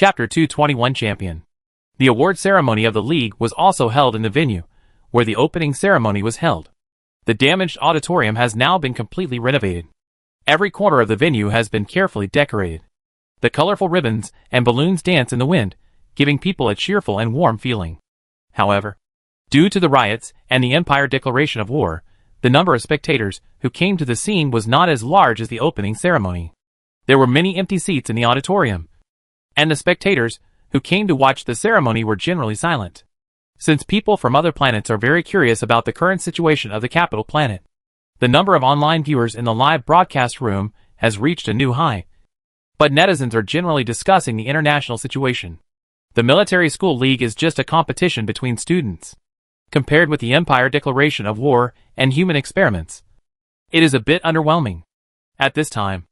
Chapter 221 Champion. The award ceremony of the league was also held in the venue, where the opening ceremony was held. The damaged auditorium has now been completely renovated. Every corner of the venue has been carefully decorated. The colorful ribbons and balloons dance in the wind, giving people a cheerful and warm feeling. However, due to the riots and the Empire declaration of war, the number of spectators who came to the scene was not as large as the opening ceremony. There were many empty seats in the auditorium, and the spectators who came to watch the ceremony were generally silent, since people from other planets are very curious about the current situation of the capital planet. The number of online viewers in the live broadcast room has reached a new high, but netizens are generally discussing the international situation. The Military School League is just a competition between students. Compared with the Empire declaration of war and human experiments, it is a bit underwhelming. At this time,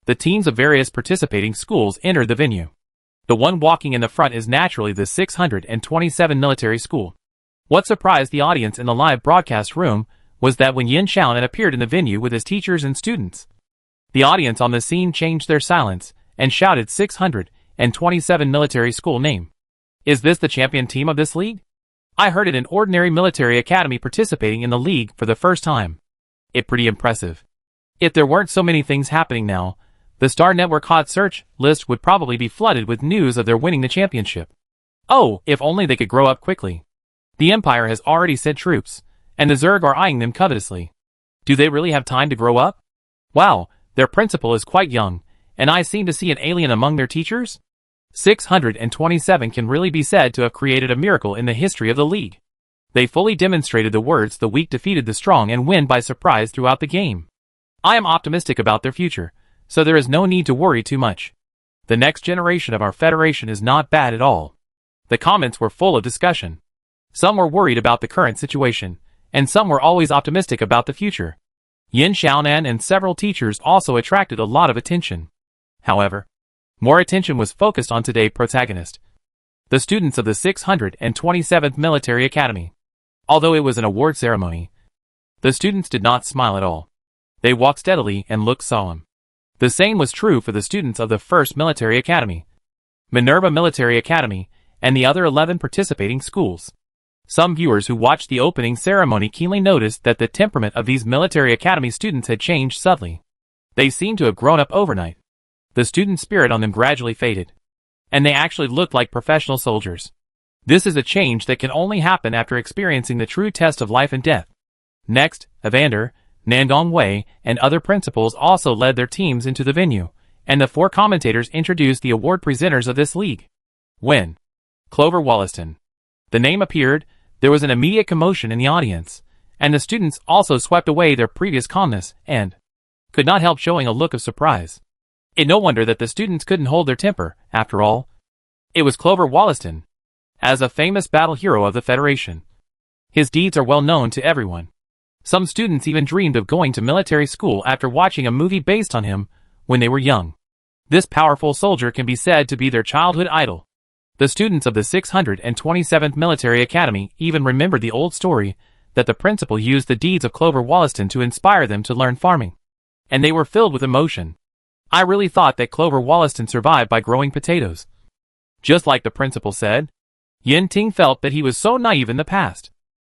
the teams of various participating schools entered the venue. The one walking in the front is naturally the 627 military school. What surprised the audience in the live broadcast room was that when Yin Xiaonan appeared in the venue with his teachers and students, the audience on the scene changed their silence and shouted 627 military school name. Is this the champion team of this league? I heard it an ordinary military academy participating in the league for the first time. It pretty impressive. If there weren't so many things happening now, the Star Network hot search list would probably be flooded with news of their winning the championship. Oh, if only they could grow up quickly. The Empire has already sent troops, and the Zerg are eyeing them covetously. Do they really have time to grow up? Wow, their principal is quite young, and I seem to see an alien among their teachers? 627 can really be said to have created a miracle in the history of the league. They fully demonstrated the words "the weak defeated the strong" and win by surprise throughout the game. I am optimistic about their future, so there is no need to worry too much. The next generation of our Federation is not bad at all. The comments were full of discussion. Some were worried about the current situation, and some were always optimistic about the future. Yin Xiaonan and several teachers also attracted a lot of attention. However, more attention was focused on today's protagonist, the students of the 627th Military Academy. Although it was an award ceremony, the students did not smile at all. They walked steadily and looked solemn. The same was true for the students of the 1st Military Academy, Minerva Military Academy, and the other 11 participating schools. Some viewers who watched the opening ceremony keenly noticed that the temperament of these Military Academy students had changed subtly. They seemed to have grown up overnight. The student spirit on them gradually faded, and they actually looked like professional soldiers. This is a change that can only happen after experiencing the true test of life and death. Next, Evander, Nandong Wei, and other principals also led their teams into the venue, and the 4 commentators introduced the award presenters of this league. When Clover Wollaston, the name appeared, there was an immediate commotion in the audience, and the students also swept away their previous calmness and could not help showing a look of surprise. It no wonder that the students couldn't hold their temper, after all. It was Clover Wollaston, as a famous battle hero of the Federation. His deeds are well known to everyone. Some students even dreamed of going to military school after watching a movie based on him when they were young. This powerful soldier can be said to be their childhood idol. The students of the 627th Military Academy even remembered the old story that the principal used the deeds of Clover Wollaston to inspire them to learn farming. And they were filled with emotion. I really thought that Clover Wollaston survived by growing potatoes. Just like the principal said, Yin Ting felt that he was so naive in the past.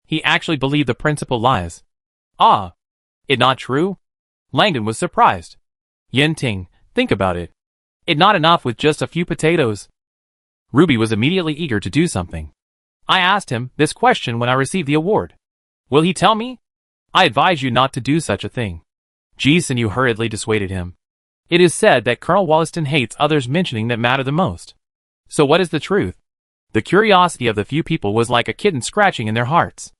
He actually believed the principal lies. Ah, it not true? Langdon was surprised. Yin Ting, think about it. It not enough with just a few potatoes. Ruby was immediately eager to do something. I asked him this question when I received the award. Will he tell me? I advise you not to do such a thing. Ji Sinu hurriedly dissuaded him. It is said that Colonel Wollaston hates others mentioning that matter the most. So what is the truth? The curiosity of the few people was like a kitten scratching in their hearts.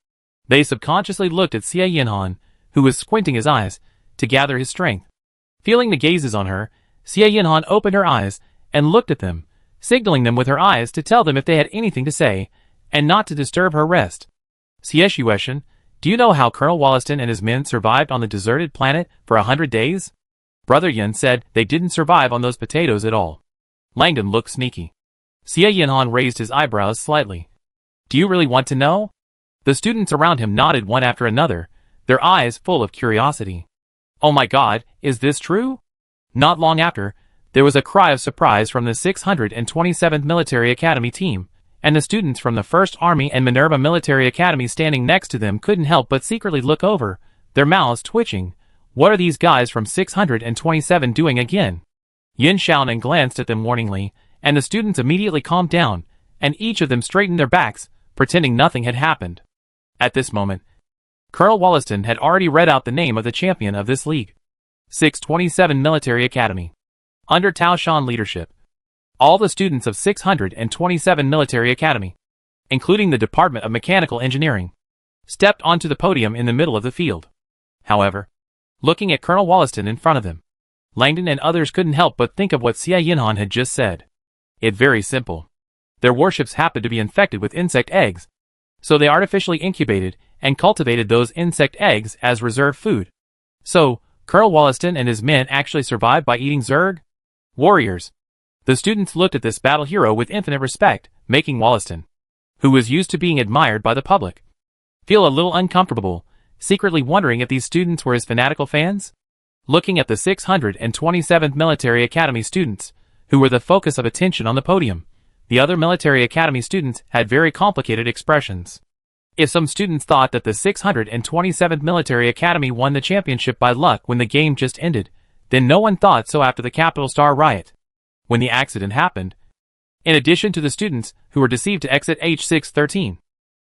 They subconsciously looked at Xie Yinhan, who was squinting his eyes to gather his strength. Feeling the gazes on her, Xie Yinhan opened her eyes and looked at them, signaling them with her eyes to tell them if they had anything to say, and not to disturb her rest. Xie Xueshan, do you know how Colonel Wollaston and his men survived on the deserted planet for 100 days? Brother Yin said they didn't survive on those potatoes at all. Langdon looked sneaky. Xie Yinhan raised his eyebrows slightly. Do you really want to know? The students around him nodded one after another, their eyes full of curiosity. Oh my God, is this true? Not long after, There was a cry of surprise from the 627th Military Academy team, and the students from the 1st Army and Minerva Military Academy standing next to them couldn't help but secretly look over, their mouths twitching. What are these guys from 627 doing again? Yin Xiaonan glanced at them warningly, and the students immediately calmed down, and each of them straightened their backs, pretending nothing had happened. At this moment, Colonel Wollaston had already read out the name of the champion of this league. 627 Military Academy. Under Tao Shan leadership, all the students of 627 Military Academy, including the Department of Mechanical Engineering, stepped onto the podium in the middle of the field. However, looking at Colonel Wollaston in front of them, Langdon and others couldn't help but think of what Xia Yinhan had just said. It's very simple. Their warships happened to be infected with insect eggs, so they artificially incubated and cultivated those insect eggs as reserve food. So, Colonel Wollaston and his men actually survived by eating Zerg? Warriors. The students looked at this battle hero with infinite respect, making Wollaston, who was used to being admired by the public, feel a little uncomfortable, secretly wondering if these students were his fanatical fans. Looking at the 627th Military Academy students, who were the focus of attention on the podium, the other Military Academy students had very complicated expressions. If some students thought that the 627th Military Academy won the championship by luck when the game just ended, then no one thought so after the Capital Star riot, when the accident happened. In addition to the students who were deceived to exit H613,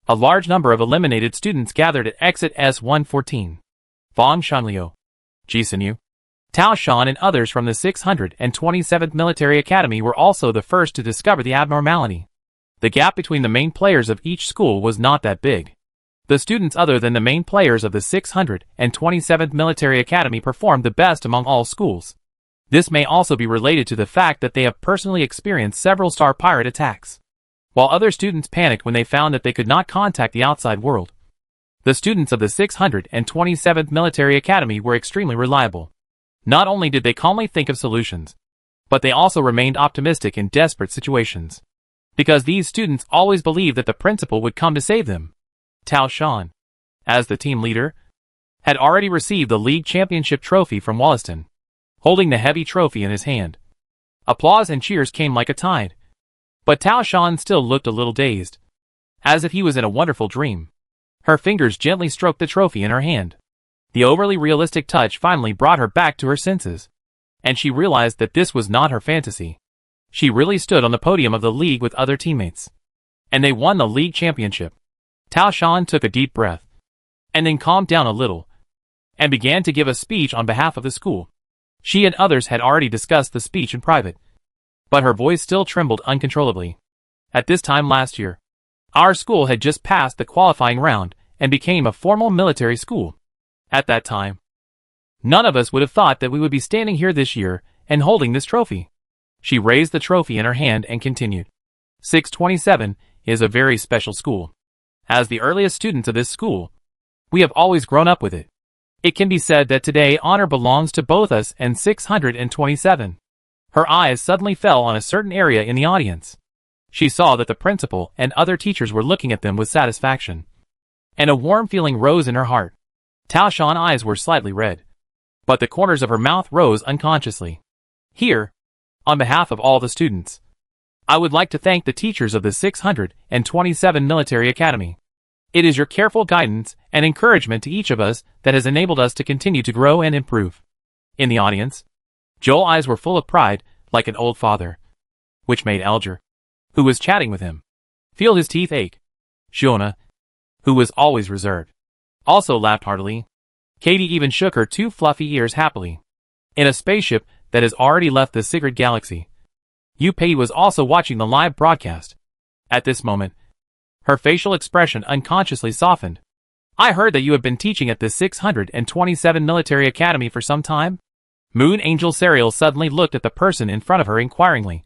a large number of eliminated students gathered at exit S114. Fang Shanliu, Ji Sinyu, Tao Shan and others from the 627th Military Academy were also the first to discover the abnormality. The gap between the main players of each school was not that big. The students other than the main players of the 627th Military Academy performed the best among all schools. This may also be related to the fact that they have personally experienced several star pirate attacks. While other students panicked when they found that they could not contact the outside world, the students of the 627th Military Academy were extremely reliable. Not only did they calmly think of solutions, but they also remained optimistic in desperate situations. Because these students always believed that the principal would come to save them. Tao Shan, as the team leader, had already received the league championship trophy from Wollaston, holding the heavy trophy in his hand. Applause and cheers came like a tide. But Tao Shan still looked a little dazed, as if he was in a wonderful dream. Her fingers gently stroked the trophy in her hand. The overly realistic touch finally brought her back to her senses, and she realized that this was not her fantasy. She really stood on the podium of the league with other teammates, and they won the league championship. Tao Shan took a deep breath, and then calmed down a little, and began to give a speech on behalf of the school. She and others had already discussed the speech in private, but her voice still trembled uncontrollably. At this time last year, our school had just passed the qualifying round and became a formal military school. At that time, none of us would have thought that we would be standing here this year and holding this trophy. She raised the trophy in her hand and continued. 627 is a very special school. As the earliest students of this school, we have always grown up with it. It can be said that today honor belongs to both us and 627. Her eyes suddenly fell on a certain area in the audience. She saw that the principal and other teachers were looking at them with satisfaction, and a warm feeling rose in her heart. Tao Shan's eyes were slightly red, but the corners of her mouth rose unconsciously. Here, on behalf of all the students, I would like to thank the teachers of the 627 Military Academy. It is your careful guidance and encouragement to each of us that has enabled us to continue to grow and improve. In the audience, Joel's eyes were full of pride, like an old father, which made Elger, who was chatting with him, feel his teeth ache. Shiona, who was always reserved, also laughed heartily. Katie even shook her two fluffy ears happily. In a spaceship that has already left the Sigurd galaxy, Yu Pei was also watching the live broadcast. At this moment, her facial expression unconsciously softened. I heard that you have been teaching at the 627 Military Academy for some time? Moon Angel Serial suddenly looked at the person in front of her inquiringly.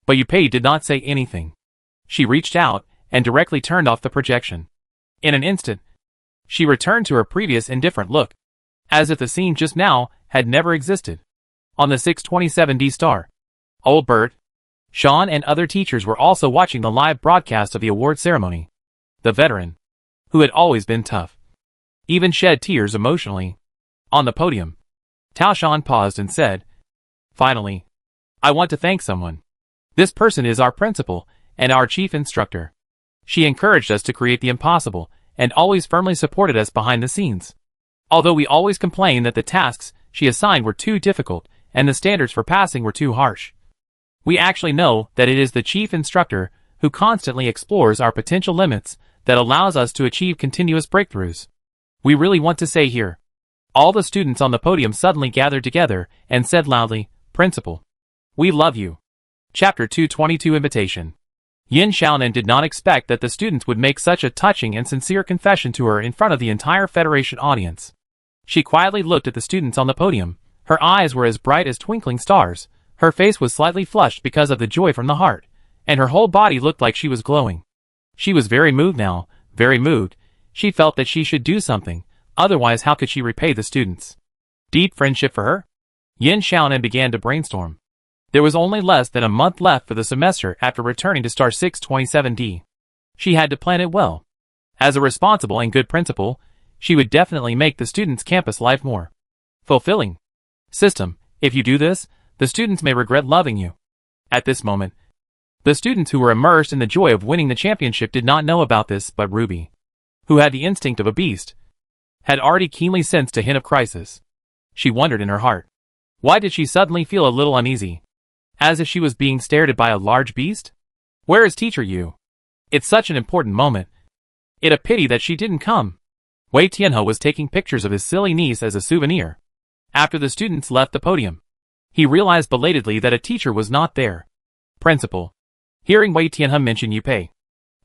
But Yu Pei did not say anything. She reached out and directly turned off the projection. In an instant, she returned to her previous indifferent look, as if the scene just now had never existed. On the 627D star, old Bert, Sean and other teachers were also watching the live broadcast of the award ceremony. The veteran, who had always been tough, even shed tears emotionally. On the podium, Tao Shan paused and said, "Finally, I want to thank someone. This person is our principal and our chief instructor. She encouraged us to create the impossible and always firmly supported us behind the scenes. Although we always complained that the tasks she assigned were too difficult and the standards for passing were too harsh. We actually know that it is the chief instructor who constantly explores our potential limits that allows us to achieve continuous breakthroughs. We really want to say here. All the students on the podium suddenly gathered together and said loudly, "Principal, we love you." Chapter 222 Invitation. Yin Xiaonan did not expect that the students would make such a touching and sincere confession to her in front of the entire Federation audience. She quietly looked at the students on the podium. Her eyes were as bright as twinkling stars, her face was slightly flushed because of the joy from the heart, and her whole body looked like she was glowing. She was very moved now, very moved. She felt that she should do something, otherwise how could she repay the students? Deep friendship for her? Yin Xiaonan began to brainstorm. There was only less than a month left for the semester after returning to Star 627D. She had to plan it well. As a responsible and good principal, she would definitely make the students' campus life more fulfilling. System, if you do this, the students may regret loving you. At this moment, the students who were immersed in the joy of winning the championship did not know about this, but Ruby, who had the instinct of a beast, had already keenly sensed a hint of crisis. She wondered in her heart. Why did she suddenly feel a little uneasy? As if she was being stared at by a large beast? Where is Teacher Yu? It's such an important moment. It's a pity that she didn't come. Wei Tianhe was taking pictures of his silly niece as a souvenir. After the students left the podium, he realized belatedly that a teacher was not there. Principal. Hearing Wei Tianhe mention Yu Pei,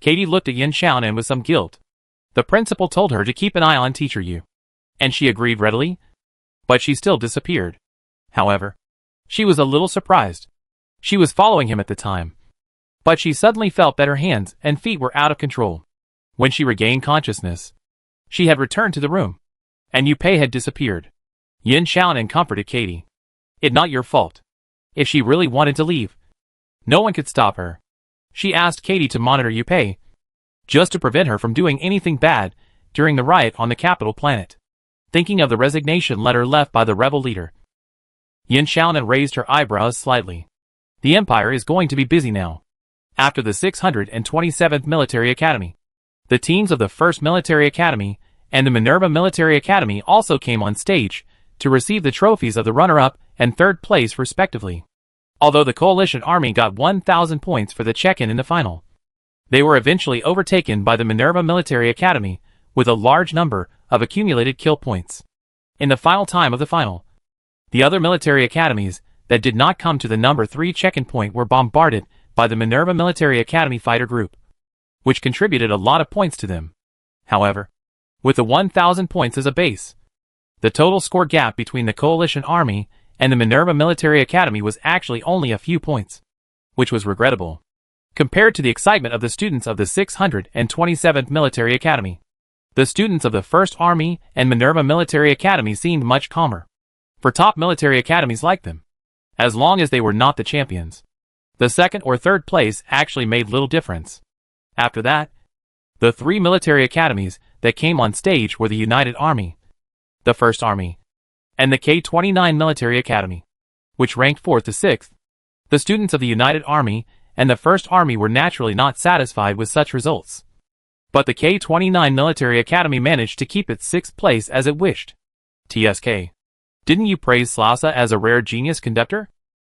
Katie looked at Yin Xiaonan with some guilt. The principal told her to keep an eye on Teacher Yu, and she agreed readily. But she still disappeared. However, she was a little surprised. She was following him at the time, but she suddenly felt that her hands and feet were out of control. When she regained consciousness, she had returned to the room, and Yu Pei had disappeared. Yin Xiaonan comforted Katie. It's not your fault. If she really wanted to leave, no one could stop her. She asked Katie to monitor Yu Pei, just to prevent her from doing anything bad during the riot on the capital planet. Thinking of the resignation letter left by the rebel leader, Yin Xiaonan raised her eyebrows slightly. The Empire is going to be busy now. After the 627th Military Academy, the teams of the 1st Military Academy and the Minerva Military Academy also came on stage to receive the trophies of the runner-up and 3rd place respectively. Although the Coalition Army got 1,000 points for the check-in in the final, they were eventually overtaken by the Minerva Military Academy with a large number of accumulated kill points. In the final time of the final, the other military academies that did not come to the number 3 check-in point were bombarded by the Minerva Military Academy fighter group, which contributed a lot of points to them. However, with the 1,000 points as a base, the total score gap between the Coalition Army and the Minerva Military Academy was actually only a few points, which was regrettable. Compared to the excitement of the students of the 627th Military Academy, the students of the 1st Army and Minerva Military Academy seemed much calmer. For top military academies like them, as long as they were not the champions, the 2nd or 3rd place actually made little difference. After that, the 3 military academies that came on stage were the United Army, the 1st Army, and the K-29 Military Academy, which ranked 4th to 6th. The students of the United Army and the 1st Army were naturally not satisfied with such results. But the K-29 Military Academy managed to keep its 6th place as it wished. TSK. Didn't you praise Slausa as a rare genius conductor?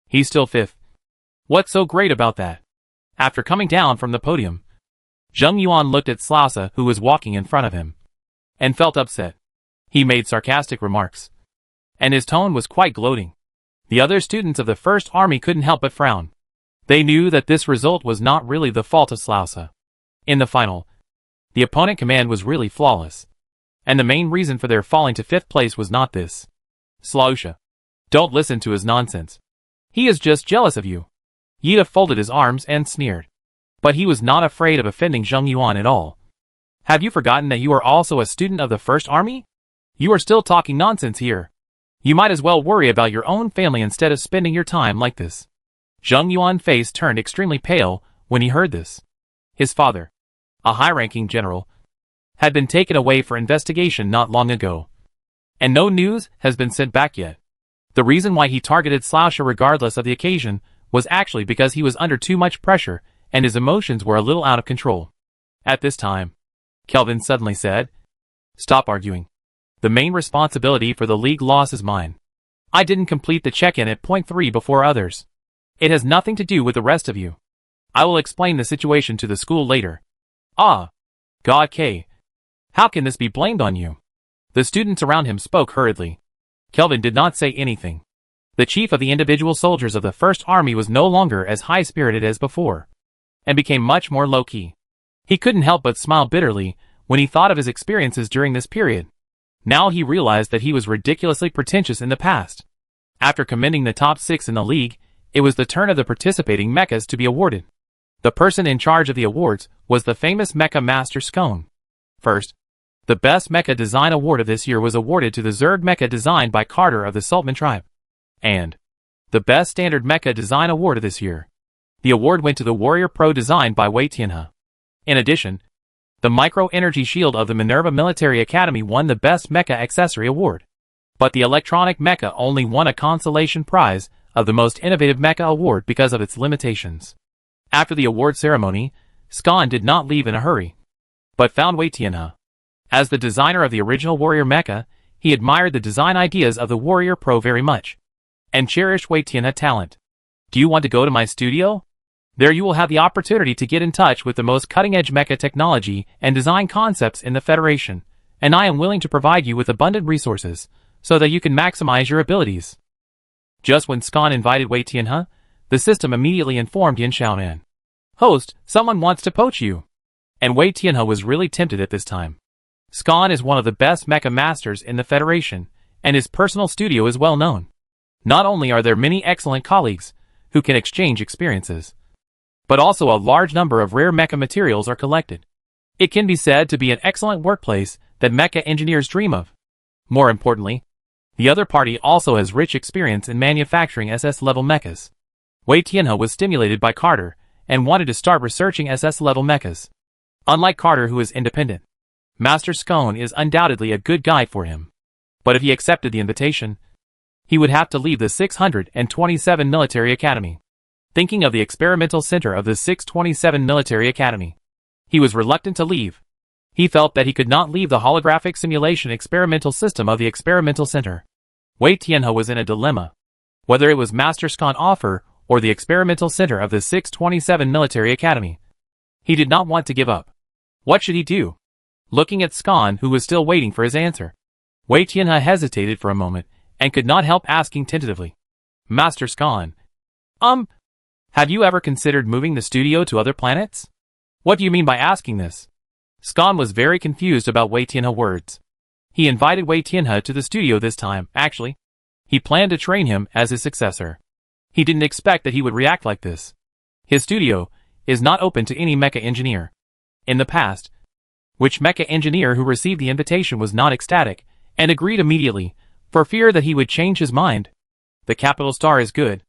He's still 5th. What's so great about that? After coming down from the podium, Zheng Yuan looked at Slausa, who was walking in front of him, and felt upset. He made sarcastic remarks, and his tone was quite gloating. The other students of the 1st Army couldn't help but frown. They knew that this result was not really the fault of Slausa. In the final, the opponent command was really flawless, and the main reason for their falling to 5th place was not this. Slausha, don't listen to his nonsense. He is just jealous of you. Yida folded his arms and sneered. But he was not afraid of offending Zheng Yuan at all. Have you forgotten that you are also a student of the 1st Army? You are still talking nonsense here. You might as well worry about your own family instead of spending your time like this. Zheng Yuan's face turned extremely pale when he heard this. His father, a high-ranking general, had been taken away for investigation not long ago, and no news has been sent back yet. The reason why he targeted Slausha regardless of the occasion was actually because he was under too much pressure and his emotions were a little out of control. At this time, Kelvin suddenly said, "Stop arguing. The main responsibility for the league loss is mine. I didn't complete the check-in at point 3 before others. It has nothing to do with the rest of you. I will explain the situation to the school later." "Ah, God K. How can this be blamed on you?" The students around him spoke hurriedly. Kelvin did not say anything. The chief of the individual soldiers of the First Army was no longer as high-spirited as before, and became much more low-key. He couldn't help but smile bitterly when he thought of his experiences during this period. Now he realized that he was ridiculously pretentious in the past. After commending the top 6 in the league, it was the turn of the participating mechas to be awarded. The person in charge of the awards was the famous Mecha Master Scone. First, the Best Mecha Design Award of this year was awarded to the Zerg Mecha designed by Carter of the Sultman tribe. And the Best Standard Mecha Design Award of this year, the award went to the Warrior Pro designed by Wei Tianhe. In addition, the Micro Energy Shield of the Minerva Military Academy won the Best Mecha Accessory Award. But the Electronic Mecha only won a consolation prize of the Most Innovative Mecha Award because of its limitations. After the award ceremony, Scone did not leave in a hurry, but found Wei Tianhe. As the designer of the original Warrior Mecha, he admired the design ideas of the Warrior Pro very much, and cherished Wei Tianhe's talent. "Do you want to go to my studio? There you will have the opportunity to get in touch with the most cutting-edge mecha technology and design concepts in the Federation, and I am willing to provide you with abundant resources, so that you can maximize your abilities." Just when Scone invited Wei Tianhe, the system immediately informed Yin Xiaonan, "Host, someone wants to poach you." And Wei Tianhe was really tempted at this time. Scone is one of the best mecha masters in the Federation, and his personal studio is well known. Not only are there many excellent colleagues who can exchange experiences, but also a large number of rare mecha materials are collected. It can be said to be an excellent workplace that mecha engineers dream of. More importantly, the other party also has rich experience in manufacturing SS-level mechas. Wei Tianhe was stimulated by Carter and wanted to start researching SS-level mechas. Unlike Carter, who is independent, Master Scone is undoubtedly a good guide for him. But if he accepted the invitation, he would have to leave the 627 Military Academy. Thinking of the experimental center of the 627 Military Academy, he was reluctant to leave. He felt that he could not leave the holographic simulation experimental system of the experimental center. Wei Tianhe was in a dilemma. Whether it was Master Scone's offer or the experimental center of the 627 Military Academy, he did not want to give up. What should he do? Looking at Scone, who was still waiting for his answer, Wei Tianhe hesitated for a moment and could not help asking tentatively, "Master Scone, have you ever considered moving the studio to other planets?" "What do you mean by asking this?" Scone was very confused about Wei Tianhe's words. He invited Wei Tianhe to the studio this time, actually. He planned to train him as his successor. He didn't expect that he would react like this. His studio is not open to any mecha engineer. In the past, which mecha engineer who received the invitation was not ecstatic and agreed immediately, for fear that he would change his mind. "The Capital Star is good.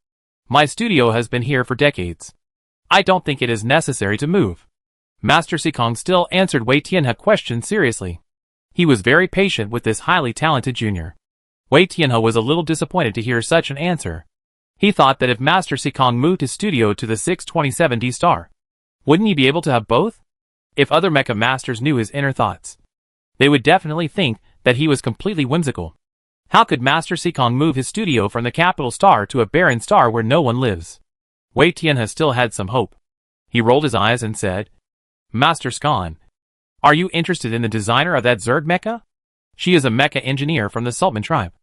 My studio has been here for decades. I don't think it is necessary to move." Master Sikong still answered Wei Tianhe's question seriously. He was very patient with this highly talented junior. Wei Tianhe was a little disappointed to hear such an answer. He thought that if Master Sikong moved his studio to the 627D star, wouldn't he be able to have both? If other mecha masters knew his inner thoughts, they would definitely think that he was completely whimsical. How could Master Sikong move his studio from the capital star to a barren star where no one lives? Wei Tianhe still had some hope. He rolled his eyes and said, "Master Scone, are you interested in the designer of that Zerg mecha? She is a mecha engineer from the Sultman tribe.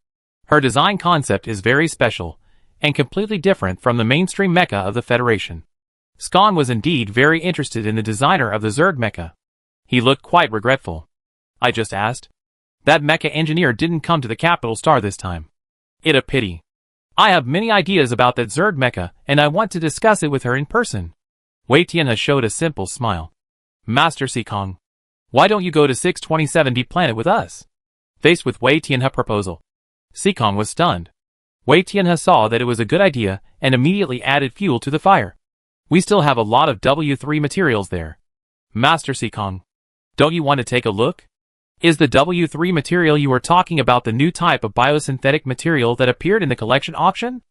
Her design concept is very special and completely different from the mainstream mecha of the Federation." Scone was indeed very interested in the designer of the Zerg mecha. He looked quite regretful. "I just asked. That mecha engineer didn't come to the capital star this time. It a pity. I have many ideas about that Zerg mecha and I want to discuss it with her in person." Wei Tianhe showed a simple smile. "Master Sikong, why don't you go to 627D planet with us?" Faced with Wei Tianhe's proposal, Sikong was stunned. Wei Tianhe saw that it was a good idea and immediately added fuel to the fire. "We still have a lot of W3 materials there. Master Sikong, don't you want to take a look? Is the W3 material you are talking about the new type of biosynthetic material that appeared in the collection auction?"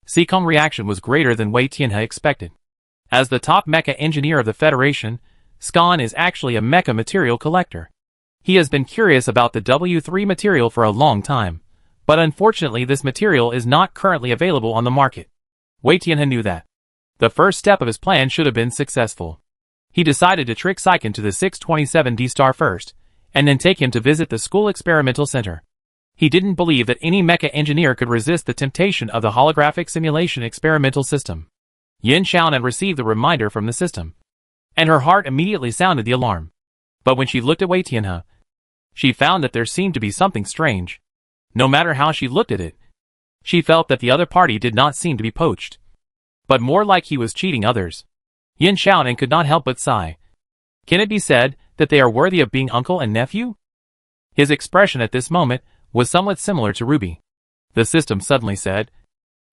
Seacom's reaction was greater than Wei Tianhe expected. As the top mecha engineer of the Federation, Skan is actually a mecha material collector. He has been curious about the W3 material for a long time, but unfortunately this material is not currently available on the market. Wei Tianhe knew that. The first step of his plan should have been successful. He decided to trick Saiken to the 627D star first, and then take him to visit the school experimental center. He didn't believe that any mecha engineer could resist the temptation of the holographic simulation experimental system. Yin Xiaonan received the reminder from the system, and her heart immediately sounded the alarm. But when she looked at Wei Tianhe, she found that there seemed to be something strange. No matter how she looked at it, she felt that the other party did not seem to be poached, but more like he was cheating others. Yin Xiaonan could not help but sigh. Can it be said that they are worthy of being uncle and nephew? His expression at this moment was somewhat similar to Ruby. The system suddenly said,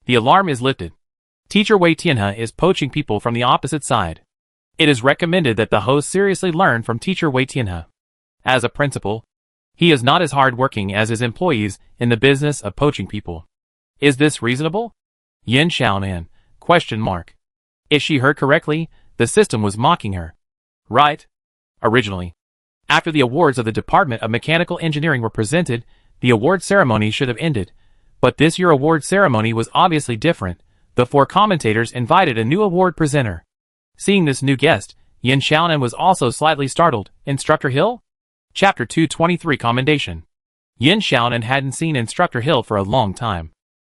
"The alarm is lifted. Teacher Wei Tianhe is poaching people from the opposite side. It is recommended that the host seriously learn from Teacher Wei Tianhe. As a principal, he is not as hard-working as his employees in the business of poaching people. Is this reasonable?" Yin Xiaonan, ? If she heard correctly, the system was mocking her. Right? Originally, after the awards of the Department of Mechanical Engineering were presented, the award ceremony should have ended, but this year's award ceremony was obviously different. The four commentators invited a new award presenter. Seeing this new guest, Yin Xiaonan was also slightly startled. Instructor Hill? Chapter 223 Commendation. Yin Xiaonan hadn't seen Instructor Hill for a long time.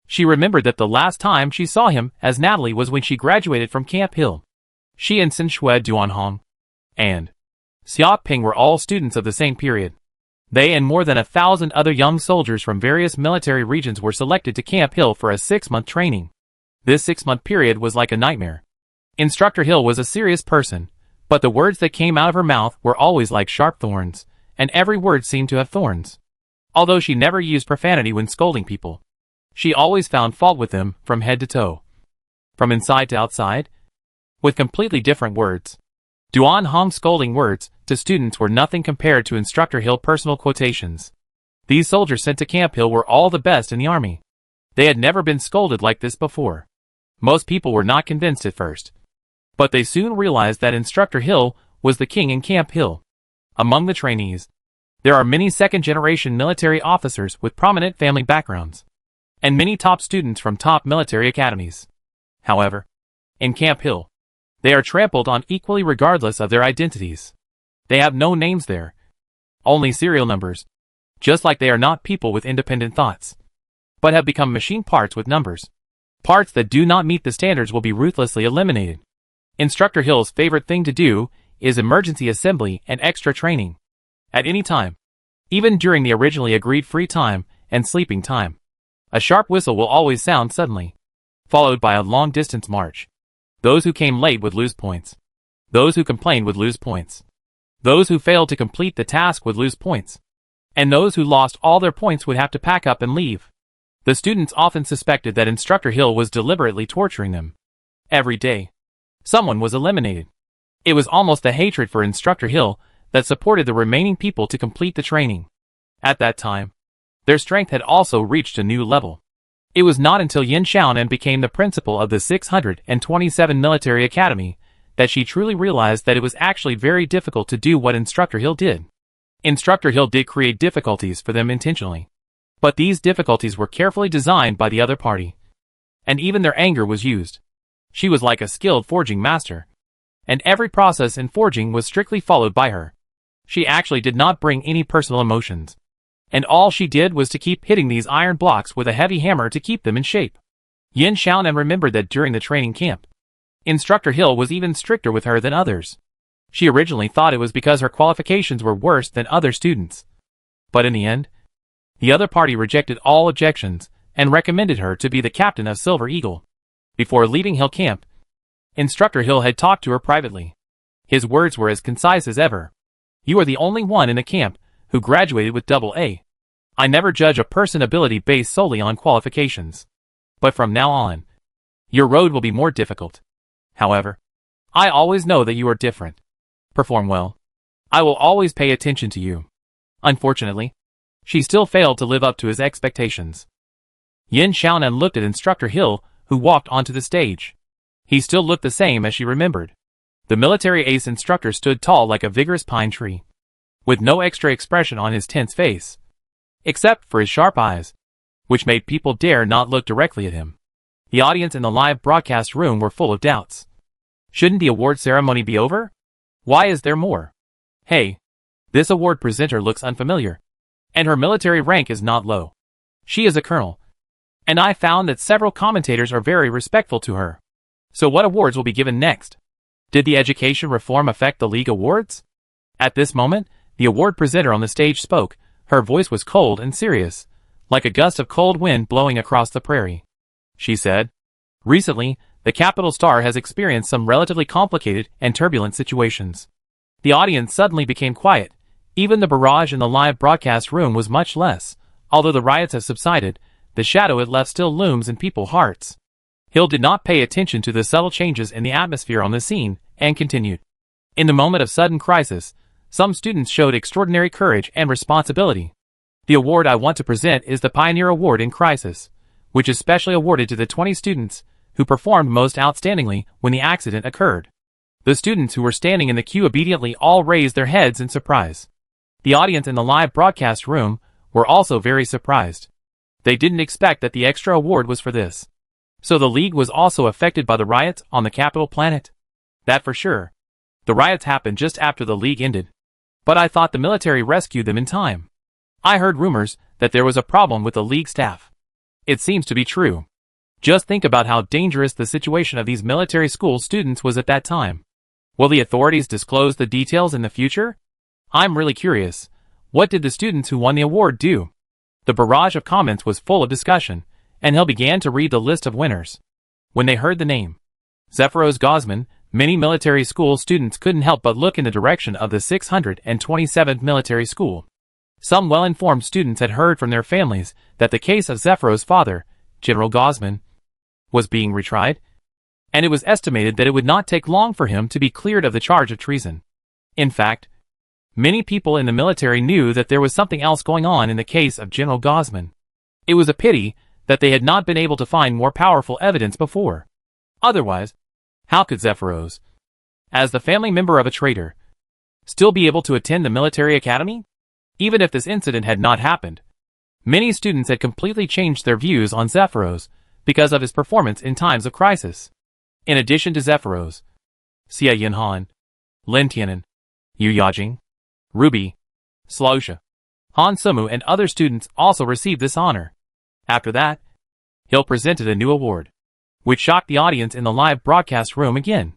She remembered that the last time she saw him as Natalie was when she graduated from Camp Hill. She and Sin Shui Duanhong and Xia Ping were all students of the same period. They and more than 1,000 other young soldiers from various military regions were selected to Camp Hill for a 6-month training. This 6-month period was like a nightmare. Instructor Hill was a serious person, but the words that came out of her mouth were always like sharp thorns, and every word seemed to have thorns. Although she never used profanity when scolding people, she always found fault with them from head to toe, from inside to outside, with completely different words. Duan Hong's scolding words to students were nothing compared to Instructor Hill personal quotations. These soldiers sent to Camp Hill were all the best in the army. They had never been scolded like this before. Most people were not convinced at first, but they soon realized that Instructor Hill was the king in Camp Hill. Among the trainees, there are many second-generation military officers with prominent family backgrounds, and many top students from top military academies. However, in Camp Hill, they are trampled on equally regardless of their identities. They have no names there, only serial numbers, just like they are not people with independent thoughts, but have become machine parts with numbers. Parts that do not meet the standards will be ruthlessly eliminated. Instructor Hill's favorite thing to do is emergency assembly and extra training. At any time, even during the originally agreed free time and sleeping time, a sharp whistle will always sound suddenly, followed by a long-distance march. Those who came late would lose points. Those who complained would lose points. Those who failed to complete the task would lose points. And those who lost all their points would have to pack up and leave. The students often suspected that Instructor Hill was deliberately torturing them. Every day, someone was eliminated. It was almost the hatred for Instructor Hill that supported the remaining people to complete the training. At that time, their strength had also reached a new level. It was not until Yin Xiaonan became the principal of the 627 Military Academy that she truly realized that it was actually very difficult to do what Instructor Hill did. Instructor Hill did create difficulties for them intentionally, but these difficulties were carefully designed by the other party, and even their anger was used. She was like a skilled forging master, and every process in forging was strictly followed by her. She actually did not bring any personal emotions, and all she did was to keep hitting these iron blocks with a heavy hammer to keep them in shape. Yin Xiaonan remembered that during the training camp, Instructor Hill was even stricter with her than others. She originally thought it was because her qualifications were worse than other students, but in the end, the other party rejected all objections and recommended her to be the captain of Silver Eagle. Before leaving Hill Camp, Instructor Hill had talked to her privately. His words were as concise as ever. "You are the only one in the camp who graduated with AA. I never judge a person's ability based solely on qualifications. But from now on, your road will be more difficult. However, I always know that you are different. Perform well. I will always pay attention to you." Unfortunately, she still failed to live up to his expectations. Yin Xiaonan looked at Instructor Hill, who walked onto the stage. He still looked the same as she remembered. The military ace instructor stood tall like a vigorous pine tree, with no extra expression on his tense face, except for his sharp eyes, which made people dare not look directly at him. The audience in the live broadcast room were full of doubts. Shouldn't the award ceremony be over? Why is there more? Hey, this award presenter looks unfamiliar, and her military rank is not low. She is a colonel, and I found that several commentators are very respectful to her. So what awards will be given next? Did the education reform affect the league awards? At this moment, the award presenter on the stage spoke. Her voice was cold and serious, like a gust of cold wind blowing across the prairie. She said, "Recently, the Capital Star has experienced some relatively complicated and turbulent situations." The audience suddenly became quiet. Even the barrage in the live broadcast room was much less. Although the riots have subsided, the shadow it left still looms in people's hearts. Hill did not pay attention to the subtle changes in the atmosphere on the scene, and continued. In the moment of sudden crisis, some students showed extraordinary courage and responsibility. The award I want to present is the Pioneer Award in Crisis, which is specially awarded to the 20 students who performed most outstandingly when the accident occurred. The students who were standing in the queue obediently all raised their heads in surprise. The audience in the live broadcast room were also very surprised. They didn't expect that the extra award was for this. So the league was also affected by the riots on the capital planet? That for sure. The riots happened just after the league ended. But I thought the military rescued them in time. I heard rumors that there was a problem with the league staff. It seems to be true. Just think about how dangerous the situation of these military school students was at that time. Will the authorities disclose the details in the future? I'm really curious. What did the students who won the award do? The barrage of comments was full of discussion, and Hill began to read the list of winners. When they heard the name Zephyros Gosman, many military school students couldn't help but look in the direction of the 627th Military School. Some well-informed students had heard from their families that the case of Zephyros' father, General Gosman, was being retried, and it was estimated that it would not take long for him to be cleared of the charge of treason. In fact, many people in the military knew that there was something else going on in the case of General Gosman. It was a pity that they had not been able to find more powerful evidence before. Otherwise, how could Zephyros, as the family member of a traitor, still be able to attend the military academy? Even if this incident had not happened, many students had completely changed their views on Zephyros because of his performance in times of crisis. In addition to Zephyros, Xia Yinhan, Lin Tianan, Yu Yajing, Ruby, Slaosha, Han Sumu and other students also received this honor. After that, Hill presented a new award, which shocked the audience in the live broadcast room again.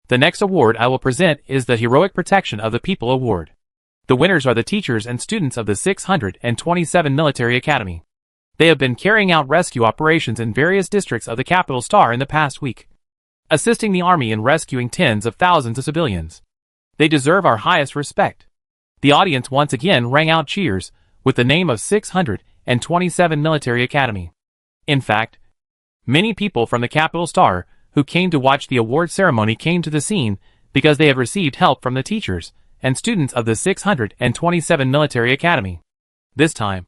The next award I will present is the Heroic Protection of the People Award. The winners are the teachers and students of the 627 Military Academy. They have been carrying out rescue operations in various districts of the Capital Star in the past week, assisting the army in rescuing tens of thousands of civilians. They deserve our highest respect. The audience once again rang out cheers with the name of 627 Military Academy. In fact, many people from the Capital Star who came to watch the award ceremony came to the scene because they have received help from the teachers and students of the 627 Military Academy. This time,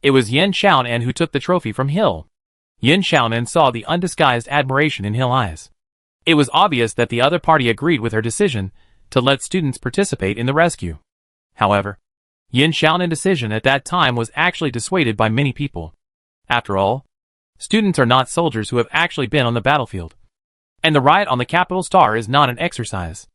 it was Yin Xiaonan who took the trophy from Hill. Yin Xiaonan saw the undisguised admiration in Hill's eyes. It was obvious that the other party agreed with her decision to let students participate in the rescue. However, Yin Xiaonan's decision at that time was actually dissuaded by many people. After all, students are not soldiers who have actually been on the battlefield. And the riot on the Capital Star is not an exercise.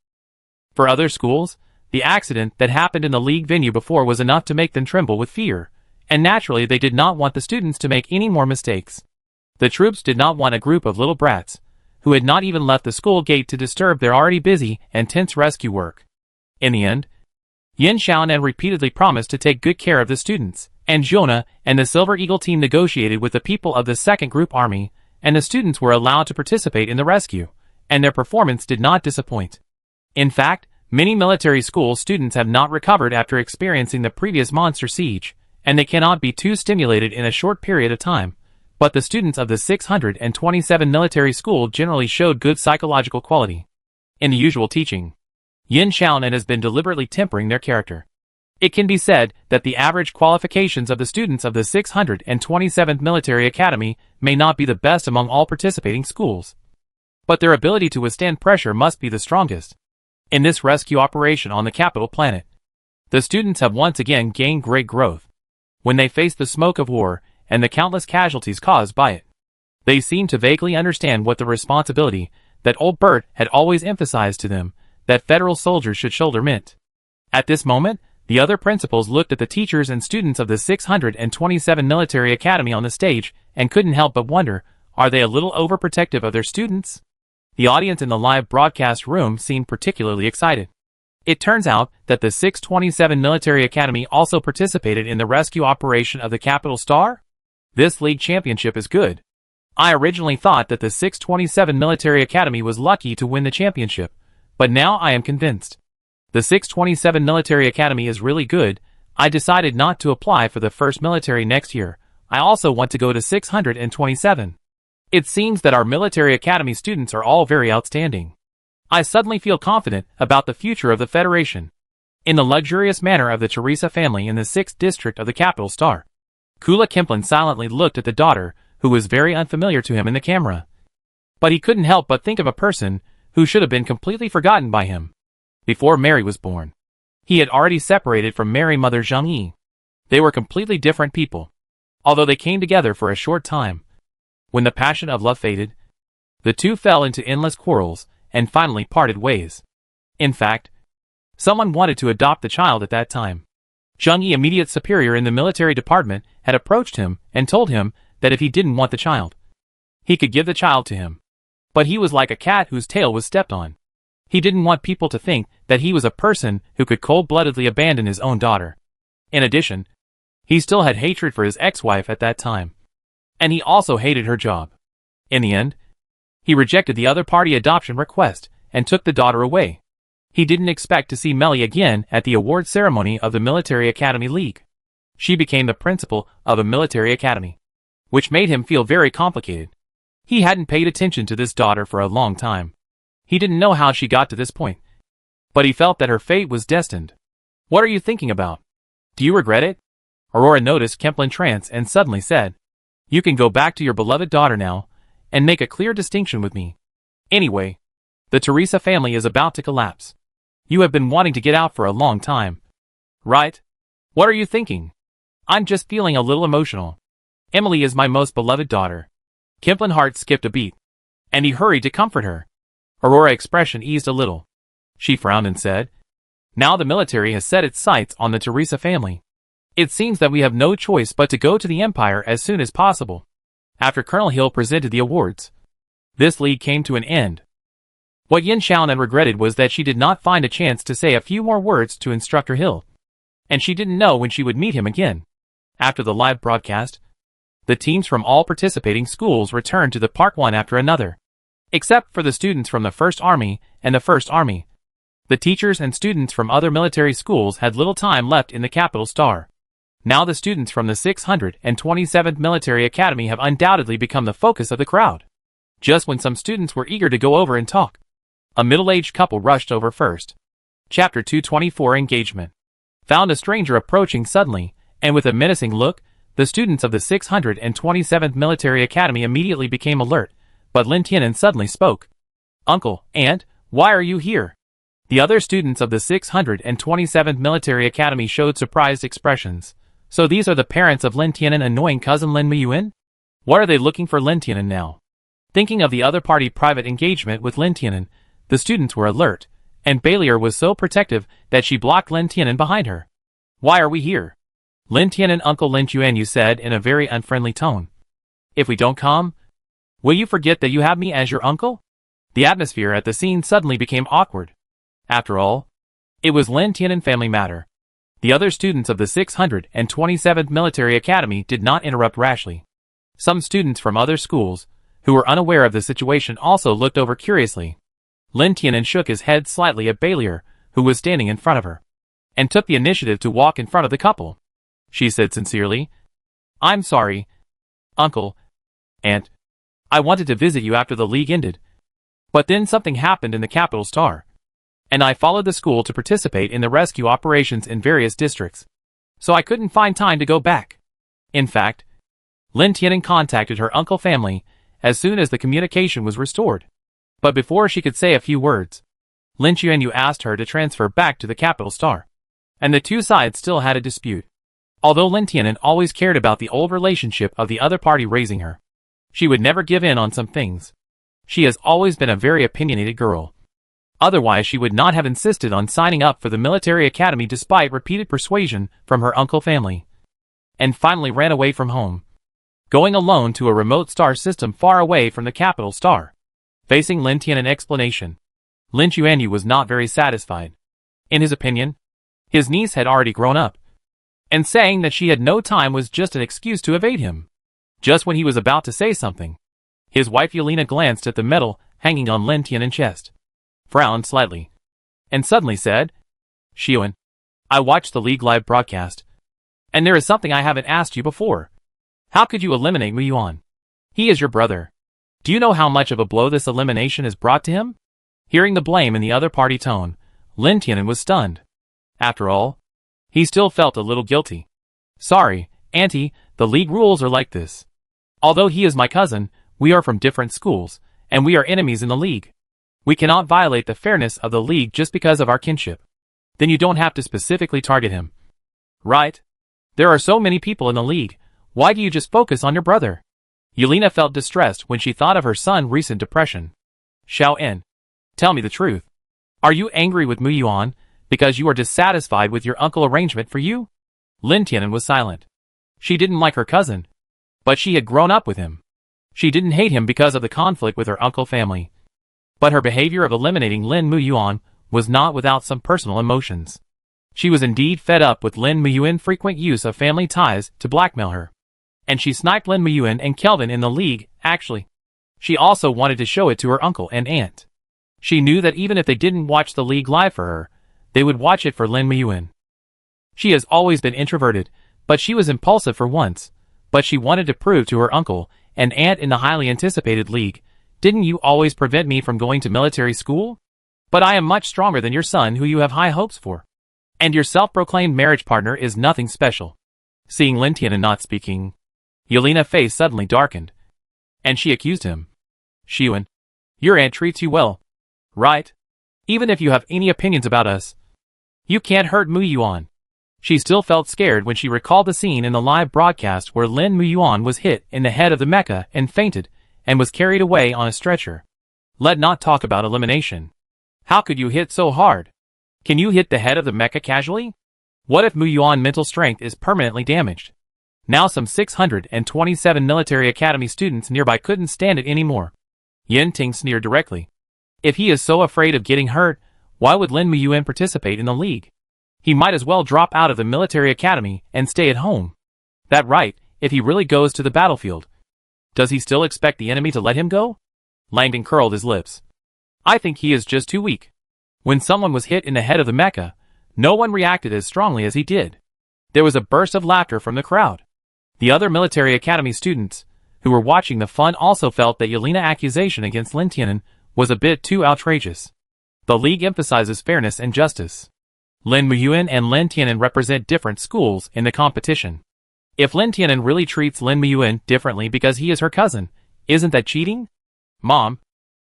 For other schools, the accident that happened in the league venue before was enough to make them tremble with fear, and naturally they did not want the students to make any more mistakes. The troops did not want a group of little brats, who had not even left the school gate to disturb their already busy and tense rescue work. In the end, Yin Xiaonan repeatedly promised to take good care of the students, and Jonah and the Silver Eagle team negotiated with the people of the Second Group Army, and the students were allowed to participate in the rescue, and their performance did not disappoint. In fact, many military school students have not recovered after experiencing the previous monster siege, and they cannot be too stimulated in a short period of time. But the students of the 627 military school generally showed good psychological quality. In the usual teaching, Yin Xiaonan has been deliberately tempering their character. It can be said that the average qualifications of the students of the 627th Military Academy may not be the best among all participating schools, but their ability to withstand pressure must be the strongest. In this rescue operation on the capital planet, the students have once again gained great growth. When they face the smoke of war and the countless casualties caused by it, they seem to vaguely understand what the responsibility that old Bert had always emphasized to them, that federal soldiers should shoulder meant. At this moment, the other principals looked at the teachers and students of the 627 Military Academy on the stage and couldn't help but wonder, are they a little overprotective of their students? The audience in the live broadcast room seemed particularly excited. It turns out that the 627 Military Academy also participated in the rescue operation of the Capital Star. This league championship is good. I originally thought that the 627 Military Academy was lucky to win the championship, but now I am convinced. The 627 Military Academy is really good. I decided not to apply for the first military next year. I also want to go to 627. It seems that our Military Academy students are all very outstanding. I suddenly feel confident about the future of the Federation. In the luxurious manner of the Teresa family in the 6th district of the Capital Star, Kula Kemplin silently looked at the daughter, who was very unfamiliar to him in the camera. But he couldn't help but think of a person who should have been completely forgotten by him. Before Mary was born, he had already separated from Mary Mother Zhang Yi. They were completely different people, although they came together for a short time. When the passion of love faded, the two fell into endless quarrels and finally parted ways. In fact, someone wanted to adopt the child at that time. Zhang Yi, immediate superior in the military department, had approached him and told him that if he didn't want the child, he could give the child to him. But he was like a cat whose tail was stepped on. He didn't want people to think that he was a person who could cold-bloodedly abandon his own daughter. In addition, he still had hatred for his ex-wife at that time. And he also hated her job. In the end, he rejected the other party adoption request and took the daughter away. He didn't expect to see Melly again at the award ceremony of the Military Academy League. She became the principal of a military academy, which made him feel very complicated. He hadn't paid attention to this daughter for a long time. He didn't know how she got to this point, but he felt that her fate was destined. What are you thinking about? Do you regret it? Aurora noticed Kemplin trance and suddenly said, you can go back to your beloved daughter now and make a clear distinction with me. Anyway, the Teresa family is about to collapse. You have been wanting to get out for a long time, right? What are you thinking? I'm just feeling a little emotional. Emily is my most beloved daughter. Kemplin's heart skipped a beat, and he hurried to comfort her. Aurora's expression eased a little. She frowned and said, now the military has set its sights on the Teresa family. It seems that we have no choice but to go to the Empire as soon as possible. After Colonel Hill presented the awards, this league came to an end. What Yin Xiaonan regretted was that she did not find a chance to say a few more words to Instructor Hill, and she didn't know when she would meet him again. After the live broadcast, the teams from all participating schools returned to the park one after another. Except for the students from the 1st Army and the 1st Army. The teachers and students from other military schools had little time left in the Capital Star. Now the students from the 627th Military Academy have undoubtedly become the focus of the crowd. Just when some students were eager to go over and talk, a middle-aged couple rushed over first. Chapter 224 Engagement. Found a stranger approaching suddenly, and with a menacing look, the students of the 627th Military Academy immediately became alert. But Lin Tianan suddenly spoke. Uncle, Aunt, why are you here? The other students of the 627th Military Academy showed surprised expressions. So these are the parents of Lin Tianan annoying cousin Lin Miyuan? What are they looking for Lin Tianan now? Thinking of the other party private engagement with Lin Tianan, the students were alert, and Baileyer was so protective that she blocked Lin Tianan behind her. Why are we here? Lin Tianan, Uncle Lin Chuan, said in a very unfriendly tone. If we don't come, will you forget that you have me as your uncle? The atmosphere at the scene suddenly became awkward. After all, it was Lin Tianan family matter. The other students of the 627th Military Academy did not interrupt rashly. Some students from other schools, who were unaware of the situation, also looked over curiously. Lin Tianan shook his head slightly at Baileyer, who was standing in front of her, and took the initiative to walk in front of the couple. She said sincerely, I'm sorry, Uncle, Aunt. I wanted to visit you after the league ended. But then something happened in the Capital Star. and I followed the school to participate in the rescue operations in various districts. So I couldn't find time to go back. In fact, Lin Tianan contacted her uncle family as soon as the communication was restored. But before she could say a few words, Lin Chuanyu asked her to transfer back to the capital star. And the two sides still had a dispute. Although Lin Tianan always cared about the old relationship of the other party raising her, she would never give in on some things. She has always been a very opinionated girl. Otherwise she would not have insisted on signing up for the military academy despite repeated persuasion from her uncle family. And finally ran away from home, going alone to a remote star system far away from the capital star. Facing Lin Tianan's explanation, Lin Chuanyu was not very satisfied. In his opinion, his niece had already grown up, and saying that she had no time was just an excuse to evade him. Just when he was about to say something, his wife Yelena glanced at the medal hanging on Lin Tianan's chest, frowned slightly, and suddenly said, "Xiuan, I watched the League live broadcast, and there is something I haven't asked you before. How could you eliminate Mu Yuan? He is your brother. Do you know how much of a blow this elimination has brought to him?" Hearing the blame in the other party tone, Lin Tianan was stunned. After all, he still felt a little guilty. "Sorry, Auntie, the League rules are like this. Although he is my cousin, we are from different schools, and we are enemies in the League. We cannot violate the fairness of the League just because of our kinship." "Then you don't have to specifically target him. Right? There are so many people in the League. Why do you just focus on your brother?" Yelena felt distressed when she thought of her son's recent depression. "Xiao-en, tell me the truth. Are you angry with Mu Yuan because you are dissatisfied with your uncle arrangement for you?" Lin Tianan was silent. She didn't like her cousin, but she had grown up with him. She didn't hate him because of the conflict with her uncle family. But her behavior of eliminating Lin Mu Yuan was not without some personal emotions. She was indeed fed up with Lin Mu Yuan's frequent use of family ties to blackmail her. And she sniped Lin Mu Yuan and Kelvin in the League, actually. She also wanted to show it to her uncle and aunt. She knew that even if they didn't watch the League live for her, they would watch it for Lin Mu Yuan. She has always been introverted, but she was impulsive for once. But she wanted to prove to her uncle and aunt in the highly anticipated League, "Didn't you always prevent me from going to military school? But I am much stronger than your son who you have high hopes for. And your self-proclaimed marriage partner is nothing special." Seeing Lin Tianan not speaking, Yelena's face suddenly darkened, and she accused him. "Xiuan, your aunt treats you well, right? Even if you have any opinions about us, you can't hurt Mu Yuan." She still felt scared when she recalled the scene in the live broadcast where Lin Mu Yuan was hit in the head of the mecha and fainted, and was carried away on a stretcher. Let not talk about elimination. How could you hit so hard? Can you hit the head of the mecha casually? What if Mu Yuan's mental strength is permanently damaged? Now some 627 military academy students nearby couldn't stand it anymore. Yin Ting sneered directly. If he is so afraid of getting hurt, why would Lin Mu Yuan participate in the League? He might as well drop out of the military academy and stay at home. That right, if he really goes to the battlefield. Does he still expect the enemy to let him go? Langdon curled his lips. I think he is just too weak. When someone was hit in the head of the mecha, no one reacted as strongly as he did. There was a burst of laughter from the crowd. The other military academy students, who were watching the fun, also felt that Yelena's accusation against Lin Tianan was a bit too outrageous. The League emphasizes fairness and justice. Lin Mu Yuan and Lin Tianan represent different schools in the competition. If Lin Tianan really treats Lin Mu Yuan differently because he is her cousin, isn't that cheating? Mom,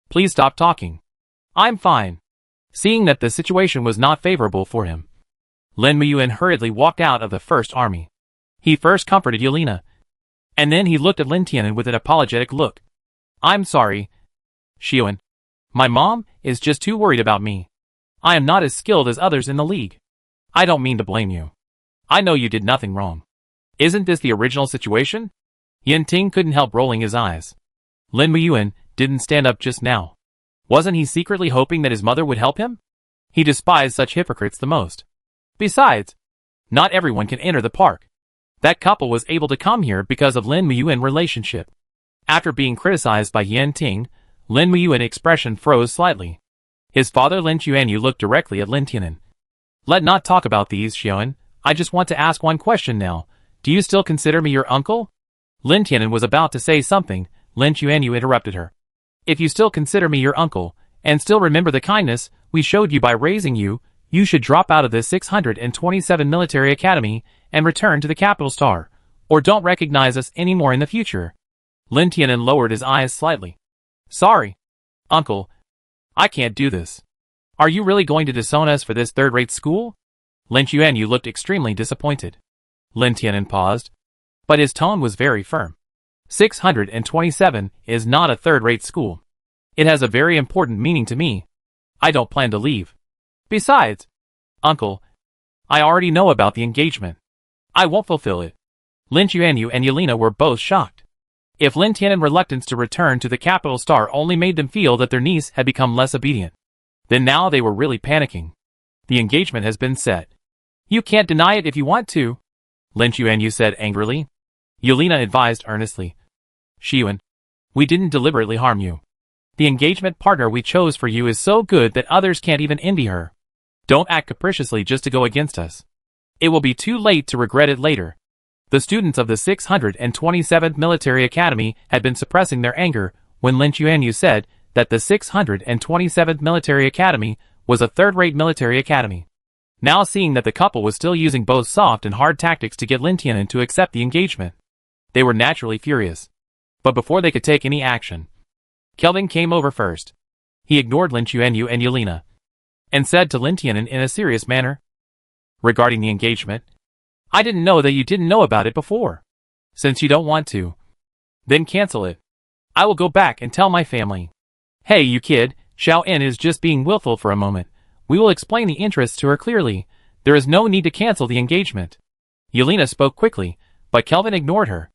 please stop talking. I'm fine. Seeing that the situation was not favorable for him, Lin Mu Yuan hurriedly walked out of the First Army. He first comforted Yelena, and then he looked at Lin Tianan with an apologetic look. I'm sorry, Xiuan. My mom is just too worried about me. I am not as skilled as others in the League. I don't mean to blame you. I know you did nothing wrong. Isn't this the original situation? Yin Ting couldn't help rolling his eyes. Lin Mu Yuan didn't stand up just now. Wasn't he secretly hoping that his mother would help him? He despised such hypocrites the most. Besides, not everyone can enter the park. That couple was able to come here because of Lin Mu Yuan's relationship. After being criticized by Yin Ting, Lin Mu Yuan's expression froze slightly. His father Lin Chuanyu looked directly at Lin Tianan. Let not talk about these, Xiuan. I just want to ask one question now. Do you still consider me your uncle? Lin Tianan was about to say something. Lin Chuanyu interrupted her. If you still consider me your uncle, And still remember the kindness we showed you by raising you. You should drop out of this 627 military academy and return to the capital star, or don't recognize us anymore in the future. Lin Tianan lowered his eyes slightly. Sorry, uncle. I can't do this. Are you really going to disown us for this third-rate school? Lin Yuanyu looked extremely disappointed. Lin Tianan paused, but his tone was very firm. 627 is not a third-rate school. It has a very important meaning to me. I don't plan to leave. Besides, uncle, I already know about the engagement. I won't fulfill it. Lin Yuanyu and Yelena were both shocked. If Lin Tianan's reluctance to return to the capital star only made them feel that their niece had become less obedient, then now they were really panicking. The engagement has been set. You can't deny it if you want to, Lin Yuanyu said angrily. Yelena advised earnestly. Xiwen, we didn't deliberately harm you. The engagement partner we chose for you is so good that others can't even envy her. Don't act capriciously just to go against us. It will be too late to regret it later. The students of the 627th Military Academy had been suppressing their anger when Lin Yuanyu said that the 627th Military Academy was a third-rate military academy. Now seeing that the couple was still using both soft and hard tactics to get Lin Tianan to accept the engagement, they were naturally furious. But before they could take any action, Kelvin came over first. He ignored Lin Yuanyu and Yelena, and said to Lin Tianan in a serious manner, regarding the engagement, I didn't know that you didn't know about it before. Since you don't want to, then cancel it. I will go back and tell my family. Hey, you kid, Xiao En is just being willful for a moment. We will explain the interests to her clearly. There is no need to cancel the engagement. Yelena spoke quickly, but Kelvin ignored her.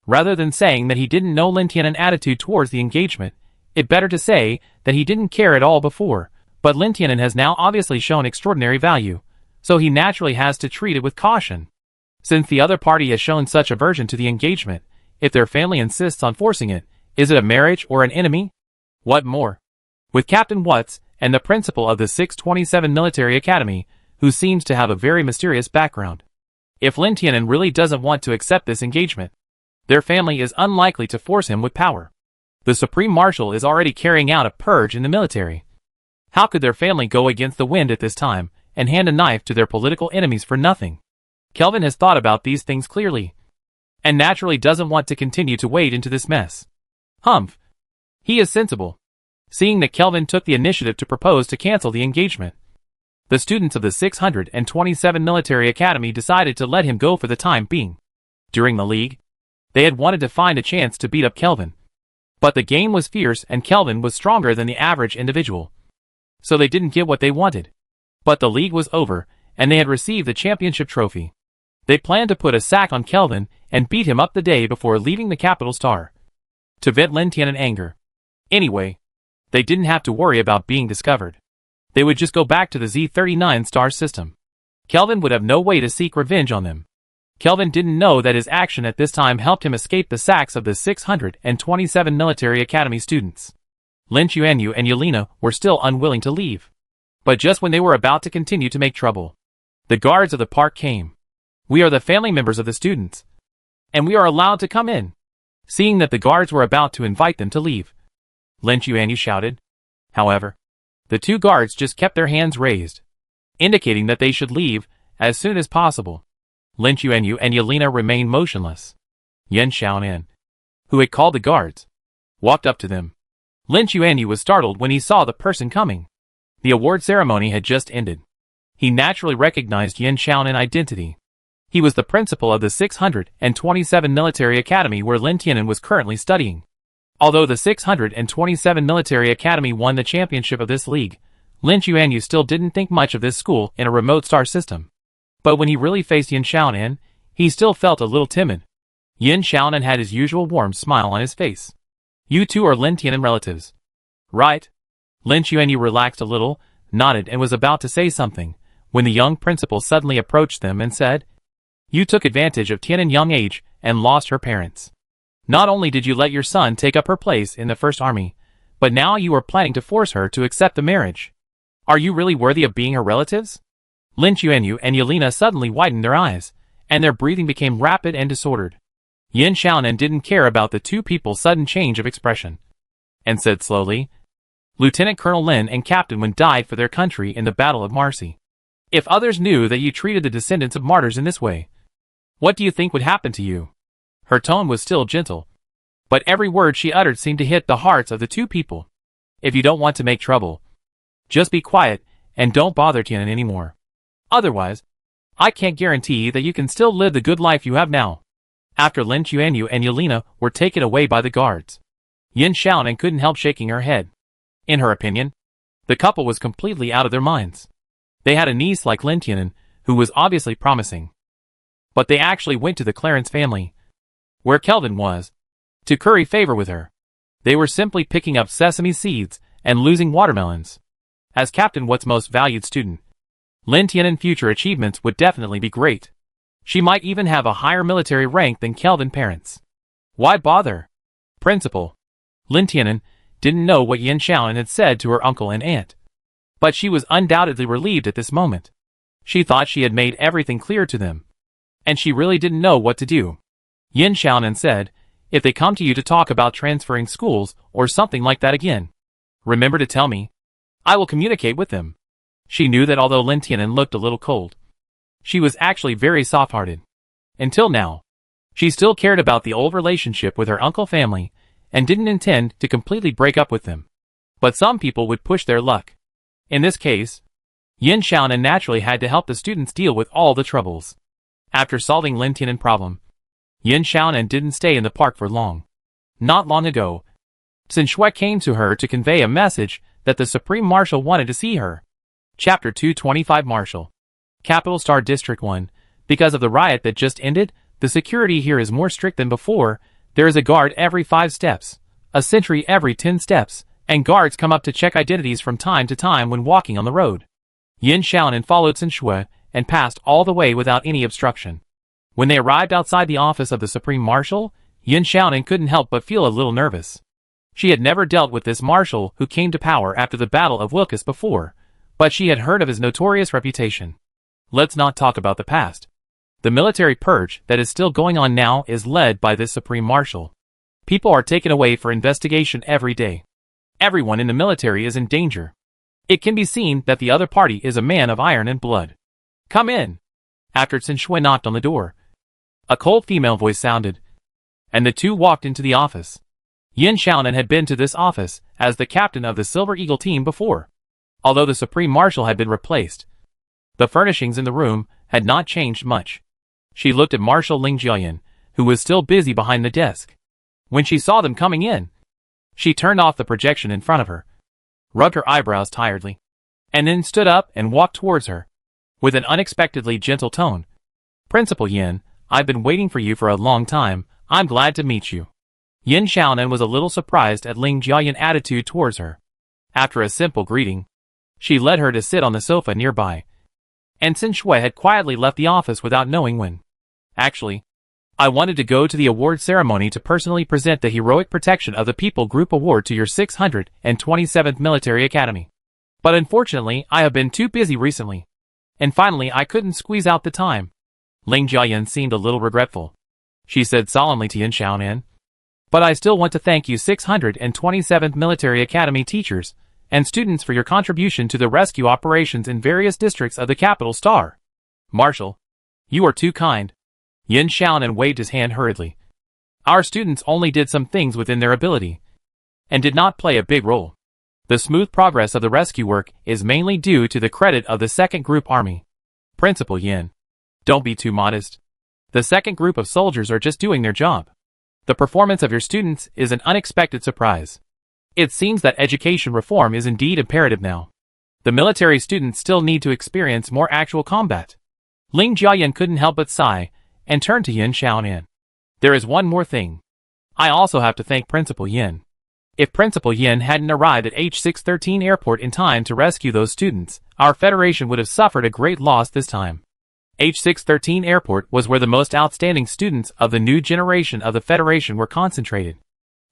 Rather than saying that he didn't know Lin Tianan's attitude towards the engagement, it better to say that he didn't care at all before, but Lin Tianan has now obviously shown extraordinary value, so he naturally has to treat it with caution. Since the other party has shown such aversion to the engagement, if their family insists on forcing it, is it a marriage or an enemy? What more? With Captain Watts and the principal of the 627 Military Academy, who seems to have a very mysterious background. If Lin Tianan really doesn't want to accept this engagement, their family is unlikely to force him with power. The Supreme Marshal is already carrying out a purge in the military. How could their family go against the wind at this time and hand a knife to their political enemies for nothing? Kelvin has thought about these things clearly, and naturally doesn't want to continue to wade into this mess. Humph. He is sensible. Seeing that Kelvin took the initiative to propose to cancel the engagement, the students of the 627 Military Academy decided to let him go for the time being. During the league, they had wanted to find a chance to beat up Kelvin, but the game was fierce and Kelvin was stronger than the average individual, so they didn't get what they wanted. But the league was over, and they had received the championship trophy. They planned to put a sack on Kelvin and beat him up the day before leaving the capital star, to vent Lin Tianan's anger. Anyway, they didn't have to worry about being discovered. They would just go back to the Z39 star system. Kelvin would have no way to seek revenge on them. Kelvin didn't know that his action at this time helped him escape the sacks of the 627 Military Academy students. Lin Yuanyu and Yelena were still unwilling to leave. But just when they were about to continue to make trouble, the guards of the park came. We are the family members of the students, and we are allowed to come in. Seeing that the guards were about to invite them to leave, Lin Yuanyu shouted. However, the two guards just kept their hands raised, indicating that they should leave as soon as possible. Lin Yuanyu and Yelena remained motionless. Yan Xiaonan, who had called the guards, walked up to them. Lin Yuanyu was startled when he saw the person coming. The award ceremony had just ended. He naturally recognized Yan Xiaonan's identity. He was the principal of the 627 Military Academy where Lin Tianan was currently studying. Although the 627 Military Academy won the championship of this league, Lin Yuanyu still didn't think much of this school in a remote star system. But when he really faced Yan Xiaonan, he still felt a little timid. Yan Xiaonan had his usual warm smile on his face. You two are Lin Tianan relatives, right? Lin Yuanyu relaxed a little, nodded and was about to say something, when the young principal suddenly approached them and said, You took advantage of Tianan's young age and lost her parents. Not only did you let your son take up her place in the First Army, but now you are planning to force her to accept the marriage. Are you really worthy of being her relatives? Lin Yuanyu and Yelena suddenly widened their eyes, and their breathing became rapid and disordered. Yan Xiaonan didn't care about the two people's sudden change of expression, and said slowly, Lieutenant Colonel Lin and Captain Wen died for their country in the Battle of Marcy. If others knew that you treated the descendants of martyrs in this way, what do you think would happen to you? Her tone was still gentle, but every word she uttered seemed to hit the hearts of the two people. If you don't want to make trouble, just be quiet and don't bother Tian'an anymore. Otherwise, I can't guarantee that you can still live the good life you have now. After Lin Chuanyu and Yelena were taken away by the guards, Yin Xiaonan couldn't help shaking her head. In her opinion, the couple was completely out of their minds. They had a niece like Lin Tian'an, who was obviously promising. But they actually went to the Clarence family, where Kelvin was, to curry favor with her. They were simply picking up sesame seeds and losing watermelons. As Captain What's most valued student, Lin Tian'an's future achievements would definitely be great. She might even have a higher military rank than Kelvin parents. Why bother? Principal. Lin Tian'an didn't know what Yin Xiaonan had said to her uncle and aunt, but she was undoubtedly relieved at this moment. She thought she had made everything clear to them, and she really didn't know what to do. Yin Xiaonan said, if they come to you to talk about transferring schools or something like that again, remember to tell me. I will communicate with them. She knew that although Lin Tian'an looked a little cold, she was actually very soft-hearted. Until now, she still cared about the old relationship with her uncle family and didn't intend to completely break up with them. But some people would push their luck. In this case, Yin Xiaonan naturally had to help the students deal with all the troubles. After solving Lin Tian'an's problem, Yin Xiaonan didn't stay in the park for long. Not long ago, Sun Shui came to her to convey a message that the Supreme Marshal wanted to see her. Chapter 225 Marshal. Capital Star District 1. Because of the riot that just ended, the security here is more strict than before. There is a guard every 5 steps, a sentry every 10 steps, and guards come up to check identities from time to time when walking on the road. Yin Xiaonan followed Sun Shui and passed all the way without any obstruction. When they arrived outside the office of the Supreme Marshal, Yin Xiaonan couldn't help but feel a little nervous. She had never dealt with this marshal who came to power after the Battle of Wilkes before, but she had heard of his notorious reputation. Let's not talk about the past. The military purge that is still going on now is led by this Supreme Marshal. People are taken away for investigation every day. Everyone in the military is in danger. It can be seen that the other party is a man of iron and blood. Come in. After Sun Shui knocked on the door, a cold female voice sounded, and the two walked into the office. Yin Xiaonan had been to this office as the captain of the Silver Eagle team before. Although the Supreme Marshal had been replaced, the furnishings in the room had not changed much. She looked at Marshal Ling Jiayan, who was still busy behind the desk. When she saw them coming in, she turned off the projection in front of her, rubbed her eyebrows tiredly, and then stood up and walked towards her, with an unexpectedly gentle tone. Principal Yin, I've been waiting for you for a long time. I'm glad to meet you. Yin Xiaonan was a little surprised at Ling Jiayan's attitude towards her. After a simple greeting, she led her to sit on the sofa nearby, and Sun Shui had quietly left the office without knowing when. Actually, I wanted to go to the award ceremony to personally present the Heroic Protection of the People Group Award to your 627th Military Academy. But unfortunately, I have been too busy recently, and finally I couldn't squeeze out the time. Ling Jiayan seemed a little regretful. She said solemnly to Yin Xiaonan, but I still want to thank you 627th Military Academy teachers and students for your contribution to the rescue operations in various districts of the capital Star. Marshal, you are too kind. Yin Xiaonan waved his hand hurriedly. Our students only did some things within their ability, and did not play a big role. The smooth progress of the rescue work is mainly due to the credit of the second group army. Principal Yin, don't be too modest. The second group of soldiers are just doing their job. The performance of your students is an unexpected surprise. It seems that education reform is indeed imperative now. The military students still need to experience more actual combat. Ling Jiayan couldn't help but sigh, and turned to Yin Xiaonan. There is one more thing. I also have to thank Principal Yin. If Principal Yin hadn't arrived at H613 airport in time to rescue those students, our Federation would have suffered a great loss this time. H613 airport was where the most outstanding students of the new generation of the Federation were concentrated.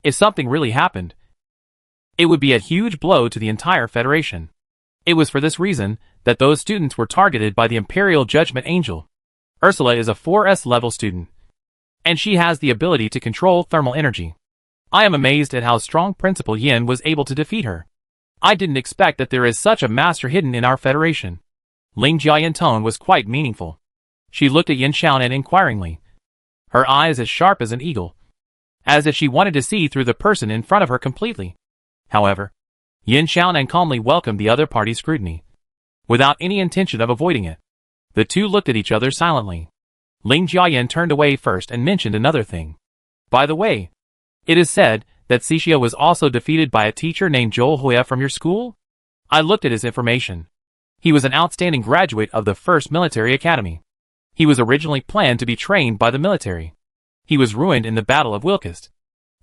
If something really happened, it would be a huge blow to the entire Federation. It was for this reason that those students were targeted by the Imperial Judgment Angel. Ursula is a 4S level student, and she has the ability to control thermal energy. I am amazed at how strong Principal Yin was able to defeat her. I didn't expect that there is such a master hidden in our federation. Ling Jiayan's tone was quite meaningful. She looked at Yin Xiaonan inquiringly, her eyes as sharp as an eagle, as if she wanted to see through the person in front of her completely. However, Yin Xiaonan calmly welcomed the other party's scrutiny, without any intention of avoiding it. The two looked at each other silently. Ling Jiayan turned away first and mentioned another thing. By the way, it is said that Xixia was also defeated by a teacher named Zhou Huya from your school? I looked at his information. He was an outstanding graduate of the first military academy. He was originally planned to be trained by the military. He was ruined in the Battle of Wilkest.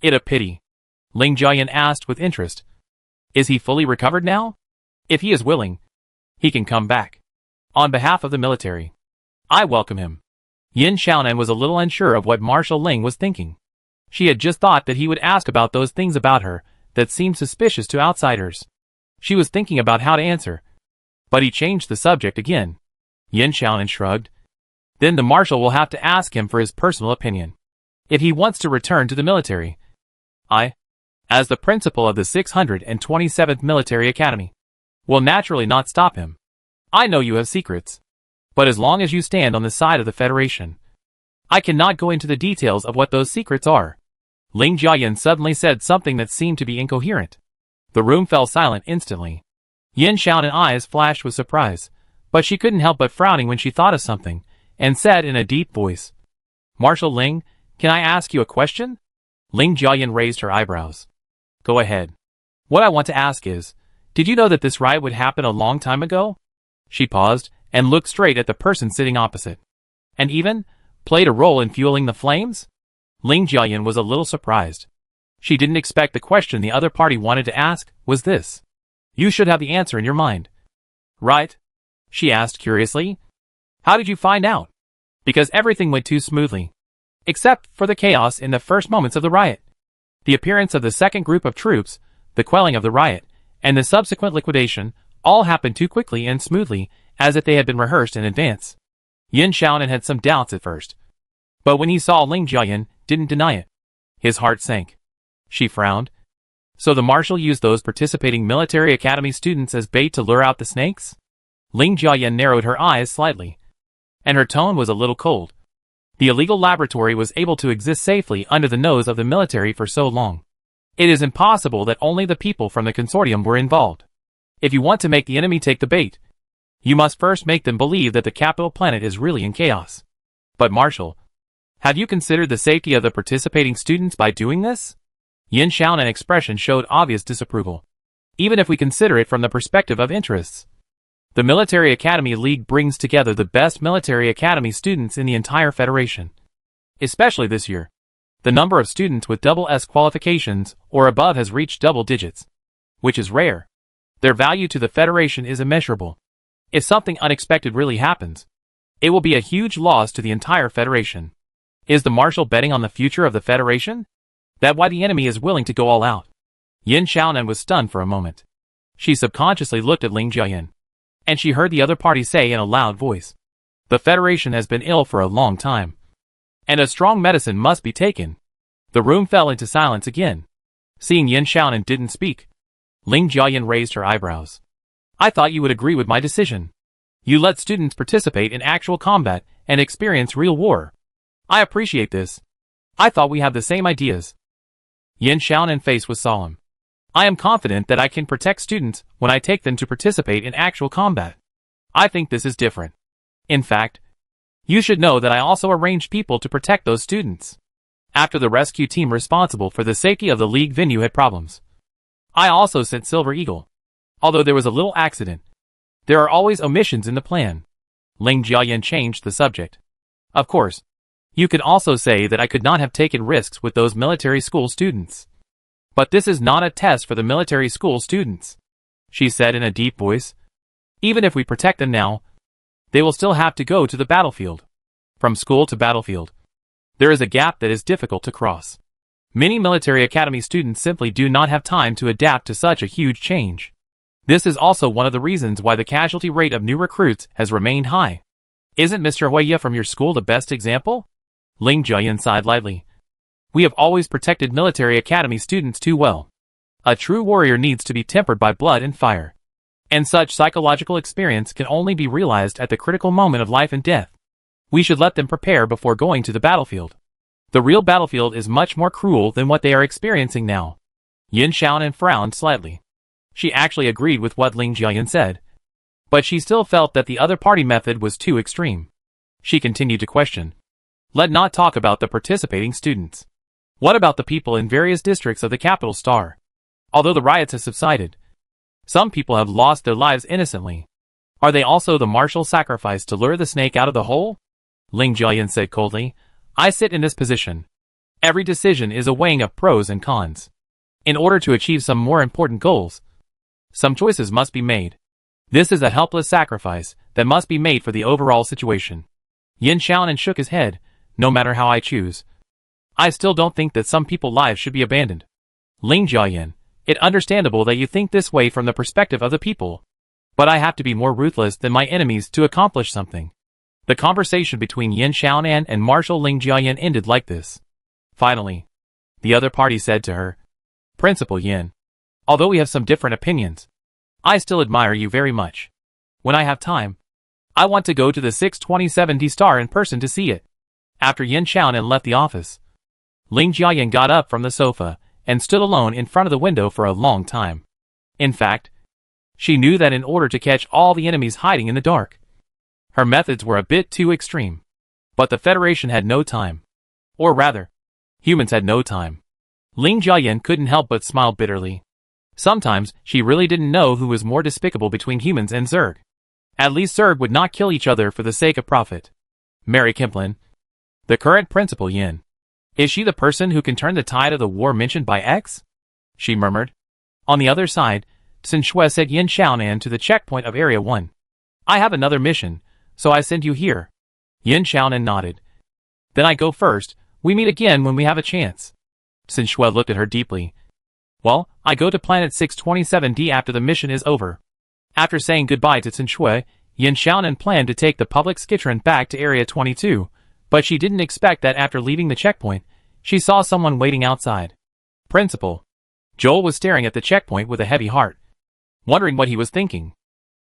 It a pity. Ling Jiayan asked with interest. Is he fully recovered now? If he is willing, he can come back. On behalf of the military, I welcome him. Yin Xiaonan was a little unsure of what Marshal Ling was thinking. She had just thought that he would ask about those things about her that seemed suspicious to outsiders. She was thinking about how to answer, but he changed the subject again. Yin Xiaonan shrugged. Then the marshal will have to ask him for his personal opinion. If he wants to return to the military, I, as the principal of the 627th Military Academy, will naturally not stop him. I know you have secrets, but as long as you stand on the side of the Federation, I cannot go into the details of what those secrets are. Ling Jiayan suddenly said something that seemed to be incoherent. The room fell silent instantly. Yin Xiaonan's eyes flashed with surprise, but she couldn't help but frowning when she thought of something, and said in a deep voice, Marshal Ling, can I ask you a question? Ling Jiayan raised her eyebrows. Go ahead. What I want to ask is, did you know that this riot would happen a long time ago? She paused, and looked straight at the person sitting opposite. And even played a role in fueling the flames? Ling Jiayan was a little surprised. She didn't expect the question the other party wanted to ask was this. You should have the answer in your mind. Right? She asked curiously. How did you find out? Because everything went too smoothly. Except for the chaos in the first moments of the riot. The appearance of the second group of troops, the quelling of the riot, and the subsequent liquidation all happened too quickly and smoothly, as if they had been rehearsed in advance. Yin Xiaonan had some doubts at first, but when he saw Ling Jiayan, didn't deny it. His heart sank. She frowned. So the marshal used those participating military academy students as bait to lure out the snakes? Ling Jiayan narrowed her eyes slightly, and her tone was a little cold. The illegal laboratory was able to exist safely under the nose of the military for so long. It is impossible that only the people from the consortium were involved. If you want to make the enemy take the bait, you must first make them believe that the capital planet is really in chaos. But Marshal, have you considered the safety of the participating students by doing this? Yin Xiaonan's expression showed obvious disapproval. Even if we consider it from the perspective of interests. The Military Academy League brings together the best military academy students in the entire Federation. Especially this year. The number of students with double S qualifications or above has reached double digits, which is rare. Their value to the Federation is immeasurable. If something unexpected really happens, it will be a huge loss to the entire Federation. Is the Marshal betting on the future of the Federation? That's why the enemy is willing to go all out. Yin Xiaonan was stunned for a moment. She subconsciously looked at Ling Jiayan, and she heard the other party say in a loud voice, the Federation has been ill for a long time, and a strong medicine must be taken. The room fell into silence again. Seeing Yin Xiaonan didn't speak, Ling Jiayan raised her eyebrows. I thought you would agree with my decision. You let students participate in actual combat and experience real war. I appreciate this. I thought we have the same ideas. Yin Xiaonan's face was solemn. I am confident that I can protect students when I take them to participate in actual combat. I think this is different. In fact, you should know that I also arranged people to protect those students. After the rescue team responsible for the safety of the League venue had problems, I also sent Silver Eagle. Although there was a little accident, there are always omissions in the plan. Ling Jiayan changed the subject. Of course, you could also say that I could not have taken risks with those military school students. But this is not a test for the military school students, she said in a deep voice. Even if we protect them now, they will still have to go to the battlefield. From school to battlefield, there is a gap that is difficult to cross. Many military academy students simply do not have time to adapt to such a huge change. This is also one of the reasons why the casualty rate of new recruits has remained high. Isn't Mr. Huiya from your school the best example? Ling Jiayan sighed lightly. We have always protected military academy students too well. A true warrior needs to be tempered by blood and fire. And such psychological experience can only be realized at the critical moment of life and death. We should let them prepare before going to the battlefield. The real battlefield is much more cruel than what they are experiencing now. Yin Xiaonan frowned slightly. She actually agreed with what Ling Jiayan said. But she still felt that the other party method was too extreme. She continued to question. Let not talk about the participating students. What about the people in various districts of the capital star? Although the riots have subsided, some people have lost their lives innocently. Are they also the martial sacrifice to lure the snake out of the hole? Ling Jiayan said coldly. I sit in this position. Every decision is a weighing of pros and cons. In order to achieve some more important goals, some choices must be made. This is a helpless sacrifice that must be made for the overall situation. Yin Xiaonan shook his head. No matter how I choose, I still don't think that some people's lives should be abandoned. Ling Jiayan, it's understandable that you think this way from the perspective of the people. But I have to be more ruthless than my enemies to accomplish something. The conversation between Yin Xiaonan and Marshal Ling Jiayan ended like this. Finally, the other party said to her, Principal Yin, although we have some different opinions, I still admire you very much. When I have time, I want to go to the 627D star in person to see it. After Yin Xiaonan left the office, Ling Jiayan got up from the sofa and stood alone in front of the window for a long time. In fact, she knew that in order to catch all the enemies hiding in the dark, her methods were a bit too extreme. But the Federation had no time. Or rather, humans had no time. Ling Jiayan couldn't help but smile bitterly. Sometimes she really didn't know who was more despicable between humans and Zerg. At least Zerg would not kill each other for the sake of profit. Mary Kimplin, the current Principal Yin. Is she the person who can turn the tide of the war mentioned by X? She murmured. On the other side, Sun Shui said Yin Xiaonan to the checkpoint of Area 1. I have another mission, so I send you here. Yin Xiaonan nodded. Then I go first. We meet again when we have a chance. Sun Shui looked at her deeply. Well, I go to planet 627D after the mission is over. After saying goodbye to Sun Shui, Yin Xiaonan planned to take the public Skitron back to Area 22, but she didn't expect that after leaving the checkpoint, she saw someone waiting outside. Principal. Joel was staring at the checkpoint with a heavy heart, wondering what he was thinking.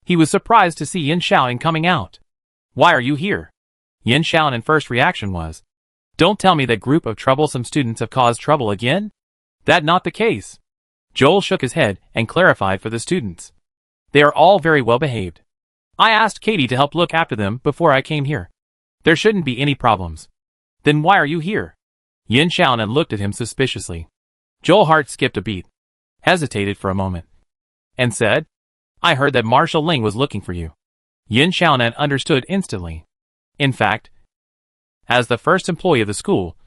He was surprised to see Yin Xiaonan coming out. Why are you here? Yin Xiaonan's first reaction was, don't tell me that group of troublesome students have caused trouble again? That not the case. Joel shook his head and clarified for the students. They are all very well behaved. I asked Katie to help look after them before I came here. There shouldn't be any problems. Then why are you here? Yin Xiaonan looked at him suspiciously. Joel's heart skipped a beat, hesitated for a moment, and said, I heard that Marshal Ling was looking for you. Yin Xiaonan understood instantly. In fact, as the first employee of the school,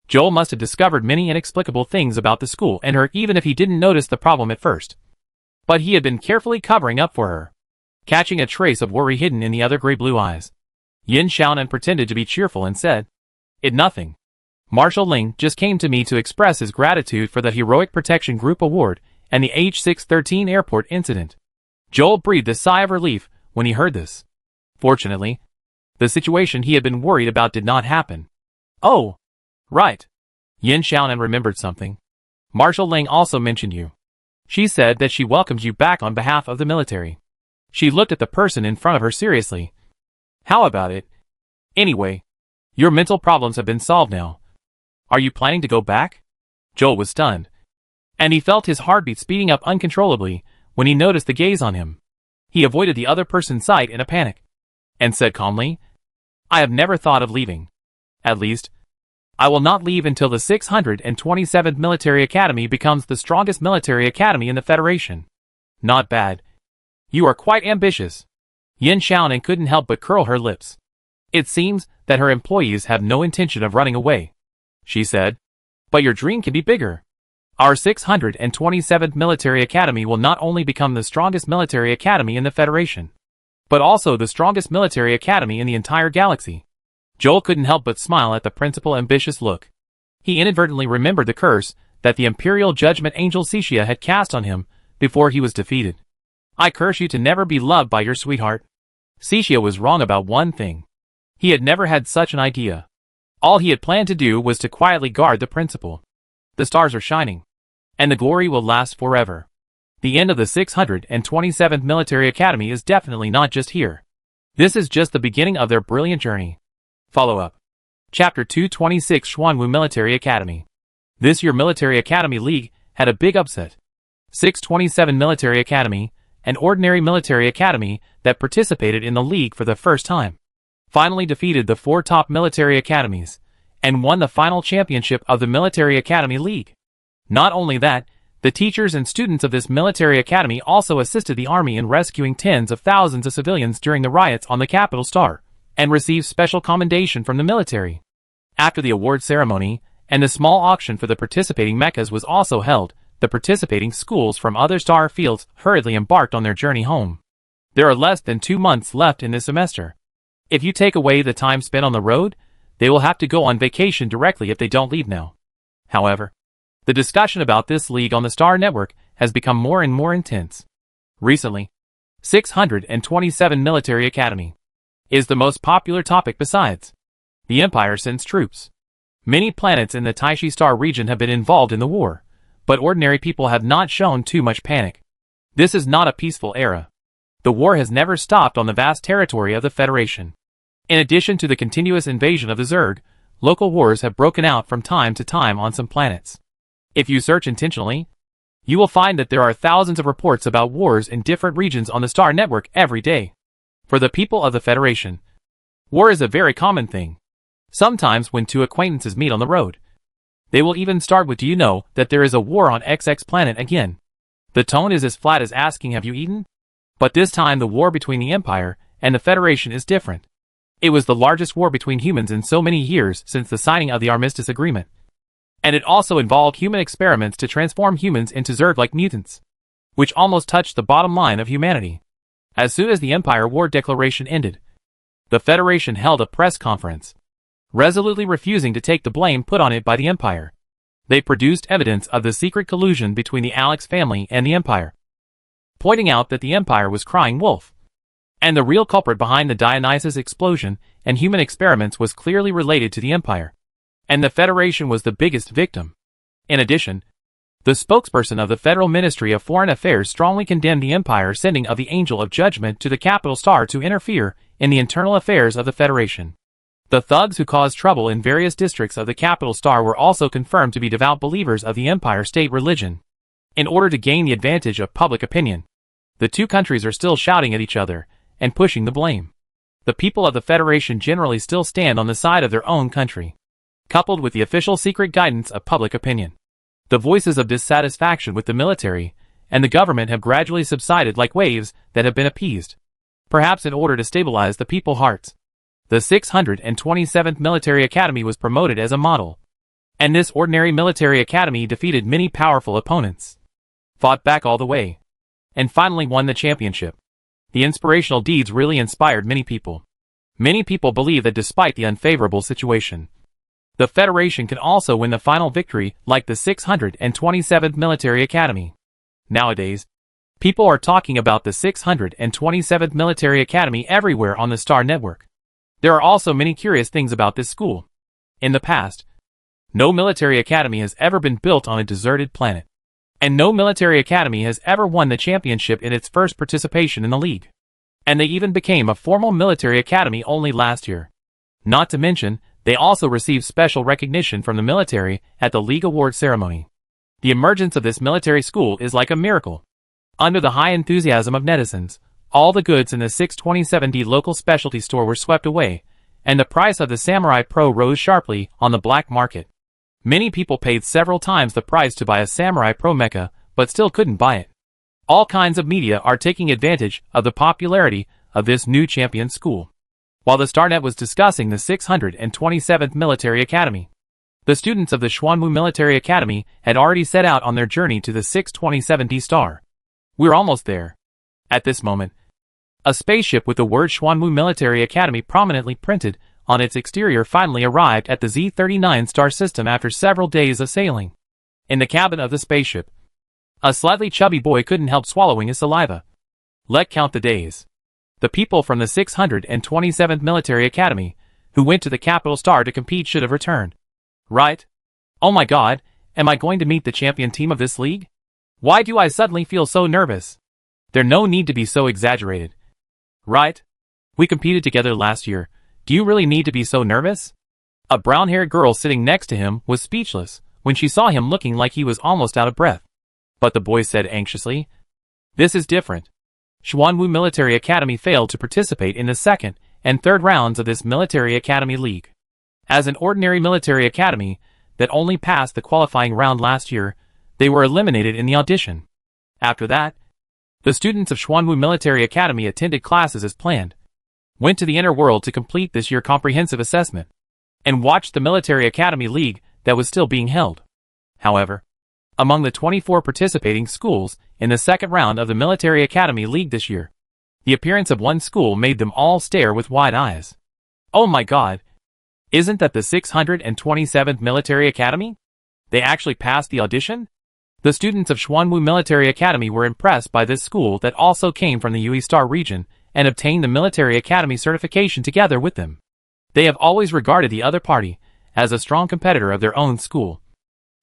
Joel must have discovered many inexplicable things about the school and her even if he didn't notice the problem at first. But he had been carefully covering up for her, catching a trace of worry hidden in the other gray-blue eyes. Yin Xiaonan pretended to be cheerful and said, It nothing. Marshal Ling just came to me to express his gratitude for the Heroic Protection Group Award and the H613 airport incident. Joel breathed a sigh of relief when he heard this. Fortunately, the situation he had been worried about did not happen. Oh, right. Yin Xiaonan remembered something. Marshal Ling also mentioned you. She said that she welcomes you back on behalf of the military. She looked at the person in front of her seriously. How about it? Anyway, your mental problems have been solved now. Are you planning to go back? Joel was stunned, and he felt his heartbeat speeding up uncontrollably when he noticed the gaze on him. He avoided the other person's sight in a panic, and said calmly, I have never thought of leaving. At least, I will not leave until the 627th Military Academy becomes the strongest military academy in the Federation. Not bad. You are quite ambitious. Yin Xiaonan couldn't help but curl her lips. It seems that her employees have no intention of running away, she said. But your dream can be bigger. Our 627th Military Academy will not only become the strongest military academy in the Federation, but also the strongest military academy in the entire galaxy. Joel couldn't help but smile at the principal's ambitious look. He inadvertently remembered the curse that the Imperial Judgment Angel Cixia had cast on him before he was defeated. I curse you to never be loved by your sweetheart. Cixia was wrong about one thing. He had never had such an idea. All he had planned to do was to quietly guard the principal. The stars are shining. and the glory will last forever. The end of the 627th Military Academy is definitely not just here. This is just the beginning of their brilliant journey. Follow up. Chapter 226 Xuanwu Military Academy. This year Military Academy League had a big upset. 627 Military Academy, an ordinary military academy that participated in the league for the first time, finally defeated the 4 top military academies, and won the final championship of the Military Academy League. Not only that, the teachers and students of this military academy also assisted the army in rescuing tens of thousands of civilians during the riots on the capital star, and received special commendation from the military. After the award ceremony, and the small auction for the participating mechas was also held, the participating schools from other star fields hurriedly embarked on their journey home. There are less than 2 months left in this semester. If you take away the time spent on the road, they will have to go on vacation directly if they don't leave now. However, the discussion about this league on the Star Network has become more and more intense. Recently, 627 Military Academy is the most popular topic besides. The Empire sends troops. Many planets in the Taishi Star region have been involved in the war, but ordinary people have not shown too much panic. This is not a peaceful era. The war has never stopped on the vast territory of the Federation. In addition to the continuous invasion of the Zerg, local wars have broken out from time to time on some planets. If you search intentionally, you will find that there are thousands of reports about wars in different regions on the Star Network every day. For the people of the Federation, war is a very common thing. Sometimes when 2 acquaintances meet on the road, they will even start with, "Do you know that there is a war on XX planet again?" The tone is as flat as asking, "Have you eaten?" But this time the war between the Empire and the Federation is different. It was the largest war between humans in so many years since the signing of the Armistice Agreement. And it also involved human experiments to transform humans into Zerg-like mutants, which almost touched the bottom line of humanity. As soon as the Empire War Declaration ended, the Federation held a press conference, resolutely refusing to take the blame put on it by the Empire. They produced evidence of the secret collusion between the Alex family and the Empire, pointing out that the Empire was crying wolf, and the real culprit behind the Dionysus explosion and human experiments was clearly related to the Empire, and the Federation was the biggest victim. In addition, the spokesperson of the Federal Ministry of Foreign Affairs strongly condemned the Empire's sending of the Angel of Judgment to the capital star to interfere in the internal affairs of the Federation. The thugs who caused trouble in various districts of the capital star were also confirmed to be devout believers of the Empire state religion. In order to gain the advantage of public opinion, the 2 countries are still shouting at each other and pushing the blame. The people of the Federation generally still stand on the side of their own country, coupled with the official secret guidance of public opinion. The voices of dissatisfaction with the military and the government have gradually subsided like waves that have been appeased, perhaps in order to stabilize the people's hearts. The 627th Military Academy was promoted as a model, and this ordinary military academy defeated many powerful opponents, fought back all the way, and finally won the championship. The inspirational deeds really inspired many people. Many people believe that despite the unfavorable situation, the Federation can also win the final victory like the 627th Military Academy. Nowadays, people are talking about the 627th Military Academy everywhere on the Star Network. There are also many curious things about this school. In the past, no military academy has ever been built on a deserted planet, and no military academy has ever won the championship in its first participation in the league. And they even became a formal military academy only last year. Not to mention, they also received special recognition from the military at the League Award ceremony. The emergence of this military school is like a miracle. Under the high enthusiasm of netizens, all the goods in the 627D local specialty store were swept away, and the price of the Samurai Pro rose sharply on the black market. Many people paid several times the price to buy a Samurai Pro mecha, but still couldn't buy it. All kinds of media are taking advantage of the popularity of this new champion school. While the StarNet was discussing the 627th Military Academy, the students of the Xuanwu Military Academy had already set out on their journey to the 627D star. We're almost there. At this moment, a spaceship with the word Xuanwu Military Academy prominently printed on its exterior finally arrived at the Z39 star system after several days of sailing. In the cabin of the spaceship, a slightly chubby boy couldn't help swallowing his saliva. Let's count the days. The people from the 627th Military Academy, who went to the capital star to compete, should have returned. Right? Oh my god, Am I going to meet the champion team of this league? Why do I suddenly feel so nervous? There's no need to be so exaggerated. Right? We competed together last year. Do you really need to be so nervous? A brown-haired girl sitting next to him was speechless when she saw him looking like he was almost out of breath. But the boy said anxiously, "This is different. Xuanwu Military Academy failed to participate in the second and third rounds of this Military Academy League. As an ordinary military academy that only passed the qualifying round last year, they were eliminated in the audition. After that, the students of Xuanwu Military Academy attended classes as planned, went to the inner world to complete this year's comprehensive assessment, and watched the Military Academy League that was still being held. However, among the 24 participating schools in the second round of the Military Academy League this year, the appearance of one school made them all stare with wide eyes. Oh my God! Isn't that the 627th Military Academy? They actually passed the audition? The students of Xuanwu Military Academy were impressed by this school that also came from the Yue Star region and obtained the Military Academy certification together with them. They have always regarded the other party as a strong competitor of their own school,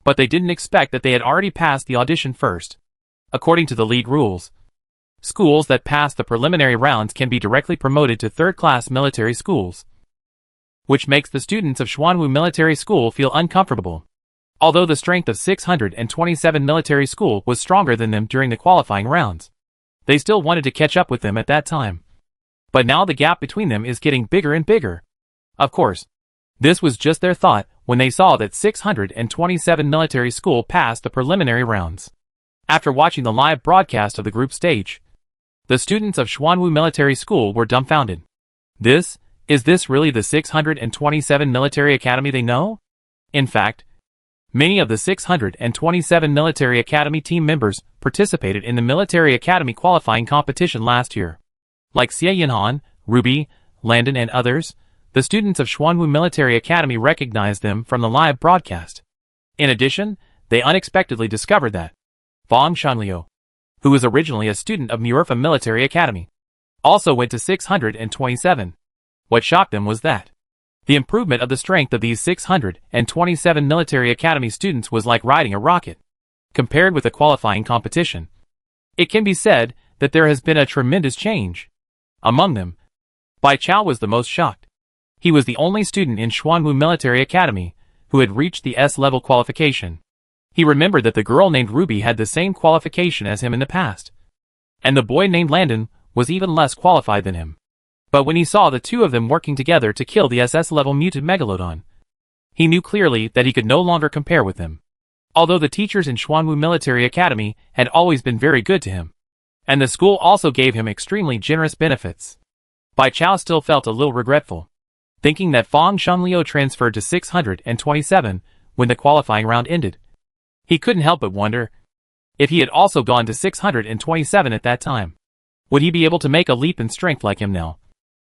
but they didn't expect that they had already passed the audition first. According to the league rules, schools that pass the preliminary rounds can be directly promoted to third-class military schools, which makes the students of Xuanwu Military School feel uncomfortable. Although the strength of 627 Military School was stronger than them during the qualifying rounds, they still wanted to catch up with them at that time. But now the gap between them is getting bigger and bigger. Of course, this was just their thought when they saw that 627 Military School passed the preliminary rounds. After watching the live broadcast of the group stage, the students of Xuanwu Military School were dumbfounded. Is this really the 627 Military Academy they know? In fact, many of the 627 Military Academy team members participated in the Military Academy qualifying competition last year. Like Xie Yinhan, Ruby, Landon and others, the students of Xuanwu Military Academy recognized them from the live broadcast. In addition, they unexpectedly discovered that Fang Shanliu, who was originally a student of Murfa Military Academy, also went to 627. What shocked them was that the improvement of the strength of these 627 Military Academy students was like riding a rocket. Compared with the qualifying competition, it can be said that there has been a tremendous change. Among them, Bai Chao was the most shocked. He was the only student in Xuanwu Military Academy who had reached the S-level qualification. He remembered that the girl named Ruby had the same qualification as him in the past, and the boy named Landon was even less qualified than him. But when he saw the two of them working together to kill the SS-level mutant Megalodon, he knew clearly that he could no longer compare with them. Although the teachers in Xuanwu Military Academy had always been very good to him, and the school also gave him extremely generous benefits, Bai Chao still felt a little regretful, thinking that Fang Shanliu transferred to 627 when the qualifying round ended. He couldn't help but wonder, if he had also gone to 627 at that time, would he be able to make a leap in strength like him now?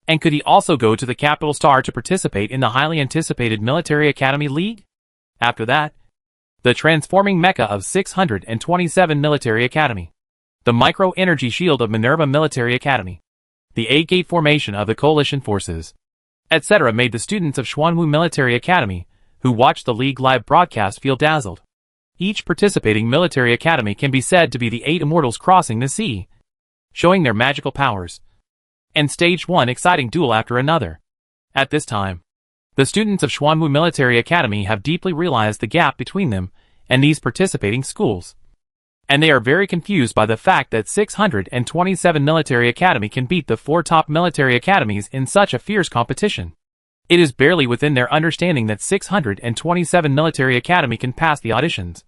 And could he also go to the Capital Star to participate in the highly anticipated Military Academy League? After that, the transforming mecha of 627 Military Academy, the micro-energy shield of Minerva Military Academy, the A-gate formation of the coalition forces, etc. made the students of Xuanwu Military Academy, who watched the league live broadcast, feel dazzled. Each participating military academy can be said to be the 8 immortals crossing the sea, showing their magical powers, and staged one exciting duel after another. At this time, the students of Xuanwu Military Academy have deeply realized the gap between them and these participating schools, and they are very confused by the fact that 627 Military Academy can beat the 4 top military academies in such a fierce competition. It is barely within their understanding that 627 Military Academy can pass the auditions.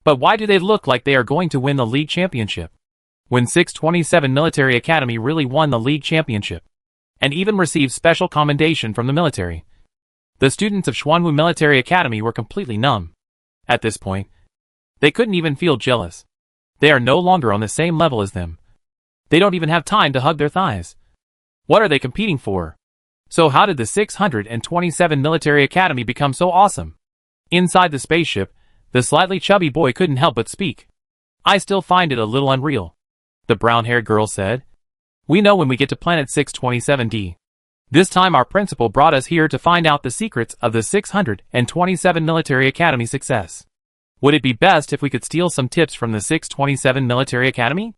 But why do they look like they are going to win the league championship, when 627 Military Academy really won the league championship, and even received special commendation from the military? The students of Xuanwu Military Academy were completely numb. At this point, they couldn't even feel jealous. They are no longer on the same level as them. They don't even have time to hug their thighs. What are they competing for? So how did the 627 Military Academy become so awesome? Inside the spaceship, the slightly chubby boy couldn't help but speak. I still find it a little unreal, the brown-haired girl said. We know when we get to planet 627D. This time our principal brought us here to find out the secrets of the 627 Military Academy success. Would it be best if we could steal some tips from the 627 Military Academy?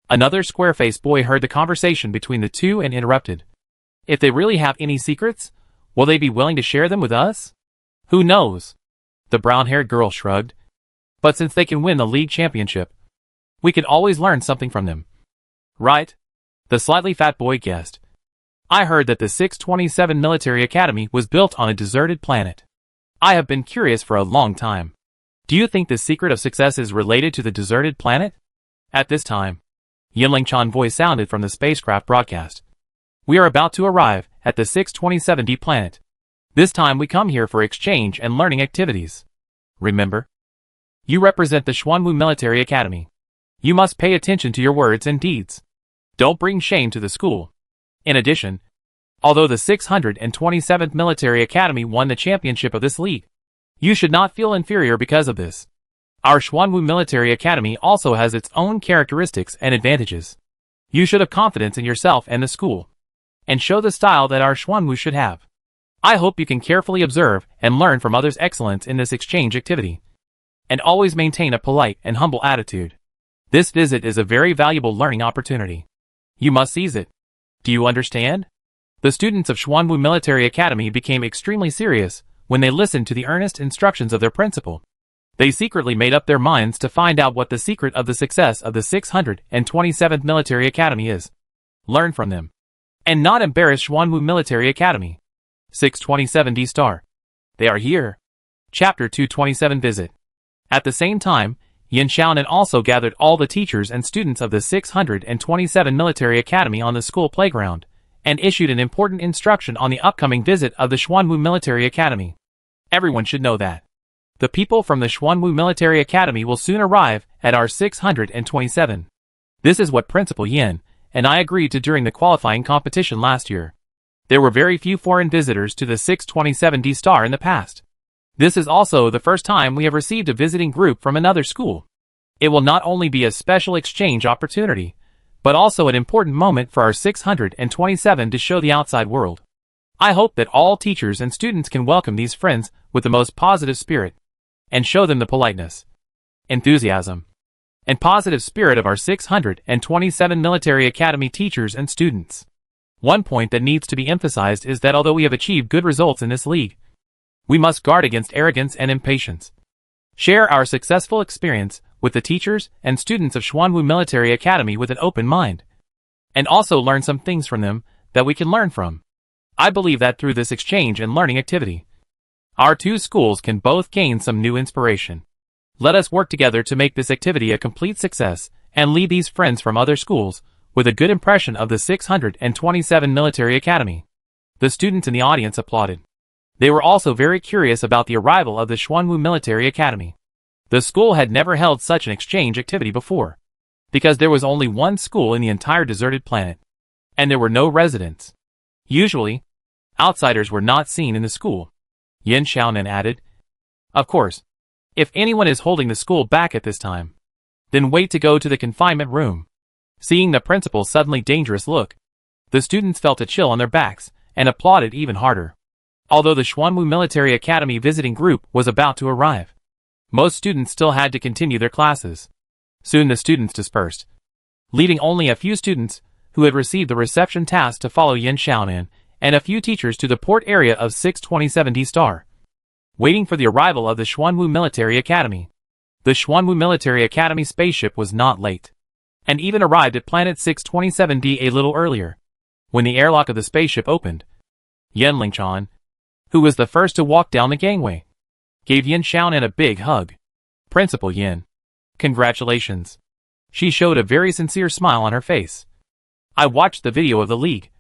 Another square-faced boy heard the conversation between the two and interrupted. If they really have any secrets, will they be willing to share them with us? Who knows? The brown-haired girl shrugged. But since they can win the league championship, we could always learn something from them. Right? The slightly fat boy guessed. I heard that the 627 Military Academy was built on a deserted planet. I have been curious for a long time. Do you think the secret of success is related to the deserted planet? At this time, Yinling-chan's voice sounded from the spacecraft broadcast. We are about to arrive at the 627D planet. This time we come here for exchange and learning activities. Remember? You represent the Xuanwu Military Academy. You must pay attention to your words and deeds. Don't bring shame to the school. In addition, although the 627th Military Academy won the championship of this league, you should not feel inferior because of this. Our Xuanwu Military Academy also has its own characteristics and advantages. You should have confidence in yourself and the school, and show the style that our Xuanwu should have. I hope you can carefully observe and learn from others' excellence in this exchange activity, and always maintain a polite and humble attitude. This visit is a very valuable learning opportunity. You must seize it. Do you understand? The students of Xuanwu Military Academy became extremely serious when they listened to the earnest instructions of their principal. They secretly made up their minds to find out what the secret of the success of the 627th Military Academy is. Learn from them, and not embarrass Xuanwu Military Academy. 627D Star. They are here. Chapter 227 Visit. At the same time, Yin Xiaonan also gathered all the teachers and students of the 627 Military Academy on the school playground, and issued an important instruction on the upcoming visit of the Xuanwu Military Academy. Everyone should know that the people from the Xuanwu Military Academy will soon arrive at our 627. This is what Principal Yin and I agreed to during the qualifying competition last year. There were very few foreign visitors to the 627D Star in the past. This is also the first time we have received a visiting group from another school. It will not only be a special exchange opportunity, but also an important moment for our 627 to show the outside world. I hope that all teachers and students can welcome these friends with the most positive spirit, and show them the politeness, enthusiasm, and positive spirit of our 627 Military Academy teachers and students. One point that needs to be emphasized is that although we have achieved good results in this league, we must guard against arrogance and impatience. Share our successful experience with the teachers and students of Xuanwu Military Academy with an open mind, and also learn some things from them that we can learn from. I believe that through this exchange and learning activity, our two schools can both gain some new inspiration. Let us work together to make this activity a complete success and lead these friends from other schools with a good impression of the 627 Military Academy. The students in the audience applauded. They were also very curious about the arrival of the Xuanwu Military Academy. The school had never held such an exchange activity before, because there was only one school in the entire deserted planet, and there were no residents. Usually, outsiders were not seen in the school. Yin Xiaonan added. Of course, if anyone is holding the school back at this time, then wait to go to the confinement room. Seeing the principal's suddenly dangerous look, the students felt a chill on their backs and applauded even harder. Although the Xuanwu Military Academy visiting group was about to arrive, most students still had to continue their classes. Soon the students dispersed, leaving only a few students who had received the reception task to follow Yin Xiaonan and a few teachers to the port area of 627D Star, waiting for the arrival of the Xuanwu Military Academy. The Xuanwu Military Academy spaceship was not late, and even arrived at planet 627D a little earlier. When the airlock of the spaceship opened, Yinling-chan, who was the first to walk down the gangway, gave Yin Xiaonan a big hug. Principal Yin, congratulations. She showed a very sincere smile on her face. I watched the video of the league,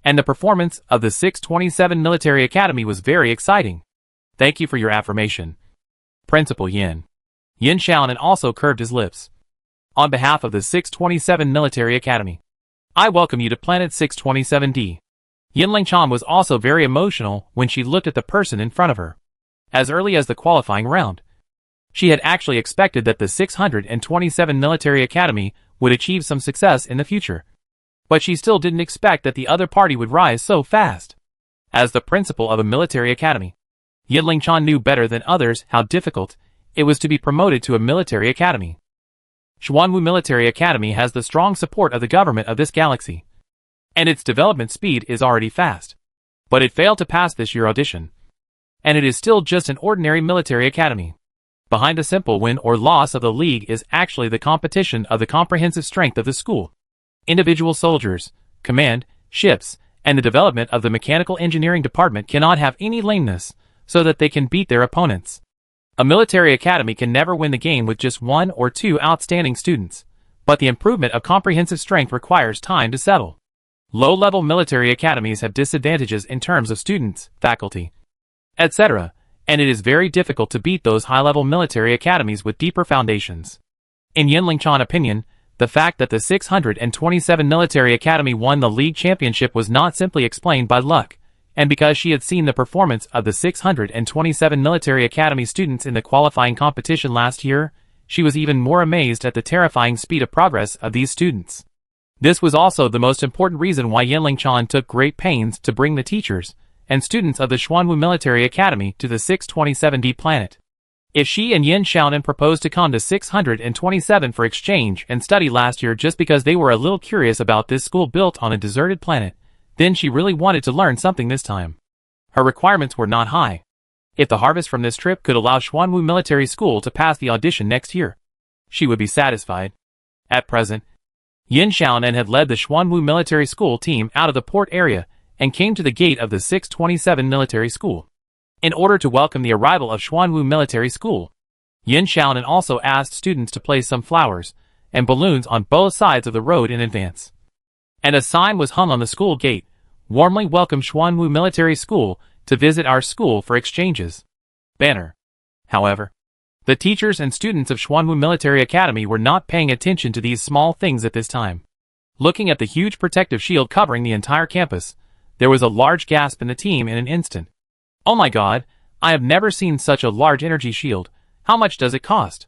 and the performance of the 627 Military Academy was very exciting. Thank you for your affirmation, Principal Yin. Yin Xiaonan also curved his lips. On behalf of the 627 Military Academy, I welcome you to planet 627D. Yinling-chan was also very emotional when she looked at the person in front of her. As early as the qualifying round, she had actually expected that the 627 Military Academy would achieve some success in the future. But she still didn't expect that the other party would rise so fast. As the principal of a military academy, Yinling-chan knew better than others how difficult it was to be promoted to a military academy. Xuanwu Military Academy has the strong support of the government of this galaxy, and its development speed is already fast. But it failed to pass this year's audition, and it is still just an ordinary military academy. Behind a simple win or loss of the league is actually the competition of the comprehensive strength of the school. Individual soldiers, command, ships, and the development of the mechanical engineering department cannot have any lameness, so that they can beat their opponents. A military academy can never win the game with just one or two outstanding students, but the improvement of comprehensive strength requires time to settle. Low-level military academies have disadvantages in terms of students, faculty, etc., and it is very difficult to beat those high-level military academies with deeper foundations. In Yinlingchan's opinion, the fact that the 627 Military Academy won the league championship was not simply explained by luck, and because she had seen the performance of the 627 Military Academy students in the qualifying competition last year, she was even more amazed at the terrifying speed of progress of these students. This was also the most important reason why Yinlingchan took great pains to bring the teachers and students of the Xuanwu Military Academy to the 627D planet. If she and Yin Xiaonan proposed to come to 627 for exchange and study last year just because they were a little curious about this school built on a deserted planet, then she really wanted to learn something this time. Her requirements were not high. If the harvest from this trip could allow Xuanwu Military School to pass the audition next year, she would be satisfied. At present, Yin Xiaonan had led the Xuanwu Military School team out of the port area and came to the gate of the 627 Military School. In order to welcome the arrival of Xuanwu Military School, Yin Xiaonan also asked students to place some flowers and balloons on both sides of the road in advance. And a sign was hung on the school gate, "Warmly welcome Xuanwu Military School to visit our school for exchanges." Banner. However, the teachers and students of Xuanwu Military Academy were not paying attention to these small things at this time. Looking at the huge protective shield covering the entire campus, there was a large gasp in the team in an instant. "Oh my god, I have never seen such a large energy shield. How much does it cost?"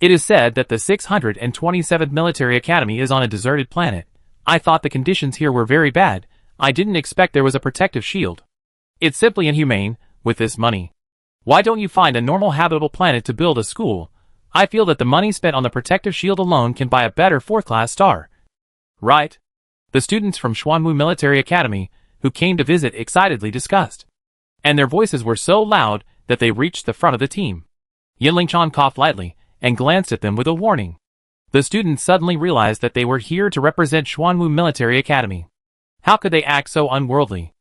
It is said that the 627th Military Academy is on a deserted planet. I thought the conditions here were very bad. I didn't expect there was a protective shield. It's simply inhumane, with this money. Why don't you find a normal habitable planet to build a school? I feel that the money spent on the protective shield alone can buy a better fourth-class star. Right? The students from Xuanwu Military Academy, who came to visit, excitedly discussed. And their voices were so loud that they reached the front of the team. Yinlingchan coughed lightly and glanced at them with a warning. The students suddenly realized that they were here to represent Xuanwu Military Academy. How could they act so unworldly?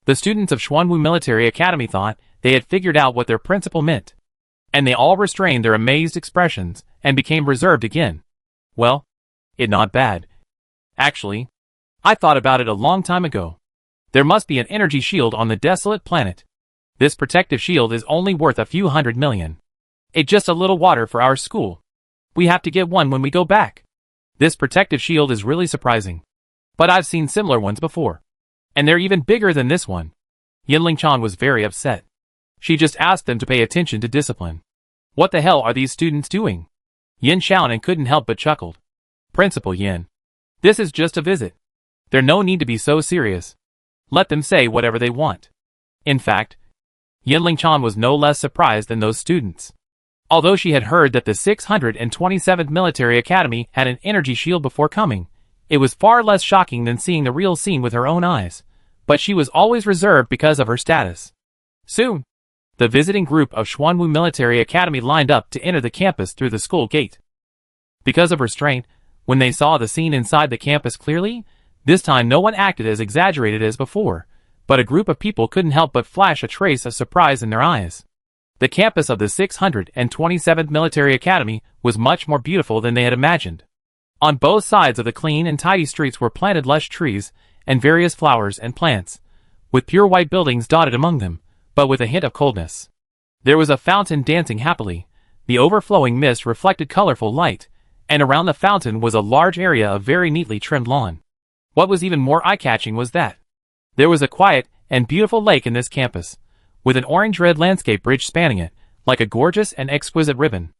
The students of Xuanwu Military Academy thought they had figured out what their principal meant, and they all restrained their amazed expressions and became reserved again. Well, it's not bad. Actually, I thought about it a long time ago. There must be an energy shield on the desolate planet. This protective shield is only worth a few $100 million. It's just a little water for our school. We have to get one when we go back. This protective shield is really surprising. But I've seen similar ones before. And they're even bigger than this one. Yinlingchan was very upset. She just asked them to pay attention to discipline. What the hell are these students doing? Yin Xiaonan couldn't help but chuckled. Principal Yin. This is just a visit. There's no need to be so serious. Let them say whatever they want. In fact, Yinlingchan was no less surprised than those students. Although she had heard that the 627th Military Academy had an energy shield before coming, it was far less shocking than seeing the real scene with her own eyes. But she was always reserved because of her status. Soon, the visiting group of Xuanwu Military Academy lined up to enter the campus through the school gate. Because of restraint, when they saw the scene inside the campus clearly, this time no one acted as exaggerated as before, but a group of people couldn't help but flash a trace of surprise in their eyes. The campus of the 627th Military Academy was much more beautiful than they had imagined. On both sides of the clean and tidy streets were planted lush trees and various flowers and plants, with pure white buildings dotted among them, but with a hint of coldness. There was a fountain dancing happily. The overflowing mist reflected colorful light, and around the fountain was a large area of very neatly trimmed lawn. What was even more eye-catching was that there was a quiet and beautiful lake in this campus, with an orange-red landscape bridge spanning it, like a gorgeous and exquisite ribbon.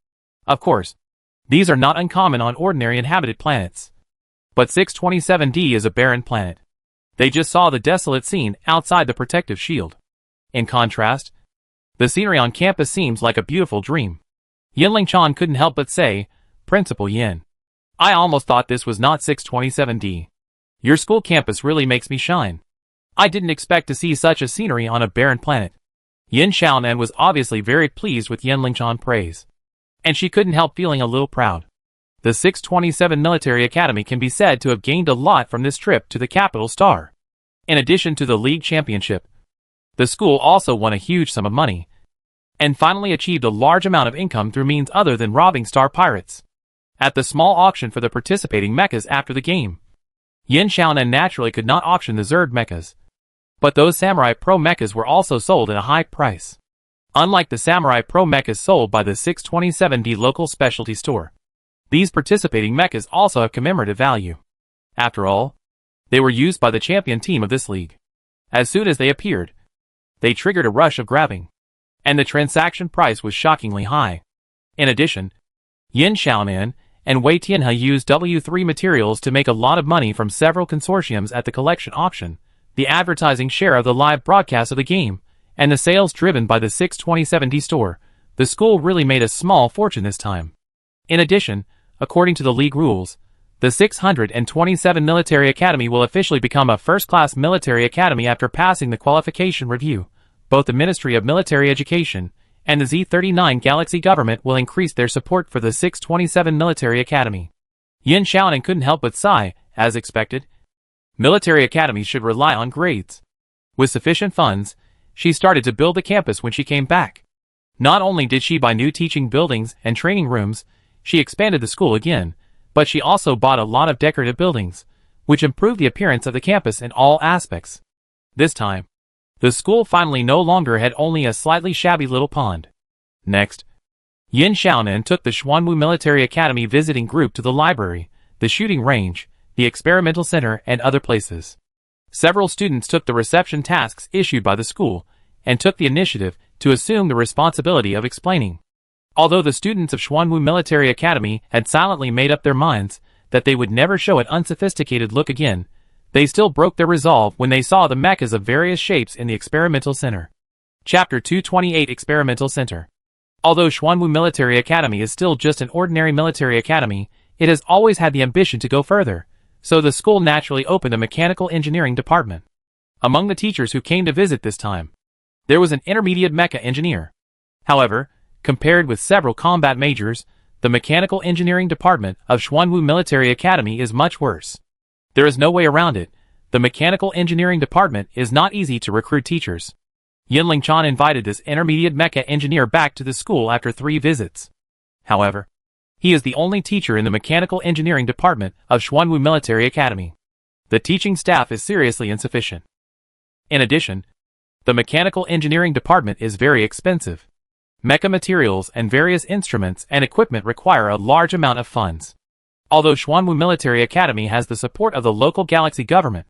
Of course, these are not uncommon on ordinary inhabited planets. But 627D is a barren planet. They just saw the desolate scene outside the protective shield. In contrast, the scenery on campus seems like a beautiful dream. Yinling Chan couldn't help but say, "Principal Yin, I almost thought this was not 627D. Your school campus really makes me shine. I didn't expect to see such a scenery on a barren planet." Yin Xiaonan was obviously very pleased with Yinling Chan's praise, and she couldn't help feeling a little proud. The 627 Military Academy can be said to have gained a lot from this trip to the capital Star. In addition to the league championship, the school also won a huge sum of money, and finally achieved a large amount of income through means other than robbing star pirates. At the small auction for the participating mechas after the game, Yin Xiaonan naturally could not auction the Zerg mechas, but those Samurai Pro mechas were also sold at a high price. Unlike the Samurai Pro mechas sold by the 627D local specialty store, these participating mechas also have commemorative value. After all, they were used by the champion team of this league. As soon as they appeared, they triggered a rush of grabbing, and the transaction price was shockingly high. In addition, Yin Xiaonan and Wei Tianhe used W3 materials to make a lot of money from several consortiums at the collection auction, the advertising share of the live broadcast of the game, and the sales driven by the 627D store. The school really made a small fortune this time. In addition, according to the league rules, the 627 Military Academy will officially become a first-class military academy after passing the qualification review. Both the Ministry of Military Education and the Z39 Galaxy government will increase their support for the 627 Military Academy. Yin Xiaonan couldn't help but sigh. As expected, military academies should rely on grades. With sufficient funds, she started to build the campus when she came back. Not only did she buy new teaching buildings and training rooms, she expanded the school again, but she also bought a lot of decorative buildings, which improved the appearance of the campus in all aspects. This time, the school finally no longer had only a slightly shabby little pond. Next, Yin Xiaonan took the Xuanwu Military Academy visiting group to the library, the shooting range, the experimental center, and other places. Several students took the reception tasks issued by the school, and took the initiative to assume the responsibility of explaining. Although the students of Xuanwu Military Academy had silently made up their minds that they would never show an unsophisticated look again, they still broke their resolve when they saw the mechas of various shapes in the experimental center. Chapter 228 Experimental Center. Although Xuanwu Military Academy is still just an ordinary military academy, it has always had the ambition to go further, so the school naturally opened a mechanical engineering department. Among the teachers who came to visit this time, there was an intermediate mecha engineer. However, compared with several combat majors, the mechanical engineering department of Xuanwu Military Academy is much worse. There is no way around it. The mechanical engineering department is not easy to recruit teachers. Yinling Chan invited this intermediate mecha engineer back to the school after 3 visits. However, he is the only teacher in the mechanical engineering department of Xuanwu Military Academy. The teaching staff is seriously insufficient. In addition, the mechanical engineering department is very expensive. Mecha materials and various instruments and equipment require a large amount of funds. Although Xuanwu Military Academy has the support of the local galaxy government,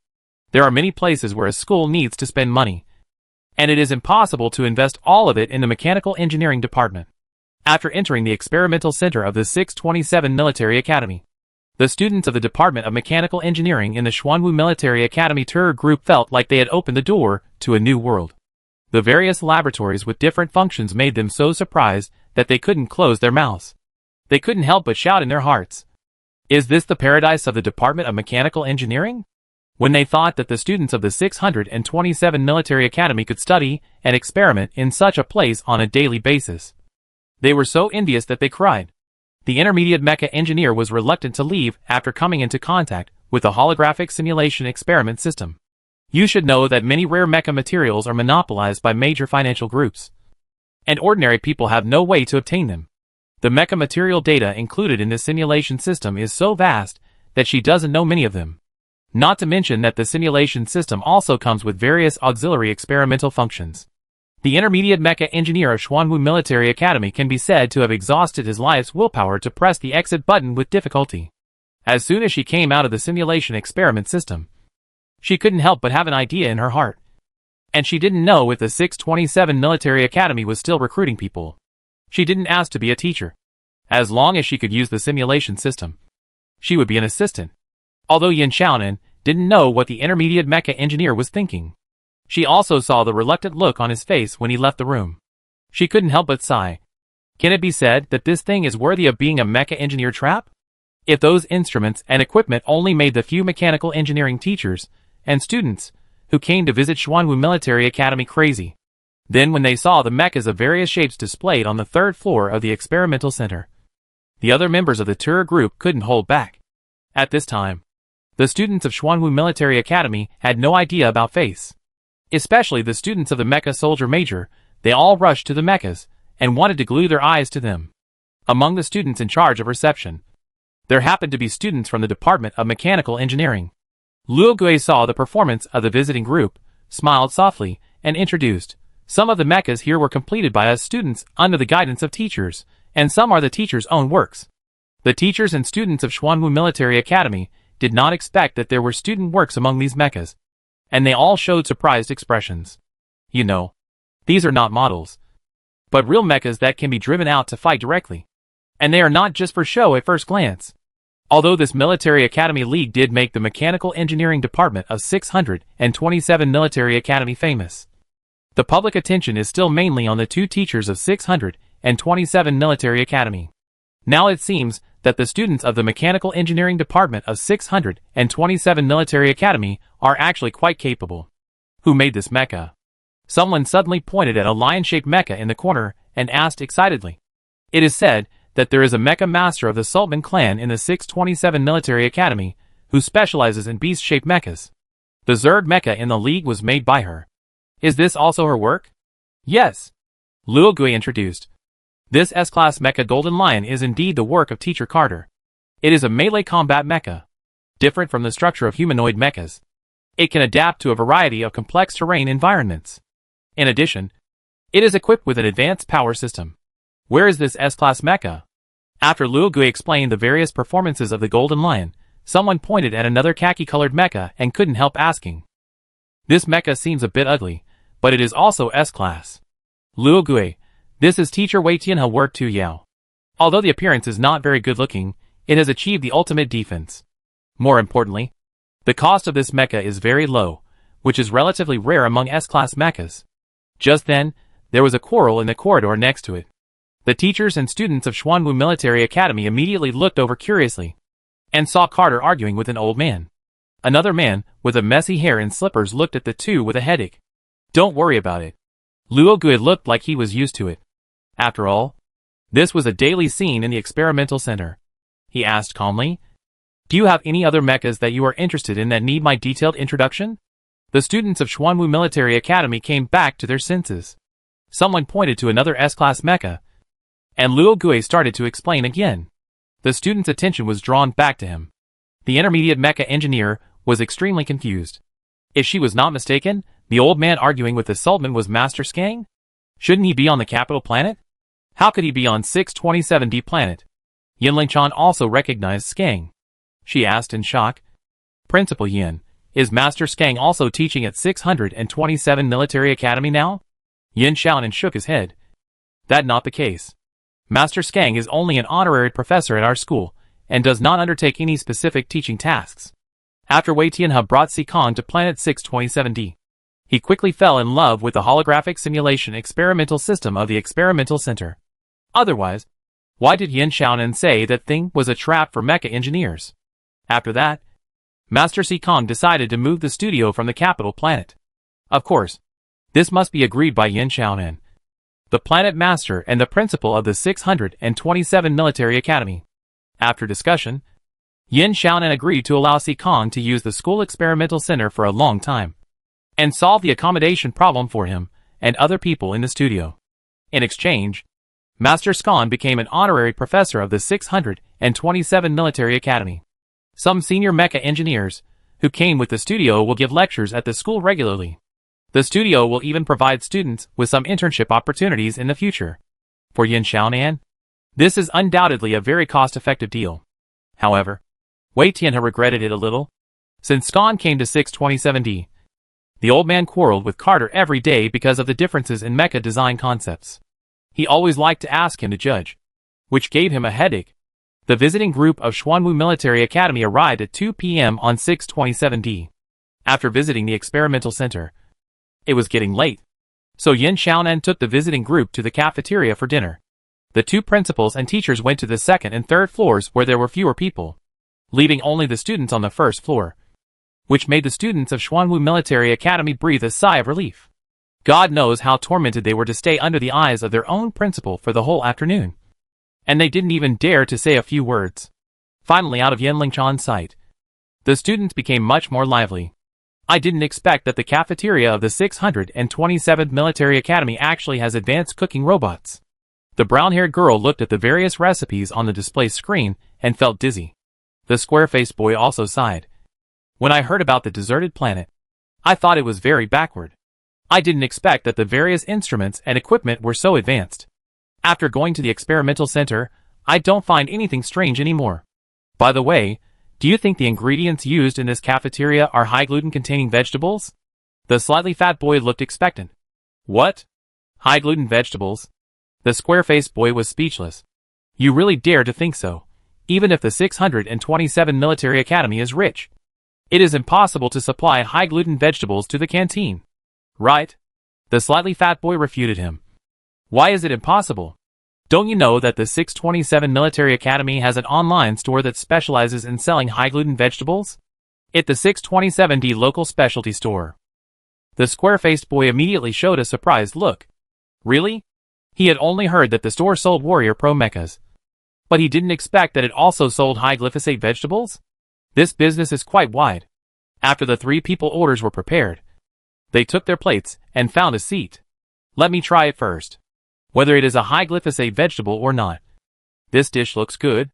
there are many places where a school needs to spend money, and it is impossible to invest all of it in the mechanical engineering department. After entering the experimental center of the 627 Military Academy, the students of the Department of Mechanical Engineering in the Xuanwu Military Academy tour group felt like they had opened the door to a new world. The various laboratories with different functions made them so surprised that they couldn't close their mouths. They couldn't help but shout in their hearts, "Is this the paradise of the Department of Mechanical Engineering?" When they thought that the students of the 627 Military Academy could study and experiment in such a place on a daily basis, they were so envious that they cried. The intermediate mecha engineer was reluctant to leave after coming into contact with the holographic simulation experiment system. You should know that many rare mecha materials are monopolized by major financial groups, and ordinary people have no way to obtain them. The mecha material data included in this simulation system is so vast that she doesn't know many of them. Not to mention that the simulation system also comes with various auxiliary experimental functions. The intermediate mecha engineer of Xuanwu Military Academy can be said to have exhausted his life's willpower to press the exit button with difficulty. As soon as she came out of the simulation experiment system, she couldn't help but have an idea in her heart. And she didn't know if the 627 Military Academy was still recruiting people. She didn't ask to be a teacher. As long as she could use the simulation system, she would be an assistant. Although Yin Xiaonan didn't know what the intermediate mecha engineer was thinking, she also saw the reluctant look on his face when he left the room. She couldn't help but sigh. Can it be said that this thing is worthy of being a mecha engineer trap? If those instruments and equipment only made the few mechanical engineering teachers and students who came to visit Xuanwu Military Academy crazy. Then when they saw the mechas of various shapes displayed on the third floor of the experimental center, the other members of the tour group couldn't hold back. At this time, the students of Xuanwu Military Academy had no idea about face. Especially the students of the Mecha Soldier Major, they all rushed to the mechas and wanted to glue their eyes to them. Among the students in charge of reception, there happened to be students from the Department of Mechanical Engineering. Luo Gui saw the performance of the visiting group, smiled softly, and introduced, "Some of the mechas here were completed by us students under the guidance of teachers, and some are the teachers' own works." The teachers and students of Xuanwu Military Academy did not expect that there were student works among these mechas, and they all showed surprised expressions. You know, these are not models, but real mechas that can be driven out to fight directly. And they are not just for show at first glance. Although this Military Academy League did make the Mechanical Engineering Department of 627 Military Academy famous, the public attention is still mainly on the two teachers of 627 Military Academy. Now it seems that the students of the Mechanical Engineering Department of 627 Military Academy are actually quite capable. Who made this mecha? Someone suddenly pointed at a lion-shaped mecha in the corner and asked excitedly. It is said that there is a mecha master of the Sultman clan in the 627 Military Academy who specializes in beast-shaped mechas. The Zerg mecha in the league was made by her. Is this also her work? Yes. Luo Gui introduced. This S-Class mecha Golden Lion is indeed the work of Teacher Carter. It is a melee combat mecha. Different from the structure of humanoid mechas, it can adapt to a variety of complex terrain environments. In addition, it is equipped with an advanced power system. Where is this S-Class mecha? After Luo Gui explained the various performances of the Golden Lion, someone pointed at another khaki-colored mecha and couldn't help asking. This mecha seems a bit ugly, but it is also S-Class. Luo Gui, this is Teacher Wei Tianhe work Tu Yao. Although the appearance is not very good-looking, it has achieved the ultimate defense. More importantly, the cost of this mecha is very low, which is relatively rare among S-Class mechas. Just then, there was a quarrel in the corridor next to it. The teachers and students of Xuanwu Military Academy immediately looked over curiously and saw Carter arguing with an old man. Another man, with a messy hair and slippers, looked at the two with a headache. Don't worry about it. Luo Gui looked like he was used to it. After all, this was a daily scene in the experimental center. He asked calmly, "Do you have any other mechas that you are interested in that need my detailed introduction?" The students of Xuanwu Military Academy came back to their senses. Someone pointed to another S-Class mecha, and Luo Gui started to explain again. The student's attention was drawn back to him. The intermediate mecha engineer was extremely confused. If she was not mistaken, the old man arguing with the Sultan was Master Skang? Shouldn't he be on the capital planet? How could he be on 627D planet? Yin Lingchan also recognized Skang. She asked in shock. "Principal Yin, is Master Skang also teaching at 627 Military Academy now?" Yin Xiaonan shook his head. That not the case. Master Skang is only an honorary professor at our school, and does not undertake any specific teaching tasks. After Wei Tianhe brought Sikong to planet 627D, he quickly fell in love with the holographic simulation experimental system of the experimental center. Otherwise, why did Yin Xiaonan say that thing was a trap for mecha engineers? After that, Master Sikong decided to move the studio from the capital planet. Of course, this must be agreed by Yin Xiaonan, the planet master and the principal of the 627 Military Academy. After discussion, Yin Xiaonan agreed to allow Sikong to use the school experimental center for a long time, and solve the accommodation problem for him and other people in the studio. In exchange, Master Skon became an honorary professor of the 627 Military Academy. Some senior mecha engineers who came with the studio will give lectures at the school regularly. The studio will even provide students with some internship opportunities in the future. For Yin Xiaonan, this is undoubtedly a very cost-effective deal. However, Wei Tianhe regretted it a little. Since Skon came to 627D, the old man quarreled with Carter every day because of the differences in mecha design concepts. He always liked to ask him to judge, which gave him a headache. The visiting group of Xuanwu Military Academy arrived at 2 p.m. on 627D. After visiting the experimental center, it was getting late, so Yin Xiaonan took the visiting group to the cafeteria for dinner. The two principals and teachers went to the second and third floors where there were fewer people, leaving only the students on the first floor, which made the students of Xuanwu Military Academy breathe a sigh of relief. God knows how tormented they were to stay under the eyes of their own principal for the whole afternoon. And they didn't even dare to say a few words. Finally, out of Yanlingchan's sight, the students became much more lively. I didn't expect that the cafeteria of the 627th Military Academy actually has advanced cooking robots. The brown-haired girl looked at the various recipes on the display screen and felt dizzy. The square-faced boy also sighed. When I heard about the deserted planet, I thought it was very backward. I didn't expect that the various instruments and equipment were so advanced. After going to the experimental center, I don't find anything strange anymore. By the way, do you think the ingredients used in this cafeteria are high-gluten containing vegetables? The slightly fat boy looked expectant. What? High-gluten vegetables? The square-faced boy was speechless. You really dare to think so, even if the 627 Military Academy is rich. It is impossible to supply high-gluten vegetables to the canteen. Right? The slightly fat boy refuted him. Why is it impossible? Don't you know that the 627 Military Academy has an online store that specializes in selling high-gluten vegetables? It's the 627D local specialty store. The square-faced boy immediately showed a surprised look. Really? He had only heard that the store sold Warrior Pro mechas. But he didn't expect that it also sold high glyphosate vegetables? This business is quite wide. After the three people orders were prepared, they took their plates and found a seat. Let me try it first. Whether it is a high glyphosate vegetable or not. This dish looks good,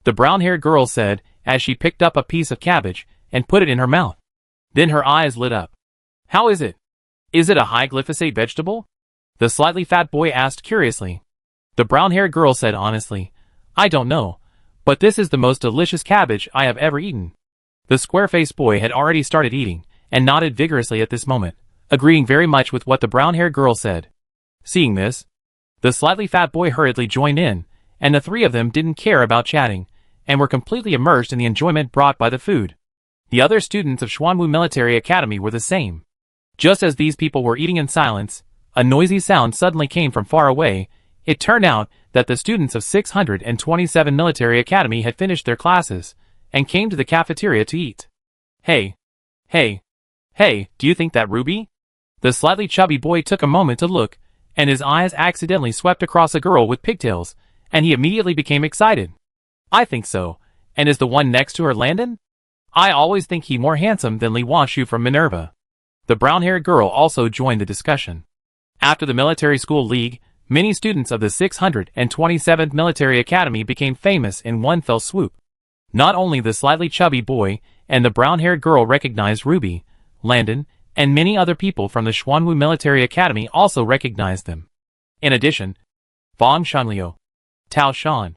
the brown-haired girl said as she picked up a piece of cabbage and put it in her mouth. Then her eyes lit up. How is it? Is it a high glyphosate vegetable? The slightly fat boy asked curiously. The brown-haired girl said honestly, I don't know, but this is the most delicious cabbage I have ever eaten. The square-faced boy had already started eating and nodded vigorously at this moment, agreeing very much with what the brown-haired girl said. Seeing this, the slightly fat boy hurriedly joined in, and the three of them didn't care about chatting, and were completely immersed in the enjoyment brought by the food. The other students of Xuanwu Military Academy were the same. Just as these people were eating in silence, a noisy sound suddenly came from far away. It turned out that the students of 627 Military Academy had finished their classes, and came to the cafeteria to eat. Hey, do you think that Ruby? The slightly chubby boy took a moment to look, and his eyes accidentally swept across a girl with pigtails, and he immediately became excited. I think so. And is the one next to her Landon? I always think he more handsome than Li Wanshu from Minerva. The brown-haired girl also joined the discussion. After the military school league, many students of the 627th Military Academy became famous in one fell swoop. Not only the slightly chubby boy and the brown-haired girl recognized Ruby, Landon, and many other people from the Xuanwu Military Academy also recognized them. In addition, Fang Shanliu, Tao Shan,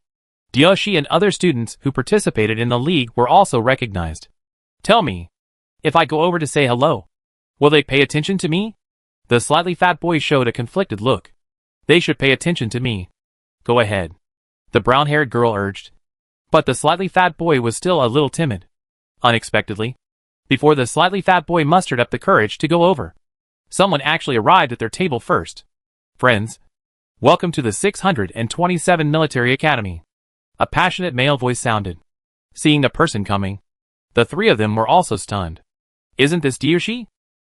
Diaoshi and other students who participated in the league were also recognized. Tell me, if I go over to say hello, will they pay attention to me? The slightly fat boy showed a conflicted look. They should pay attention to me. Go ahead, the brown-haired girl urged. But the slightly fat boy was still a little timid. Unexpectedly, before the slightly fat boy mustered up the courage to go over, someone actually arrived at their table first. Friends, welcome to the 627 Military Academy. A passionate male voice sounded. Seeing the person coming, the three of them were also stunned. Isn't this Diaoshi?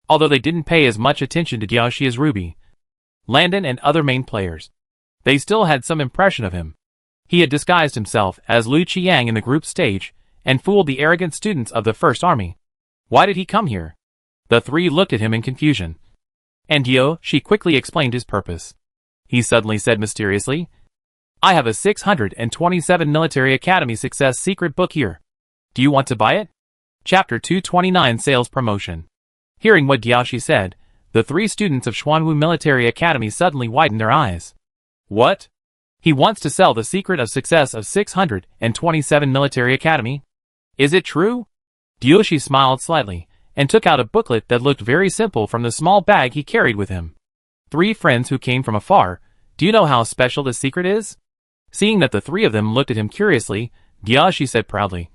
Although they didn't pay as much attention to Diaoshi as Ruby, Landon and other main players, they still had some impression of him. He had disguised himself as Lu Qiang in the group stage and fooled the arrogant students of the First Army. Why did he come here? The three looked at him in confusion. And Diaoshi quickly explained his purpose. He suddenly said mysteriously, I have a 627 Military Academy Success secret book here. Do you want to buy it? Chapter 229 Sales Promotion. Hearing what Diaoshi said, the three students of Xuanwu Military Academy suddenly widened their eyes. What? He wants to sell the secret of success of 627 Military Academy? Is it true? Diaoshi smiled slightly, and took out a booklet that looked very simple from the small bag he carried with him. Three friends who came from afar, do you know how special this secret is? Seeing that the three of them looked at him curiously, Diaoshi said proudly.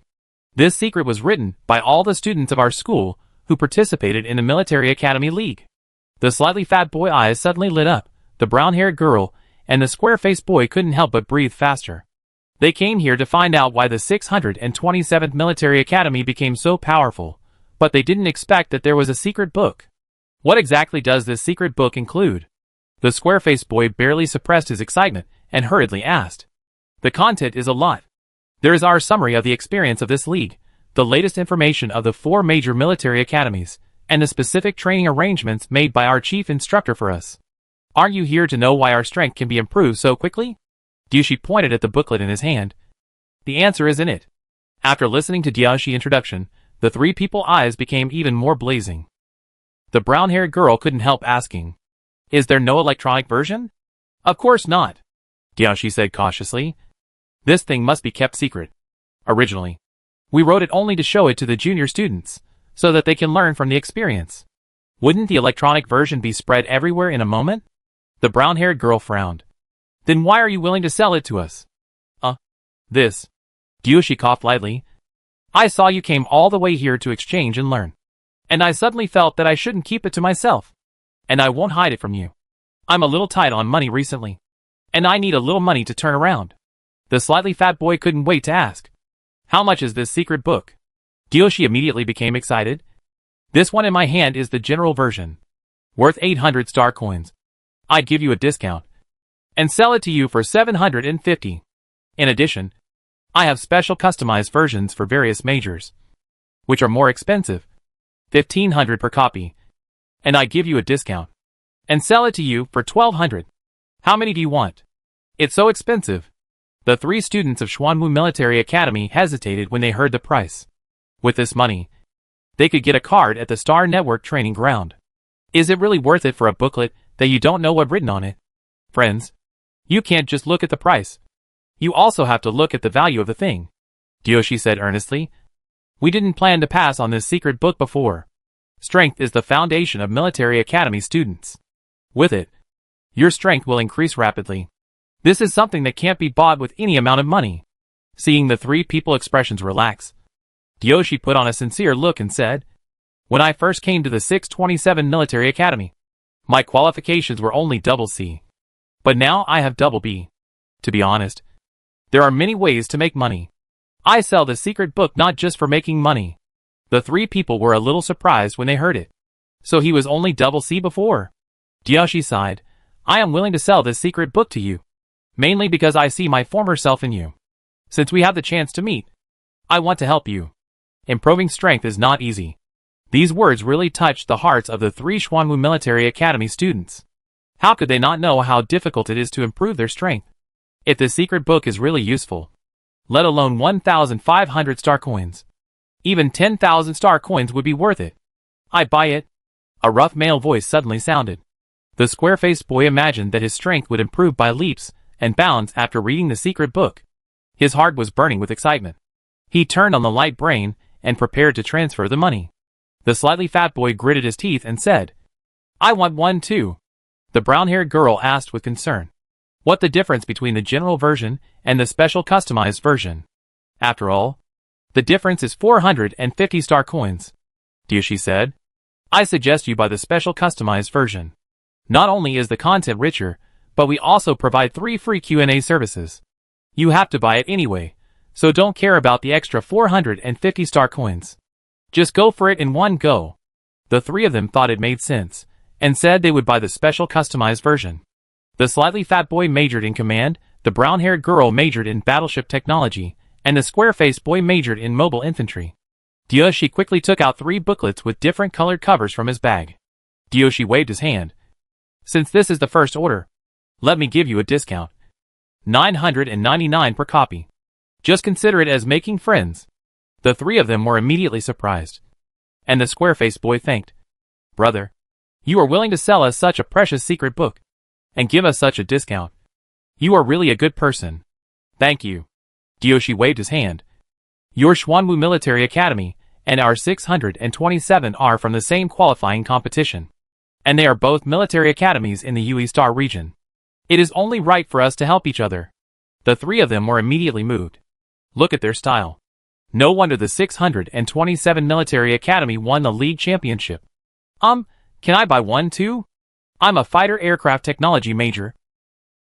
This secret was written by all the students of our school who participated in the Military Academy League. The slightly fat boy eyes suddenly lit up, the brown-haired girl, and the square-faced boy couldn't help but breathe faster. They came here to find out why the 627th Military Academy became so powerful, but they didn't expect that there was a secret book. What exactly does this secret book include? The square-faced boy barely suppressed his excitement and hurriedly asked. The content is a lot. There is our summary of the experience of this league, the latest information of the 4 major military academies, and the specific training arrangements made by our chief instructor for us. Aren't you here to know why our strength can be improved so quickly? Diyoshi pointed at the booklet in his hand. The answer is in it. After listening to Diyoshi's introduction, the 3 people's eyes became even more blazing. The brown-haired girl couldn't help asking, "Is there no electronic version?" "Of course not," Diyoshi said cautiously. "This thing must be kept secret. Originally, we wrote it only to show it to the junior students, so that they can learn from the experience. Wouldn't the electronic version be spread everywhere in a moment?" The brown-haired girl frowned. "Then why are you willing to sell it to us?" This. Diyoshi coughed lightly. "I saw you came all the way here to exchange and learn. And I suddenly felt that I shouldn't keep it to myself. And I won't hide it from you. I'm a little tight on money recently. And I need a little money to turn around." The slightly fat boy couldn't wait to ask. "How much is this secret book?" Diyoshi immediately became excited. "This one in my hand is the general version. Worth 800 star coins. I'd give you a discount. And sell it to you for 750. In addition, I have special customized versions for various majors, which are more expensive. 1,500 per copy. And I give you a discount. And sell it to you for 1,200. How many do you want? It's so expensive." The 3 students of Xuanwu Military Academy hesitated when they heard the price. With this money, they could get a card at the Star Network training ground. Is it really worth it for a booklet that you don't know what's written on it? Friends, you can't just look at the price. You also have to look at the value of the thing, Diyoshi said earnestly. We didn't plan to pass on this secret book before. Strength is the foundation of military academy students. With it, your strength will increase rapidly. This is something that can't be bought with any amount of money. Seeing the 3 people's expressions relax, Diyoshi put on a sincere look and said, "When I first came to the 627 Military Academy, my qualifications were only double C. But now I have double B. To be honest, there are many ways to make money. I sell the secret book not just for making money." The 3 people were a little surprised when they heard it. So he was only double C before? Diyoshi sighed. "I am willing to sell this secret book to you, mainly because I see my former self in you. Since we have the chance to meet, I want to help you. Improving strength is not easy." These words really touched the hearts of the 3 Xuanwu Military Academy students. How could they not know how difficult it is to improve their strength? If the secret book is really useful, let alone 1,500 star coins, even 10,000 star coins would be worth it. "I buy it." A rough male voice suddenly sounded. The square-faced boy imagined that his strength would improve by leaps and bounds after reading the secret book. His heart was burning with excitement. He turned on the light brain and prepared to transfer the money. The slightly fat boy gritted his teeth and said, "I want one too." The brown-haired girl asked with concern, "What the difference between the general version and the special customized version?" "After all, the difference is 450 star coins," Diyoshi said. "I suggest you buy the special customized version. Not only is the content richer, but we also provide 3 free Q&A services. You have to buy it anyway, so don't care about the extra 450 star coins. Just go for it in one go." The 3 of them thought it made sense, and said they would buy the special customized version. The slightly fat boy majored in command, the brown-haired girl majored in battleship technology, and the square-faced boy majored in mobile infantry. Diyoshi quickly took out 3 booklets with different colored covers from his bag. Diyoshi waved his hand. "Since this is the first order, let me give you a discount. 999 per copy. Just consider it as making friends." The 3 of them were immediately surprised. And the square-faced boy thanked. "Brother, you are willing to sell us such a precious secret book, and give us such a discount. You are really a good person. Thank you." Diyoshi waved his hand. "Your Xuanwu Military Academy and our 627 are from the same qualifying competition. And they are both military academies in the UE Star region. It is only right for us to help each other." The 3 of them were immediately moved. Look at their style. No wonder the 627 Military Academy won the league championship. Can I buy one too? I'm a fighter aircraft technology major."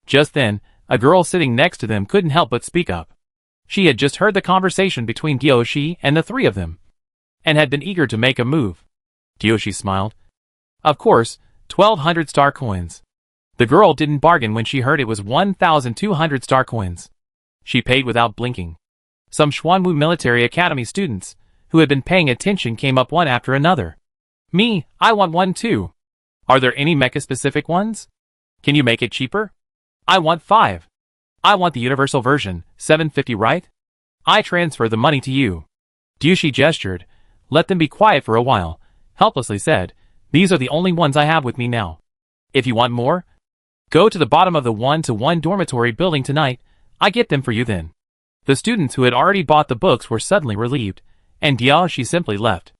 Just then, a girl sitting next to them couldn't help but speak up. She had just heard the conversation between Dioshi and the three of them, and had been eager to make a move. Dioshi smiled. Of course, 1,200 star coins. The girl didn't bargain when she heard it was 1,200 star coins. She paid without blinking. Some Xuanwu Military Academy students, who had been paying attention, came up one after another. Me, I want one too. Are there any mecha-specific ones? Can you make it cheaper? I want 5. I want the universal version, 750, right? I transfer the money to you. Dioshi gestured. Let them be quiet for a while, helplessly said. These are the only ones I have with me now. If you want more, go to the bottom of the 1-to-1 dormitory building tonight. I get them for you then. The students who had already bought the books were suddenly relieved, and Dioshi simply left.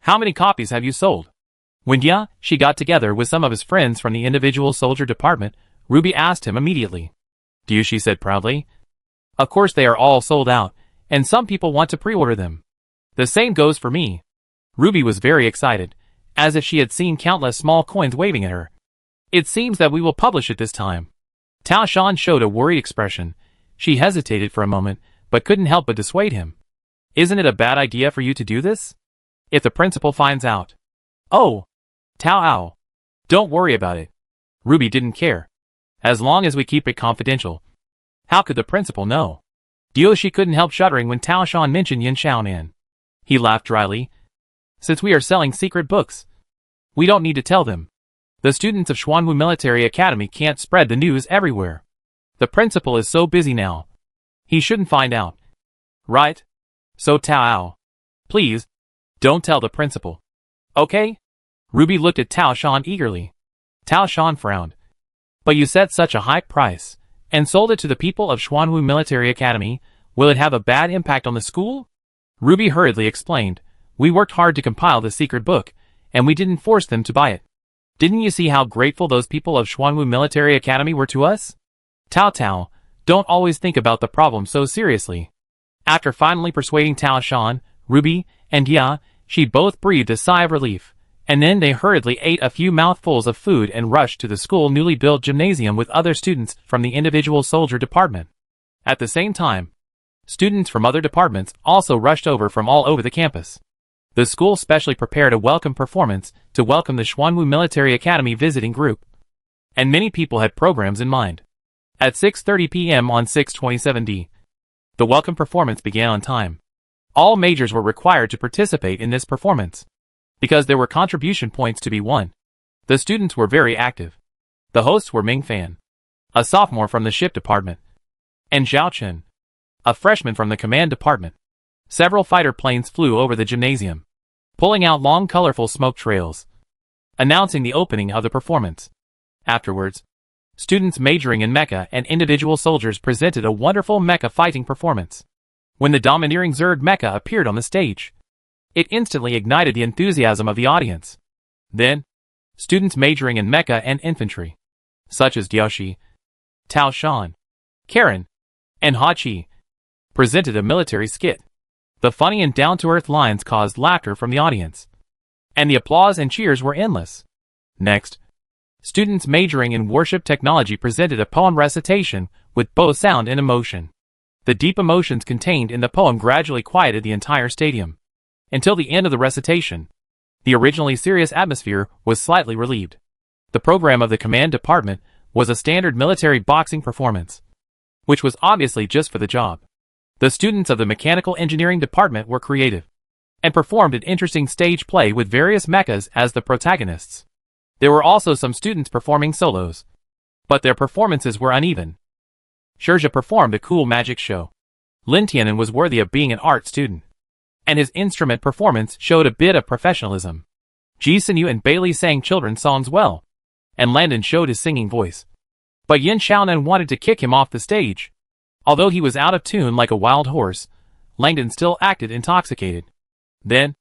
How many copies have you sold? When Dioshi got together with some of his friends from the individual soldier department, Ruby asked him immediately. Dioshi said proudly. Of course they are all sold out, and some people want to pre-order them. The same goes for me. Ruby was very excited, as if she had seen countless small coins waving at her. It seems that we will publish it this time. Tao Shan showed a worried expression. She hesitated for a moment, but couldn't help but dissuade him. Isn't it a bad idea for you to do this? If the principal finds out. Oh! Tao Ao. Don't worry about it. Ruby didn't care. As long as we keep it confidential. How could the principal know? Dioshi couldn't help shuddering when Tao Shan mentioned Yin Xiaonan. He laughed dryly. Since we are selling secret books, we don't need to tell them. The students of Xuanwu Military Academy can't spread the news everywhere. The principal is so busy now. He shouldn't find out. Right? So Tao Ao. Please, don't tell the principal. Okay? Ruby looked at Tao Shan eagerly. Tao Shan frowned. But you set such a high price, and sold it to the people of Xuanwu Military Academy. Will it have a bad impact on the school? Ruby hurriedly explained. We worked hard to compile the secret book, and we didn't force them to buy it. Didn't you see how grateful those people of Xuanwu Military Academy were to us? Tao, don't always think about the problem so seriously. After finally persuading Tao Shan, Ruby, and she both breathed a sigh of relief, and then they hurriedly ate a few mouthfuls of food and rushed to the school newly built gymnasium with other students from the individual soldier department. At the same time, students from other departments also rushed over from all over the campus. The school specially prepared a welcome performance to welcome the Xuanwu Military Academy visiting group. And many people had programs in mind. At 6:30 p.m. on 6/27/D, the welcome performance began on time. All majors were required to participate in this performance, because there were contribution points to be won. The students were very active. The hosts were Ming Fan, a sophomore from the ship department, and Zhao Chen, a freshman from the command department. Several fighter planes flew over the gymnasium, pulling out long colorful smoke trails, announcing the opening of the performance. Afterwards, students majoring in mecha and individual soldiers presented a wonderful mecha fighting performance. When the domineering Zerg mecha appeared on the stage, it instantly ignited the enthusiasm of the audience. Then, students majoring in mecha and infantry, such as Dioshi, Tao Shan, Karen, and Hachi, presented a military skit. The funny and down-to-earth lines caused laughter from the audience, and the applause and cheers were endless. Next, students majoring in worship technology presented a poem recitation with both sound and emotion. The deep emotions contained in the poem gradually quieted the entire stadium. Until the end of the recitation, the originally serious atmosphere was slightly relieved. The program of the command department was a standard military boxing performance, which was obviously just for the job. The students of the mechanical engineering department were creative, and performed an interesting stage play with various mechas as the protagonists. There were also some students performing solos, but their performances were uneven. Shirja performed a cool magic show. Lin Tianan was worthy of being an art student, and his instrument performance showed a bit of professionalism. Ji Sinyu and Bailey sang children's songs well, and Landon showed his singing voice. But Yin Xiaonan wanted to kick him off the stage. Although he was out of tune like a wild horse, Langdon still acted intoxicated. Then,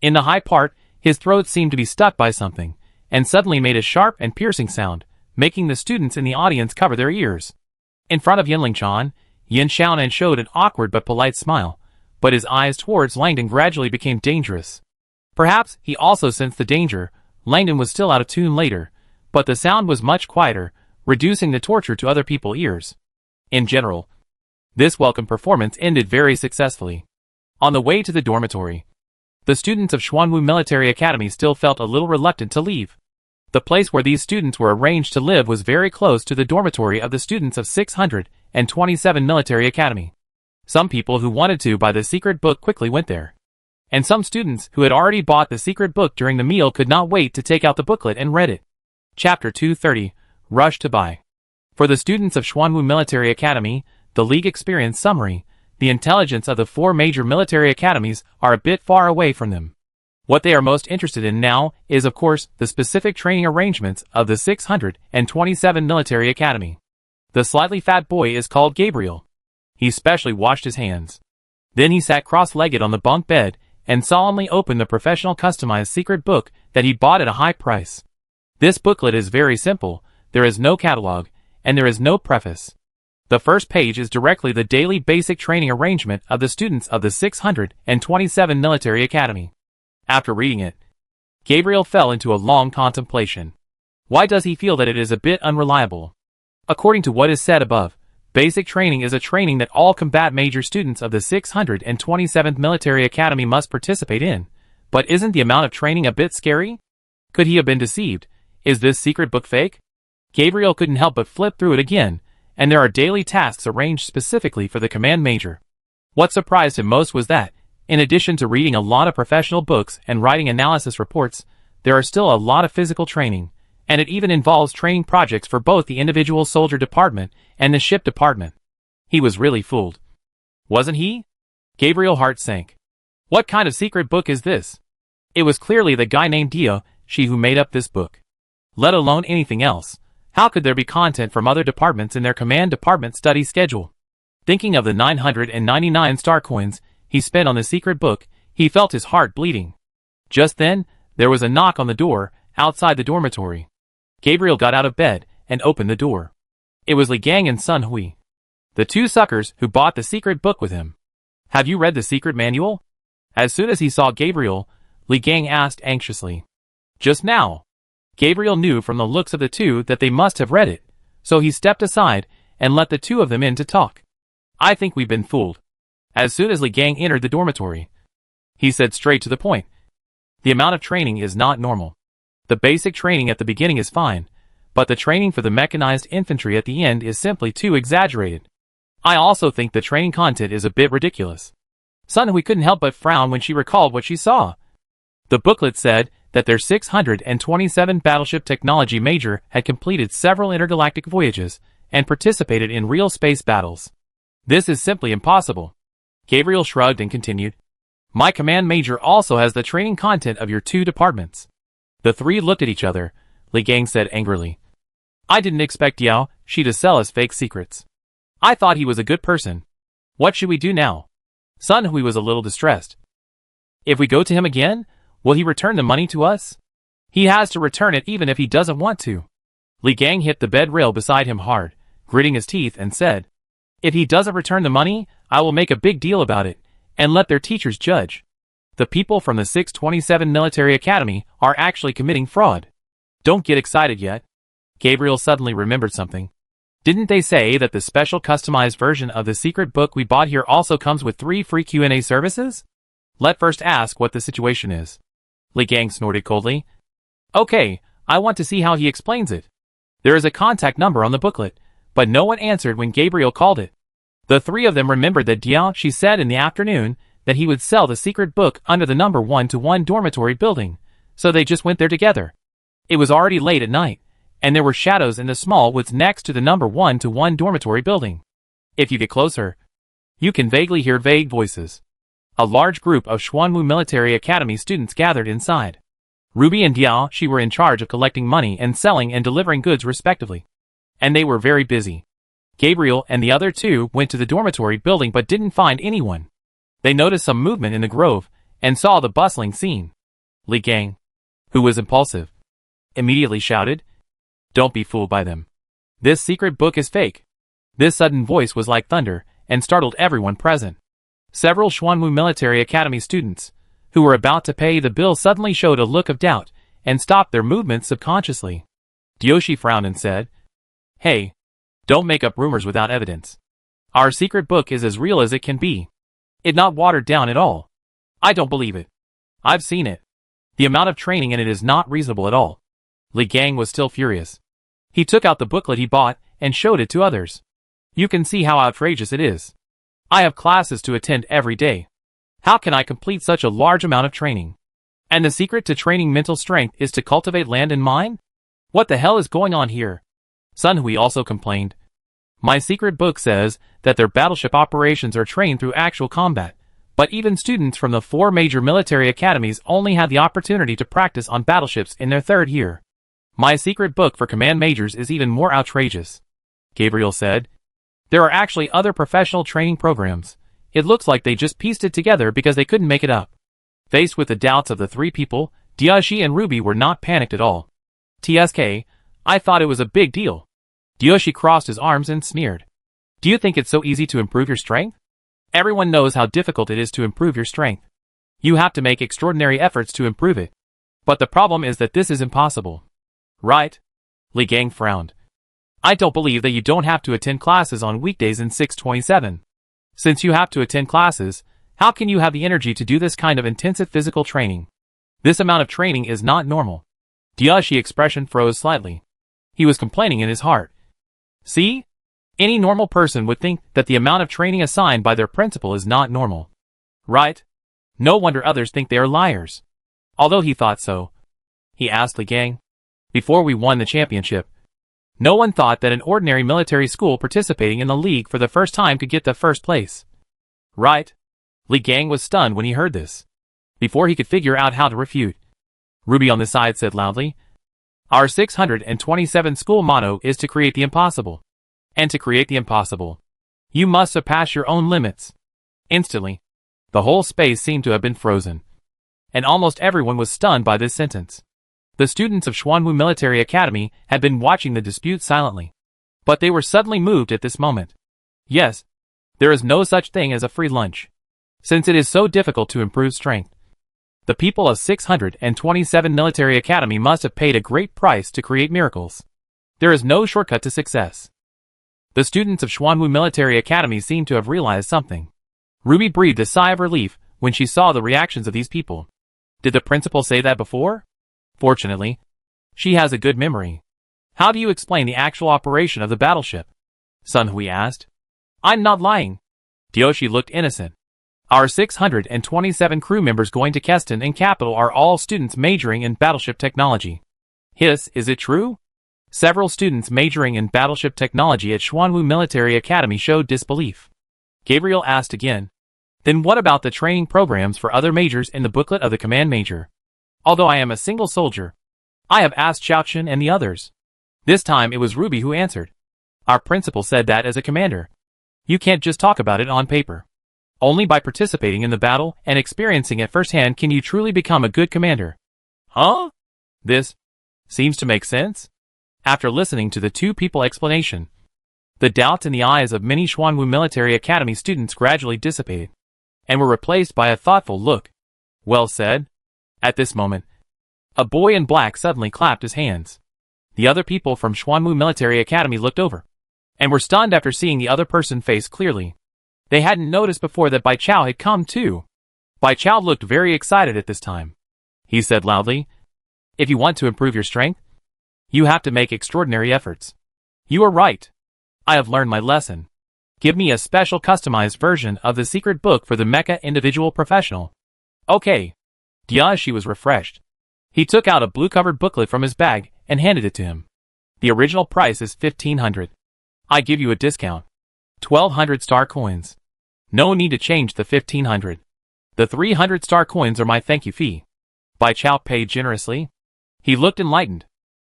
in the high part, his throat seemed to be stuck by something, and suddenly made a sharp and piercing sound, making the students in the audience cover their ears. In front of Yinling Chan, Yin Xiaonan showed an awkward but polite smile, but his eyes towards Langdon gradually became dangerous. Perhaps he also sensed the danger. Langdon was still out of tune later, but the sound was much quieter, reducing the torture to other people's ears. In general, this welcome performance ended very successfully. On the way to the dormitory, the students of Xuanwu Military Academy still felt a little reluctant to leave. The place where these students were arranged to live was very close to the dormitory of the students of 627 Military Academy. Some people who wanted to buy the secret book quickly went there. And some students who had already bought the secret book during the meal could not wait to take out the booklet and read it. Chapter 230, Rush to Buy. For the students of Xuanwu Military Academy, the League Experience Summary, the intelligence of the 4 major military academies are a bit far away from them. What they are most interested in now is, of course, the specific training arrangements of the 627 Military Academy. The slightly fat boy is called Gabriel. He specially washed his hands. Then he sat cross-legged on the bunk bed and solemnly opened the professional customized secret book that he bought at a high price. This booklet is very simple, there is no catalog, and there is no preface. The first page is directly the daily basic training arrangement of the students of the 627 Military Academy. After reading it, Gabriel fell into a long contemplation. Why does he feel that it is a bit unreliable? According to what is said above, basic training is a training that all combat major students of the 627th Military Academy must participate in, but isn't the amount of training a bit scary? Could he have been deceived? Is this secret book fake? Gabriel couldn't help but flip through it again, and there are daily tasks arranged specifically for the command major. What surprised him most was that, in addition to reading a lot of professional books and writing analysis reports, there are still a lot of physical training, and it even involves training projects for both the individual soldier department and the ship department. He was really fooled. Wasn't he? Gabriel's heart sank. What kind of secret book is this? It was clearly the guy named Dio, she who made up this book. Let alone anything else. How could there be content from other departments in their command department study schedule? Thinking of the 999 star coins he spent on the secret book, he felt his heart bleeding. Just then, there was a knock on the door, outside the dormitory. Gabriel got out of bed, and opened the door. It was Li Gang and Sun Hui, the 2 suckers who bought the secret book with him. Have you read the secret manual? As soon as he saw Gabriel, Li Gang asked anxiously. Just now. Gabriel knew from the looks of the 2 that they must have read it, so he stepped aside and let the 2 of them in to talk. I think we've been fooled. As soon as Li Gang entered the dormitory, he said straight to the point. The amount of training is not normal. The basic training at the beginning is fine, but the training for the mechanized infantry at the end is simply too exaggerated. I also think the training content is a bit ridiculous. Sun Hui couldn't help but frown when she recalled what she saw. The booklet said that their 627 battleship technology major had completed several intergalactic voyages and participated in real space battles. This is simply impossible. Gabriel shrugged and continued. My command major also has the training content of your 2 departments. The 3 looked at each other. Li Gang said angrily. I didn't expect Yao Shi to sell us fake secrets. I thought he was a good person. What should we do now? Sun Hui was a little distressed. If we go to him again, will he return the money to us? He has to return it even if he doesn't want to. Li Gang hit the bed rail beside him hard, gritting his teeth, and said, if he doesn't return the money, I will make a big deal about it, and let their teachers judge. The people from the 627 Military Academy are actually committing fraud. Don't get excited yet. Gabriel suddenly remembered something. Didn't they say that the special customized version of the secret book we bought here also comes with 3 free Q&A services? Let's first ask what the situation is. Li Gang snorted coldly. Okay, I want to see how he explains it. There is a contact number on the booklet, but no one answered when Gabriel called it. The 3 of them remembered that Diao Shi said in the afternoon that he would sell the secret book under the number 1-to-1 dormitory building, so they just went there together. It was already late at night, and there were shadows in the small woods next to the number 1-to-1 dormitory building. If you get closer, you can vaguely hear vague voices. A large group of Xuanwu Military Academy students gathered inside. Ruby and Diao Shi were in charge of collecting money and selling and delivering goods respectively. And they were very busy. Gabriel and the other 2 went to the dormitory building but didn't find anyone. They noticed some movement in the grove and saw the bustling scene. Li Gang, who was impulsive, immediately shouted, Don't be fooled by them. This secret book is fake. This sudden voice was like thunder and startled everyone present. Several Xuanwu Military Academy students, who were about to pay the bill, suddenly showed a look of doubt and stopped their movements subconsciously. Diao Shi frowned and said, Hey, don't make up rumors without evidence. Our secret book is as real as it can be. It's not watered down at all. I don't believe it. I've seen it. The amount of training in it is not reasonable at all. Li Gang was still furious. He took out the booklet he bought and showed it to others. You can see how outrageous it is. I have classes to attend every day. How can I complete such a large amount of training? And the secret to training mental strength is to cultivate land and mine? What the hell is going on here? Sun Hui also complained. My secret book says that their battleship operations are trained through actual combat, but even students from the 4 major military academies only had the opportunity to practice on battleships in their 3rd year. My secret book for command majors is even more outrageous. Gabriel said. There are actually other professional training programs. It looks like they just pieced it together because they couldn't make it up. Faced with the doubts of the 3 people, Diashi and Ruby were not panicked at all. TSK, I thought it was a big deal. Diashi crossed his arms and sneered. Do you think it's so easy to improve your strength? Everyone knows how difficult it is to improve your strength. You have to make extraordinary efforts to improve it. But the problem is that this is impossible. Right? Li Gang frowned. I don't believe that you don't have to attend classes on weekdays in 627. Since you have to attend classes, how can you have the energy to do this kind of intensive physical training? This amount of training is not normal. Diashi's expression froze slightly. He was complaining in his heart. See? Any normal person would think that the amount of training assigned by their principal is not normal. Right? No wonder others think they are liars. Although he thought so. He asked Li Gang. Before we won the championship, no one thought that an ordinary military school participating in the league for the first time could get the first place. Right? Li Gang was stunned when he heard this. Before he could figure out how to refute, Ruby on the side said loudly, Our 627 school motto is to create the impossible. And to create the impossible, you must surpass your own limits. Instantly, the whole space seemed to have been frozen. And almost everyone was stunned by this sentence. The students of Xuanwu Military Academy had been watching the dispute silently. But they were suddenly moved at this moment. Yes, there is no such thing as a free lunch. Since it is so difficult to improve strength, the people of 627 Military Academy must have paid a great price to create miracles. There is no shortcut to success. The students of Xuanwu Military Academy seemed to have realized something. Ruby breathed a sigh of relief when she saw the reactions of these people. Did the principal say that before? Fortunately, she has a good memory. How do you explain the actual operation of the battleship? Sun Hui asked. I'm not lying. Diashi looked innocent. Our 627 crew members going to Keston and Capital are all students majoring in battleship technology. Hiss, is it true? Several students majoring in battleship technology at Xuanwu Military Academy showed disbelief. Gabriel asked again. Then what about the training programs for other majors in the booklet of the command major? Although I am a single soldier, I have asked Xiaochen and the others. This time it was Ruby who answered. Our principal said that as a commander, you can't just talk about it on paper. Only by participating in the battle and experiencing it firsthand can you truly become a good commander. Huh? This seems to make sense. After listening to the 2 people explanation, the doubts in the eyes of many Xuanwu Military Academy students gradually dissipated, and were replaced by a thoughtful look. Well said. At this moment, a boy in black suddenly clapped his hands. The other people from Xuanwu Military Academy looked over, and were stunned after seeing the other person's face clearly. They hadn't noticed before that Bai Chao had come too. Bai Chao looked very excited at this time. He said loudly, If you want to improve your strength, you have to make extraordinary efforts. You are right. I have learned my lesson. Give me a special customized version of the secret book for the Mecha Individual Professional. Okay. Diashi was refreshed. He took out a blue-covered booklet from his bag and handed it to him. The original price is 1,500. I give you a discount. 1,200 star coins. No need to change the 1,500. The 300 star coins are my thank you fee. Bai Chao paid generously. He looked enlightened.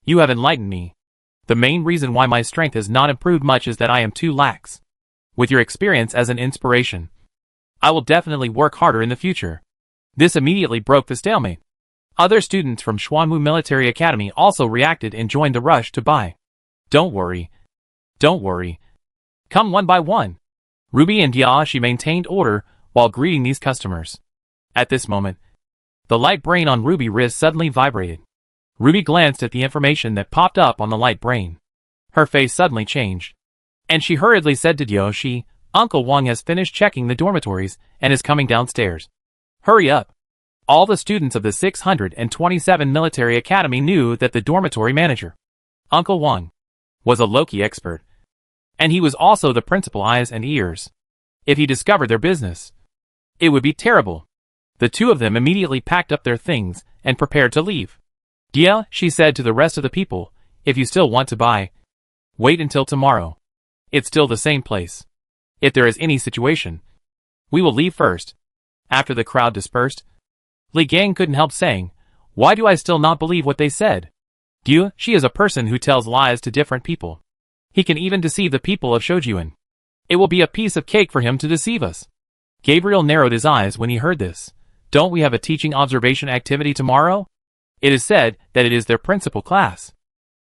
You have enlightened me. The main reason why my strength has not improved much is that I am too lax. With your experience as an inspiration, I will definitely work harder in the future. This immediately broke the stalemate. Other students from Xuanwu Military Academy also reacted and joined the rush to buy. Don't worry. Don't worry. Come one by one. Ruby and Diashi maintained order while greeting these customers. At this moment, the light brain on Ruby's wrist suddenly vibrated. Ruby glanced at the information that popped up on the light brain. Her face suddenly changed, and she hurriedly said to Diao, Uncle Wang has finished checking the dormitories and is coming downstairs. Hurry up. All the students of the 627 Military Academy knew that the dormitory manager, Uncle Wang, was a Loki expert, and he was also the principal eyes and ears. If he discovered their business, it would be terrible. The two of them immediately packed up their things and prepared to leave. Dia, she said to the rest of the people, if you still want to buy, wait until tomorrow. It's still the same place. If there is any situation, we will leave first. After the crowd dispersed, Li Gang couldn't help saying, why do I still not believe what they said? Dia, she is a person who tells lies to different people. He can even deceive the people of Shoujuan. It will be a piece of cake for him to deceive us. Gabriel narrowed his eyes when he heard this. Don't we have a teaching observation activity tomorrow? It is said that it is their principal class.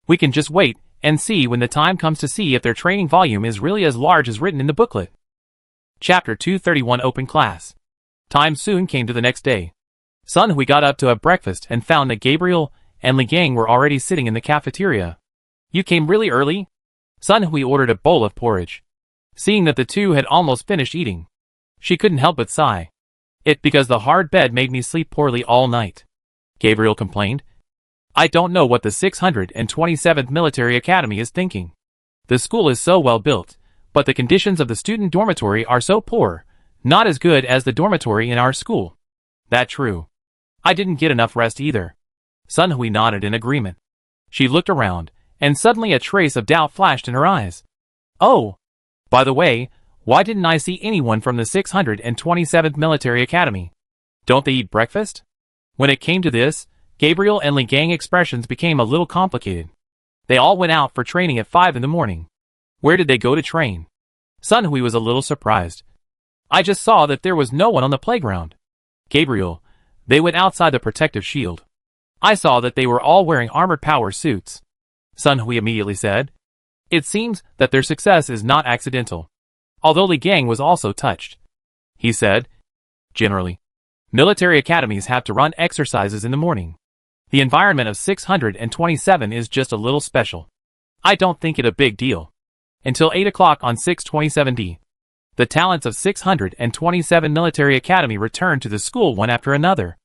We can just wait and see when the time comes to see if their training volume is really as large as written in the booklet. Chapter 231 Open Class. Time soon came to the next day. Sun Hui got up to have breakfast and found that Gabriel and Li Gang were already sitting in the cafeteria. You came really early? Sun Hui ordered a bowl of porridge. Seeing that the two had almost finished eating, she couldn't help but sigh. It's because the hard bed made me sleep poorly all night, Gabriel complained. I don't know what the 627th Military Academy is thinking. The school is so well built, but the conditions of the student dormitory are so poor, not as good as the dormitory in our school. That's true. I didn't get enough rest either. Sun Hui nodded in agreement. She looked around, and suddenly a trace of doubt flashed in her eyes. Oh, by the way, why didn't I see anyone from the 627th Military Academy? Don't they eat breakfast? When it came to this, Gabriel and Li Gang expressions became a little complicated. They all went out for training at 5 in the morning. Where did they go to train? Sun Hui was a little surprised. I just saw that there was no one on the playground. Gabriel, they went outside the protective shield. I saw that they were all wearing armored power suits. Sun Hui immediately said. It seems that their success is not accidental. Although Li Gang was also touched. He said, generally, military academies have to run exercises in the morning. The environment of 627 is just a little special. I don't think it a big deal. Until 8 o'clock on 627D. The talents of 627 Military Academy returned to the school one after another.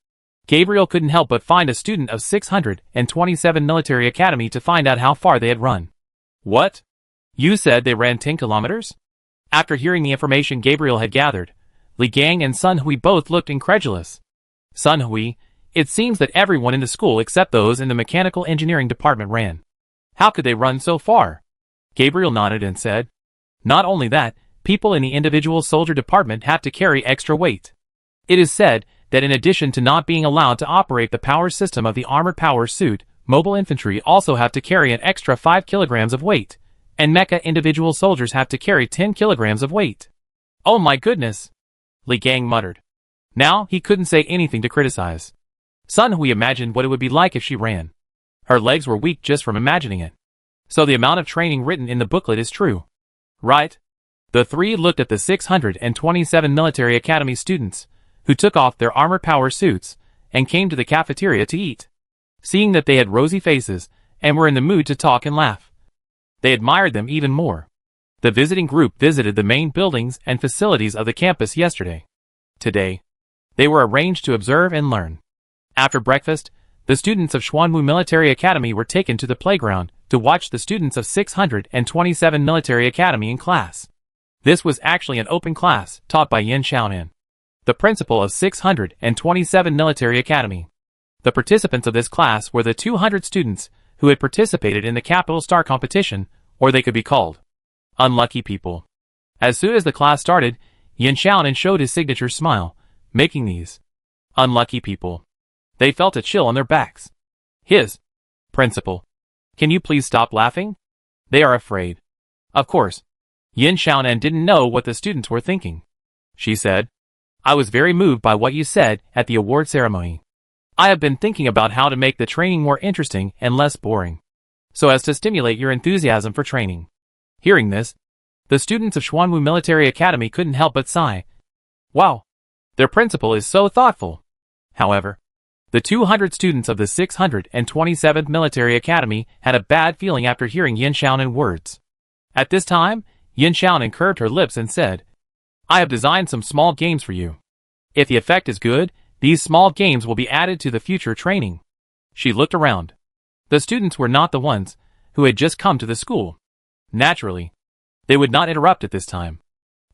Gabriel couldn't help but find a student of 627 Military Academy to find out how far they had run. What? You said they ran 10 kilometers? After hearing the information Gabriel had gathered, Li Gang and Sun Hui both looked incredulous. Sun Hui, it seems that everyone in the school except those in the mechanical engineering department ran. How could they run so far? Gabriel nodded and said, not only that, people in the individual soldier department have to carry extra weight. It is said that in addition to not being allowed to operate the power system of the armored power suit, mobile infantry also have to carry an extra 5 kilograms of weight, and mecha individual soldiers have to carry 10 kilograms of weight. Oh my goodness! Li Gang muttered. Now he couldn't say anything to criticize. Sun Hui imagined what it would be like if she ran. Her legs were weak just from imagining it. So the amount of training written in the booklet is true. Right? The three looked at the 627 Military Academy students, who took off their armored power suits, and came to the cafeteria to eat. Seeing that they had rosy faces, and were in the mood to talk and laugh, they admired them even more. The visiting group visited the main buildings and facilities of the campus yesterday. Today, they were arranged to observe and learn. After breakfast, the students of Xuanwu Military Academy were taken to the playground to watch the students of 627 Military Academy in class. This was actually an open class taught by Yin Xiaonan, the principal of 627 Military Academy. The participants of this class were the 200 students who had participated in the Capital Star competition, or they could be called unlucky people. As soon as the class started, Yin Xiaonan showed his signature smile, making these unlucky people. They felt a chill on their backs. His principal, can you please stop laughing? They are afraid. Of course, Yin Xiaonan didn't know what the students were thinking. She said, I was very moved by what you said at the award ceremony. I have been thinking about how to make the training more interesting and less boring, so as to stimulate your enthusiasm for training. Hearing this, the students of Xuanwu Military Academy couldn't help but sigh. Wow, their principal is so thoughtful. However, The 200 students of the 627th Military Academy had a bad feeling after hearing Yin Xiaonan words. At this time, Yin Xiaonan curved her lips and said, "I have designed some small games for you. If the effect is good, these small games will be added to the future training." She looked around. The students were not the ones who had just come to the school. Naturally, they would not interrupt at this time.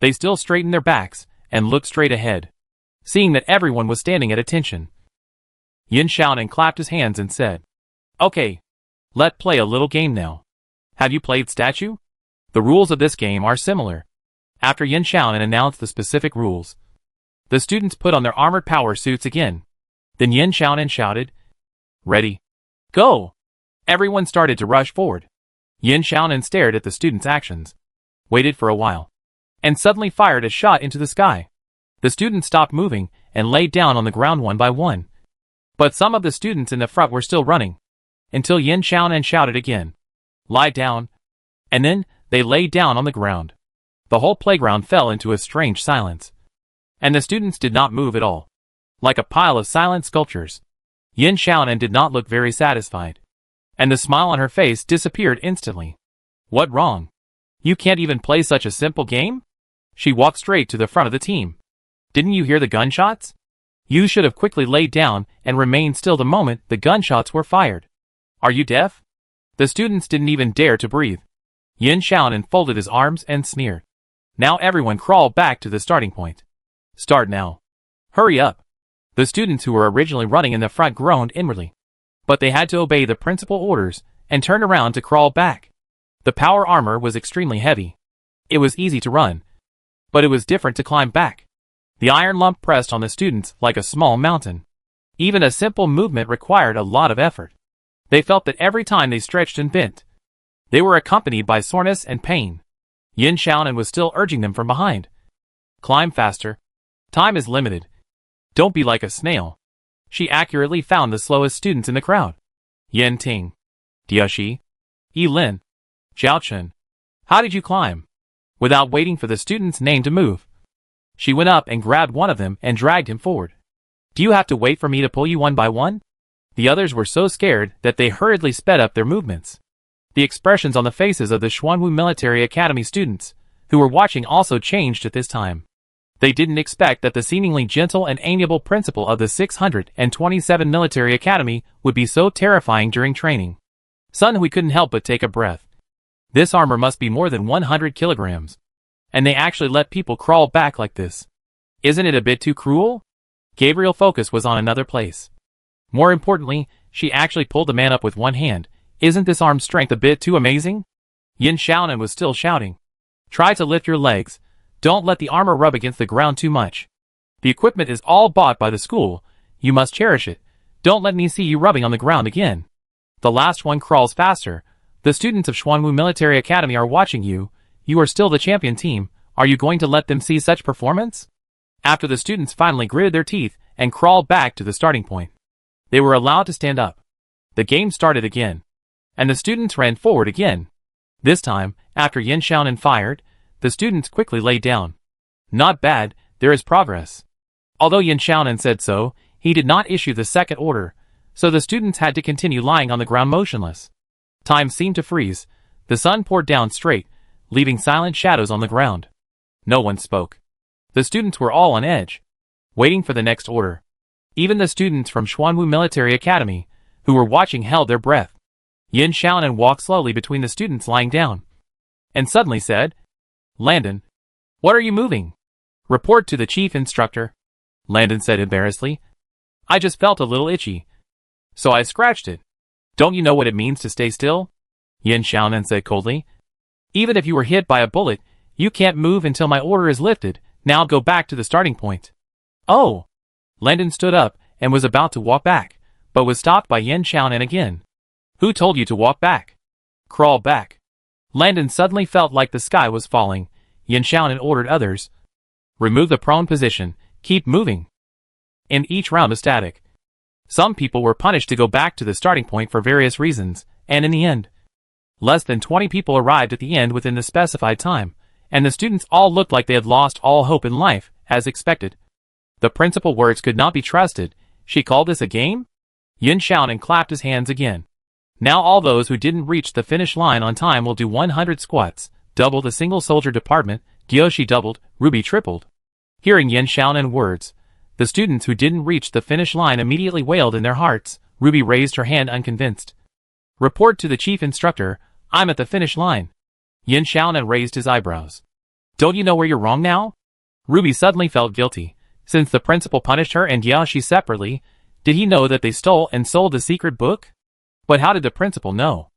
They still straightened their backs and looked straight ahead, seeing that everyone was standing at attention. Yin Xiaonan clapped his hands and said, "Okay, let's play a little game now. Have you played Statue?" The rules of this game are similar. After Yin Xiaonan announced the specific rules, the students put on their armored power suits again. Then Yin Xiaonan shouted, "Ready, go!" Everyone started to rush forward. Yin Xiaonan stared at the students' actions, waited for a while, and suddenly fired a shot into the sky. The students stopped moving and laid down on the ground one by one. But some of the students in the front were still running, until Yin Xiaonan shouted again, "Lie down," and then they laid down on the ground. The whole playground fell into a strange silence, and the students did not move at all, like a pile of silent sculptures. Yin Xiaonan did not look very satisfied, and the smile on her face disappeared instantly. "What wrong? You can't even play such a simple game?" She walked straight to the front of the team. "Didn't you hear the gunshots? You should have quickly laid down and remained still the moment the gunshots were fired. Are you deaf?" The students didn't even dare to breathe. Yin Xiaonan folded his arms and sneered. "Now everyone crawl back to the starting point. Start now. Hurry up." The students who were originally running in the front groaned inwardly, but they had to obey the principal orders and turn around to crawl back. The power armor was extremely heavy. It was easy to run, but it was different to climb back. The iron lump pressed on the students like a small mountain. Even a simple movement required a lot of effort. They felt that every time they stretched and bent, they were accompanied by soreness and pain. Yin Xiaonan was still urging them from behind. "Climb faster. Time is limited. Don't be like a snail." She accurately found the slowest students in the crowd. Yin Ting, Diashi, Yi Lin, Zhao Chen. "How did you climb?" Without waiting for the student's name to move, she went up and grabbed one of them and dragged him forward. "Do you have to wait for me to pull you one by one?" The others were so scared that they hurriedly sped up their movements. The expressions on the faces of the Xuanwu Military Academy students, who were watching, also changed at this time. They didn't expect that the seemingly gentle and amiable principal of the 627 Military Academy would be so terrifying during training. Sun Hui couldn't help but take a breath. This armor must be more than 100 kilograms. And they actually let people crawl back like this. Isn't it a bit too cruel? Gabriel's focus was on another place. More importantly, she actually pulled the man up with one hand. Isn't this arm strength a bit too amazing? Yin Xiaonan was still shouting. "Try to lift your legs. Don't let the armor rub against the ground too much. The equipment is all bought by the school. You must cherish it. Don't let me see you rubbing on the ground again." The last one crawls faster. "The students of Xuanwu Military Academy are watching you. You are still the champion team. Are you going to let them see such performance?" After the students finally gritted their teeth and crawled back to the starting point, they were allowed to stand up. The game started again, and the students ran forward again. This time, after Yin Xiaonan fired, the students quickly lay down. "Not bad, there is progress." Although Yin Xiaonan said so, he did not issue the second order, so the students had to continue lying on the ground motionless. Time seemed to freeze. The sun poured down straight, leaving silent shadows on the ground. No one spoke. The students were all on edge, waiting for the next order. Even the students from Xuanwu Military Academy, who were watching, held their breath. Yin Xiaonan walked slowly between the students lying down, and suddenly said, "Landon, what are you moving?" "Report to the chief instructor," Landon said embarrassedly. "I just felt a little itchy, so I scratched it." "Don't you know what it means to stay still?" Yin Xiaonan said coldly. "Even if you were hit by a bullet, you can't move until my order is lifted. Now go back to the starting point." "Oh!" Landon stood up and was about to walk back, but was stopped by Yin Xiaonan again. "Who told you to walk back? Crawl back." Landon suddenly felt like the sky was falling. Yin Xiaonan ordered others, "Remove the prone position, keep moving." In each round of static, some people were punished to go back to the starting point for various reasons, and in the end, less than 20 people arrived at the end within the specified time, and the students all looked like they had lost all hope in life, as expected. The principal words could not be trusted. She called this a game? Yin Xiaonan clapped his hands again. Now all those who didn't reach the finish line on time will do 100 squats, double the single soldier department. Gyoshi doubled, Ruby tripled. Hearing Yin Xiaonan's words, the students who didn't reach the finish line immediately wailed in their hearts. Ruby raised her hand unconvinced. Report to the chief instructor, I'm at the finish line. Yin Xiaonan raised his eyebrows. Don't you know where you're wrong now? Ruby suddenly felt guilty. Since the principal punished her and Gyoshi separately, did he know that they stole and sold the secret book? But how did the principal know?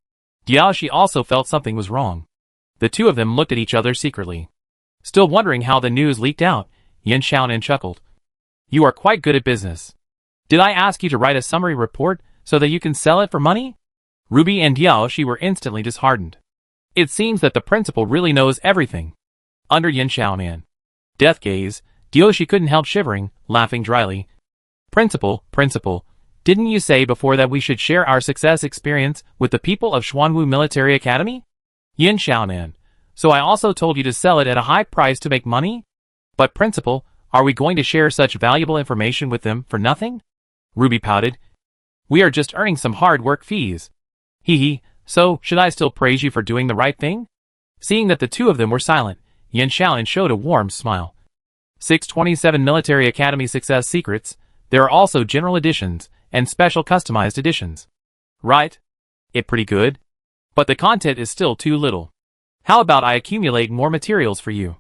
Gyoshi also felt something was wrong. The two of them looked at each other secretly. Still wondering how the news leaked out, Yin Xiaonan chuckled. You are quite good at business. Did I ask you to write a summary report so that you can sell it for money? Ruby and Gyoshi were instantly disheartened. It seems that the principal really knows everything. Under Yin Xiaonan death gaze, Gyoshi couldn't help shivering, laughing dryly. Principal, didn't you say before that we should share our success experience with the people of Xuanwu Military Academy? Yin Xiaonan, so I also told you to sell it at a high price to make money? But principal, are we going to share such valuable information with them for nothing? Ruby pouted. We are just earning some hard work fees. Hee, so should I still praise you for doing the right thing? Seeing that the two of them were silent, Yin Xiaonan showed a warm smile. 627 Military Academy Success Secrets. There are also general editions and special customized editions. Right? It pretty good? But the content is still too little. How about I accumulate more materials for you?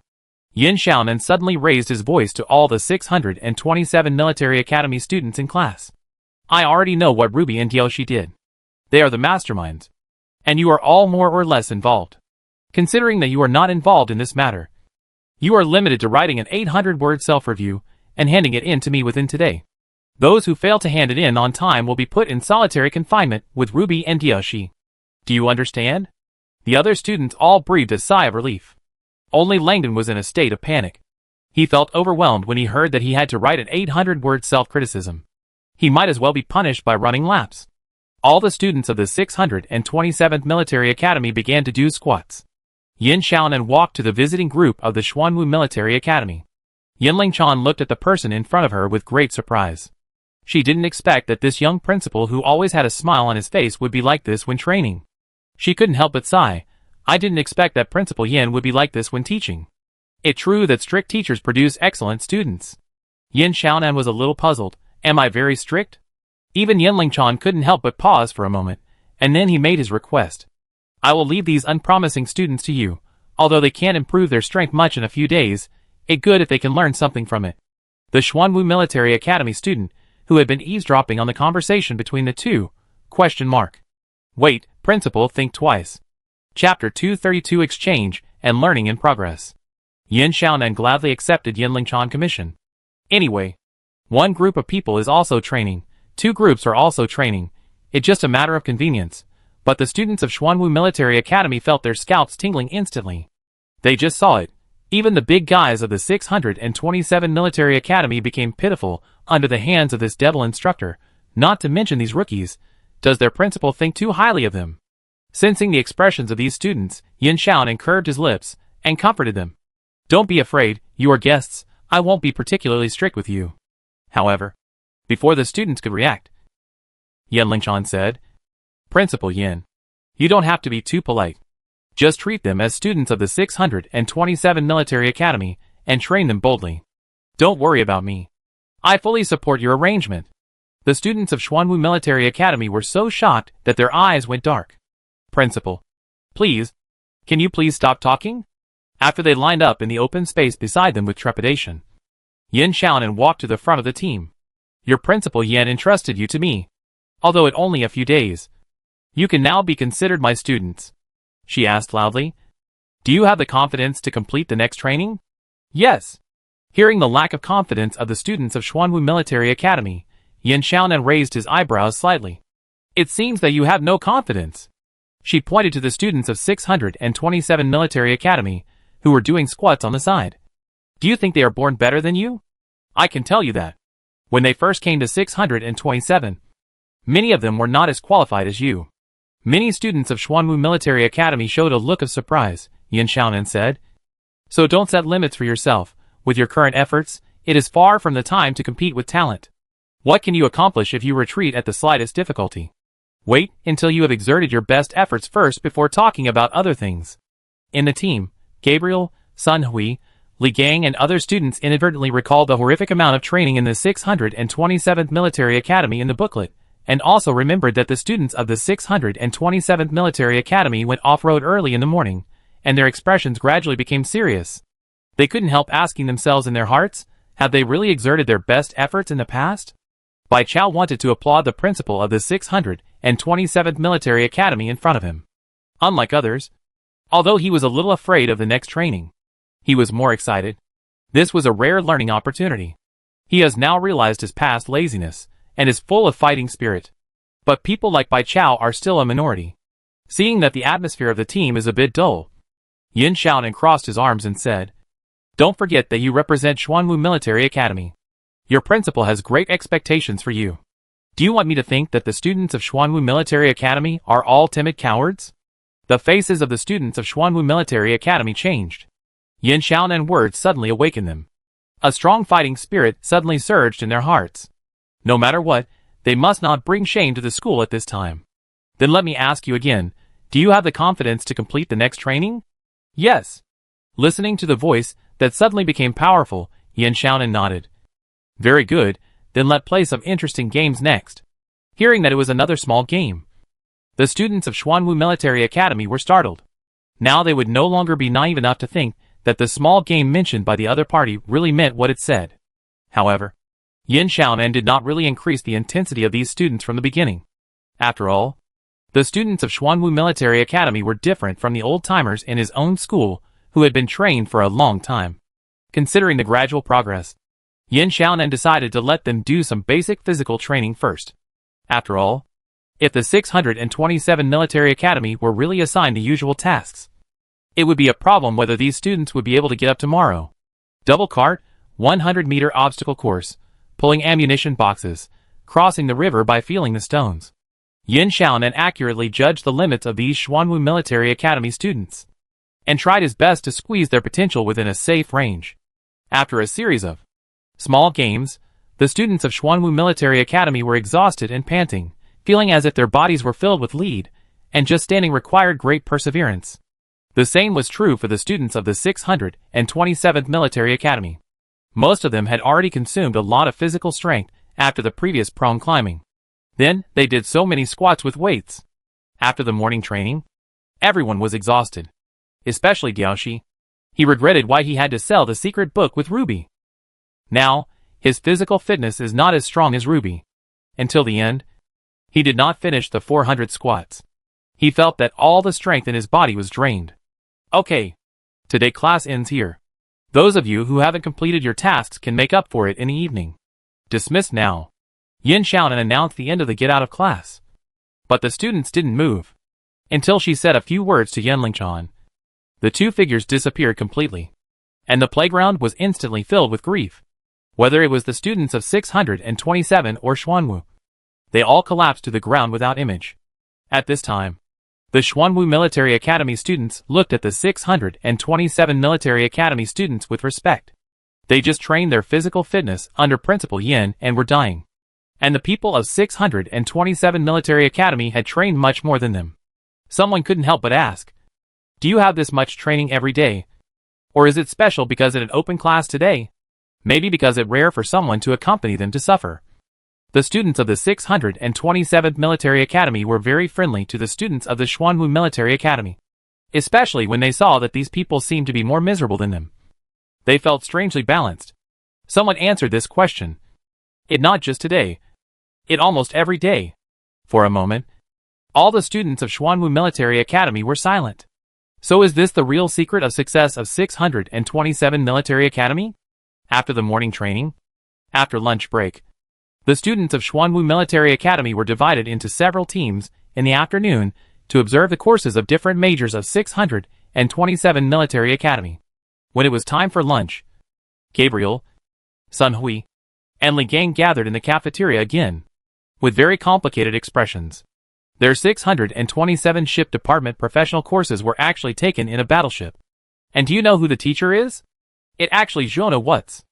Yin Xiaonan suddenly raised his voice to all the 627 Military Academy students in class. I already know what Ruby and Gyoshi did. They are the masterminds. And you are all more or less involved. Considering that you are not involved in this matter, you are limited to writing an 800-word self-review and handing it in to me within today. Those who fail to hand it in on time will be put in solitary confinement with Ruby and Gyoshi. Do you understand? The other students all breathed a sigh of relief. Only Langdon was in a state of panic. He felt overwhelmed when he heard that he had to write an 800-word self-criticism. He might as well be punished by running laps. All the students of the 627th Military Academy began to do squats. Yin Xiaonan walked to the visiting group of the Xuanwu Military Academy. Yinling Chan looked at the person in front of her with great surprise. She didn't expect that this young principal who always had a smile on his face would be like this when training. She couldn't help but sigh. I didn't expect that Principal Yin would be like this when teaching. It's true that strict teachers produce excellent students. Yin Xiaonan was a little puzzled. Am I very strict? Even Yinling Chan couldn't help but pause for a moment, and then he made his request. I will leave these unpromising students to you. Although they can't improve their strength much in a few days, it's good if they can learn something from it. The Xuanwu Military Academy student, who had been eavesdropping on the conversation between the two, ? Wait, Principal, think twice. Chapter 232 Exchange and Learning in Progress. Yin Xiaonan gladly accepted Yinling Chan commission. Anyway, one group of people is also training, two groups are also training. It's just a matter of convenience. But the students of Xuanwu Military Academy felt their scalps tingling instantly. They just saw it. Even the big guys of the 627 Military Academy became pitiful under the hands of this devil instructor, not to mention these rookies. Does their principal think too highly of them? Sensing the expressions of these students, Yin Xiaonan curved his lips and comforted them. Don't be afraid, you are guests. I won't be particularly strict with you. However, before the students could react, Yinling Chan said, Principal Yin, you don't have to be too polite. Just treat them as students of the 627 Military Academy and train them boldly. Don't worry about me. I fully support your arrangement. The students of Xuanwu Military Academy were so shocked that their eyes went dark. Principal, please, can you please stop talking? After they lined up in the open space beside them with trepidation, Yin Xiaonan walked to the front of the team. Your Principal Yin entrusted you to me. Although it only a few days, you can now be considered my students. She asked loudly. Do you have the confidence to complete the next training? Yes. Hearing the lack of confidence of the students of Xuanwu Military Academy, Yin Xiaonan raised his eyebrows slightly. It seems that you have no confidence. She pointed to the students of 627 Military Academy, who were doing squats on the side. Do you think they are born better than you? I can tell you that. When they first came to 627, many of them were not as qualified as you. Many students of Xuanwu Military Academy showed a look of surprise, Yin Xiaonan said. So don't set limits for yourself. With your current efforts, it is far from the time to compete with talent. What can you accomplish if you retreat at the slightest difficulty? Wait until you have exerted your best efforts first before talking about other things. In the team, Gabriel, Sun Hui, Li Gang and other students inadvertently recalled the horrific amount of training in the 627th Military Academy in the booklet, and also remembered that the students of the 627th Military Academy went off-road early in the morning, and their expressions gradually became serious. They couldn't help asking themselves in their hearts, have they really exerted their best efforts in the past? Bai Chao wanted to applaud the principal of the 627th Military Academy in front of him. Unlike others, although he was a little afraid of the next training, he was more excited. This was a rare learning opportunity. He has now realized his past laziness, and is full of fighting spirit. But people like Bai Chao are still a minority. Seeing that the atmosphere of the team is a bit dull, Yin Xiaonan crossed his arms and said, "Don't forget that you represent Xuanwu Military Academy. Your principal has great expectations for you. Do you want me to think that the students of Xuanwu Military Academy are all timid cowards?" The faces of the students of Xuanwu Military Academy changed. Yin Xiaonan's words suddenly awakened them. A strong fighting spirit suddenly surged in their hearts. No matter what, they must not bring shame to the school at this time. Then let me ask you again, do you have the confidence to complete the next training? Yes. Listening to the voice that suddenly became powerful, Yin Xiaonan nodded. Very good, then let's play some interesting games next. Hearing that it was another small game, the students of Xuanwu Military Academy were startled. Now they would no longer be naive enough to think that the small game mentioned by the other party really meant what it said. However, Yin Xiaonan did not really increase the intensity of these students from the beginning. After all, the students of Xuanwu Military Academy were different from the old-timers in his own school who had been trained for a long time. Considering the gradual progress, Yin Xiaonan decided to let them do some basic physical training first. After all, if the 627 Military Academy were really assigned the usual tasks, it would be a problem whether these students would be able to get up tomorrow. Double cart, 100-meter obstacle course, pulling ammunition boxes, crossing the river by feeling the stones. Yin Xiaonan accurately judged the limits of these Xuanwu Military Academy students, and tried his best to squeeze their potential within a safe range. After a series of small games, the students of Xuanwu Military Academy were exhausted and panting, feeling as if their bodies were filled with lead, and just standing required great perseverance. The same was true for the students of the 627th Military Academy. Most of them had already consumed a lot of physical strength after the previous prone climbing. Then, they did so many squats with weights. After the morning training, everyone was exhausted. Especially Diaoshi. He regretted why he had to sell the secret book with Ruby. Now, his physical fitness is not as strong as Ruby. Until the end, he did not finish the 400 squats. He felt that all the strength in his body was drained. Okay. Today class ends here. Those of you who haven't completed your tasks can make up for it in the evening. Dismissed now. Yin Xiaonan announced the end of the get out of class. But the students didn't move. Until she said a few words to Yan Lingchan. The two figures disappeared completely. And the playground was instantly filled with grief. Whether it was the students of 627 or Xuanwu, they all collapsed to the ground without image. At this time, the Xuanwu Military Academy students looked at the 627 Military Academy students with respect. They just trained their physical fitness under Principal Yin and were dying. And the people of 627 Military Academy had trained much more than them. Someone couldn't help but ask, do you have this much training every day? Or is it special because in an open class today? Maybe because it's rare for someone to accompany them to suffer. The students of the 627th Military Academy were very friendly to the students of the Xuanwu Military Academy, especially when they saw that these people seemed to be more miserable than them. They felt strangely balanced. Someone answered this question. It not just today. It almost every day. For a moment, all the students of Xuanwu Military Academy were silent. So is this the real secret of success of 627 Military Academy? After the morning training, after lunch break, the students of Xuanwu Military Academy were divided into several teams in the afternoon to observe the courses of different majors of 627 Military Academy. When it was time for lunch, Gabriel, Sun Hui, and Li Gang gathered in the cafeteria again, with very complicated expressions. Their 627 ship department professional courses were actually taken in a battleship. And do you know who the teacher is? It actually Zhona What's.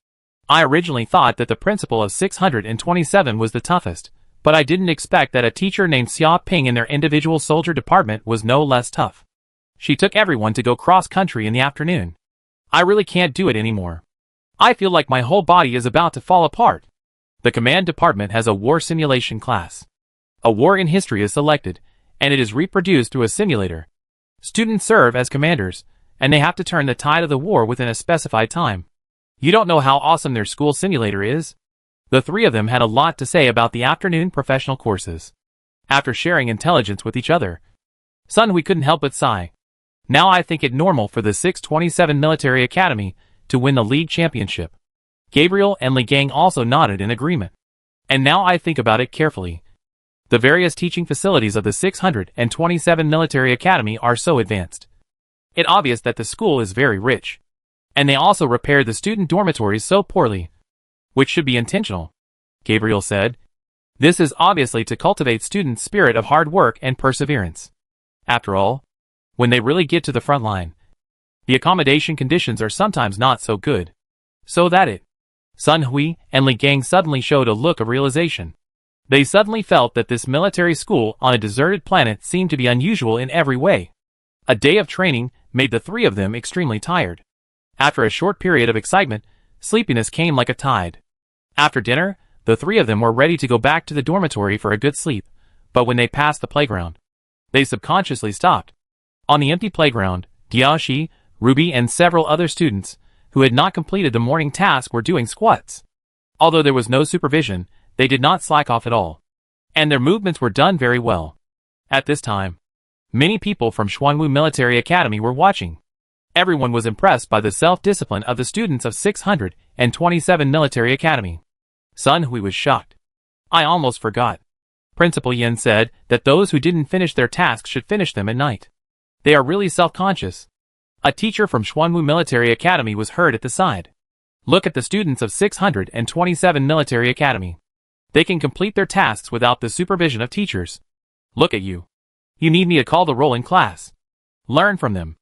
I originally thought that the principal of 627 was the toughest, but I didn't expect that a teacher named Xia Ping in their individual soldier department was no less tough. She took everyone to go cross-country in the afternoon. I really can't do it anymore. I feel like my whole body is about to fall apart. The command department has a war simulation class. A war in history is selected, and it is reproduced through a simulator. Students serve as commanders, and they have to turn the tide of the war within a specified time. You don't know how awesome their school simulator is? The three of them had a lot to say about the afternoon professional courses. After sharing intelligence with each other, Sun Hui couldn't help but sigh. Now I think it normal for the 627 Military Academy to win the league championship. Gabriel and Li Gang also nodded in agreement. And now I think about it carefully. The various teaching facilities of the 627 Military Academy are so advanced. It's obvious that the school is very rich. And they also repaired the student dormitories so poorly. Which should be intentional, Gabriel said. This is obviously to cultivate students' spirit of hard work and perseverance. After all, when they really get to the front line, the accommodation conditions are sometimes not so good. So that it. Sun Hui and Li Gang suddenly showed a look of realization. They suddenly felt that this military school on a deserted planet seemed to be unusual in every way. A day of training made the three of them extremely tired. After a short period of excitement, sleepiness came like a tide. After dinner, the three of them were ready to go back to the dormitory for a good sleep, but when they passed the playground, they subconsciously stopped. On the empty playground, Diaoxi, Ruby and several other students, who had not completed the morning task, were doing squats. Although there was no supervision, they did not slack off at all. And their movements were done very well. At this time, many people from Xuanwu Military Academy were watching. Everyone was impressed by the self-discipline of the students of 627 Military Academy. Sun Hui was shocked. I almost forgot. Principal Yin said that those who didn't finish their tasks should finish them at night. They are really self-conscious. A teacher from Xuanwu Military Academy was heard at the side. Look at the students of 627 Military Academy. They can complete their tasks without the supervision of teachers. Look at you. You need me to call the roll in class. Learn from them.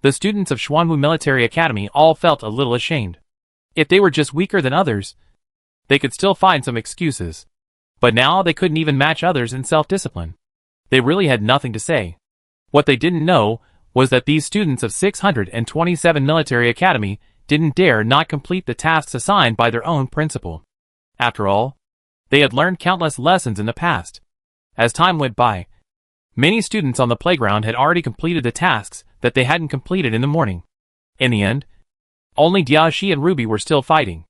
The students of Xuanwu Military Academy all felt a little ashamed. If they were just weaker than others, they could still find some excuses. But now they couldn't even match others in self-discipline. They really had nothing to say. What they didn't know was that these students of 627 Military Academy didn't dare not complete the tasks assigned by their own principal. After all, they had learned countless lessons in the past. As time went by, many students on the playground had already completed the tasks that they hadn't completed in the morning. In the end, only Diaoxi and Ruby were still fighting.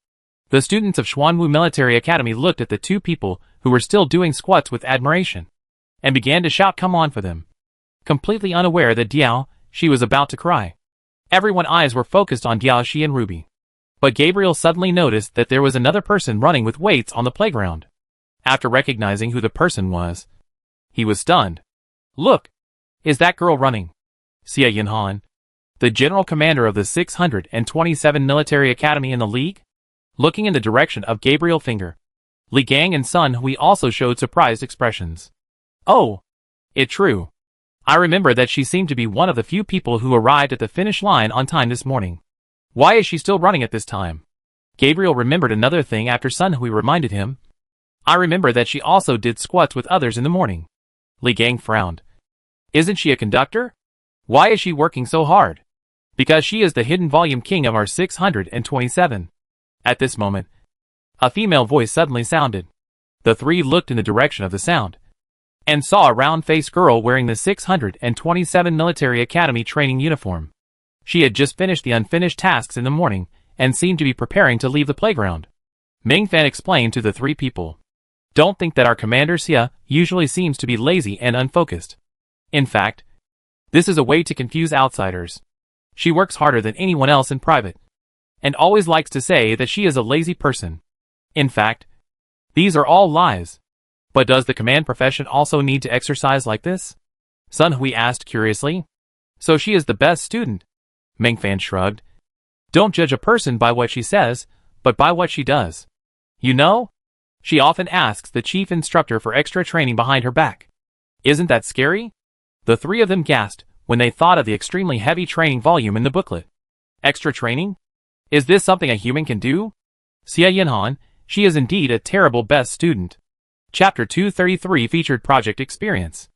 The students of Xuanwu Military Academy looked at the two people who were still doing squats with admiration, and began to shout "come on" for them. Completely unaware that Diaoxi was about to cry. Everyone's eyes were focused on Diaoxi and Ruby. But Gabriel suddenly noticed that there was another person running with weights on the playground. After recognizing who the person was, he was stunned. Look! Is that girl running? Xia Yinhan, the general commander of the 627 Military Academy in the League? Looking in the direction of Gabriel Finger, Li Gang and Sun Hui also showed surprised expressions. Oh! It's true. I remember that she seemed to be one of the few people who arrived at the finish line on time this morning. Why is she still running at this time? Gabriel remembered another thing after Sun Hui reminded him. I remember that she also did squats with others in the morning. Li Gang frowned. Isn't she a conductor? Why is she working so hard? Because she is the hidden volume king of our 627. At this moment, a female voice suddenly sounded. The three looked in the direction of the sound, and saw a round-faced girl wearing the 627 Military Academy training uniform. She had just finished the unfinished tasks in the morning, and seemed to be preparing to leave the playground. Ming Fan explained to the three people. Don't think that our commander Xia usually seems to be lazy and unfocused. In fact, this is a way to confuse outsiders. She works harder than anyone else in private, and always likes to say that she is a lazy person. In fact, these are all lies. But does the command profession also need to exercise like this? Sun Hui asked curiously. So she is the best student. Ming Fan shrugged. Don't judge a person by what she says, but by what she does. You know? She often asks the chief instructor for extra training behind her back. Isn't that scary? The three of them gasped when they thought of the extremely heavy training volume in the booklet. Extra training? Is this something a human can do? Xie Yinhan, she is indeed a terrible best student. Chapter 233 featured project experience.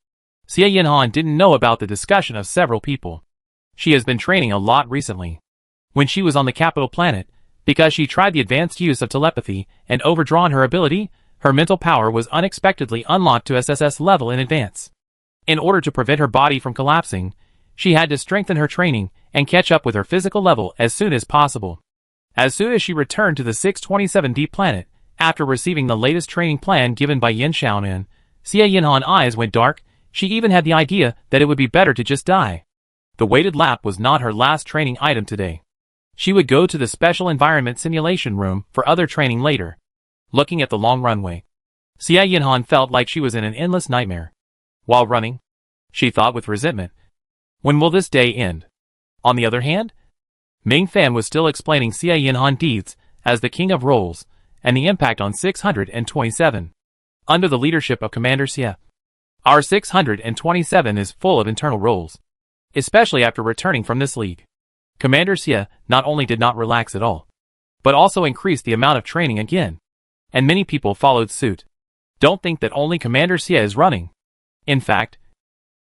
Xie Yinhan didn't know about the discussion of several people. She has been training a lot recently. When she was on the capital planet, because she tried the advanced use of telepathy and overdrawn her ability, her mental power was unexpectedly unlocked to SSS level in advance. In order to prevent her body from collapsing, she had to strengthen her training and catch up with her physical level as soon as possible. As soon as she returned to the 627D planet, after receiving the latest training plan given by Yin Xiaonan, Xie Yinhan's eyes went dark. She even had the idea that it would be better to just die. The weighted lap was not her last training item today. She would go to the special environment simulation room for other training later. Looking at the long runway, Xie Yinhan felt like she was in an endless nightmare. While running, she thought with resentment, when will this day end? On the other hand, Ming Fan was still explaining Xie Yinhan's deeds as the king of roles, and the impact on 627. Under the leadership of Commander Xie, our 627 is full of internal roles, especially after returning from this league. Commander Xie not only did not relax at all, but also increased the amount of training again, and many people followed suit. Don't think that only Commander Xie is running. In fact,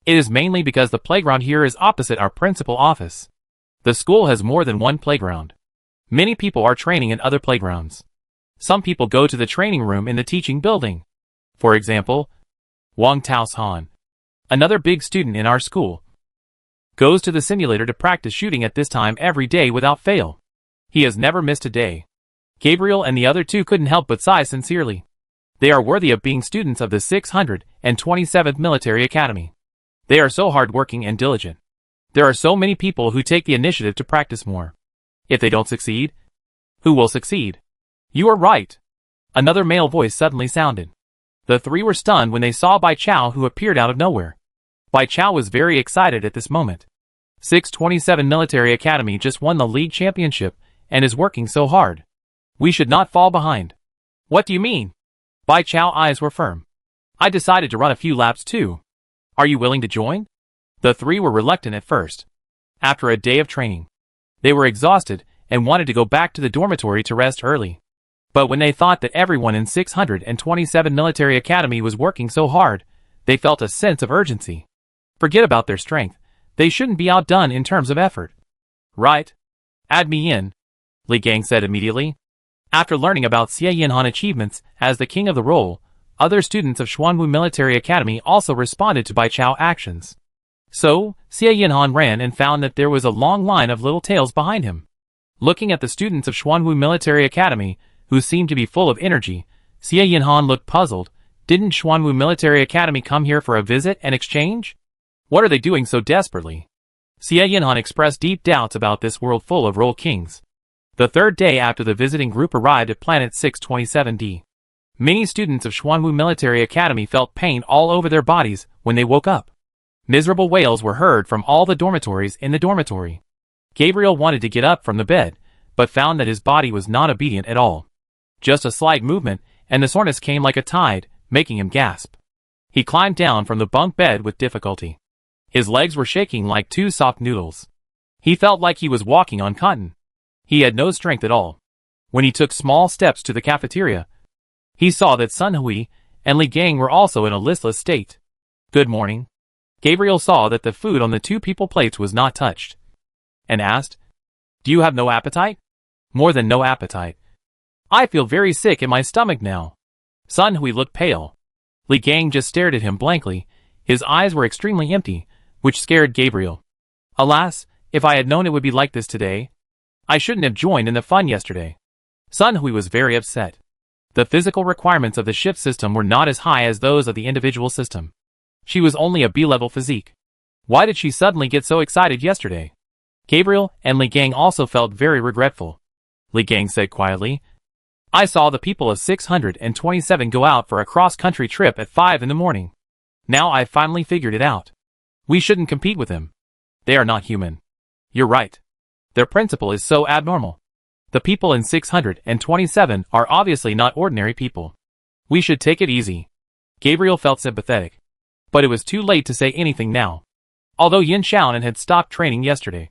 it is mainly because the playground here is opposite our principal office. The school has more than one playground. Many people are training in other playgrounds. Some people go to the training room in the teaching building. For example, Wang Taosan, another big student in our school, goes to the simulator to practice shooting at this time every day without fail. He has never missed a day. Gabriel and the other two couldn't help but sigh sincerely. They are worthy of being students of the 627th Military Academy. They are so hardworking and diligent. There are so many people who take the initiative to practice more. If they don't succeed, who will succeed? You are right. Another male voice suddenly sounded. The three were stunned when they saw Bai Chao, who appeared out of nowhere. Bai Chao was very excited at this moment. 627 Military Academy just won the league championship and is working so hard. We should not fall behind. What do you mean? Bai Chao's eyes were firm. I decided to run a few laps too. Are you willing to join? The three were reluctant at first. After a day of training, they were exhausted and wanted to go back to the dormitory to rest early. But when they thought that everyone in 627 Military Academy was working so hard, they felt a sense of urgency. Forget about their strength. They shouldn't be outdone in terms of effort. Right. Add me in, Li Gang said immediately. After learning about Xie Yinhan's achievements as the king of the role, other students of Xuanwu Military Academy also responded to Bai Chao's actions. So, Xie Yinhan ran and found that there was a long line of little tails behind him. Looking at the students of Xuanwu Military Academy, who seemed to be full of energy, Xie Yinhan looked puzzled. Didn't Xuanwu Military Academy come here for a visit and exchange? What are they doing so desperately? Xie Yinhan expressed deep doubts about this world full of role kings. The third day after the visiting group arrived at planet 627D, many students of Xuanwu Military Academy felt pain all over their bodies when they woke up. Miserable wails were heard from all the dormitories in the dormitory. Gabriel wanted to get up from the bed, but found that his body was not obedient at all. Just a slight movement, and the soreness came like a tide, making him gasp. He climbed down from the bunk bed with difficulty. His legs were shaking like two soft noodles. He felt like he was walking on cotton. He had no strength at all. When he took small steps to the cafeteria, he saw that Sun Hui and Li Gang were also in a listless state. Good morning. Gabriel saw that the food on the two people plates was not touched, and asked, Do you have no appetite? More than no appetite. I feel very sick in my stomach now. Sun Hui looked pale. Li Gang just stared at him blankly. His eyes were extremely empty, which scared Gabriel. Alas, if I had known it would be like this today, I shouldn't have joined in the fun yesterday. Sun Hui was very upset. The physical requirements of the shift system were not as high as those of the individual system. She was only a B-level physique. Why did she suddenly get so excited yesterday? Gabriel and Li Gang also felt very regretful. Li Gang said quietly, I saw the people of 627 go out for a cross-country trip at 5 in the morning. Now I've finally figured it out. We shouldn't compete with them. They are not human. You're right. Their principle is so abnormal. The people in 627 are obviously not ordinary people. We should take it easy. Gabriel felt sympathetic. But it was too late to say anything now. Although Yin Xiaonan had stopped training yesterday,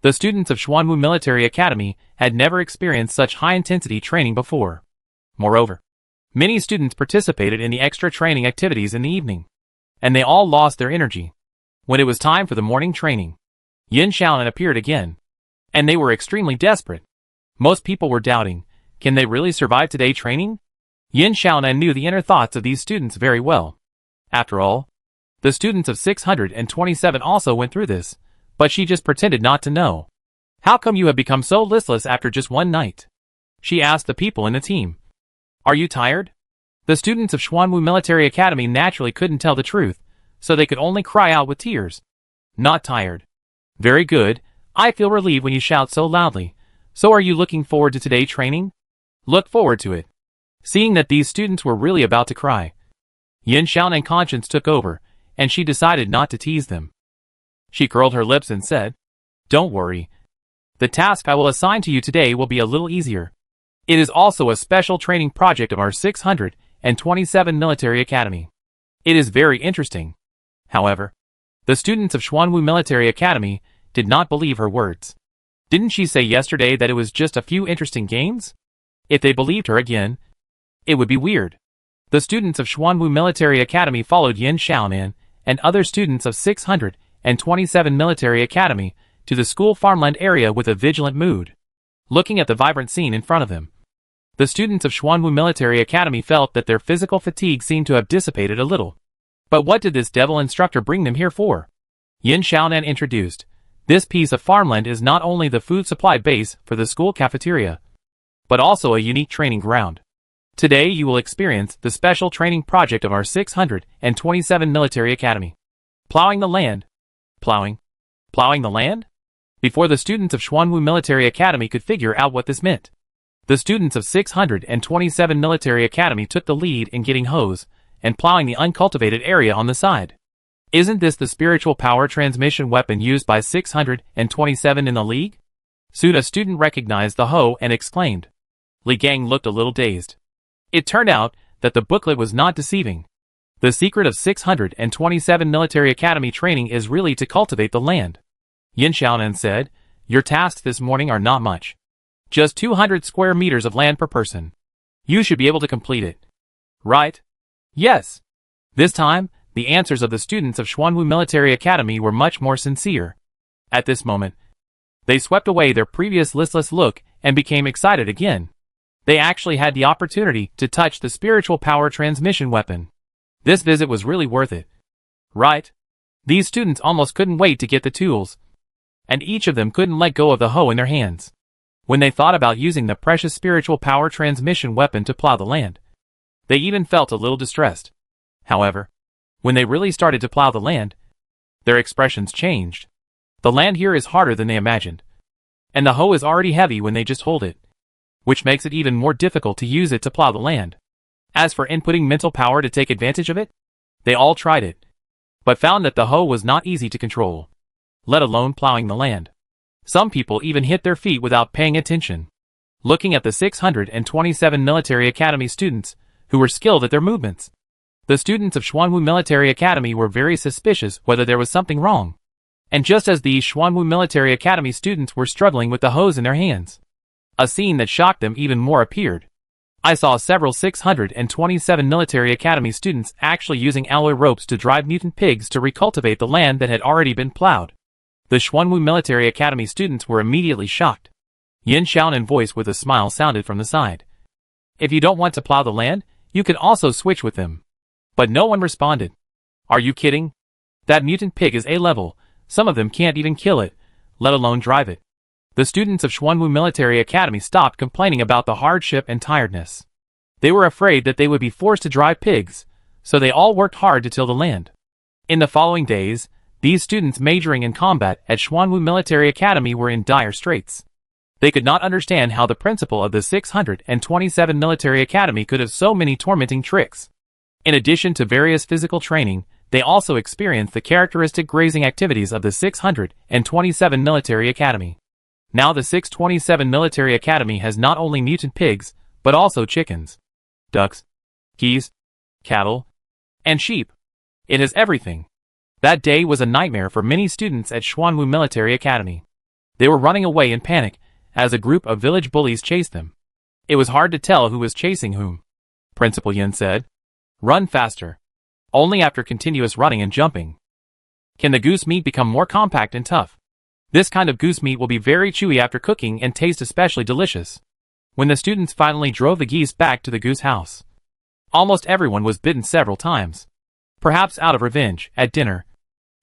The students of Xuanwu Military Academy had never experienced such high-intensity training before. Moreover, many students participated in the extra training activities in the evening, and they all lost their energy. When it was time for the morning training, Yin Xiaonan appeared again, and they were extremely desperate. Most people were doubting, can they really survive today training? Yin Xiaonan knew the inner thoughts of these students very well. After all, the students of 627 also went through this, but she just pretended not to know. How come you have become so listless after just one night? She asked the people in the team. Are you tired? The students of Xuanwu Military Academy naturally couldn't tell the truth, so they could only cry out with tears. Not tired. Very good, I feel relieved when you shout so loudly. So are you looking forward to today's training? Look forward to it. Seeing that these students were really about to cry, Yin Xiaonan's conscience took over, and she decided not to tease them. She curled her lips and said, Don't worry. The task I will assign to you today will be a little easier. It is also a special training project of our 627 Military Academy. It is very interesting. However, the students of Xuanwu Military Academy did not believe her words. Didn't she say yesterday that it was just a few interesting games? If they believed her again, it would be weird. The students of Xuanwu Military Academy followed Yin Xiaonan and other students of 627 Military Academy to the school farmland area with a vigilant mood, looking at the vibrant scene in front of them. The students of Xuanwu Military Academy felt that their physical fatigue seemed to have dissipated a little. But what did this devil instructor bring them here for? Yin Xiaonan introduced, this piece of farmland is not only the food supply base for the school cafeteria, but also a unique training ground. Today you will experience the special training project of our 627 Military Academy. Plowing the land. Plowing the land? Before the students of Xuanwu Military Academy could figure out what this meant, the students of 627 Military Academy took the lead in getting hoes and plowing the uncultivated area on the side. Isn't this the spiritual power transmission weapon used by 627 in the league? Soon a student recognized the hoe and exclaimed. Li Gang looked a little dazed. It turned out that the booklet was not deceiving. The secret of 627 Military Academy training is really to cultivate the land. Yin Xiaonan said, your tasks this morning are not much. Just 200 square meters of land per person. You should be able to complete it. Right? Yes. This time, the answers of the students of Xuanwu Military Academy were much more sincere. At this moment, they swept away their previous listless look and became excited again. They actually had the opportunity to touch the spiritual power transmission weapon. This visit was really worth it. Right? These students almost couldn't wait to get the tools, and each of them couldn't let go of the hoe in their hands. When they thought about using the precious spiritual power transmission weapon to plow the land, they even felt a little distressed. However, when they really started to plow the land, their expressions changed. The land here is harder than they imagined, and the hoe is already heavy when they just hold it, which makes it even more difficult to use it to plow the land. As for inputting mental power to take advantage of it, they all tried it, but found that the hoe was not easy to control, let alone plowing the land. Some people even hit their feet without paying attention. Looking at the 627 Military Academy students, who were skilled at their movements, the students of Xuanwu Military Academy were very suspicious whether there was something wrong. And just as these Xuanwu Military Academy students were struggling with the hose in their hands, a scene that shocked them even more appeared. I saw several 627 Military Academy students actually using alloy ropes to drive mutant pigs to recultivate the land that had already been plowed. The Xuanwu Military Academy students were immediately shocked. Yin Xiaonan's voice with a smile sounded from the side. If you don't want to plow the land, you can also switch with them. But no one responded. Are you kidding? That mutant pig is A-level, some of them can't even kill it, let alone drive it. The students of Xuanwu Military Academy stopped complaining about the hardship and tiredness. They were afraid that they would be forced to drive pigs, so they all worked hard to till the land. In the following days, these students majoring in combat at Xuanwu Military Academy were in dire straits. They could not understand how the principal of the 627 Military Academy could have so many tormenting tricks. In addition to various physical training, they also experienced the characteristic grazing activities of the 627 Military Academy. Now the 627 Military Academy has not only mutant pigs, but also chickens, ducks, geese, cattle, and sheep. It has everything. That day was a nightmare for many students at Xuanwu Military Academy. They were running away in panic as a group of village bullies chased them. It was hard to tell who was chasing whom. Principal Yin said, "Run faster. Only after continuous running and jumping can the goose meat become more compact and tough. This kind of goose meat will be very chewy after cooking and taste especially delicious." When the students finally drove the geese back to the goose house, almost everyone was bitten several times. Perhaps out of revenge, at dinner,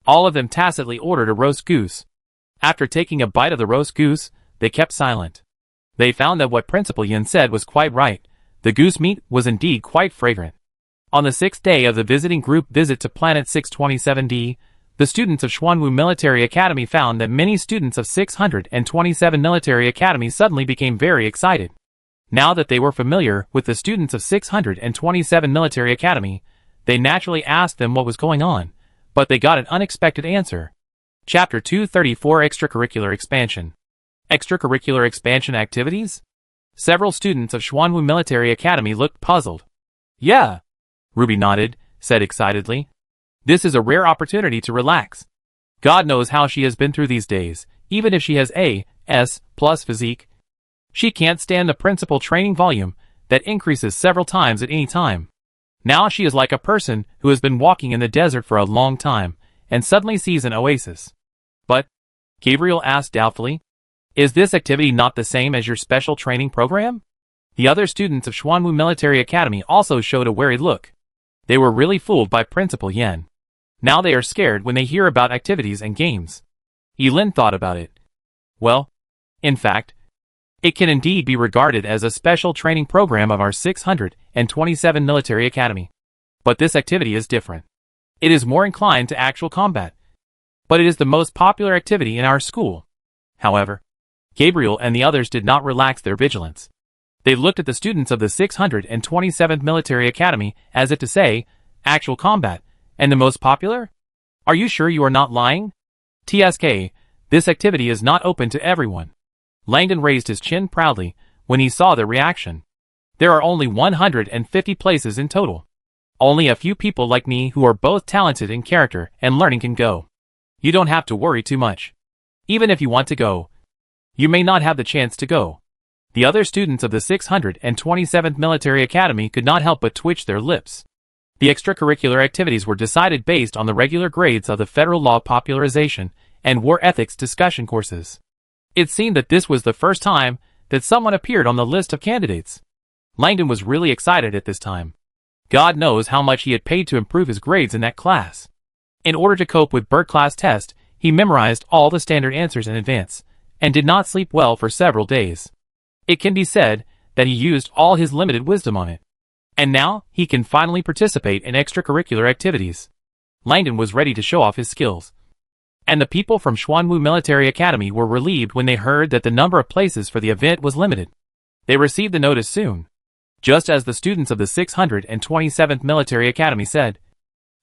all of them tacitly ordered a roast goose. After taking a bite of the roast goose, they kept silent. They found that what Principal Yin said was quite right. The goose meat was indeed quite fragrant. On the 6th day of the visiting group visit to Planet 627D, the students of Xuanwu Military Academy found that many students of 627 Military Academy suddenly became very excited. Now that they were familiar with the students of 627 Military Academy, they naturally asked them what was going on, but they got an unexpected answer. Chapter 234 Extracurricular Expansion. Extracurricular expansion activities? Several students of Xuanwu Military Academy looked puzzled. "Yeah," Ruby nodded, said excitedly. "This is a rare opportunity to relax. God knows how she has been through these days, even if she has A++ physique. She can't stand the principal training volume that increases several times at any time. Now she is like a person who has been walking in the desert for a long time and suddenly sees an oasis." "But," Gabriel asked doubtfully, "is this activity not the same as your special training program?" The other students of Xuanwu Military Academy also showed a worried look. They were really fooled by Principal Yin. Now they are scared when they hear about activities and games. Yilin thought about it. "Well, in fact, it can indeed be regarded as a special training program of our 627 Military Academy. But this activity is different. It is more inclined to actual combat. But it is the most popular activity in our school." However, Gabriel and the others did not relax their vigilance. They looked at the students of the 627th Military Academy as if to say, "Actual combat, and the most popular? Are you sure you are not lying?" "TSK, this activity is not open to everyone." Langdon raised his chin proudly when he saw their reaction. "There are only 150 places in total. Only a few people like me who are both talented in character and learning can go. You don't have to worry too much. Even if you want to go, you may not have the chance to go." The other students of the 627th Military Academy could not help but twitch their lips. The extracurricular activities were decided based on the regular grades of the federal law popularization and war ethics discussion courses. It seemed that this was the first time that someone appeared on the list of candidates. Langdon was really excited at this time. God knows how much he had paid to improve his grades in that class. In order to cope with Bird class test, he memorized all the standard answers in advance, and did not sleep well for several days. It can be said that he used all his limited wisdom on it. And now, he can finally participate in extracurricular activities. Langdon was ready to show off his skills. And the people from Xuanwu Military Academy were relieved when they heard that the number of places for the event was limited. They received the notice soon. Just as the students of the 627th Military Academy said,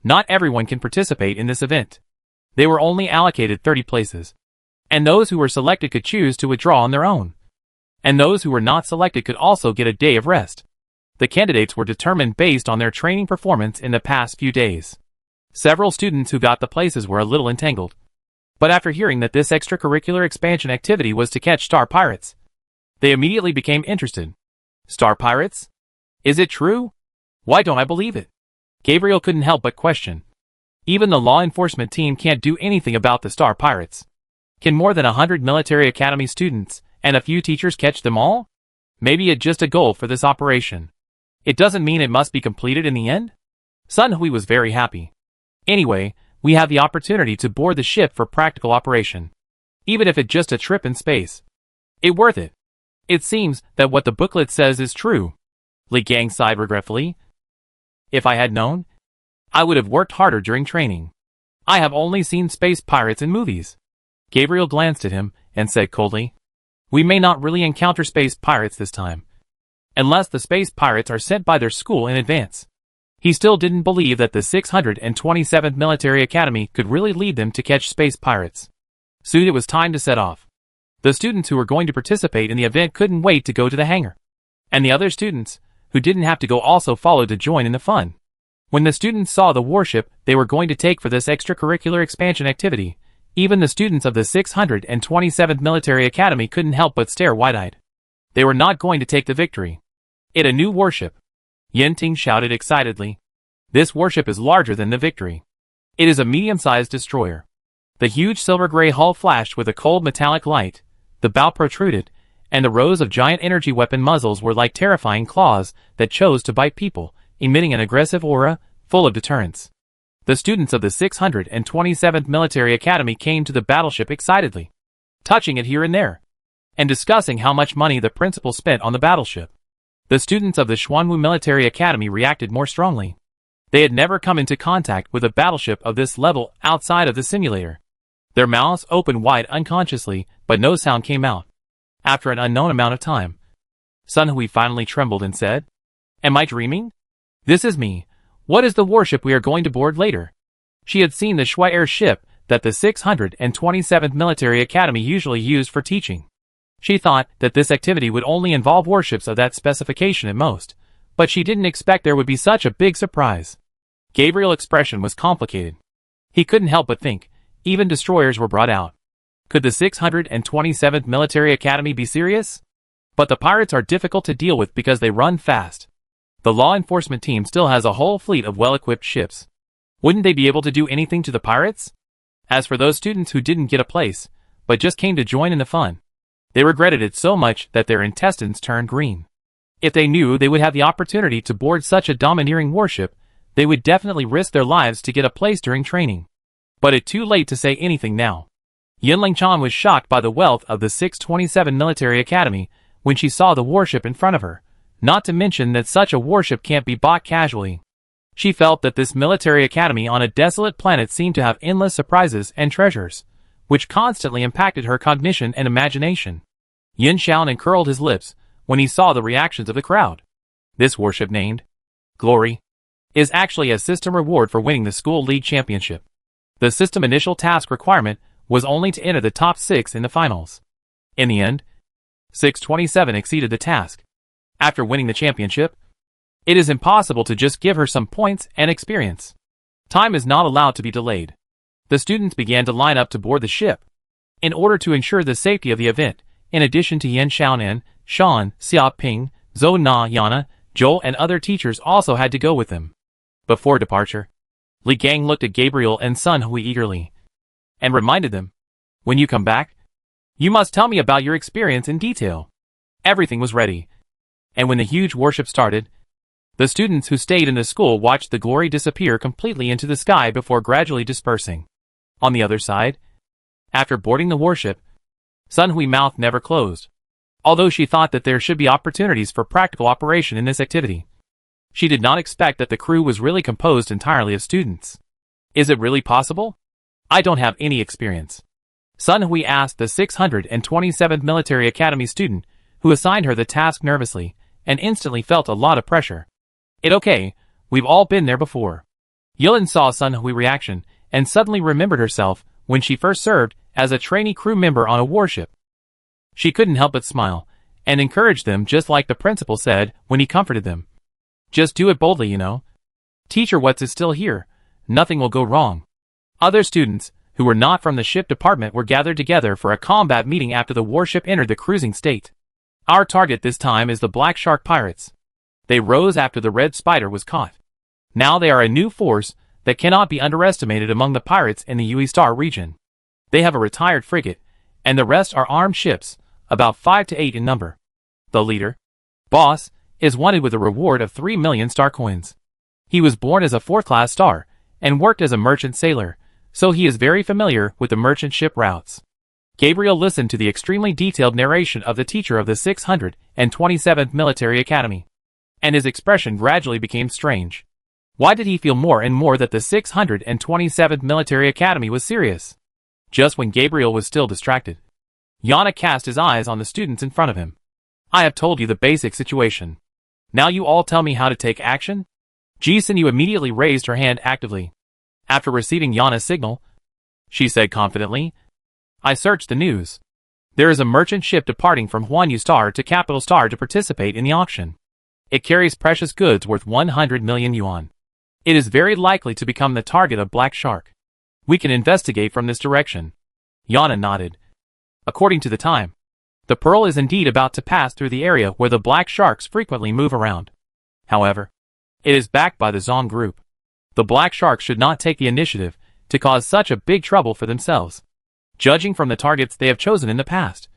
not everyone can participate in this event. They were only allocated 30 places. And those who were selected could choose to withdraw on their own. And those who were not selected could also get a day of rest. The candidates were determined based on their training performance in the past few days. Several students who got the places were a little entangled. But after hearing that this extracurricular expansion activity was to catch star pirates, they immediately became interested. Star pirates? Is it true? Why don't I believe it? Gabriel couldn't help but question. Even the law enforcement team can't do anything about the star pirates. Can more than 100 military academy students and a few teachers catch them all? Maybe it's just a goal for this operation. It doesn't mean it must be completed in the end? Sun Hui was very happy. Anyway, we have the opportunity to board the ship for practical operation. Even if it's just a trip in space. It's worth it. It seems that what the booklet says is true. Li Gang sighed regretfully. If I had known, I would have worked harder during training. I have only seen space pirates in movies. Gabriel glanced at him and said coldly, we may not really encounter space pirates this time. Unless the space pirates are sent by their school in advance. He still didn't believe that the 627th Military Academy could really lead them to catch space pirates. Soon it was time to set off. The students who were going to participate in the event couldn't wait to go to the hangar. And the other students, who didn't have to go, also followed to join in the fun. When the students saw the warship they were going to take for this extracurricular expansion activity, Even the students of the 627th Military Academy couldn't help but stare wide-eyed. They were not going to take the victory. It a new warship. Yinting shouted excitedly. This warship is larger than the victory. It is a medium-sized destroyer. The huge silver-gray hull flashed with a cold metallic light, the bow protruded, and the rows of giant energy weapon muzzles were like terrifying claws that chose to bite people, emitting an aggressive aura, full of deterrence. The students of the 627th Military Academy came to the battleship excitedly, touching it here and there, and discussing how much money the principal spent on the battleship. The students of the Xuanwu Military Academy reacted more strongly. They had never come into contact with a battleship of this level outside of the simulator. Their mouths opened wide unconsciously, but no sound came out. After an unknown amount of time, Sun Hui finally trembled and said, "Am I dreaming? This is me. What is the warship we are going to board later?" She had seen the Shui Air ship that the 627th Military Academy usually used for teaching. She thought that this activity would only involve warships of that specification at most, but she didn't expect there would be such a big surprise. Gabriel's expression was complicated. He couldn't help but think, even destroyers were brought out. Could the 627th Military Academy be serious? But the pirates are difficult to deal with because they run fast. The law enforcement team still has a whole fleet of well-equipped ships. Wouldn't they be able to do anything to the pirates? As for those students who didn't get a place, but just came to join in the fun, they regretted it so much that their intestines turned green. If they knew they would have the opportunity to board such a domineering warship, they would definitely risk their lives to get a place during training. But it's too late to say anything now. Yinling Chan was shocked by the wealth of the 627 Military Academy when she saw the warship in front of her, not to mention that such a warship can't be bought casually. She felt that this military academy on a desolate planet seemed to have endless surprises and treasures, which constantly impacted her cognition and imagination. Yin Xiaonan uncurled his lips when he saw the reactions of the crowd. This warship, named Glory, is actually a system reward for winning the school league championship. The system initial task requirement was only to enter the top 6 in the finals. In the end, 627 exceeded the task. After winning the championship, it is impossible to just give her some points and experience. Time is not allowed to be delayed. The students began to line up to board the ship. In order to ensure the safety of the event, in addition to Yin Xiaonan, Shan, Xiaoping, Zhou Na, Yana, Joel and other teachers also had to go with them. Before departure, Li Gang looked at Gabriel and Sun Hui eagerly, and reminded them, "When you come back, you must tell me about your experience in detail." Everything was ready, and when the huge warship started, the students who stayed in the school watched the glory disappear completely into the sky before gradually dispersing. On the other side, after boarding the warship, Sun Hui's mouth never closed. Although she thought that there should be opportunities for practical operation in this activity, she did not expect that the crew was really composed entirely of students. Is it really possible? I don't have any experience. Sun Hui asked the 627th Military Academy student who assigned her the task nervously, and instantly felt a lot of pressure. "It's okay, we've all been there before." Yilin saw Sun Hui's reaction and suddenly remembered herself when she first served as a trainee crew member on a warship. She couldn't help but smile, and encouraged them just like the principal said when he comforted them. "Just do it boldly, you know. Teacher Watts is still here, nothing will go wrong." Other students, who were not from the ship department, were gathered together for a combat meeting after the warship entered the cruising state. "Our target this time is the Black Shark Pirates. They rose after the Red Spider was caught. Now they are a new force that cannot be underestimated among the pirates in the Yui Star region. They have a retired frigate, and the rest are armed ships, about 5 to 8 in number. The leader, boss, is wanted with a reward of 3 million star coins. He was born as a 4th-class star, and worked as a merchant sailor, so he is very familiar with the merchant ship routes." Gabriel listened to the extremely detailed narration of the teacher of the 627th Military Academy, and his expression gradually became strange. Why did he feel more and more that the 627th Military Academy was serious? Just when Gabriel was still distracted, Yana cast his eyes on the students in front of him. "I have told you the basic situation. Now you all tell me how to take action?" Ji Sinyu immediately raised her hand actively. After receiving Yana's signal, she said confidently, "I searched the news. There is a merchant ship departing from Huanyu Star to Capital Star to participate in the auction. It carries precious goods worth 100 million yuan. It is very likely to become the target of Black Shark. We can investigate from this direction. Yana nodded. According to the time, the Pearl is indeed about to pass through the area where the black sharks frequently move around. However, it is backed by the Zong group. The black sharks should not take the initiative to cause such a big trouble for themselves. Judging from the targets they have chosen in the past,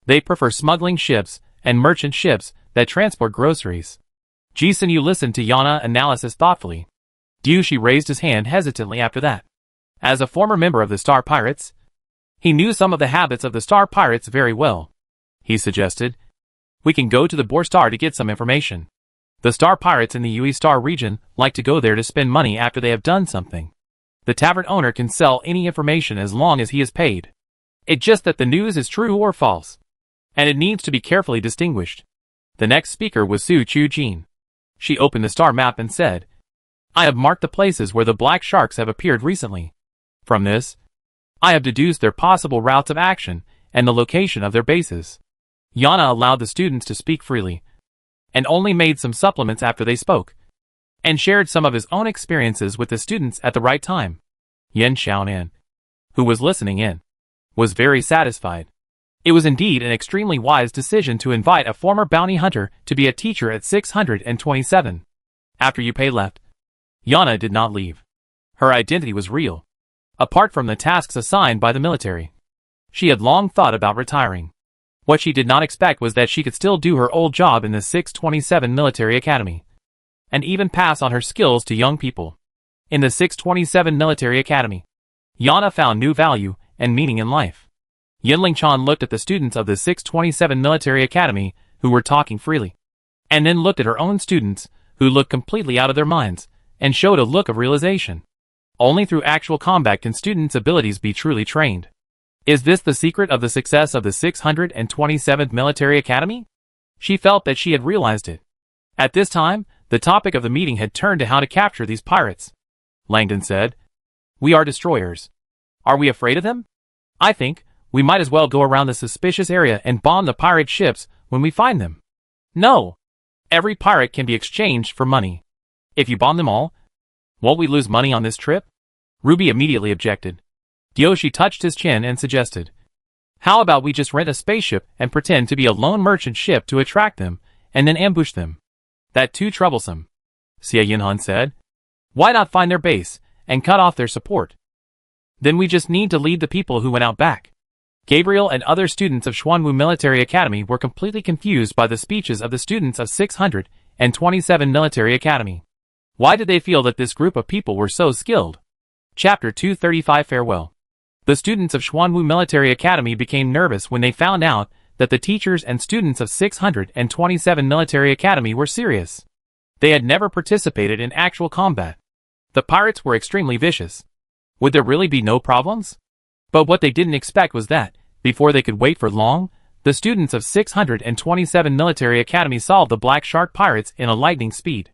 they prefer smuggling ships and merchant ships that transport groceries. Jason Yu listened to Yana's analysis thoughtfully. Shi raised his hand hesitantly after that. As a former member of the Star Pirates, he knew some of the habits of the Star Pirates very well. He suggested, "We can go to the Boar Star to get some information. The Star Pirates in the Yui Star region like to go there to spend money after they have done something. The tavern owner can sell any information as long as he is paid. It's just that the news is true or false, and it needs to be carefully distinguished." The next speaker was Su Chu-jin. She opened the star map and said, "I have marked the places where the black sharks have appeared recently. From this, I have deduced their possible routes of action and the location of their bases." Yana allowed the students to speak freely, and only made some supplements after they spoke, and shared some of his own experiences with the students at the right time. Yen Xiaonan, who was listening in, was very satisfied. It was indeed an extremely wise decision to invite a former bounty hunter to be a teacher at 627. After Yupei left, Yana did not leave. Her identity was real, apart from the tasks assigned by the military. She had long thought about retiring. What she did not expect was that she could still do her old job in the 627 Military Academy, and even pass on her skills to young people. In the 627 Military Academy, Yana found new value and meaning in life. Yinling Chan looked at the students of the 627 Military Academy who were talking freely, and then looked at her own students who looked completely out of their minds and showed a look of realization. Only through actual combat can students' abilities be truly trained. Is this the secret of the success of the 627th Military Academy? She felt that she had realized it. At this time, the topic of the meeting had turned to how to capture these pirates. Langdon said, "We are destroyers. Are we afraid of them? I think we might as well go around the suspicious area and bomb the pirate ships when we find them." "No. Every pirate can be exchanged for money. If you bomb them all, won't we lose money on this trip?" Ruby immediately objected. Yoshi touched his chin and suggested, "How about we just rent a spaceship and pretend to be a lone merchant ship to attract them, and then ambush them?" "That too troublesome," Xie Yinhan said. "Why not find their base and cut off their support? Then we just need to lead the people who went out back." Gabriel and other students of Xuanwu Military Academy were completely confused by the speeches of the students of 627 Military Academy. Why did they feel that this group of people were so skilled? Chapter 235 Farewell. The students of Xuanwu Military Academy became nervous when they found out that the teachers and students of 627 Military Academy were serious. They had never participated in actual combat. The pirates were extremely vicious. Would there really be no problems? But what they didn't expect was that, before they could wait for long, the students of 627 Military Academy solved the Black Shark pirates in a lightning speed.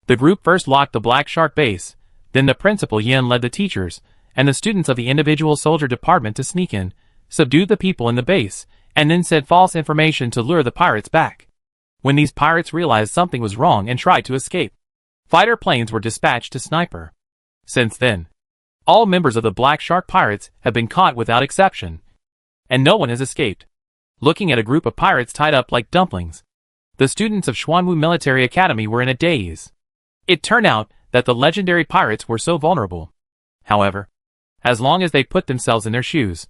The group first locked the Black Shark base, then the Principal Yin led the teachers and the students of the individual soldier department to sneak in, subdued the people in the base, and then said false information to lure the pirates back. When these pirates realized something was wrong and tried to escape, fighter planes were dispatched to sniper. Since then, all members of the Black Shark pirates have been caught without exception, and no one has escaped. Looking at a group of pirates tied up like dumplings, the students of Xuanwu Military Academy were in a daze. It turned out that the legendary pirates were so vulnerable. However, as long as they put themselves in their shoes,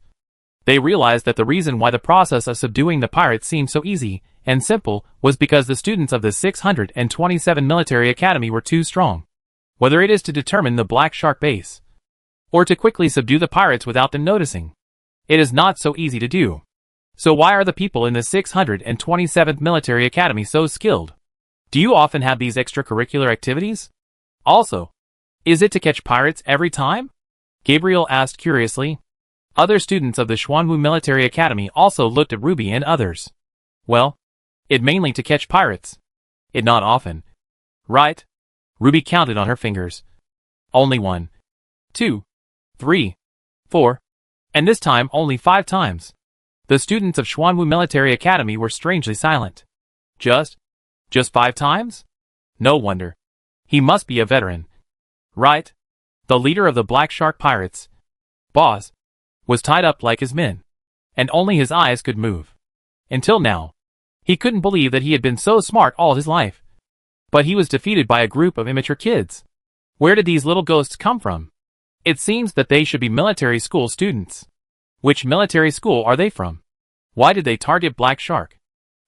they realized that the reason why the process of subduing the pirates seemed so easy and simple was because the students of the 627 Military Academy were too strong. Whether it is to determine the Black Shark base, or to quickly subdue the pirates without them noticing, it is not so easy to do. So why are the people in the 627th Military Academy so skilled? Do you often have these extracurricular activities? Also, is it to catch pirates every time? Gabriel asked curiously. Other students of the Xuanwu Military Academy also looked at Ruby and others. Well, it mainly to catch pirates. It not often. Right? Ruby counted on her fingers. Only 1, 2, 3, 4, and this time only 5 times. The students of Xuanwu Military Academy were strangely silent. Just 5 times? No wonder. He must be a veteran. Right? The leader of the Black Shark pirates. Boss, was tied up like his men, and only his eyes could move. Until now, he couldn't believe that he had been so smart all his life. But he was defeated by a group of immature kids. Where did these little ghosts come from? It seems that they should be military school students. Which military school are they from? Why did they target Black Shark?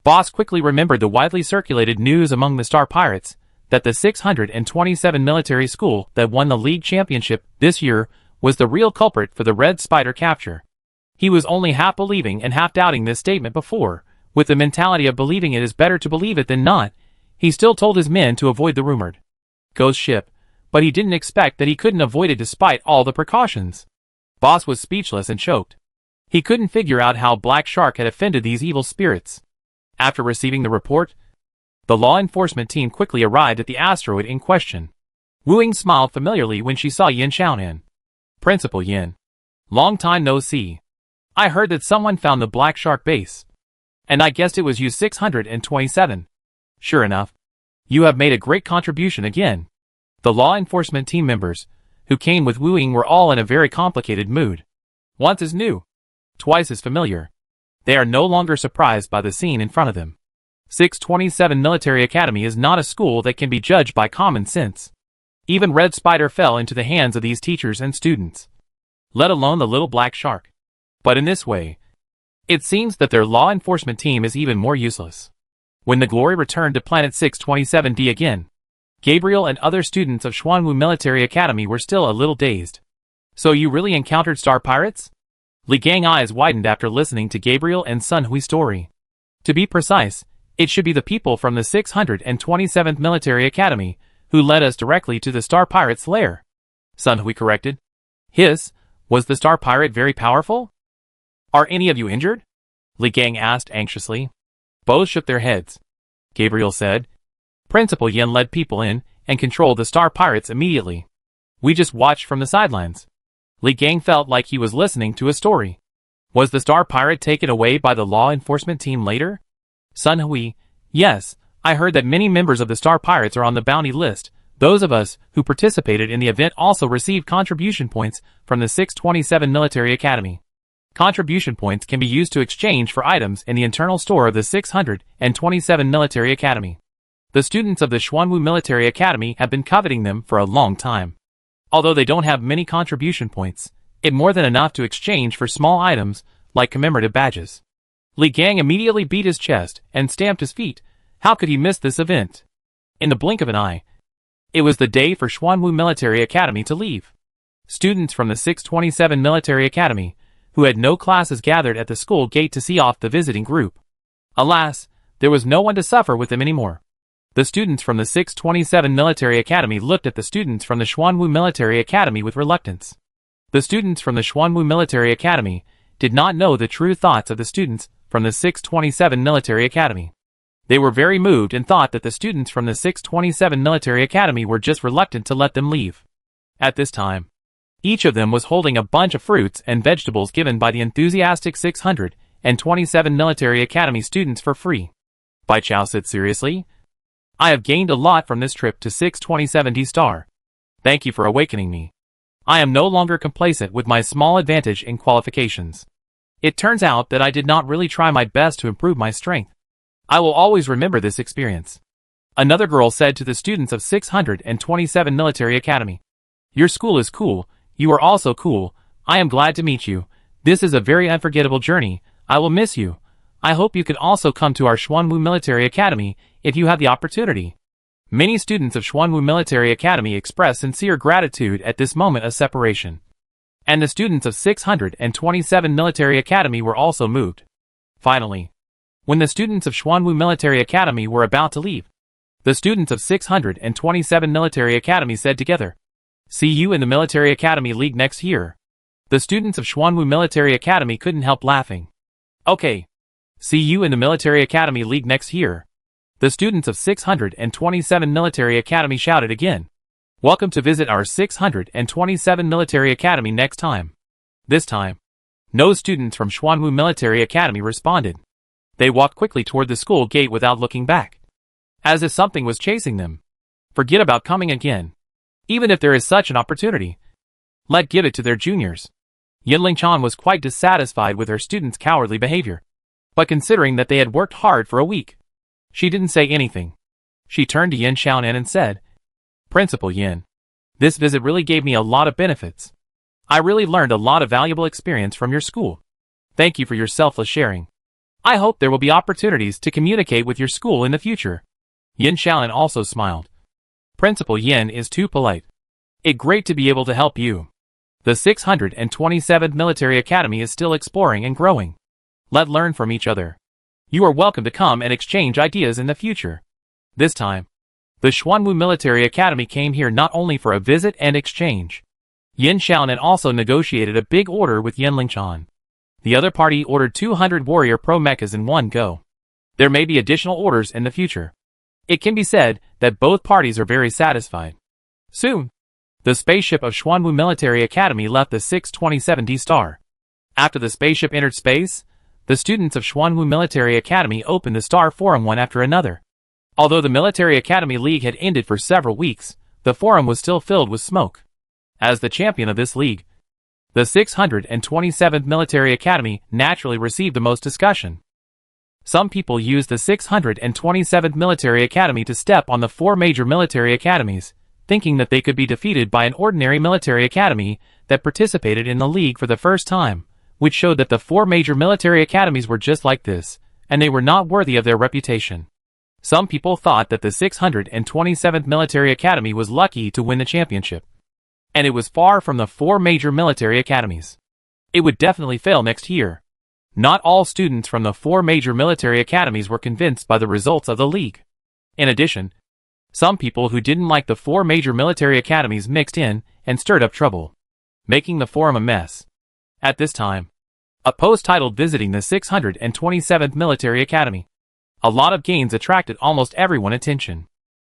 Boss quickly remembered the widely circulated news among the Star Pirates that the 627 military school that won the league championship this year was the real culprit for the Red Spider capture. He was only half believing and half doubting this statement before, with the mentality of believing it is better to believe it than not. He still told his men to avoid the rumored ghost ship, but he didn't expect that he couldn't avoid it despite all the precautions. Boss was speechless and choked. He couldn't figure out how Black Shark had offended these evil spirits. After receiving the report, the law enforcement team quickly arrived at the asteroid in question. Wu Ying smiled familiarly when she saw Yin Xiaonan. Principal Yin. Long time no see. I heard that someone found the Black Shark base. And I guessed it was you 627. Sure enough. You have made a great contribution again. The law enforcement team members, who came with Wu Ying, were all in a very complicated mood. Once as new, twice as familiar. They are no longer surprised by the scene in front of them. 627 Military Academy is not a school that can be judged by common sense. Even Red Spider fell into the hands of these teachers and students, let alone the little Black Shark. But in this way, it seems that their law enforcement team is even more useless. When the Glory returned to Planet 627D again, Gabriel and other students of Xuanwu Military Academy were still a little dazed. So you really encountered Star Pirates? Li Gang's eyes widened after listening to Gabriel and Sun Hui's story. To be precise, it should be the people from the 627th Military Academy who led us directly to the Star Pirate's lair. Sun Hui corrected. Was the Star Pirate very powerful? Are any of you injured? Li Gang asked anxiously. Both shook their heads. Gabriel said. Principal Yin led people in and controlled the Star Pirates immediately. We just watched from the sidelines. Li Gang felt like he was listening to a story. Was the Star Pirate taken away by the law enforcement team later? Sun Hui, yes, I heard that many members of the Star Pirates are on the bounty list. Those of us who participated in the event also received contribution points from the 627 Military Academy. Contribution points can be used to exchange for items in the internal store of the 627 Military Academy. The students of the Xuanwu Military Academy have been coveting them for a long time. Although they don't have many contribution points, it's more than enough to exchange for small items like commemorative badges. Li Gang immediately beat his chest and stamped his feet. How could he miss this event? In the blink of an eye, it was the day for Xuanwu Military Academy to leave. Students from the 627 Military Academy, who had no classes, gathered at the school gate to see off the visiting group. Alas, there was no one to suffer with them anymore. The students from the 627 Military Academy looked at the students from the Xuanwu Military Academy with reluctance. The students from the Xuanwu Military Academy did not know the true thoughts of the students from the 627 Military Academy. They were very moved and thought that the students from the 627 Military Academy were just reluctant to let them leave. At this time, each of them was holding a bunch of fruits and vegetables given by the enthusiastic 627 Military Academy students for free. Bai Chao said seriously, I have gained a lot from this trip to 627D Star. Thank you for awakening me. I am no longer complacent with my small advantage in qualifications. It turns out that I did not really try my best to improve my strength. I will always remember this experience. Another girl said to the students of 627 Military Academy. Your school is cool, you are also cool, I am glad to meet you. This is a very unforgettable journey, I will miss you. I hope you can also come to our Xuanwu Military Academy if you have the opportunity. Many students of Xuanwu Military Academy expressed sincere gratitude at this moment of separation. And the students of 627 Military Academy were also moved. Finally, when the students of Xuanwu Military Academy were about to leave, the students of 627 Military Academy said together, See you in the Military Academy League next year. The students of Xuanwu Military Academy couldn't help laughing. Okay. See you in the Military Academy League next year. The students of 627 Military Academy shouted again. Welcome to visit our 627 Military Academy next time. This time, no students from Xuanwu Military Academy responded. They walked quickly toward the school gate without looking back, as if something was chasing them. Forget about coming again. Even if there is such an opportunity, let give it to their juniors. Yinling-chan was quite dissatisfied with her students' cowardly behavior. But considering that they had worked hard for a week, she didn't say anything. She turned to Yin Xiaonan and said, "Principal Yin, this visit really gave me a lot of benefits. I really learned a lot of valuable experience from your school. Thank you for your selfless sharing. I hope there will be opportunities to communicate with your school in the future." Yin Xiaonan also smiled. "Principal Yin is too polite. It's great to be able to help you. The 627th Military Academy is still exploring and growing. Let's learn from each other. You are welcome to come and exchange ideas in the future." This time, the Xuanwu Military Academy came here not only for a visit and exchange. Yin Xiaonan also negotiated a big order with Yinling-chan. The other party ordered 200 warrior pro mechas in one go. There may be additional orders in the future. It can be said that both parties are very satisfied. Soon, the spaceship of Xuanwu Military Academy left the 627D star. After the spaceship entered space, the students of Xuanwu Military Academy opened the Star Forum one after another. Although the Military Academy League had ended for several weeks, the forum was still filled with smoke. As the champion of this league, the 627th Military Academy naturally received the most discussion. Some people used the 627th Military Academy to step on the 4 major military academies, thinking that they could be defeated by an ordinary military academy that participated in the league for the first time, which showed that the 4 major military academies were just like this, and they were not worthy of their reputation. Some people thought that the 627th Military Academy was lucky to win the championship, and it was far from the 4 major military academies. It would definitely fail next year. Not all students from the 4 major military academies were convinced by the results of the league. In addition, some people who didn't like the 4 major military academies mixed in and stirred up trouble, making the forum a mess. At this time, a post titled "Visiting the 627th Military Academy." A lot of gains attracted almost everyone's attention.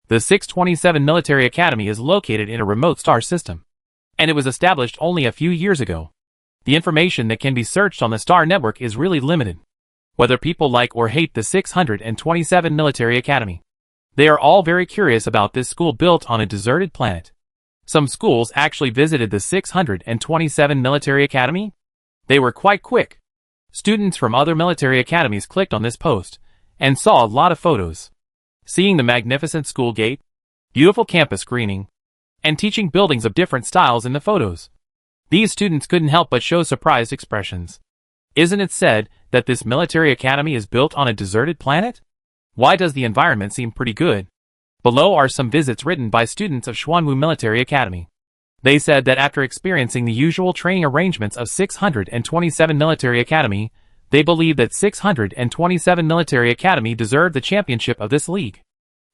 The 627 Military Academy is located in a remote star system, and it was established only a few years ago. The information that can be searched on the star network is really limited. Whether people like or hate the 627 Military Academy, they are all very curious about this school built on a deserted planet. Some schools actually visited the 627 Military Academy. They were quite quick. Students from other military academies clicked on this post and saw a lot of photos. Seeing the magnificent school gate, beautiful campus greening, and teaching buildings of different styles in the photos, these students couldn't help but show surprised expressions. Isn't it said that this military academy is built on a deserted planet? Why does the environment seem pretty good? Below are some visits written by students of Xuanwu Military Academy. They said that after experiencing the usual training arrangements of 627 Military Academy, they believe that 627 Military Academy deserved the championship of this league.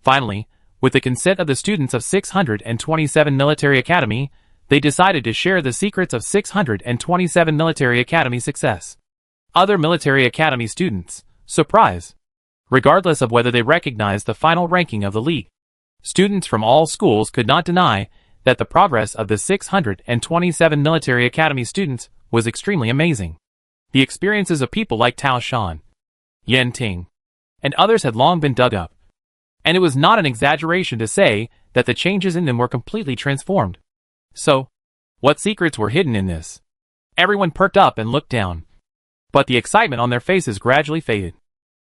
Finally, with the consent of the students of 627 Military Academy, they decided to share the secrets of 627 Military Academy success. Other Military Academy students, surprise. Regardless of whether they recognized the final ranking of the league, students from all schools could not deny that the progress of the 627 Military Academy students was extremely amazing. The experiences of people like Tao Shan, Yan Ting, and others had long been dug up, and it was not an exaggeration to say that the changes in them were completely transformed. So, what secrets were hidden in this? Everyone perked up and looked down, but the excitement on their faces gradually faded,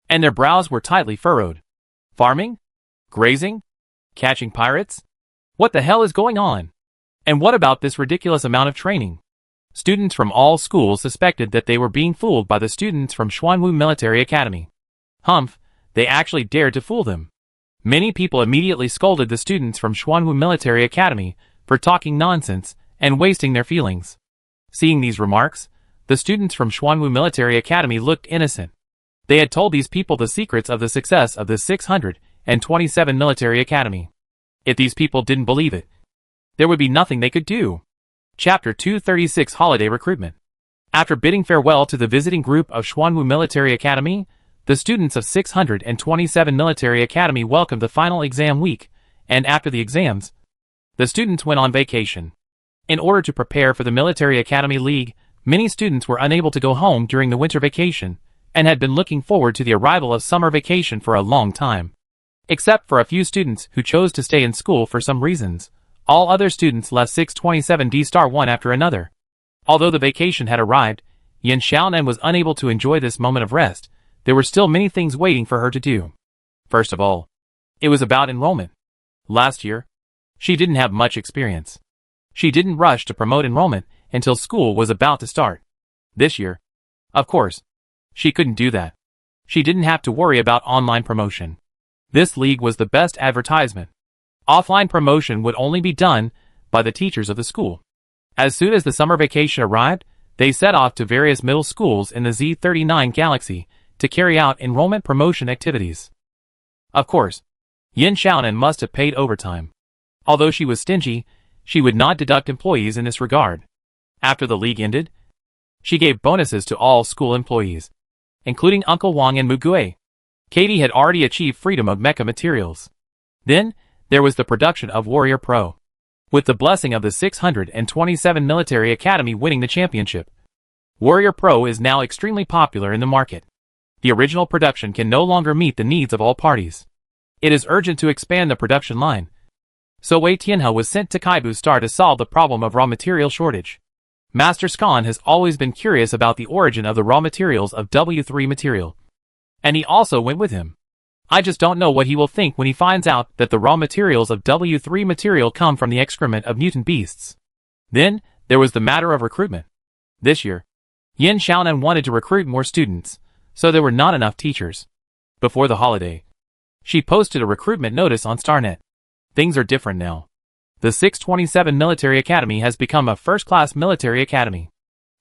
and their brows were tightly furrowed. Farming? Grazing? Catching pirates? What the hell is going on? And what about this ridiculous amount of training? Students from all schools suspected that they were being fooled by the students from Xuanwu Military Academy. Humph, they actually dared to fool them. Many people immediately scolded the students from Xuanwu Military Academy for talking nonsense and wasting their feelings. Seeing these remarks, the students from Xuanwu Military Academy looked innocent. They had told these people the secrets of the success of the 627 Military Academy. If these people didn't believe it, there would be nothing they could do. Chapter 236 Holiday Recruitment. After bidding farewell to the visiting group of Xuanwu Military Academy, the students of 627 Military Academy welcomed the final exam week, and after the exams, the students went on vacation. In order to prepare for the Military Academy League, many students were unable to go home during the winter vacation, and had been looking forward to the arrival of summer vacation for a long time. Except for a few students who chose to stay in school for some reasons, all other students left 627D star one after another. Although the vacation had arrived, Yin Xiaonan was unable to enjoy this moment of rest. There were still many things waiting for her to do. First of all, it was about enrollment. Last year, she didn't have much experience. She didn't rush to promote enrollment until school was about to start. This year, of course, she couldn't do that. She didn't have to worry about online promotion. This league was the best advertisement. Offline promotion would only be done by the teachers of the school. As soon as the summer vacation arrived, they set off to various middle schools in the Z39 galaxy to carry out enrollment promotion activities. Of course, Yin Xiaonan must have paid overtime. Although she was stingy, she would not deduct employees in this regard. After the league ended, she gave bonuses to all school employees, including Uncle Wang and Mugui. Katie had already achieved freedom of mecha materials. Then, there was the production of Warrior Pro. With the blessing of the 627 Military Academy winning the championship, Warrior Pro is now extremely popular in the market. The original production can no longer meet the needs of all parties. It is urgent to expand the production line. So Wei Tianhe was sent to Kaibu Star to solve the problem of raw material shortage. Master Skan has always been curious about the origin of the raw materials of W3 material. And he also went with him. I just don't know what he will think when he finds out that the raw materials of W3 material come from the excrement of mutant beasts. Then, there was the matter of recruitment. This year, Yin Xiaonan wanted to recruit more students, so there were not enough teachers. Before the holiday, she posted a recruitment notice on StarNet. Things are different now. The 627 Military Academy has become a first-class military academy.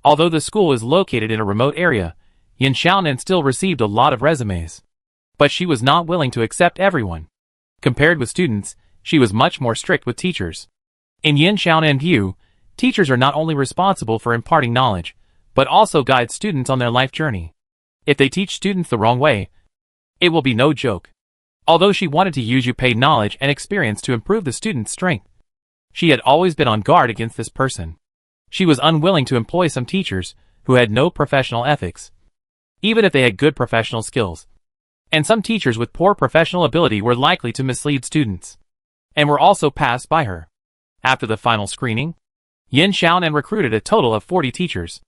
Although the school is located in a remote area, Yin Xiaonan still received a lot of resumes. But she was not willing to accept everyone. Compared with students, she was much more strict with teachers. In Yin Xiaonan view, teachers are not only responsible for imparting knowledge, but also guide students on their life journey. If they teach students the wrong way, it will be no joke. Although she wanted to use paid knowledge and experience to improve the student's strength, she had always been on guard against this person. She was unwilling to employ some teachers who had no professional ethics, even if they had good professional skills. And some teachers with poor professional ability were likely to mislead students, and were also passed by her. After the final screening, Yin Xiaonan recruited a total of 40 teachers.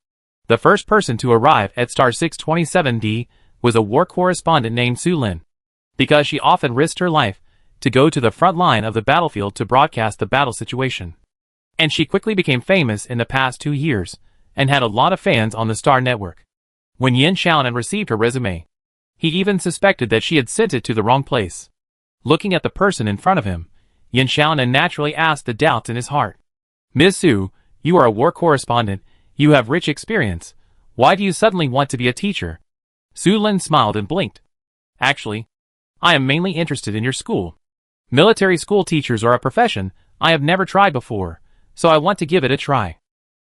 The first person to arrive at Star 627D was a war correspondent named Su Lin, because she often risked her life to go to the front line of the battlefield to broadcast the battle situation. And she quickly became famous in the past 2 years, and had a lot of fans on the Star network. When Yin Xiaonan received her resume, he even suspected that she had sent it to the wrong place. Looking at the person in front of him, Yin Xiaonan naturally asked the doubts in his heart. Ms. Su, you are a war correspondent, you have rich experience. Why do you suddenly want to be a teacher? Su Lin smiled and blinked. Actually, I am mainly interested in your school. Military school teachers are a profession I have never tried before, so I want to give it a try.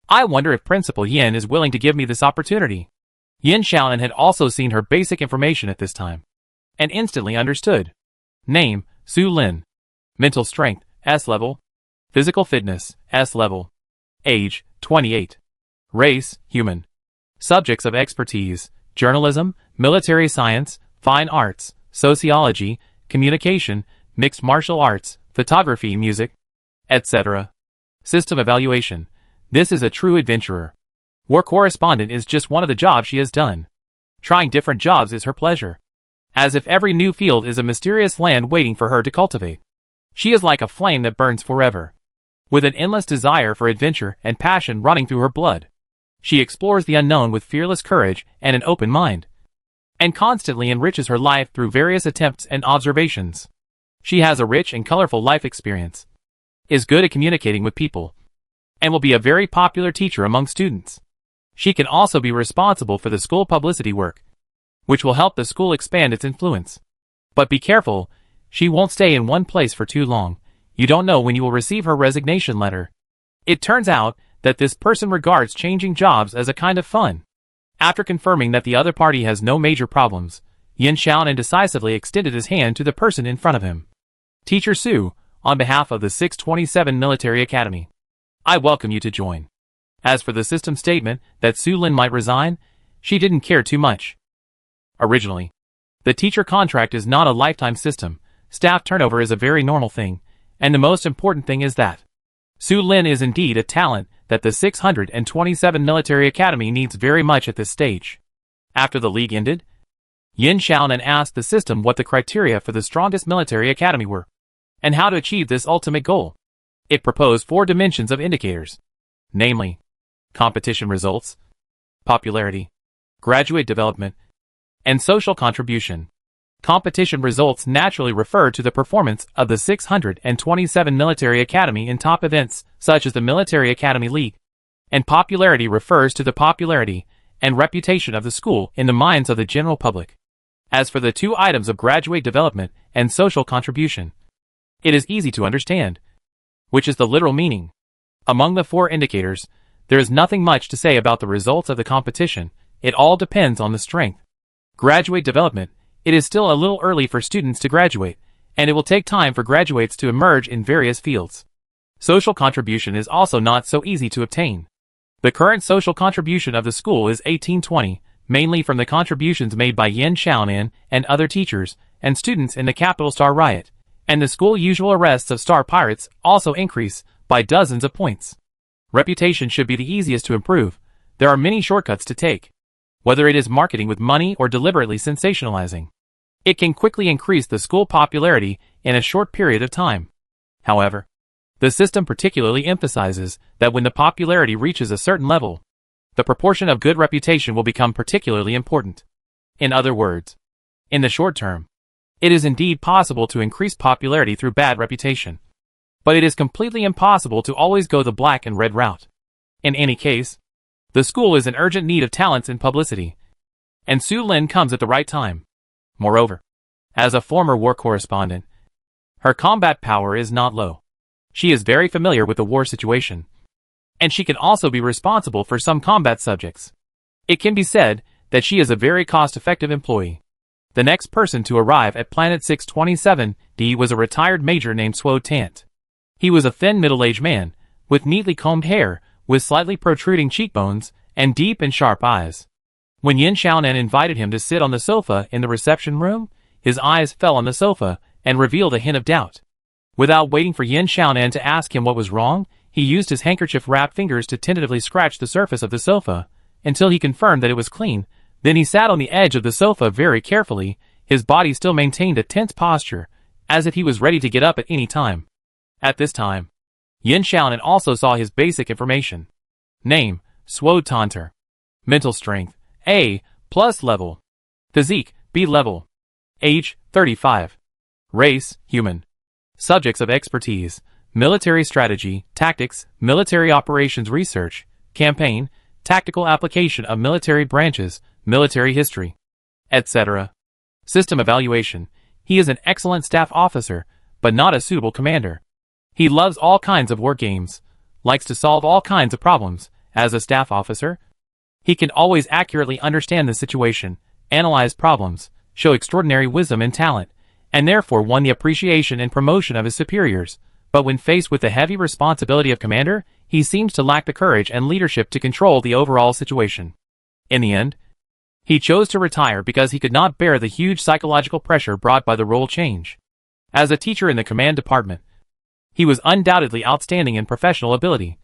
I wonder if Principal Yin is willing to give me this opportunity. Yin Xiaonan had also seen her basic information at this time, and instantly understood. Name, Su Lin. Mental strength, S level. Physical fitness, S level. Age, 28. Race, human. Subjects of expertise, journalism, military science, fine arts, sociology, communication, mixed martial arts, photography, music, etc. System evaluation. This is a true adventurer. War correspondent is just one of the jobs she has done. Trying different jobs is her pleasure. As if every new field is a mysterious land waiting for her to cultivate. She is like a flame that burns forever, with an endless desire for adventure and passion running through her blood. She explores the unknown with fearless courage and an open mind, and constantly enriches her life through various attempts and observations. She has a rich and colorful life experience, is good at communicating with people, and will be a very popular teacher among students. She can also be responsible for the school publicity work, which will help the school expand its influence. But be careful, she won't stay in one place for too long. You don't know when you will receive her resignation letter. It turns out that this person regards changing jobs as a kind of fun. After confirming that the other party has no major problems, Yin Xiaonan decisively extended his hand to the person in front of him. Teacher Su, on behalf of the 627 Military Academy, I welcome you to join. As for the system statement that Su Lin might resign, she didn't care too much. Originally, the teacher contract is not a lifetime system. Staff turnover is a very normal thing, and the most important thing is that Su Lin is indeed a talent that the 627 Military Academy needs very much at this stage. After the league ended, Yin Xiaonan asked the system what the criteria for the strongest military academy were, and how to achieve this ultimate goal. It proposed 4 dimensions of indicators, namely, competition results, popularity, graduate development, and social contribution. Competition results naturally refer to the performance of the 627 Military Academy in top events, such as the Military Academy League, and popularity refers to the popularity and reputation of the school in the minds of the general public. As for the 2 items of graduate development and social contribution, it is easy to understand, which is the literal meaning. Among the 4 indicators, there is nothing much to say about the results of the competition. It all depends on the strength. Graduate development. It is still a little early for students to graduate, and it will take time for graduates to emerge in various fields. Social contribution is also not so easy to obtain. The current social contribution of the school is 1820, mainly from the contributions made by Yin Xiaonan and other teachers and students in the Capital Star Riot, and the school usual arrests of star pirates also increase by dozens of points. Reputation should be the easiest to improve. There are many shortcuts to take. Whether it is marketing with money or deliberately sensationalizing, it can quickly increase the school popularity in a short period of time. However, the system particularly emphasizes that when the popularity reaches a certain level, the proportion of good reputation will become particularly important. In other words, in the short term, it is indeed possible to increase popularity through bad reputation, but it is completely impossible to always go the black and red route. In any case, the school is in urgent need of talents in publicity, and Su Lin comes at the right time. Moreover, as a former war correspondent, her combat power is not low. She is very familiar with the war situation, and she can also be responsible for some combat subjects. It can be said that she is a very cost-effective employee. The next person to arrive at Planet 627D was a retired major named Suo Tant. He was a thin middle-aged man, with neatly combed hair, with slightly protruding cheekbones, and deep and sharp eyes. When Yin Xiaonan invited him to sit on the sofa in the reception room, his eyes fell on the sofa and revealed a hint of doubt. Without waiting for Yin Xiaonan to ask him what was wrong, he used his handkerchief-wrapped fingers to tentatively scratch the surface of the sofa, until he confirmed that it was clean. Then he sat on the edge of the sofa very carefully. His body still maintained a tense posture, as if he was ready to get up at any time. At this time, Yin Xiaonan also saw his basic information. Name, Suo Tanter. Mental strength, A+ level. Physique, B level. Age, 35. Race, human. Subjects of expertise, military strategy, tactics, military operations research, campaign, tactical application of military branches, military history, etc. System evaluation. He is an excellent staff officer, but not a suitable commander. He loves all kinds of war games, likes to solve all kinds of problems. As a staff officer, he can always accurately understand the situation, analyze problems, show extraordinary wisdom and talent, and therefore won the appreciation and promotion of his superiors. But when faced with the heavy responsibility of commander, he seems to lack the courage and leadership to control the overall situation. In the end, he chose to retire because he could not bear the huge psychological pressure brought by the role change. As a teacher in the command department, he was undoubtedly outstanding in professional ability.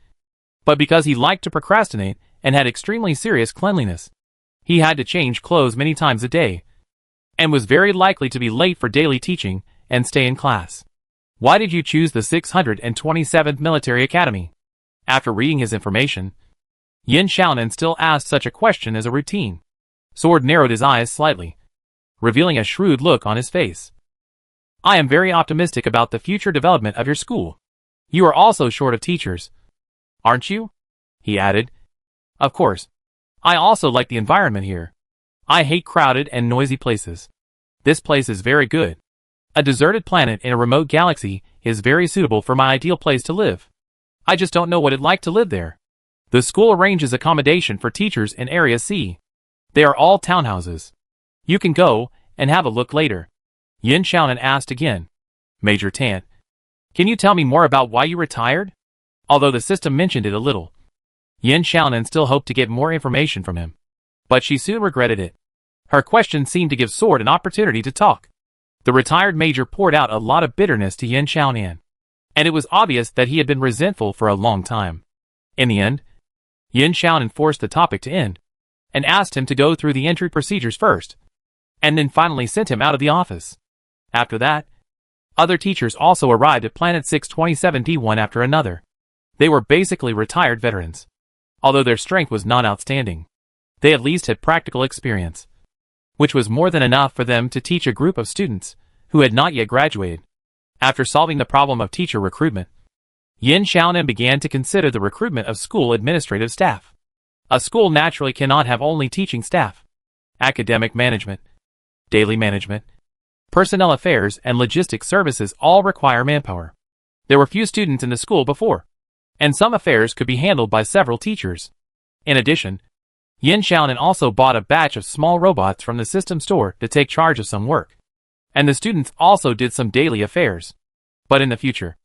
But because he liked to procrastinate and had extremely serious cleanliness, he had to change clothes many times a day, and was very likely to be late for daily teaching and stay in class. Why did you choose the 627th Military Academy? After reading his information, Yin Xiaonan still asked such a question as a routine. Sword narrowed his eyes slightly, revealing a shrewd look on his face. I am very optimistic about the future development of your school. You are also short of teachers, aren't you? He added. Of course. I also like the environment here. I hate crowded and noisy places. This place is very good. A deserted planet in a remote galaxy is very suitable for my ideal place to live. I just don't know what it'd like to live there. The school arranges accommodation for teachers in Area C. They are all townhouses. You can go and have a look later. Yin Xiaonan asked again. Major Tant, can you tell me more about why you retired? Although the system mentioned it a little, Yin Xiaonan still hoped to get more information from him. But she soon regretted it. Her question seemed to give Sword an opportunity to talk. The retired major poured out a lot of bitterness to Yin Xiaonan, and it was obvious that he had been resentful for a long time. In the end, Yin Xiaonan forced the topic to end, and asked him to go through the entry procedures first, and then finally sent him out of the office. After that, other teachers also arrived at Planet 627D one after another. They were basically retired veterans. Although their strength was not outstanding, they at least had practical experience, which was more than enough for them to teach a group of students who had not yet graduated. After solving the problem of teacher recruitment, Yin Xiaonan began to consider the recruitment of school administrative staff. A school naturally cannot have only teaching staff. Academic management, daily management, personnel affairs, and logistics services all require manpower. There were few students in the school before, and some affairs could be handled by several teachers. In addition, Yin Xiaonan also bought a batch of small robots from the system store to take charge of some work. And the students also did some daily affairs. But in the future,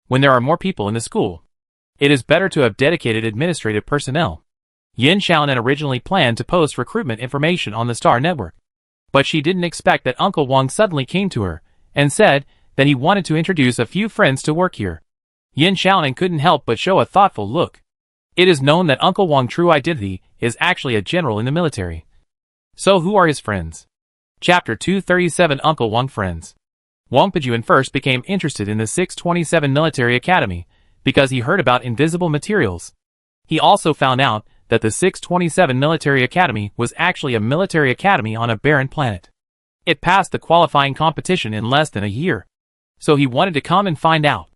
when there are more people in the school, it is better to have dedicated administrative personnel. Yin Xiaonan originally planned to post recruitment information on the Star Network, but she didn't expect that Uncle Wang suddenly came to her and said that he wanted to introduce a few friends to work here. Yin Xiaonan couldn't help but show a thoughtful look. It is known that Uncle Wang's true identity is actually a general in the military. So who are his friends? Chapter 237 Uncle Wang Friends. Wang Pejuan first became interested in the 627 Military Academy because he heard about invisible materials. He also found out that the 627 Military Academy was actually a military academy on a barren planet. It passed the qualifying competition in less than a year, so he wanted to come and find out.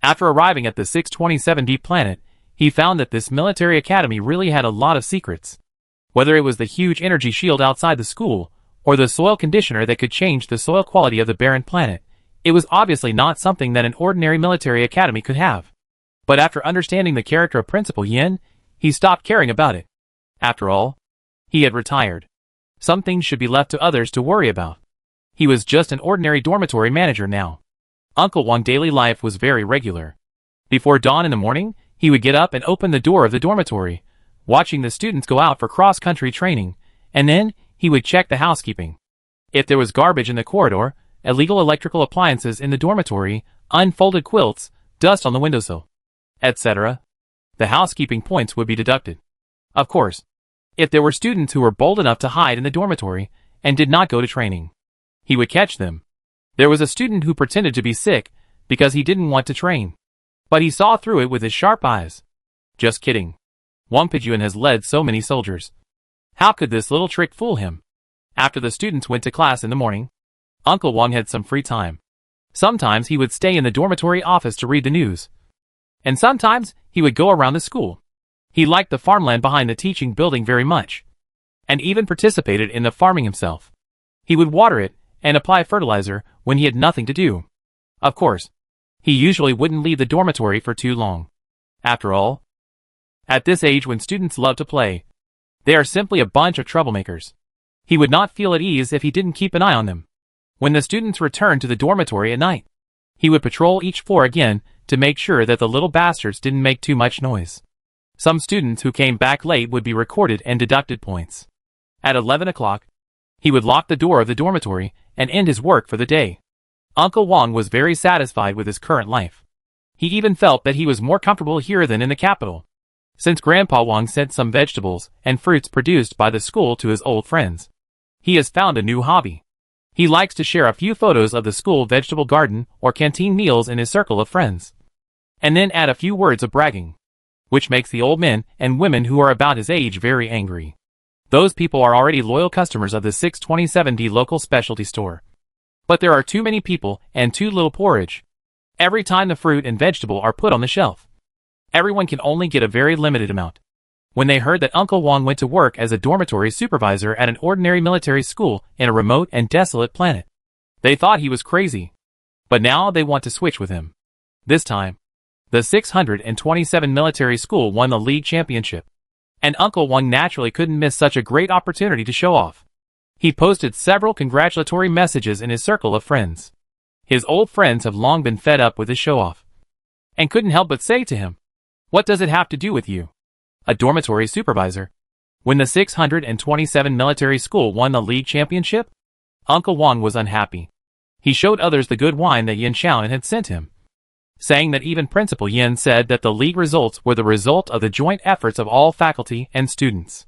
After arriving at the 627D planet, he found that this military academy really had a lot of secrets. Whether it was the huge energy shield outside the school, or the soil conditioner that could change the soil quality of the barren planet, it was obviously not something that an ordinary military academy could have. But after understanding the character of Principal Yin, he stopped caring about it. After all, he had retired. Some things should be left to others to worry about. He was just an ordinary dormitory manager now. Uncle Wang's daily life was very regular. Before dawn in the morning, he would get up and open the door of the dormitory, watching the students go out for cross-country training, and then he would check the housekeeping. If there was garbage in the corridor, illegal electrical appliances in the dormitory, unfolded quilts, dust on the windowsill, etc., the housekeeping points would be deducted. Of course, if there were students who were bold enough to hide in the dormitory and did not go to training, he would catch them. There was a student who pretended to be sick because he didn't want to train, but he saw through it with his sharp eyes. Just kidding. Wang Pejuan has led so many soldiers. How could this little trick fool him? After the students went to class in the morning, Uncle Wang had some free time. Sometimes he would stay in the dormitory office to read the news, and sometimes he would go around the school. He liked the farmland behind the teaching building very much, and even participated in the farming himself. He would water it and apply fertilizer when he had nothing to do. Of course, he usually wouldn't leave the dormitory for too long. After all, at this age when students love to play, they are simply a bunch of troublemakers. He would not feel at ease if he didn't keep an eye on them. When the students returned to the dormitory at night, he would patrol each floor again to make sure that the little bastards didn't make too much noise. Some students who came back late would be recorded and deducted points. At 11 o'clock, he would lock the door of the dormitory and end his work for the day. Uncle Wang was very satisfied with his current life. He even felt that he was more comfortable here than in the capital. Since Grandpa Wang sent some vegetables and fruits produced by the school to his old friends, he has found a new hobby. He likes to share a few photos of the school vegetable garden or canteen meals in his circle of friends, and then add a few words of bragging, which makes the old men and women who are about his age very angry. Those people are already loyal customers of the 627D local specialty store. But there are too many people and too little porridge. Every time the fruit and vegetable are put on the shelf, everyone can only get a very limited amount. When they heard that Uncle Wang went to work as a dormitory supervisor at an ordinary military school in a remote and desolate planet, they thought he was crazy. But now they want to switch with him. This time, the 627 military school won the league championship, and Uncle Wang naturally couldn't miss such a great opportunity to show off. He posted several congratulatory messages in his circle of friends. His old friends have long been fed up with his show-off, and couldn't help but say to him, "What does it have to do with you? A dormitory supervisor?" When the 627 military school won the league championship, Uncle Wang was unhappy. He showed others the good wine that Yin Xiaonan had sent him. saying that even Principal Yin said that the league results were the result of the joint efforts of all faculty and students.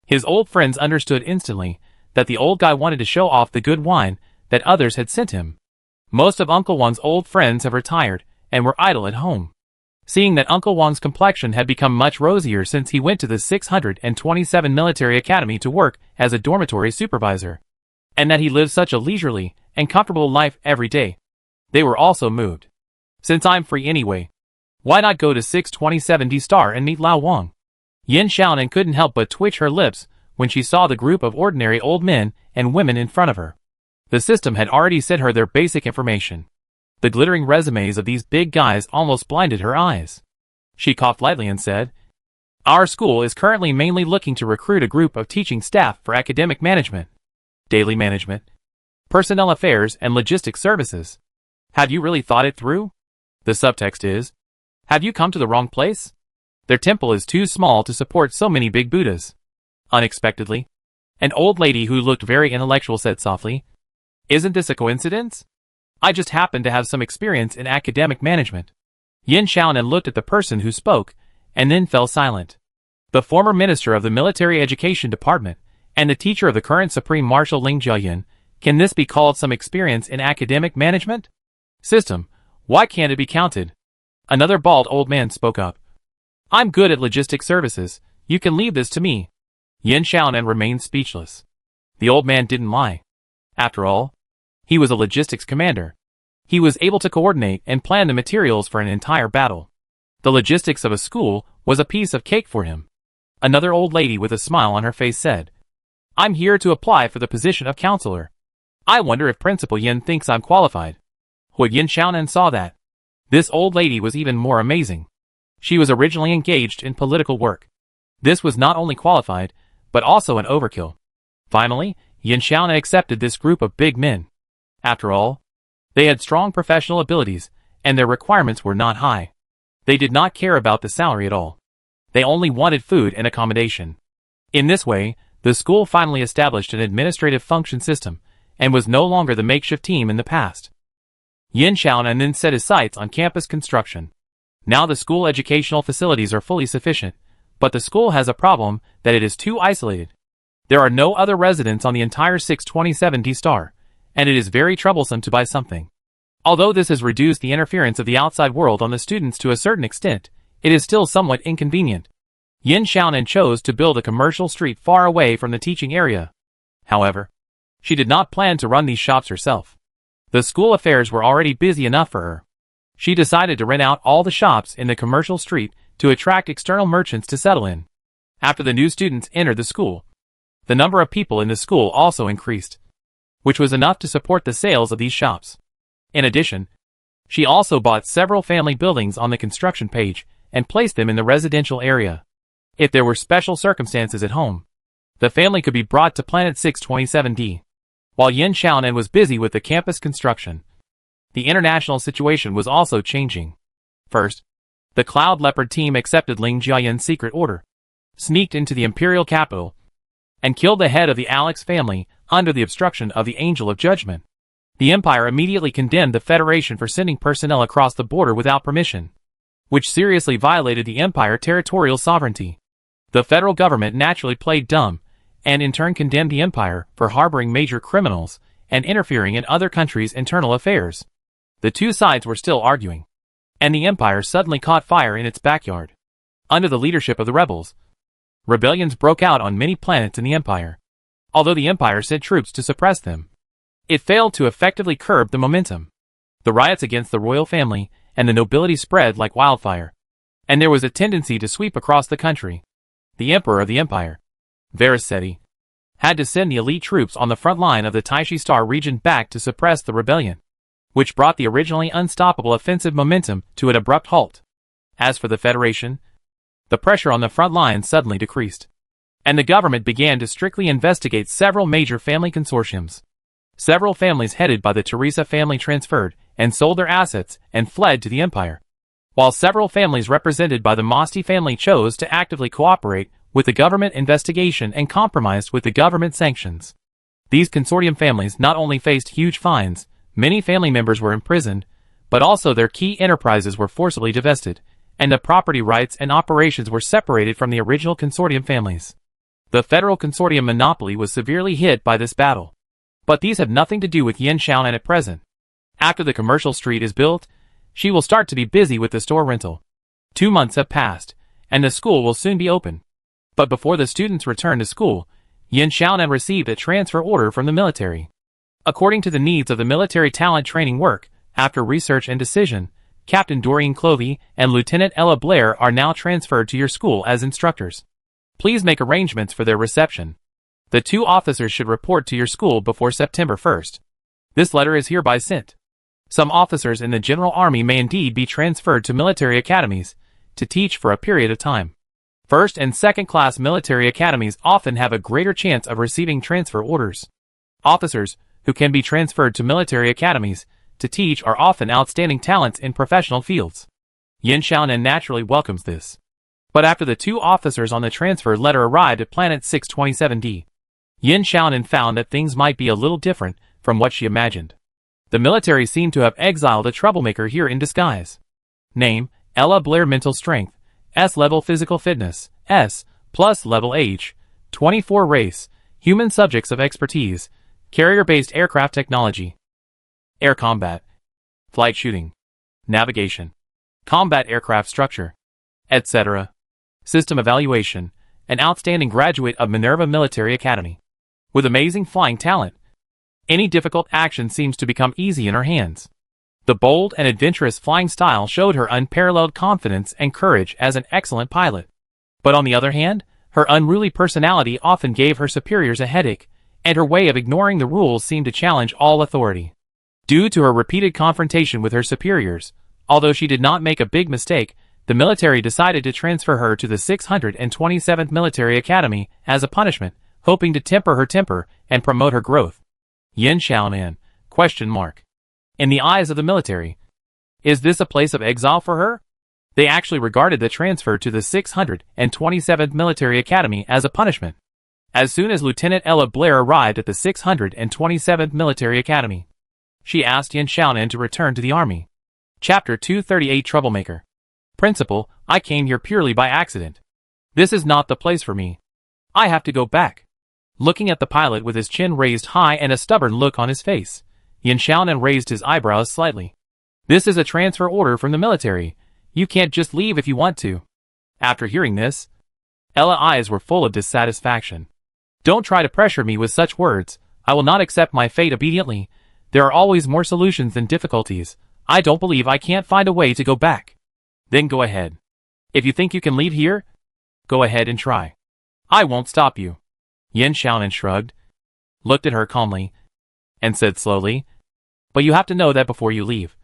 His old friends understood instantly that the old guy wanted to show off the good wine that others had sent him. Most of Uncle Wang's old friends have retired and were idle at home. Seeing that Uncle Wang's complexion had become much rosier since he went to the 627 Military Academy to work as a dormitory supervisor, and that he lived such a leisurely and comfortable life every day, they were also moved. Since I'm free anyway, why not go to 627D Star and meet Lao Wang? Yin Xiaonan couldn't help but twitch her lips when she saw the group of ordinary old men and women in front of her. The system had already sent her their basic information. The glittering resumes of these big guys almost blinded her eyes. She coughed lightly and said, "Our school is currently mainly looking to recruit a group of teaching staff for academic management, daily management, personnel affairs, and logistics services. Have you really thought it through?" The subtext is, have you come to the wrong place? Their temple is too small to support so many big Buddhas. Unexpectedly, an old lady who looked very intellectual said softly, "Isn't this a coincidence? I just happen to have some experience in academic management." Yin Xiaonan looked at the person who spoke, and then fell silent. The former minister of the Military Education Department, and the teacher of the current Supreme Marshal Ling Jiayan, can this be called some experience in academic management? System, why can't it be counted? Another bald old man spoke up. "I'm good at logistic services, you can leave this to me." Yin Xiaonan remained speechless. The old man didn't lie. After all, he was a logistics commander. He was able to coordinate and plan the materials for an entire battle. The logistics of a school was a piece of cake for him. Another old lady with a smile on her face said, "I'm here to apply for the position of counselor. I wonder if Principal Yin thinks I'm qualified." Yin Xiaonan saw that. This old lady was even more amazing. She was originally engaged in political work. This was not only qualified, but also an overkill. Finally, Yin Xiaonan accepted this group of big men. After all, they had strong professional abilities, and their requirements were not high. They did not care about the salary at all. They only wanted food and accommodation. In this way, the school finally established an administrative function system, and was no longer the makeshift team in the past. Yin Xiaonan then set his sights on campus construction. Now the school educational facilities are fully sufficient, but the school has a problem that it is too isolated. There are no other residents on the entire 627D Star, and it is very troublesome to buy something. Although this has reduced the interference of the outside world on the students to a certain extent, it is still somewhat inconvenient. Yin Xiaonan chose to build a commercial street far away from the teaching area. However, she did not plan to run these shops herself. The school affairs were already busy enough for her. She decided to rent out all the shops in the commercial street to attract external merchants to settle in. After the new students entered the school, the number of people in the school also increased, which was enough to support the sales of these shops. In addition, she also bought several family buildings on the construction page and placed them in the residential area. If there were special circumstances at home, the family could be brought to Planet 627D. While Yin Xiaonan was busy with the campus construction, the international situation was also changing. First, the Cloud Leopard team accepted Ling Jiayan's secret order, sneaked into the imperial capital, and killed the head of the Alex family under the obstruction of the Angel of Judgment. The Empire immediately condemned the Federation for sending personnel across the border without permission, which seriously violated the Empire territorial sovereignty. The federal government naturally played dumb, and in turn condemned the Empire for harboring major criminals and interfering in other countries' internal affairs. The two sides were still arguing, and the Empire suddenly caught fire in its backyard. Under the leadership of the rebels, rebellions broke out on many planets in the Empire. Although the Empire sent troops to suppress them, it failed to effectively curb the momentum. The riots against the royal family and the nobility spread like wildfire, and there was a tendency to sweep across the country. The Emperor of the Empire, Varaseti, had to send the elite troops on the front line of the Taishi Star region back to suppress the rebellion, which brought the originally unstoppable offensive momentum to an abrupt halt. As for the Federation, the pressure on the front line suddenly decreased, and the government began to strictly investigate several major family consortiums. Several families headed by the Teresa family transferred and sold their assets and fled to the Empire, while several families represented by the Mosti family chose to actively cooperate with the government investigation and compromised with the government sanctions. These consortium families not only faced huge fines, many family members were imprisoned, but also their key enterprises were forcibly divested, and the property rights and operations were separated from the original consortium families. The federal consortium monopoly was severely hit by this battle. But these have nothing to do with Yin Xiaonan at present. After the commercial street is built, she will start to be busy with the store rental. 2 months have passed, and the school will soon be open. But before the students return to school, Yin Xiaonan received a transfer order from the military. According to the needs of the military talent training work, after research and decision, Captain Doreen Clovey and Lieutenant Ella Blair are now transferred to your school as instructors. Please make arrangements for their reception. The 2 officers should report to your school before September 1st. This letter is hereby sent. Some officers in the General Army may indeed be transferred to military academies to teach for a period of time. First and second class military academies often have a greater chance of receiving transfer orders. Officers who can be transferred to military academies to teach are often outstanding talents in professional fields. Yin Xiaonan naturally welcomes this. But after the 2 officers on the transfer letter arrived at Planet 627D, Yin Xiaonan found that things might be a little different from what she imagined. The military seemed to have exiled a troublemaker here in disguise. Name, Ella Blair. Mental strength, S level. Physical fitness, S+. Level age, 24. Race, human. Subjects of expertise, carrier-based aircraft technology, air combat, flight shooting, navigation, combat aircraft structure, etc. System evaluation, an outstanding graduate of Minerva Military Academy. With amazing flying talent, any difficult action seems to become easy in her hands. The bold and adventurous flying style showed her unparalleled confidence and courage as an excellent pilot. But on the other hand, her unruly personality often gave her superiors a headache, and her way of ignoring the rules seemed to challenge all authority. Due to her repeated confrontation with her superiors, although she did not make a big mistake, the military decided to transfer her to the 627th Military Academy as a punishment, hoping to temper her temper and promote her growth. Yin Xiaonan? In the eyes of the military, is this a place of exile for her? They actually regarded the transfer to the 627th Military Academy as a punishment. As soon as Lieutenant Ella Blair arrived at the 627th Military Academy, she asked Yin Xiaonan to return to the army. Chapter 238 Troublemaker. Principal, I came here purely by accident. This is not the place for me. I have to go back. Looking at the pilot with his chin raised high and a stubborn look on his face, Yin Xiaonan raised his eyebrows slightly. This is a transfer order from the military. You can't just leave if you want to. After hearing this, Ella's eyes were full of dissatisfaction. Don't try to pressure me with such words. I will not accept my fate obediently. There are always more solutions than difficulties. I don't believe I can't find a way to go back. Then go ahead. If you think you can leave here, go ahead and try. I won't stop you. Yin Xiaonan shrugged, looked at her calmly, and said slowly, but you have to know that before you leave.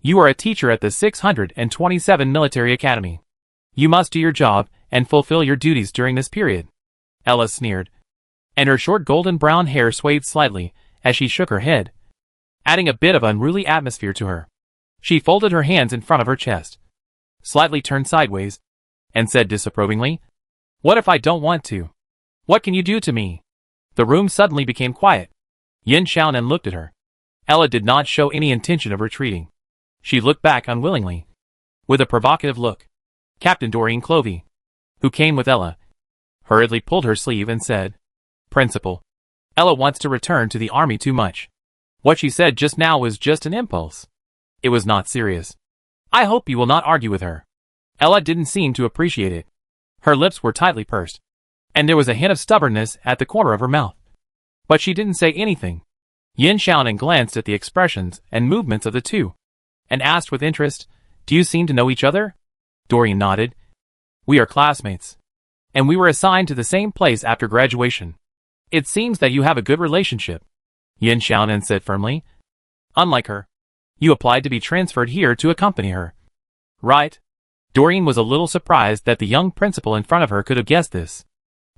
You are a teacher at the 627 Military Academy. You must do your job and fulfill your duties during this period. Ella sneered, and her short golden brown hair swayed slightly as she shook her head, adding a bit of unruly atmosphere to her. She folded her hands in front of her chest, slightly turned sideways, and said disapprovingly, "What if I don't want to? What can you do to me?" The room suddenly became quiet. Yin Xiaonan looked at her. Ella did not show any intention of retreating. She looked back unwillingly, with a provocative look. Captain Doreen Clovey, who came with Ella, hurriedly pulled her sleeve and said, "Principal, Ella wants to return to the army too much. What she said just now was just an impulse. It was not serious. I hope you will not argue with her." Ella didn't seem to appreciate it. Her lips were tightly pursed, and there was a hint of stubbornness at the corner of her mouth. But she didn't say anything. Yin Xiaonan glanced at the expressions and movements of the two, and asked with interest, "Do you seem to know each other?" Doreen nodded. "We are classmates, and we were assigned to the same place after graduation. It seems that you have a good relationship," Yin Xiaonan said firmly. "Unlike her, you applied to be transferred here to accompany her, right?" Doreen was a little surprised that the young principal in front of her could have guessed this.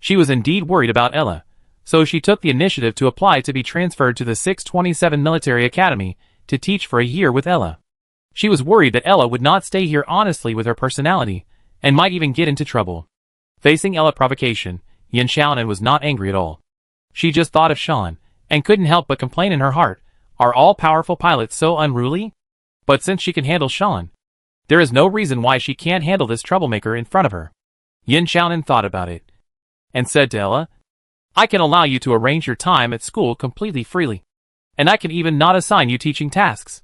She was indeed worried about Ella, so she took the initiative to apply to be transferred to the 627 Military Academy to teach for a year with Ella. She was worried that Ella would not stay here honestly with her personality, and might even get into trouble. Facing Ella's provocation, Yin Xiaonan was not angry at all. She just thought of Sean, and couldn't help but complain in her heart, "Are all powerful pilots so unruly?" But But since she can handle Sean, there is no reason why she can't handle this troublemaker in front of her. Yin Xiaonan thought about it and said to Ella, I can allow you to arrange your time at school completely freely. And I can even not assign you teaching tasks.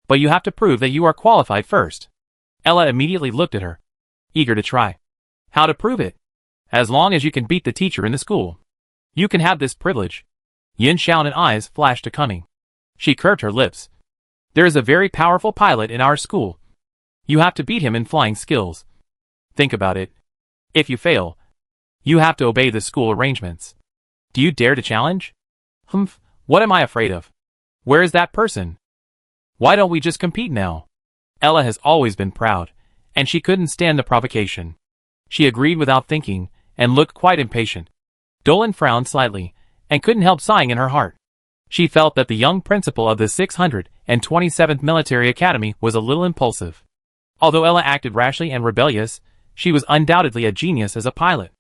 But you have to prove that you are qualified first. Ella immediately looked at her, eager to try. How to prove it? As long as you can beat the teacher in the school, you can have this privilege. Yin Xiaonan's eyes flashed to cunning. She curved her lips. There is a very powerful pilot in our school. You have to beat him in flying skills. Think about it. If you fail, you have to obey the school arrangements. Do you dare to challenge? Humph, what am I afraid of? Where is that person? Why don't we just compete now? Ella has always been proud, and she couldn't stand the provocation. She agreed without thinking, and looked quite impatient. Dolan frowned slightly, and couldn't help sighing in her heart. She felt that the young principal of the 627th Military Academy was a little impulsive. Although Ella acted rashly and rebellious, she was undoubtedly a genius as a pilot.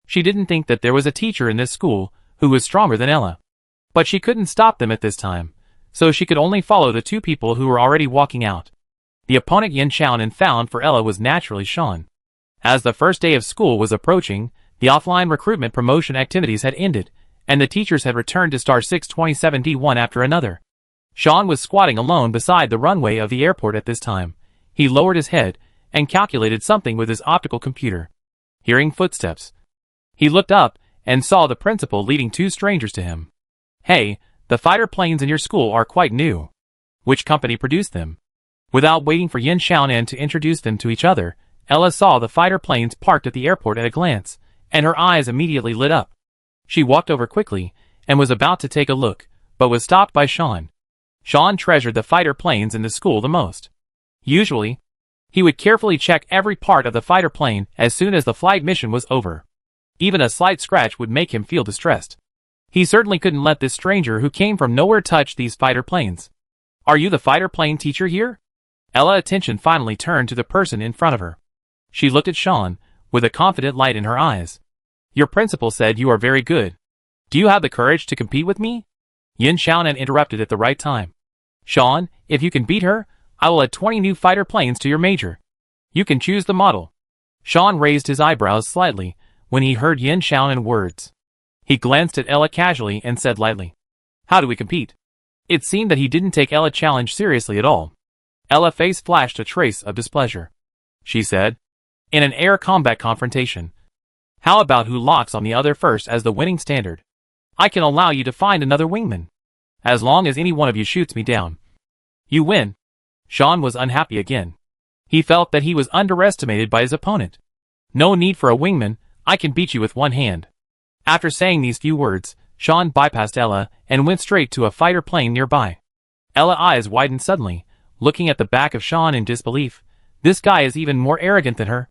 She didn't think that there was a teacher in this school who was stronger than Ella. But she couldn't stop them at this time, so she could only follow the two people who were already walking out. The opponent Yin Xiaonan found for Ella was naturally Sean. As the first day of school was approaching, the offline recruitment promotion activities had ended, and the teachers had returned to Star 627D1 after another. Sean was squatting alone beside the runway of the airport at this time. He lowered his head and calculated something with his optical computer. Hearing footsteps, he looked up and saw the principal leading two strangers to him. Hey, the fighter planes in your school are quite new. Which company produced them? Without waiting for Yin Xiaonan to introduce them to each other, Ella saw the fighter planes parked at the airport at a glance, and her eyes immediately lit up. She walked over quickly and was about to take a look, but was stopped by Sean. Sean treasured the fighter planes in the school the most. Usually, he would carefully check every part of the fighter plane as soon as the flight mission was over. Even a slight scratch would make him feel distressed. He certainly couldn't let this stranger who came from nowhere touch these fighter planes. Are you the fighter plane teacher here? Ella's attention finally turned to the person in front of her. She looked at Sean, with a confident light in her eyes. Your principal said you are very good. Do you have the courage to compete with me? Yin Xiaonan interrupted at the right time. Sean, if you can beat her, I will add 20 new fighter planes to your major. You can choose the model. Sean raised his eyebrows slightly when he heard Yin Xiaonan's words. He glanced at Ella casually and said lightly, How do we compete? It seemed that he didn't take Ella's challenge seriously at all. Ella's face flashed a trace of displeasure. She said, in an air combat confrontation, how about who locks on the other first as the winning standard? I can allow you to find another wingman. As long as any one of you shoots me down, you win. Sean was unhappy again. He felt that he was underestimated by his opponent. No need for a wingman, I can beat you with one hand. After saying these few words, Sean bypassed Ella and went straight to a fighter plane nearby. Ella's eyes widened suddenly, looking at the back of Sean in disbelief. This guy is even more arrogant than her.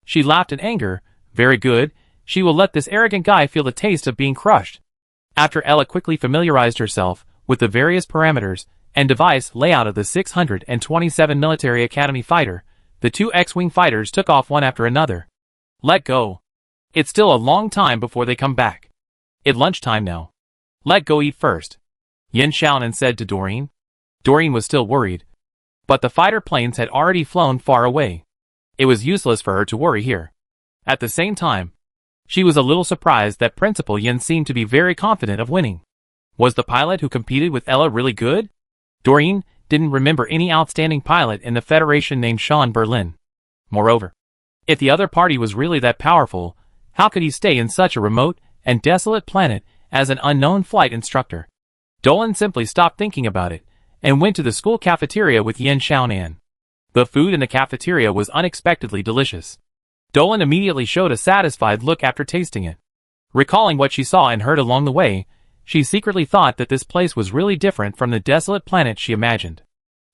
She laughed in anger. Very good, she will let this arrogant guy feel the taste of being crushed. After Ella quickly familiarized herself with the various parameters and device layout of the 627 Military Academy fighter, the two X-Wing fighters took off one after another. Let go. It's still a long time before they come back. It's lunchtime now. Let go eat first. Yin Xiaonan said to Doreen. Doreen was still worried. But the fighter planes had already flown far away. It was useless for her to worry here. At the same time, she was a little surprised that Principal Yin seemed to be very confident of winning. Was the pilot who competed with Ella really good? Doreen didn't remember any outstanding pilot in the Federation named Sean Berlin. Moreover, if the other party was really that powerful, how could he stay in such a remote and desolate planet as an unknown flight instructor? Dolan simply stopped thinking about it and went to the school cafeteria with Yin Xiaonan. The food in the cafeteria was unexpectedly delicious. Dolan immediately showed a satisfied look after tasting it. Recalling what she saw and heard along the way, she secretly thought that this place was really different from the desolate planet she imagined.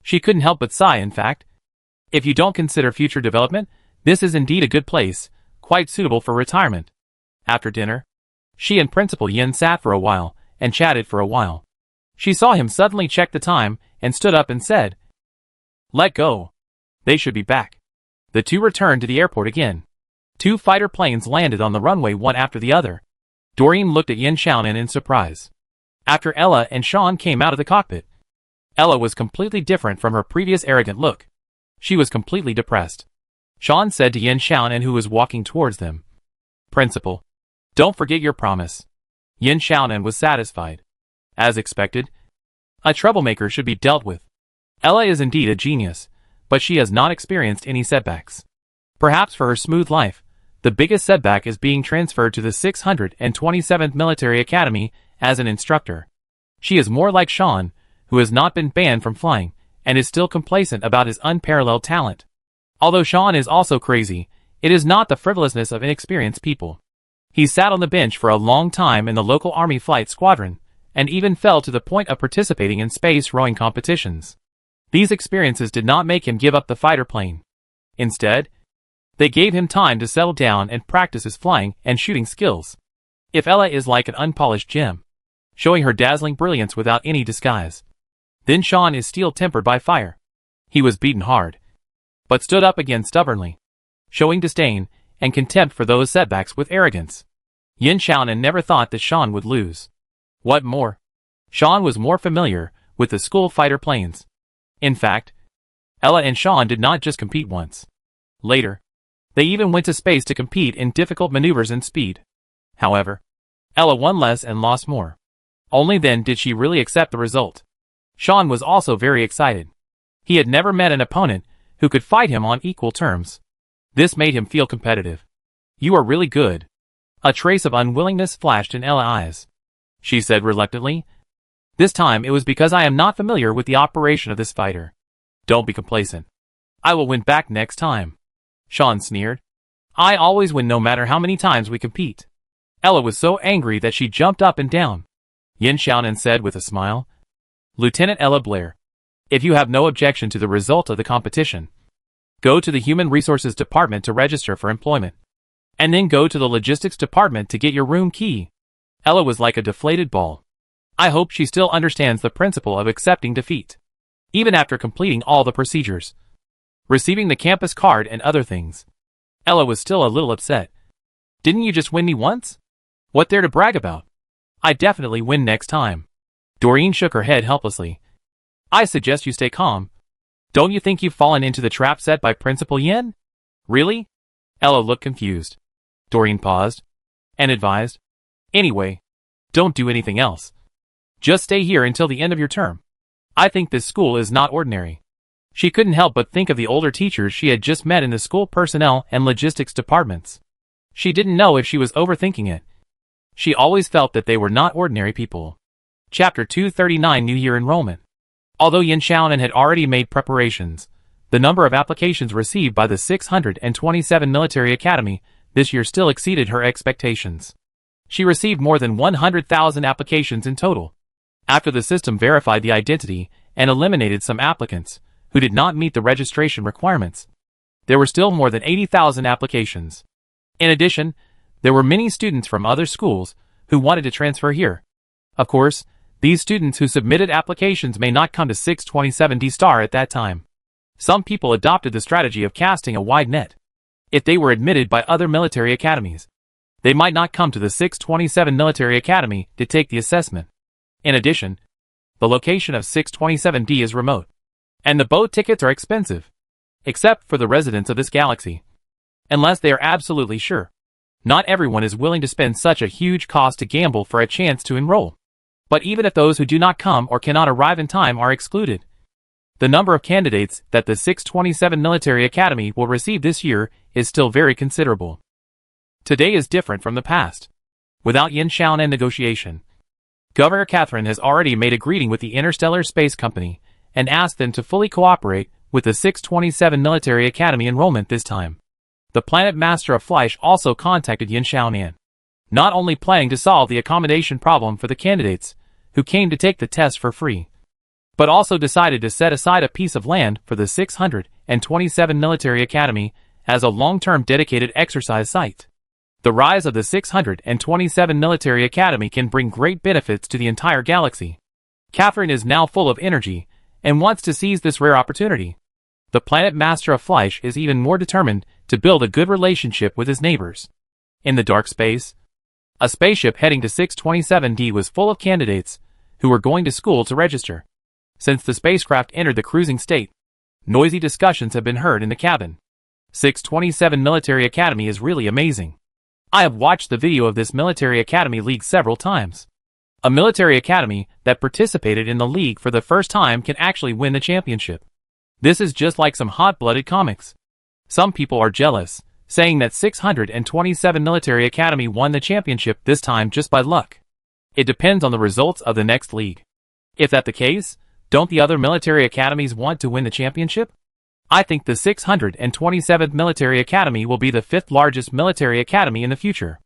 She couldn't help but sigh, in fact. If you don't consider future development, this is indeed a good place, quite suitable for retirement. After dinner, she and Principal Yin sat for a while and chatted for a while. She saw him suddenly check the time and stood up and said, Let go. They should be back. The two returned to the airport again. Two fighter planes landed on the runway one after the other. Doreen looked at Yin Xiaonan in surprise. After Ella and Sean came out of the cockpit, Ella was completely different from her previous arrogant look. She was completely depressed. Sean said to Yin Xiaonan, who was walking towards them. Principal, don't forget your promise. Yin Xiaonan was satisfied. As expected, a troublemaker should be dealt with. Ella is indeed a genius, but she has not experienced any setbacks. Perhaps for her smooth life, the biggest setback is being transferred to the 627th Military Academy as an instructor. She is more like Sean, who has not been banned from flying, and is still complacent about his unparalleled talent. Although Sean is also crazy, it is not the frivolousness of inexperienced people. He sat on the bench for a long time in the local army flight squadron, and even fell to the point of participating in space rowing competitions. These experiences did not make him give up the fighter plane. Instead, they gave him time to settle down and practice his flying and shooting skills. If Ella is like an unpolished gem, showing her dazzling brilliance without any disguise, then Sean is steel-tempered by fire. He was beaten hard, but stood up again stubbornly, showing disdain and contempt for those setbacks with arrogance. Yin Xiaonan never thought that Sean would lose. What more? Sean was more familiar with the school fighter planes. In fact, Ella and Sean did not just compete once. Later, they even went to space to compete in difficult maneuvers and speed. However, Ella won less and lost more. Only then did she really accept the result. Sean was also very excited. He had never met an opponent who could fight him on equal terms. This made him feel competitive. You are really good. A trace of unwillingness flashed in Ella's eyes. She said reluctantly, this time it was because I am not familiar with the operation of this fighter. Don't be complacent. I will win back next time. Sean sneered. I always win no matter how many times we compete. Ella was so angry that she jumped up and down. Yin Xiaonan said with a smile, Lieutenant Ella Blair, if you have no objection to the result of the competition, go to the Human Resources Department to register for employment, and then go to the Logistics Department to get your room key. Ella was like a deflated ball. I hope she still understands the principle of accepting defeat. Even after completing all the procedures, receiving the campus card and other things, Ella was still a little upset. Didn't you just win me once? What there to brag about? I definitely win next time. Doreen shook her head helplessly. I suggest you stay calm. Don't you think you've fallen into the trap set by Principal Yin? Really? Ella looked confused. Doreen paused and advised, anyway, don't do anything else. Just stay here until the end of your term. I think this school is not ordinary. She couldn't help but think of the older teachers she had just met in the school personnel and logistics departments. She didn't know if she was overthinking it. She always felt that they were not ordinary people. Chapter 239 New Year Enrollment. Although Yin Xiaonan had already made preparations, the number of applications received by the 627 Military Academy this year still exceeded her expectations. She received more than 100,000 applications in total. After the system verified the identity and eliminated some applicants who did not meet the registration requirements, there were still more than 80,000 applications. In addition, there were many students from other schools who wanted to transfer here. Of course, these students who submitted applications may not come to 627D Star at that time. Some people adopted the strategy of casting a wide net. If they were admitted by other military academies, they might not come to the 627 Military Academy to take the assessment. In addition, the location of 627D is remote, and the boat tickets are expensive, except for the residents of this galaxy. Unless they are absolutely sure. Not everyone is willing to spend such a huge cost to gamble for a chance to enroll. But even if those who do not come or cannot arrive in time are excluded, the number of candidates that the 627 Military Academy will receive this year is still very considerable. Today is different from the past. Without Yin Xiaonan negotiation, Governor Catherine has already made a greeting with the Interstellar Space Company and asked them to fully cooperate with the 627 Military Academy enrollment this time. The Planet Master of Fleisch also contacted Yin Xiaonan, not only planning to solve the accommodation problem for the candidates who came to take the test for free, but also decided to set aside a piece of land for the 627 Military Academy as a long-term dedicated exercise site. The rise of the 627 Military Academy can bring great benefits to the entire galaxy. Catherine is now full of energy and wants to seize this rare opportunity. The Planet Master of Fleisch is even more determined to build a good relationship with his neighbors. In the dark space, a spaceship heading to 627D was full of candidates who were going to school to register. Since the spacecraft entered the cruising state, noisy discussions have been heard in the cabin. 627 Military Academy is really amazing. I have watched the video of this Military Academy League several times. A military academy that participated in the league for the first time can actually win the championship. This is just like some hot-blooded comics. Some people are jealous, saying that 627 Military Academy won the championship this time just by luck. It depends on the results of the next league. If that's the case, don't the other military academies want to win the championship? I think the 627th Military Academy will be the 5th largest military academy in the future.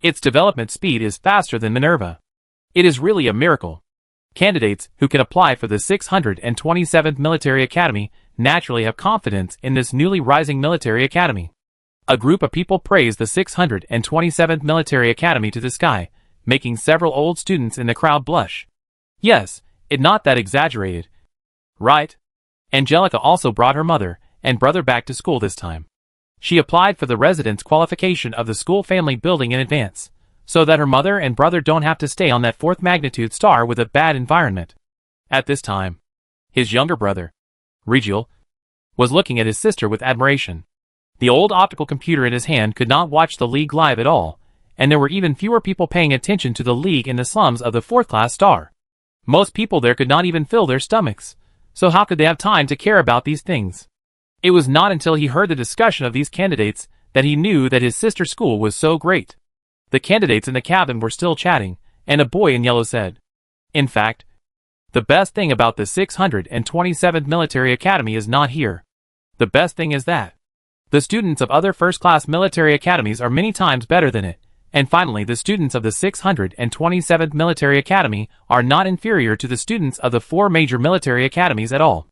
Its development speed is faster than Minerva. It is really a miracle. Candidates who can apply for the 627th Military Academy naturally have confidence in this newly rising military academy. A group of people praised the 627th Military Academy to the sky, making several old students in the crowd blush. Yes, it's not that exaggerated. Right? Angelica also brought her mother and brother back to school this time. She applied for the residence qualification of the school family building in advance, so that her mother and brother don't have to stay on that 4th magnitude star with a bad environment. At this time, his younger brother, Regiel, was looking at his sister with admiration. The old optical computer in his hand could not watch the league live at all, and there were even fewer people paying attention to the league in the slums of the 4th class star. Most people there could not even fill their stomachs, so how could they have time to care about these things? It was not until he heard the discussion of these candidates that he knew that his sister's school was so great. The candidates in the cabin were still chatting, and a boy in yellow said, "In fact, the best thing about the 627th Military Academy is not here. The best thing is that the students of other first-class military academies are many times better than it, and finally the students of the 627th Military Academy are not inferior to the students of the 4 major military academies at all.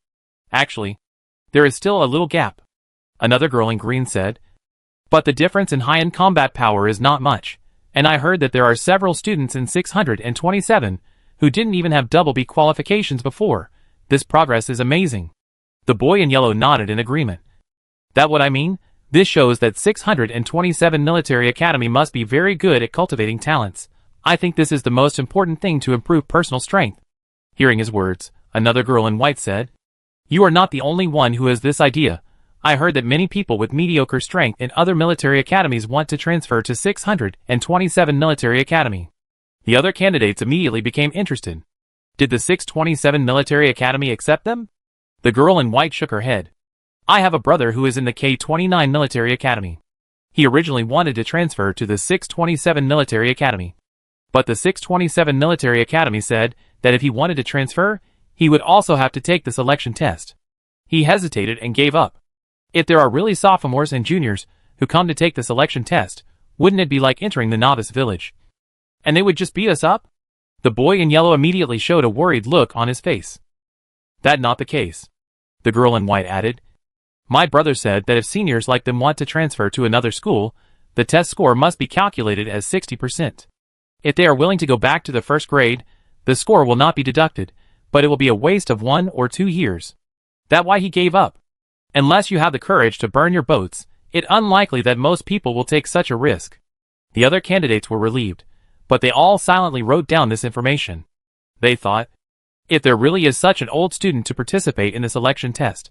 Actually, there is still a little gap," another girl in green said. "But the difference in high-end combat power is not much, and I heard that there are several students in 627 who didn't even have double B qualifications before. This progress is amazing." The boy in yellow nodded in agreement. "That's what I mean. This shows that 627 Military Academy must be very good at cultivating talents. I think this is the most important thing to improve personal strength." Hearing his words, another girl in white said, "You are not the only one who has this idea. I heard that many people with mediocre strength in other military academies want to transfer to 627 Military Academy." The other candidates immediately became interested. Did the 627 Military Academy accept them? The girl in white shook her head. "I have a brother who is in the K-29 Military Academy. He originally wanted to transfer to the 627 Military Academy. But the 627 Military Academy said that if he wanted to transfer, he would also have to take the selection test. He hesitated and gave up. If there are really sophomores and juniors who come to take the selection test, wouldn't it be like entering the novice village? And they would just beat us up?" The boy in yellow immediately showed a worried look on his face. "That's not the case," the girl in white added. "My brother said that if seniors like them want to transfer to another school, the test score must be calculated as 60%. If they are willing to go back to the first grade, the score will not be deducted, but it will be a waste of 1 or 2 years. That's why he gave up. Unless you have the courage to burn your boats, it's unlikely that most people will take such a risk." The other candidates were relieved, but they all silently wrote down this information. They thought, if there really is such an old student to participate in the selection test,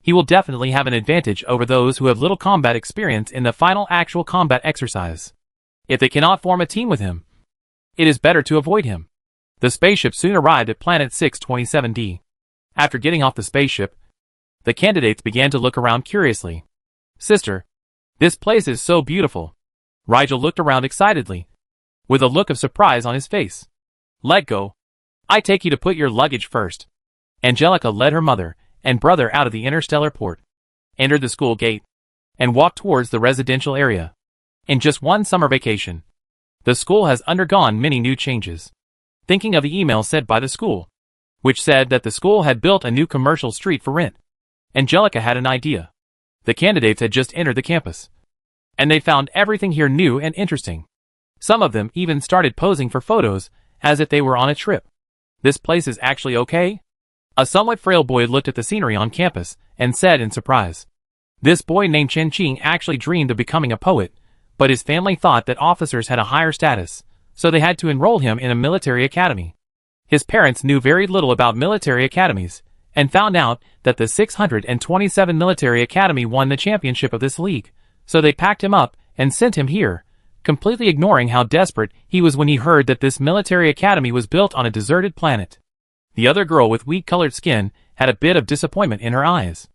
he will definitely have an advantage over those who have little combat experience in the final actual combat exercise. If they cannot form a team with him, it is better to avoid him. The spaceship soon arrived at planet 627D. After getting off the spaceship, the candidates began to look around curiously. "Sister, this place is so beautiful." Rigel looked around excitedly, with a look of surprise on his face. "Let go. I take you to put your luggage first." Angelica led her mother and brother out of the interstellar port, entered the school gate, and walked towards the residential area. In just one summer vacation, the school has undergone many new changes. Thinking of the email sent by the school, which said that the school had built a new commercial street for rent, Angelica had an idea. The candidates had just entered the campus, and they found everything here new and interesting. Some of them even started posing for photos as if they were on a trip. "This place is actually okay?" A somewhat frail boy looked at the scenery on campus and said in surprise. This boy named Chen Qing actually dreamed of becoming a poet, but his family thought that officers had a higher status, so they had to enroll him in a military academy. His parents knew very little about military academies, and found out that the 627 Military Academy won the championship of this league, so they packed him up and sent him here, completely ignoring how desperate he was when he heard that this military academy was built on a deserted planet. The other girl with wheat-colored skin had a bit of disappointment in her eyes.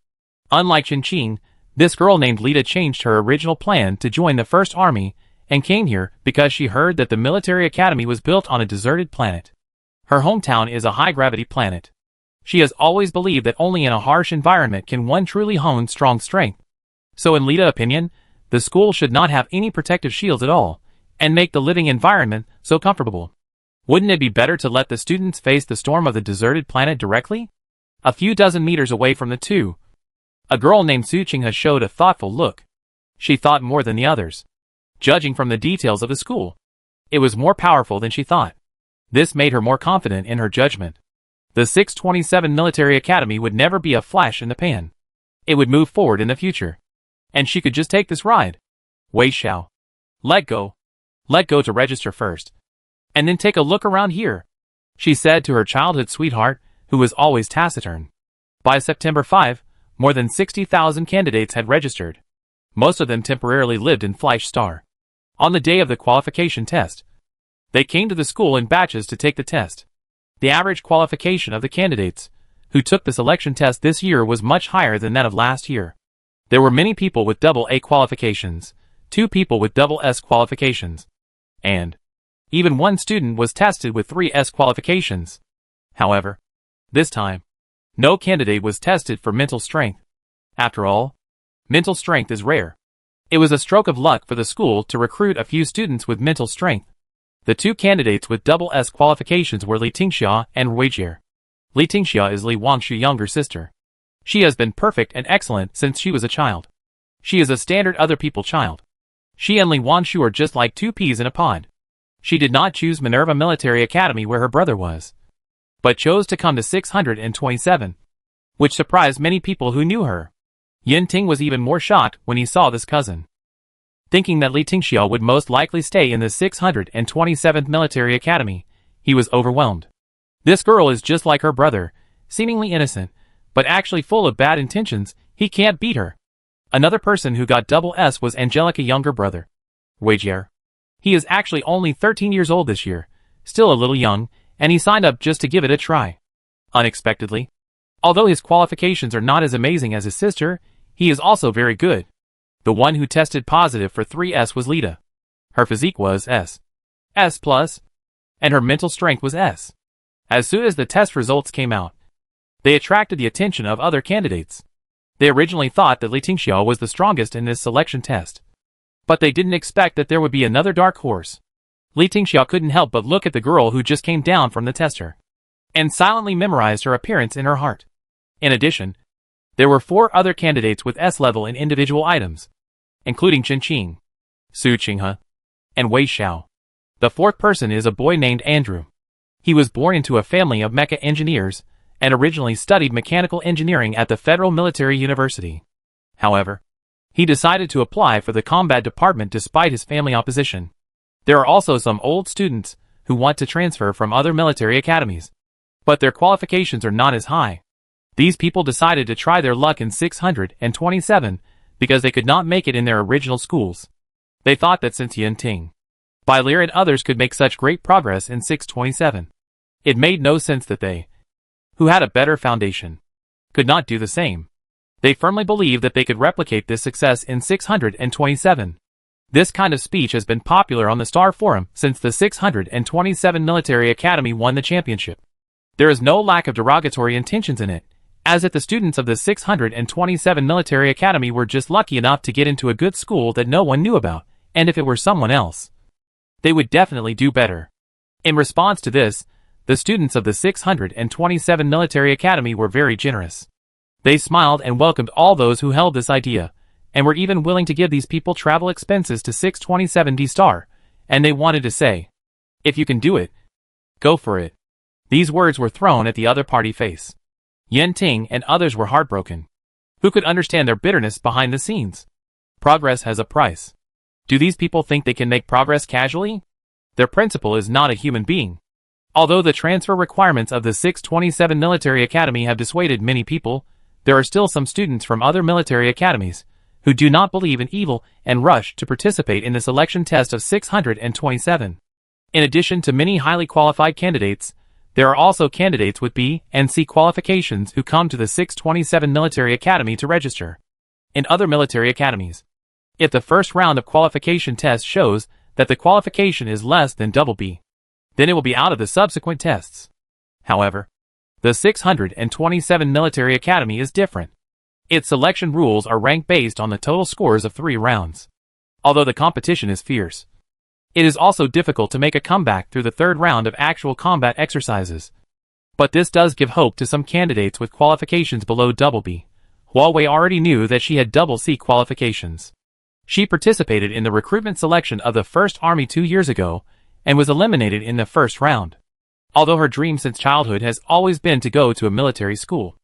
Unlike Chin, this girl named Lita changed her original plan to join the First Army and came here because she heard that the military academy was built on a deserted planet. Her hometown is a high-gravity planet. She has always believed that only in a harsh environment can one truly hone strong strength. So in Lita's opinion, the school should not have any protective shields at all, and make the living environment so comfortable. Wouldn't it be better to let the students face the storm of the deserted planet directly? A few dozen meters away from the two, a girl named Su Ching showed a thoughtful look. She thought more than the others. Judging from the details of the school, it was more powerful than she thought. This made her more confident in her judgment. The 627 Military Academy would never be a flash in the pan. It would move forward in the future. And she could just take this ride. Wei Xiao. Let go. Let go to register first. And then take a look around here, she said to her childhood sweetheart, who was always taciturn. By September 5, more than 60,000 candidates had registered. Most of them temporarily lived in Fleisch Star. On the day of the qualification test, they came to the school in batches to take the test. The average qualification of the candidates who took the selection test this year was much higher than that of last year. There were many people with AA qualifications, 2 people with SS qualifications, and even one student was tested with 3S qualifications. However, this time, no candidate was tested for mental strength. After all, mental strength is rare. It was a stroke of luck for the school to recruit a few students with mental strength. The 2 candidates with SS qualifications were Li Tingxia and Wei Jie. Li Tingxia is Li Wangshu's younger sister. She has been perfect and excellent since she was a child. She is a standard other people child. She and Li Wangshu are just like 2 peas in a pod. She did not choose Minerva Military Academy where her brother was, but chose to come to 627, which surprised many people who knew her. Yin Ting was even more shocked when he saw this cousin. Thinking that Li Tingxia would most likely stay in the 627th Military Academy, he was overwhelmed. This girl is just like her brother, seemingly innocent, but actually full of bad intentions. He can't beat her. Another person who got SS was Angelica's younger brother, Wei Jie. He is actually only 13 years old this year, still a little young, and he signed up just to give it a try. Unexpectedly, although his qualifications are not as amazing as his sister, he is also very good. The one who tested positive for 3S was Lita. Her physique was S+, and her mental strength was S. As soon as the test results came out, they attracted the attention of other candidates. They originally thought that Li Tingxia was the strongest in this selection test, but they didn't expect that there would be another dark horse. Li Tingxia couldn't help but look at the girl who just came down from the tester, and silently memorized her appearance in her heart. In addition, there were 4 other candidates with S level in individual items, including Chin, Su Ching, and Wei Xiao. The 4th person is a boy named Andrew. He was born into a family of mecha engineers, and originally studied mechanical engineering at the Federal Military University. However, he decided to apply for the combat department despite his family opposition. There are also some old students who want to transfer from other military academies, but their qualifications are not as high. These people decided to try their luck in 627 because they could not make it in their original schools. They thought that since Yin Ting, Bailir and others could make such great progress in 627, it made no sense that they, who had a better foundation, could not do the same. They firmly believed that they could replicate this success in 627. This kind of speech has been popular on the Star Forum since the 627 Military Academy won the championship. There is no lack of derogatory intentions in it, as if the students of the 627 Military Academy were just lucky enough to get into a good school that no one knew about, and if it were someone else, they would definitely do better. In response to this, the students of the 627 Military Academy were very generous. They smiled and welcomed all those who held this idea, and were even willing to give these people travel expenses to 627D Star, and they wanted to say, if you can do it, go for it. These words were thrown at the other party face. Yin Ting and others were heartbroken. Who could understand their bitterness behind the scenes? Progress has a price. Do these people think they can make progress casually? Their principal is not a human being. Although the transfer requirements of the 627 Military Academy have dissuaded many people, there are still some students from other military academies who do not believe in evil and rush to participate in the selection test of 627. In addition to many highly qualified candidates, there are also candidates with B and C qualifications who come to the 627 Military Academy to register. In other military academies, if the first round of qualification test shows that the qualification is less than double B, then it will be out of the subsequent tests. However, the 627 Military Academy is different. Its selection rules are ranked based on the total scores of 3 rounds. Although the competition is fierce, it is also difficult to make a comeback through the 3rd round of actual combat exercises. But this does give hope to some candidates with qualifications below double B. Huawei already knew that she had double C qualifications. She participated in the recruitment selection of the 1st Army 2 years ago and was eliminated in the 1st round. Although her dream since childhood has always been to go to a military school,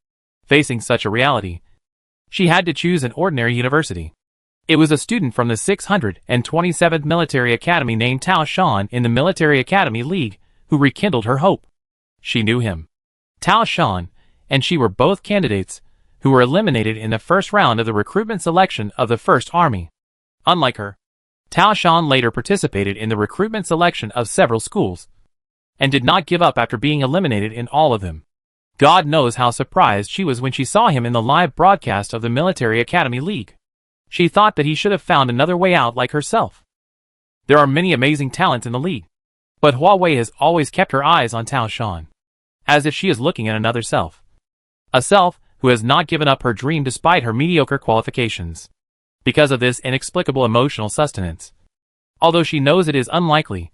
facing such a reality, she had to choose an ordinary university. It was a student from the 627th Military Academy named Tao Shan in the Military Academy League who rekindled her hope. She knew him. Tao Shan and she were both candidates who were eliminated in the 1st round of the recruitment selection of the 1st Army. Unlike her, Tao Shan later participated in the recruitment selection of several schools and did not give up after being eliminated in all of them. God knows how surprised she was when she saw him in the live broadcast of the Military Academy League. She thought that he should have found another way out like herself. There are many amazing talents in the league, but Huawei has always kept her eyes on Tao Shan, as if she is looking at another self. A self who has not given up her dream despite her mediocre qualifications. Because of this inexplicable emotional sustenance, although she knows it is unlikely,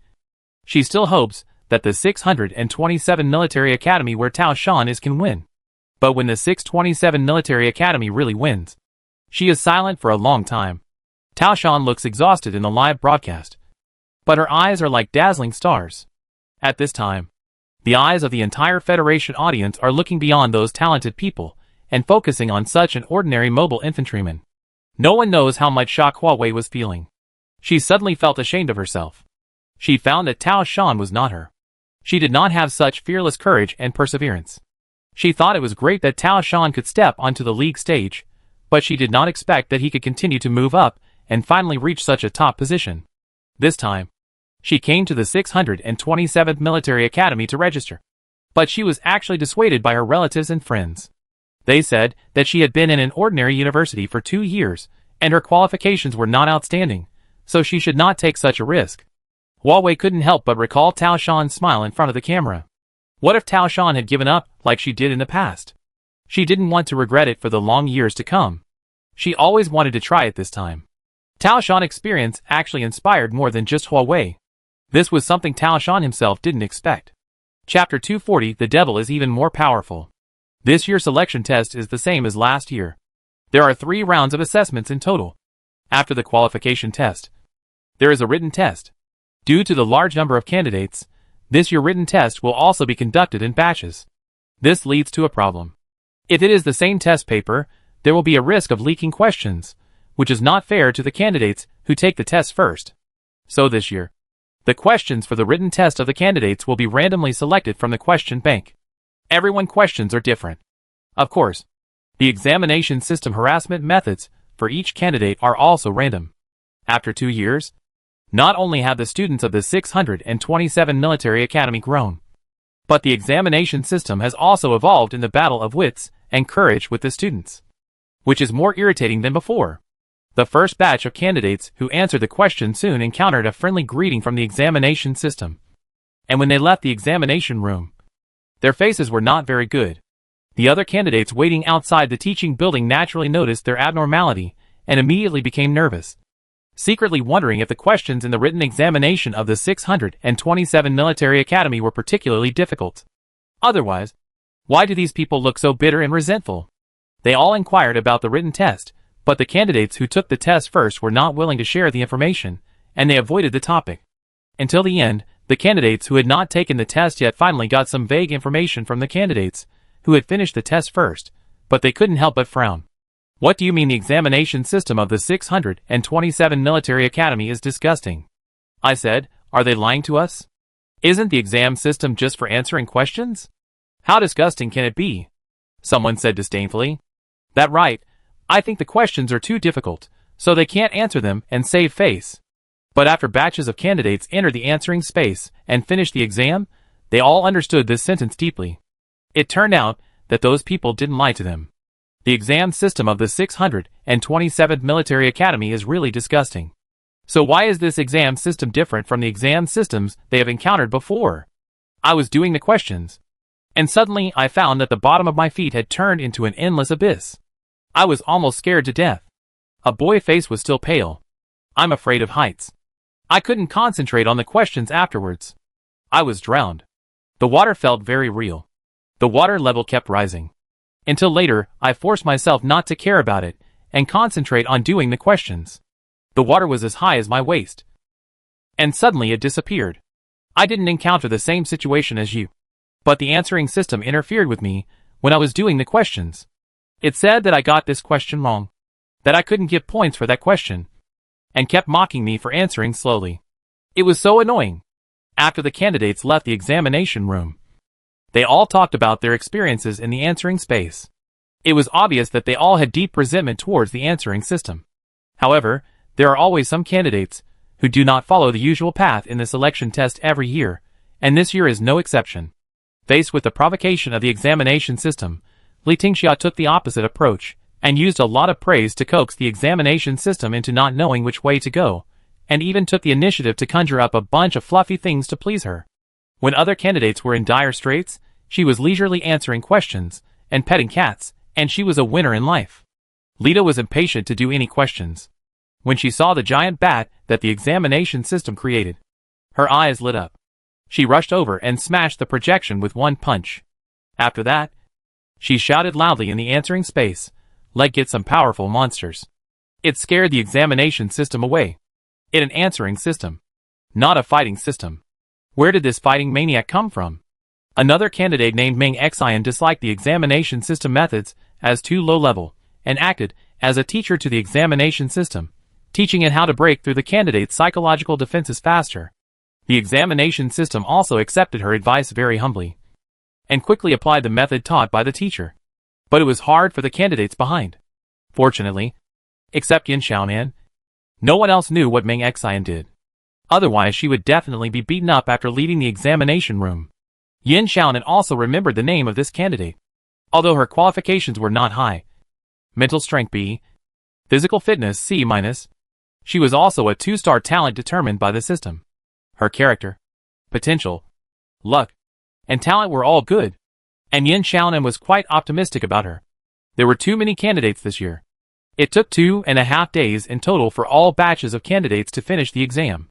she still hopes that the 627 Military Academy where Tao Shan is can win. But when the 627 Military Academy really wins, she is silent for a long time. Tao Shan looks exhausted in the live broadcast, but her eyes are like dazzling stars. At this time, the eyes of the entire Federation audience are looking beyond those talented people and focusing on such an ordinary mobile infantryman. No one knows how much shock Huawei was feeling. She suddenly felt ashamed of herself. She found that Tao Shan was not her. She did not have such fearless courage and perseverance. She thought it was great that Tao Shan could step onto the league stage, but she did not expect that he could continue to move up and finally reach such a top position. This time, she came to the 627th Military Academy to register. But she was actually dissuaded by her relatives and friends. They said that she had been in an ordinary university for 2 years, and her qualifications were not outstanding, so she should not take such a risk. Huawei couldn't help but recall Tao Shan's smile in front of the camera. What if Tao Shan had given up like she did in the past? She didn't want to regret it for the long years to come. She always wanted to try it this time. Tao Shan's experience actually inspired more than just Huawei. This was something Tao Shan himself didn't expect. Chapter 240 The Devil is even more powerful. This year's selection test is the same as last year. There are 3 rounds of assessments in total. After the qualification test, there is a written test. Due to the large number of candidates, this year's written test will also be conducted in batches. This leads to a problem. If it is the same test paper, there will be a risk of leaking questions, which is not fair to the candidates who take the test first. So this year, the questions for the written test of the candidates will be randomly selected from the question bank. Everyone's questions are different. Of course, the examination system harassment methods for each candidate are also random. After 2 years, not only have the students of the 627 Military Academy grown, but the examination system has also evolved in the battle of wits and courage with the students, which is more irritating than before. The first batch of candidates who answered the question soon encountered a friendly greeting from the examination system. And when they left the examination room, their faces were not very good. The other candidates waiting outside the teaching building naturally noticed their abnormality and immediately became nervous, secretly wondering if the questions in the written examination of the 627 Military Academy were particularly difficult. Otherwise, why do these people look so bitter and resentful? They all inquired about the written test, but the candidates who took the test first were not willing to share the information, and they avoided the topic. Until the end, the candidates who had not taken the test yet finally got some vague information from the candidates who had finished the test first, but they couldn't help but frown. What do you mean the examination system of the 627 Military Academy is disgusting? I said, are they lying to us? Isn't the exam system just for answering questions? How disgusting can it be? Someone said disdainfully. That right. I think the questions are too difficult, so they can't answer them and save face. But after batches of candidates entered the answering space and finished the exam, they all understood this sentence deeply. It turned out that those people didn't lie to them. The exam system of the 627th Military Academy is really disgusting. So why is this exam system different from the exam systems they have encountered before? I was doing the questions, and suddenly I found that the bottom of my feet had turned into an endless abyss. I was almost scared to death. A boy's face was still pale. I'm afraid of heights. I couldn't concentrate on the questions afterwards. I was drowned. The water felt very real. The water level kept rising. Until later, I forced myself not to care about it and concentrate on doing the questions. The water was as high as my waist. And suddenly it disappeared. I didn't encounter the same situation as you. But the answering system interfered with me when I was doing the questions. It said that I got this question wrong, that I couldn't get points for that question, and kept mocking me for answering slowly. It was so annoying. After the candidates left the examination room, they all talked about their experiences in the answering space. It was obvious that they all had deep resentment towards the answering system. However, there are always some candidates who do not follow the usual path in the selection test every year, and this year is no exception. Faced with the provocation of the examination system, Li Tingxia took the opposite approach, and used a lot of praise to coax the examination system into not knowing which way to go, and even took the initiative to conjure up a bunch of fluffy things to please her. When other candidates were in dire straits, she was leisurely answering questions, and petting cats, and she was a winner in life. Lita was impatient to do any questions. When she saw the giant bat that the examination system created, her eyes lit up. She rushed over and smashed the projection with one punch. After that, she shouted loudly in the answering space, "Let's get some powerful monsters." It scared the examination system away. It an answering system, not a fighting system. Where did this fighting maniac come from? Another candidate named Meng Xian disliked the examination system methods as too low level, and acted as a teacher to the examination system, teaching it how to break through the candidate's psychological defenses faster. The examination system also accepted her advice very humbly, and quickly applied the method taught by the teacher. But it was hard for the candidates behind. Fortunately, except Yin Xiaonan, no one else knew what Meng Xian did. Otherwise she would definitely be beaten up after leaving the examination room. Yin Xiaonan also remembered the name of this candidate. Although her qualifications were not high, mental strength B, physical fitness C-, she was also a 2-star talent determined by the system. Her character, potential, luck, and talent were all good, and Yin Xiaonan was quite optimistic about her. There were too many candidates this year. It took 2.5 days in total for all batches of candidates to finish the exam.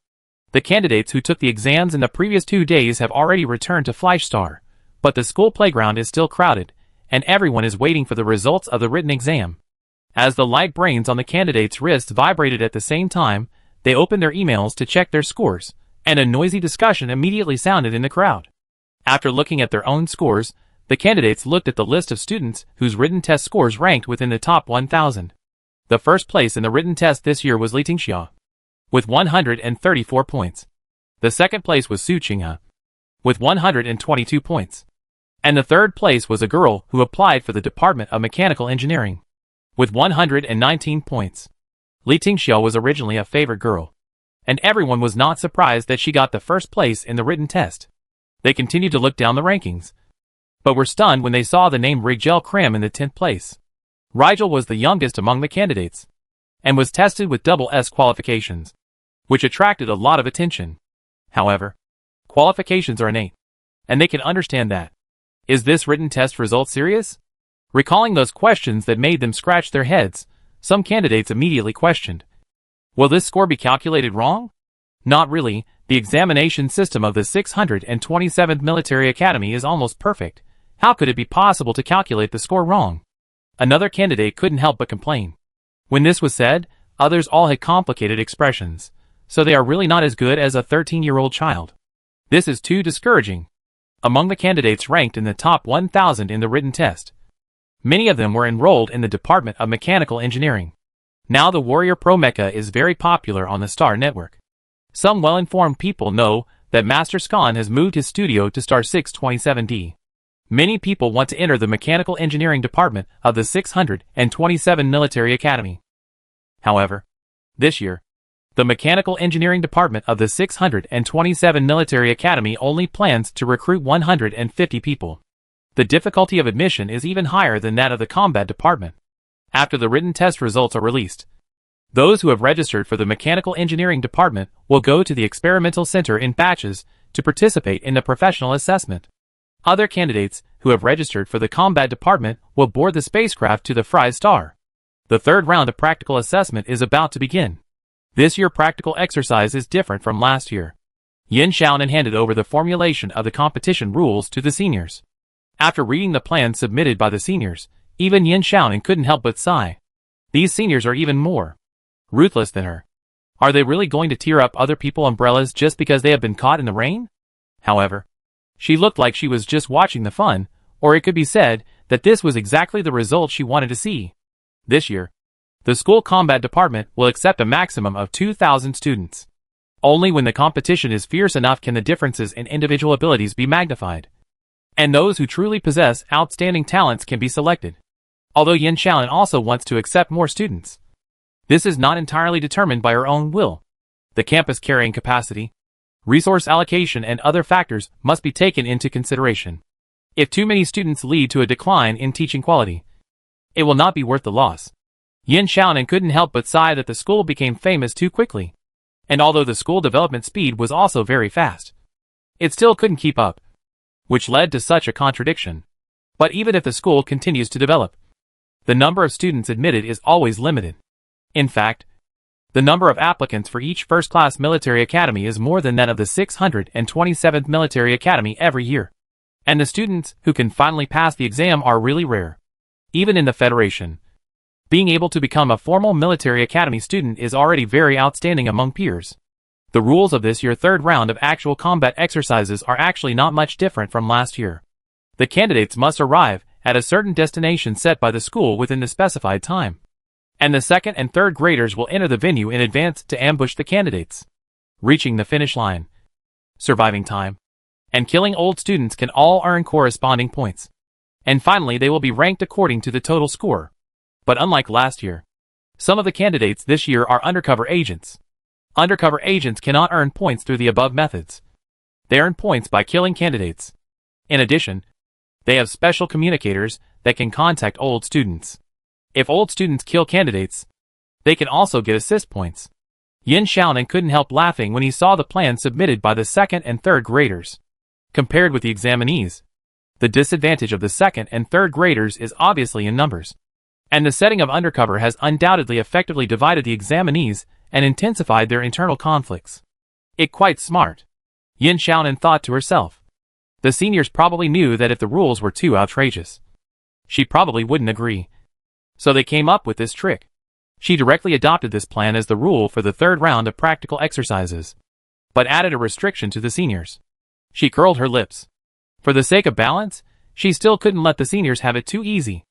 The candidates who took the exams in the previous 2 days have already returned to Fleischstar, but the school playground is still crowded, and everyone is waiting for the results of the written exam. As the light brains on the candidates' wrists vibrated at the same time, they opened their emails to check their scores, and a noisy discussion immediately sounded in the crowd. After looking at their own scores, the candidates looked at the list of students whose written test scores ranked within the top 1,000. The first place in the written test this year was Li Tingxia, with 134 points. The second place was Su Qinghe, with 122 points. And the third place was a girl who applied for the Department of Mechanical Engineering, with 119 points. Li Tingxia was originally a favorite girl, and everyone was not surprised that she got the first place in the written test. They continued to look down the rankings, but were stunned when they saw the name Rigel Kram in the 10th place. Rigel was the youngest among the candidates, and was tested with double S qualifications, which attracted a lot of attention. However, qualifications are innate, and they can understand that. Is this written test result serious? Recalling those questions that made them scratch their heads, some candidates immediately questioned, will this score be calculated wrong? Not really. The examination system of the 627th Military Academy is almost perfect. How could it be possible to calculate the score wrong? Another candidate couldn't help but complain. When this was said, others all had complicated expressions, so they are really not as good as a 13-year-old child. This is too discouraging. Among the candidates ranked in the top 1,000 in the written test, many of them were enrolled in the Department of Mechanical Engineering. Now the Warrior Pro Mecha is very popular on the Star Network. Some well-informed people know that Master Scon has moved his studio to Star 627D. Many people want to enter the Mechanical Engineering Department of the 627 Military Academy. However, this year, the Mechanical Engineering Department of the 627 Military Academy only plans to recruit 150 people. The difficulty of admission is even higher than that of the Combat Department. After the written test results are released, those who have registered for the Mechanical Engineering Department will go to the Experimental Center in batches to participate in the professional assessment. Other candidates who have registered for the Combat Department will board the spacecraft to the Fries Star. The third round of practical assessment is about to begin. This year's practical exercise is different from last year. Yin Xiaonan handed over the formulation of the competition rules to the seniors. After reading the plan submitted by the seniors, even Yin Xiaonan couldn't help but sigh. These seniors are even more ruthless than her. Are they really going to tear up other people's umbrellas just because they have been caught in the rain? However, she looked like she was just watching the fun, or it could be said that this was exactly the result she wanted to see. This year, the school combat department will accept a maximum of 2,000 students. Only when the competition is fierce enough can the differences in individual abilities be magnified. And those who truly possess outstanding talents can be selected. Although Yin Xiaonan also wants to accept more students, this is not entirely determined by her own will. The campus carrying capacity, resource allocation and other factors must be taken into consideration. If too many students lead to a decline in teaching quality, it will not be worth the loss. Yin Xiaonan couldn't help but sigh that the school became famous too quickly. And although the school development speed was also very fast, it still couldn't keep up, which led to such a contradiction. But even if the school continues to develop, the number of students admitted is always limited. In fact, the number of applicants for each first-class military academy is more than that of the 627th Military Academy every year. And the students who can finally pass the exam are really rare. Even in the Federation, being able to become a formal military academy student is already very outstanding among peers. The rules of this year's third round of actual combat exercises are actually not much different from last year. The candidates must arrive at a certain destination set by the school within the specified time. And the second and third graders will enter the venue in advance to ambush the candidates. Reaching the finish line, surviving time, and killing old students can all earn corresponding points. And finally they will be ranked according to the total score. But unlike last year, some of the candidates this year are undercover agents. Undercover agents cannot earn points through the above methods. They earn points by killing candidates. In addition, they have special communicators that can contact old students. If old students kill candidates, they can also get assist points. Yin Xiaonan couldn't help laughing when he saw the plan submitted by the second and third graders. Compared with the examinees, the disadvantage of the second and third graders is obviously in numbers. And the setting of undercover has undoubtedly effectively divided the examinees and intensified their internal conflicts. It quite smart, Yin Xiaonan thought to herself. The seniors probably knew that if the rules were too outrageous, she probably wouldn't agree. So they came up with this trick. She directly adopted this plan as the rule for the third round of practical exercises, but added a restriction to the seniors. She curled her lips. For the sake of balance, she still couldn't let the seniors have it too easy.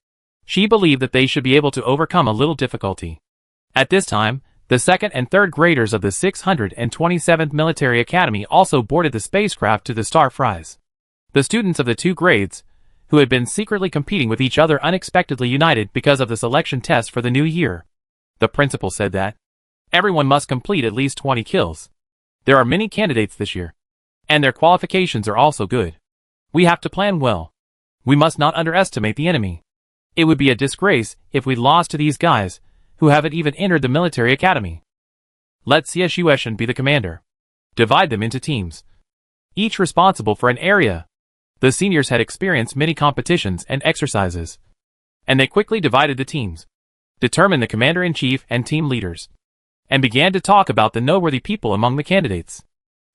She believed that they should be able to overcome a little difficulty. At this time, the second and third graders of the 627th Military Academy also boarded the spacecraft to the Star Fries. The students of the two grades, who had been secretly competing with each other, unexpectedly united because of the selection test for the new year. The principal said that everyone must complete at least 20 kills. There are many candidates this year, and their qualifications are also good. We have to plan well. We must not underestimate the enemy. It would be a disgrace if we lost to these guys, who haven't even entered the military academy. Let Xie be the commander. Divide them into teams, each responsible for an area. The seniors had experienced many competitions and exercises, and they quickly divided the teams, determined the commander-in-chief and team leaders, and began to talk about the noteworthy people among the candidates.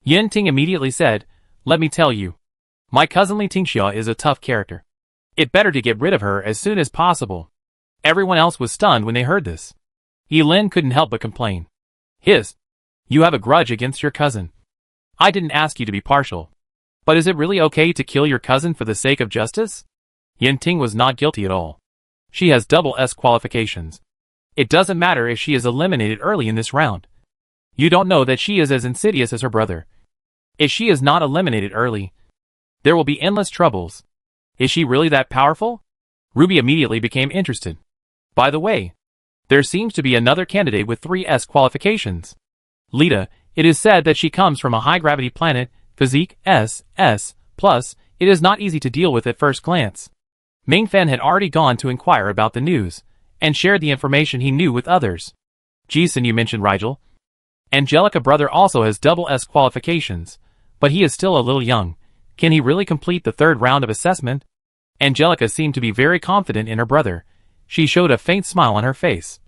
Yin Ting immediately said, "Let me tell you, my cousin Li Tingxia is a tough character. It better to get rid of her as soon as possible." Everyone else was stunned when they heard this. Yi Lin couldn't help but complain. You have a grudge against your cousin. I didn't ask you to be partial. But is it really okay to kill your cousin for the sake of justice? Yin Ting was not guilty at all. She has double S qualifications. It doesn't matter if she is eliminated early in this round. You don't know that she is as insidious as her brother. If she is not eliminated early, there will be endless troubles. Is she really that powerful? Ruby immediately became interested. By the way, there seems to be another candidate with 3S qualifications. Lita, it is said that she comes from a high-gravity planet, physique S, plus, it is not easy to deal with at first glance. Ming Fen had already gone to inquire about the news, and shared the information he knew with others. Jason, you mentioned Rigel. Angelica brother also has double S qualifications, but he is still a little young. Can he really complete the third round of assessment? Angelica seemed to be very confident in her brother. She showed a faint smile on her face.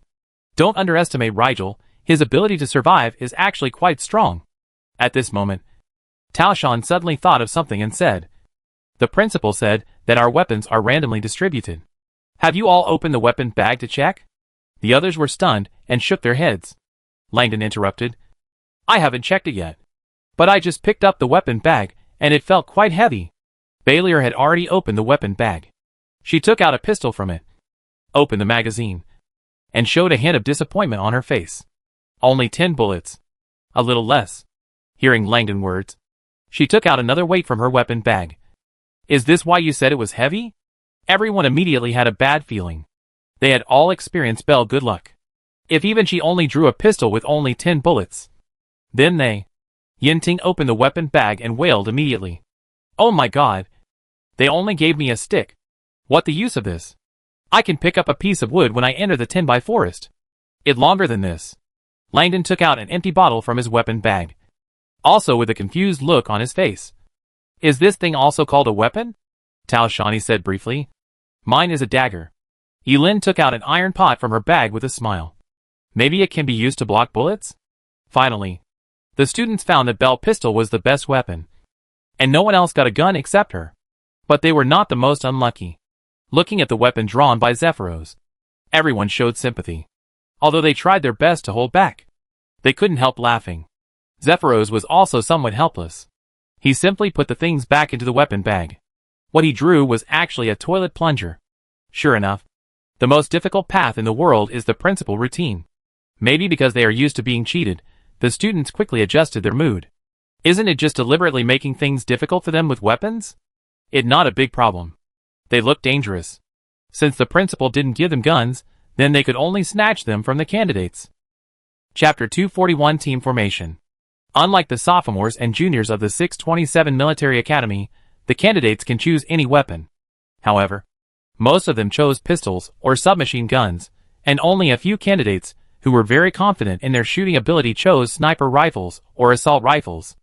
Don't underestimate Rigel, his ability to survive is actually quite strong. At this moment, Tao Shan suddenly thought of something and said, the principal said that our weapons are randomly distributed. Have you all opened the weapon bag to check? The others were stunned and shook their heads. Langdon interrupted. I haven't checked it yet. But I just picked up the weapon bag, and it felt quite heavy. Bailier had already opened the weapon bag. She took out a pistol from it, opened the magazine, and showed a hint of disappointment on her face. Only 10 bullets. A little less. Hearing Langdon's words, she took out another weight from her weapon bag. Is this why you said it was heavy? Everyone immediately had a bad feeling. They had all experienced Belle good luck. If even she only drew a pistol with only 10 bullets. Then they... Yinting opened the weapon bag and wailed immediately. Oh my god. They only gave me a stick. What the use of this? I can pick up a piece of wood when I enter the 10x forest. It's longer than this. Langdon took out an empty bottle from his weapon bag. Also with a confused look on his face. Is this thing also called a weapon? Tao Shani said briefly. Mine is a dagger. Yilin took out an iron pot from her bag with a smile. Maybe it can be used to block bullets? Finally, the students found that Belle pistol was the best weapon. And no one else got a gun except her. But they were not the most unlucky. Looking at the weapon drawn by Zephyros, everyone showed sympathy. Although they tried their best to hold back, they couldn't help laughing. Zephyros was also somewhat helpless. He simply put the things back into the weapon bag. What he drew was actually a toilet plunger. Sure enough, the most difficult path in the world is the principal routine. Maybe because they are used to being cheated, the students quickly adjusted their mood. Isn't it just deliberately making things difficult for them with weapons? It's not a big problem. They look dangerous. Since the principal didn't give them guns, then they could only snatch them from the candidates. Chapter 241 Team Formation. Unlike the sophomores and juniors of the 627 Military Academy, the candidates can choose any weapon. However, most of them chose pistols or submachine guns, and only a few candidates, who were very confident in their shooting ability, chose sniper rifles or assault rifles.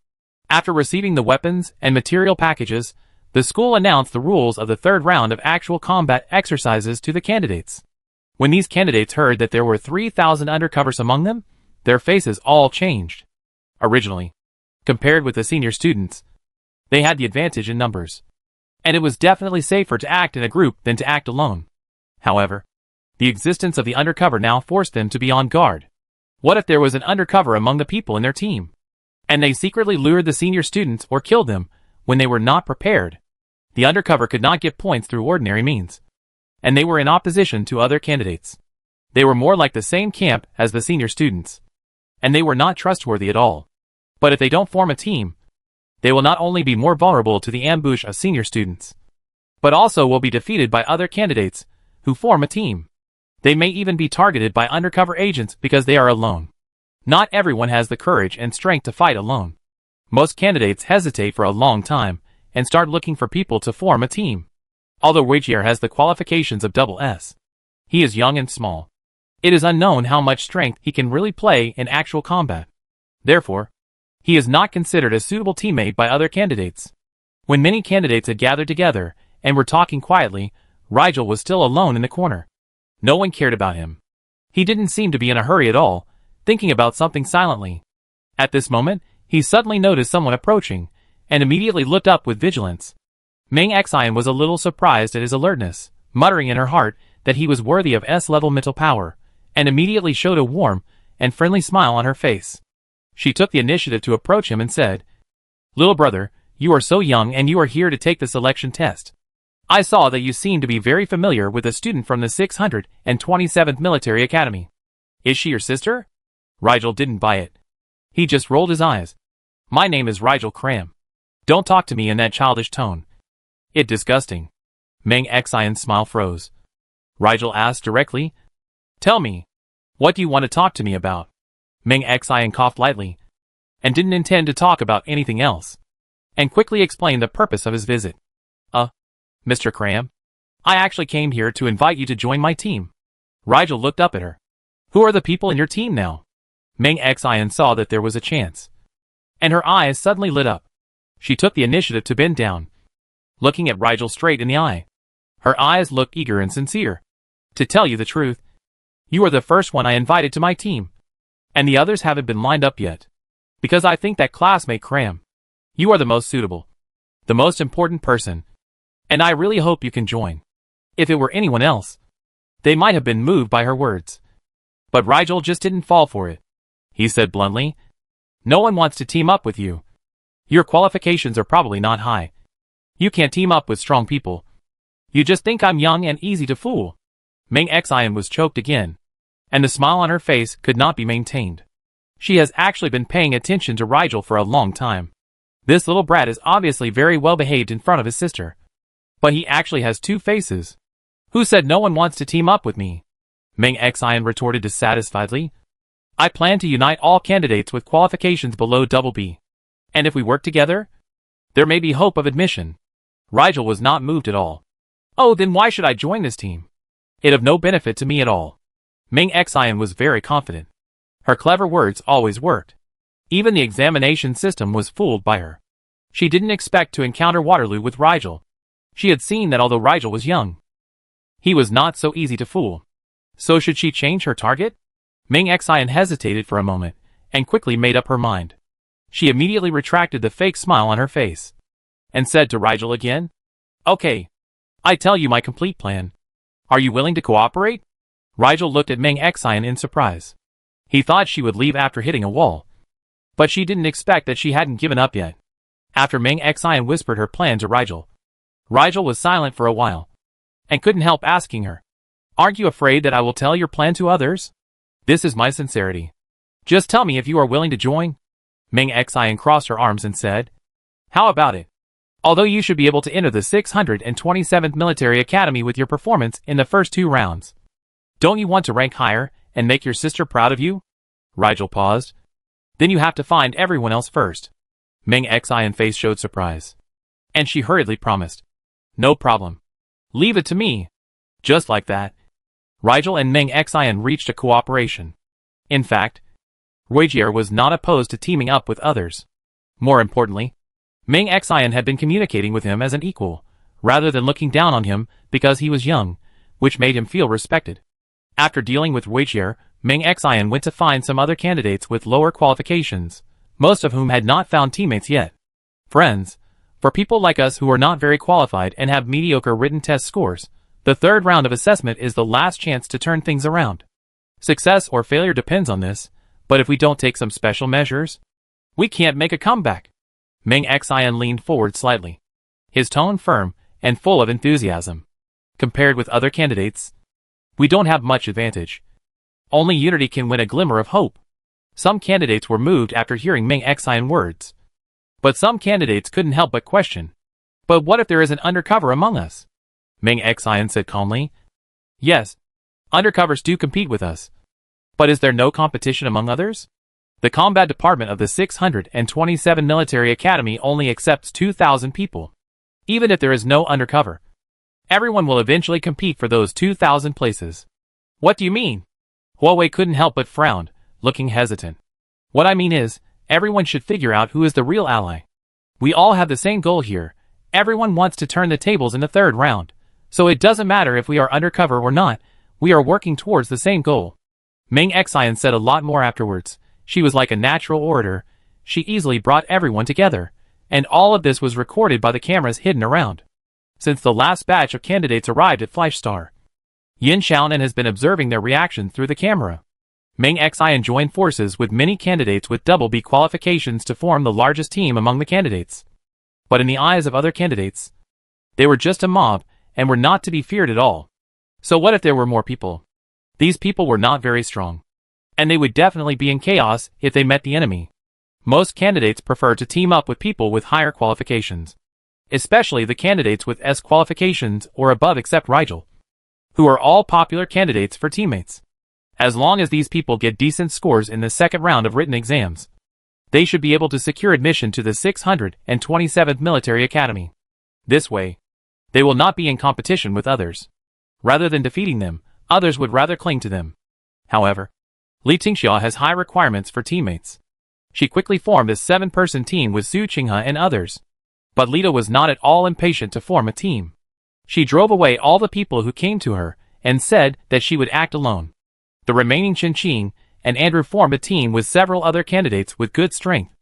After receiving the weapons and material packages, the school announced the rules of the third round of actual combat exercises to the candidates. When these candidates heard that there were 3,000 undercovers among them, their faces all changed. Originally, compared with the senior students, they had the advantage in numbers. And it was definitely safer to act in a group than to act alone. However, the existence of the undercover now forced them to be on guard. What if there was an undercover among the people in their team? And they secretly lured the senior students or killed them when they were not prepared? The undercover could not get points through ordinary means. And they were in opposition to other candidates. They were more like the same camp as the senior students. And they were not trustworthy at all. But if they don't form a team, they will not only be more vulnerable to the ambush of senior students, but also will be defeated by other candidates who form a team. They may even be targeted by undercover agents because they are alone. Not everyone has the courage and strength to fight alone. Most candidates hesitate for a long time and start looking for people to form a team. Although Weijier has the qualifications of double S, he is young and small. It is unknown how much strength he can really play in actual combat. Therefore, he is not considered a suitable teammate by other candidates. When many candidates had gathered together and were talking quietly, Rigel was still alone in the corner. No one cared about him. He didn't seem to be in a hurry at all, thinking about something silently. At this moment, he suddenly noticed someone approaching, and immediately looked up with vigilance. Meng Xian was a little surprised at his alertness, muttering in her heart that he was worthy of S-level mental power, and immediately showed a warm and friendly smile on her face. She took the initiative to approach him and said, "Little brother, you are so young and you are here to take the selection test. I saw that you seem to be very familiar with a student from the 627th Military Academy. Is she your sister?" Rigel didn't buy it. He just rolled his eyes. My name is Rigel Cram. Don't talk to me in that childish tone. It disgusting. Meng Xian's smile froze. Rigel asked directly. Tell me, what do you want to talk to me about? Meng Xian coughed lightly, and didn't intend to talk about anything else, and quickly explained the purpose of his visit. Mr. Cram, I actually came here to invite you to join my team. Rigel looked up at her. Who are the people in your team now? Meng Xian saw that there was a chance, and her eyes suddenly lit up. She took the initiative to bend down, looking at Rigel straight in the eye. Her eyes looked eager and sincere. To tell you the truth, you are the first one I invited to my team, and the others haven't been lined up yet, because I think that classmate Cram, you are the most suitable, the most important person, and I really hope you can join. If it were anyone else, they might have been moved by her words. But Rigel just didn't fall for it. He said bluntly, no one wants to team up with you. Your qualifications are probably not high. You can't team up with strong people. You just think I'm young and easy to fool. Meng Xian was choked again, and the smile on her face could not be maintained. She has actually been paying attention to Rigel for a long time. This little brat is obviously very well behaved in front of his sister. But he actually has two faces. Who said no one wants to team up with me? Meng Xian retorted dissatisfiedly. I plan to unite all candidates with qualifications below BB. And if we work together, there may be hope of admission. Rigel was not moved at all. Oh, then why should I join this team? It of no benefit to me at all. Meng Xian was very confident. Her clever words always worked. Even the examination system was fooled by her. She didn't expect to encounter Waterloo with Rigel. She had seen that although Rigel was young, he was not so easy to fool. So should she change her target? Meng Xian hesitated for a moment, and quickly made up her mind. She immediately retracted the fake smile on her face, and said to Rigel again, Okay, I tell you my complete plan. Are you willing to cooperate? Rigel looked at Meng Xian in surprise. He thought she would leave after hitting a wall, but she didn't expect that she hadn't given up yet. After Meng Xian whispered her plan to Rigel, Rigel was silent for a while, and couldn't help asking her, Aren't you afraid that I will tell your plan to others? This is my sincerity. Just tell me if you are willing to join. Meng Xian crossed her arms and said, How about it? Although you should be able to enter the 627th Military Academy with your performance in the first 2 rounds. Don't you want to rank higher and make your sister proud of you? Rigel paused. Then you have to find everyone else first. Meng Xian's face showed surprise, and she hurriedly promised, No problem. Leave it to me. Just like that, Rigel and Meng Xian reached a cooperation. In fact, Ruijier was not opposed to teaming up with others. More importantly, Meng Xian had been communicating with him as an equal, rather than looking down on him because he was young, which made him feel respected. After dealing with Ruijier, Meng Xian went to find some other candidates with lower qualifications, most of whom had not found teammates yet. Friends, for people like us who are not very qualified and have mediocre written test scores, the 3rd round of assessment is the last chance to turn things around. Success or failure depends on this, but if we don't take some special measures, we can't make a comeback. Meng Xian leaned forward slightly, his tone firm and full of enthusiasm. Compared with other candidates, we don't have much advantage. Only unity can win a glimmer of hope. Some candidates were moved after hearing Meng Xian words. But some candidates couldn't help but question. But what if there is an undercover among us? Meng Xian said calmly. Yes, undercovers do compete with us. But is there no competition among others? The combat department of the 627 Military Academy only accepts 2,000 people. Even if there is no undercover, everyone will eventually compete for those 2,000 places. What do you mean? Huawei couldn't help but frown, looking hesitant. What I mean is, everyone should figure out who is the real ally. We all have the same goal here. Everyone wants to turn the tables in the 3rd round. So it doesn't matter if we are undercover or not, we are working towards the same goal. Meng Xian said a lot more afterwards. She was like a natural orator. She easily brought everyone together, and all of this was recorded by the cameras hidden around. Since the last batch of candidates arrived at Fleischstar, Yin Xiaonan has been observing their reactions through the camera. Meng Xian joined forces with many candidates with BB qualifications to form the largest team among the candidates. But in the eyes of other candidates, they were just a mob and were not to be feared at all. So what if there were more people? These people were not very strong, and they would definitely be in chaos if they met the enemy. Most candidates prefer to team up with people with higher qualifications, especially the candidates with S qualifications or above except Rigel, who are all popular candidates for teammates. As long as these people get decent scores in the second round of written exams, they should be able to secure admission to the 627th Military Academy. This way, they will not be in competition with others. Rather than defeating them, others would rather cling to them. However, Li Tingxia has high requirements for teammates. She quickly formed a 7-person team with Su Qinghe and others. But Lita was not at all impatient to form a team. She drove away all the people who came to her and said that she would act alone. The remaining Chen Qing and Andrew formed a team with several other candidates with good strength.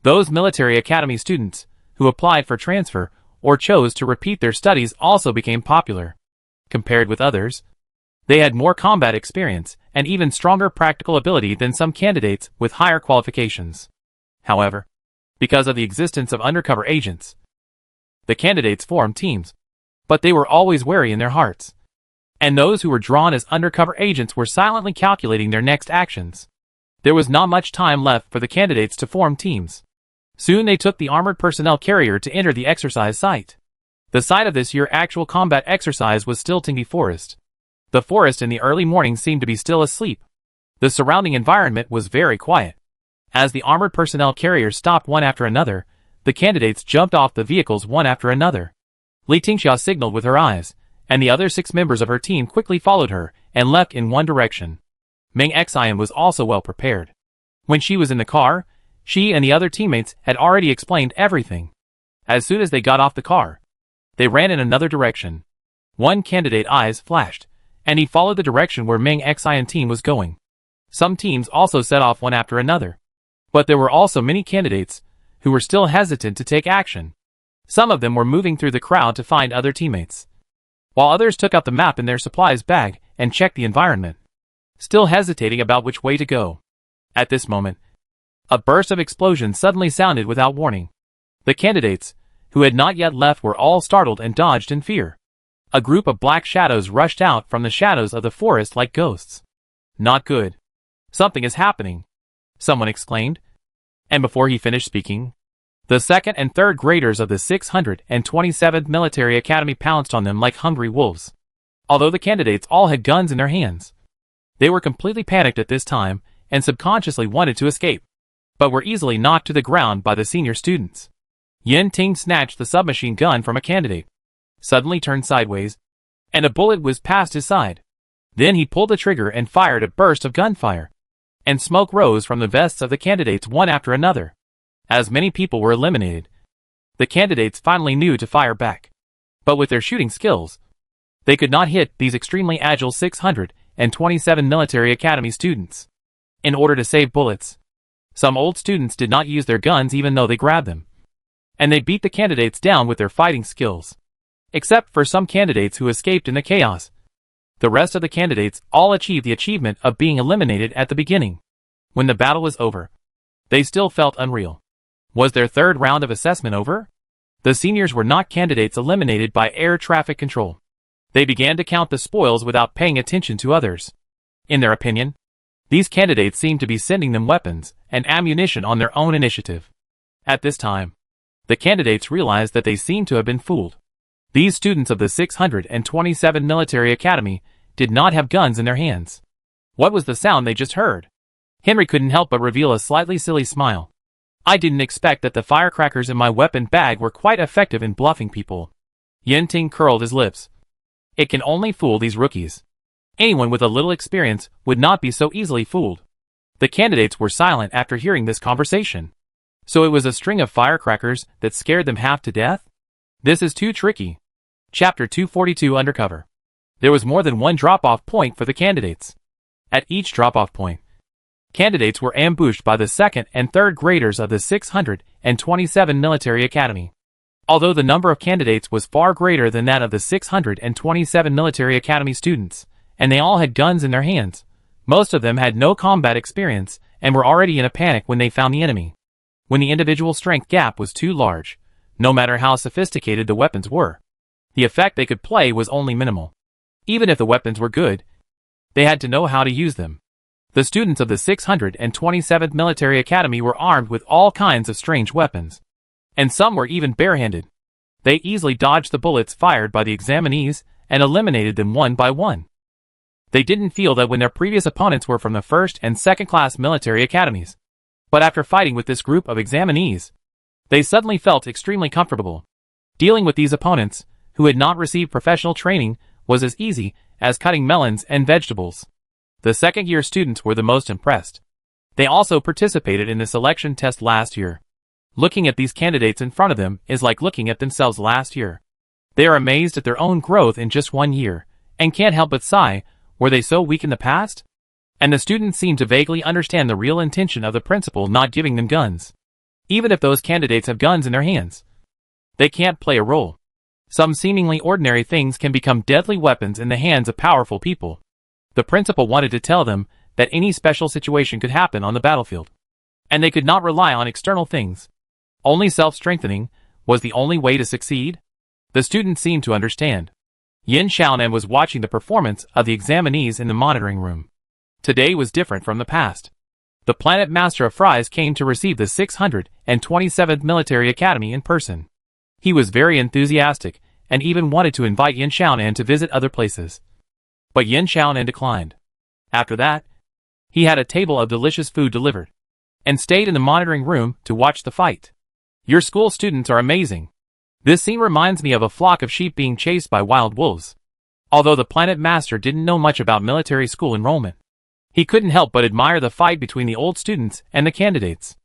Those military academy students who applied for transfer or chose to repeat their studies also became popular. Compared with others, they had more combat experience and even stronger practical ability than some candidates with higher qualifications. However, because of the existence of undercover agents, the candidates formed teams, but they were always wary in their hearts. And those who were drawn as undercover agents were silently calculating their next actions. There was not much time left for the candidates to form teams. Soon they took the armored personnel carrier to enter the exercise site. The site of this year's actual combat exercise was still Tingdi Forest. The forest in the early morning seemed to be still asleep. The surrounding environment was very quiet. As the armored personnel carriers stopped one after another, the candidates jumped off the vehicles one after another. Li Tingxia signaled with her eyes, and the other 6 members of her team quickly followed her and left in one direction. Meng Xian was also well prepared. When she was in the car, she and the other teammates had already explained everything. As soon as they got off the car, they ran in another direction. One candidate's eyes flashed, and he followed the direction where Meng Xian team was going. Some teams also set off one after another. But there were also many candidates who were still hesitant to take action. Some of them were moving through the crowd to find other teammates, while others took out the map in their supplies bag and checked the environment, still hesitating about which way to go. At this moment, a burst of explosions suddenly sounded without warning. The candidates, who had not yet left, were all startled and dodged in fear. A group of black shadows rushed out from the shadows of the forest like ghosts. Not good. Something is happening, someone exclaimed. And before he finished speaking, the 2nd and 3rd graders of the 627th Military Academy pounced on them like hungry wolves. Although the candidates all had guns in their hands, they were completely panicked at this time and subconsciously wanted to escape, but were easily knocked to the ground by the senior students. Yin Ting snatched the submachine gun from a candidate, suddenly turned sideways, and a bullet whizzed past his side. Then he pulled the trigger and fired a burst of gunfire, and smoke rose from the vests of the candidates one after another. As many people were eliminated, the candidates finally knew to fire back. But with their shooting skills, they could not hit these extremely agile 627 Military Academy students. In order to save bullets, some old students did not use their guns even though they grabbed them, and they beat the candidates down with their fighting skills. Except for some candidates who escaped in the chaos, the rest of the candidates all achieved the achievement of being eliminated at the beginning. When the battle was over, they still felt unreal. Was their 3rd round of assessment over? The seniors were not candidates eliminated by air traffic control. They began to count the spoils without paying attention to others. In their opinion, these candidates seemed to be sending them weapons and ammunition on their own initiative. At this time, the candidates realized that they seemed to have been fooled. These students of the 627 Military Academy did not have guns in their hands. What was the sound they just heard? Henry couldn't help but reveal a slightly silly smile. I didn't expect that the firecrackers in my weapon bag were quite effective in bluffing people. Yin Ting curled his lips. It can only fool these rookies. Anyone with a little experience would not be so easily fooled. The candidates were silent after hearing this conversation. So it was a string of firecrackers that scared them half to death? This is too tricky. Chapter 242 Undercover. There was more than one drop-off point for the candidates. At each drop-off point, candidates were ambushed by the 2nd and 3rd graders of the 627 Military Academy. Although the number of candidates was far greater than that of the 627 Military Academy students, and they all had guns in their hands, most of them had no combat experience and were already in a panic when they found the enemy. When the individual strength gap was too large, no matter how sophisticated the weapons were, the effect they could play was only minimal. Even if the weapons were good, they had to know how to use them. The students of the 627th Military Academy were armed with all kinds of strange weapons. And some were even barehanded. They easily dodged the bullets fired by the examinees and eliminated them one by one. They didn't feel that when their previous opponents were from the first and second class military academies. But after fighting with this group of examinees, they suddenly felt extremely comfortable. Dealing with these opponents, who had not received professional training, was as easy as cutting melons and vegetables. The second-year students were the most impressed. They also participated in the selection test last year. Looking at these candidates in front of them is like looking at themselves last year. They are amazed at their own growth in just 1 year, and can't help but sigh, were they so weak in the past? And the students seem to vaguely understand the real intention of the principal not giving them guns. Even if those candidates have guns in their hands, they can't play a role. Some seemingly ordinary things can become deadly weapons in the hands of powerful people. The principal wanted to tell them that any special situation could happen on the battlefield, and they could not rely on external things. Only self-strengthening was the only way to succeed. The students seemed to understand. Yin Xiaonan was watching the performance of the examinees in the monitoring room. Today was different from the past. The Planet Master of Fries came to receive the 627th Military Academy in person. He was very enthusiastic and even wanted to invite Yin Xiaonan to visit other places. But Yin Xiaonan declined. After that, he had a table of delicious food delivered and stayed in the monitoring room to watch the fight. Your school students are amazing. This scene reminds me of a flock of sheep being chased by wild wolves. Although the Planet Master didn't know much about military school enrollment, he couldn't help but admire the fight between the old students and the candidates.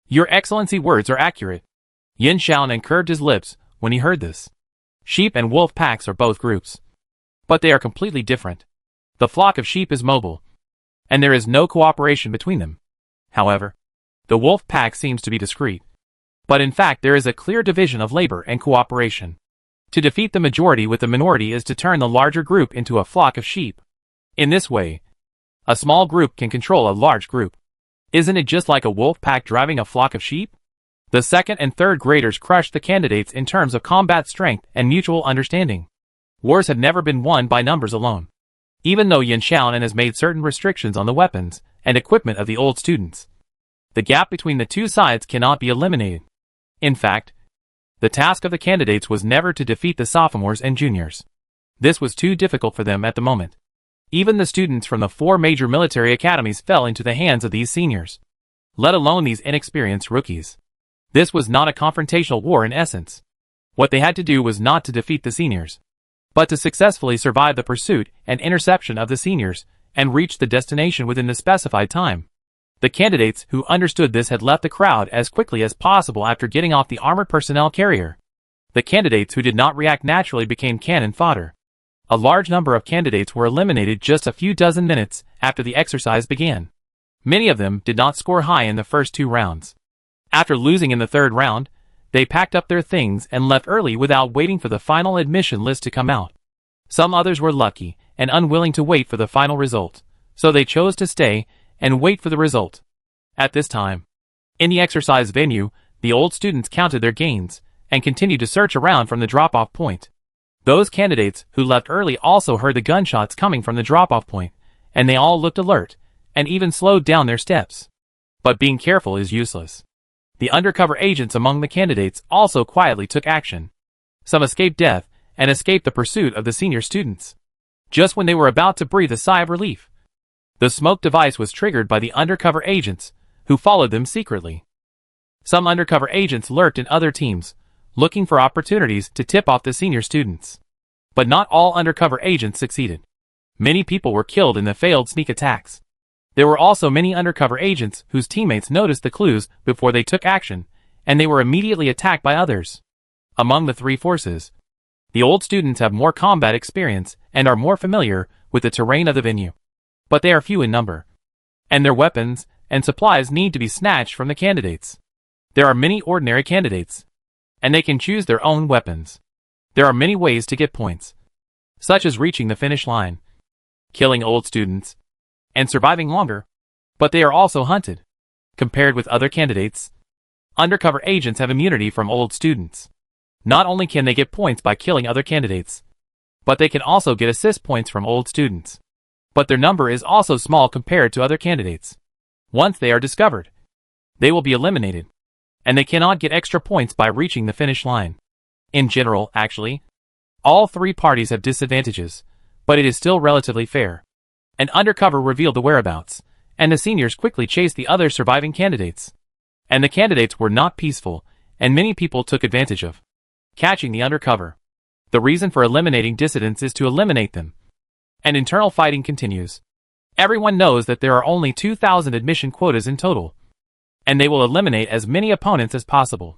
Your Excellency, words are accurate. Yin Xiaonan curved his lips when he heard this. Sheep and wolf packs are both groups, but they are completely different. The flock of sheep is mobile, and there is no cooperation between them. However, the wolf pack seems to be discreet. But in fact there is a clear division of labor and cooperation. To defeat the majority with the minority is to turn the larger group into a flock of sheep. In this way, a small group can control a large group. Isn't it just like a wolf pack driving a flock of sheep? The second and third graders crushed the candidates in terms of combat strength and mutual understanding. Wars have never been won by numbers alone. Even though Yin Xiaonan has made certain restrictions on the weapons and equipment of the old students, the gap between the two sides cannot be eliminated. In fact, the task of the candidates was never to defeat the sophomores and juniors. This was too difficult for them at the moment. Even the students from the 4 major military academies fell into the hands of these seniors, let alone these inexperienced rookies. This was not a confrontational war in essence. What they had to do was not to defeat the seniors, but to successfully survive the pursuit and interception of the seniors and reach the destination within the specified time. The candidates who understood this had left the crowd as quickly as possible after getting off the armored personnel carrier. The candidates who did not react naturally became cannon fodder. A large number of candidates were eliminated just a few dozen minutes after the exercise began. Many of them did not score high in the first 2 rounds. After losing in the 3rd round, they packed up their things and left early without waiting for the final admission list to come out. Some others were lucky and unwilling to wait for the final result, so they chose to stay and wait for the result. At this time, in the exercise venue, the old students counted their gains and continued to search around from the drop-off point. Those candidates who left early also heard the gunshots coming from the drop-off point, and they all looked alert and even slowed down their steps. But being careful is useless. The undercover agents among the candidates also quietly took action. Some escaped death and escaped the pursuit of the senior students. Just when they were about to breathe a sigh of relief, the smoke device was triggered by the undercover agents, who followed them secretly. Some undercover agents lurked in other teams, looking for opportunities to tip off the senior students. But not all undercover agents succeeded. Many people were killed in the failed sneak attacks. There were also many undercover agents whose teammates noticed the clues before they took action, and they were immediately attacked by others. Among the 3 forces, the old students have more combat experience and are more familiar with the terrain of the venue. But they are few in number, and their weapons and supplies need to be snatched from the candidates. There are many ordinary candidates, and they can choose their own weapons. There are many ways to get points, such as reaching the finish line, killing old students, and surviving longer, but they are also hunted. Compared with other candidates, undercover agents have immunity from old students. Not only can they get points by killing other candidates, but they can also get assist points from old students. But their number is also small compared to other candidates. Once they are discovered, they will be eliminated, and they cannot get extra points by reaching the finish line. In general, actually, all three parties have disadvantages, but it is still relatively fair. An undercover revealed the whereabouts, and the seniors quickly chased the other surviving candidates. And the candidates were not peaceful, and many people took advantage of catching the undercover. The reason for eliminating dissidents is to eliminate them. And internal fighting continues. Everyone knows that there are only 2,000 admission quotas in total, and they will eliminate as many opponents as possible,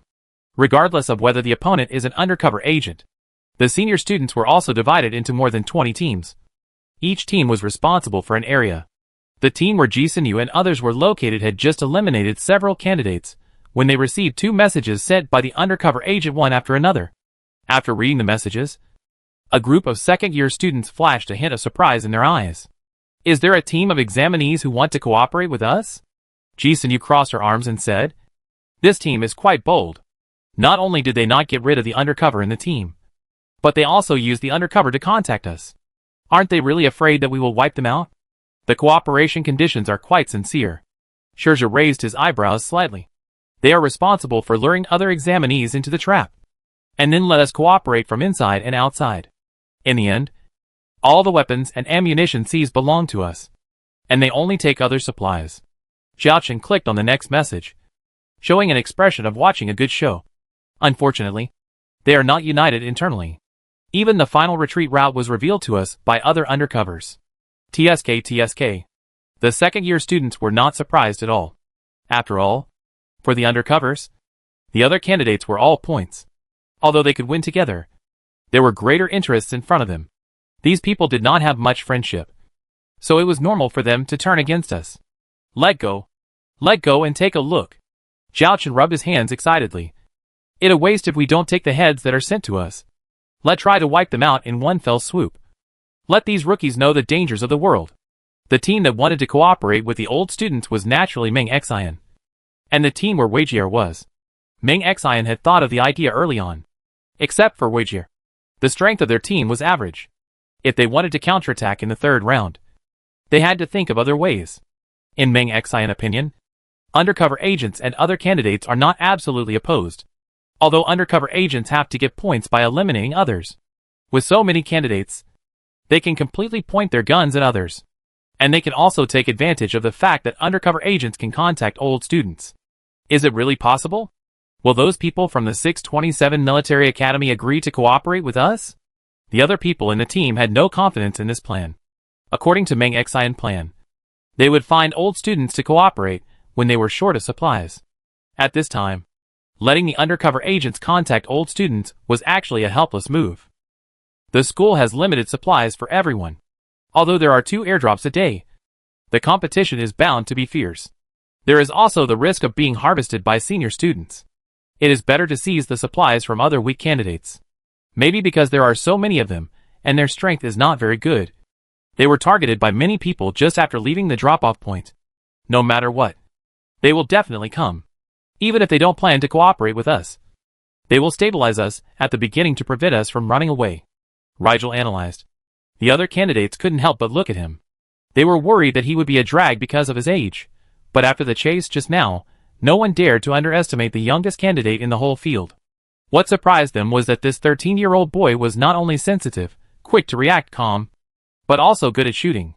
regardless of whether the opponent is an undercover agent. The senior students were also divided into more than 20 teams. Each team was responsible for an area. The team where Jisoo and others were located had just eliminated several candidates when they received two messages sent by the undercover agent one after another. After reading the messages, a group of second-year students flashed a hint of surprise in their eyes. Is there a team of examinees who want to cooperate with us? Jisoo crossed her arms and said, "This team is quite bold. Not only did they not get rid of the undercover in the team, but they also used the undercover to contact us. Aren't they really afraid that we will wipe them out? The cooperation conditions are quite sincere." Sherja raised his eyebrows slightly. "They are responsible for luring other examinees into the trap, and then let us cooperate from inside and outside. In the end, all the weapons and ammunition seized belong to us, and they only take other supplies." Xiaochen clicked on the next message, showing an expression of watching a good show. Unfortunately, they are not united internally. Even the final retreat route was revealed to us by other undercovers. TSK. The second-year students were not surprised at all. After all, for the undercovers, the other candidates were all points. Although they could win together, there were greater interests in front of them. These people did not have much friendship, so it was normal for them to turn against us. Let go and take a look." Xiaochen rubbed his hands excitedly. "It a waste if we don't take the heads that are sent to us. Let's try to wipe them out in one fell swoop. Let these rookies know the dangers of the world." The team that wanted to cooperate with the old students was naturally Meng Xian, and the team where Weijier was. Meng Xian had thought of the idea early on. Except for Weijier, the strength of their team was average. If they wanted to counterattack in the third round, they had to think of other ways. In Meng Xian's opinion, undercover agents and other candidates are not absolutely opposed, although undercover agents have to get points by eliminating others. With so many candidates, they can completely point their guns at others, and they can also take advantage of the fact that undercover agents can contact old students. Is it really possible? Will those people from the 627 Military Academy agree to cooperate with us? The other people in the team had no confidence in this plan. According to Meng Xian's plan, they would find old students to cooperate when they were short of supplies. At this time, letting the undercover agents contact old students was actually a helpless move. The school has limited supplies for everyone. Although there are 2 airdrops a day, the competition is bound to be fierce. There is also the risk of being harvested by senior students. It is better to seize the supplies from other weak candidates. Maybe because there are so many of them, and their strength is not very good. They were targeted by many people just after leaving the drop-off point. No matter what, they will definitely come. Even if they don't plan to cooperate with us, they will stabilize us at the beginning to prevent us from running away. Rigel analyzed. The other candidates couldn't help but look at him. They were worried that he would be a drag because of his age, but after the chase just now, no one dared to underestimate the youngest candidate in the whole field. What surprised them was that this 13-year-old boy was not only sensitive, quick to react, calm, but also good at shooting.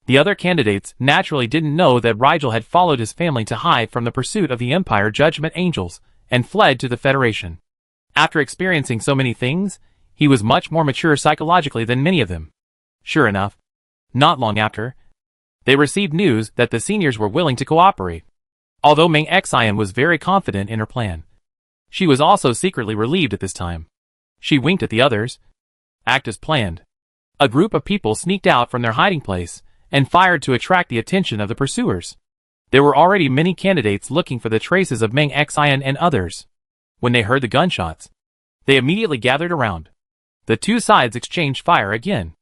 The other candidates naturally didn't know that Rigel had followed his family to hide from the pursuit of the Empire Judgment Angels and fled to the Federation. After experiencing so many things, he was much more mature psychologically than many of them. Sure enough, not long after, they received news that the seniors were willing to cooperate. Although Meng Xian was very confident in her plan, she was also secretly relieved at this time. She winked at the others. Act as planned. A group of people sneaked out from their hiding place and fired to attract the attention of the pursuers. There were already many candidates looking for the traces of Meng Xian and others. When they heard the gunshots, they immediately gathered around. The two sides exchanged fire again.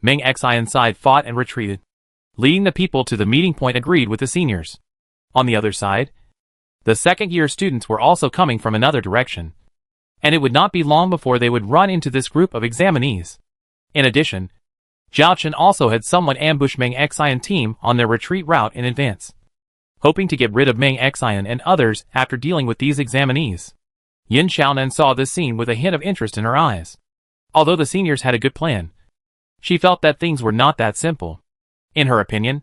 Meng Xian's side fought and retreated, leading the people to the meeting point agreed with the seniors. On the other side, the second-year students were also coming from another direction, and it would not be long before they would run into this group of examinees. In addition, Zhao Chen also had someone ambush Meng Xian team on their retreat route in advance, hoping to get rid of Meng Xian and others after dealing with these examinees. Yin Xiaonan saw this scene with a hint of interest in her eyes. Although the seniors had a good plan, she felt that things were not that simple. In her opinion,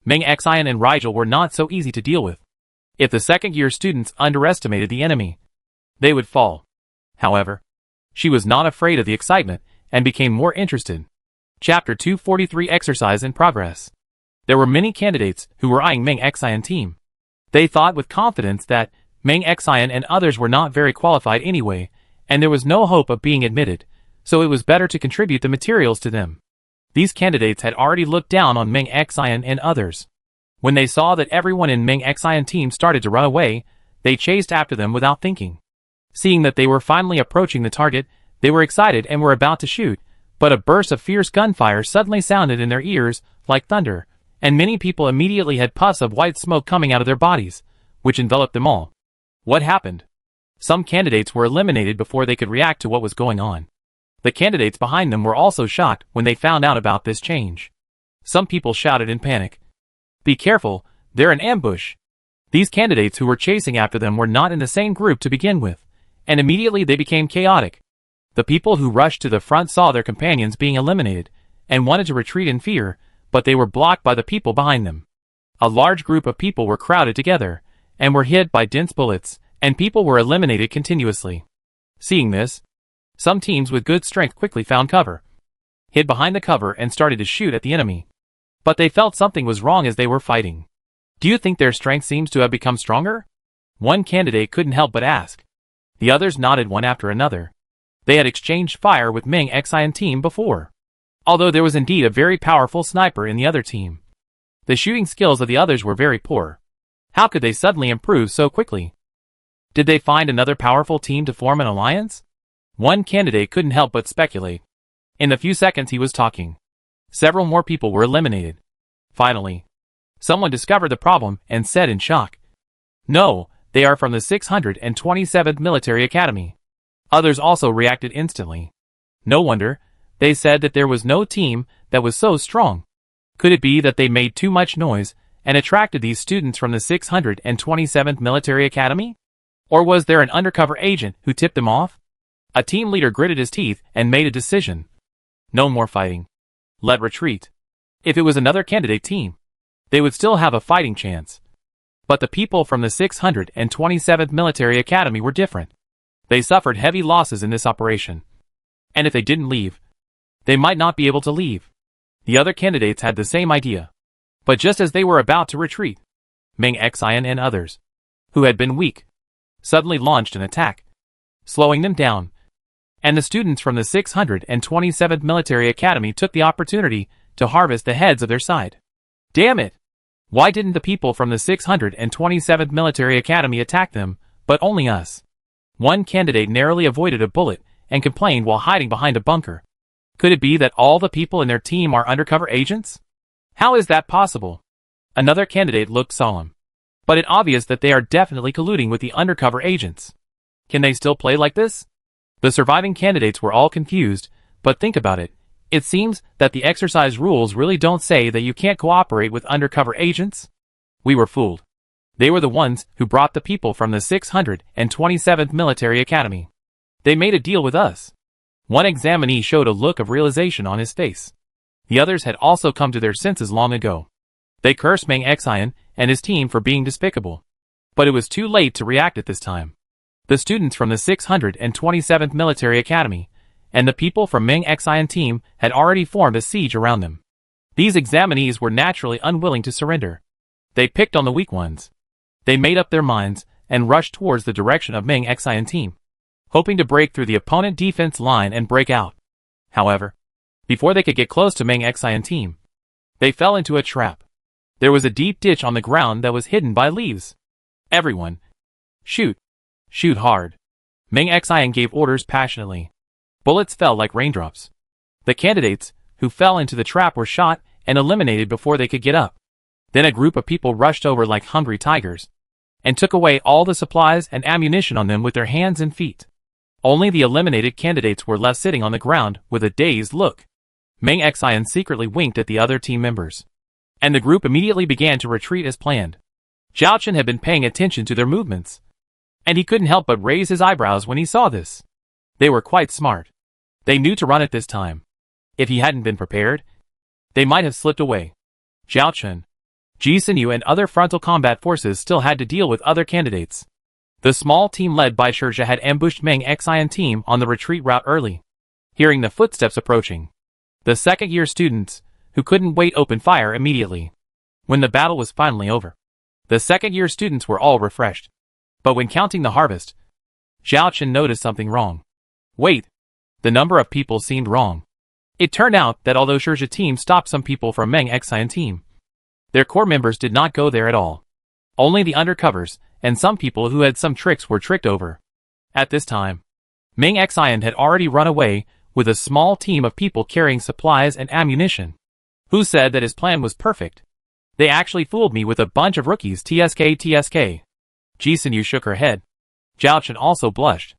Meng Xian and Rigel were not so easy to deal with. If the second-year students underestimated the enemy, they would fall. However, she was not afraid of the excitement and became more interested. Chapter 243 Exercise in Progress. There were many candidates who were eyeing Meng Xian team. They thought with confidence that Meng Xian and others were not very qualified anyway, and there was no hope of being admitted, so it was better to contribute the materials to them. These candidates had already looked down on Meng Xian and others. When they saw that everyone in Meng Xian team started to run away, they chased after them without thinking. Seeing that they were finally approaching the target, they were excited and were about to shoot, but a burst of fierce gunfire suddenly sounded in their ears like thunder, and many people immediately had puffs of white smoke coming out of their bodies, which enveloped them all. What happened? Some candidates were eliminated before they could react to what was going on. The candidates behind them were also shocked when they found out about this change. Some people shouted in panic, "Be careful, they're an ambush." These candidates who were chasing after them were not in the same group to begin with, and immediately they became chaotic. The people who rushed to the front saw their companions being eliminated, and wanted to retreat in fear, but they were blocked by the people behind them. A large group of people were crowded together, and were hit by dense bullets, and people were eliminated continuously. Seeing this, some teams with good strength quickly found cover, hid behind the cover and started to shoot at the enemy. But they felt something was wrong as they were fighting. Do you think their strength seems to have become stronger? One candidate couldn't help but ask. The others nodded one after another. They had exchanged fire with Meng Xian team before. Although there was indeed a very powerful sniper in the other team, the shooting skills of the others were very poor. How could they suddenly improve so quickly? Did they find another powerful team to form an alliance? One candidate couldn't help but speculate. In the few seconds he was talking, several more people were eliminated. Finally, someone discovered the problem and said in shock, "No, they are from the 627th Military Academy." Others also reacted instantly. No wonder, they said that there was no team that was so strong. Could it be that they made too much noise and attracted these students from the 627th Military Academy? Or was there an undercover agent who tipped them off? A team leader gritted his teeth and made a decision. No more fighting. Let retreat. If it was another candidate team, they would still have a fighting chance. But the people from the 627th Military Academy were different. They suffered heavy losses in this operation. And if they didn't leave, they might not be able to leave. The other candidates had the same idea. But just as they were about to retreat, Meng Xian and others, who had been weak, suddenly launched an attack, slowing them down. And the students from the 627th Military Academy took the opportunity to harvest the heads of their side. Damn it! Why didn't the people from the 627th Military Academy attack them, but only us? One candidate narrowly avoided a bullet and complained while hiding behind a bunker. Could it be that all the people in their team are undercover agents? How is that possible? Another candidate looked solemn. But it's obvious that they are definitely colluding with the undercover agents. Can they still play like this? The surviving candidates were all confused, but think about it. It seems that the exercise rules really don't say that you can't cooperate with undercover agents. We were fooled. They were the ones who brought the people from the 627th Military Academy. They made a deal with us. One examinee showed a look of realization on his face. The others had also come to their senses long ago. They cursed Meng Xian and his team for being despicable. But it was too late to react at this time. The students from the 627th Military Academy and the people from Meng Xian team had already formed a siege around them. These examinees were naturally unwilling to surrender. They picked on the weak ones. They made up their minds and rushed towards the direction of Meng Xian team, hoping to break through the opponent defense line and break out. However, before they could get close to Meng Xian team, they fell into a trap. There was a deep ditch on the ground that was hidden by leaves. Everyone, shoot! Shoot hard! Meng Xian gave orders passionately. Bullets fell like raindrops. The candidates who fell into the trap were shot and eliminated before they could get up. Then a group of people rushed over like hungry tigers and took away all the supplies and ammunition on them with their hands and feet. Only the eliminated candidates were left sitting on the ground with a dazed look. Meng Xian secretly winked at the other team members, and the group immediately began to retreat as planned. Zhao Chen had been paying attention to their movements, and he couldn't help but raise his eyebrows when he saw this. They were quite smart. They knew to run at this time. If he hadn't been prepared, they might have slipped away. Zhao Chen, Ji Sinyu and other frontal combat forces still had to deal with other candidates. The small team led by Shirja had ambushed Meng Xian team on the retreat route early. Hearing the footsteps approaching, the second-year students, who couldn't wait, opened fire immediately. When the battle was finally over, the second-year students were all refreshed. But when counting the harvest, Zhao Chen noticed something wrong. Wait, the number of people seemed wrong. It turned out that although Shirja team stopped some people from Meng Xian team, their core members did not go there at all. Only the undercovers and some people who had some tricks were tricked over. At this time, Meng Xian had already run away with a small team of people carrying supplies and ammunition. Who said that his plan was perfect? They actually fooled me with a bunch of rookies. TSK. Ji Sinyu shook her head. Zhao Chen also blushed.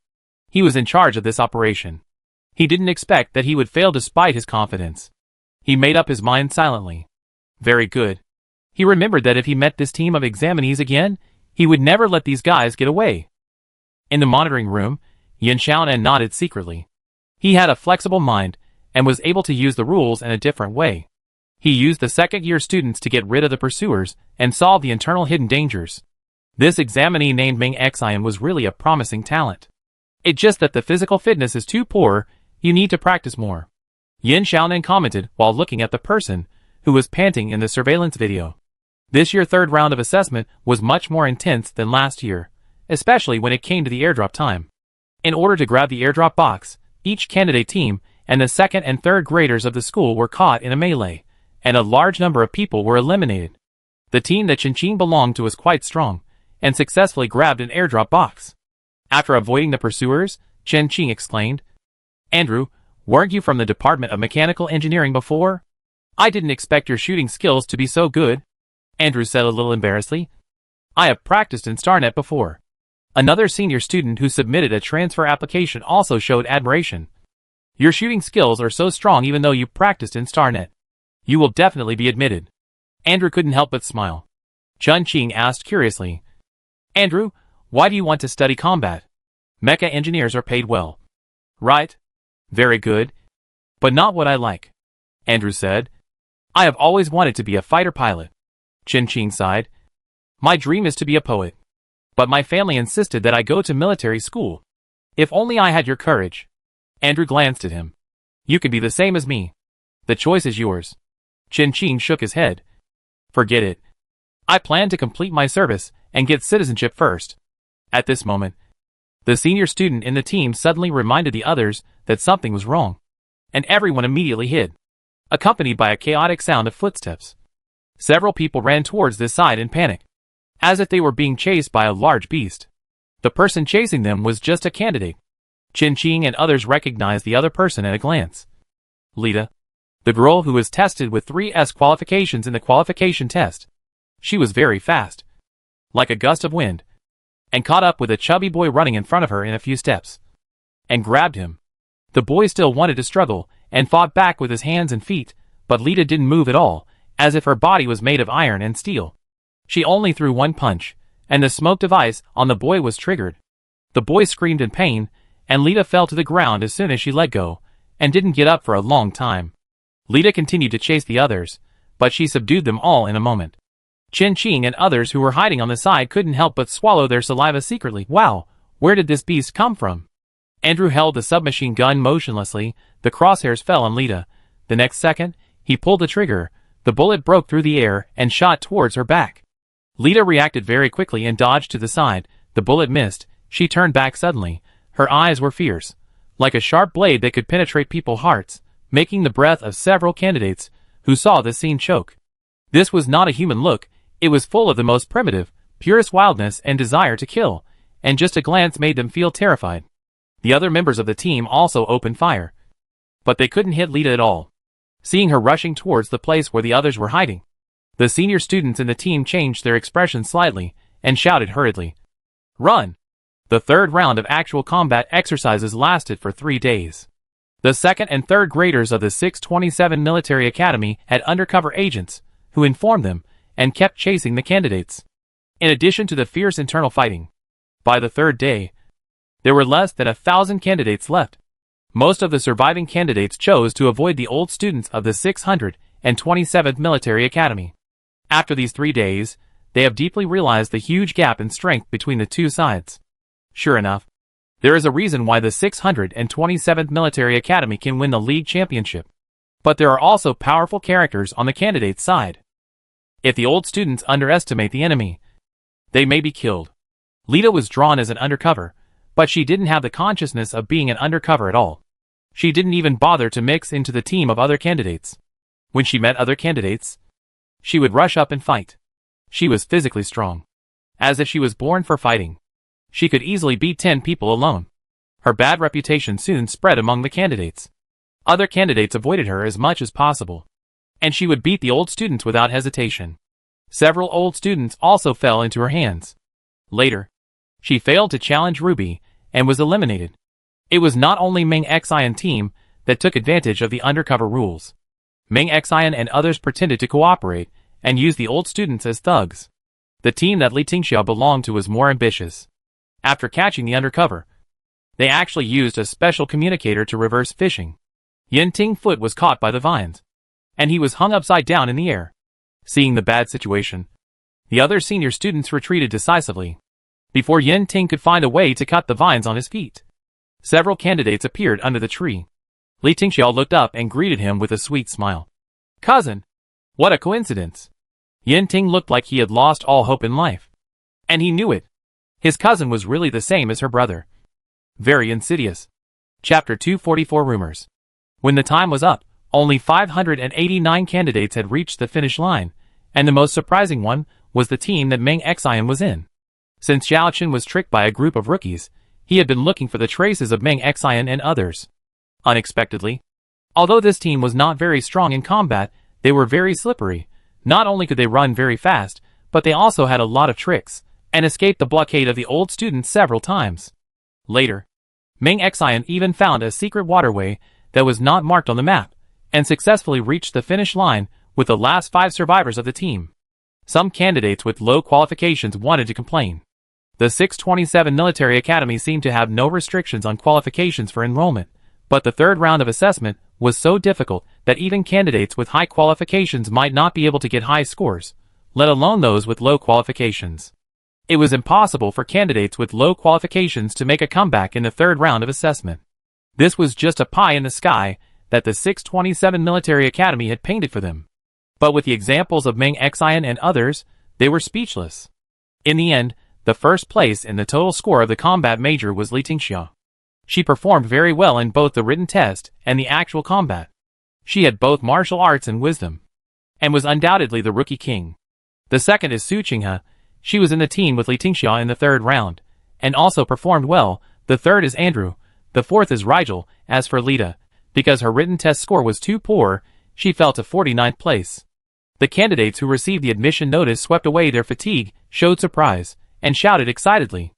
He was in charge of this operation. He didn't expect that he would fail despite his confidence. He made up his mind silently. Very good. He remembered that if he met this team of examinees again, he would never let these guys get away. In the monitoring room, Yin Xiaonan nodded secretly. He had a flexible mind and was able to use the rules in a different way. He used the second-year students to get rid of the pursuers and solve the internal hidden dangers. This examinee named Meng Xian was really a promising talent. It's just that the physical fitness is too poor. You need to practice more. Yin Xiaonan commented while looking at the person who was panting in the surveillance video. This year's third round of assessment was much more intense than last year, especially when it came to the airdrop time. In order to grab the airdrop box, each candidate team and the second and third graders of the school were caught in a melee, and a large number of people were eliminated. The team that Qin belonged to was quite strong, and successfully grabbed an airdrop box. After avoiding the pursuers, Qin exclaimed, "Andrew, weren't you from the Department of Mechanical Engineering before? I didn't expect your shooting skills to be so good." Andrew said a little embarrassedly. "I have practiced in StarNet before." Another senior student who submitted a transfer application also showed admiration. "Your shooting skills are so strong even though you practiced in StarNet. You will definitely be admitted." Andrew couldn't help but smile. Qin asked curiously, "Andrew, why do you want to study combat? Mecha engineers are paid well." "Right. Very good. But not what I like," Andrew said. "I have always wanted to be a fighter pilot." Qin sighed. "My dream is to be a poet. But my family insisted that I go to military school. If only I had your courage." Andrew glanced at him. "You could be the same as me. The choice is yours." Qin shook his head. "Forget it. I plan to complete my service and get citizenship first." At this moment, the senior student in the team suddenly reminded the others that something was wrong, and everyone immediately hid, accompanied by a chaotic sound of footsteps. Several people ran towards this side in panic, as if they were being chased by a large beast. The person chasing them was just a candidate. Qin and others recognized the other person at a glance. Lita, the girl who was tested with 3S qualifications in the qualification test. She was very fast, like a gust of wind, and caught up with a chubby boy running in front of her in a few steps, and grabbed him. The boy still wanted to struggle, and fought back with his hands and feet, but Lita didn't move at all, as if her body was made of iron and steel. She only threw one punch, and the smoke device on the boy was triggered. The boy screamed in pain, and Lita fell to the ground as soon as she let go, and didn't get up for a long time. Lita continued to chase the others, but she subdued them all in a moment. Qin and others who were hiding on the side couldn't help but swallow their saliva secretly. Wow, where did this beast come from? Andrew held the submachine gun motionlessly. The crosshairs fell on Lita. The next second, he pulled the trigger. The bullet broke through the air and shot towards her back. Lita reacted very quickly and dodged to the side. The bullet missed. She turned back suddenly. Her eyes were fierce, like a sharp blade that could penetrate people's hearts, making the breath of several candidates who saw the scene choke. This was not a human look. It was full of the most primitive, purest wildness and desire to kill, and just a glance made them feel terrified. The other members of the team also opened fire, but they couldn't hit Lita at all. Seeing her rushing towards the place where the others were hiding, the senior students in the team changed their expression slightly and shouted hurriedly, "Run!" The third round of actual combat exercises lasted for 3 days. The second and third graders of the 627 Military Academy had undercover agents, who informed them, and kept chasing the candidates. In addition to the fierce internal fighting, by the third day, there were less than 1,000 candidates left. Most of the surviving candidates chose to avoid the old students of the 627th Military Academy. After these 3 days, they have deeply realized the huge gap in strength between the two sides. Sure enough, there is a reason why the 627th Military Academy can win the league championship. But there are also powerful characters on the candidate's side. If the old students underestimate the enemy, they may be killed. Lita was drawn as an undercover, but she didn't have the consciousness of being an undercover at all. She didn't even bother to mix into the team of other candidates. When she met other candidates, she would rush up and fight. She was physically strong, as if she was born for fighting. She could easily beat 10 people alone. Her bad reputation soon spread among the candidates. Other candidates avoided her as much as possible, and she would beat the old students without hesitation. Several old students also fell into her hands. Later, she failed to challenge Ruby and was eliminated. It was not only Meng Xian team that took advantage of the undercover rules. Meng Xian and others pretended to cooperate and used the old students as thugs. The team that Li Tingxia belonged to was more ambitious. After catching the undercover, they actually used a special communicator to reverse phishing. Yin Ting's foot was caught by the vines, and he was hung upside down in the air. Seeing the bad situation, the other senior students retreated decisively. Before Yin Ting could find a way to cut the vines on his feet, several candidates appeared under the tree. Li Tingxiao looked up and greeted him with a sweet smile. "Cousin, what a coincidence." Yin Ting looked like he had lost all hope in life. And he knew it. His cousin was really the same as her brother. Very insidious. Chapter 244 Rumors. When the time was up, only 589 candidates had reached the finish line, and the most surprising one was the team that Meng Xian was in. Since Xiaoqun was tricked by a group of rookies, he had been looking for the traces of Meng Xian and others. Unexpectedly, although this team was not very strong in combat, they were very slippery. Not only could they run very fast, but they also had a lot of tricks, and escaped the blockade of the old students several times. Later, Meng Xian even found a secret waterway that was not marked on the map, and successfully reached the finish line with the last 5 survivors of the team. Some candidates with low qualifications wanted to complain. The 627 Military Academy seemed to have no restrictions on qualifications for enrollment, but the third round of assessment was so difficult that even candidates with high qualifications might not be able to get high scores, let alone those with low qualifications. It was impossible for candidates with low qualifications to make a comeback in the third round of assessment. This was just a pie in the sky that the 627 Military Academy had painted for them. But with the examples of Meng Xian and others, they were speechless. In the end, the first place in the total score of the combat major was Li Tingxia. She performed very well in both the written test and the actual combat. She had both martial arts and wisdom, and was undoubtedly the rookie king. The second is Su Qinghe. She was in the team with Li Tingxia in the third round, and also performed well. The third is Andrew. The fourth is Rigel. As for Lita, because her written test score was too poor, she fell to 49th place. The candidates who received the admission notice swept away their fatigue, showed surprise, and shouted excitedly.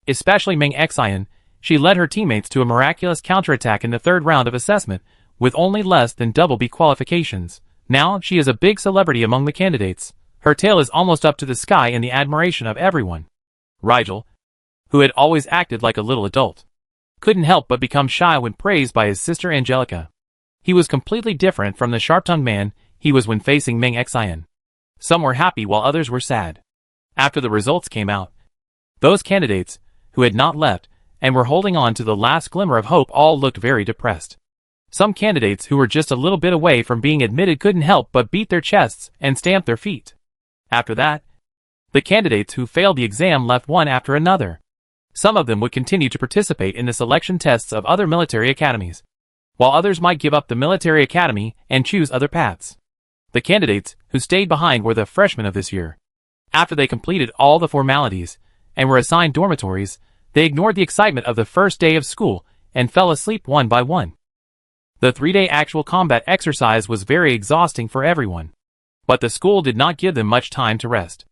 Especially Meng Xian, she led her teammates to a miraculous counterattack in the third round of assessment, with only less than double B qualifications. Now she is a big celebrity among the candidates. Her tail is almost up to the sky in the admiration of everyone. Rigel, who had always acted like a little adult, couldn't help but become shy when praised by his sister Angelica. He was completely different from the sharp-tongued man he was when facing Meng Xian. Some were happy while others were sad. After the results came out, those candidates, who had not left, and were holding on to the last glimmer of hope, all looked very depressed. Some candidates who were just a little bit away from being admitted couldn't help but beat their chests and stamp their feet. After that, the candidates who failed the exam left one after another. Some of them would continue to participate in the selection tests of other military academies, while others might give up the military academy and choose other paths. The candidates who stayed behind were the freshmen of this year. After they completed all the formalities and were assigned dormitories, they ignored the excitement of the first day of school and fell asleep one by one. The 3-day actual combat exercise was very exhausting for everyone, but the school did not give them much time to rest.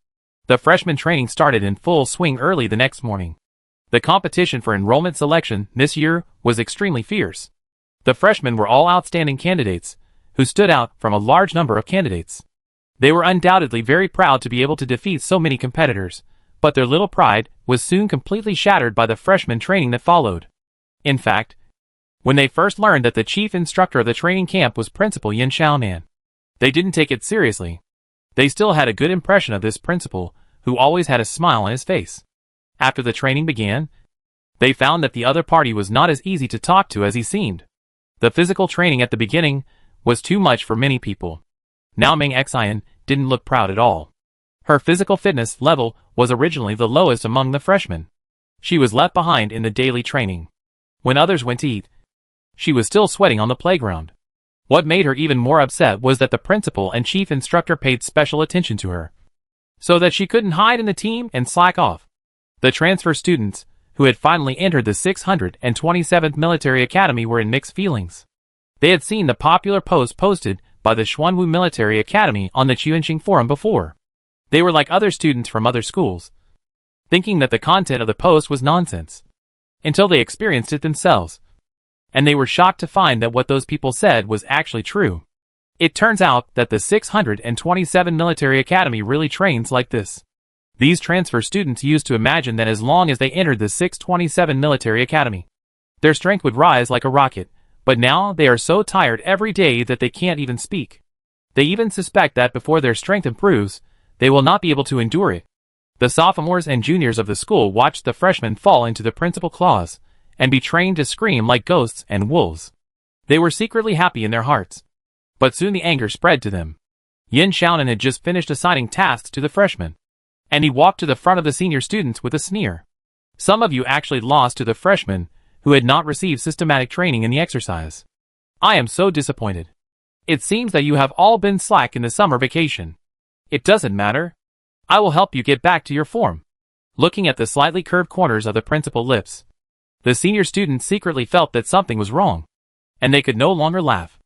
The freshman training started in full swing early the next morning. The competition for enrollment selection this year was extremely fierce. The freshmen were all outstanding candidates, who stood out from a large number of candidates. They were undoubtedly very proud to be able to defeat so many competitors, but their little pride was soon completely shattered by the freshman training that followed. In fact, when they first learned that the chief instructor of the training camp was Principal Yin Xiaonan, they didn't take it seriously. They still had a good impression of this principal, who always had a smile on his face. After the training began, they found that the other party was not as easy to talk to as he seemed. The physical training at the beginning was too much for many people. Now Meng Xian didn't look proud at all. Her physical fitness level was originally the lowest among the freshmen. She was left behind in the daily training. When others went to eat, she was still sweating on the playground. What made her even more upset was that the principal and chief instructor paid special attention to her, so that she couldn't hide in the team and slack off. The transfer students, who had finally entered the 627th Military Academy, were in mixed feelings. They had seen the popular post posted by the Xuanwu Military Academy on the Chuanxing Forum before. They were like other students from other schools, thinking that the content of the post was nonsense, until they experienced it themselves. And they were shocked to find that what those people said was actually true. It turns out that the 627 Military Academy really trains like this. These transfer students used to imagine that as long as they entered the 627 Military Academy, their strength would rise like a rocket, but now they are so tired every day that they can't even speak. They even suspect that before their strength improves, they will not be able to endure it. The sophomores and juniors of the school watched the freshmen fall into the principal claws and be trained to scream like ghosts and wolves. They were secretly happy in their hearts. But soon the anger spread to them. Yin Xiaonan had just finished assigning tasks to the freshmen, and he walked to the front of the senior students with a sneer. Some of you actually lost to the freshmen who had not received systematic training in the exercise. I am so disappointed. It seems that you have all been slack in the summer vacation. It doesn't matter. I will help you get back to your form. Looking at the slightly curved corners of the principal's lips, the senior students secretly felt that something was wrong, and they could no longer laugh.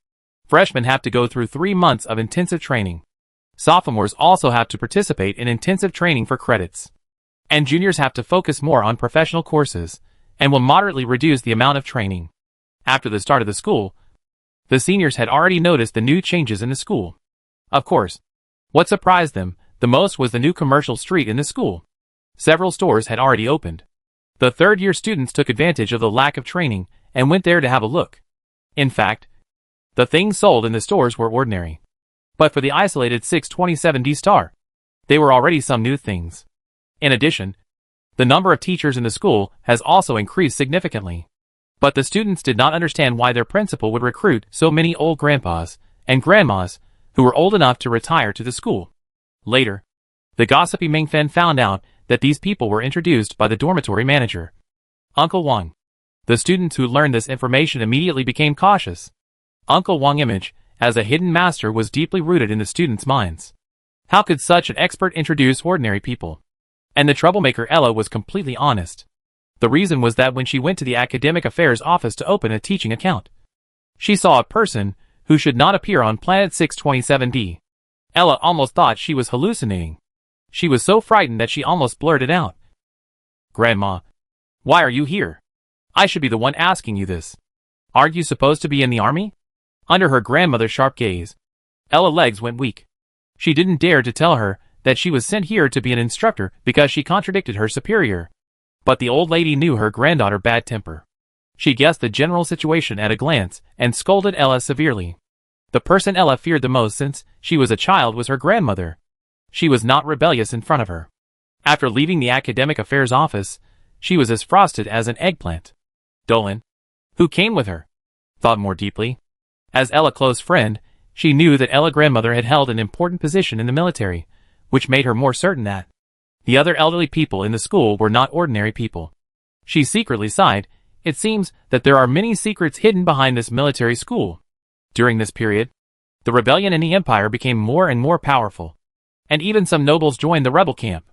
Freshmen have to go through 3 months of intensive training. Sophomores also have to participate in intensive training for credits. And juniors have to focus more on professional courses, and will moderately reduce the amount of training. After the start of the school, the seniors had already noticed the new changes in the school. Of course, what surprised them the most was the new commercial street in the school. Several stores had already opened. The third-year students took advantage of the lack of training and went there to have a look. In fact, the things sold in the stores were ordinary. But for the isolated 627D star, they were already some new things. In addition, the number of teachers in the school has also increased significantly. But the students did not understand why their principal would recruit so many old grandpas and grandmas who were old enough to retire to the school. Later, the gossipy Mingfen found out that these people were introduced by the dormitory manager, Uncle Wang. The students who learned this information immediately became cautious. Uncle Wang's image as a hidden master was deeply rooted in the students' minds. How could such an expert introduce ordinary people? And the troublemaker Ella was completely honest. The reason was that when she went to the academic affairs office to open a teaching account, she saw a person who should not appear on planet 627D. Ella almost thought she was hallucinating. She was so frightened that she almost blurted out, "Grandma, why are you here? I should be the one asking you this. Aren't you supposed to be in the army?" Under her grandmother's sharp gaze, Ella's legs went weak. She didn't dare to tell her that she was sent here to be an instructor because she contradicted her superior. But the old lady knew her granddaughter's bad temper. She guessed the general situation at a glance and scolded Ella severely. The person Ella feared the most since she was a child was her grandmother. She was not rebellious in front of her. After leaving the academic affairs office, she was as frosted as an eggplant. Dolan, who came with her, thought more deeply. As Ella's close friend, she knew that Ella's grandmother had held an important position in the military, which made her more certain that the other elderly people in the school were not ordinary people. She secretly sighed. It seems that there are many secrets hidden behind this military school. During this period, the rebellion in the empire became more and more powerful, and even some nobles joined the rebel camp.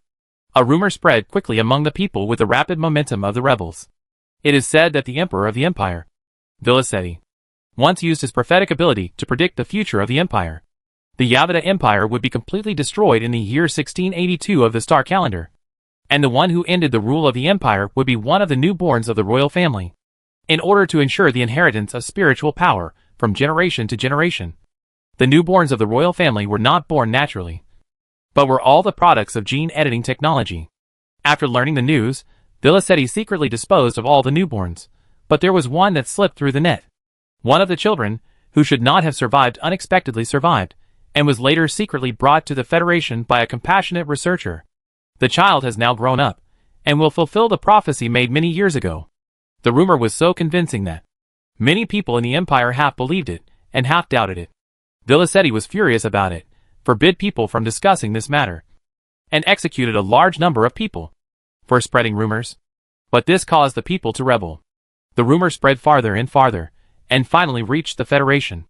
A rumor spread quickly among the people with the rapid momentum of the rebels. It is said that the emperor of the empire, Vilisetti, once used his prophetic ability to predict the future of the empire. The Yavata Empire would be completely destroyed in the year 1682 of the star calendar, and the one who ended the rule of the empire would be one of the newborns of the royal family. in order to ensure the inheritance of spiritual power from generation to generation. The newborns of the royal family were not born naturally, but were all the products of gene editing technology. After learning the news, Villasetti secretly disposed of all the newborns, but there was one that slipped through the net. One of the children, who should not have survived, unexpectedly survived, and was later secretly brought to the Federation by a compassionate researcher. The child has now grown up, and will fulfill the prophecy made many years ago. The rumor was so convincing that many people in the Empire half believed it, and half doubted it. Villasetti was furious about it, forbid people from discussing this matter, and executed a large number of people for spreading rumors. But this caused the people to rebel. The rumor spread farther and farther, and finally reached the Federation.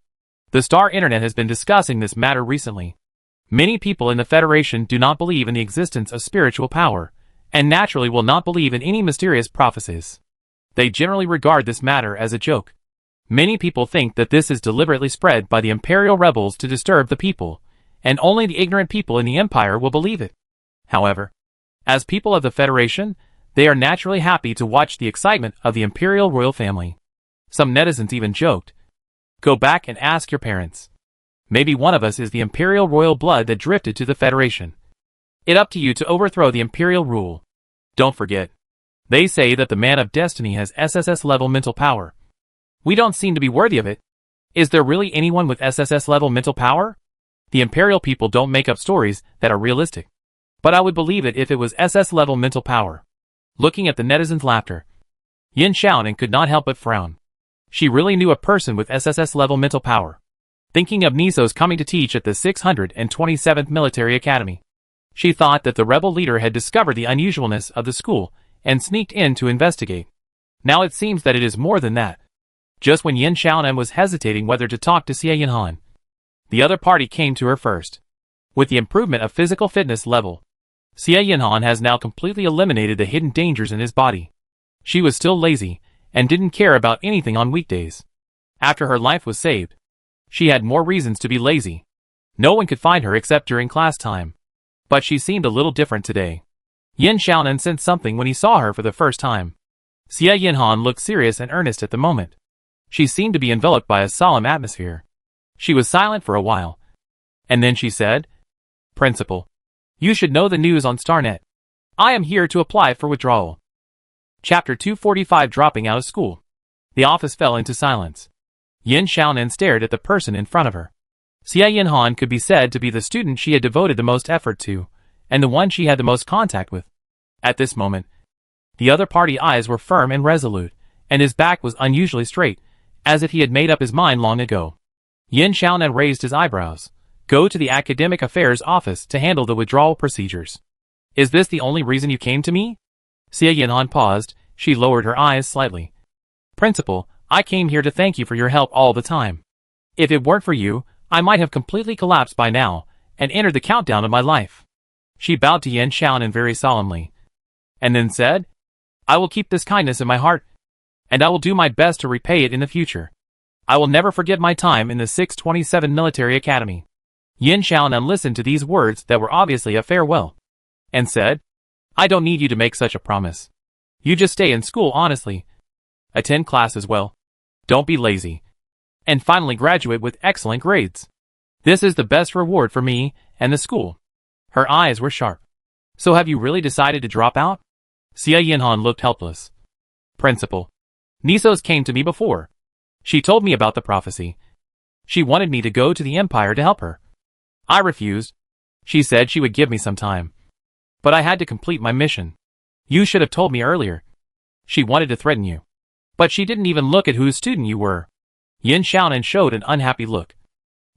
The Star Internet has been discussing this matter recently. Many people in the Federation do not believe in the existence of spiritual power, and naturally will not believe in any mysterious prophecies. They generally regard this matter as a joke. Many people think that this is deliberately spread by the Imperial rebels to disturb the people, and only the ignorant people in the Empire will believe it. However, as people of the Federation, they are naturally happy to watch the excitement of the Imperial royal family. Some netizens even joked, "Go back and ask your parents. Maybe one of us is the Imperial royal blood that drifted to the Federation. It's up to you to overthrow the Imperial rule. Don't forget, they say that the man of destiny has SSS-level mental power. We don't seem to be worthy of it. Is there really anyone with SSS-level mental power? The Imperial people don't make up stories that are realistic. But I would believe it if it was SS-level mental power." Looking at the netizens' laughter, Yin Xiaonan could not help but frown. She really knew a person with SSS-level mental power. Thinking of Niso's coming to teach at the 627th Military Academy, she thought that the rebel leader had discovered the unusualness of the school and sneaked in to investigate. Now it seems that it is more than that. Just when Yin Xiaonan was hesitating whether to talk to Xie Yinhan, the other party came to her first. With the improvement of physical fitness level, Xie Yinhan has now completely eliminated the hidden dangers in his body. She was still lazy, and didn't care about anything on weekdays. After her life was saved, she had more reasons to be lazy. No one could find her except during class time. But she seemed a little different today. Yin Xiaonan sensed something when he saw her for the first time. Xie Yinhan looked serious and earnest at the moment. She seemed to be enveloped by a solemn atmosphere. She was silent for a while, and then she said, "Principal, you should know the news on StarNet. I am here to apply for withdrawal." Chapter 245, Dropping Out of School. The office fell into silence. Yin Xiaonan stared at the person in front of her. Xie Yinhan could be said to be the student she had devoted the most effort to, and the one she had the most contact with. At this moment, the other party eyes were firm and resolute, and his back was unusually straight, as if he had made up his mind long ago. Yin Xiaonan raised his eyebrows. "Go to the Academic Affairs Office to handle the withdrawal procedures. Is this the only reason you came to me?" Xie Yinhan paused. She lowered her eyes slightly. "Principal, I came here to thank you for your help all the time. If it weren't for you, I might have completely collapsed by now, and entered the countdown of my life." She bowed to Yin Xiaonan very solemnly, and then said, "I will keep this kindness in my heart, and I will do my best to repay it in the future. I will never forget my time in the 627 Military Academy." Yin Xiaonan listened to these words that were obviously a farewell, and said, "I don't need you to make such a promise. You just stay in school honestly. Attend class as well. Don't be lazy. And finally graduate with excellent grades. This is the best reward for me and the school." Her eyes were sharp. "So have you really decided to drop out?" Xie Yinhan looked helpless. "Principal, Nisos came to me before. She told me about the prophecy. She wanted me to go to the Empire to help her. I refused. She said she would give me some time. But I had to complete my mission. You should have told me earlier. She wanted to threaten you. But she didn't even look at whose student you were." Yin Xiaonan showed an unhappy look.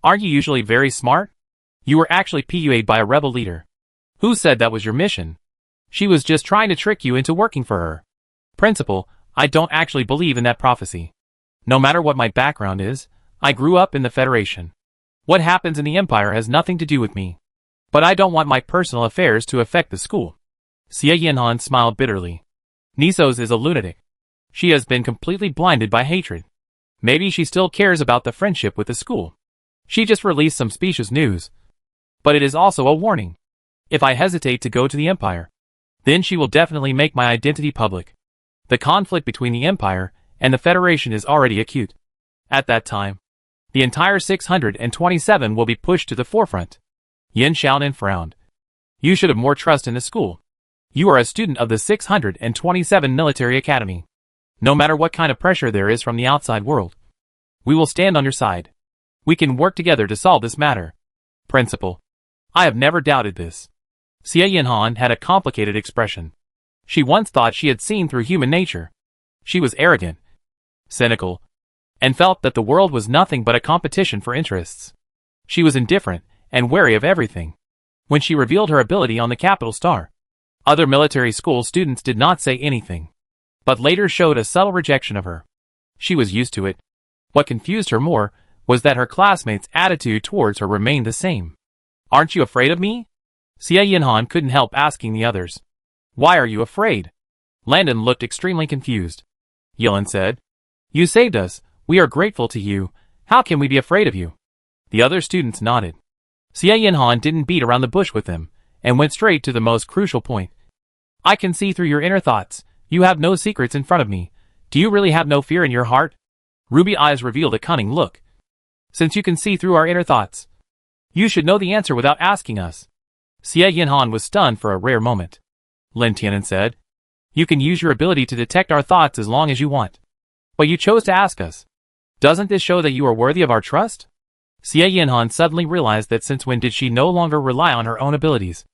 "Aren't you usually very smart? You were actually PUA'd by a rebel leader. Who said that was your mission? She was just trying to trick you into working for her." "Principal, I don't actually believe in that prophecy. No matter what my background is, I grew up in the Federation. What happens in the Empire has nothing to do with me. But I don't want my personal affairs to affect the school." Xie Yinhan smiled bitterly. "Nisos is a lunatic. She has been completely blinded by hatred. Maybe she still cares about the friendship with the school. She just released some specious news. But it is also a warning. If I hesitate to go to the Empire, then she will definitely make my identity public. The conflict between the Empire and the Federation is already acute. At that time, the entire 627 will be pushed to the forefront. Yin Xiaonan frowned. You should have more trust in the school. You are a student of the 627 Military Academy. No matter what kind of pressure there is from the outside world, we will stand on your side. We can work together to solve this matter. Principal. I have never doubted this. Xie Yinhan had a complicated expression. She once thought she had seen through human nature. She was arrogant, cynical, and felt that the world was nothing but a competition for interests. She was indifferent and wary of everything. When she revealed her ability on the Capital Star, other military school students did not say anything, but later showed a subtle rejection of her. She was used to it. What confused her more was that her classmates' attitude towards her remained the same. Aren't you afraid of me? Xie Yinhan couldn't help asking the others. Why are you afraid? Landon looked extremely confused. Yilin said, You saved us. We are grateful to you. How can we be afraid of you? The other students nodded. Xie Yinhan didn't beat around the bush with them, and went straight to the most crucial point. I can see through your inner thoughts. You have no secrets in front of me. Do you really have no fear in your heart? Ruby eyes revealed a cunning look. Since you can see through our inner thoughts, you should know the answer without asking us. Xie Yinhan was stunned for a rare moment. Lin Tianan said, You can use your ability to detect our thoughts as long as you want. But you chose to ask us. Doesn't this show that you are worthy of our trust? Xie Yinhan suddenly realized that since when did she no longer rely on her own abilities,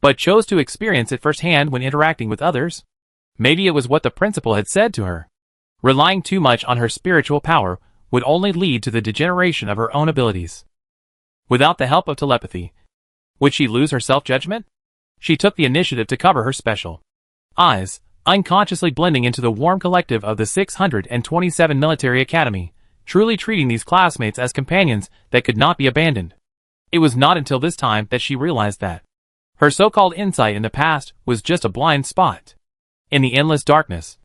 but chose to experience it firsthand when interacting with others? Maybe it was what the principal had said to her. Relying too much on her spiritual power would only lead to the degeneration of her own abilities. Without the help of telepathy, would she lose her self-judgment? She took the initiative to cover her special eyes, unconsciously blending into the warm collective of the 627 Military Academy, truly treating these classmates as companions that could not be abandoned. It was not until this time that she realized that her so-called insight in the past was just a blind spot. In the endless darkness,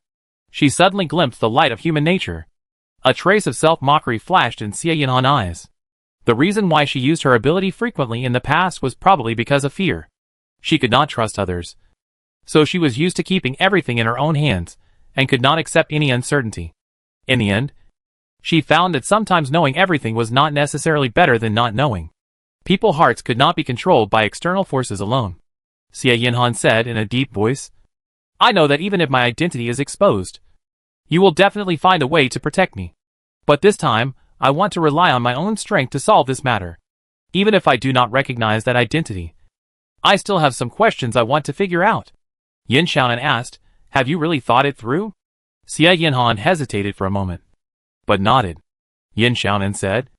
she suddenly glimpsed the light of human nature. A trace of self-mockery flashed in Xie Yinhan's eyes. The reason why she used her ability frequently in the past was probably because of fear. She could not trust others, so she was used to keeping everything in her own hands, and could not accept any uncertainty. In the end, she found that sometimes knowing everything was not necessarily better than not knowing. People's hearts could not be controlled by external forces alone. Xie Yinhan said in a deep voice, I know that even if my identity is exposed, you will definitely find a way to protect me. But this time, I want to rely on my own strength to solve this matter. Even if I do not recognize that identity, I still have some questions I want to figure out. Yin Xiaonan asked, Have you really thought it through? Xie Yinhan hesitated for a moment, but nodded. Yin Xiaonan said,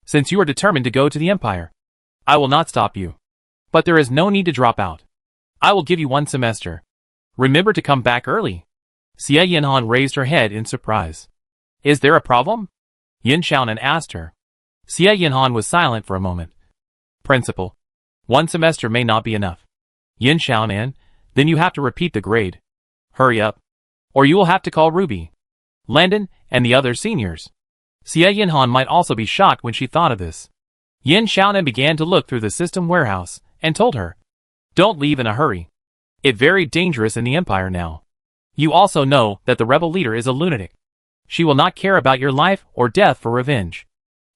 Since you are determined to go to the Empire, I will not stop you. But there is no need to drop out. I will give you 1 semester. Remember to come back early. Xie Yinhan raised her head in surprise. Is there a problem? Yin Xiaonan asked her. Xie Yinhan was silent for a moment. Principal, 1 semester may not be enough. Yin Xiaonan, then you have to repeat the grade. Hurry up, or you will have to call Ruby, Landon, and the other seniors. Xie Yinhan might also be shocked when she thought of this. Yin Xiaonan began to look through the system warehouse, and told her, Don't leave in a hurry. It's very dangerous in the Empire now. You also know that the rebel leader is a lunatic. She will not care about your life or death for revenge.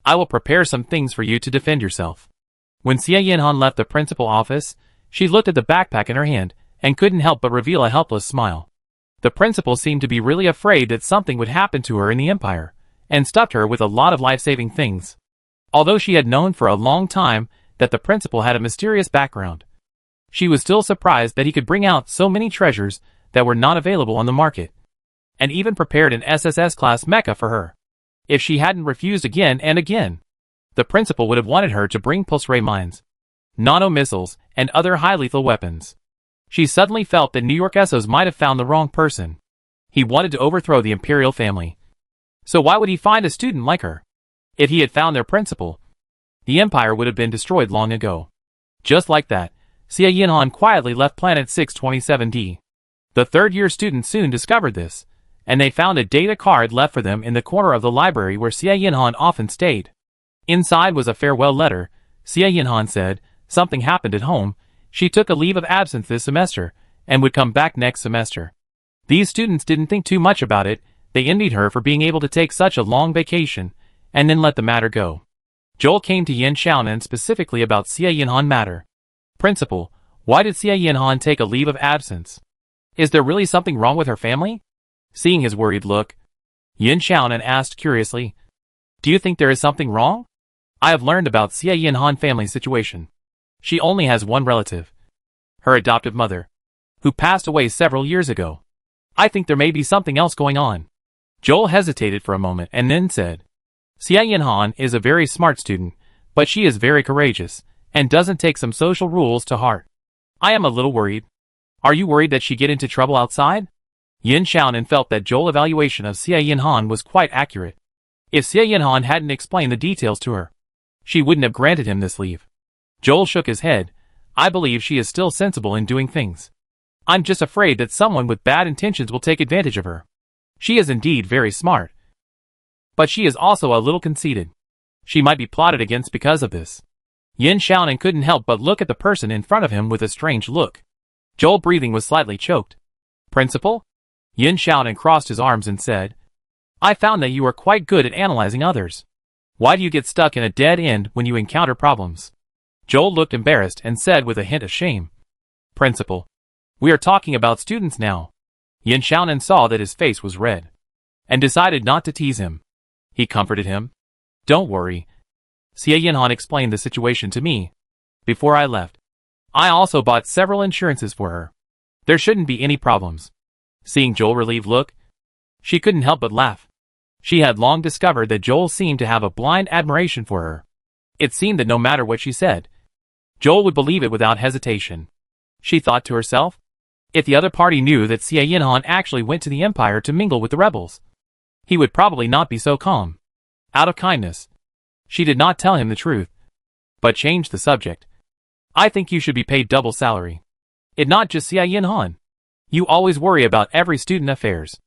I will prepare some things for you to defend yourself. When Xie Yinhan left the principal office, she looked at the backpack in her hand, and couldn't help but reveal a helpless smile. The principal seemed to be really afraid that something would happen to her in the Empire, and stuffed her with a lot of life-saving things. Although she had known for a long time that the principal had a mysterious background, she was still surprised that he could bring out so many treasures that were not available on the market, and even prepared an SSS-class mecha for her. If she hadn't refused again and again, the principal would have wanted her to bring pulse-ray mines, nano-missiles, and other high-lethal weapons. She suddenly felt that New York Essos might have found the wrong person. He wanted to overthrow the imperial family. So why would he find a student like her? If he had found their principal, the empire would have been destroyed long ago. Just like that, Xie Yinhan quietly left planet 627D. The third-year students soon discovered this, and they found a data card left for them in the corner of the library where Xie Yinhan often stayed. Inside was a farewell letter. Xie Yinhan said, something happened at home, she took a leave of absence this semester, and would come back next semester. These students didn't think too much about it, They envied her for being able to take such a long vacation, and then let the matter go. Joel came to Yin Xiaonan specifically about Xie Yinhan matter. Principal, why did Xie Yinhan take a leave of absence? Is there really something wrong with her family? Seeing his worried look, Yin Xiaonan asked curiously, do you think there is something wrong? I have learned about Xie Yinhan family's situation. She only has one relative, her adoptive mother, who passed away several years ago. I think there may be something else going on. Joel hesitated for a moment and then said, Xie Yinhan is a very smart student, but she is very courageous, and doesn't take some social rules to heart. I am a little worried. Are you worried that she get into trouble outside? Yin Xiaonan felt that Joel's evaluation of Xie Yinhan was quite accurate. If Xie Yinhan hadn't explained the details to her, she wouldn't have granted him this leave. Joel shook his head. I believe she is still sensible in doing things. I'm just afraid that someone with bad intentions will take advantage of her. She is indeed very smart, but she is also a little conceited. She might be plotted against because of this. Yin Xiaonan couldn't help but look at the person in front of him with a strange look. Joel's breathing was slightly choked. Principal? Yin Xiaonan crossed his arms and said, I found that you are quite good at analyzing others. Why do you get stuck in a dead end when you encounter problems? Joel looked embarrassed and said with a hint of shame, Principal, we are talking about students now. Yin Xiaonan saw that his face was red, and decided not to tease him. He comforted him. Don't worry. Xie Yinhan explained the situation to me before I left. I also bought several insurances for her. There shouldn't be any problems. Seeing Joel's relieved look, she couldn't help but laugh. She had long discovered that Joel seemed to have a blind admiration for her. It seemed that no matter what she said, Joel would believe it without hesitation. She thought to herself, if the other party knew that Xie Yinhan actually went to the Empire to mingle with the rebels, he would probably not be so calm. Out of kindness, she did not tell him the truth, but changed the subject. I think you should be paid double salary. It not just Xie Yinhan. You always worry about every student affairs.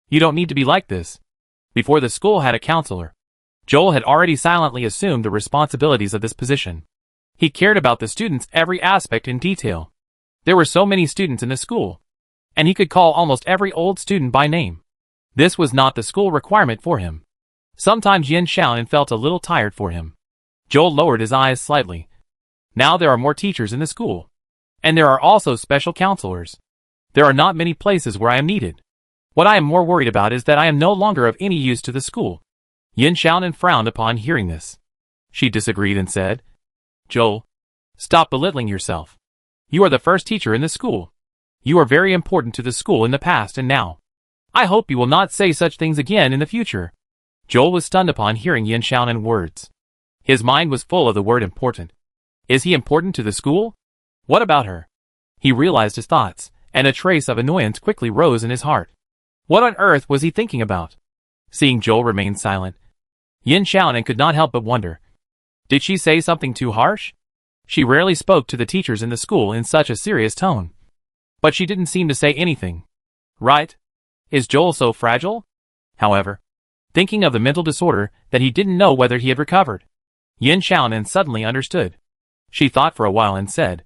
You don't need to be like this. Before the school had a counselor, Joel had already silently assumed the responsibilities of this position. He cared about the students' every aspect in detail. There were so many students in the school, and he could call almost every old student by name. This was not the school requirement for him. Sometimes Yin Xiaonan felt a little tired for him. Joel lowered his eyes slightly. Now there are more teachers in the school, and there are also special counselors. There are not many places where I am needed. What I am more worried about is that I am no longer of any use to the school. Yin Xiaonan frowned upon hearing this. She disagreed and said, Joel, stop belittling yourself. You are the first teacher in the school. You are very important to the school in the past and now. I hope you will not say such things again in the future. Joel was stunned upon hearing Yin Xiaonan's words. His mind was full of the word important. Is he important to the school? What about her? He realized his thoughts, and a trace of annoyance quickly rose in his heart. What on earth was he thinking about? Seeing Joel remain silent, Yin Xiaonan could not help but wonder. Did she say something too harsh? She rarely spoke to the teachers in the school in such a serious tone. But she didn't seem to say anything. Right? Is Joel so fragile? However, thinking of the mental disorder that he didn't know whether he had recovered, Yin Xiaonan suddenly understood. She thought for a while and said,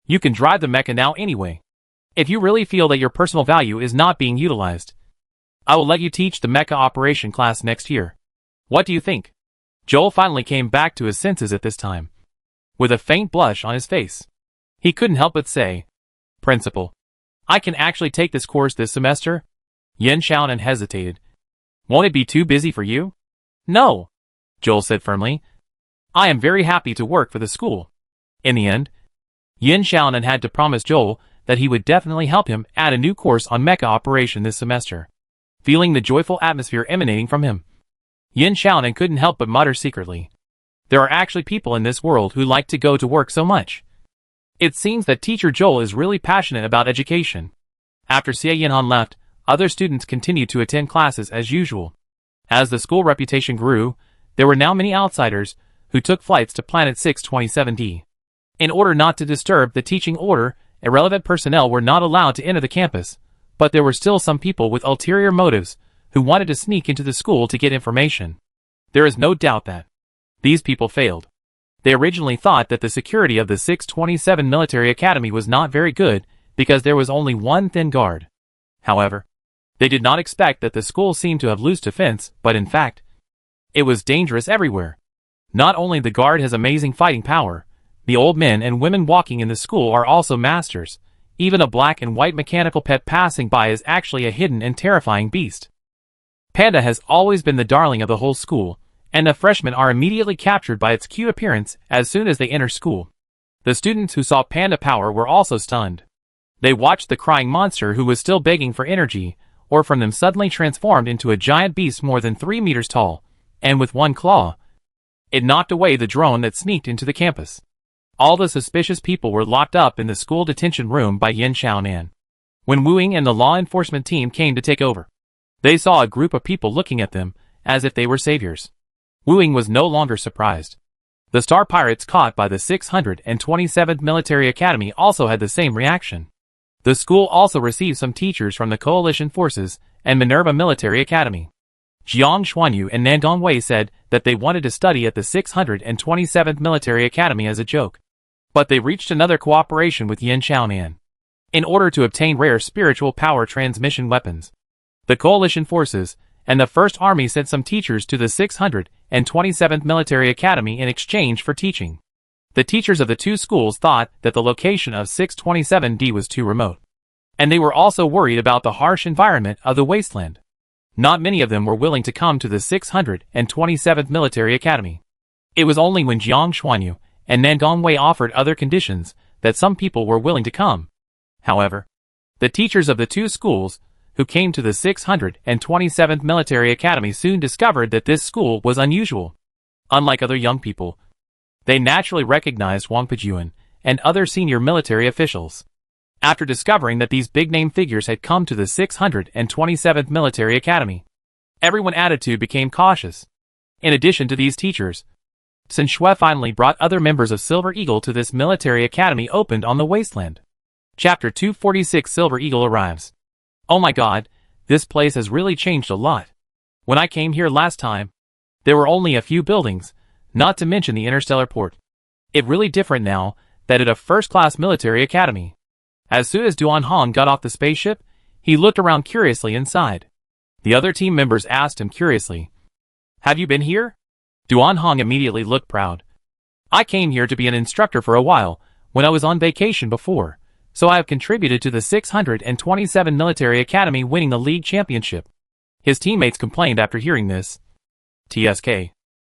You can drive the mecha now anyway. If you really feel that your personal value is not being utilized, I will let you teach the mecha operation class next year. What do you think? Joel finally came back to his senses at this time, with a faint blush on his face. He couldn't help but say, Principal, I can actually take this course this semester? Yin Xiaonan hesitated. Won't it be too busy for you? No, Joel said firmly. I am very happy to work for the school. In the end, Yin Xiaonan had to promise Joel that he would definitely help him add a new course on mecha operation this semester. Feeling the joyful atmosphere emanating from him, Yin Xiaonan couldn't help but mutter secretly. There are actually people in this world who like to go to work so much. It seems that teacher Joel is really passionate about education. After Xie Yinhan left, other students continued to attend classes as usual. As the school reputation grew, there were now many outsiders who took flights to Planet 627D. In order not to disturb the teaching order, irrelevant personnel were not allowed to enter the campus, but there were still some people with ulterior motives who wanted to sneak into the school to get information. There is no doubt that these people failed. They originally thought that the security of the 627 military academy was not very good because there was only one thin guard. However, They did not expect that the school seemed to have lost defense, but in fact, it was dangerous everywhere. Not only the guard has amazing fighting power, the old men and women walking in the school are also masters. Even a black and white mechanical pet passing by is actually a hidden and terrifying beast. Panda has always been the darling of the whole school, and the freshmen are immediately captured by its cute appearance as soon as they enter school. The students who saw Panda power were also stunned. They watched the crying monster who was still begging for energy, or from them suddenly transformed into a giant beast more than 3 meters tall, and with one claw, it knocked away the drone that sneaked into the campus. All the suspicious people were locked up in the school detention room by Yin Xiaonan. When Wu Ying and the law enforcement team came to take over, they saw a group of people looking at them as if they were saviors. Wu Ying was no longer surprised. The star pirates caught by the 627th Military Academy also had the same reaction. The school also received some teachers from the Coalition Forces and Minerva Military Academy. Jiang Xuanyu and Nan Dongwei said that they wanted to study at the 627th Military Academy as a joke. But they reached another cooperation with Yin Xiaonan in order to obtain rare spiritual power transmission weapons. The Coalition Forces and the First Army sent some teachers to the 627th Military Academy in exchange for teaching. The teachers of the two schools thought that the location of 627D was too remote, and they were also worried about the harsh environment of the wasteland. Not many of them were willing to come to the 627th Military Academy. It was only when Jiang Xuanyu and Nan Dongwei offered other conditions that some people were willing to come. However, the teachers of the two schools who came to the 627th Military Academy soon discovered that this school was unusual. Unlike other young people, they naturally recognized Wang Pejuan and other senior military officials. After discovering that these big-name figures had come to the 627th Military Academy, everyone's attitude became cautious. In addition to these teachers, Sun Shui finally brought other members of Silver Eagle to this military academy opened on the wasteland. Chapter 246 Silver Eagle arrives. Oh my god, this place has really changed a lot. When I came here last time, there were only a few buildings, not to mention the interstellar port. It's really different now that it's a first-class military academy. As soon as Duan Hong got off the spaceship, he looked around curiously inside. The other team members asked him curiously, "Have you been here?" Duan Hong immediately looked proud. "I came here to be an instructor for a while, when I was on vacation before, so I have contributed to the 627 Military Academy winning the league championship." His teammates complained after hearing this. "TSK.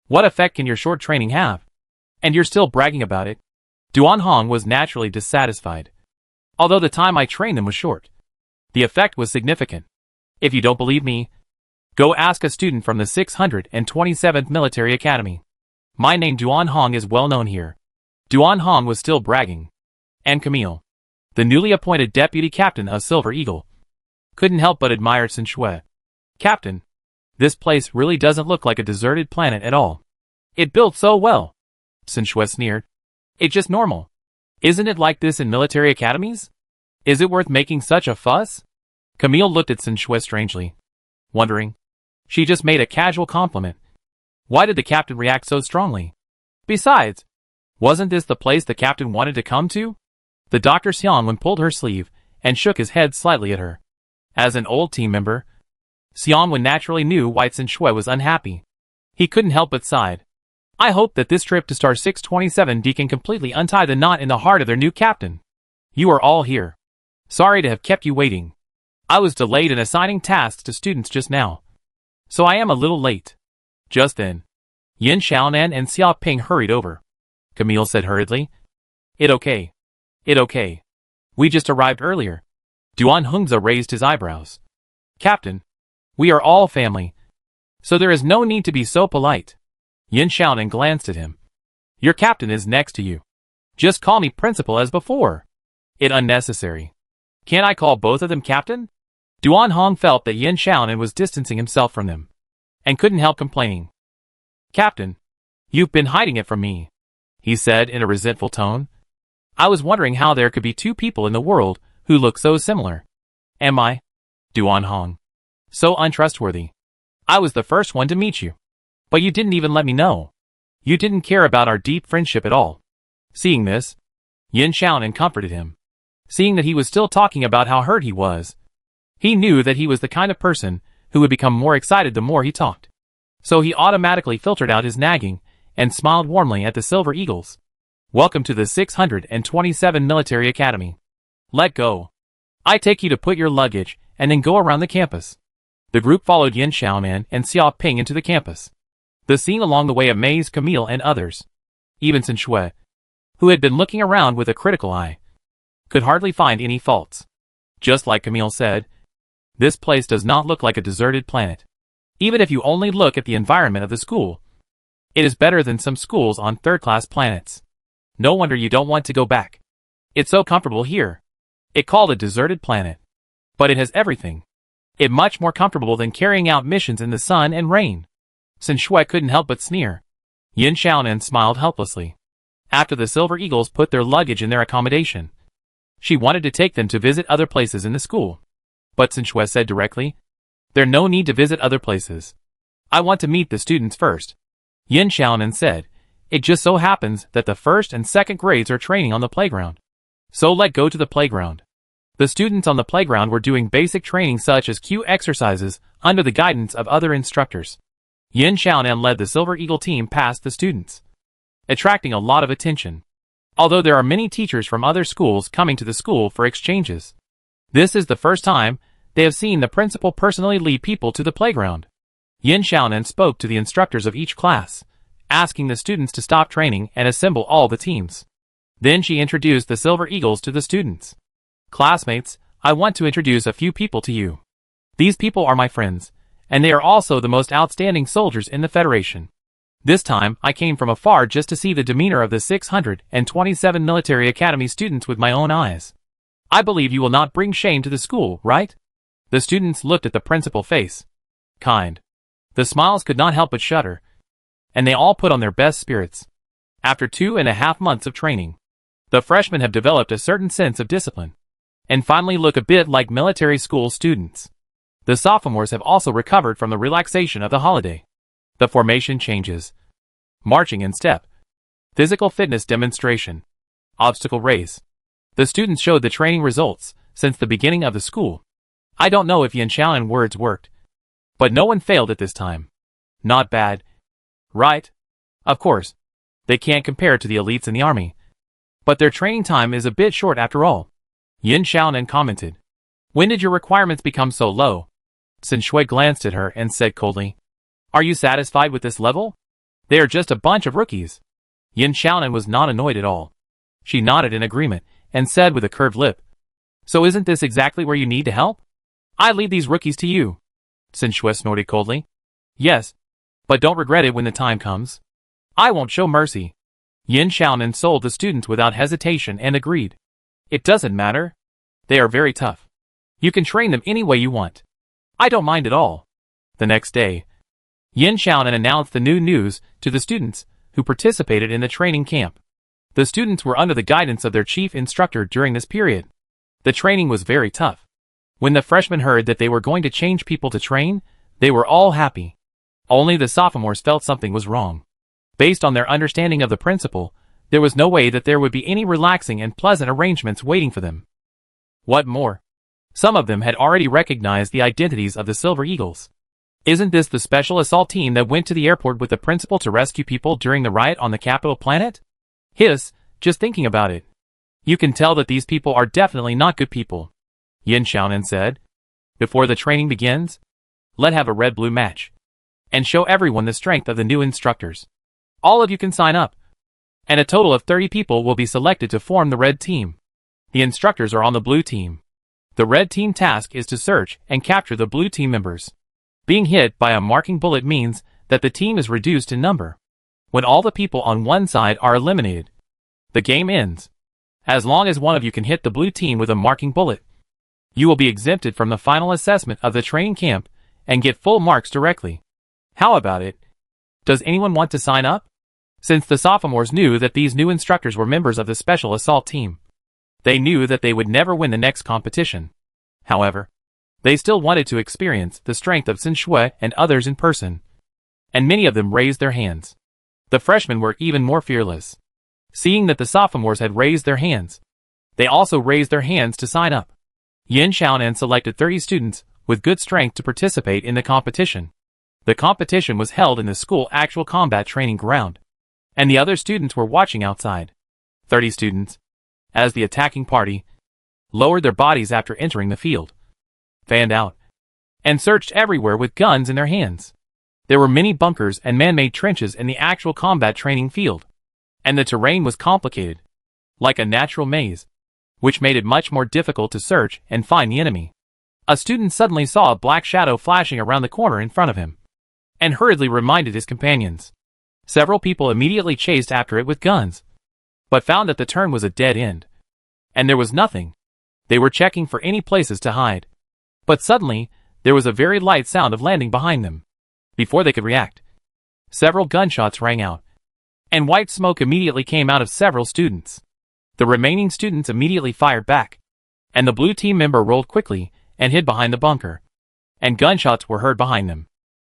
What effect can your short training have? And you're still bragging about it?" Duan Hong was naturally dissatisfied. Although the time I trained them was short, the effect was significant. If you don't believe me, go ask a student from the 627th Military Academy. My name Duan Hong is well known here. Duan Hong was still bragging. And Camille, the newly appointed deputy captain of Silver Eagle, couldn't help but admire Sun Shui. "Captain, this place really doesn't look like a deserted planet at all. It built so well." Sun Shui sneered. "It's just normal. Isn't it like this in military academies? Is it worth making such a fuss?" Camille looked at Sun Shui strangely, wondering. She just made a casual compliment. Why did the captain react so strongly? Besides, wasn't this the place the captain wanted to come to? The Dr. Xiangwen pulled her sleeve and shook his head slightly at her. As an old team member, Xiangwen naturally knew why Sun Shui was unhappy. He couldn't help but sighed. "I hope that this trip to Star 627D can completely untie the knot in the heart of their new captain. You are all here. Sorry to have kept you waiting. I was delayed in assigning tasks to students just now, so I am a little late." Just then, Yin Xiaonan and Xia Ping hurried over. Camille said hurriedly, It okay. We just arrived earlier." Duan Hongzhe raised his eyebrows. "Captain, we are all family, so there is no need to be so polite." Yin Xiaonan glanced at him. "Your captain is next to you. Just call me principal as before. It's unnecessary. Can't I call both of them captain?" Duan Hong felt that Yin Xiaonan was distancing himself from them, and couldn't help complaining. "Captain, you've been hiding it from me," he said in a resentful tone. "I was wondering how there could be two people in the world who look so similar. Am I, Duan Hong, so untrustworthy? I was the first one to meet you, but you didn't even let me know. You didn't care about our deep friendship at all." Seeing this, Yin Xiaonan comforted him. Seeing that he was still talking about how hurt he was, He knew that he was the kind of person who would become more excited the more he talked. So he automatically filtered out his nagging and smiled warmly at the Silver Eagles. Welcome to the 627 Military Academy. Let go. I take you to put your luggage and then go around the campus. The group followed Yin Xiaonan and Xiao Ping into the campus. The scene along the way amazed Camille and others. Even Sun Shui, who had been looking around with a critical eye, could hardly find any faults. Just like Camille said, this place does not look like a deserted planet. Even if you only look at the environment of the school, it is better than some schools on third-class planets. No wonder you don't want to go back. It's so comfortable here. It called a deserted planet. But it has everything. It's much more comfortable than carrying out missions in the sun and rain. Sun Shui couldn't help but sneer. Yin Xiaonan smiled helplessly. After the Silver Eagles put their luggage in their accommodation, she wanted to take them to visit other places in the school. But Sun Shui said directly, "There's no need to visit other places. I want to meet the students first." Yin Xiaonan said, "It just so happens that the first and second grades are training on the playground. So let's go to the playground." The students on the playground were doing basic training such as Q exercises under the guidance of other instructors. Yin Xiaonan led the Silver Eagle team past the students, attracting a lot of attention. Although there are many teachers from other schools coming to the school for exchanges, this is the first time they have seen the principal personally lead people to the playground. Yin Xiaonan spoke to the instructors of each class, asking the students to stop training and assemble all the teams. Then she introduced the Silver Eagles to the students. "Classmates, I want to introduce a few people to you. These people are my friends, and they are also the most outstanding soldiers in the Federation. This time, I came from afar just to see the demeanor of the 627 Military Academy students with my own eyes. I believe you will not bring shame to the school, right?" The students looked at the principal face. Kind. The smiles could not help but shudder, and they all put on their best spirits. After 2.5 months of training, the freshmen have developed a certain sense of discipline, and finally look a bit like military school students. The sophomores have also recovered from the relaxation of the holiday. The formation changes. Marching in step. Physical fitness demonstration. Obstacle race. The students showed the training results since the beginning of the school. I don't know if Yin Xiaonan words worked, but no one failed at this time. Not bad. Right? Of course. They can't compare to the elites in the army. But their training time is a bit short after all. Yin Xiaonan commented. When did your requirements become so low? Sun Shui glanced at her and said coldly, "Are you satisfied with this level? They are just a bunch of rookies." Yin Xiaonan was not annoyed at all. She nodded in agreement and said with a curved lip, "So isn't this exactly where you need to help? I leave these rookies to you." Sun Shui snorted coldly. "Yes, but don't regret it when the time comes. I won't show mercy." Yin Xiaonan sold the students without hesitation and agreed. "It doesn't matter. They are very tough. You can train them any way you want. I don't mind at all." The next day, Yin Xiaonan announced the new news to the students who participated in the training camp. The students were under the guidance of their chief instructor during this period. The training was very tough. When the freshmen heard that they were going to change people to train, they were all happy. Only the sophomores felt something was wrong. Based on their understanding of the principle, there was no way that there would be any relaxing and pleasant arrangements waiting for them. What more? Some of them had already recognized the identities of the Silver Eagles. Isn't this the special assault team that went to the airport with the principal to rescue people during the riot on the capital planet? Hiss, just thinking about it. You can tell that these people are definitely not good people. Yin Xiaonan said. Before the training begins, let's have a red-blue match, and show everyone the strength of the new instructors. All of you can sign up, and a total of 30 people will be selected to form the red team. The instructors are on the blue team. The red team task is to search and capture the blue team members. Being hit by a marking bullet means that the team is reduced in number. When all the people on one side are eliminated, the game ends. As long as one of you can hit the blue team with a marking bullet, you will be exempted from the final assessment of the training camp and get full marks directly. How about it? Does anyone want to sign up? Since the sophomores knew that these new instructors were members of the special assault team, they knew that they would never win the next competition. However, they still wanted to experience the strength of Sun Shui and others in person, and many of them raised their hands. The freshmen were even more fearless. Seeing that the sophomores had raised their hands, they also raised their hands to sign up. Yin Xiaonan selected 30 students with good strength to participate in the competition. The competition was held in the school actual combat training ground, and the other students were watching outside. 30 students, as the attacking party, lowered their bodies after entering the field, fanned out, and searched everywhere with guns in their hands. There were many bunkers and man-made trenches in the actual combat training field, and the terrain was complicated, like a natural maze, which made it much more difficult to search and find the enemy. A student suddenly saw a black shadow flashing around the corner in front of him, and hurriedly reminded his companions. Several people immediately chased after it with guns, but found that the turn was a dead end, and there was nothing. They were checking for any places to hide. But suddenly, there was a very light sound of landing behind them. Before they could react, several gunshots rang out, and white smoke immediately came out of several students. The remaining students immediately fired back, and the blue team member rolled quickly and hid behind the bunker, and gunshots were heard behind them.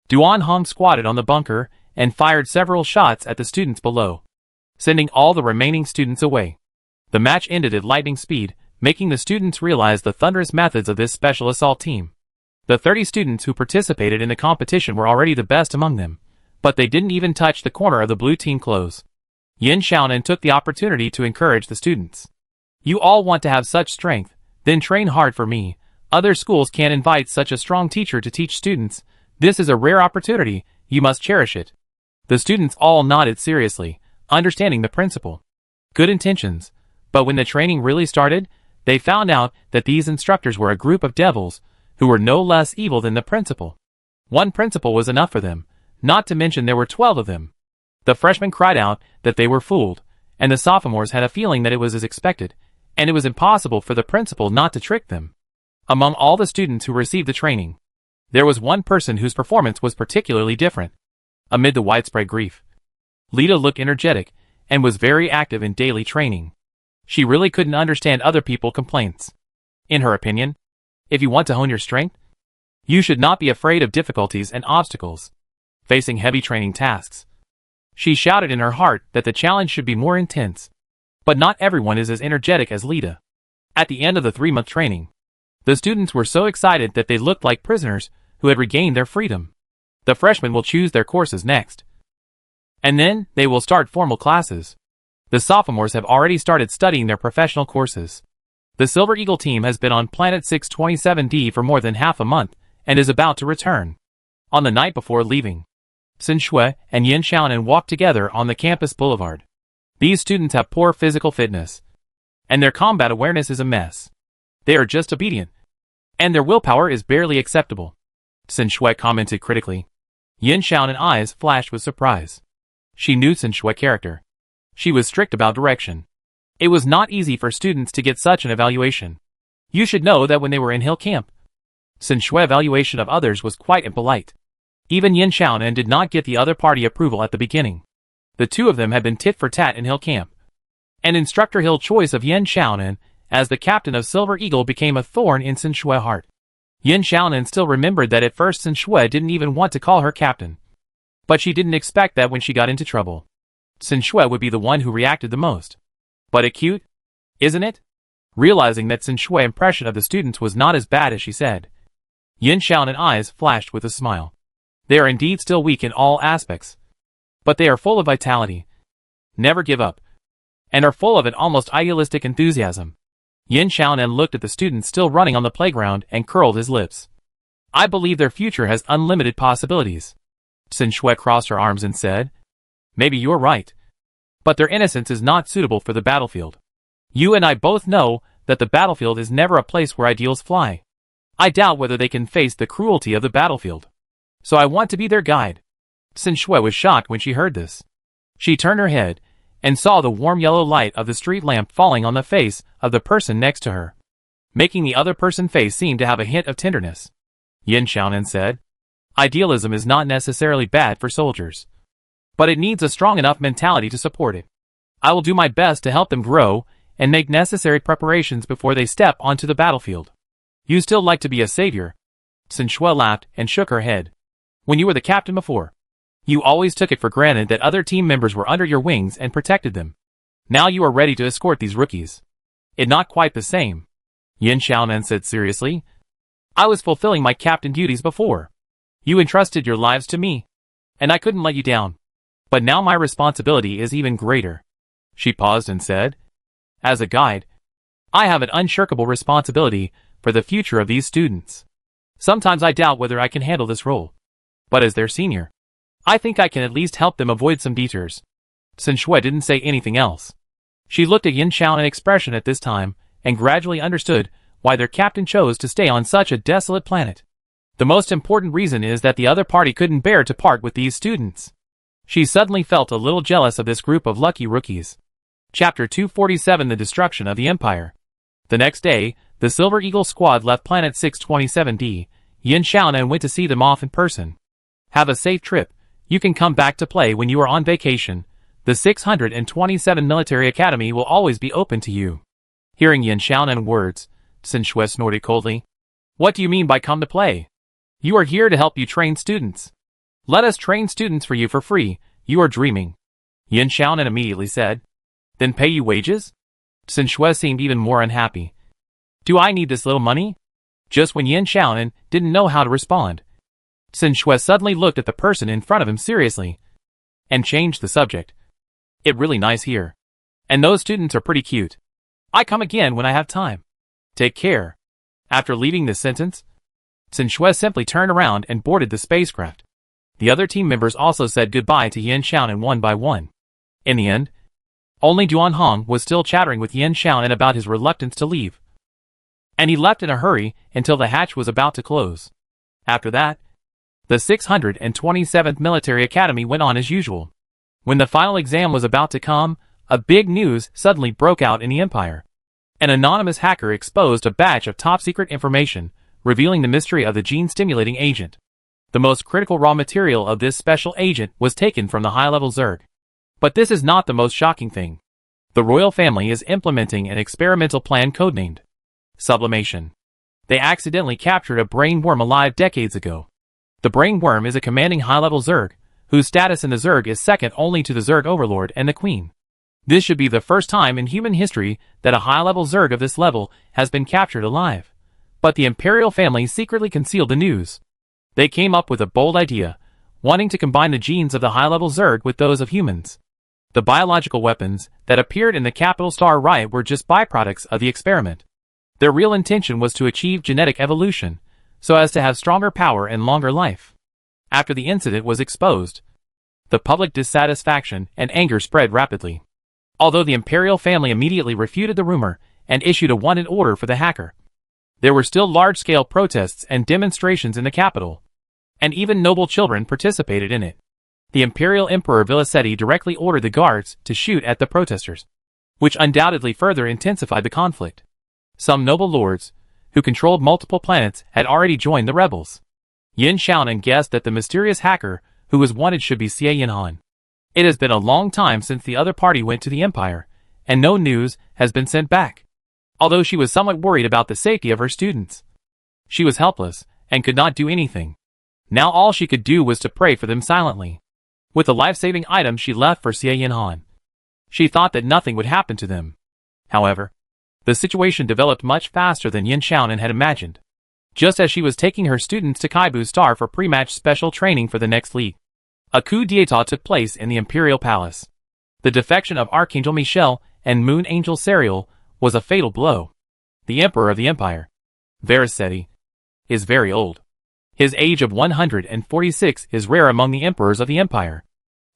Duan Hong squatted on the bunker and fired several shots at the students below, sending all the remaining students away. The match ended at lightning speed, making the students realize the thunderous methods of this special assault team. The 30 students who participated in the competition were already the best among them, but they didn't even touch the corner of the blue team clothes. Yin Xiaonan took the opportunity to encourage the students. You all want to have such strength, then train hard for me. Other schools can't invite such a strong teacher to teach students. This is a rare opportunity, you must cherish it. The students all nodded seriously, understanding the principle. Good intentions, but when the training really started, they found out that these instructors were a group of devils, who were no less evil than the principal. One principal was enough for them, not to mention there were 12 of them. The freshmen cried out that they were fooled, and the sophomores had a feeling that it was as expected, and it was impossible for the principal not to trick them. Among all the students who received the training, there was one person whose performance was particularly different. Amid the widespread grief, Lita looked energetic and was very active in daily training. She really couldn't understand other people's complaints. In her opinion, if you want to hone your strength, you should not be afraid of difficulties and obstacles, facing heavy training tasks. She shouted in her heart that the challenge should be more intense. But not everyone is as energetic as Lita. At the end of the 3-month training, the students were so excited that they looked like prisoners who had regained their freedom. The freshmen will choose their courses next, and then they will start formal classes. The sophomores have already started studying their professional courses. The Silver Eagle team has been on Planet 627D for more than half a month and is about to return. On the night before leaving, Sun Shui and Yin Xiaonan walked together on the campus boulevard. These students have poor physical fitness, and their combat awareness is a mess. They are just obedient, and their willpower is barely acceptable, Sun Shui commented critically. Yin Xiaonan's eyes flashed with surprise. She knew Sun Shui's character. She was strict about direction. It was not easy for students to get such an evaluation. You should know that when they were in Hill Camp, Sun Shui's evaluation of others was quite impolite. Even Yin Xiaonan did not get the other party approval at the beginning. The two of them had been tit for tat in Hill Camp, and Instructor Hill's choice of Yin Xiaonan as the captain of Silver Eagle became a thorn in Sun Shui's heart. Yin Xiaonan still remembered that at first Sun Shui didn't even want to call her captain. But she didn't expect that when she got into trouble, Sun Shui would be the one who reacted the most. But acute, isn't it? Realizing that Sun Shui's impression of the students was not as bad as she said, Yin Xiaonan's eyes flashed with a smile. They are indeed still weak in all aspects, but they are full of vitality, never give up, and are full of an almost idealistic enthusiasm. Yin Xiaonan looked at the students still running on the playground and curled his lips. I believe their future has unlimited possibilities. Sun Shui crossed her arms and said, maybe you're right, but their innocence is not suitable for the battlefield. You and I both know that the battlefield is never a place where ideals fly. I doubt whether they can face the cruelty of the battlefield. So I want to be their guide. Sun Shui was shocked when she heard this. She turned her head and saw the warm yellow light of the street lamp falling on the face of the person next to her, making the other person's face seem to have a hint of tenderness. Yin Xiaonan said, idealism is not necessarily bad for soldiers, but it needs a strong enough mentality to support it. I will do my best to help them grow and make necessary preparations before they step onto the battlefield. You still like to be a savior? Sun Shui laughed and shook her head. When you were the captain before, you always took it for granted that other team members were under your wings and protected them. Now you are ready to escort these rookies. It's not quite the same. Yin Xiaonan said seriously. I was fulfilling my captain duties before. You entrusted your lives to me, and I couldn't let you down. But now my responsibility is even greater. She paused and said, as a guide, I have an unshirkable responsibility for the future of these students. Sometimes I doubt whether I can handle this role. But as their senior, I think I can at least help them avoid some detours. Sun Shui didn't say anything else. She looked at Yin Xiaonan expression at this time, and gradually understood why their captain chose to stay on such a desolate planet. The most important reason is that the other party couldn't bear to part with these students. She suddenly felt a little jealous of this group of lucky rookies. Chapter 247 The Destruction of the Empire. The next day, the Silver Eagle squad left Planet 627D. Yin Xiaonan went to see them off in person. Have a safe trip. You can come back to play when you are on vacation. The 627 Military Academy will always be open to you. Hearing Yin Xiaonan words, Sun Shui snorted coldly. What do you mean by come to play? You are here to help you train students. Let us train students for you for free. You are dreaming. Yin Xiaonan immediately said. Then pay you wages? Sun Shui seemed even more unhappy. Do I need this little money? Just when Yin Xiaonan didn't know how to respond, Sun Shui suddenly looked at the person in front of him seriously and changed the subject. It's really nice here. And those students are pretty cute. I come again when I have time. Take care. After leaving this sentence, Sun Shui simply turned around and boarded the spacecraft. The other team members also said goodbye to Yin Xiaonan one by one. In the end, only Duan Hong was still chattering with Yin Xiaonan about his reluctance to leave. And he left in a hurry until the hatch was about to close. After that, the 627th Military Academy went on as usual. When the final exam was about to come, a big news suddenly broke out in the Empire. An anonymous hacker exposed a batch of top-secret information, revealing the mystery of the gene-stimulating agent. The most critical raw material of this special agent was taken from the high-level Zerg. But this is not the most shocking thing. The royal family is implementing an experimental plan codenamed sublimation. They accidentally captured a brain worm alive decades ago. The brain worm is a commanding high-level Zerg, whose status in the Zerg is second only to the Zerg Overlord and the Queen. This should be the first time in human history that a high-level Zerg of this level has been captured alive. But the imperial family secretly concealed the news. They came up with a bold idea, wanting to combine the genes of the high-level Zerg with those of humans. The biological weapons that appeared in the Capital Star riot were just byproducts of the experiment. Their real intention was to achieve genetic evolution, so as to have stronger power and longer life. After the incident was exposed, the public dissatisfaction and anger spread rapidly. Although the imperial family immediately refuted the rumor and issued a wanted order for the hacker, there were still large-scale protests and demonstrations in the capital, and even noble children participated in it. The imperial emperor Vilicetti directly ordered the guards to shoot at the protesters, which undoubtedly further intensified the conflict. Some noble lords, who controlled multiple planets, had already joined the rebels. Yin Xiaonan guessed that the mysterious hacker who was wanted should be Xie Yinhan. It has been a long time since the other party went to the Empire, and no news has been sent back. Although she was somewhat worried about the safety of her students, she was helpless and could not do anything. Now all she could do was to pray for them silently. With the life-saving item she left for Xie Yinhan, she thought that nothing would happen to them. However, the situation developed much faster than Yin Xiaonan had imagined. Just as she was taking her students to Kaibu Star for pre-match special training for the next league, a coup d'état took place in the Imperial Palace. The defection of Archangel Michel and Moon Angel Serial was a fatal blow. The Emperor of the Empire, Veracetti, is very old. His age of 146 is rare among the emperors of the Empire.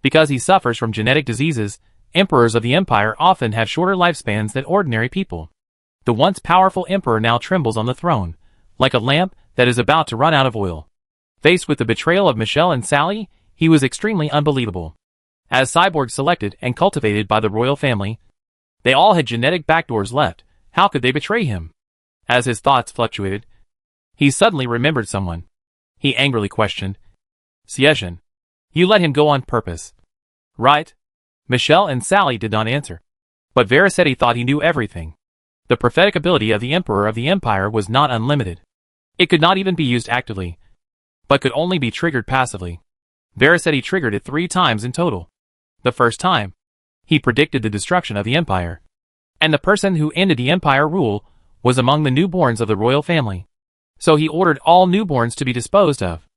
Because he suffers from genetic diseases, emperors of the Empire often have shorter lifespans than ordinary people. The once powerful emperor now trembles on the throne, like a lamp that is about to run out of oil. Faced with the betrayal of Michelle and Sally, he was extremely unbelievable. As cyborgs selected and cultivated by the royal family, they all had genetic backdoors left. How could they betray him? As his thoughts fluctuated, he suddenly remembered someone. He angrily questioned, Xie, you let him go on purpose, right? Michelle and Sally did not answer. But Veracetti thought he knew everything. The prophetic ability of the Emperor of the Empire was not unlimited. It could not even be used actively, but could only be triggered passively. Veracetti triggered it 3 times in total. The first time, he predicted the destruction of the Empire, and the person who ended the Empire rule was among the newborns of the royal family. So he ordered all newborns to be disposed of.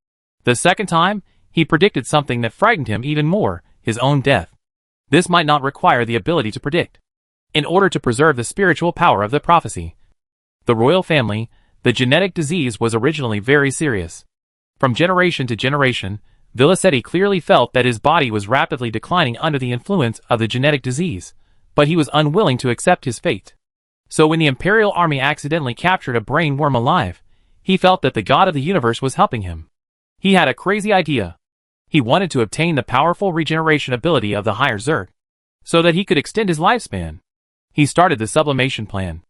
The second time, he predicted something that frightened him even more, his own death. This might not require the ability to predict. In order to preserve the spiritual power of the prophecy. The royal family, the genetic disease was originally very serious. From generation to generation, Vilicetti clearly felt that his body was rapidly declining under the influence of the genetic disease, but he was unwilling to accept his fate. So when the Imperial Army accidentally captured a brain worm alive, he felt that the God of the universe was helping him. He had a crazy idea. He wanted to obtain the powerful regeneration ability of the higher Zerg, so that he could extend his lifespan. He started the sublimation plan.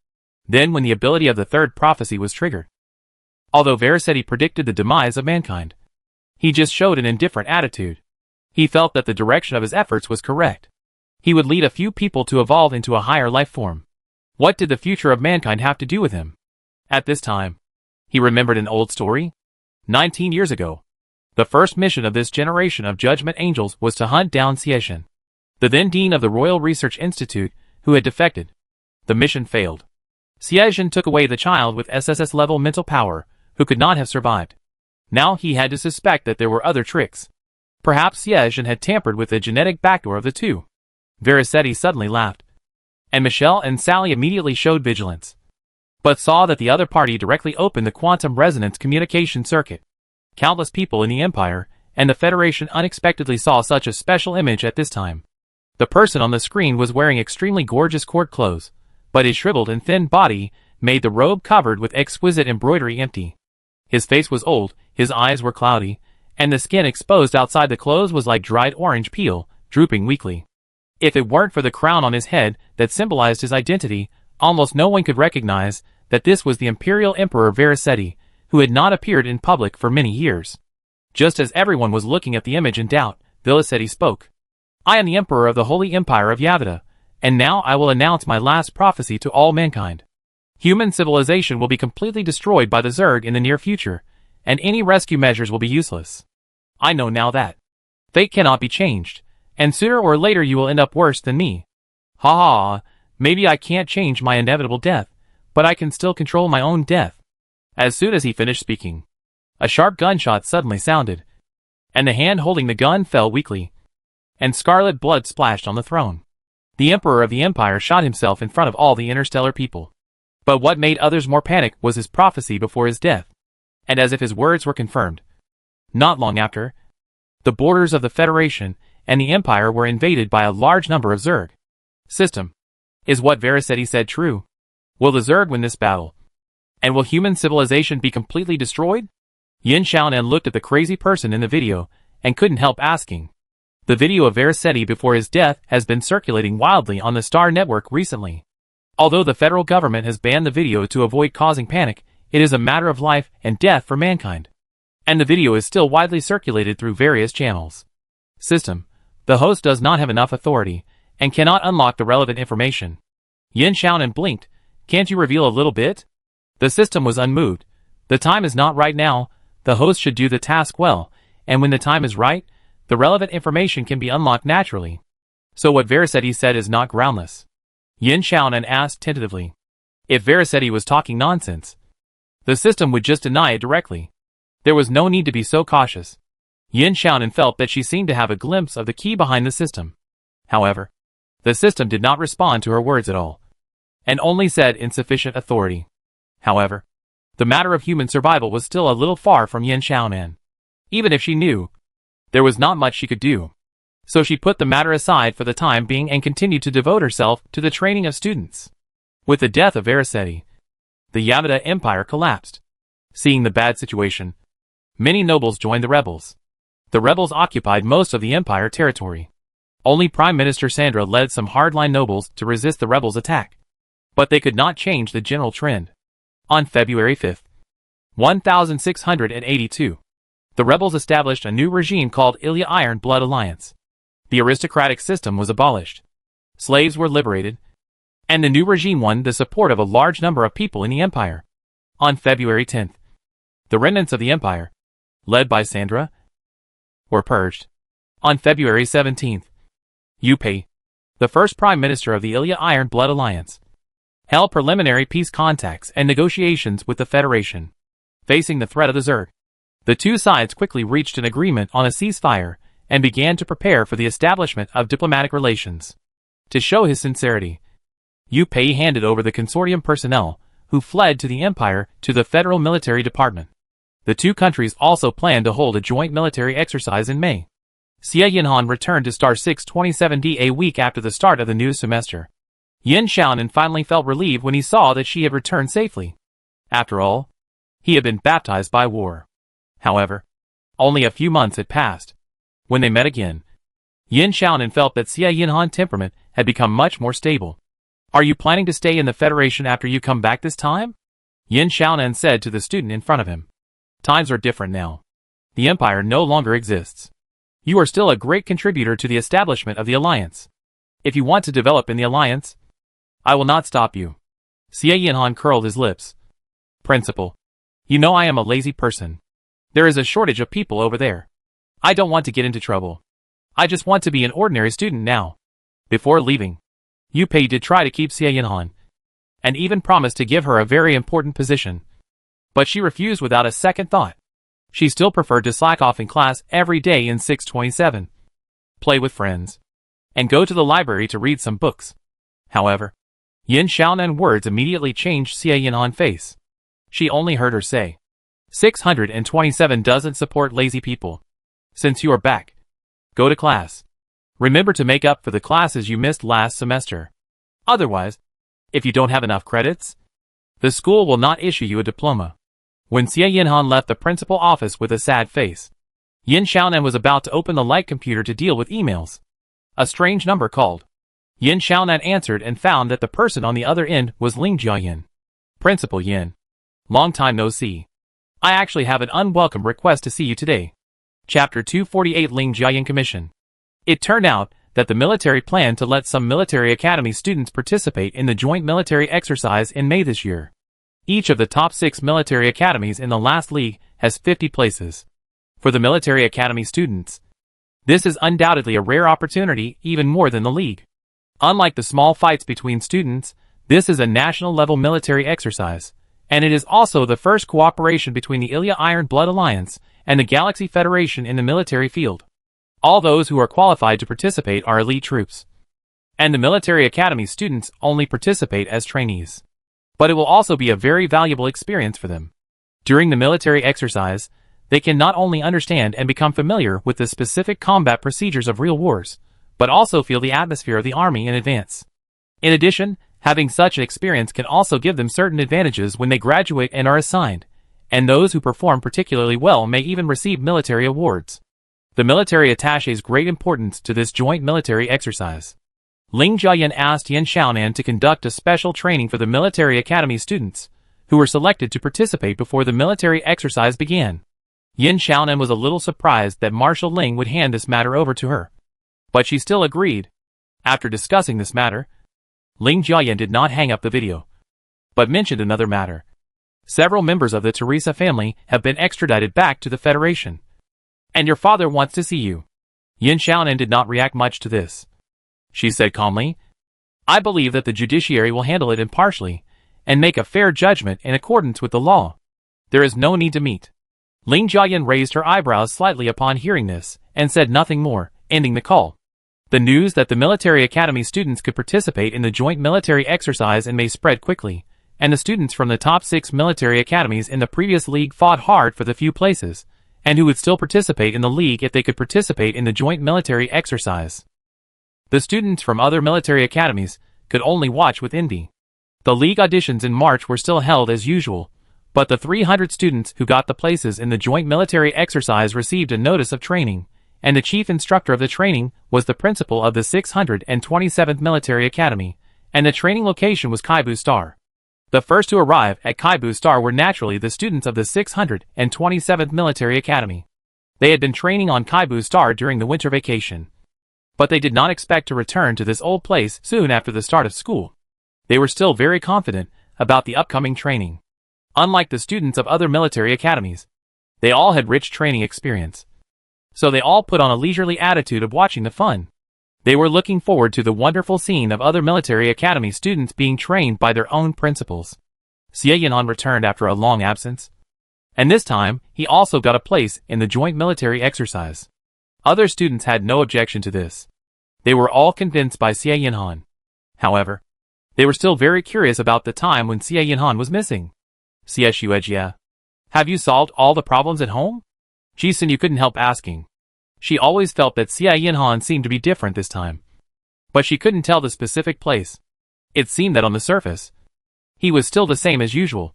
Then when the ability of the third prophecy was triggered. Although Vilicetti predicted the demise of mankind, he just showed an indifferent attitude. He felt that the direction of his efforts was correct. He would lead a few people to evolve into a higher life form. What did the future of mankind have to do with him? At this time, he remembered an old story. 19 years ago, the first mission of this generation of judgment angels was to hunt down Sietian, the then dean of the Royal Research Institute, who had defected. The mission failed. Sietian took away the child with SSS-level mental power, who could not have survived. Now he had to suspect that there were other tricks. Perhaps Sietian had tampered with the genetic backdoor of the two. Vilicetti suddenly laughed. And Michelle and Sally immediately showed vigilance, but saw that the other party directly opened the quantum resonance communication circuit. Countless people in the Empire and the Federation unexpectedly saw such a special image at this time. The person on the screen was wearing extremely gorgeous court clothes, but his shriveled and thin body made the robe covered with exquisite embroidery empty. His face was old, his eyes were cloudy, and the skin exposed outside the clothes was like dried orange peel, drooping weakly. If it weren't for the crown on his head that symbolized his identity, almost no one could recognize that this was the Imperial Emperor Vilicetti, who had not appeared in public for many years. Just as everyone was looking at the image in doubt, Vilicetti spoke. I am the Emperor of the Holy Empire of Yavata, and now I will announce my last prophecy to all mankind. Human civilization will be completely destroyed by the Zerg in the near future, and any rescue measures will be useless. I know now that fate cannot be changed, and sooner or later you will end up worse than me. Ha ha, maybe I can't change my inevitable death, but I can still control my own death. As soon as he finished speaking, a sharp gunshot suddenly sounded, and the hand holding the gun fell weakly, and scarlet blood splashed on the throne. The Emperor of the Empire shot himself in front of all the interstellar people. But what made others more panic was his prophecy before his death. And as if his words were confirmed, not long after, the borders of the Federation and the Empire were invaded by a large number of Zerg. System. Is what Vilicetti said true? Will the Zerg win this battle? And will human civilization be completely destroyed? Yin Xiaonan looked at the crazy person in the video, and couldn't help asking. The video of Vilicetti before his death has been circulating wildly on the Star Network recently. Although the federal government has banned the video to avoid causing panic, it is a matter of life and death for mankind. And the video is still widely circulated through various channels. System. The host does not have enough authority, and cannot unlock the relevant information. Yin Xiaonan blinked. Can't you reveal a little bit? The system was unmoved. The time is not right now, the host should do the task well, and when the time is right, the relevant information can be unlocked naturally. So what Vilicetti said is not groundless. Yin Xiaonan asked tentatively. If Vilicetti was talking nonsense, the system would just deny it directly. There was no need to be so cautious. Yin Xiaonan felt that she seemed to have a glimpse of the key behind the system. However, the system did not respond to her words at all, and only said insufficient authority. However, the matter of human survival was still a little far from Yin Xiaonan. Even if she knew, there was not much she could do. So she put the matter aside for the time being and continued to devote herself to the training of students. With the death of Vilicetti, the Yavata Empire collapsed. Seeing the bad situation, many nobles joined the rebels. The rebels occupied most of the Empire territory. Only Prime Minister Sandra led some hardline nobles to resist the rebels' attack. But they could not change the general trend. On February 5, 1682, the rebels established a new regime called Ilya Iron Blood Alliance. The aristocratic system was abolished. Slaves were liberated, and the new regime won the support of a large number of people in the empire. On February 10th, the remnants of the empire, led by Sandra, were purged. On February 17th, Yu Pei, the first prime minister of the Ilya Iron Blood Alliance, held preliminary peace contacts and negotiations with the Federation. Facing the threat of the Zerg, the two sides quickly reached an agreement on a ceasefire and began to prepare for the establishment of diplomatic relations. To show his sincerity, Yu Pei handed over the consortium personnel, who fled to the Empire, to the Federal Military Department. The two countries also planned to hold a joint military exercise in May. Xie Yinhan returned to Star 627D a week after the start of the new semester. Yin Xiaonan finally felt relieved when he saw that she had returned safely. After all, he had been baptized by war. However, only a few months had passed. When they met again, Yin Xiaonan felt that Xie Yinhan's temperament had become much more stable. "Are you planning to stay in the Federation after you come back this time?" Yin Xiaonan said to the student in front of him. "Times are different now. The Empire no longer exists. You are still a great contributor to the establishment of the Alliance. If you want to develop in the Alliance, I will not stop you." Xie Yinhan curled his lips. "Principal, you know I am a lazy person. There is a shortage of people over there. I don't want to get into trouble. I just want to be an ordinary student now." Before leaving, Yu Pei did try to keep Xie Yinhan, and even promised to give her a very important position. But she refused without a second thought. She still preferred to slack off in class every day in 627, play with friends, and go to the library to read some books. However, Yin Xiaonan's words immediately changed Xie Yinhan's face. She only heard her say, 627 doesn't support lazy people. Since you are back, go to class. Remember to make up for the classes you missed last semester. Otherwise, if you don't have enough credits, the school will not issue you a diploma. When Xie Yinhan left the principal office with a sad face, Yin Xiaonan was about to open the light computer to deal with emails. A strange number called. Yin Xiaonan answered and found that the person on the other end was Ling Jiayin. "Principal Yin. Long time no see. I actually have an unwelcome request to see you today." Chapter 248 Ling Jiayin Commission. It turned out that the military planned to let some military academy students participate in the joint military exercise in May this year. Each of the top 6 military academies in the last league has 50 places. For the military academy students, this is undoubtedly a rare opportunity, even more than the league. Unlike the small fights between students, this is a national-level military exercise, and it is also the first cooperation between the Ilya Iron Blood Alliance and the Galaxy Federation in the military field. All those who are qualified to participate are elite troops, and the military academy students only participate as trainees. But it will also be a very valuable experience for them. During the military exercise, they can not only understand and become familiar with the specific combat procedures of real wars, but also feel the atmosphere of the army in advance. In addition, having such an experience can also give them certain advantages when they graduate and are assigned, and those who perform particularly well may even receive military awards. The military attaches great importance to this joint military exercise. Ling Jiayin asked Yin Xiaonan to conduct a special training for the military academy students, who were selected to participate before the military exercise began. Yin Xiaonan was a little surprised that Marshal Ling would hand this matter over to her, but she still agreed. After discussing this matter, Ling Jiayin did not hang up the video, but mentioned another matter. Several members of the Teresa family have been extradited back to the Federation, and your father wants to see you. Yin Xiaonan did not react much to this. She said calmly, "I believe that the judiciary will handle it impartially and make a fair judgment in accordance with the law. There is no need to meet." Ling Jiayin raised her eyebrows slightly upon hearing this and said nothing more, ending the call. The news that the military academy students could participate in the joint military exercise in May spread quickly, and the students from the top 6 military academies in the previous league fought hard for the few places, and who would still participate in the league if they could participate in the joint military exercise. The students from other military academies could only watch with envy. The league auditions in March were still held as usual, but the 300 students who got the places in the joint military exercise received a notice of training, and the chief instructor of the training was the principal of the 627th Military Academy, and the training location was Kaibu Star. The first to arrive at Kaibu Star were naturally the students of the 627th Military Academy. They had been training on Kaibu Star during the winter vacation, but they did not expect to return to this old place soon after the start of school. They were still very confident about the upcoming training. Unlike the students of other military academies, they all had rich training experience, so they all put on a leisurely attitude of watching the fun. They were looking forward to the wonderful scene of other military academy students being trained by their own principals. Xie Yinhan returned after a long absence, and this time he also got a place in the joint military exercise. Other students had no objection to this. They were all convinced by Xie Yinhan. However, they were still very curious about the time when Xie Yinhan was missing. Xie Xuejia, have you solved all the problems at home? Jisun Yu couldn't help asking. She always felt that Xie Yinhan seemed to be different this time. But she couldn't tell the specific place. It seemed that on the surface, he was still the same as usual,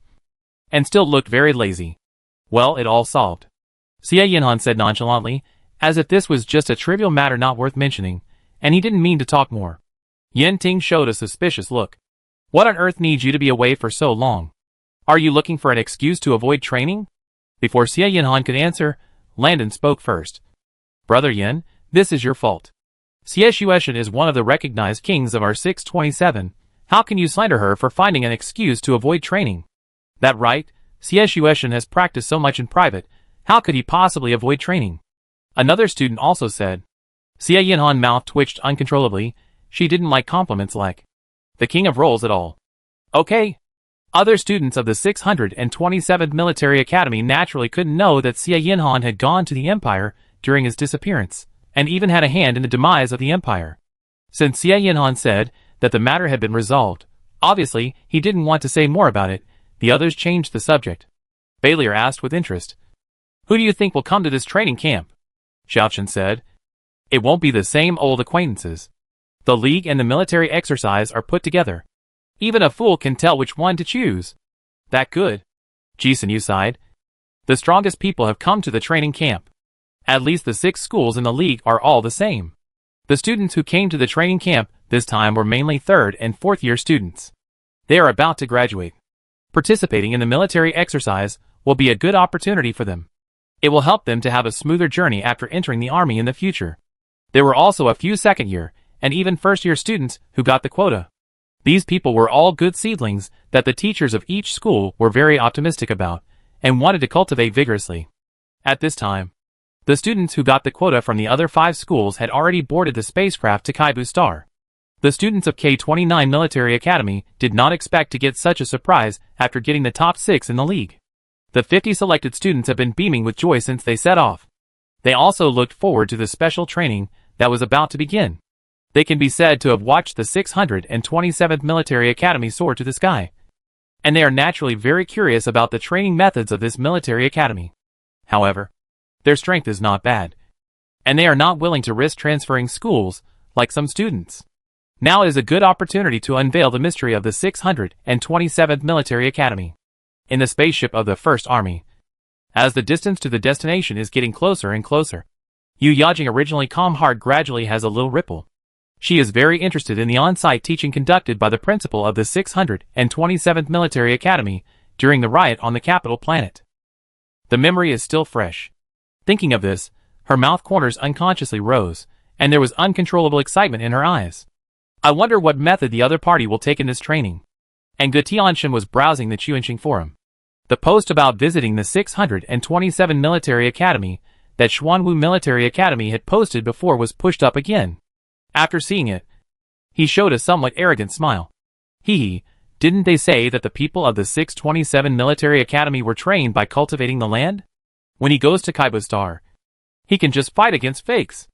and still looked very lazy. Well, it all solved, Xie Yinhan said nonchalantly, as if this was just a trivial matter not worth mentioning, and he didn't mean to talk more. Yen Ting showed a suspicious look. What on earth needs you to be away for so long? Are you looking for an excuse to avoid training? Before Xie Yinhan could answer, Landon spoke first. Brother Yen, this is your fault. Xie Xueshan is one of the recognized kings of our 627. How can you slander her for finding an excuse to avoid training? That right, Xie Xueshan has practiced so much in private, how could he possibly avoid training? Another student also said. Xie Yinhan's mouth twitched uncontrollably. She didn't like compliments like the king of rolls at all. Okay. Other students of the 627th Military Academy naturally couldn't know that Xie Yinhan had gone to the Empire during his disappearance, and even had a hand in the demise of the Empire. Since Xie Yinhan said that the matter had been resolved, obviously he didn't want to say more about it. The others changed the subject. Bailier asked with interest. Who do you think will come to this training camp? Xiaochen said. It won't be the same old acquaintances. The league and the military exercise are put together. Even a fool can tell which one to choose. That good. Jisun Yu sighed. The strongest people have come to the training camp. At least the 6 schools in the league are all the same. The students who came to the training camp this time were mainly 3rd and 4th year students. They are about to graduate. Participating in the military exercise will be a good opportunity for them. It will help them to have a smoother journey after entering the army in the future. There were also a few 2nd year and even 1st year students who got the quota. These people were all good seedlings that the teachers of each school were very optimistic about and wanted to cultivate vigorously. At this time, the students who got the quota from the other 5 schools had already boarded the spacecraft to Kaibu Star. The students of K-29 Military Academy did not expect to get such a surprise after getting the top 6 in the league. The 50 selected students have been beaming with joy since they set off. They also looked forward to the special training that was about to begin. They can be said to have watched the 627th Military Academy soar to the sky. And they are naturally very curious about the training methods of this military academy. However, their strength is not bad, and they are not willing to risk transferring schools, like some students. Now is a good opportunity to unveil the mystery of the 627th Military Academy. In the spaceship of the First Army, as the distance to the destination is getting closer and closer, Yu Yajing originally calm heart gradually has a little ripple. She is very interested in the on-site teaching conducted by the principal of the 627th Military Academy during the riot on the capital planet. The memory is still fresh. Thinking of this, her mouth corners unconsciously rose, and there was uncontrollable excitement in her eyes. I wonder what method the other party will take in this training. And Ge Tianxin was browsing the Chuanxing forum. The post about visiting the 627 Military Academy that Xuanwu Military Academy had posted before was pushed up again. After seeing it, he showed a somewhat arrogant smile. Hee, didn't they say that the people of the 627 Military Academy were trained by cultivating the land? When he goes to Kaibu Star, he can just fight against fakes.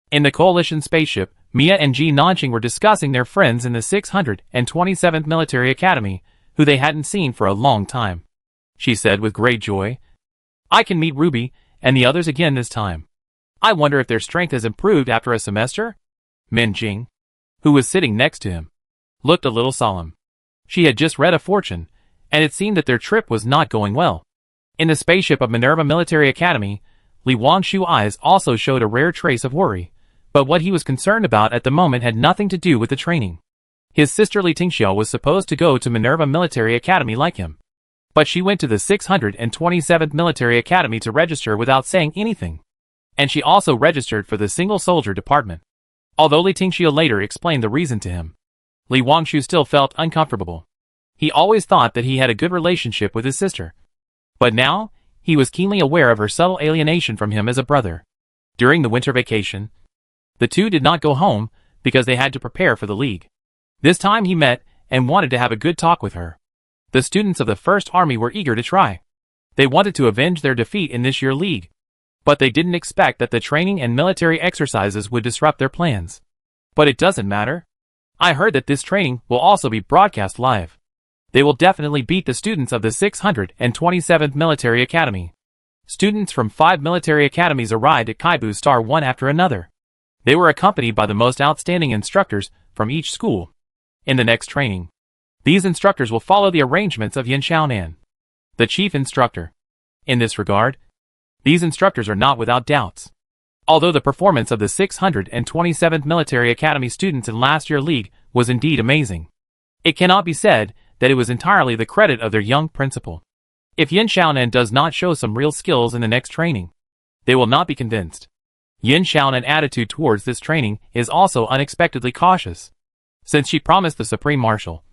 In the coalition spaceship, Mia and Ji Nanqing were discussing their friends in the 627th Military Academy, who they hadn't seen for a long time. She said with great joy, I can meet Ruby and the others again this time. I wonder if their strength has improved after a semester? Min Jing, who was sitting next to him, looked a little solemn. She had just read a fortune, and it seemed that their trip was not going well. In the spaceship of Minerva Military Academy, Li Wangshu's eyes also showed a rare trace of worry, but what he was concerned about at the moment had nothing to do with the training. His sister Li Tingxiao was supposed to go to Minerva Military Academy like him, but she went to the 627th Military Academy to register without saying anything. And she also registered for the single soldier department. Although Li Tingxiao later explained the reason to him, Li Wangshu still felt uncomfortable. He always thought that he had a good relationship with his sister, but now, he was keenly aware of her subtle alienation from him as a brother. During the winter vacation, the two did not go home, because they had to prepare for the league. This time he met and wanted to have a good talk with her. The students of the First Army were eager to try. They wanted to avenge their defeat in this year's league. But they didn't expect that the training and military exercises would disrupt their plans. But it doesn't matter. I heard that this training will also be broadcast live. They will definitely beat the students of the 627th Military Academy. Students from 5 military academies arrived at Kaibu Star one after another. They were accompanied by the most outstanding instructors from each school. In the next training, these instructors will follow the arrangements of Yin Xiaonan, the chief instructor. In this regard, these instructors are not without doubts. Although the performance of the 627th Military Academy students in last year's league was indeed amazing, it cannot be said that it was entirely the credit of their young principal. If Yin Xiaonan does not show some real skills in the next training, they will not be convinced. Yin Xiaonan's attitude towards this training is also unexpectedly cautious. Since she promised the Supreme Marshal,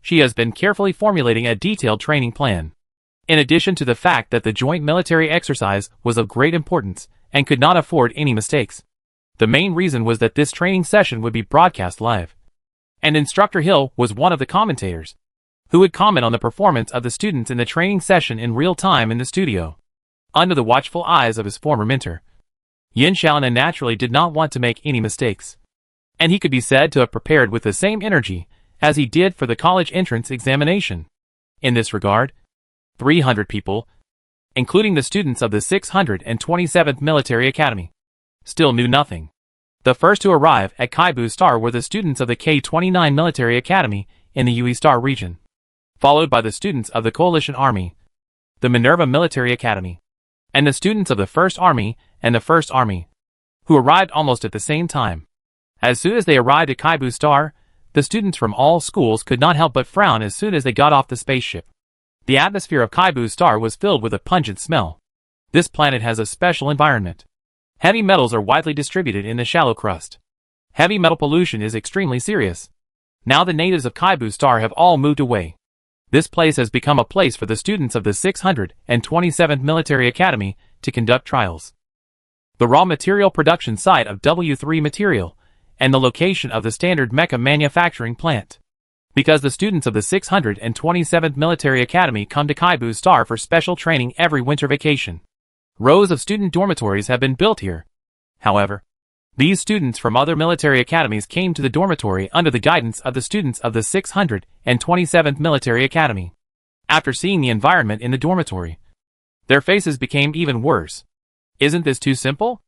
she has been carefully formulating a detailed training plan. In addition to the fact that the joint military exercise was of great importance and could not afford any mistakes, the main reason was that this training session would be broadcast live. And Instructor Hill was one of the commentators, who would comment on the performance of the students in the training session in real time in the studio, under the watchful eyes of his former mentor. Yin Xiaonan naturally did not want to make any mistakes, and he could be said to have prepared with the same energy as he did for the college entrance examination. In this regard, 300 people, including the students of the 627th Military Academy, still knew nothing. The first to arrive at Kaibu Star were the students of the K-29 Military Academy in the Yue Star region, followed by the students of the Coalition Army, the Minerva Military Academy, and the students of the First Army and the First Army, who arrived almost at the same time. As soon as they arrived at Kaibu Star, the students from all schools could not help but frown as soon as they got off the spaceship. The atmosphere of Kaibu Star was filled with a pungent smell. This planet has a special environment. Heavy metals are widely distributed in the shallow crust. Heavy metal pollution is extremely serious. Now the natives of Kaibu Star have all moved away. This place has become a place for the students of the 627th Military Academy to conduct trials. The raw material production site of W3 material, and the location of the standard mecha manufacturing plant. Because the students of the 627th Military Academy come to Kaibu Star for special training every winter vacation. Rows of student dormitories have been built here. However, these students from other military academies came to the dormitory under the guidance of the students of the 627th Military Academy. After seeing the environment in the dormitory, their faces became even worse. Isn't this too simple?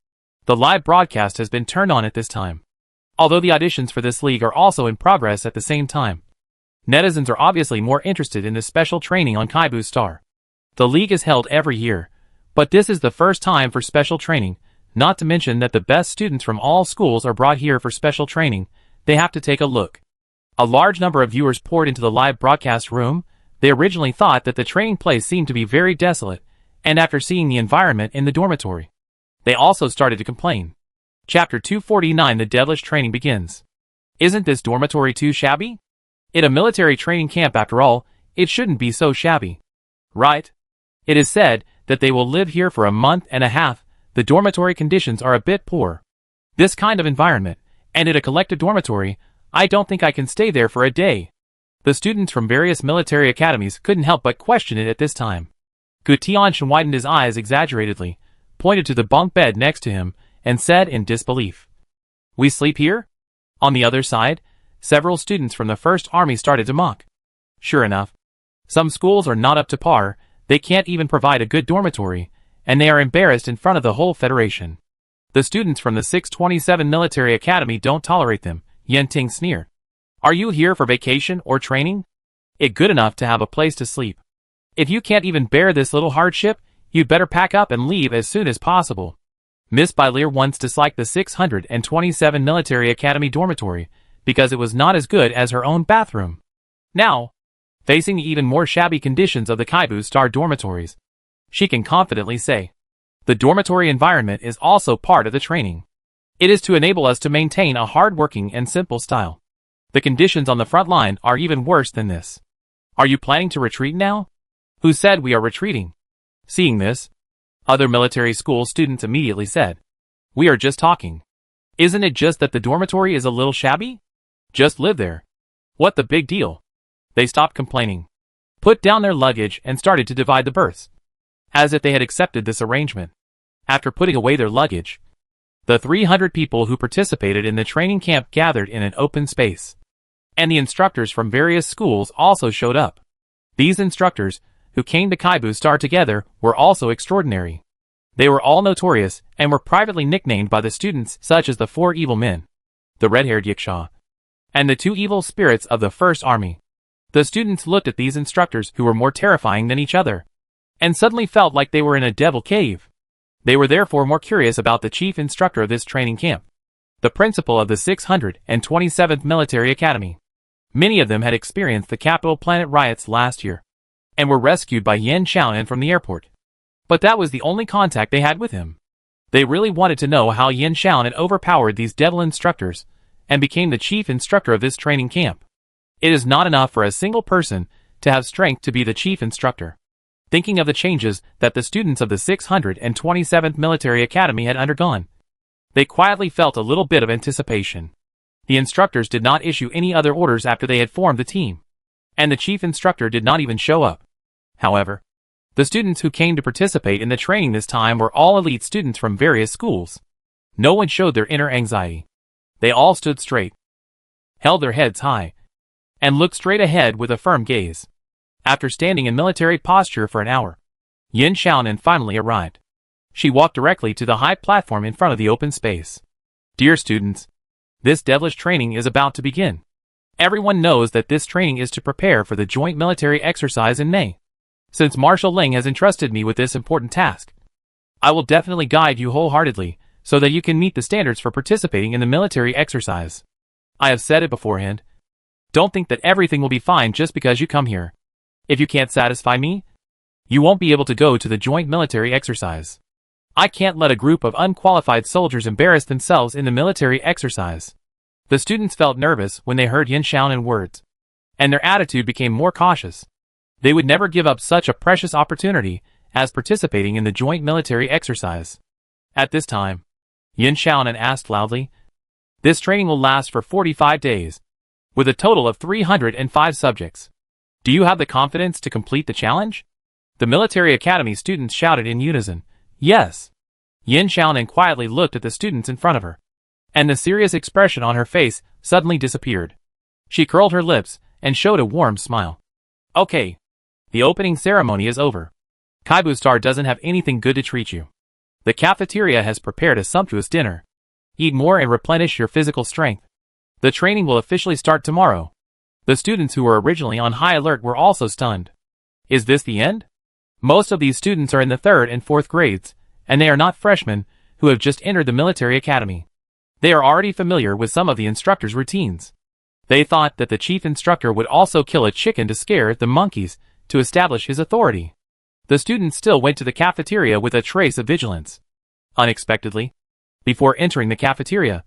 The live broadcast has been turned on at this time. Although the auditions for this league are also in progress at the same time, netizens are obviously more interested in this special training on Kaibu Star. The league is held every year, but this is the first time for special training, not to mention that the best students from all schools are brought here for special training. They have to take a look. A large number of viewers poured into the live broadcast room. They originally thought that the training place seemed to be very desolate, and after seeing the environment in the dormitory, they also started to complain. Chapter 249. The devilish training begins. Isn't this dormitory too shabby? It's a military training camp after all, it shouldn't be so shabby. Right? It is said that they will live here for a month and a half. The dormitory conditions are a bit poor. This kind of environment, and in a collective dormitory, I don't think I can stay there for a day. The students from various military academies couldn't help but question it at this time. Gu Tianshan widened his eyes exaggeratedly, pointed to the bunk bed next to him, and said in disbelief, "We sleep here?" On the other side, several students from the First Army started to mock. Sure enough, some schools are not up to par, they can't even provide a good dormitory, and they are embarrassed in front of the whole Federation. The students from the 627 Military Academy don't tolerate them, Yen Ting sneered. Are you here for vacation or training? It's good enough to have a place to sleep. If you can't even bear this little hardship, you'd better pack up and leave as soon as possible. Miss Bailir once disliked the 627 Military Academy dormitory because it was not as good as her own bathroom. Now, facing the even more shabby conditions of the Kaibu Star dormitories, she can confidently say, the dormitory environment is also part of the training. It is to enable us to maintain a hard-working and simple style. The conditions on the front line are even worse than this. Are you planning to retreat now? Who said we are retreating? Seeing this, other military school students immediately said, we are just talking. Isn't it just that the dormitory is a little shabby? Just live there. What the big deal? They stopped complaining, put down their luggage, and started to divide the berths, as if they had accepted this arrangement. After putting away their luggage, the 300 people who participated in the training camp gathered in an open space, and the instructors from various schools also showed up. These instructors, who came to Kaibu Star together, were also extraordinary. They were all notorious and were privately nicknamed by the students such as the 4 evil men, the red-haired Yiksha, and the 2 evil spirits of the First Army. The students looked at these instructors who were more terrifying than each other, and suddenly felt like they were in a devil cave. They were therefore more curious about the chief instructor of this training camp, the principal of the 627th Military Academy. Many of them had experienced the Capital Planet riots last year, and were rescued by Yin Xiaonan from the airport. But that was the only contact they had with him. They really wanted to know how Yin Xiaonan overpowered these devil instructors, and became the chief instructor of this training camp. It is not enough for a single person to have strength to be the chief instructor. Thinking of the changes that the students of the 627th Military Academy had undergone, they quietly felt a little bit of anticipation. The instructors did not issue any other orders after they had formed the team, and the chief instructor did not even show up. However, the students who came to participate in the training this time were all elite students from various schools. No one showed their inner anxiety. They all stood straight, held their heads high, and looked straight ahead with a firm gaze. After standing in military posture for an hour, Yin Xiaonan finally arrived. She walked directly to the high platform in front of the open space. Dear students, this devilish training is about to begin. Everyone knows that this training is to prepare for the joint military exercise in May. Since Marshal Ling has entrusted me with this important task, I will definitely guide you wholeheartedly so that you can meet the standards for participating in the military exercise. I have said it beforehand. Don't think that everything will be fine just because you come here. If you can't satisfy me, you won't be able to go to the joint military exercise. I can't let a group of unqualified soldiers embarrass themselves in the military exercise. The students felt nervous when they heard Yin Xiaonan's words, and their attitude became more cautious. They would never give up such a precious opportunity as participating in the joint military exercise. At this time, Yin Xiaonan asked loudly, "This training will last for 45 days. With a total of 305 subjects. Do you have the confidence to complete the challenge?" The military academy students shouted in unison, "Yes." Yin Xiaonan quietly looked at the students in front of her, and the serious expression on her face suddenly disappeared. She curled her lips and showed a warm smile. "Okay. The opening ceremony is over. Kaibu Star doesn't have anything good to treat you. The cafeteria has prepared a sumptuous dinner. Eat more and replenish your physical strength. The training will officially start tomorrow." The students who were originally on high alert were also stunned. Is this the end? Most of these students are in the 3rd and 4th grades, and they are not freshmen who have just entered the military academy. They are already familiar with some of the instructor's routines. They thought that the chief instructor would also kill a chicken to scare the monkeys to establish his authority. The students still went to the cafeteria with a trace of vigilance. Unexpectedly, before entering the cafeteria,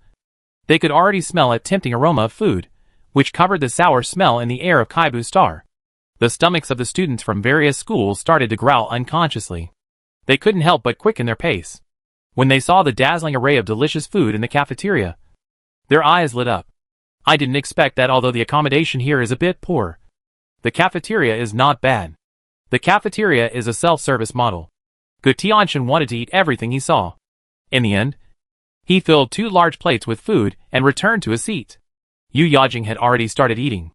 they could already smell a tempting aroma of food, which covered the sour smell in the air of Kaibu Star. The stomachs of the students from various schools started to growl unconsciously. They couldn't help but quicken their pace when they saw the dazzling array of delicious food in the cafeteria. Their eyes lit up. I didn't expect that. Although the accommodation here is a bit poor, the cafeteria is not bad. The cafeteria is a self-service model. Gu Tianshan wanted to eat everything he saw. In the end, he filled 2 large plates with food and returned to his seat. Yu Yajing had already started eating.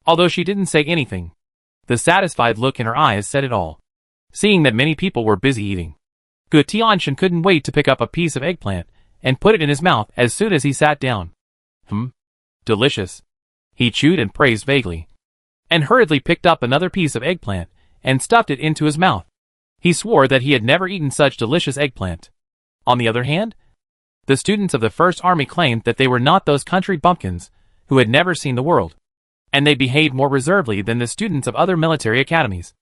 Although she didn't say anything, the satisfied look in her eyes said it all. Seeing that many people were busy eating, Gu Tianshan couldn't wait to pick up a piece of eggplant and put it in his mouth as soon as he sat down. Delicious. He chewed and praised vaguely, and hurriedly picked up another piece of eggplant and stuffed it into his mouth. He swore that he had never eaten such delicious eggplant. On the other hand, the students of the First Army claimed that they were not those country bumpkins who had never seen the world, and they behaved more reservedly than the students of other military academies.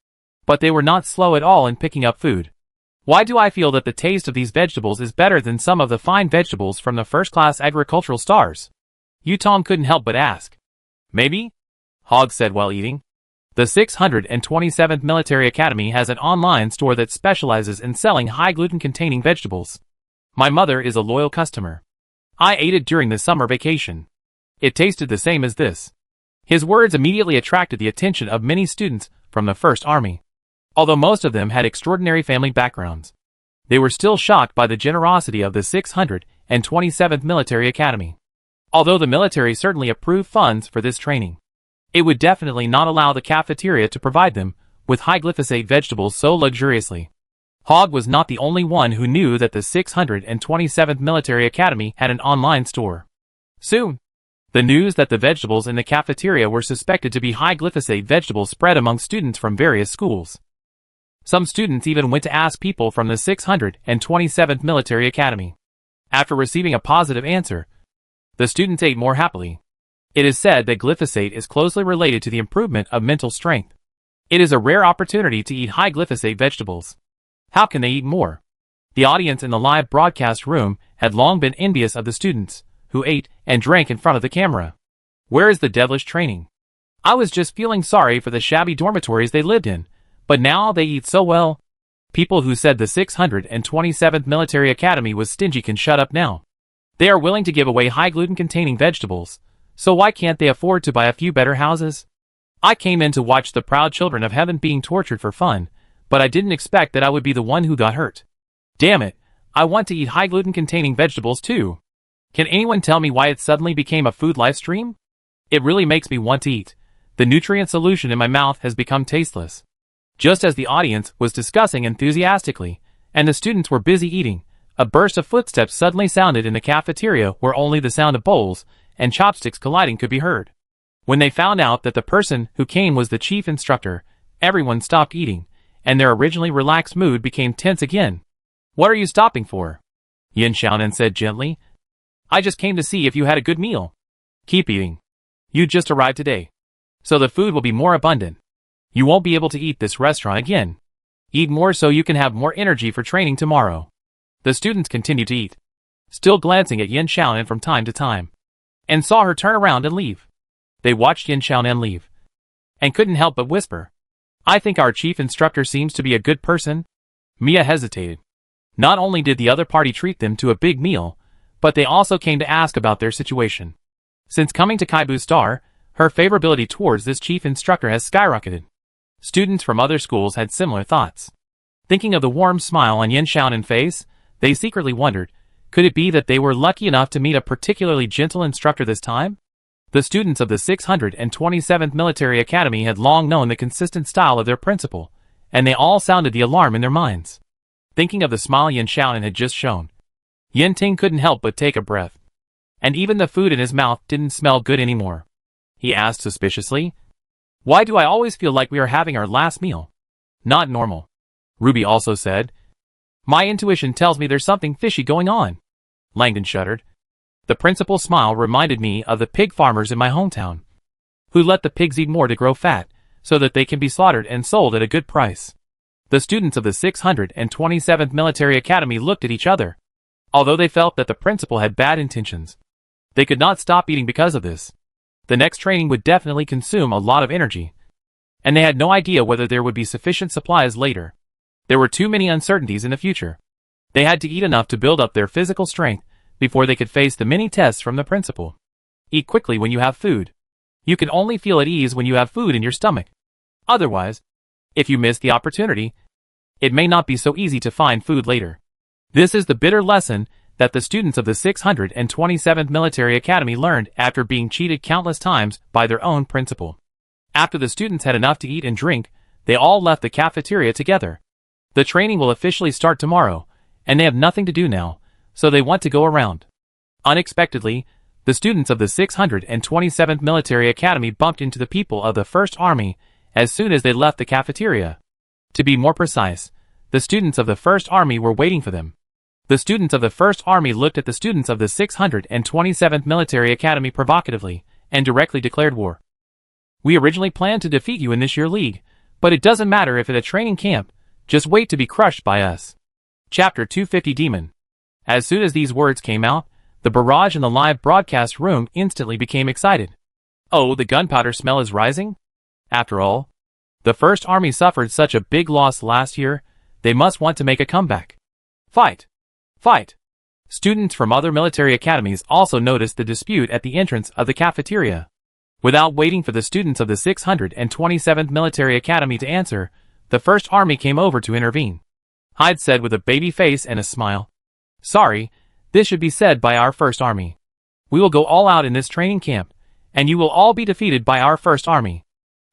But they were not slow at all in picking up food. Why do I feel that the taste of these vegetables is better than some of the fine vegetables from the first-class agricultural stars? Yu Tong couldn't help but ask. Maybe? Hogg said while eating. The 627th Military Academy has an online store that specializes in selling high gluten-containing vegetables. My mother is a loyal customer. I ate it during the summer vacation. It tasted the same as this. His words immediately attracted the attention of many students from the First Army. Although most of them had extraordinary family backgrounds, they were still shocked by the generosity of the 627th Military Academy. Although the military certainly approved funds for this training, it would definitely not allow the cafeteria to provide them with high glyphosate vegetables so luxuriously. Hogg was not the only one who knew that the 627th Military Academy had an online store. Soon, the news that the vegetables in the cafeteria were suspected to be high glyphosate vegetables spread among students from various schools. Some students even went to ask people from the 627th Military Academy. After receiving a positive answer, the students ate more happily. It is said that glyphosate is closely related to the improvement of mental strength. It is a rare opportunity to eat high glyphosate vegetables. How can they eat more? The audience in the live broadcast room had long been envious of the students, who ate and drank in front of the camera. Where is the devilish training? I was just feeling sorry for the shabby dormitories they lived in, but now they eat so well. People who said the 627th Military Academy was stingy can shut up now. They are willing to give away high gluten-containing vegetables, so why can't they afford to buy a few better houses? I came in to watch the proud children of heaven being tortured for fun, but I didn't expect that I would be the one who got hurt. Damn it, I want to eat high gluten-containing vegetables too. Can anyone tell me why it suddenly became a food live stream? It really makes me want to eat. The nutrient solution in my mouth has become tasteless. Just as the audience was discussing enthusiastically, and the students were busy eating, a burst of footsteps suddenly sounded in the cafeteria where only the sound of bowls and chopsticks colliding could be heard. When they found out that the person who came was the chief instructor, everyone stopped eating, and their originally relaxed mood became tense again. What are you stopping for? Yin Xiaonan said gently. I just came to see if you had a good meal. Keep eating. You just arrived today, so the food will be more abundant. You won't be able to eat this restaurant again. Eat more so you can have more energy for training tomorrow. The students continued to eat, still glancing at Yin Xiaonan from time to time, and saw her turn around and leave. They watched Yin Xiaonan leave, and couldn't help but whisper, I think our chief instructor seems to be a good person. Mia hesitated. Not only did the other party treat them to a big meal, but they also came to ask about their situation. Since coming to Kaibu Star, her favorability towards this chief instructor has skyrocketed. Students from other schools had similar thoughts. Thinking of the warm smile on Yin Xiaonan's face, they secretly wondered, could it be that they were lucky enough to meet a particularly gentle instructor this time? The students of the 627th Military Academy had long known the consistent style of their principal, and they all sounded the alarm in their minds. Thinking of the smile Yin Xiaonan had just shown, Yin Ting couldn't help but take a breath. And even the food in his mouth didn't smell good anymore. He asked suspiciously, why do I always feel like we are having our last meal? Not normal. Ruby also said, my intuition tells me there's something fishy going on. Langdon shuddered. The principal's smile reminded me of the pig farmers in my hometown, who let the pigs eat more to grow fat, so that they can be slaughtered and sold at a good price. The students of the 627th Military Academy looked at each other. Although they felt that the principal had bad intentions, they could not stop eating because of this. The next training would definitely consume a lot of energy, and they had no idea whether there would be sufficient supplies later. There were too many uncertainties in the future. They had to eat enough to build up their physical strength before they could face the many tests from the principal. Eat quickly when you have food. You can only feel at ease when you have food in your stomach. Otherwise, if you miss the opportunity, it may not be so easy to find food later. This is the bitter lesson that the students of the 627th Military Academy learned after being cheated countless times by their own principal. After the students had enough to eat and drink, they all left the cafeteria together. The training will officially start tomorrow, and they have nothing to do now, so they want to go around. Unexpectedly, the students of the 627th Military Academy bumped into the people of the First Army as soon as they left the cafeteria. To be more precise, the students of the First Army were waiting for them. The students of the First Army looked at the students of the 627th Military Academy provocatively and directly declared war. We originally planned to defeat you in this year league, but it doesn't matter if at a training camp, just wait to be crushed by us. Chapter 250 Demon. As soon as these words came out, the barrage in the live broadcast room instantly became excited. Oh, the gunpowder smell is rising? After all, the First Army suffered such a big loss last year, they must want to make a comeback. Fight! Fight! Students from other military academies also noticed the dispute at the entrance of the cafeteria. Without waiting for the students of the 627th Military Academy to answer, the First Army came over to intervene. Hyde said with a baby face and a smile. "Sorry, this should be said by our First Army. We will go all out in this training camp, and you will all be defeated by our First Army."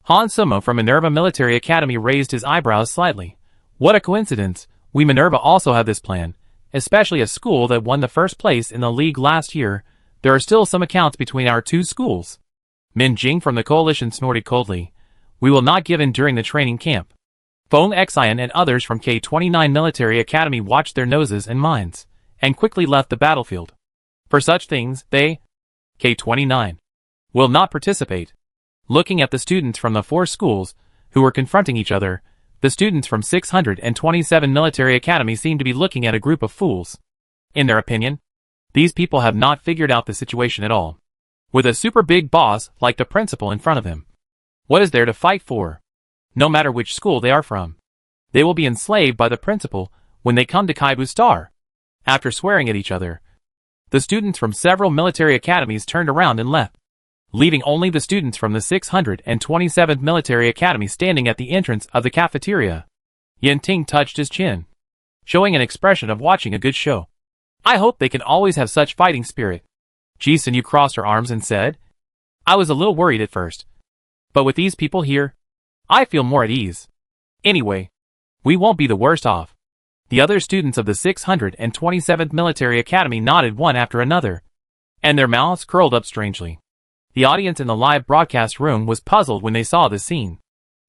Han Sumo from Minerva Military Academy raised his eyebrows slightly. "What a coincidence, we Minerva also have this plan, especially a school that won the first place in the league last year. There are still some accounts between our two schools." Min Jing from the coalition snorted coldly. "We will not give in during the training camp." Feng Xian and others from K-29 Military Academy watched their noses and minds, and quickly left the battlefield. For such things, they, K-29, will not participate. Looking at the students from the four schools, who were confronting each other, the students from 627 Military Academy seemed to be looking at a group of fools. In their opinion, these people have not figured out the situation at all. With a super big boss like the principal in front of him, what is there to fight for? No matter which school they are from, they will be enslaved by the principal when they come to Kaibu Star. After swearing at each other, the students from several military academies turned around and left, leaving only the students from the 627th Military Academy standing at the entrance of the cafeteria. Yen Ting touched his chin, showing an expression of watching a good show. "I hope they can always have such fighting spirit." Ji Sun Yu crossed her arms and said, "I was a little worried at first, but with these people here, I feel more at ease. Anyway, we won't be the worst off." The other students of the 627th Military Academy nodded one after another, and their mouths curled up strangely. The audience in the live broadcast room was puzzled when they saw this scene.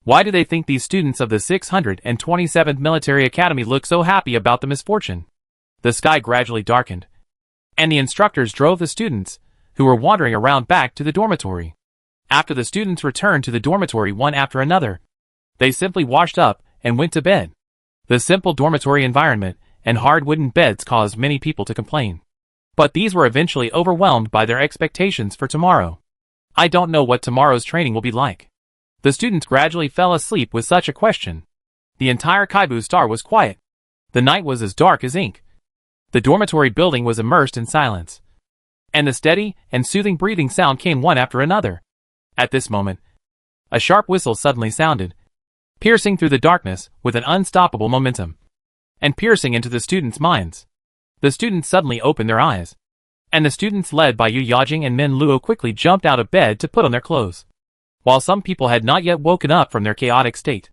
Why do they think these students of the 627th Military Academy look so happy about the misfortune? The sky gradually darkened, and the instructors drove the students, who were wandering around, back to the dormitory. After the students returned to the dormitory one after another, they simply washed up and went to bed. The simple dormitory environment and hard wooden beds caused many people to complain. But these were eventually overwhelmed by their expectations for tomorrow. "I don't know what tomorrow's training will be like." The students gradually fell asleep with such a question. The entire Kaibu Star was quiet. The night was as dark as ink. The dormitory building was immersed in silence, and the steady and soothing breathing sound came one after another. At this moment, a sharp whistle suddenly sounded, piercing through the darkness with an unstoppable momentum, and piercing into the students' minds. The students suddenly opened their eyes, and the students led by Yu Yajing and Min Luo quickly jumped out of bed to put on their clothes, while some people had not yet woken up from their chaotic state.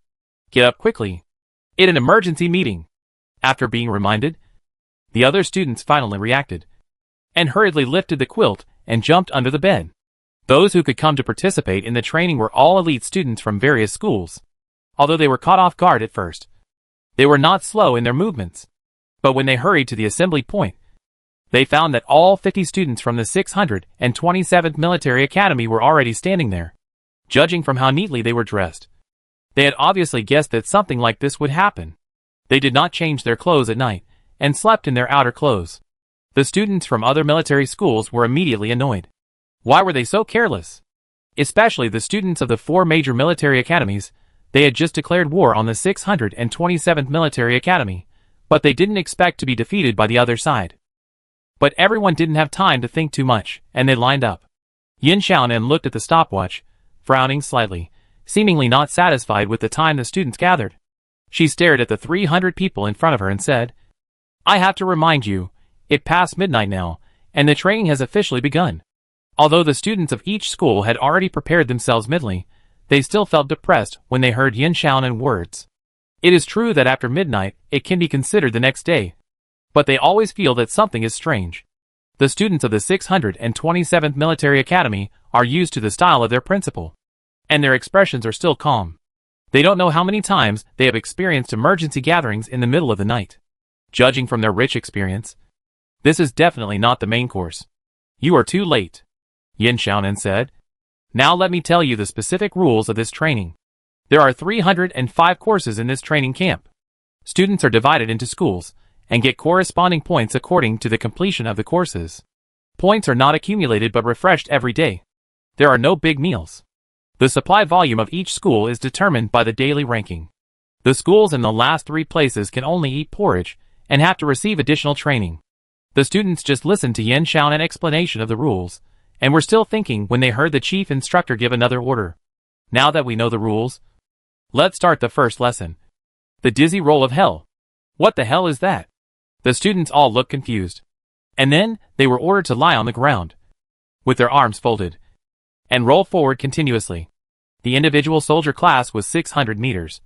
"Get up quickly. It's an emergency meeting." After being reminded, the other students finally reacted, and hurriedly lifted the quilt and jumped under the bed. Those who could come to participate in the training were all elite students from various schools. Although they were caught off guard at first, they were not slow in their movements. But when they hurried to the assembly point, they found that all 50 students from the 627th Military Academy were already standing there. Judging from how neatly they were dressed, they had obviously guessed that something like this would happen. They did not change their clothes at night, and slept in their outer clothes. The students from other military schools were immediately annoyed. Why were they so careless? Especially the students of the four major military academies. They had just declared war on the 627th Military Academy, but they didn't expect to be defeated by the other side. But everyone didn't have time to think too much, and they lined up. Yin Xiaonan looked at the stopwatch, frowning slightly, seemingly not satisfied with the time the students gathered. She stared at the 300 people in front of her and said, "I have to remind you, it's past midnight now, and the training has officially begun." Although the students of each school had already prepared themselves mentally, they still felt depressed when they heard Yin Xiaonan's words. It is true that after midnight, it can be considered the next day, but they always feel that something is strange. The students of the 627th Military Academy are used to the style of their principal, and their expressions are still calm. They don't know how many times they have experienced emergency gatherings in the middle of the night. Judging from their rich experience, this is definitely not the main course. "You are too late," Yin Xiaonan said. "Now let me tell you the specific rules of this training. There are 305 courses in this training camp. Students are divided into schools, and get corresponding points according to the completion of the courses. Points are not accumulated but refreshed every day. There are no big meals. The supply volume of each school is determined by the daily ranking. The schools in the last three places can only eat porridge, and have to receive additional training. The students just listened to Yin Xiaonan's explanation of the rules, and were still thinking when they heard the chief instructor give another order. Now that we know the rules, let's start the first lesson. The dizzy roll of hell. What the hell is that? The students all looked confused. And then, they were ordered to lie on the ground, with their arms folded, and roll forward continuously. The individual soldier class was 600 meters.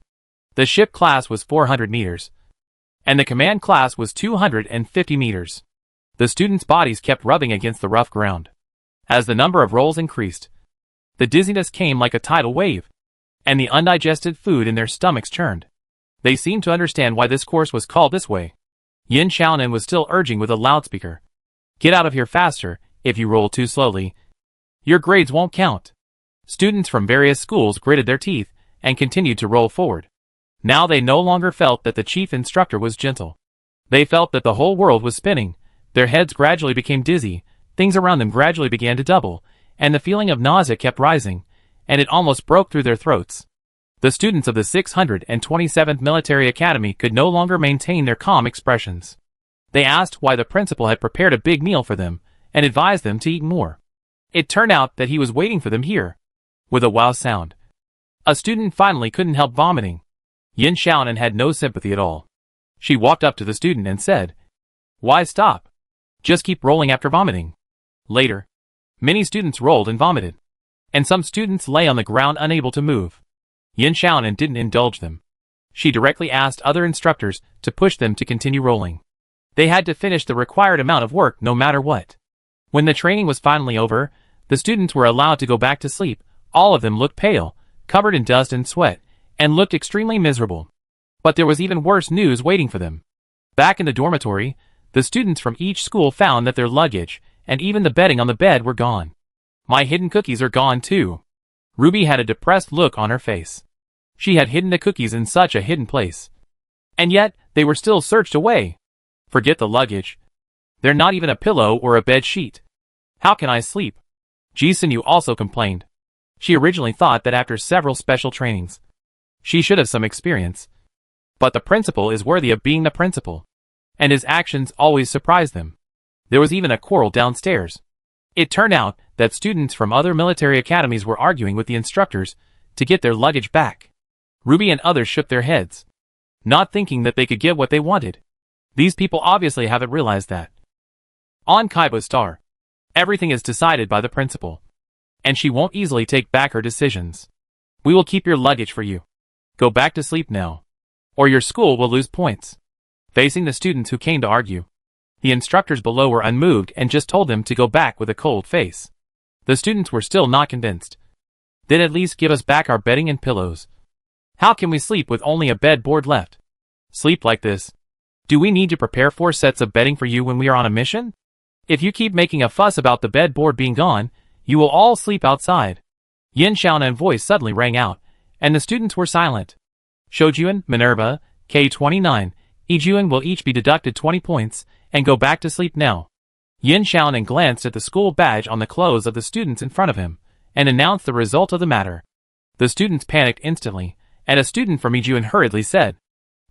The ship class was 400 meters. And the command class was 250 meters. The students' bodies kept rubbing against the rough ground. As the number of rolls increased, the dizziness came like a tidal wave, and the undigested food in their stomachs churned. They seemed to understand why this course was called this way. Yin Xiaonan was still urging with a loudspeaker. Get out of here faster, if you roll too slowly, your grades won't count. Students from various schools gritted their teeth and continued to roll forward. Now they no longer felt that the chief instructor was gentle. They felt that the whole world was spinning, their heads gradually became dizzy, things around them gradually began to double, and the feeling of nausea kept rising, and it almost broke through their throats. The students of the 627th Military Academy could no longer maintain their calm expressions. They asked why the principal had prepared a big meal for them, and advised them to eat more. It turned out that he was waiting for them here. With a wow sound, a student finally couldn't help vomiting. Yin Xiaonan had no sympathy at all. She walked up to the student and said, "Why stop? Just keep rolling after vomiting." Later, many students rolled and vomited, and some students lay on the ground unable to move. Yin Xiaonan didn't indulge them. She directly asked other instructors to push them to continue rolling. They had to finish the required amount of work no matter what. When the training was finally over, the students were allowed to go back to sleep. All of them looked pale, covered in dust and sweat, and looked extremely miserable. But there was even worse news waiting for them. Back in the dormitory, the students from each school found that their luggage, and even the bedding on the bed were gone. My hidden cookies are gone too. Ruby had a depressed look on her face. She had hidden the cookies in such a hidden place. And yet, they were still searched away. Forget the luggage. They're not even a pillow or a bed sheet. How can I sleep? Ji-Sun-Yu also complained. She originally thought that after several special trainings, she should have some experience. But the principal is worthy of being the principal, and his actions always surprise them. There was even a quarrel downstairs. It turned out that students from other military academies were arguing with the instructors to get their luggage back. Ruby and others shook their heads, not thinking that they could get what they wanted. These people obviously haven't realized that. On Kaiba's star, everything is decided by the principal, and she won't easily take back her decisions. We will keep your luggage for you. Go back to sleep now, or your school will lose points. Facing the students who came to argue, the instructors below were unmoved and just told them to go back with a cold face. The students were still not convinced. Then at least give us back our bedding and pillows. How can we sleep with only a bed board left? Sleep like this? Do we need to prepare 4 sets of bedding for you when we are on a mission? If you keep making a fuss about the bed board being gone, you will all sleep outside. Yin Xiaonan's voice suddenly rang out, and the students were silent. Shoujuan, Minerva, K29, Ijuan will each be deducted 20 points, and go back to sleep now. Yin Xiaonan glanced at the school badge on the clothes of the students in front of him, and announced the result of the matter. The students panicked instantly, and a student from Ijuan hurriedly said,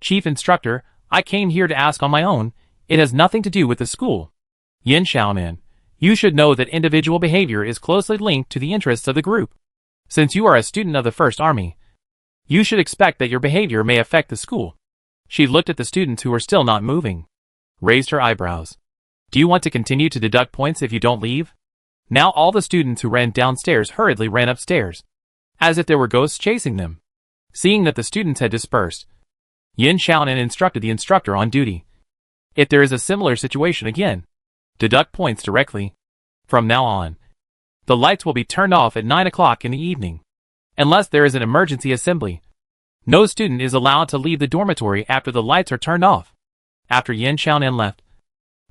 "Chief Instructor, I came here to ask on my own. It has nothing to do with the school." Yin Xiaonan, you should know that individual behavior is closely linked to the interests of the group. Since you are a student of the First Army, you should expect that your behavior may affect the school. She looked at the students who were still not moving, raised her eyebrows. Do you want to continue to deduct points if you don't leave? Now all the students who ran downstairs hurriedly ran upstairs, as if there were ghosts chasing them. Seeing that the students had dispersed, Yin Xiaonan instructed the instructor on duty. If there is a similar situation again, deduct points directly. From now on, the lights will be turned off at 9 o'clock in the evening. Unless there is an emergency assembly, no student is allowed to leave the dormitory after the lights are turned off. After Yin Xiaonan left,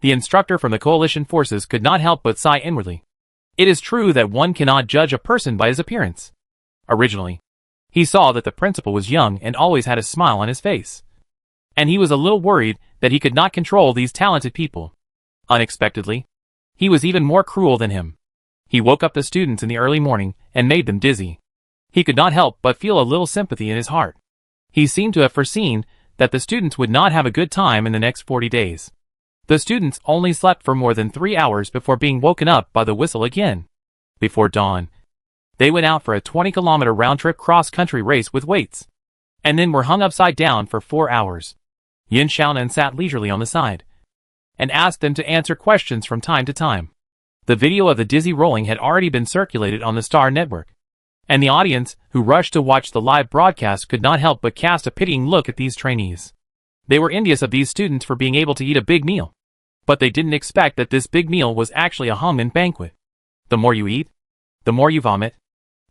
the instructor from the coalition forces could not help but sigh inwardly. It is true that one cannot judge a person by his appearance. Originally, he saw that the principal was young and always had a smile on his face, and he was a little worried that he could not control these talented people. Unexpectedly, he was even more cruel than him. He woke up the students in the early morning and made them dizzy. He could not help but feel a little sympathy in his heart. He seemed to have foreseen that the students would not have a good time in the next 40 days. The students only slept for more than 3 hours before being woken up by the whistle again. Before dawn, they went out for a 20-kilometer round-trip cross-country race with weights, and then were hung upside down for 4 hours. Yin Xiaonan sat leisurely on the side and asked them to answer questions from time to time. The video of the dizzy rolling had already been circulated on the Star Network, and the audience, who rushed to watch the live broadcast, could not help but cast a pitying look at these trainees. They were envious of these students for being able to eat a big meal, but they didn't expect that this big meal was actually a hungman banquet. The more you eat, the more you vomit.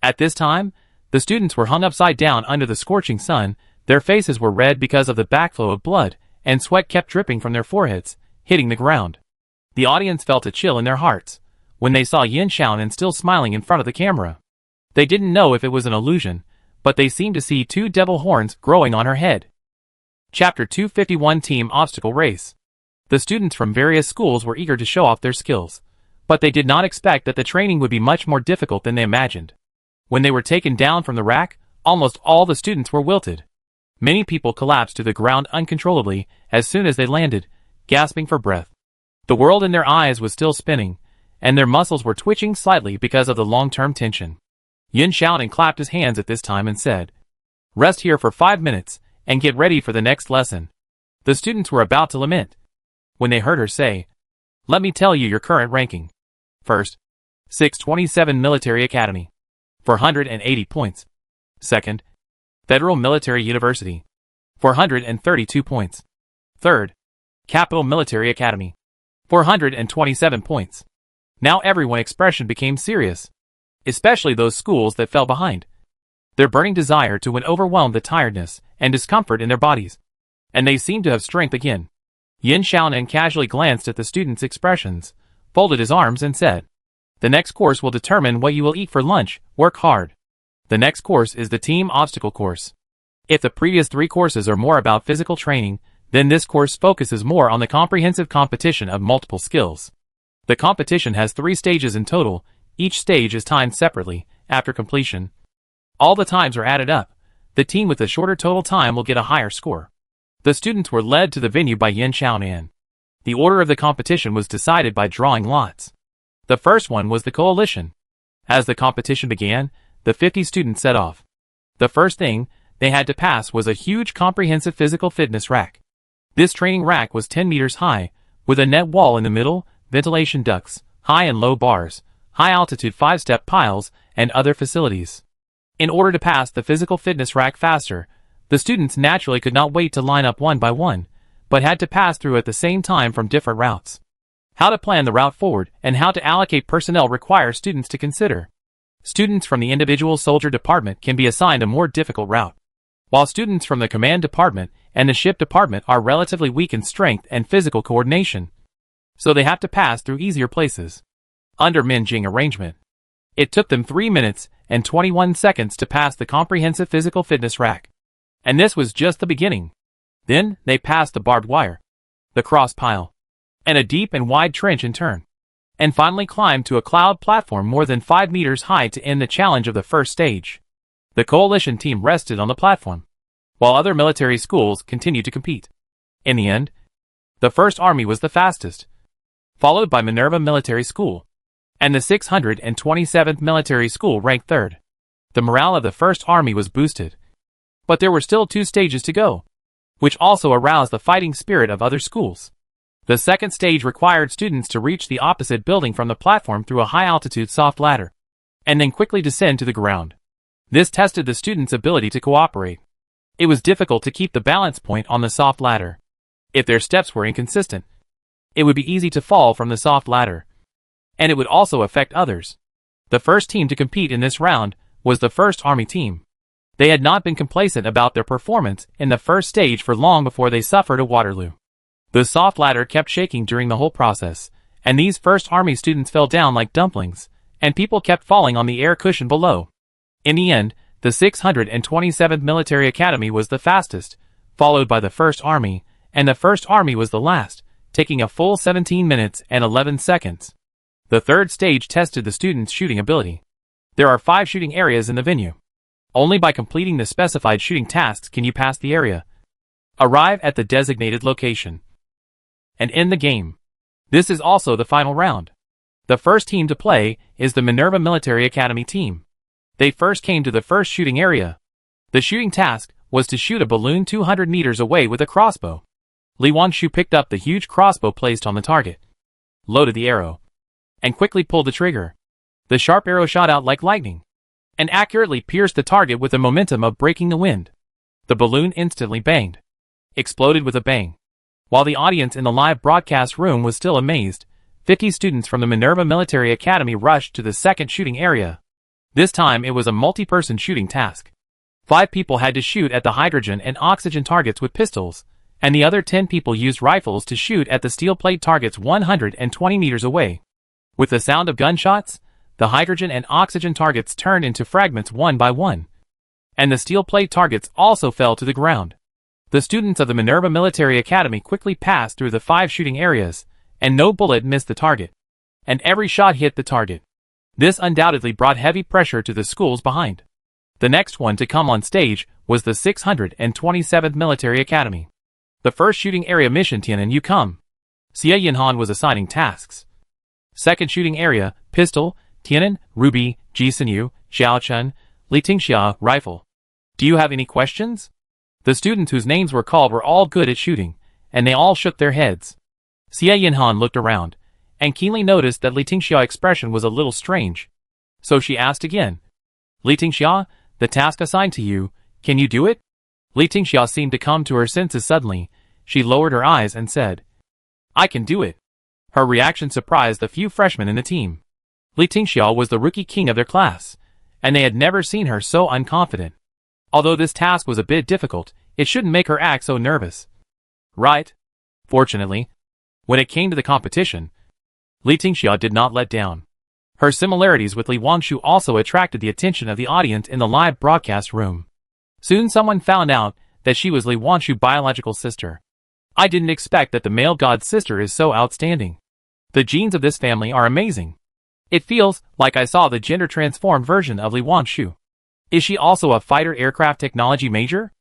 At this time, the students were hung upside down under the scorching sun. Their faces were red because of the backflow of blood, and sweat kept dripping from their foreheads, hitting the ground. The audience felt a chill in their hearts when they saw Yin Xiaonan still smiling in front of the camera. They didn't know if it was an illusion, but they seemed to see 2 devil horns growing on her head. Chapter 251 Team Obstacle Race. The students from various schools were eager to show off their skills, but they did not expect that the training would be much more difficult than they imagined. When they were taken down from the rack, almost all the students were wilted. Many people collapsed to the ground uncontrollably as soon as they landed, gasping for breath. The world in their eyes was still spinning, and their muscles were twitching slightly because of the long-term tension. Yin Xiaonan clapped his hands at this time and said, "Rest here for 5 minutes, and get ready for the next lesson." The students were about to lament when they heard her say, "Let me tell you your current ranking. First, 627 Military Academy, 480 points. Second, Federal Military University, 432 points. Third, Capital Military Academy, 427 points." Now everyone's expression became serious, especially those schools that fell behind. Their burning desire to win overwhelmed the tiredness and discomfort in their bodies, and they seemed to have strength again. Yin Xiaonan casually glanced at the students' expressions, folded his arms and said, "The next course will determine what you will eat for lunch. Work hard." The next course is the Team Obstacle course. If the previous 3 courses are more about physical training, then this course focuses more on the comprehensive competition of multiple skills. The competition has 3 stages in total. Each stage is timed separately. After completion, all the times are added up. The team with the shorter total time will get a higher score. The students were led to the venue by Yin Xiaonan. The order of the competition was decided by drawing lots. The first one was the coalition. As the competition began, the 50 students set off. The first thing they had to pass was a huge comprehensive physical fitness rack. This training rack was 10 meters high, with a net wall in the middle, ventilation ducts, high and low bars, high-altitude 5-step piles, and other facilities. In order to pass the physical fitness rack faster, the students naturally could not wait to line up one by one, but had to pass through at the same time from different routes. How to plan the route forward and how to allocate personnel require students to consider. Students from the individual soldier department can be assigned a more difficult route, while students from the command department and the ship department are relatively weak in strength and physical coordination, so they have to pass through easier places. Under Minjing arrangement, it took them 3 minutes and 21 seconds to pass the comprehensive physical fitness rack. And this was just the beginning. Then, they passed the barbed wire, the cross pile, and a deep and wide trench in turn, and finally climbed to a cloud platform more than 5 meters high to end the challenge of the first stage. The coalition team rested on the platform, while other military schools continued to compete. In the end, the 1st Army was the fastest, followed by Minerva Military School, and the 627th Military School ranked 3rd. The morale of the 1st Army was boosted, but there were still 2 stages to go, which also aroused the fighting spirit of other schools. The second stage required students to reach the opposite building from the platform through a high-altitude soft ladder, and then quickly descend to the ground. This tested the students' ability to cooperate. It was difficult to keep the balance point on the soft ladder. If their steps were inconsistent, it would be easy to fall from the soft ladder, and it would also affect others. The first team to compete in this round was the 1st Army team. They had not been complacent about their performance in the first stage for long before they suffered a Waterloo. The soft ladder kept shaking during the whole process, and these 1st Army students fell down like dumplings, and people kept falling on the air cushion below. In the end, the 627th Military Academy was the fastest, followed by the 1st Army, and the 1st Army was the last, taking a full 17 minutes and 11 seconds. The third stage tested the students' shooting ability. There are 5 shooting areas in the venue. Only by completing the specified shooting tasks can you pass the area. Arrive at the designated location. and end the game. This is also the final round. The first team to play is the Minerva Military Academy team. They first came to the first shooting area. The shooting task was to shoot a balloon 200 meters away with a crossbow. Li Wanshu picked up the huge crossbow placed on the target, loaded the arrow, and quickly pulled the trigger. The sharp arrow shot out like lightning, and accurately pierced the target with the momentum of breaking the wind. The balloon instantly banged, exploded with a bang. While the audience in the live broadcast room was still amazed, 50 students from the Minerva Military Academy rushed to the second shooting area. This time it was a multi-person shooting task. 5 people had to shoot at the hydrogen and oxygen targets with pistols, and the other 10 people used rifles to shoot at the steel plate targets 120 meters away. With the sound of gunshots, the hydrogen and oxygen targets turned into fragments one by one, and the steel plate targets also fell to the ground. The students of the Minerva Military Academy quickly passed through the 5 shooting areas, and no bullet missed the target, and every shot hit the target. This undoubtedly brought heavy pressure to the schools behind. The next one to come on stage was the 627th Military Academy. The first shooting area mission Tian'an you come. Xie Yinhan was assigning tasks. Second shooting area, pistol, Tian'an, Ruby, Ji Sinyu, Xiaochun, Li Tingxia, rifle. Do you have any questions? The students whose names were called were all good at shooting, and they all shook their heads. Xie Yinhan looked around, and keenly noticed that Li Tingxia's expression was a little strange. So she asked again, Li Tingxia, the task assigned to you, can you do it? Li Tingxia seemed to come to her senses suddenly. She lowered her eyes and said, I can do it. Her reaction surprised the few freshmen in the team. Li Tingxia was the rookie king of their class, and they had never seen her so unconfident. Although this task was a bit difficult, it shouldn't make her act so nervous. Right? Fortunately, when it came to the competition, Li Tingxia did not let down. Her similarities with Li Wanshu also attracted the attention of the audience in the live broadcast room. Soon someone found out that she was Li Wanshu's biological sister. I didn't expect that the male god's sister is so outstanding. The genes of this family are amazing. It feels like I saw the gender-transformed version of Li Wanshu. Is she also a fighter aircraft technology major?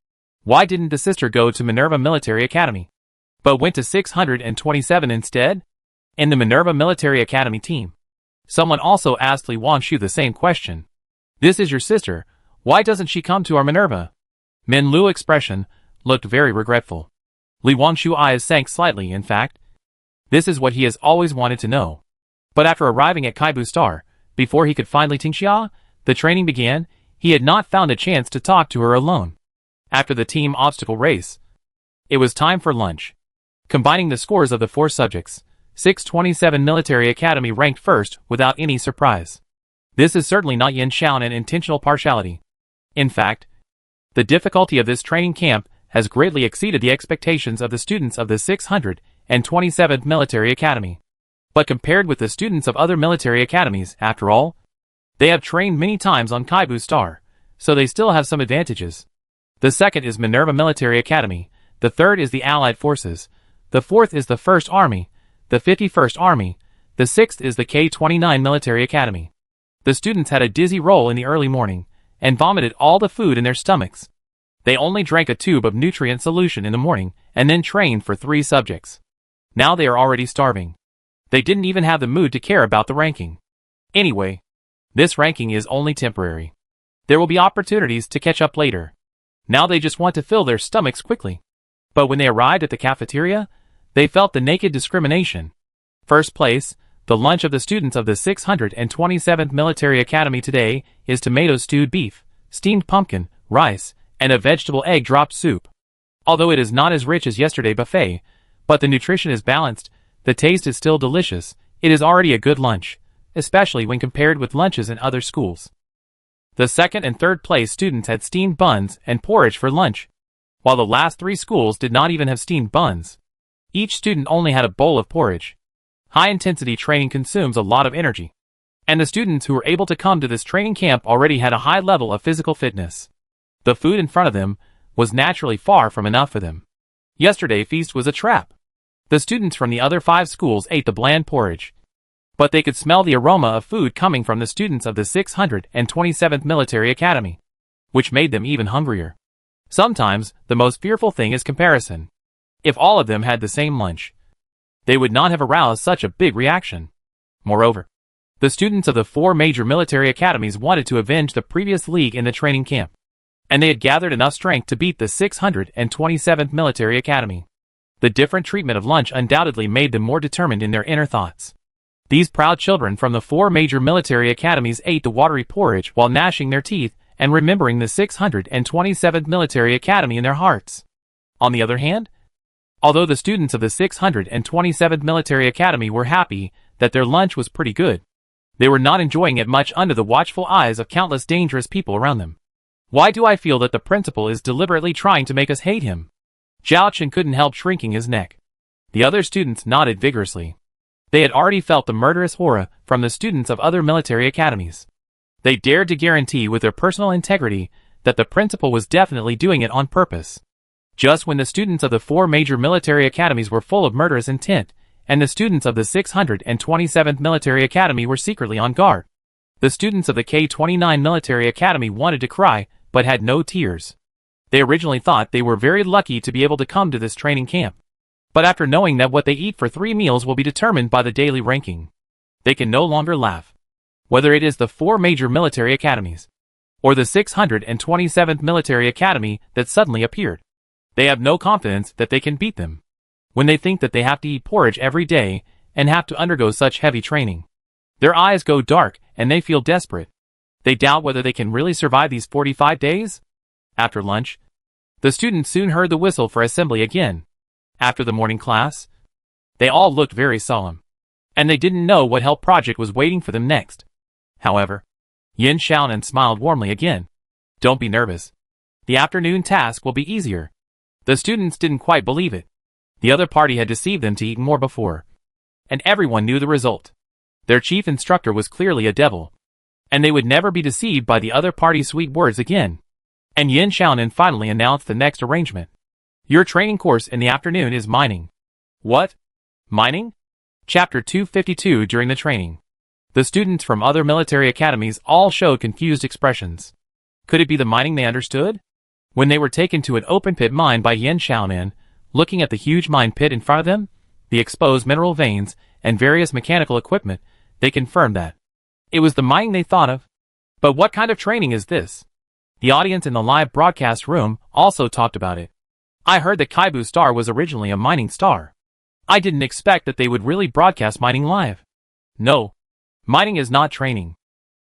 Why didn't the sister go to Minerva Military Academy, but went to 627 instead? In the Minerva Military Academy team, someone also asked Li Wanshu the same question. This is your sister, why doesn't she come to our Minerva? Min Lu's expression looked very regretful. Li Wanshu's eyes sank slightly. In fact, this is what he has always wanted to know. But after arriving at Kaibu Star, before he could find Li Tingxia, the training began. He had not found a chance to talk to her alone. After the team obstacle race, it was time for lunch. Combining the scores of the 4 subjects, 627 Military Academy ranked first without any surprise. This is certainly not Yin Shaon and intentional partiality. In fact, the difficulty of this training camp has greatly exceeded the expectations of the students of the 627th Military Academy. But compared with the students of other military academies, after all, they have trained many times on Kaibu Star, so they still have some advantages. The second is Minerva Military Academy, the third is the Allied Forces, the fourth is the 1st Army, the 51st Army, the 6th is the K-29 Military Academy. The students had a dizzy roll in the early morning, and vomited all the food in their stomachs. They only drank a tube of nutrient solution in the morning, and then trained for 3 subjects. Now they are already starving. They didn't even have the mood to care about the ranking. Anyway, this ranking is only temporary. There will be opportunities to catch up later. Now they just want to fill their stomachs quickly. But when they arrived at the cafeteria, they felt the naked discrimination. First place, the lunch of the students of the 627th Military Academy today is tomato stewed beef, steamed pumpkin, rice, and a vegetable egg drop soup. Although it is not as rich as yesterday's buffet, but the nutrition is balanced, the taste is still delicious, it is already a good lunch, especially when compared with lunches in other schools. The second and third place students had steamed buns and porridge for lunch, while the last 3 schools did not even have steamed buns. Each student only had a bowl of porridge. High-intensity training consumes a lot of energy, and the students who were able to come to this training camp already had a high level of physical fitness. The food in front of them was naturally far from enough for them. Yesterday's feast was a trap. The students from the other 5 schools ate the bland porridge, but they could smell the aroma of food coming from the students of the 627th Military Academy, which made them even hungrier. Sometimes, the most fearful thing is comparison. If all of them had the same lunch, they would not have aroused such a big reaction. Moreover, the students of the 4 major military academies wanted to avenge the previous league in the training camp, and they had gathered enough strength to beat the 627th Military Academy. The different treatment of lunch undoubtedly made them more determined in their inner thoughts. These proud children from the 4 major military academies ate the watery porridge while gnashing their teeth and remembering the 627th Military Academy in their hearts. On the other hand, although the students of the 627th Military Academy were happy that their lunch was pretty good, they were not enjoying it much under the watchful eyes of countless dangerous people around them. Why do I feel that the principal is deliberately trying to make us hate him? Zhao Chen couldn't help shrinking his neck. The other students nodded vigorously. They had already felt the murderous aura from the students of other military academies. They dared to guarantee with their personal integrity that the principal was definitely doing it on purpose. Just when the students of the 4 major military academies were full of murderous intent, and the students of the 627th Military Academy were secretly on guard, the students of the K-29 Military Academy wanted to cry, but had no tears. They originally thought they were very lucky to be able to come to this training camp. But after knowing that what they eat for 3 meals will be determined by the daily ranking, they can no longer laugh. Whether it is the 4 major military academies, or the 627th Military Academy that suddenly appeared, they have no confidence that they can beat them. When they think that they have to eat porridge every day and have to undergo such heavy training, their eyes go dark and they feel desperate. They doubt whether they can really survive these 45 days. After lunch, the students soon heard the whistle for assembly again. After the morning class, they all looked very solemn, and they didn't know what hell project was waiting for them next. However, Yin Xiaonan smiled warmly again. Don't be nervous. The afternoon task will be easier. The students didn't quite believe it. The other party had deceived them to eat more before, and everyone knew the result. Their chief instructor was clearly a devil, and they would never be deceived by the other party's sweet words again. And Yin Xiaonan finally announced the next arrangement. Your training course in the afternoon is mining. What? Mining? Chapter 252. During the training, the students from other military academies all showed confused expressions. Could it be the mining they understood? When they were taken to an open-pit mine by Yin Xiaonan, looking at the huge mine pit in front of them, the exposed mineral veins, and various mechanical equipment, they confirmed that it was the mining they thought of. But what kind of training is this? The audience in the live broadcast room also talked about it. I heard that Kaibu Star was originally a mining star. I didn't expect that they would really broadcast mining live. No. Mining is not training.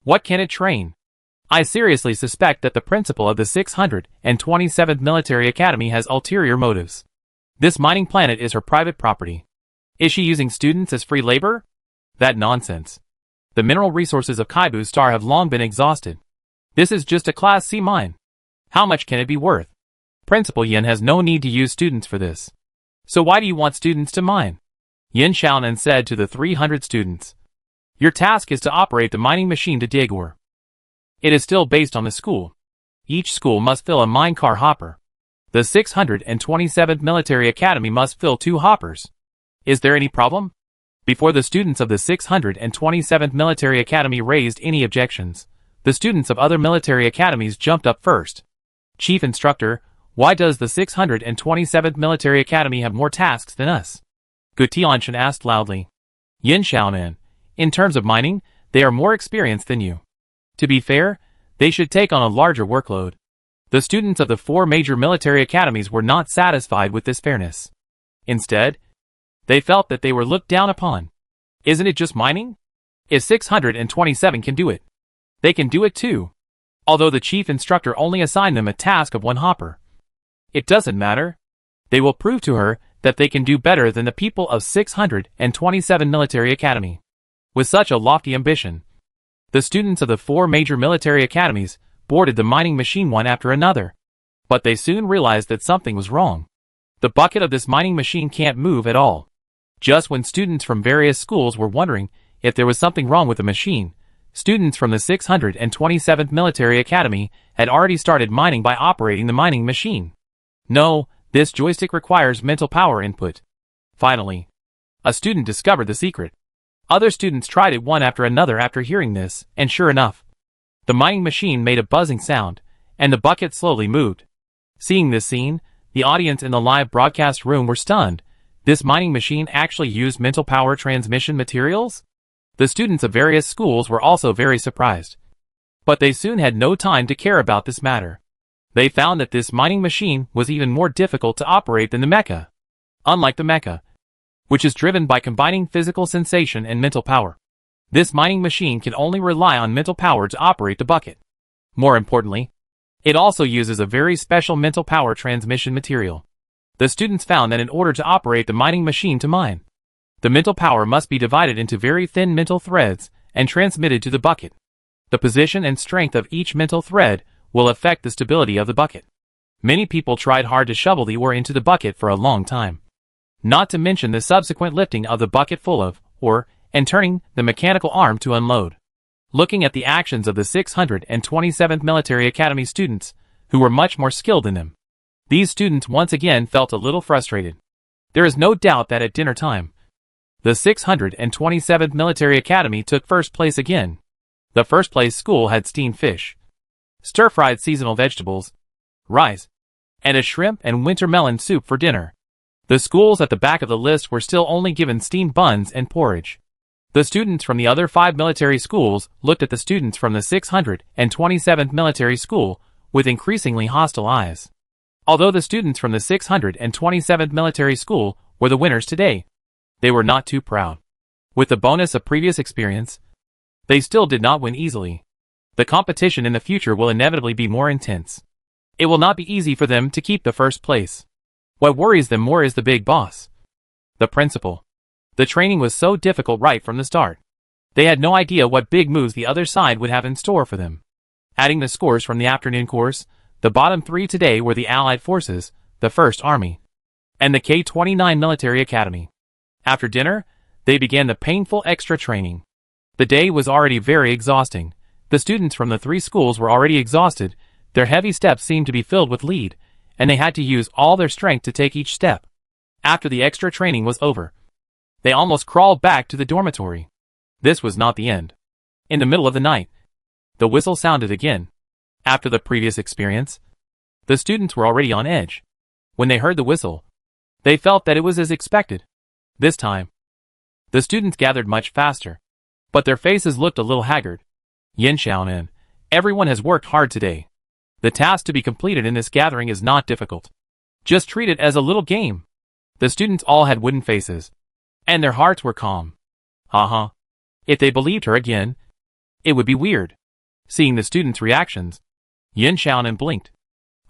What can it train? I seriously suspect that the principal of the 627th Military Academy has ulterior motives. This mining planet is her private property. Is she using students as free labor? That nonsense. The mineral resources of Kaibu Star have long been exhausted. This is just a Class C mine. How much can it be worth? Principal Yin has no need to use students for this. So why do you want students to mine? Yin Xiaonan said to the 300 students. Your task is to operate the mining machine to dig ore. It is still based on the school. Each school must fill a mine car hopper. The 627th Military Academy must fill 2 hoppers. Is there any problem? Before the students of the 627th Military Academy raised any objections, the students of other military academies jumped up first. Chief Instructor, why does the 627th Military Academy have more tasks than us? Gu Tianchen asked loudly. Yin Xiaonan, in terms of mining, they are more experienced than you. To be fair, they should take on a larger workload. The students of the 4 major military academies were not satisfied with this fairness. Instead, they felt that they were looked down upon. Isn't it just mining? If 627 can do it, they can do it too. Although the chief instructor only assigned them a task of 1 hopper. It doesn't matter. They will prove to her that they can do better than the people of 627 Military Academy. With such a lofty ambition, the students of the 4 major military academies boarded the mining machine one after another. But they soon realized that something was wrong. The bucket of this mining machine can't move at all. Just when students from various schools were wondering if there was something wrong with the machine, students from the 627th Military Academy had already started mining by operating the mining machine. No, this joystick requires mental power input. Finally, a student discovered the secret. Other students tried it one after another after hearing this, and sure enough, the mining machine made a buzzing sound, and the bucket slowly moved. Seeing this scene, the audience in the live broadcast room were stunned. This mining machine actually used mental power transmission materials? The students of various schools were also very surprised. But they soon had no time to care about this matter. They found that this mining machine was even more difficult to operate than the mecha. Unlike the mecha, which is driven by combining physical sensation and mental power, this mining machine can only rely on mental power to operate the bucket. More importantly, it also uses a very special mental power transmission material. The students found that in order to operate the mining machine to mine, the mental power must be divided into very thin mental threads and transmitted to the bucket. The position and strength of each mental thread will affect the stability of the bucket. Many people tried hard to shovel the ore into the bucket for a long time. Not to mention the subsequent lifting of the bucket full of ore and turning the mechanical arm to unload. Looking at the actions of the 627th Military Academy students, who were much more skilled than them, these students once again felt a little frustrated. There is no doubt that at dinner time, the 627th Military Academy took first place again. The first place school had steamed fish, stir-fried seasonal vegetables, rice, and a shrimp and winter melon soup for dinner. The schools at the back of the list were still only given steamed buns and porridge. The students from the other 5 military schools looked at the students from the 627th Military School with increasingly hostile eyes. Although the students from the 627th Military School were the winners today, they were not too proud. With the bonus of previous experience, they still did not win easily. The competition in the future will inevitably be more intense. It will not be easy for them to keep the first place. What worries them more is the big boss, the principal. The training was so difficult right from the start. They had no idea what big moves the other side would have in store for them. Adding the scores from the afternoon course, the bottom 3 today were the Allied Forces, the 1st Army, and the K-29 Military Academy. After dinner, they began the painful extra training. The day was already very exhausting. The students from the 3 schools were already exhausted, their heavy steps seemed to be filled with lead, and they had to use all their strength to take each step. After the extra training was over, they almost crawled back to the dormitory. This was not the end. In the middle of the night, the whistle sounded again. After the previous experience, the students were already on edge. When they heard the whistle, they felt that it was as expected. This time, the students gathered much faster, but their faces looked a little haggard. Yin Xiaonan, everyone has worked hard today. The task to be completed in this gathering is not difficult. Just treat it as a little game. The students all had wooden faces, and their hearts were calm. Haha. If they believed her again, it would be weird. Seeing the students' reactions, Yin Xiaonan blinked.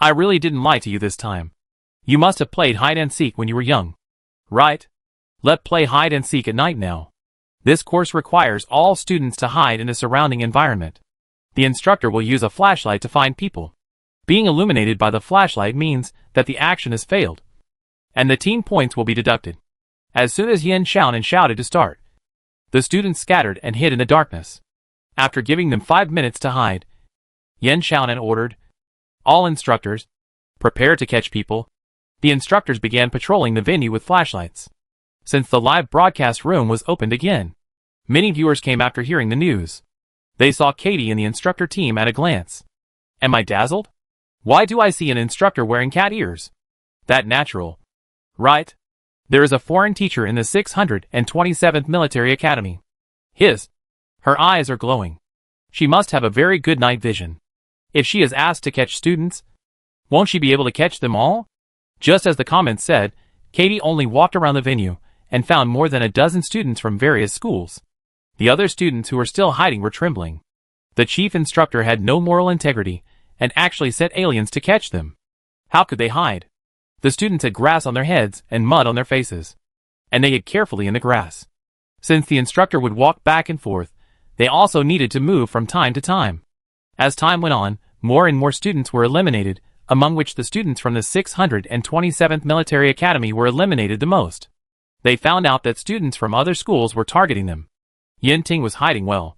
I really didn't lie to you this time. You must have played hide and seek when you were young. Right? Let's play hide and seek at night now. This course requires all students to hide in the surrounding environment. The instructor will use a flashlight to find people. Being illuminated by the flashlight means that the action has failed, and the team points will be deducted. As soon as Yin Xiaonan shouted to start, the students scattered and hid in the darkness. After giving them 5 minutes to hide, Yin Xiaonan ordered, all instructors, prepare to catch people. The instructors began patrolling the venue with flashlights. Since the live broadcast room was opened again, many viewers came after hearing the news. They saw Katie and the instructor team at a glance. Am I dazzled? Why do I see an instructor wearing cat ears? That natural, right? There is a foreign teacher in the 627th Military Academy. Her eyes are glowing. She must have a very good night vision. If she is asked to catch students, won't she be able to catch them all? Just as the comments said, Katie only walked around the venue and found more than a dozen students from various schools. The other students who were still hiding were trembling. The chief instructor had no moral integrity and actually set aliens to catch them. How could they hide? The students had grass on their heads and mud on their faces, and they hid carefully in the grass. Since the instructor would walk back and forth, they also needed to move from time to time. As time went on, more and more students were eliminated, among which the students from the 627th Military Academy were eliminated the most. They found out that students from other schools were targeting them. Yin Ting was hiding well,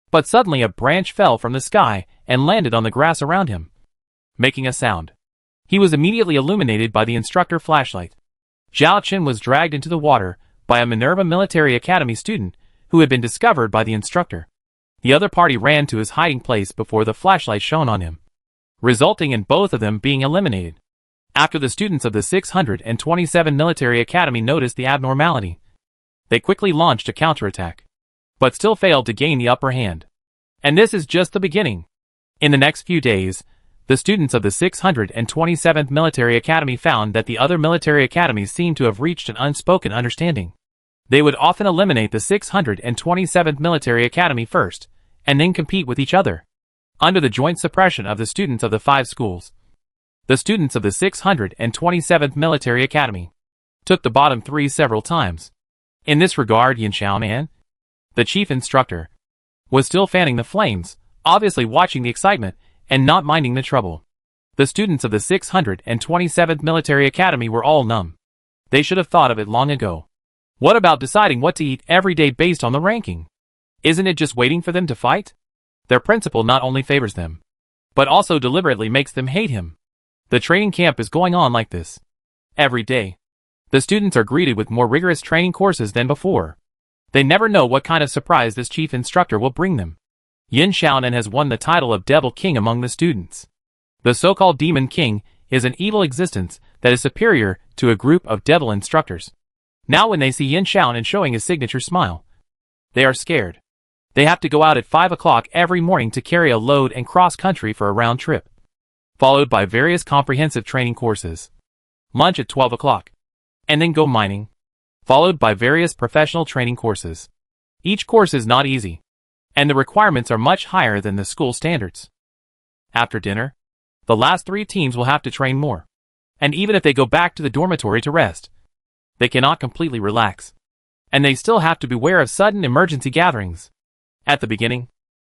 but suddenly a branch fell from the sky and landed on the grass around him, making a sound. He was immediately illuminated by the instructor flashlight. Zhao Qin was dragged into the water by a Minerva Military Academy student who had been discovered by the instructor. The other party ran to his hiding place before the flashlight shone on him, resulting in both of them being eliminated. After the students of the 627 Military Academy noticed the abnormality, they quickly launched a counterattack, but still failed to gain the upper hand. And this is just the beginning. In the next few days, the students of the 627th Military Academy found that the other military academies seemed to have reached an unspoken understanding. They would often eliminate the 627th Military Academy first, and then compete with each other, under the joint suppression of the students of the 5 schools. The students of the 627th Military Academy took the bottom 3 several times. In this regard, Yin Xiaonan, the chief instructor, was still fanning the flames, obviously watching the excitement and not minding the trouble. The students of the 627th Military Academy were all numb. They should have thought of it long ago. What about deciding what to eat every day based on the ranking? Isn't it just waiting for them to fight? Their principal not only favors them, but also deliberately makes them hate him. The training camp is going on like this. Every day, the students are greeted with more rigorous training courses than before. They never know what kind of surprise this chief instructor will bring them. Yin Xiaonan has won the title of Devil King among the students. The so-called Demon King is an evil existence that is superior to a group of devil instructors. Now when they see Yin Xiaonan showing his signature smile, they are scared. They have to go out at 5 o'clock every morning to carry a load and cross-country for a round trip, followed by various comprehensive training courses. Lunch at 12 o'clock, and then go mining, followed by various professional training courses. Each course is not easy, and the requirements are much higher than the school standards. After dinner, the last 3 teams will have to train more, and even if they go back to the dormitory to rest, they cannot completely relax, and they still have to beware of sudden emergency gatherings. At the beginning,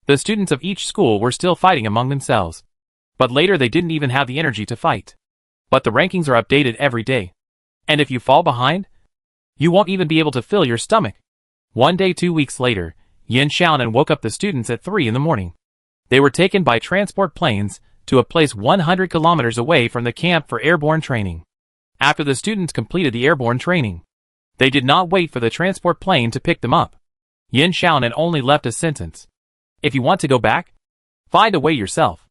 the students of each school were still fighting among themselves, but later they didn't even have the energy to fight. But the rankings are updated every day, and if you fall behind, you won't even be able to fill your stomach. One day 2 weeks later, Yin Xiaonan woke up the students at 3 in the morning. They were taken by transport planes to a place 100 kilometers away from the camp for airborne training. After the students completed the airborne training, they did not wait for the transport plane to pick them up. Yin Xiaonan only left a sentence. If you want to go back, find a way yourself,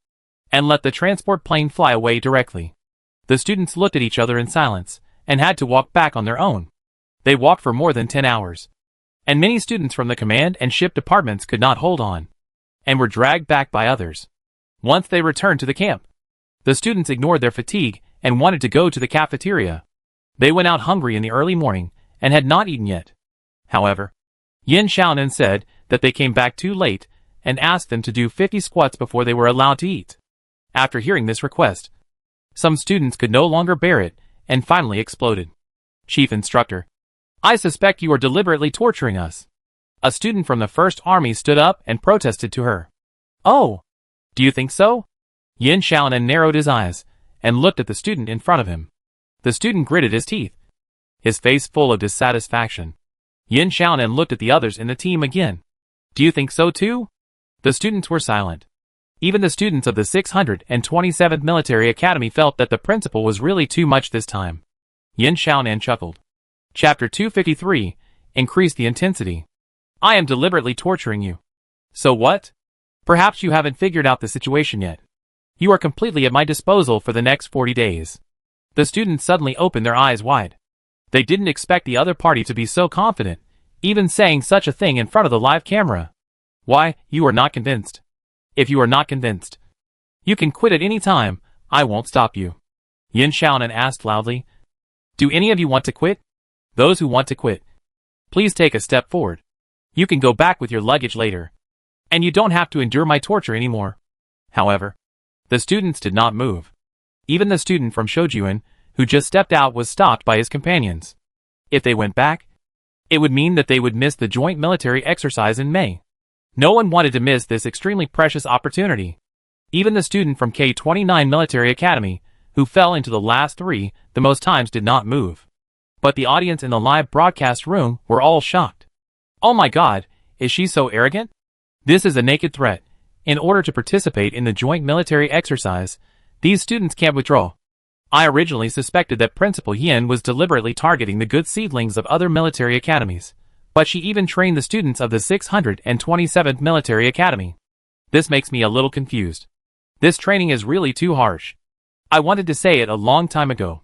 and let the transport plane fly away directly. The students looked at each other in silence, and had to walk back on their own. They walked for more than 10 hours. And many students from the command and ship departments could not hold on, and were dragged back by others. Once they returned to the camp, the students ignored their fatigue and wanted to go to the cafeteria. They went out hungry in the early morning and had not eaten yet. However, Yin Xiaonan said that they came back too late and asked them to do 50 squats before they were allowed to eat. After hearing this request, some students could no longer bear it and finally exploded. Chief instructor, I suspect you are deliberately torturing us. A student from the First Army stood up and protested to her. Oh, do you think so? Yin Xiaonan narrowed his eyes and looked at the student in front of him. The student gritted his teeth, his face full of dissatisfaction. Yin Xiaonan looked at the others in the team again. Do you think so too? The students were silent. Even the students of the 627th Military Academy felt that the principal was really too much this time. Yin Xiaonan chuckled. Chapter 253, Increase the Intensity. I am deliberately torturing you. So what? Perhaps you haven't figured out the situation yet. You are completely at my disposal for the next 40 days. The students suddenly opened their eyes wide. They didn't expect the other party to be so confident, even saying such a thing in front of the live camera. Why, you are not convinced. If you are not convinced, you can quit at any time. I won't stop you. Yin Xiaonan asked loudly. Do any of you want to quit? Those who want to quit, please take a step forward. You can go back with your luggage later, and you don't have to endure my torture anymore. However, the students did not move. Even the student from Shoujuan, who just stepped out, was stopped by his companions. If they went back, it would mean that they would miss the joint military exercise in May. No one wanted to miss this extremely precious opportunity. Even the student from K-29 Military Academy, who fell into the last 3 the most times, did not move. But the audience in the live broadcast room were all shocked. Oh my God, is she so arrogant? This is a naked threat. In order to participate in the joint military exercise, these students can't withdraw. I originally suspected that Principal Yin was deliberately targeting the good seedlings of other military academies, but she even trained the students of the 627th Military Academy. This makes me a little confused. This training is really too harsh. I wanted to say it a long time ago.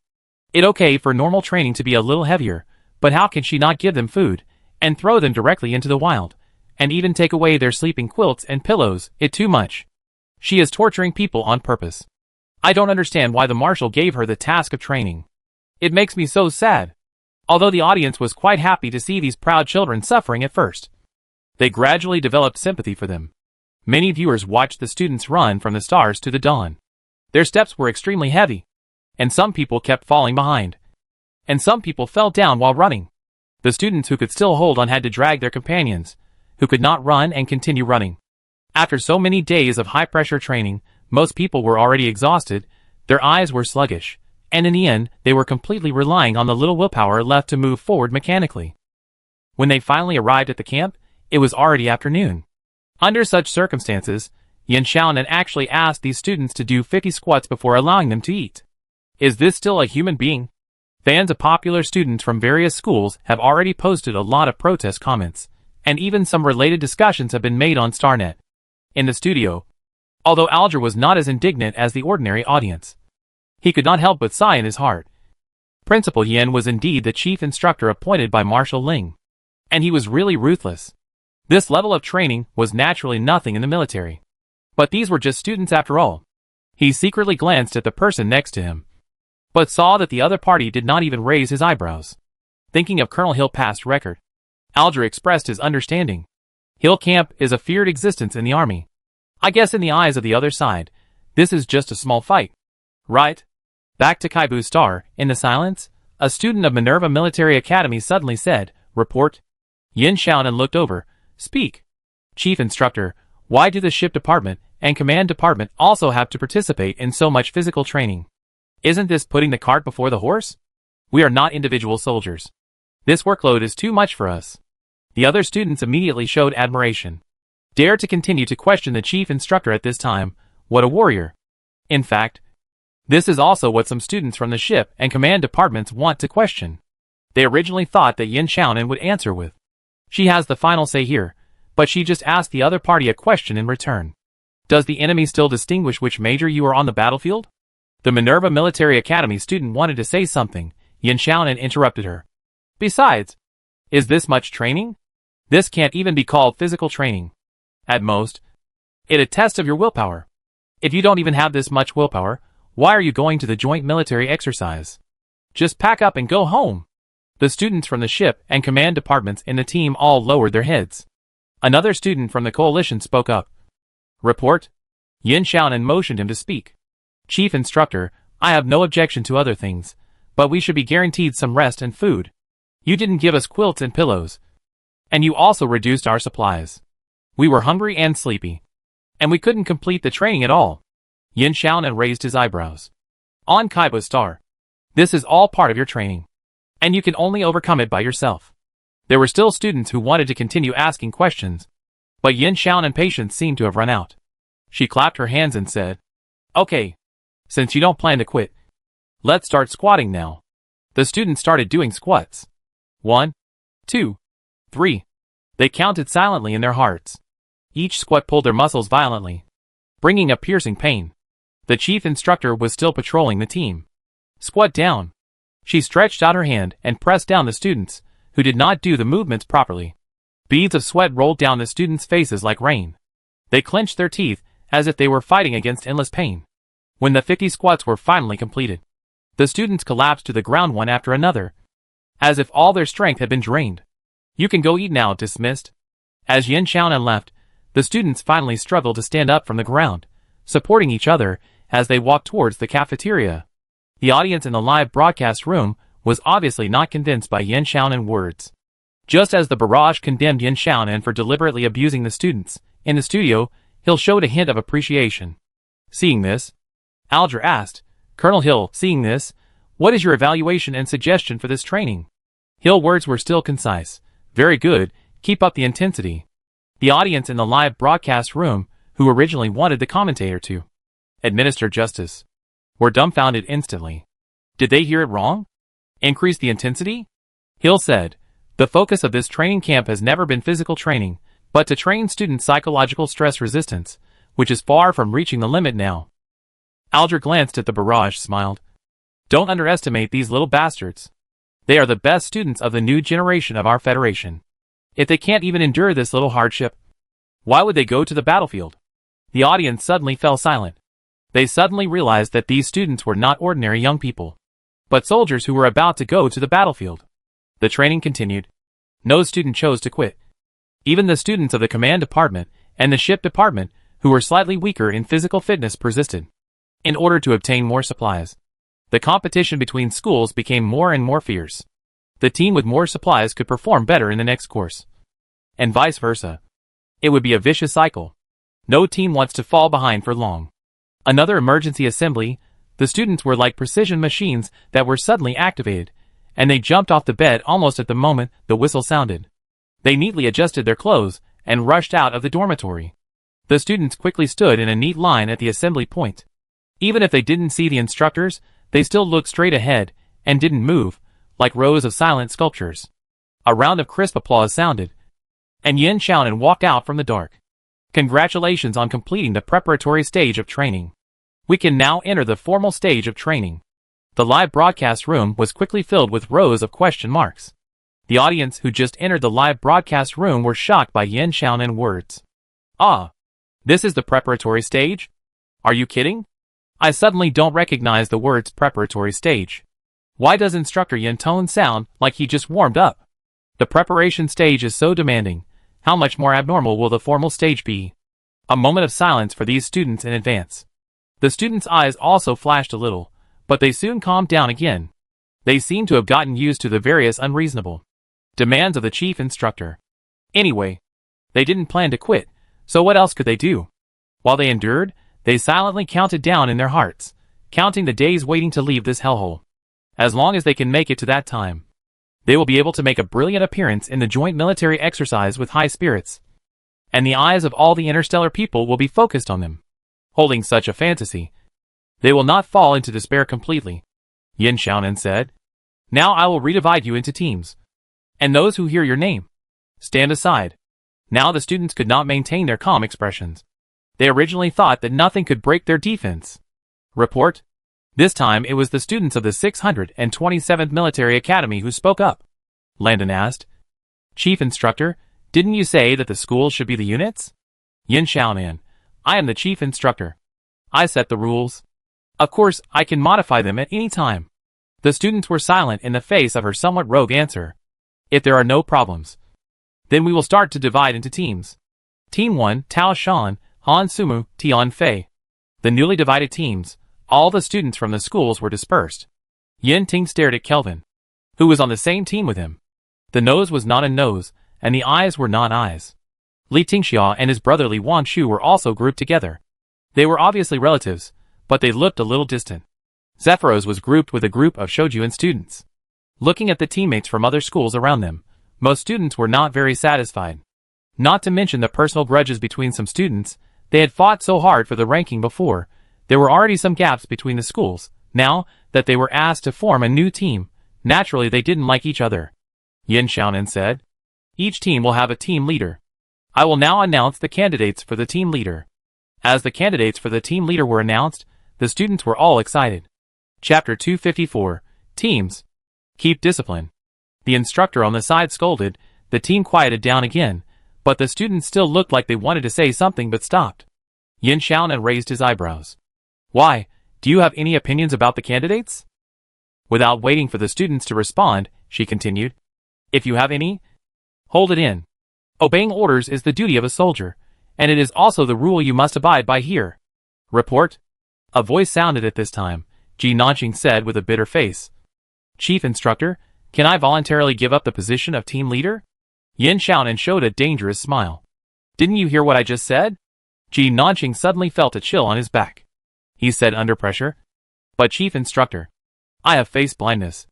It's okay for normal training to be a little heavier, but how can she not give them food, and throw them directly into the wild, and even take away their sleeping quilts and pillows? It's too much. She is torturing people on purpose. I don't understand why the marshal gave her the task of training. It makes me so sad. Although the audience was quite happy to see these proud children suffering at first, they gradually developed sympathy for them. Many viewers watched the students run from the stars to the dawn. Their steps were extremely heavy, and some people kept falling behind, and some people fell down while running. The students who could still hold on had to drag their companions, who could not run and continue running. After so many days of high-pressure training, most people were already exhausted, their eyes were sluggish, and in the end, they were completely relying on the little willpower left to move forward mechanically. When they finally arrived at the camp, it was already afternoon. Under such circumstances, Yin Xiaonan actually asked these students to do 50 squats before allowing them to eat. Is this still a human being? Fans of popular students from various schools have already posted a lot of protest comments, and even some related discussions have been made on StarNet. In the studio, although Alger was not as indignant as the ordinary audience, he could not help but sigh in his heart. Principal Yin was indeed the chief instructor appointed by Marshal Ling, and he was really ruthless. This level of training was naturally nothing in the military. But these were just students after all. He secretly glanced at the person next to him, but saw that the other party did not even raise his eyebrows. Thinking of Colonel Hill's past record, Alger expressed his understanding. Hill Camp is a feared existence in the army. I guess in the eyes of the other side, this is just a small fight. Right? Back to Kaibu Star, in the silence, a student of Minerva Military Academy suddenly said, "Report." Yin Xiaonan looked over. "Speak. Chief Instructor, why do the ship department and command department also have to participate in so much physical training? Isn't this putting the cart before the horse? We are not individual soldiers. This workload is too much for us." The other students immediately showed admiration. Dare to continue to question the chief instructor at this time, what a warrior. In fact, this is also what some students from the ship and command departments want to question. They originally thought that Yin Xiaonan would answer with, "She has the final say here," but she just asked the other party a question in return. "Does the enemy still distinguish which major you are on the battlefield?" The Minerva Military Academy student wanted to say something. Yin Xiaonan interrupted her. "Besides, is this much training? This can't even be called physical training. At most, it's a test of your willpower. If you don't even have this much willpower, why are you going to the joint military exercise? Just pack up and go home." The students from the ship and command departments in the team all lowered their heads. Another student from the coalition spoke up. "Report." Yin Xiaonan motioned him to speak. "Chief Instructor, I have no objection to other things, but we should be guaranteed some rest and food. You didn't give us quilts and pillows, and you also reduced our supplies. We were hungry and sleepy, and we couldn't complete the training at all." Yin Xiaonan raised his eyebrows. "On Kaiba Star, this is all part of your training, and you can only overcome it by yourself." There were still students who wanted to continue asking questions, but Yin Xiaonan's patience seemed to have run out. She clapped her hands and said, "Okay, since you don't plan to quit, let's start squatting now." The students started doing squats. 1, 2, 3. They counted silently in their hearts. Each squat pulled their muscles violently, bringing a piercing pain. The chief instructor was still patrolling the team. "Squat down." She stretched out her hand and pressed down the students, who did not do the movements properly. Beads of sweat rolled down the students' faces like rain. They clenched their teeth, as if they were fighting against endless pain. When the 50 squats were finally completed, the students collapsed to the ground one after another, as if all their strength had been drained. "You can go eat now," dismissed. As Yin Xiaonan left, the students finally struggled to stand up from the ground, supporting each other as they walked towards the cafeteria. The audience in the live broadcast room was obviously not convinced by Yin Xiaonan's words. Just as the barrage condemned Yin Xiaonan for deliberately abusing the students, in the studio, Hill showed a hint of appreciation. Seeing this, Alger asked, "Colonel Hill, seeing this, what is your evaluation and suggestion for this training?" Hill's words were still concise. "Very good, keep up the intensity." The audience in the live broadcast room, who originally wanted the commentator to administer justice, were dumbfounded instantly. Did they hear it wrong? Increase the intensity? Hill said, "The focus of this training camp has never been physical training, but to train students' psychological stress resistance, which is far from reaching the limit now. Alger glanced at the barrage, smiled. Don't underestimate these little bastards. They are the best students of the new generation of our Federation. If they can't even endure this little hardship, why would they go to the battlefield? The audience suddenly fell silent. They suddenly realized that these students were not ordinary young people, but soldiers who were about to go to the battlefield. The training continued. No student chose to quit. Even the students of the command department and the ship department, who were slightly weaker in physical fitness, persisted. In order to obtain more supplies, the competition between schools became more and more fierce. The team with more supplies could perform better in the next course, and vice versa. It would be a vicious cycle. No team wants to fall behind for long. Another emergency assembly. The students were like precision machines that were suddenly activated, and they jumped off the bed almost at the moment the whistle sounded. They neatly adjusted their clothes and rushed out of the dormitory. The students quickly stood in a neat line at the assembly point. Even if they didn't see the instructors, they still looked straight ahead and didn't move, like rows of silent sculptures. A round of crisp applause sounded, and Yin Xiaonan walked out from the dark. Congratulations on completing the preparatory stage of training. We can now enter the formal stage of training. The live broadcast room was quickly filled with rows of question marks. The audience who just entered the live broadcast room were shocked by Yin Xiaonan's words. Ah, this is the preparatory stage? Are you kidding? I suddenly don't recognize the words preparatory stage. Why does instructor Yin Tone sound like he just warmed up? The preparation stage is so demanding. How much more abnormal will the formal stage be? A moment of silence for these students in advance. The students' eyes also flashed a little, but they soon calmed down again. They seemed to have gotten used to the various unreasonable demands of the chief instructor. Anyway, they didn't plan to quit, so what else could they do? While they endured, they silently counted down in their hearts, counting the days waiting to leave this hellhole. As long as they can make it to that time, they will be able to make a brilliant appearance in the joint military exercise with high spirits, and the eyes of all the interstellar people will be focused on them. Holding such a fantasy, they will not fall into despair completely. Yin Xiaonan said. Now I will redivide you into teams, and those who hear your name, stand aside. Now the students could not maintain their calm expressions. They originally thought that nothing could break their defense. Report. This time it was the students of the 627th Military Academy who spoke up. Landon asked. Chief Instructor, didn't you say that the schools should be the units? Yin Xiaonan, I am the chief instructor. I set the rules. Of course, I can modify them at any time. The students were silent in the face of her somewhat rogue answer. If there are no problems, then we will start to divide into teams. Team 1, Tao Shan, Han Sumu, Tian Fei. The newly divided teams. All the students from the schools were dispersed. Yin Ting stared at Kelvin, who was on the same team with him. The nose was not a nose, and the eyes were not eyes. Li Tingxia and his brother Li Wanshu were also grouped together. They were obviously relatives, but they looked a little distant. Zephyros was grouped with a group of Shoujuan students. Looking at the teammates from other schools around them, most students were not very satisfied. Not to mention the personal grudges between some students. They had fought so hard for the ranking before. There were already some gaps between the schools. Now that they were asked to form a new team, naturally they didn't like each other. Yin Xiaonan said. Each team will have a team leader. I will now announce the candidates for the team leader. As the candidates for the team leader were announced, the students were all excited. Chapter 254, Teams. Keep discipline. The instructor on the side scolded. The team quieted down again, but the students still looked like they wanted to say something but stopped. Yin Xiaonan raised his eyebrows. Why, do you have any opinions about the candidates? Without waiting for the students to respond, she continued. If you have any, hold it in. Obeying orders is the duty of a soldier, and it is also the rule you must abide by here. Report. A voice sounded at this time. Ji Nanqing said with a bitter face. Chief Instructor, can I voluntarily give up the position of team leader? Yin Xiaonan showed a dangerous smile. Didn't you hear what I just said? Ji Nanqing suddenly felt a chill on his back. He said under pressure. But Chief Instructor, I have face blindness,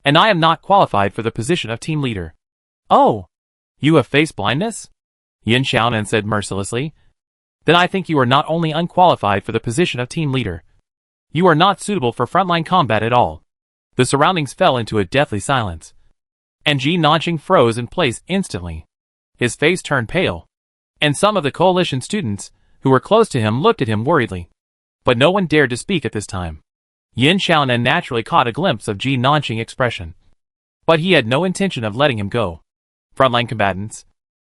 and I am not qualified for the position of team leader. Oh, you have face blindness? Yin Xiaonan said mercilessly. Then I think you are not only unqualified for the position of team leader, you are not suitable for frontline combat at all. The surroundings fell into a deathly silence, and Ji Nanqing froze in place instantly. His face turned pale, and some of the coalition students, who were close to him, looked at him worriedly. But no one dared to speak at this time. Yin Xiaonan naturally caught a glimpse of Ji Nanqing's expression. But he had no intention of letting him go. Frontline combatants,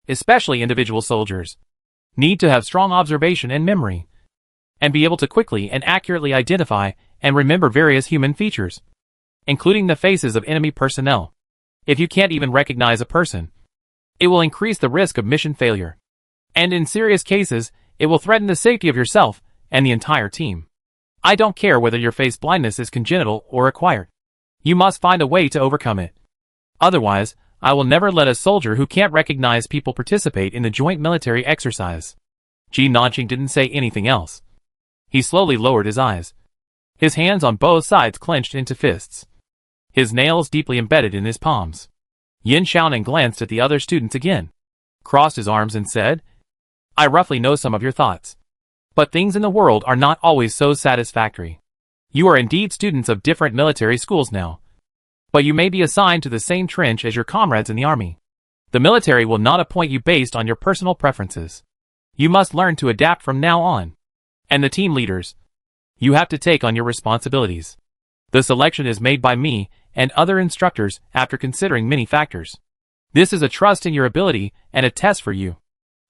especially individual soldiers, need to have strong observation and memory, and be able to quickly and accurately identify and remember various human features, including the faces of enemy personnel. If you can't even recognize a person, it will increase the risk of mission failure. And in serious cases, it will threaten the safety of yourself and the entire team. I don't care whether your face blindness is congenital or acquired. You must find a way to overcome it. Otherwise, I will never let a soldier who can't recognize people participate in the joint military exercise. Ji Nanqing didn't say anything else. He slowly lowered his eyes. His hands on both sides clenched into fists, his nails deeply embedded in his palms. Yin Xiaonan glanced at the other students again, crossed his arms and said, I roughly know some of your thoughts. But things in the world are not always so satisfactory. You are indeed students of different military schools now. But you may be assigned to the same trench as your comrades in the army. The military will not appoint you based on your personal preferences. You must learn to adapt from now on. And the team leaders, you have to take on your responsibilities. The selection is made by me and other instructors after considering many factors. This is a trust in your ability and a test for you.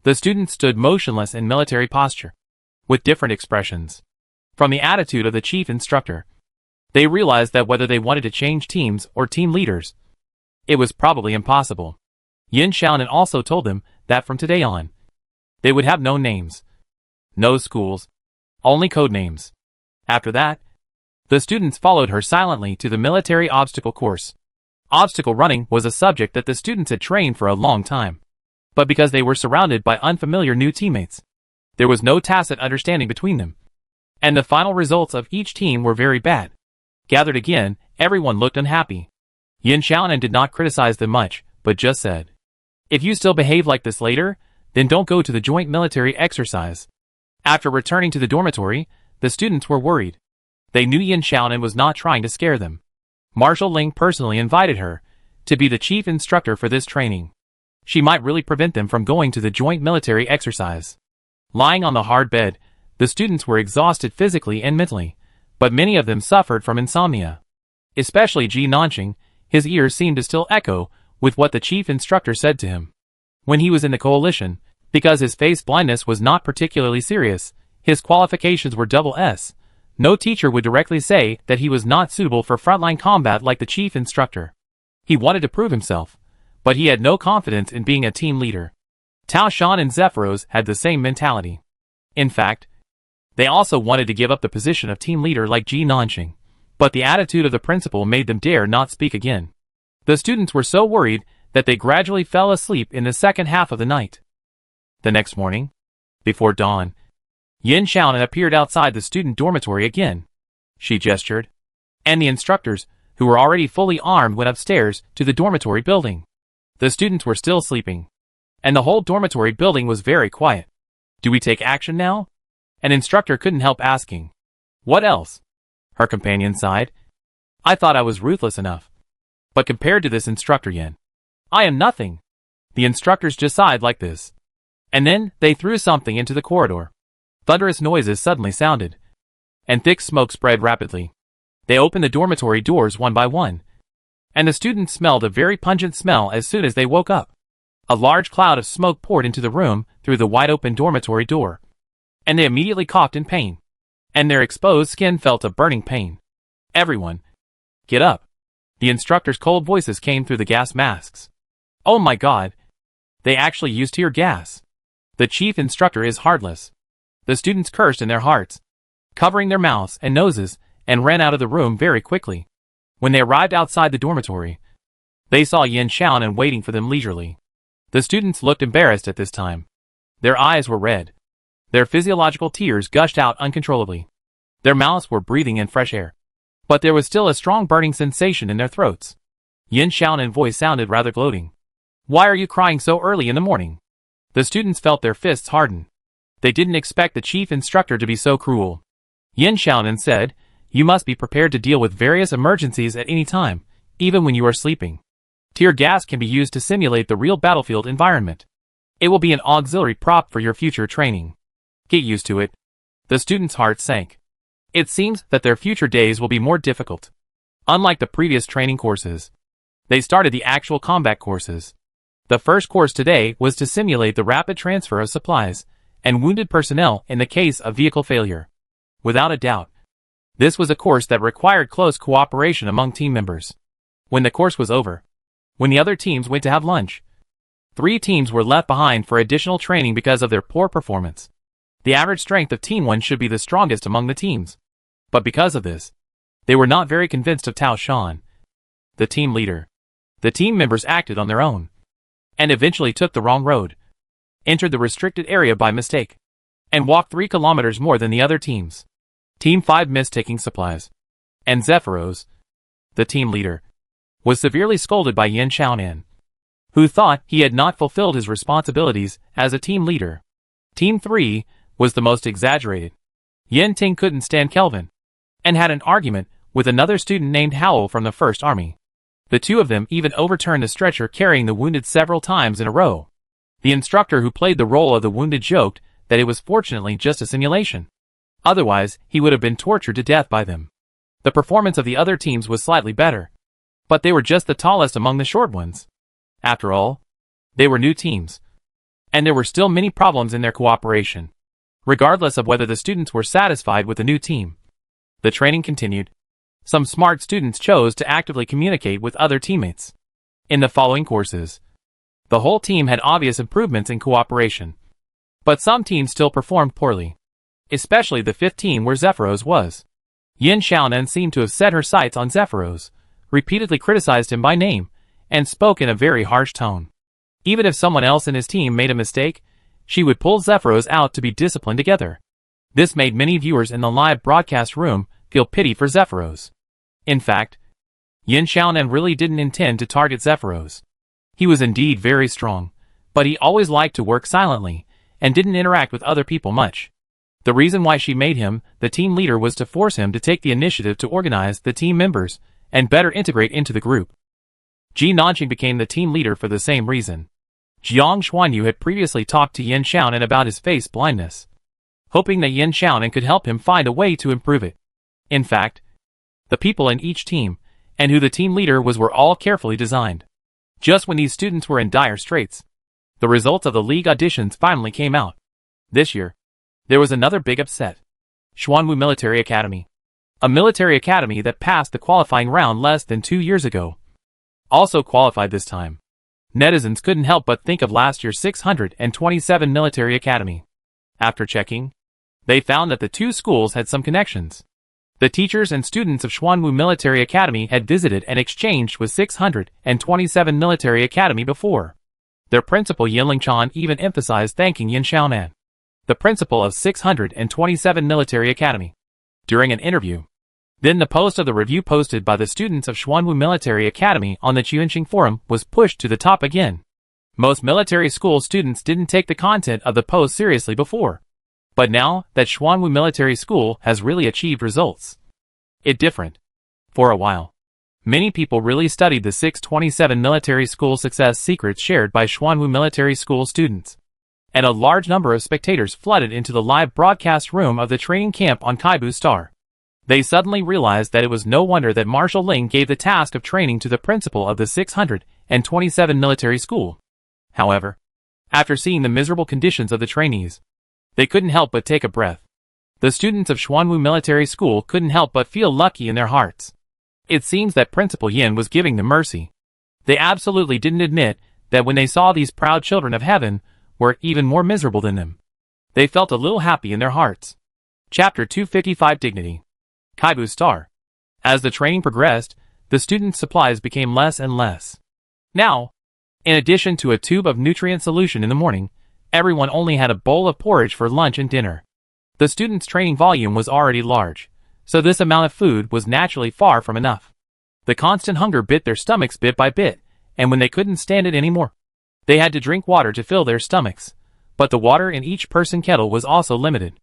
The students stood motionless in military posture, with different expressions. From the attitude of the chief instructor, they realized that whether they wanted to change teams or team leaders, it was probably impossible. Yin Xiaonan also told them that from today on, they would have no names, no schools, only code names. After that, the students followed her silently to the military obstacle course. Obstacle running was a subject that the students had trained for a long time. But because they were surrounded by unfamiliar new teammates, there was no tacit understanding between them. And the final results of each team were very bad. Gathered again, everyone looked unhappy. Yin Xiaonan did not criticize them much, but just said, if you still behave like this later, then don't go to the joint military exercise. After returning to the dormitory, the students were worried. They knew Yin Xiaonan was not trying to scare them. Marshal Ling personally invited her to be the chief instructor for this training. She might really prevent them from going to the joint military exercise. Lying on the hard bed, the students were exhausted physically and mentally, but many of them suffered from insomnia. Especially Ji Nanqing, his ears seemed to still echo with what the chief instructor said to him. When he was in the coalition, because his face blindness was not particularly serious, his qualifications were SS. No teacher would directly say that he was not suitable for frontline combat like the chief instructor. He wanted to prove himself, but he had no confidence in being a team leader. Tao Shan and Zephyros had the same mentality. In fact, they also wanted to give up the position of team leader like Ji Nanqing, but the attitude of the principal made them dare not speak again. The students were so worried that they gradually fell asleep in the second half of the night. The next morning, before dawn, Yin Xiaonan appeared outside the student dormitory again. She gestured, and the instructors, who were already fully armed, went upstairs to the dormitory building. The students were still sleeping, and the whole dormitory building was very quiet. Do we take action now? An instructor couldn't help asking. What else? Her companion sighed. I thought I was ruthless enough. But compared to this instructor Yin, I am nothing. The instructors just sighed like this. And then they threw something into the corridor. Thunderous noises suddenly sounded, and thick smoke spread rapidly. They opened the dormitory doors one by one, and the students smelled a very pungent smell as soon as they woke up. A large cloud of smoke poured into the room through the wide-open dormitory door, and they immediately coughed in pain, and their exposed skin felt a burning pain. Everyone, get up. The instructor's cold voices came through the gas masks. Oh my God! They actually used tear gas. The chief instructor is heartless. The students cursed in their hearts, covering their mouths and noses, and ran out of the room very quickly. When they arrived outside the dormitory, they saw Yin Xiaonan waiting for them leisurely. The students looked embarrassed at this time. Their eyes were red. Their physiological tears gushed out uncontrollably. Their mouths were breathing in fresh air, but there was still a strong burning sensation in their throats. Yin Xiaonan's voice sounded rather gloating. Why are you crying so early in the morning? The students felt their fists harden. They didn't expect the chief instructor to be so cruel. Yin Xiaonan said, you must be prepared to deal with various emergencies at any time, even when you are sleeping. Tear gas can be used to simulate the real battlefield environment. It will be an auxiliary prop for your future training. Get used to it. The students' hearts sank. It seems that their future days will be more difficult. Unlike the previous training courses, they started the actual combat courses. The first course today was to simulate the rapid transfer of supplies and wounded personnel in the case of vehicle failure. Without a doubt, this was a course that required close cooperation among team members. When the course was over, when the other teams went to have lunch, 3 teams were left behind for additional training because of their poor performance. The average strength of Team 1 should be the strongest among the teams. But because of this, they were not very convinced of Tao Shan, the team leader. The team members acted on their own, and eventually took the wrong road, entered the restricted area by mistake, and walked 3 kilometers more than the other teams. Team 5 missed taking supplies, and Zephyros, the team leader, was severely scolded by Yin Xiaonan, who thought he had not fulfilled his responsibilities as a team leader. Team 3 was the most exaggerated. Yin Ting couldn't stand Kelvin, and had an argument with another student named Howell from the First Army. The two of them even overturned the stretcher carrying the wounded several times in a row. The instructor who played the role of the wounded joked that it was fortunately just a simulation. Otherwise, he would have been tortured to death by them. The performance of the other teams was slightly better, but they were just the tallest among the short ones. After all, they were new teams, and there were still many problems in their cooperation. Regardless of whether the students were satisfied with the new team, the training continued. Some smart students chose to actively communicate with other teammates. In the following courses, the whole team had obvious improvements in cooperation, but some teams still performed poorly, especially the 5th team where Zephyros was. Yin Xiaonan seemed to have set her sights on Zephyros, repeatedly criticized him by name, and spoke in a very harsh tone. Even if someone else in his team made a mistake, she would pull Zephyros out to be disciplined together. This made many viewers in the live broadcast room feel pity for Zephyros. In fact, Yin Xiaonan really didn't intend to target Zephyros. He was indeed very strong, but he always liked to work silently, and didn't interact with other people much. The reason why she made him the team leader was to force him to take the initiative to organize the team members, and better integrate into the group. Ji Nanjing became the team leader for the same reason. Jiang Xuanyu had previously talked to Yin Xiaonan about his face blindness, hoping that Yin Xiaonan could help him find a way to improve it. In fact, the people in each team, and who the team leader was, were all carefully designed. Just when these students were in dire straits, the results of the league auditions finally came out. This year, there was another big upset. Xuanwu Military Academy, a military academy that passed the qualifying round less than 2 years ago, also qualified this time. Netizens couldn't help but think of last year's 627 Military Academy. After checking, they found that the two schools had some connections. The teachers and students of Xuanwu Military Academy had visited and exchanged with 627 Military Academy before. Their principal Yinling Chan even emphasized thanking Yin Xiaonan, the principal of 627 Military Academy, during an interview. Then the post of the review posted by the students of Xuanwu Military Academy on the Qianxing Forum was pushed to the top again. Most military school students didn't take the content of the post seriously before, but now that Xuanwu Military School has really achieved results, it's different. For a while, many people really studied the 627 Military School success secrets shared by Xuanwu Military School students, and a large number of spectators flooded into the live broadcast room of the training camp on Kaibu Star. They suddenly realized that it was no wonder that Marshal Ling gave the task of training to the principal of the 627 Military School. However, after seeing the miserable conditions of the trainees, they couldn't help but take a breath. The students of Xuanwu Military School couldn't help but feel lucky in their hearts. It seems that Principal Yin was giving them mercy. They absolutely didn't admit that when they saw these proud children of heaven were even more miserable than them. They felt a little happy in their hearts. Chapter 255 Dignity. Kaibu Star. As the training progressed, the students' supplies became less and less. Now, in addition to a tube of nutrient solution in the morning, everyone only had a bowl of porridge for lunch and dinner. The students' training volume was already large, so this amount of food was naturally far from enough. The constant hunger bit their stomachs bit by bit, and when they couldn't stand it anymore, they had to drink water to fill their stomachs, but the water in each person kettle was also limited.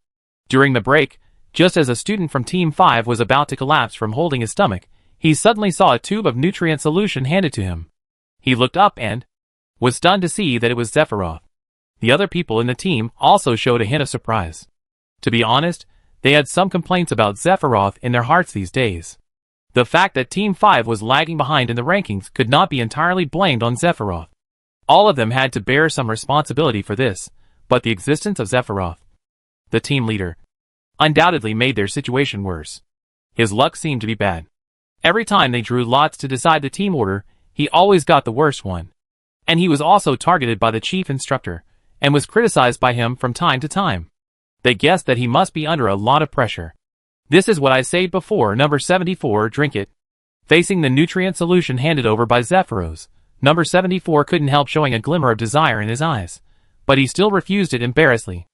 During the break, just as a student from Team 5 was about to collapse from holding his stomach, he suddenly saw a tube of nutrient solution handed to him. He looked up and was stunned to see that it was Zephyros. The other people in the team also showed a hint of surprise. To be honest, They had some complaints about Sephiroth in their hearts these days. The fact that Team 5 was lagging behind in the rankings could not be entirely blamed on Sephiroth. All of them had to bear some responsibility for this, but the existence of Sephiroth, the team leader, undoubtedly made their situation worse. His luck seemed to be bad. Every time they drew lots to decide the team order, he always got the worst one. And he was also targeted by the chief instructor, and was criticized by him from time to time. They guessed that he must be under a lot of pressure. This is what I said before. Number 74, drink it. Facing the nutrient solution handed over by Zephyros, number 74 couldn't help showing a glimmer of desire in his eyes, but he still refused it embarrassedly.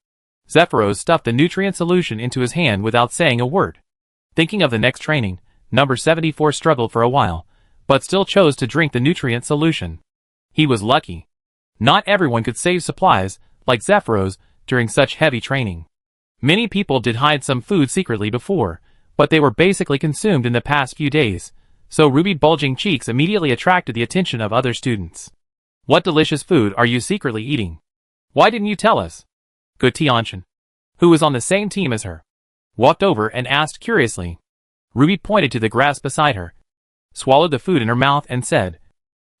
Zephyros stuffed the nutrient solution into his hand without saying a word. Thinking of the next training, number 74 struggled for a while, but still chose to drink the nutrient solution. He was lucky. Not everyone could save supplies, like Zephyros, during such heavy training. Many people did hide some food secretly before, but they were basically consumed in the past few days, so Ruby's bulging cheeks immediately attracted the attention of other students. What delicious food are you secretly eating? Why didn't you tell us? Good Tianshan, who was on the same team as her, walked over and asked curiously. Ruby pointed to the grass beside her, swallowed the food in her mouth and said,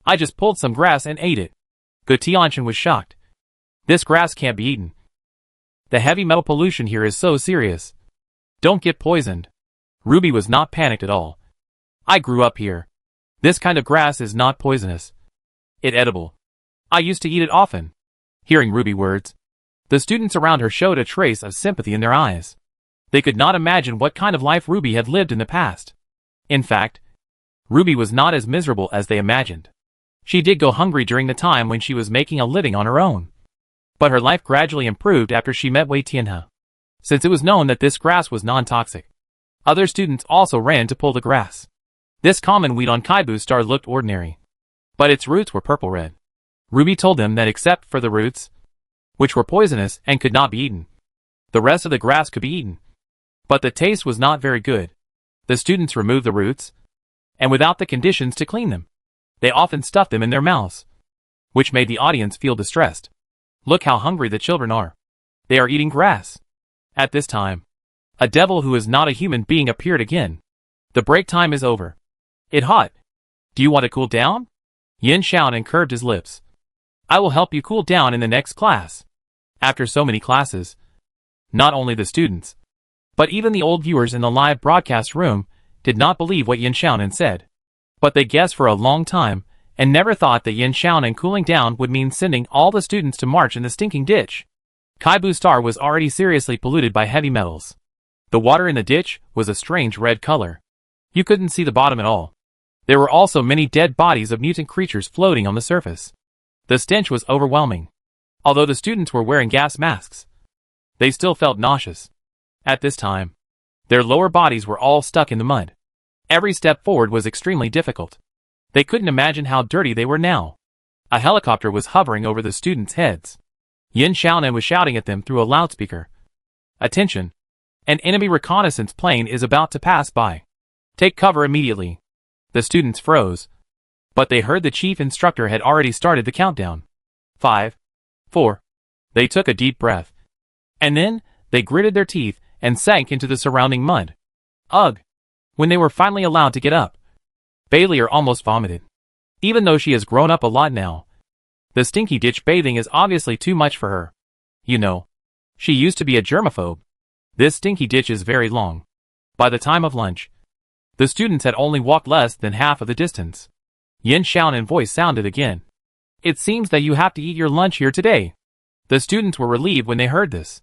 I just pulled some grass and ate it. Good Tianshan was shocked. This grass can't be eaten. The heavy metal pollution here is so serious. Don't get poisoned. Ruby was not panicked at all. I grew up here. This kind of grass is not poisonous. It's edible. I used to eat it often. Hearing Ruby's words, the students around her showed a trace of sympathy in their eyes. They could not imagine what kind of life Ruby had lived in the past. In fact, Ruby was not as miserable as they imagined. She did go hungry during the time when she was making a living on her own. But her life gradually improved after she met Wei Tianhe. Since it was known that this grass was non-toxic, other students also ran to pull the grass. This common weed on Kaibu Star looked ordinary, but its roots were purple-red. Ruby told them that except for the roots, which were poisonous and could not be eaten, the rest of the grass could be eaten. But the taste was not very good. The students removed the roots, and without the conditions to clean them, they often stuffed them in their mouths, which made the audience feel distressed. Look how hungry the children are. They are eating grass. At this time, a devil who is not a human being appeared again. The break time is over. It's hot. Do you want to cool down? Yin Xiaonan curved his lips. I will help you cool down in the next class. After so many classes, not only the students, but even the old viewers in the live broadcast room did not believe what Yin Xiaonan said. But they guessed for a long time, and never thought that Yin Xiaonan cooling down would mean sending all the students to march in the stinking ditch. Kaibu Star was already seriously polluted by heavy metals. The water in the ditch was a strange red color. You couldn't see the bottom at all. There were also many dead bodies of mutant creatures floating on the surface. The stench was overwhelming. Although the students were wearing gas masks, they still felt nauseous. At this time, their lower bodies were all stuck in the mud. Every step forward was extremely difficult. They couldn't imagine how dirty they were now. A helicopter was hovering over the students' heads. Yin Xiaonan was shouting at them through a loudspeaker. Attention! An enemy reconnaissance plane is about to pass by. Take cover immediately. The students froze. But they heard the chief instructor had already started the countdown. 5, 4. They took a deep breath. And then, they gritted their teeth and sank into the surrounding mud. Ugh! When they were finally allowed to get up, Bailey almost vomited. Even though she has grown up a lot now, the stinky ditch bathing is obviously too much for her. You know, she used to be a germaphobe. This stinky ditch is very long. By the time of lunch, the students had only walked less than half of the distance. Yin Xiaonan's voice sounded again. It seems that you have to eat your lunch here today. The students were relieved when they heard this.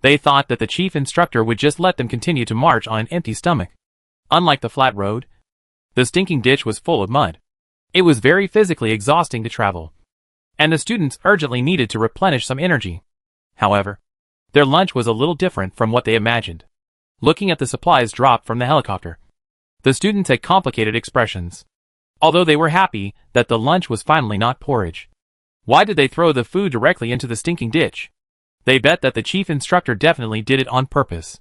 They thought that the chief instructor would just let them continue to march on an empty stomach. Unlike the flat road, the stinking ditch was full of mud. It was very physically exhausting to travel, and the students urgently needed to replenish some energy. However, their lunch was a little different from what they imagined. Looking at the supplies dropped from the helicopter, the students had complicated expressions. Although they were happy that the lunch was finally not porridge. Why did they throw the food directly into the stinking ditch? They bet that the chief instructor definitely did it on purpose.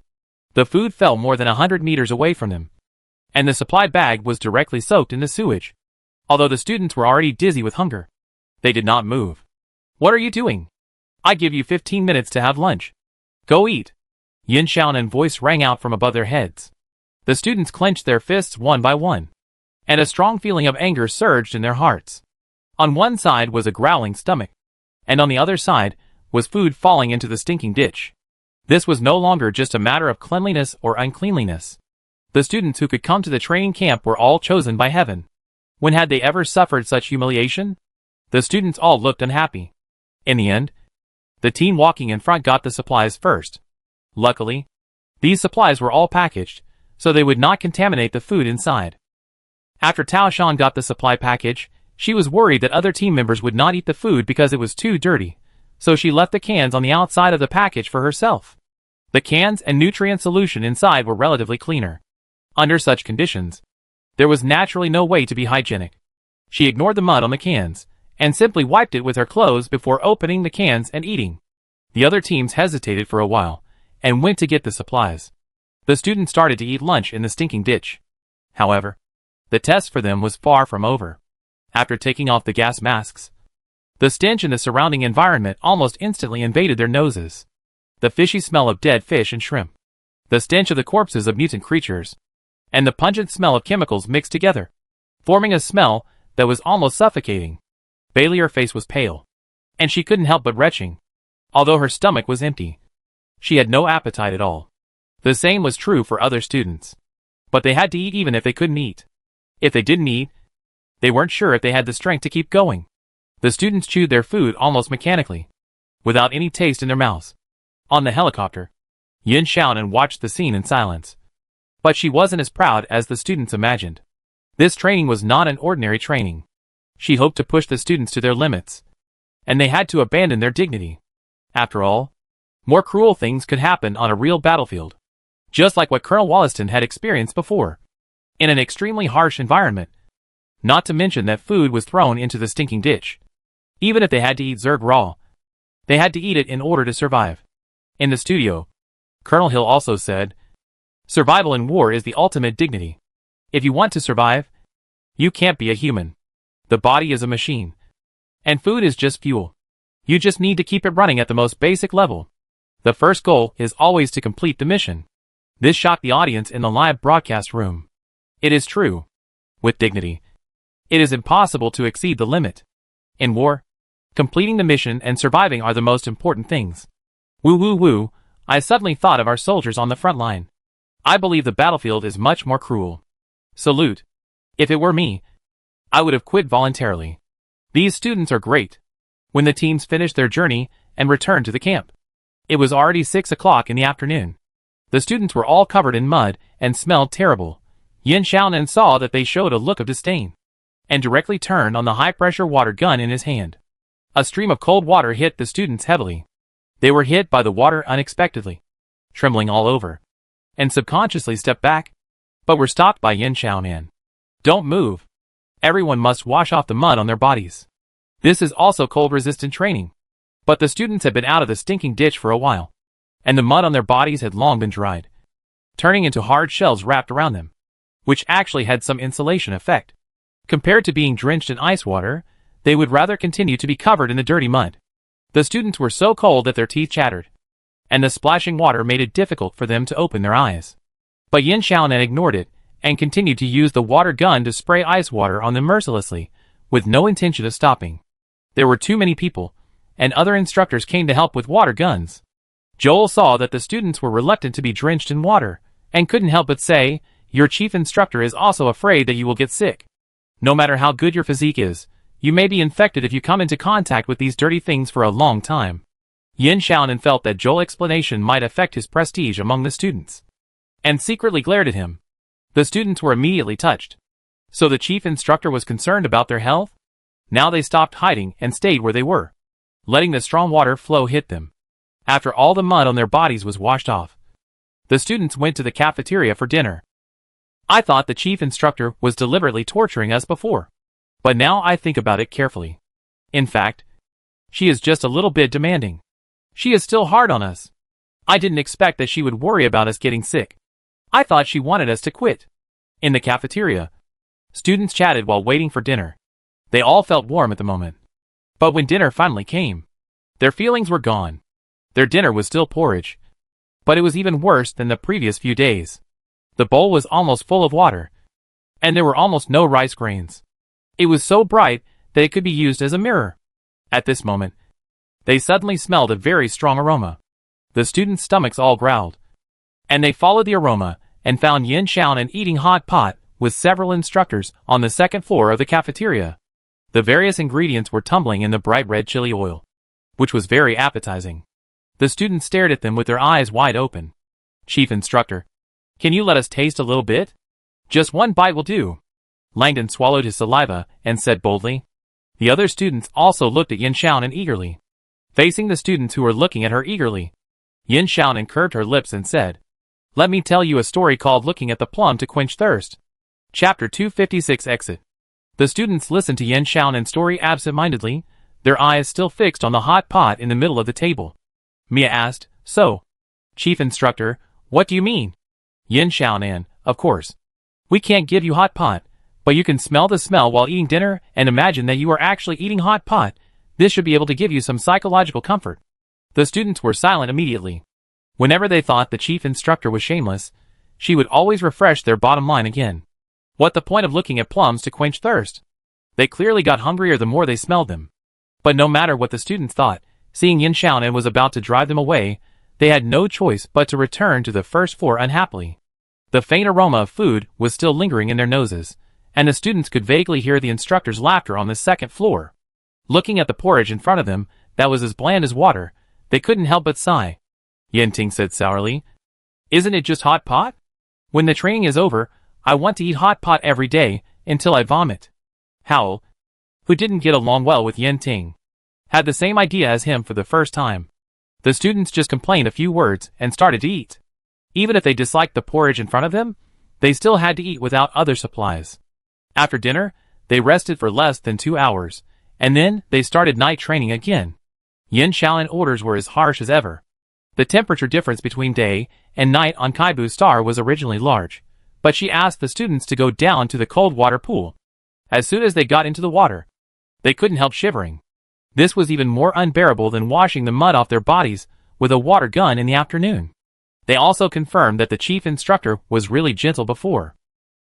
The food fell more than 100 meters away from them, and the supply bag was directly soaked in the sewage. Although the students were already dizzy with hunger, they did not move. What are you doing? I give you 15 minutes to have lunch. Go eat. Yin Xiaonan's voice rang out from above their heads. The students clenched their fists one by one, and a strong feeling of anger surged in their hearts. On one side was a growling stomach, and on the other side was food falling into the stinking ditch. This was no longer just a matter of cleanliness or uncleanliness. The students who could come to the training camp were all chosen by heaven. When had they ever suffered such humiliation? The students all looked unhappy. In the end, the team walking in front got the supplies first. Luckily, these supplies were all packaged, so they would not contaminate the food inside. After Tao Shan got the supply package, she was worried that other team members would not eat the food because it was too dirty, so she left the cans on the outside of the package for herself. The cans and nutrient solution inside were relatively cleaner. Under such conditions, there was naturally no way to be hygienic. She ignored the mud on the cans, and simply wiped it with her clothes before opening the cans and eating. The other teams hesitated for a while, and went to get the supplies. The students started to eat lunch in the stinking ditch. However, the test for them was far from over. After taking off the gas masks, the stench in the surrounding environment almost instantly invaded their noses. The fishy smell of dead fish and shrimp, the stench of the corpses of mutant creatures, and the pungent smell of chemicals mixed together, forming a smell that was almost suffocating. Bailey's face was pale, and she couldn't help but retching. Although her stomach was empty, she had no appetite at all. The same was true for other students. But they had to eat even if they couldn't eat. If they didn't eat, they weren't sure if they had the strength to keep going. The students chewed their food almost mechanically, without any taste in their mouths. On the helicopter, Yin Xiaonan watched the scene in silence. But she wasn't as proud as the students imagined. This training was not an ordinary training. She hoped to push the students to their limits, and they had to abandon their dignity. After all, more cruel things could happen on a real battlefield. Just like what Colonel Wollaston had experienced before. In an extremely harsh environment. Not to mention that food was thrown into the stinking ditch. Even if they had to eat Zerg raw, they had to eat it in order to survive. In the studio, Colonel Hill also said, "Survival in war is the ultimate dignity. If you want to survive, you can't be a human. The body is a machine. And food is just fuel. You just need to keep it running at the most basic level. The first goal is always to complete the mission." This shocked the audience in the live broadcast room. It is true. With dignity, it is impossible to exceed the limit. In war, completing the mission and surviving are the most important things. Woo woo woo, I suddenly thought of our soldiers on the front line. I believe the battlefield is much more cruel. Salute. If it were me, I would have quit voluntarily. These students are great. When the teams finished their journey and returned to the camp, it was already 6 o'clock in the afternoon. The students were all covered in mud and smelled terrible. Yin Xiaonan saw that they showed a look of disdain, and directly turned on the high-pressure water gun in his hand. A stream of cold water hit the students heavily. They were hit by the water unexpectedly, trembling all over, and subconsciously stepped back, but were stopped by Yin Xiaonan. "Don't move. Everyone must wash off the mud on their bodies. This is also cold-resistant training." But the students had been out of the stinking ditch for a while, and the mud on their bodies had long been dried, turning into hard shells wrapped around them, which actually had some insulation effect. Compared to being drenched in ice water, they would rather continue to be covered in the dirty mud. The students were so cold that their teeth chattered, and the splashing water made it difficult for them to open their eyes. But Yin Xiaonan ignored it, and continued to use the water gun to spray ice water on them mercilessly, with no intention of stopping. There were too many people, and other instructors came to help with water guns. Joel saw that the students were reluctant to be drenched in water, and couldn't help but say, "Your chief instructor is also afraid that you will get sick. No matter how good your physique is, you may be infected if you come into contact with these dirty things for a long time." Yin Xiaonan felt that Joel's explanation might affect his prestige among the students, and secretly glared at him. The students were immediately touched. So the chief instructor was concerned about their health? Now they stopped hiding and stayed where they were, letting the strong water flow hit them. After all the mud on their bodies was washed off, the students went to the cafeteria for dinner. "I thought the chief instructor was deliberately torturing us before. But now I think about it carefully. In fact, she is just a little bit demanding. She is still hard on us. I didn't expect that she would worry about us getting sick. I thought she wanted us to quit." In the cafeteria, students chatted while waiting for dinner. They all felt warm at the moment. But when dinner finally came, their feelings were gone. Their dinner was still porridge. But it was even worse than the previous few days. The bowl was almost full of water, and there were almost no rice grains. It was so bright that it could be used as a mirror. At this moment, they suddenly smelled a very strong aroma. The students' stomachs all growled, and they followed the aroma and found Yin Xiaonan eating hot pot with several instructors on the second floor of the cafeteria. The various ingredients were tumbling in the bright red chili oil, which was very appetizing. The students stared at them with their eyes wide open. "Chief instructor, can you let us taste a little bit? Just one bite will do." Langdon swallowed his saliva and said boldly. The other students also looked at Yin Xiaonan eagerly. Facing the students who were looking at her eagerly, Yin Xiaonan curved her lips and said, "Let me tell you a story called Looking at the Plum to Quench Thirst." Chapter 256 Exit. The students listened to Yin Xiaonan's story absent-mindedly, their eyes still fixed on the hot pot in the middle of the table. Mia asked, "So, Chief Instructor, what do you mean?" Yin Xiaonan, "Of course. We can't give you hot pot, but you can smell the smell while eating dinner and imagine that you are actually eating hot pot. This should be able to give you some psychological comfort." The students were silent immediately. Whenever they thought the chief instructor was shameless, she would always refresh their bottom line again. What the point of looking at plums to quench thirst? They clearly got hungrier the more they smelled them. But no matter what the students thought, seeing Yin Xiaonan was about to drive them away, they had no choice but to return to the first floor unhappily. The faint aroma of food was still lingering in their noses, and the students could vaguely hear the instructor's laughter on the second floor. Looking at the porridge in front of them, that was as bland as water, they couldn't help but sigh. Yin Ting said sourly, "Isn't it just hot pot? When the training is over, I want to eat hot pot every day, until I vomit." Howell, who didn't get along well with Yin Ting, had the same idea as him for the first time. The students just complained a few words and started to eat. Even if they disliked the porridge in front of them, they still had to eat without other supplies. After dinner, they rested for less than 2 hours, and then they started night training again. Yin Xiaonan orders were as harsh as ever. The temperature difference between day and night on Kaibu Star was originally large, but she asked the students to go down to the cold water pool. As soon as they got into the water, they couldn't help shivering. This was even more unbearable than washing the mud off their bodies with a water gun in the afternoon. They also confirmed that the chief instructor was really gentle before.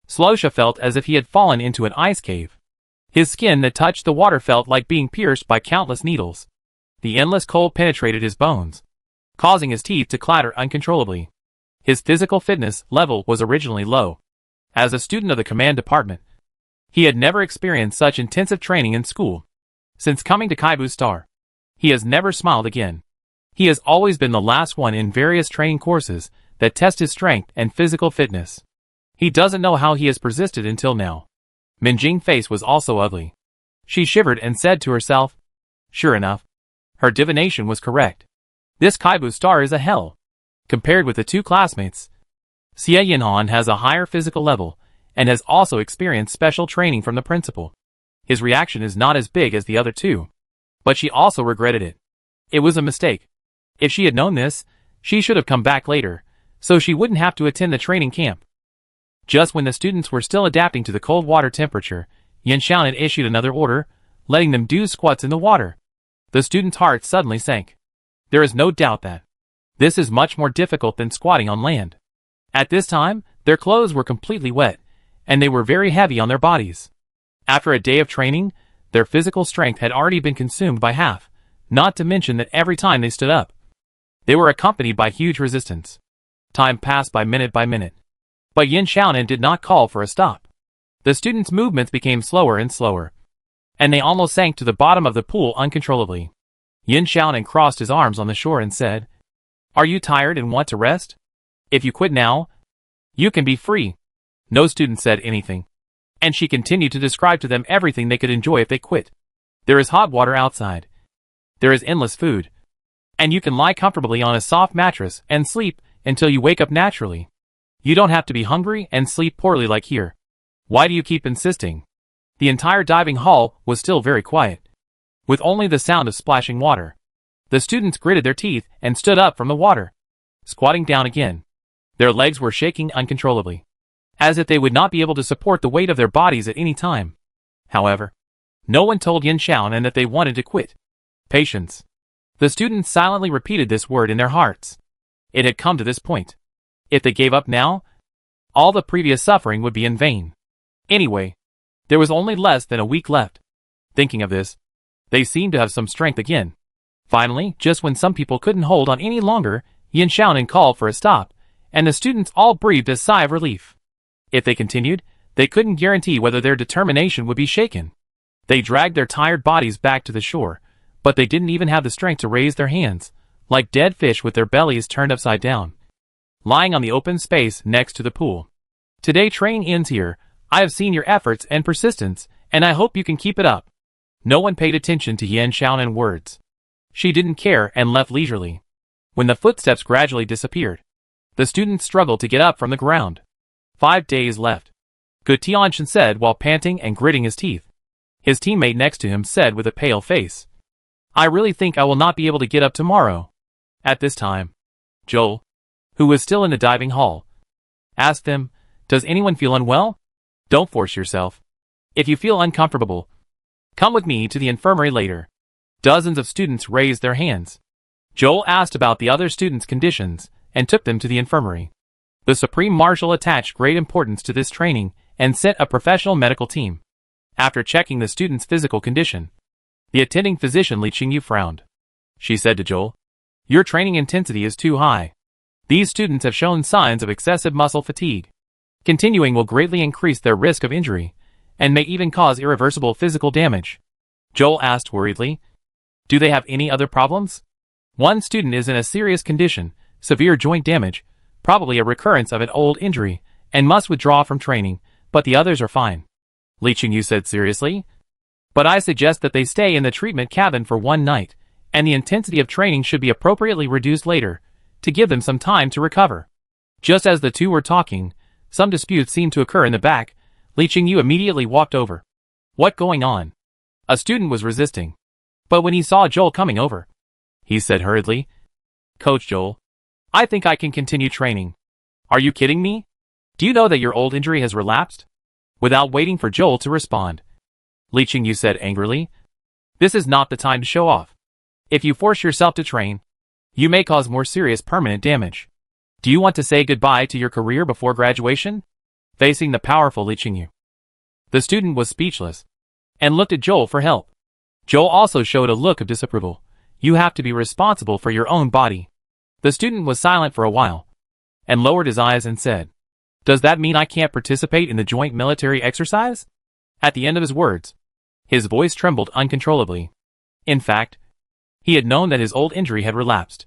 Slosha felt as if he had fallen into an ice cave. His skin that touched the water felt like being pierced by countless needles. The endless cold penetrated his bones, causing his teeth to clatter uncontrollably. His physical fitness level was originally low. As a student of the command department, he had never experienced such intensive training in school. Since coming to Kaibu Star, he has never smiled again. He has always been the last one in various training courses that test his strength and physical fitness. He doesn't know how he has persisted until now. Minjing's face was also ugly. She shivered and said to herself, sure enough, her divination was correct. This Kaibu Star is a hell. Compared with the two classmates, Xie Yinhan has a higher physical level and has also experienced special training from the principal. His reaction is not as big as the other two, but she also regretted it. It was a mistake. If she had known this, she should have come back later, so she wouldn't have to attend the training camp. Just when the students were still adapting to the cold water temperature, Yin Xiaonan issued another order, letting them do squats in the water. The students' hearts suddenly sank. There is no doubt that this is much more difficult than squatting on land. At this time, their clothes were completely wet, and they were very heavy on their bodies. After a day of training, their physical strength had already been consumed by half, not to mention that every time they stood up, they were accompanied by huge resistance. Time passed by minute, but Yin Xiaonan did not call for a stop. The students' movements became slower and slower, and they almost sank to the bottom of the pool uncontrollably. Yin Xiaonan crossed his arms on the shore and said, "Are you tired and want to rest? If you quit now, you can be free." No student said anything, and she continued to describe to them everything they could enjoy if they quit. There is hot water outside. There is endless food. And you can lie comfortably on a soft mattress and sleep until you wake up naturally. You don't have to be hungry and sleep poorly like here. Why do you keep insisting? The entire diving hall was still very quiet, with only the sound of splashing water. The students gritted their teeth and stood up from the water, squatting down again. Their legs were shaking uncontrollably, as if they would not be able to support the weight of their bodies at any time. However, no one told Yin Xiaonan that they wanted to quit. Patience. The students silently repeated this word in their hearts. It had come to this point. If they gave up now, all the previous suffering would be in vain. Anyway, there was only less than a week left. Thinking of this, they seemed to have some strength again. Finally, just when some people couldn't hold on any longer, Yin Xiaonan called for a stop, and the students all breathed a sigh of relief. If they continued, they couldn't guarantee whether their determination would be shaken. They dragged their tired bodies back to the shore, but they didn't even have the strength to raise their hands, like dead fish with their bellies turned upside down, lying on the open space next to the pool. Today training ends here. I have seen your efforts and persistence, and I hope you can keep it up. No one paid attention to Yin Xiaonan's words. She didn't care and left leisurely. When the footsteps gradually disappeared, the students struggled to get up from the ground. 5 days left, Gu Tianchen said while panting and gritting his teeth. His teammate next to him said with a pale face, I really think I will not be able to get up tomorrow. At this time, Joel, who was still in the diving hall, asked them, Does anyone feel unwell? Don't force yourself. If you feel uncomfortable, come with me to the infirmary later. Dozens of students raised their hands. Joel asked about the other students' conditions and took them to the infirmary. The Supreme Marshal attached great importance to this training and sent a professional medical team. After checking the student's physical condition, the attending physician Li Qingyu frowned. She said to Joel, Your training intensity is too high. These students have shown signs of excessive muscle fatigue. Continuing will greatly increase their risk of injury, and may even cause irreversible physical damage. Joel asked worriedly, Do they have any other problems? One student is in a serious condition, severe joint damage, probably a recurrence of an old injury, and must withdraw from training, but the others are fine. Li Qingyu said seriously. But I suggest that they stay in the treatment cabin for 1 night, and the intensity of training should be appropriately reduced later, to give them some time to recover. Just as the two were talking, some disputes seemed to occur in the back. Li Qingyu immediately walked over. What going on? A student was resisting. But when he saw Joel coming over, he said hurriedly, Coach Joel, I think I can continue training. Are you kidding me? Do you know that your old injury has relapsed? Without waiting for Joel to respond, Li Qingyu said angrily, This is not the time to show off. If you force yourself to train, you may cause more serious permanent damage. Do you want to say goodbye to your career before graduation? Facing the powerful Li Qingyu, the student was speechless and looked at Joel for help. Joel also showed a look of disapproval. You have to be responsible for your own body. The student was silent for a while and lowered his eyes and said, Does that mean I can't participate in the joint military exercise? At the end of his words, his voice trembled uncontrollably. In fact, he had known that his old injury had relapsed,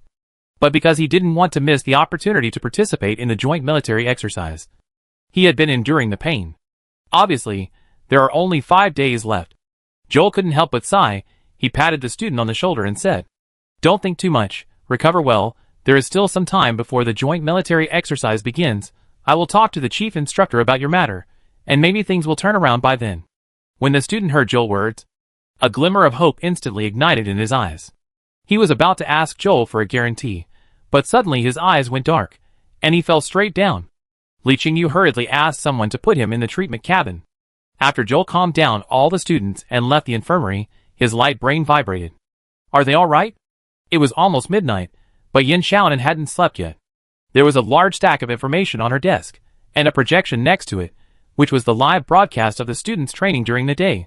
but because he didn't want to miss the opportunity to participate in the joint military exercise, he had been enduring the pain. Obviously, there are only 5 days left. Joel couldn't help but sigh. He patted the student on the shoulder and said, Don't think too much, recover well, there is still some time before the joint military exercise begins. I will talk to the chief instructor about your matter, and maybe things will turn around by then. When the student heard Joel's words, a glimmer of hope instantly ignited in his eyes. He was about to ask Joel for a guarantee, but suddenly his eyes went dark, and he fell straight down. Li Qingyu hurriedly asked someone to put him in the treatment cabin. After Joel calmed down all the students and left the infirmary, his light brain vibrated. Are they all right? It was almost midnight, but Yin Xiaonan hadn't slept yet. There was a large stack of information on her desk, and a projection next to it, which was the live broadcast of the students' training during the day.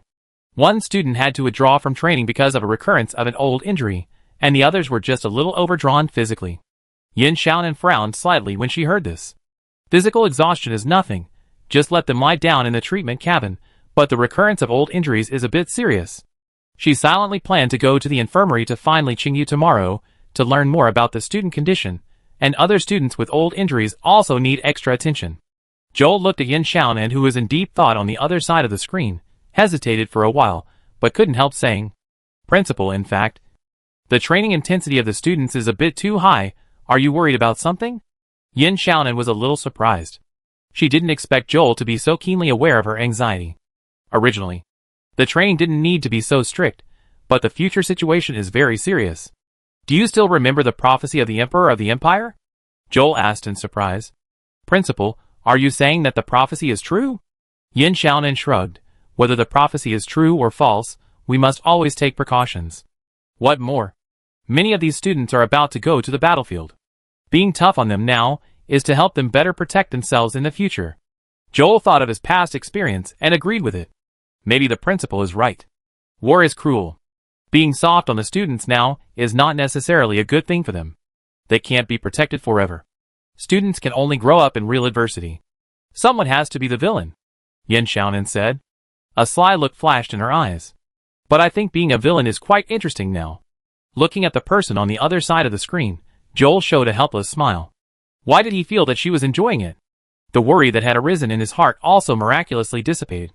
One student had to withdraw from training because of a recurrence of an old injury, and the others were just a little overdrawn physically. Yin Xiaonan frowned slightly when she heard this. Physical exhaustion is nothing, just let them lie down in the treatment cabin, but the recurrence of old injuries is a bit serious. She silently planned to go to the infirmary to find Li Qingyu tomorrow, to learn more about the student condition, and other students with old injuries also need extra attention. Joel looked at Yin Xiaonan, who was in deep thought on the other side of the screen, hesitated for a while, but couldn't help saying, Principal, in fact, the training intensity of the students is a bit too high. Are you worried about something? Yin Xiaonan was a little surprised. She didn't expect Joel to be so keenly aware of her anxiety. Originally, the training didn't need to be so strict, but the future situation is very serious. Do you still remember the prophecy of the Emperor of the Empire? Joel asked in surprise. Principal, are you saying that the prophecy is true? Yin Xiaonan shrugged. Whether the prophecy is true or false, we must always take precautions. What more? Many of these students are about to go to the battlefield. Being tough on them now is to help them better protect themselves in the future. Joel thought of his past experience and agreed with it. Maybe the principal is right. War is cruel. Being soft on the students now is not necessarily a good thing for them. They can't be protected forever. Students can only grow up in real adversity. Someone has to be the villain, Yin Xiaonan said. A sly look flashed in her eyes. But I think being a villain is quite interesting now. Looking at the person on the other side of the screen, Joel showed a helpless smile. Why did he feel that she was enjoying it? The worry that had arisen in his heart also miraculously dissipated.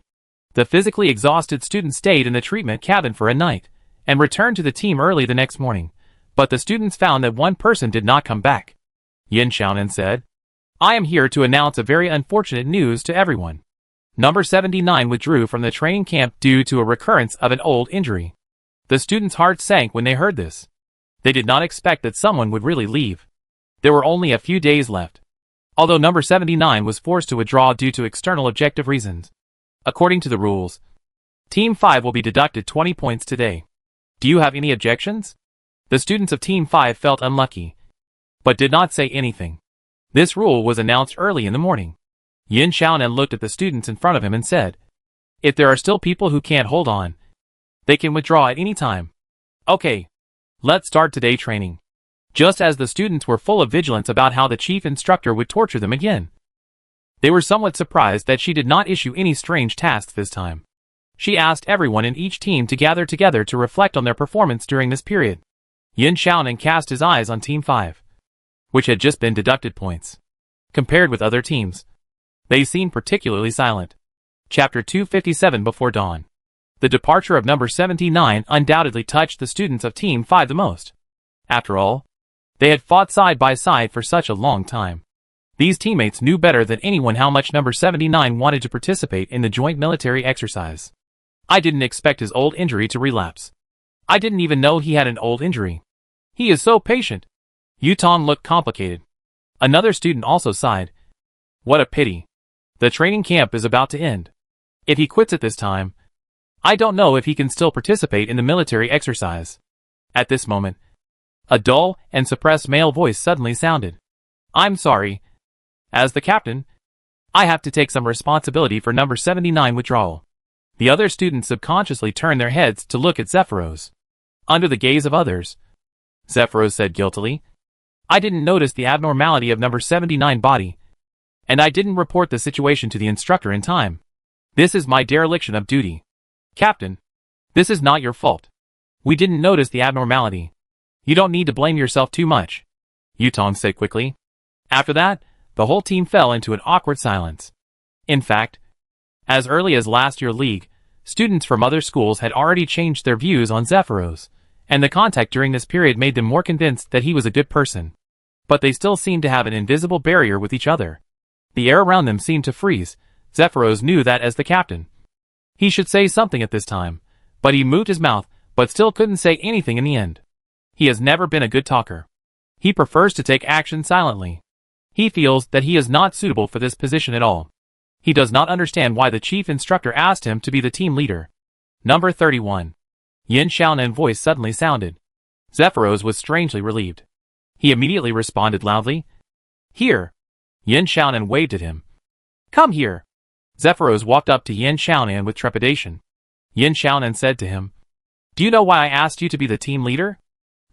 The physically exhausted student stayed in the treatment cabin for a night, and returned to the team early the next morning, but the students found that one person did not come back. Yin Xiaonan said, I am here to announce a very unfortunate news to everyone. Number 79 withdrew from the training camp due to a recurrence of an old injury. The students' hearts sank when they heard this. They did not expect that someone would really leave. There were only a few days left. Although number 79 was forced to withdraw due to external objective reasons. According to the rules, Team 5 will be deducted 20 points today. Do you have any objections? The students of Team 5 felt unlucky, but did not say anything. This rule was announced early in the morning. Yin Xiaonan looked at the students in front of him and said, if there are still people who can't hold on, they can withdraw at any time. Okay, let's start today training. Just as the students were full of vigilance about how the chief instructor would torture them again. They were somewhat surprised that she did not issue any strange tasks this time. She asked everyone in each team to gather together to reflect on their performance during this period. Yin Xiaonan cast his eyes on Team 5, which had just been deducted points. Compared with other teams, they seemed particularly silent. Chapter 257 Before Dawn. The departure of number 79 undoubtedly touched the students of Team 5 the most. After all, they had fought side by side for such a long time. These teammates knew better than anyone how much number 79 wanted to participate in the joint military exercise. I didn't expect his old injury to relapse. I didn't even know he had an old injury. He is so patient. Yutong looked complicated. Another student also sighed. What a pity. The training camp is about to end. If he quits at this time, I don't know if he can still participate in the military exercise. At this moment, a dull and suppressed male voice suddenly sounded. I'm sorry. As the captain, I have to take some responsibility for number 79 withdrawal. The other students subconsciously turned their heads to look at Zephyros. Under the gaze of others, Zephyros said guiltily, I didn't notice the abnormality of number 79 body, and I didn't report the situation to the instructor in time. This is my dereliction of duty. Captain, this is not your fault. We didn't notice the abnormality. You don't need to blame yourself too much, Yutong said quickly. After that, the whole team fell into an awkward silence. In fact, as early as last year league, students from other schools had already changed their views on Zephyros, and the contact during this period made them more convinced that he was a good person. But they still seemed to have an invisible barrier with each other. The air around them seemed to freeze. Zephyros knew that as the captain, he should say something at this time, but he moved his mouth, but still couldn't say anything in the end. He has never been a good talker. He prefers to take action silently. He feels that he is not suitable for this position at all. He does not understand why the chief instructor asked him to be the team leader. Number 31. Yin Xiaonan's voice suddenly sounded. Zephyros was strangely relieved. He immediately responded loudly. Here. Yin Xiaonan waved at him. Come here. Zephyros walked up to Yin Xiaonan with trepidation. Yin Xiaonan said to him, Do you know why I asked you to be the team leader?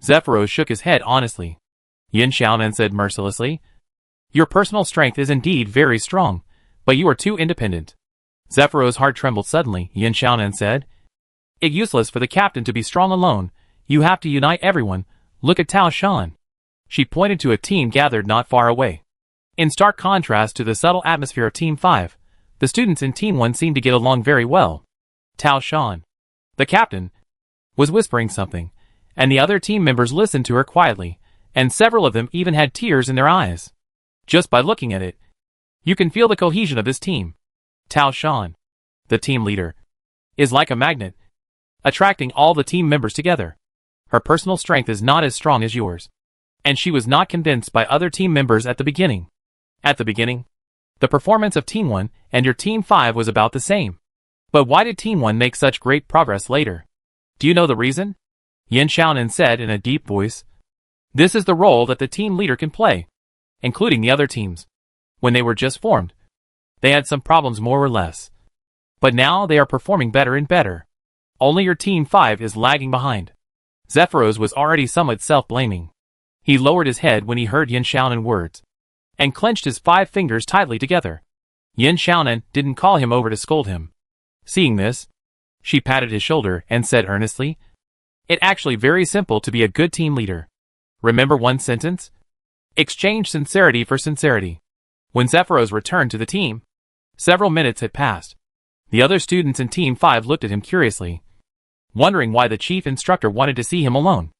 Zephyros shook his head honestly. Yin Xiaonan said mercilessly, Your personal strength is indeed very strong, but you are too independent. Zephyros' heart trembled suddenly. Yin Xiaonan said, It's useless for the captain to be strong alone. You have to unite everyone. Look at Tao Shan. She pointed to a team gathered not far away. In stark contrast to the subtle atmosphere of Team 5, the students in Team 1 seemed to get along very well. Tao Shan, the captain, was whispering something, and the other team members listened to her quietly, and several of them even had tears in their eyes. Just by looking at it, you can feel the cohesion of this team. Tao Shan, the team leader, is like a magnet, attracting all the team members together. Her personal strength is not as strong as yours. And she was not convinced by other team members at the beginning. At the beginning, the performance of Team 1 and your Team 5 was about the same. But why did Team 1 make such great progress later? Do you know the reason? Yin Xiaonan said in a deep voice. This is the role that the team leader can play, including the other teams. When they were just formed, they had some problems more or less. But now they are performing better and better. Only your Team 5 is lagging behind. Zephyros was already somewhat self-blaming. He lowered his head when he heard Yin Xiaonan words, and clenched his 5 fingers tightly together. Yin Xiaonan didn't call him over to scold him. Seeing this, she patted his shoulder and said earnestly, "It's actually very simple to be a good team leader. Remember one sentence? Exchange sincerity for sincerity." When Zephyros returned to the team, several minutes had passed. The other students in Team 5 looked at him curiously, wondering why the chief instructor wanted to see him alone.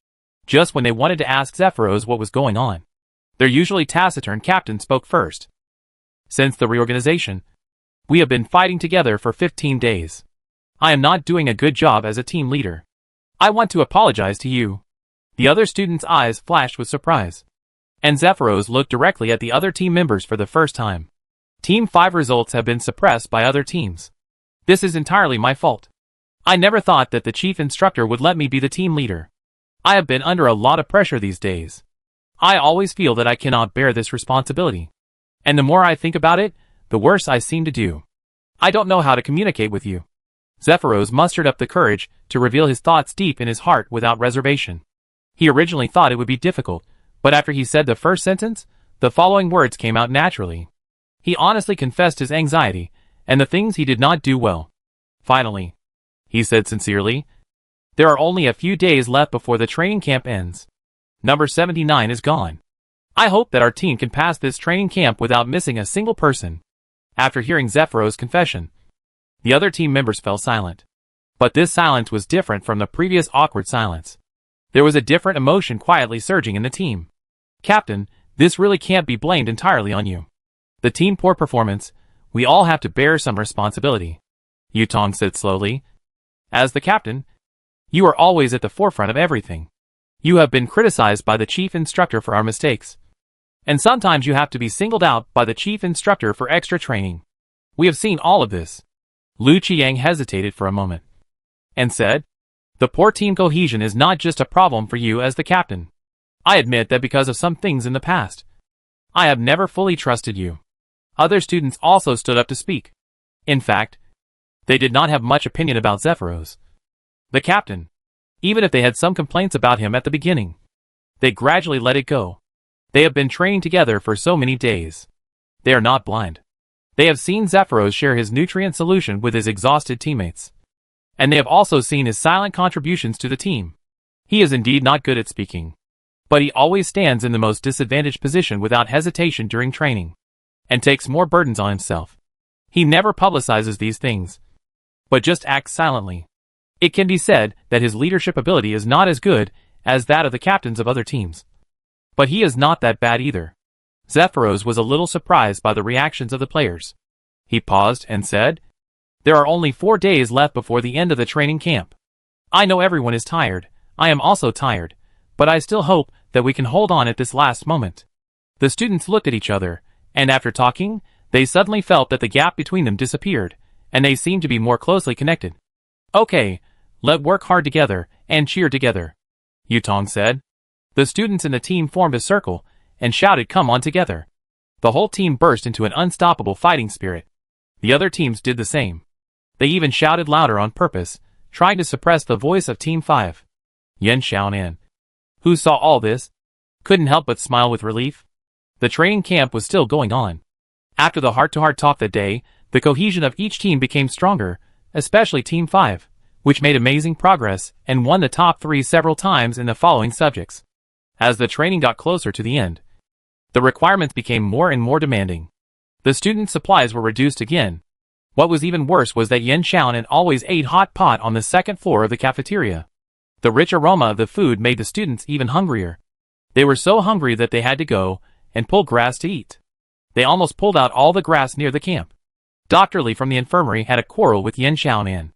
Just when they wanted to ask Zephyros what was going on, their usually taciturn captain spoke first. "Since the reorganization, we have been fighting together for 15 days. I am not doing a good job as a team leader. I want to apologize to you." The other students' eyes flashed with surprise, and Zephyros looked directly at the other team members for the first time. Team 5 results have been suppressed by other teams. This is entirely my fault. I never thought that the chief instructor would let me be the team leader. I have been under a lot of pressure these days. I always feel that I cannot bear this responsibility. And the more I think about it, the worse I seem to do. I don't know how to communicate with you." Zephyros mustered up the courage to reveal his thoughts deep in his heart without reservation. He originally thought it would be difficult, but after he said the first sentence, the following words came out naturally. He honestly confessed his anxiety and the things he did not do well. Finally, he said sincerely, "There are only a few days left before the training camp ends. Number 79 is gone. I hope that our team can pass this training camp without missing a single person." After hearing Zephyros' confession, the other team members fell silent. But this silence was different from the previous awkward silence. There was a different emotion quietly surging in the team. "Captain, this really can't be blamed entirely on you. The team poor performance, we all have to bear some responsibility," Yutong said slowly. "As the captain, you are always at the forefront of everything. You have been criticized by the chief instructor for our mistakes. And sometimes you have to be singled out by the chief instructor for extra training. We have seen all of this." Lu Qiang hesitated for a moment, and said, "The poor team cohesion is not just a problem for you as the captain. I admit that because of some things in the past, I have never fully trusted you." Other students also stood up to speak. In fact, they did not have much opinion about Zephyros, the captain. Even if they had some complaints about him at the beginning, they gradually let it go. They have been training together for so many days. They are not blind. They have seen Zephyros share his nutrient solution with his exhausted teammates. And they have also seen his silent contributions to the team. He is indeed not good at speaking, but he always stands in the most disadvantaged position without hesitation during training, and takes more burdens on himself. He never publicizes these things, but just acts silently. It can be said that his leadership ability is not as good as that of the captains of other teams. But he is not that bad either. Zephyros was a little surprised by the reactions of the players. He paused and said, "There are only 4 days left before the end of the training camp. I know everyone is tired. I am also tired, but I still hope that we can hold on at this last moment." The students looked at each other, and after talking, they suddenly felt that the gap between them disappeared, and they seemed to be more closely connected. "Okay, let's work hard together and cheer together," Yutong said. The students in the team formed a circle and shouted, "Come on together." The whole team burst into an unstoppable fighting spirit. The other teams did the same. They even shouted louder on purpose, trying to suppress the voice of Team 5. Yin Xiaonan, who saw all this, couldn't help but smile with relief. The training camp was still going on. After the heart-to-heart talk that day, the cohesion of each team became stronger, especially Team 5, which made amazing progress and won the top 3 several times in the following subjects. As the training got closer to the end, the requirements became more and more demanding. The student supplies were reduced again. What was even worse was that Yin Xiaonan always ate hot pot on the second floor of the cafeteria. The rich aroma of the food made the students even hungrier. They were so hungry that they had to go and pull grass to eat. They almost pulled out all the grass near the camp. Dr. Li from the infirmary had a quarrel with Yin Xiaonan.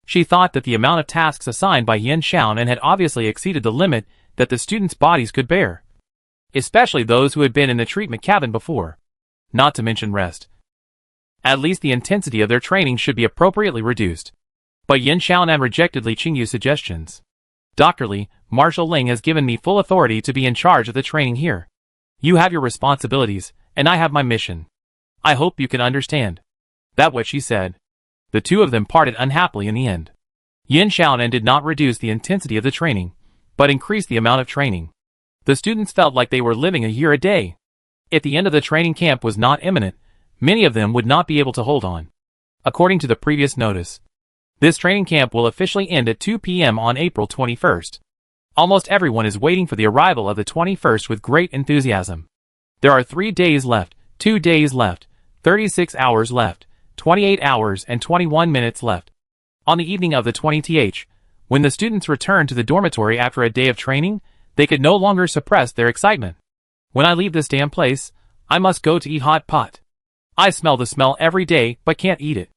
She thought that the amount of tasks assigned by Yin Xiaonan had obviously exceeded the limit that the students' bodies could bear, especially those who had been in the treatment cabin before, not to mention rest. At least the intensity of their training should be appropriately reduced. But Yin Xiaonan rejected Li Qingyu's suggestions. Dr. Lee, Marshal Ling has given me full authority to be in charge of the training here. You have your responsibilities, and I have my mission. I hope you can understand. That's what she said. The two of them parted unhappily in the end. Yin Xiaonan did not reduce the intensity of the training, but increased the amount of training. The students felt like they were living a year a day. If the end of the training camp was not imminent, many of them would not be able to hold on. According to the previous notice, this training camp will officially end at 2 p.m. on April 21st. Almost everyone is waiting for the arrival of the 21st with great enthusiasm. There are 3 days left, 2 days left, 36 hours left, 28 hours and 21 minutes left. On the evening of the 20th, when the students returned to the dormitory after a day of training, they could no longer suppress their excitement. When I leave this damn place, I must go to eat hot pot. I smell the smell every day but can't eat it.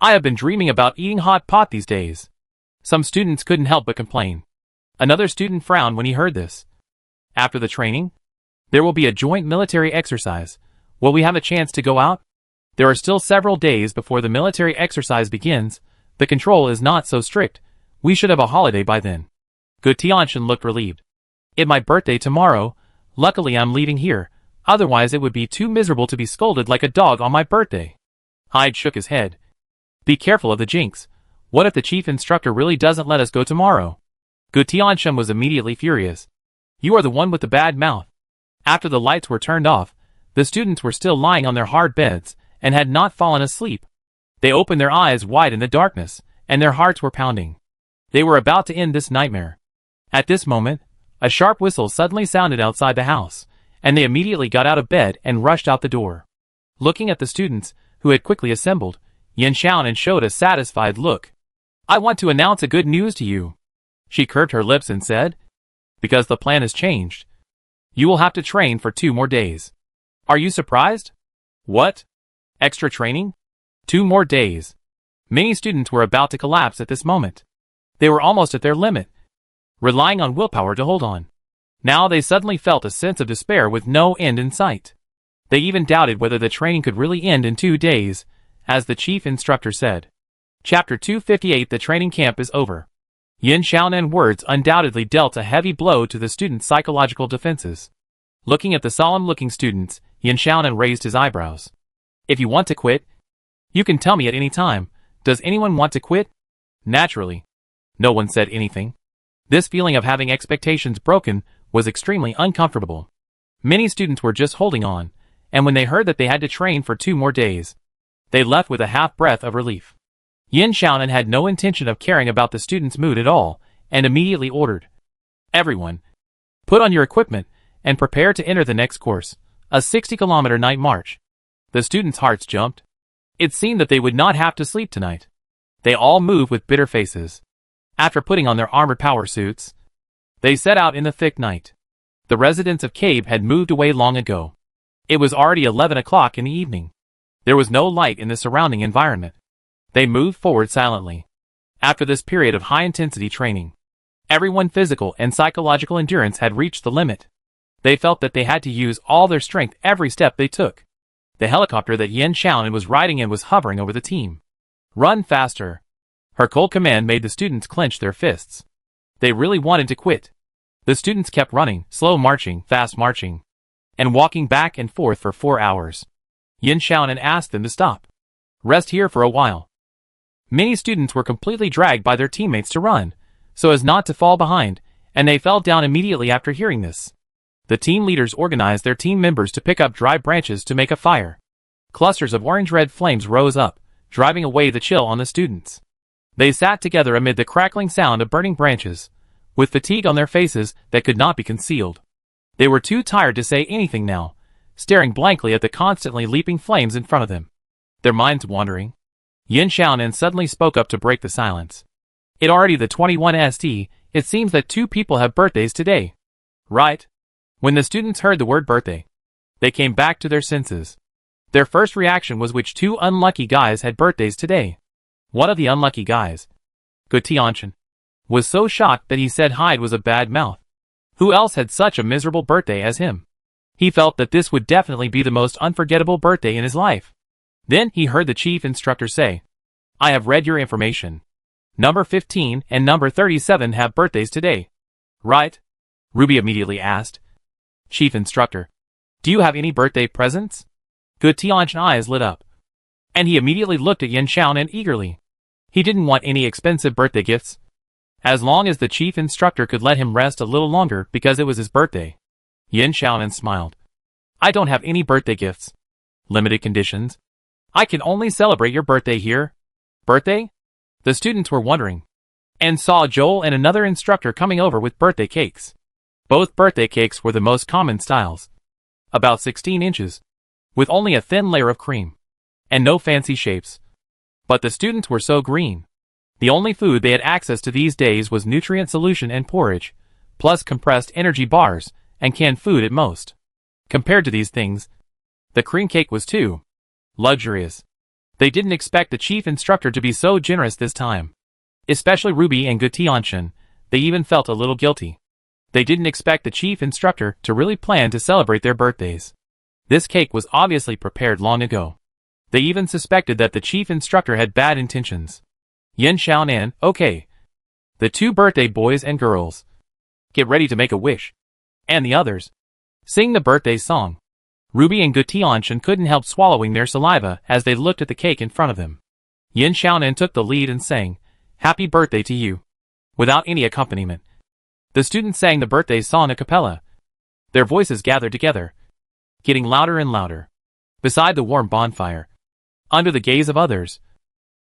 I have been dreaming about eating hot pot these days. Some students couldn't help but complain. Another student frowned when he heard this. After the training, there will be a joint military exercise. Will we have a chance to go out? There are still several days before the military exercise begins. The control is not so strict. We should have a holiday by then. Gu Tianxin looked relieved. It's my birthday tomorrow. Luckily I'm leaving here. Otherwise it would be too miserable to be scolded like a dog on my birthday. Hyde shook his head. Be careful of the jinx. What if the chief instructor really doesn't let us go tomorrow? Gu Tianxin was immediately furious. You are the one with the bad mouth. After the lights were turned off, the students were still lying on their hard beds and had not fallen asleep. They opened their eyes wide in the darkness, and their hearts were pounding. They were about to end this nightmare. At this moment, a sharp whistle suddenly sounded outside the house, and they immediately got out of bed and rushed out the door. Looking at the students, who had quickly assembled, Yin Xiaonan showed a satisfied look. I want to announce a good news to you. She curved her lips and said, because the plan has changed. You will have to train for 2 more days. Are you surprised? What? Extra training? 2 more days. Many students were about to collapse at this moment. They were almost at their limit, relying on willpower to hold on. Now they suddenly felt a sense of despair with no end in sight. They even doubted whether the training could really end in 2 days, as the chief instructor said. Chapter 258. The training camp is over. Yin Xiaonan's words undoubtedly dealt a heavy blow to the students' psychological defenses. Looking at the solemn-looking students, Yin Xiaonan raised his eyebrows. If you want to quit, you can tell me at any time. Does anyone want to quit? Naturally. No one said anything. This feeling of having expectations broken was extremely uncomfortable. Many students were just holding on, and when they heard that they had to train for 2 more days, they left with a half-breath of relief. Yin Xiaonan had no intention of caring about the students' mood at all, and immediately ordered, everyone, put on your equipment, and prepare to enter the next course, a 60-kilometer night march. The students' hearts jumped. It seemed that they would not have to sleep tonight. They all moved with bitter faces. After putting on their armored power suits, they set out in the thick night. The residents of Cabe had moved away long ago. It was already 11 o'clock in the evening. There was no light in the surrounding environment. They moved forward silently. After this period of high-intensity training, everyone's physical and psychological endurance had reached the limit. They felt that they had to use all their strength every step they took. The helicopter that Yin Xiaonan was riding in was hovering over the team. Run faster. Her cold command made the students clench their fists. They really wanted to quit. The students kept running, slow marching, fast marching, and walking back and forth for 4 hours. Yin Xiaonan asked them to stop. Rest here for a while. Many students were completely dragged by their teammates to run, so as not to fall behind, and they fell down immediately after hearing this. The team leaders organized their team members to pick up dry branches to make a fire. Clusters of orange-red flames rose up, driving away the chill on the students. They sat together amid the crackling sound of burning branches, with fatigue on their faces that could not be concealed. They were too tired to say anything now, staring blankly at the constantly leaping flames in front of them, their minds wandering. Yin Xiaonan suddenly spoke up to break the silence. It already the 21st, it seems that 2 people have birthdays today. Right? When the students heard the word birthday, they came back to their senses. Their first reaction was which 2 unlucky guys had birthdays today. One of the unlucky guys, Gu Tianxin, was so shocked that he said Hyde was a bad mouth. Who else had such a miserable birthday as him? He felt that this would definitely be the most unforgettable birthday in his life. Then he heard the chief instructor say, I have read your information. Number 15 and number 37 have birthdays today. Right? Ruby immediately asked. Chief Instructor, do you have any birthday presents? Good Tian's eyes lit up. And he immediately looked at Yin Xiaonan eagerly. He didn't want any expensive birthday gifts. As long as the Chief Instructor could let him rest a little longer because it was his birthday. Yin Xiaonan smiled. I don't have any birthday gifts. Limited conditions. I can only celebrate your birthday here. Birthday? The students were wondering. And saw Joel and another instructor coming over with birthday cakes. Both birthday cakes were the most common styles. About 16 inches. With only a thin layer of cream. And no fancy shapes. But the students were so green. The only food they had access to these days was nutrient solution and porridge, plus compressed energy bars, and canned food at most. Compared to these things, the cream cake was too luxurious. They didn't expect the Chief Instructor to be so generous this time. Especially Ruby and Gu Tianxin, they even felt a little guilty. They didn't expect the Chief Instructor to really plan to celebrate their birthdays. This cake was obviously prepared long ago. They even suspected that the Chief Instructor had bad intentions. Yin Xiaonan, okay. The two birthday boys and girls. Get ready to make a wish. And the others. Sing the birthday song. Ruby and Gu Tianxin couldn't help swallowing their saliva as they looked at the cake in front of them. Yin Xiaonan took the lead and sang, Happy birthday to you. Without any accompaniment. The students sang the birthday song a cappella. Their voices gathered together, getting louder and louder. Beside the warm bonfire. Under the gaze of others.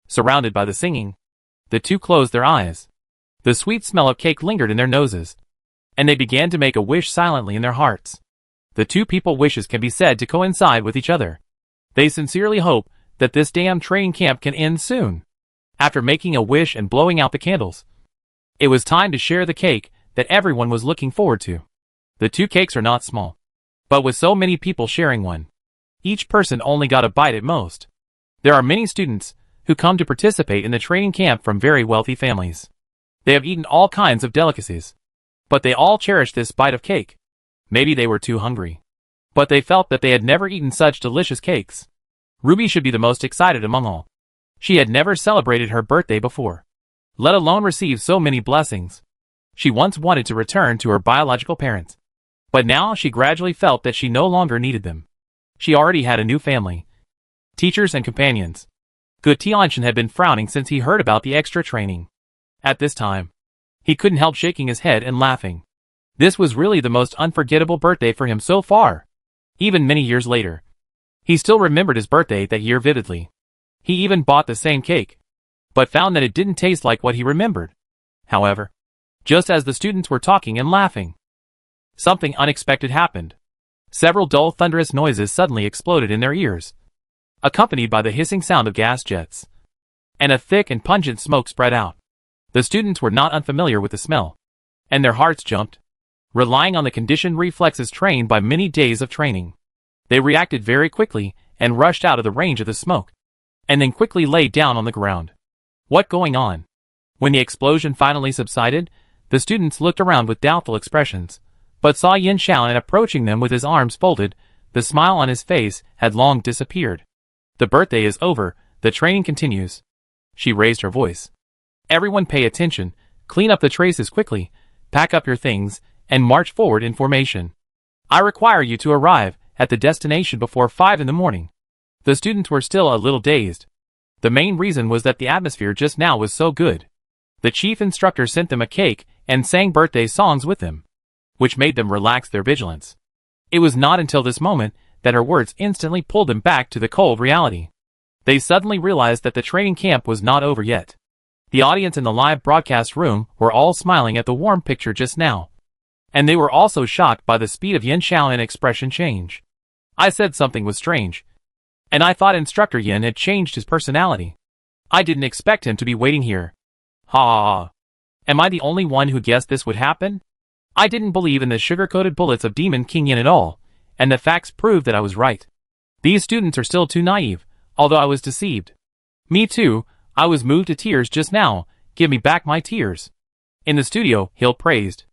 Surrounded by the singing. The two closed their eyes. The sweet smell of cake lingered in their noses. And they began to make a wish silently in their hearts. The two people's wishes can be said to coincide with each other. They sincerely hope that this damn training camp can end soon. After making a wish and blowing out the candles, it was time to share the cake that everyone was looking forward to. The two cakes are not small. But with so many people sharing one, each person only got a bite at most. There are many students who come to participate in the training camp from very wealthy families. They have eaten all kinds of delicacies. But they all cherished this bite of cake. Maybe they were too hungry. But they felt that they had never eaten such delicious cakes. Ruby should be the most excited among all. She had never celebrated her birthday before, let alone receive so many blessings. She once wanted to return to her biological parents. But now she gradually felt that she no longer needed them. She already had a new family, teachers and companions. Gu Tianxin had been frowning since he heard about the extra training. At this time, he couldn't help shaking his head and laughing. This was really the most unforgettable birthday for him so far. Even many years later, he still remembered his birthday that year vividly. He even bought the same cake, but found that it didn't taste like what he remembered. However, just as the students were talking and laughing, something unexpected happened. Several dull thunderous noises suddenly exploded in their ears, accompanied by the hissing sound of gas jets. And a thick and pungent smoke spread out. The students were not unfamiliar with the smell, and their hearts jumped. Relying on the conditioned reflexes trained by many days of training, they reacted very quickly and rushed out of the range of the smoke, and then quickly lay down on the ground. What going on? When the explosion finally subsided, the students looked around with doubtful expressions, but saw Yin Xiaonan approaching them with his arms folded. The smile on his face had long disappeared. The birthday is over, the training continues. She raised her voice. Everyone pay attention, clean up the traces quickly, pack up your things, and march forward in formation. I require you to arrive at the destination before 5 in the morning. The students were still a little dazed. The main reason was that the atmosphere just now was so good. The chief instructor sent them a cake and sang birthday songs with them, which made them relax their vigilance. It was not until this moment that her words instantly pulled them back to the cold reality. They suddenly realized that the training camp was not over yet. The audience in the live broadcast room were all smiling at the warm picture just now. And they were also shocked by the speed of Yin Xiaolan's expression change. I said something was strange. And I thought Instructor Yin had changed his personality. I didn't expect him to be waiting here. Ha ha ha. Am I the only one who guessed this would happen? I didn't believe in the sugar-coated bullets of Demon King Yin at all, and the facts proved that I was right. These students are still too naive, although I was deceived. Me too, I was moved to tears just now. Give me back my tears. In the studio, Hill praised.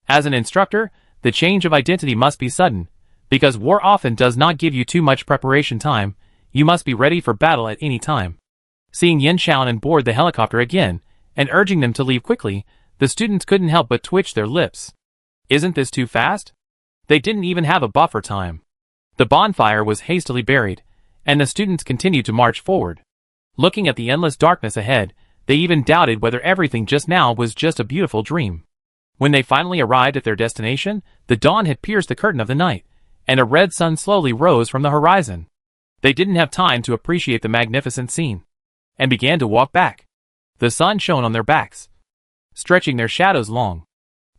As an instructor, the change of identity must be sudden, because war often does not give you too much preparation time. You must be ready for battle at any time. Seeing Yin Xiaonan board the helicopter again, and urging them to leave quickly, the students couldn't help but twitch their lips. Isn't this too fast? They didn't even have a buffer time. The bonfire was hastily buried, and the students continued to march forward. Looking at the endless darkness ahead, they even doubted whether everything just now was just a beautiful dream. When they finally arrived at their destination, the dawn had pierced the curtain of the night, and a red sun slowly rose from the horizon. They didn't have time to appreciate the magnificent scene, and began to walk back. The sun shone on their backs, stretching their shadows long.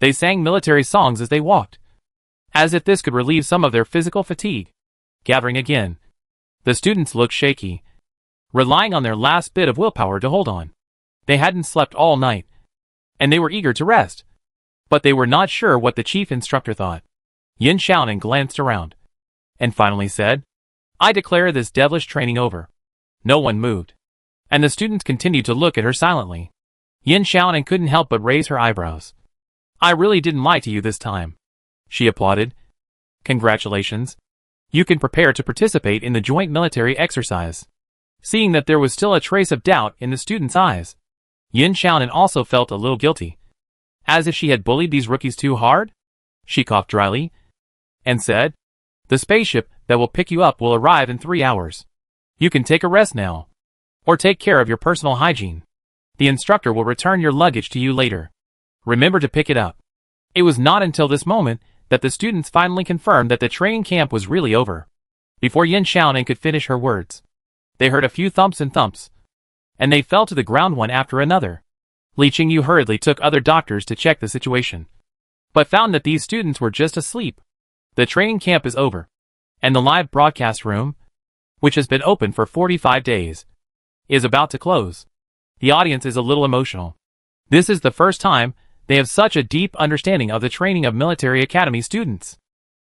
They sang military songs as they walked, as if this could relieve some of their physical fatigue. Gathering again, the students looked shaky, relying on their last bit of willpower to hold on. They hadn't slept all night, and they were eager to rest, but they were not sure what the chief instructor thought. Yin Xiaonan glanced around, and finally said, "I declare this devilish training over." No one moved, and the students continued to look at her silently. Yin Xiaonan couldn't help but raise her eyebrows. "I really didn't lie to you this time," she applauded. "Congratulations. You can prepare to participate in the joint military exercise." Seeing that there was still a trace of doubt in the students' eyes, Yin Xiaonan also felt a little guilty, as if she had bullied these rookies too hard. She coughed dryly, and said, "The spaceship that will pick you up will arrive in 3 hours. You can take a rest now, or take care of your personal hygiene. The instructor will return your luggage to you later. Remember to pick it up." It was not until this moment that the students finally confirmed that the training camp was really over. Before Yin Xiaonan could finish her words, they heard a few thumps, and they fell to the ground one after another. Li Qingyu hurriedly took other doctors to check the situation, but found that these students were just asleep. The training camp is over, and the live broadcast room, which has been open for 45 days, is about to close. The audience is a little emotional. This is the first time they have such a deep understanding of the training of military academy students.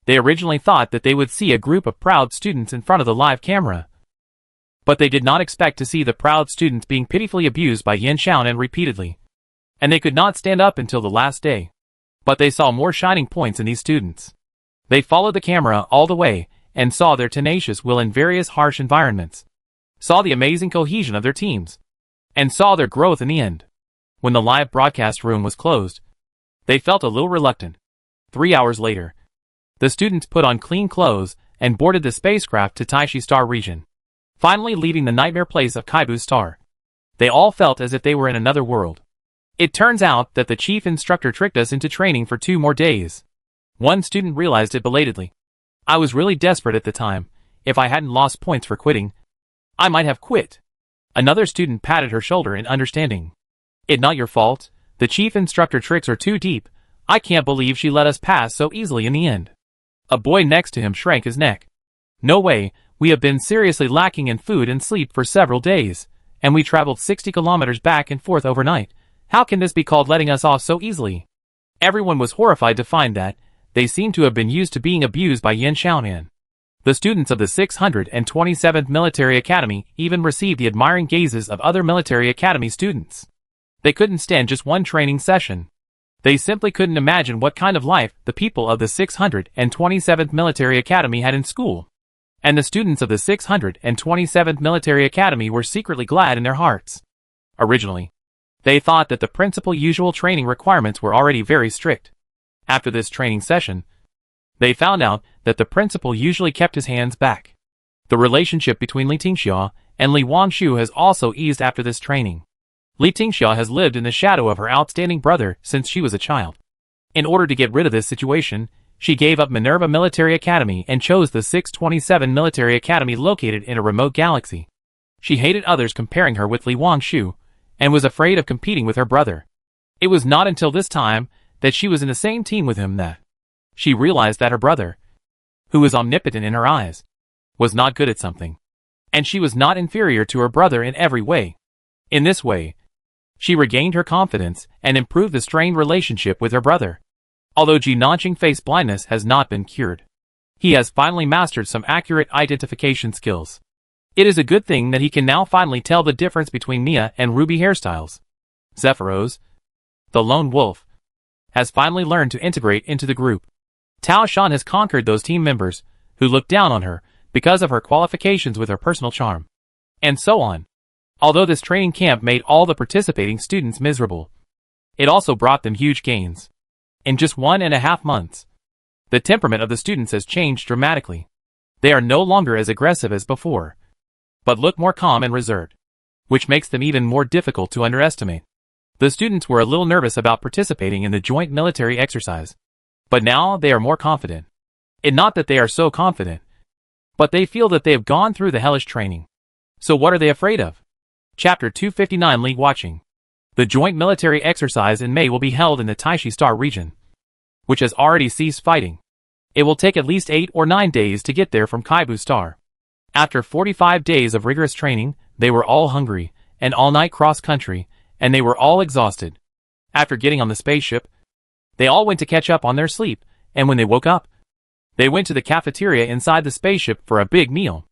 They originally thought that they would see a group of proud students in front of the live camera, but they did not expect to see the proud students being pitifully abused by Yin Xiaonan repeatedly, and they could not stand up until the last day. But they saw more shining points in these students. They followed the camera all the way, and saw their tenacious will in various harsh environments, saw the amazing cohesion of their teams, and saw their growth in the end. When the live broadcast room was closed, they felt a little reluctant. 3 hours later, the students put on clean clothes and boarded the spacecraft to Taishi Star region, finally leaving the nightmare place of Kaibu Star. They all felt as if they were in another world. It turns out that the chief instructor tricked us into training for 2 more days. One student realized it belatedly. "I was really desperate at the time. If I hadn't lost points for quitting, I might have quit." Another student patted her shoulder in understanding. "It's not your fault. The chief instructor tricks are too deep. I can't believe she let us pass so easily in the end." A boy next to him shrank his neck. "No way, we have been seriously lacking in food and sleep for several days, and we traveled 60 kilometers back and forth overnight. How can this be called letting us off so easily?" Everyone was horrified to find that they seemed to have been used to being abused by Yin Xiaonan. The students of the 627th Military Academy even received the admiring gazes of other military academy students. They couldn't stand just one training session. They simply couldn't imagine what kind of life the people of the 627th Military Academy had in school. And the students of the 627th Military Academy were secretly glad in their hearts. Originally, they thought that the principal usual training requirements were already very strict. After this training session, they found out that the principal usually kept his hands back. The relationship between Li Tingxia and Li Wangshu has also eased after this training. Li Tingxia has lived in the shadow of her outstanding brother since she was a child. In order to get rid of this situation, she gave up Minerva Military Academy and chose the 627 Military Academy located in a remote galaxy. She hated others comparing her with Li Wangshu, and was afraid of competing with her brother. It was not until this time that she was in the same team with him that she realized that her brother, who was omnipotent in her eyes, was not good at something, and she was not inferior to her brother in every way. In this way, she regained her confidence and improved the strained relationship with her brother. Although Ji Nanqing face blindness has not been cured, he has finally mastered some accurate identification skills. It is a good thing that he can now finally tell the difference between Mia and Ruby hairstyles. Zephyros, the lone wolf, has finally learned to integrate into the group. Tao Shan has conquered those team members who looked down on her because of her qualifications with her personal charm. And so on. Although this training camp made all the participating students miserable, it also brought them huge gains. In just 1.5 months, the temperament of the students has changed dramatically. They are no longer as aggressive as before, but look more calm and reserved, which makes them even more difficult to underestimate. The students were a little nervous about participating in the joint military exercise, but now they are more confident. And not that they are so confident, but they feel that they have gone through the hellish training. So what are they afraid of? Chapter 259 League Watching. The joint military exercise in May will be held in the Taishi Star region, which has already ceased fighting. It will take at least 8 or 9 days to get there from Kaibu Star. After 45 days of rigorous training, they were all hungry, and all-night cross-country, and they were all exhausted. After getting on the spaceship, they all went to catch up on their sleep, and when they woke up, they went to the cafeteria inside the spaceship for a big meal.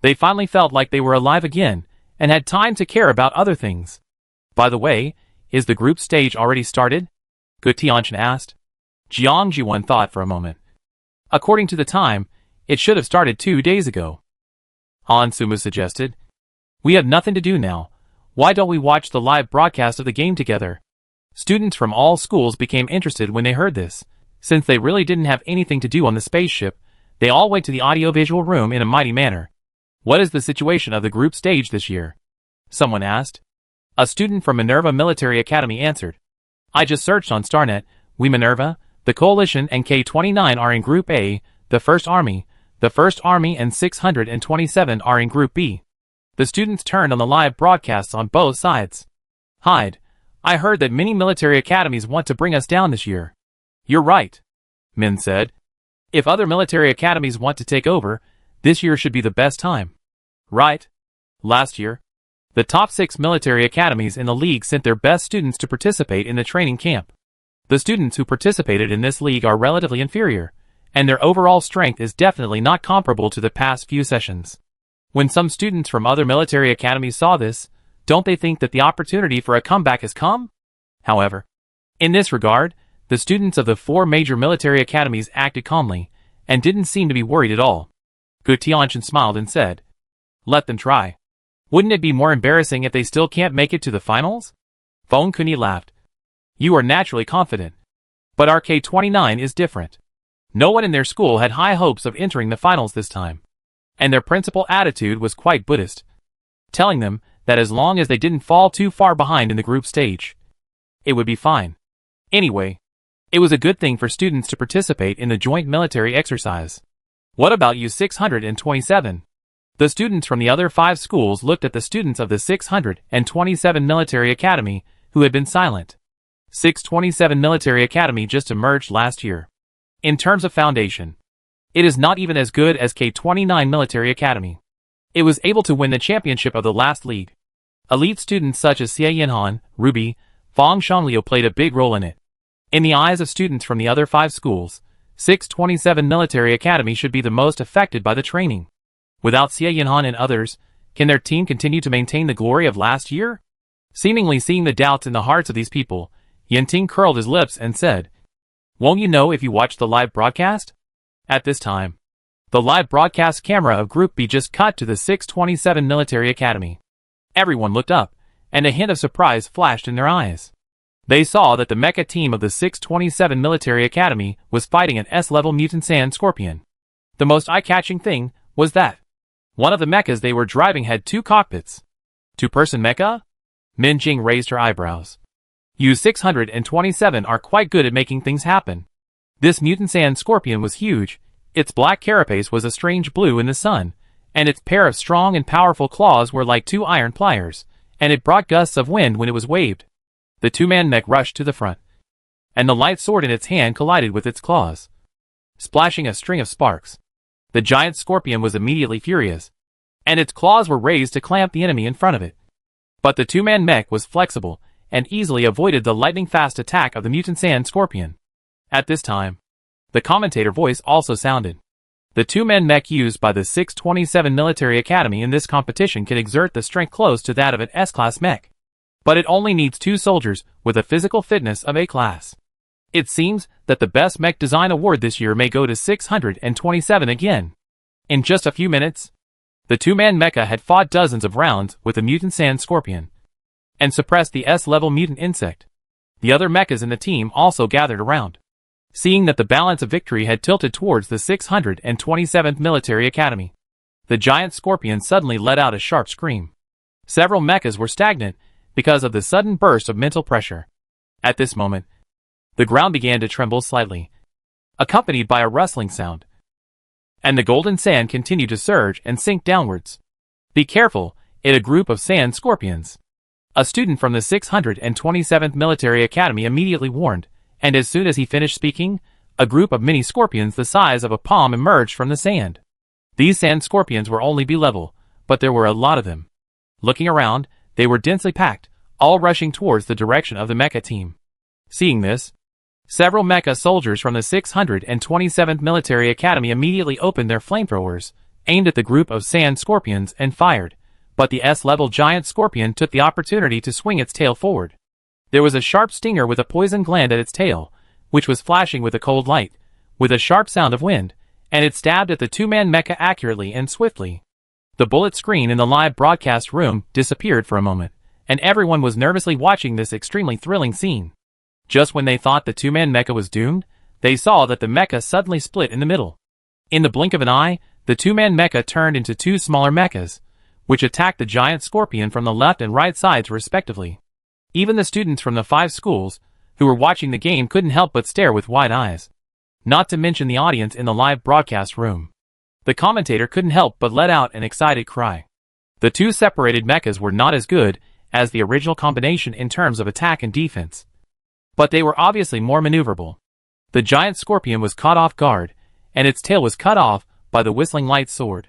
They finally felt like they were alive again, and had time to care about other things. By the way, is the group stage already started? Gu Tianchen asked. Jiang Jiwan thought for a moment. According to the time, it should have started 2 days ago. Han Sumu suggested. We have nothing to do now. Why don't we watch the live broadcast of the game together? Students from all schools became interested when they heard this. Since they really didn't have anything to do on the spaceship, they all went to the audiovisual room in a mighty manner. What is the situation of the group stage this year? Someone asked. A student from Minerva Military Academy answered. I just searched on Starnet. We Minerva, the Coalition and K-29 are in Group A, the 1st Army and 627 are in Group B. The students turned on the live broadcasts on both sides. Hyde, I heard that many military academies want to bring us down this year. You're right, Min said. If other military academies want to take over, this year should be the best time. Right. Last year, the top 6 military academies in the league sent their best students to participate in the training camp. The students who participated in this league are relatively inferior, and their overall strength is definitely not comparable to the past few sessions. When some students from other military academies saw this, don't they think that the opportunity for a comeback has come? However, in this regard, the students of the 4 major military academies acted calmly, and didn't seem to be worried at all. Gu Tianchen smiled and said, let them try. Wouldn't it be more embarrassing if they still can't make it to the finals? Feng Kuni laughed. You are naturally confident. But our K-29 is different. No one in their school had high hopes of entering the finals this time. And their principal attitude was quite Buddhist, telling them that as long as they didn't fall too far behind in the group stage, it would be fine. Anyway, it was a good thing for students to participate in the joint military exercise. What about you 627? The students from the other 5 schools looked at the students of the 627 Military Academy who had been silent. 627 Military Academy just emerged last year. In terms of foundation, it is not even as good as K-29 Military Academy. It was able to win the championship of the last league. Elite students such as Xie Yinhan, Ruby, Fang Shangliu played a big role in it. In the eyes of students from the other 5 schools, 627 Military Academy should be the most affected by the training. Without Xie Yinhan and others, can their team continue to maintain the glory of last year? Seemingly seeing the doubts in the hearts of these people, Yinting curled his lips and said, won't you know if you watch the live broadcast? At this time, the live broadcast camera of Group B just cut to the 627 Military Academy. Everyone looked up, and a hint of surprise flashed in their eyes. They saw that the mecha team of the 627 Military Academy was fighting an S-level mutant sand scorpion. The most eye-catching thing was that one of the mechas they were driving had 2 cockpits. 2-person mecha? Min Jing raised her eyebrows. You 627 are quite good at making things happen. This mutant sand scorpion was huge, its black carapace was a strange blue in the sun, and its pair of strong and powerful claws were like 2 iron pliers, and it brought gusts of wind when it was waved. The 2-man mech rushed to the front, and the light sword in its hand collided with its claws, splashing a string of sparks. The giant scorpion was immediately furious, and its claws were raised to clamp the enemy in front of it. But the 2-man mech was flexible, and easily avoided the lightning-fast attack of the mutant sand scorpion. At this time, the commentator voice also sounded. The 2-man mech used by the 627 Military Academy in this competition can exert the strength close to that of an S-class mech. But it only needs 2 soldiers with a physical fitness of A-class. It seems that the best mech design award this year may go to 627 again. In just a few minutes, The two-man mecha had fought dozens of rounds with the mutant sand scorpion and suppressed the S-level mutant insect. The other mechas in the team also gathered around. Seeing that the balance of victory had tilted towards the 627th Military Academy, the giant scorpion suddenly let out a sharp scream. Several mechas were stagnant because of the sudden burst of mental pressure. At this moment, the ground began to tremble slightly, accompanied by a rustling sound, and the golden sand continued to surge and sink downwards. Be careful, it's a group of sand scorpions. A student from the 627th Military Academy immediately warned, and as soon as he finished speaking, a group of mini scorpions the size of a palm emerged from the sand. These sand scorpions were only B-level, but there were a lot of them. Looking around, they were densely packed, all rushing towards the direction of the mecha team. Seeing this, several mecha soldiers from the 627th Military Academy immediately opened their flamethrowers, aimed at the group of sand scorpions and fired, but the S-level giant scorpion took the opportunity to swing its tail forward. There was a sharp stinger with a poison gland at its tail, which was flashing with a cold light, with a sharp sound of wind, and it stabbed at the two-man mecha accurately and swiftly. The bullet screen in the live broadcast room disappeared for a moment, and everyone was nervously watching this extremely thrilling scene. Just when they thought the two-man mecha was doomed, they saw that the mecha suddenly split in the middle. In the blink of an eye, the two-man mecha turned into two smaller mechas, which attacked the giant scorpion from the left and right sides respectively. Even the students from the 5 schools who were watching the game couldn't help but stare with wide eyes. Not to mention the audience in the live broadcast room. The commentator couldn't help but let out an excited cry. The two separated mechas were not as good as the original combination in terms of attack and defense, but they were obviously more maneuverable. The giant scorpion was caught off guard, and its tail was cut off by the whistling light sword.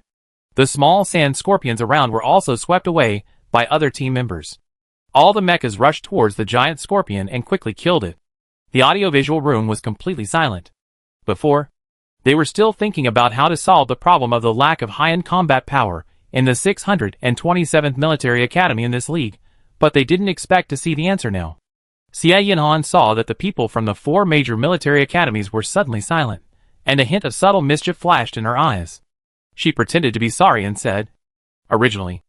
The small sand scorpions around were also swept away by other team members. All the mechas rushed towards the giant scorpion and quickly killed it. The audiovisual room was completely silent. Before, they were still thinking about how to solve the problem of the lack of high-end combat power in the 627th Military Academy in this league, but they didn't expect to see the answer now. Xie Yinhan saw that the people from the 4 major military academies were suddenly silent, and a hint of subtle mischief flashed in her eyes. She pretended to be sorry and said, "Originally,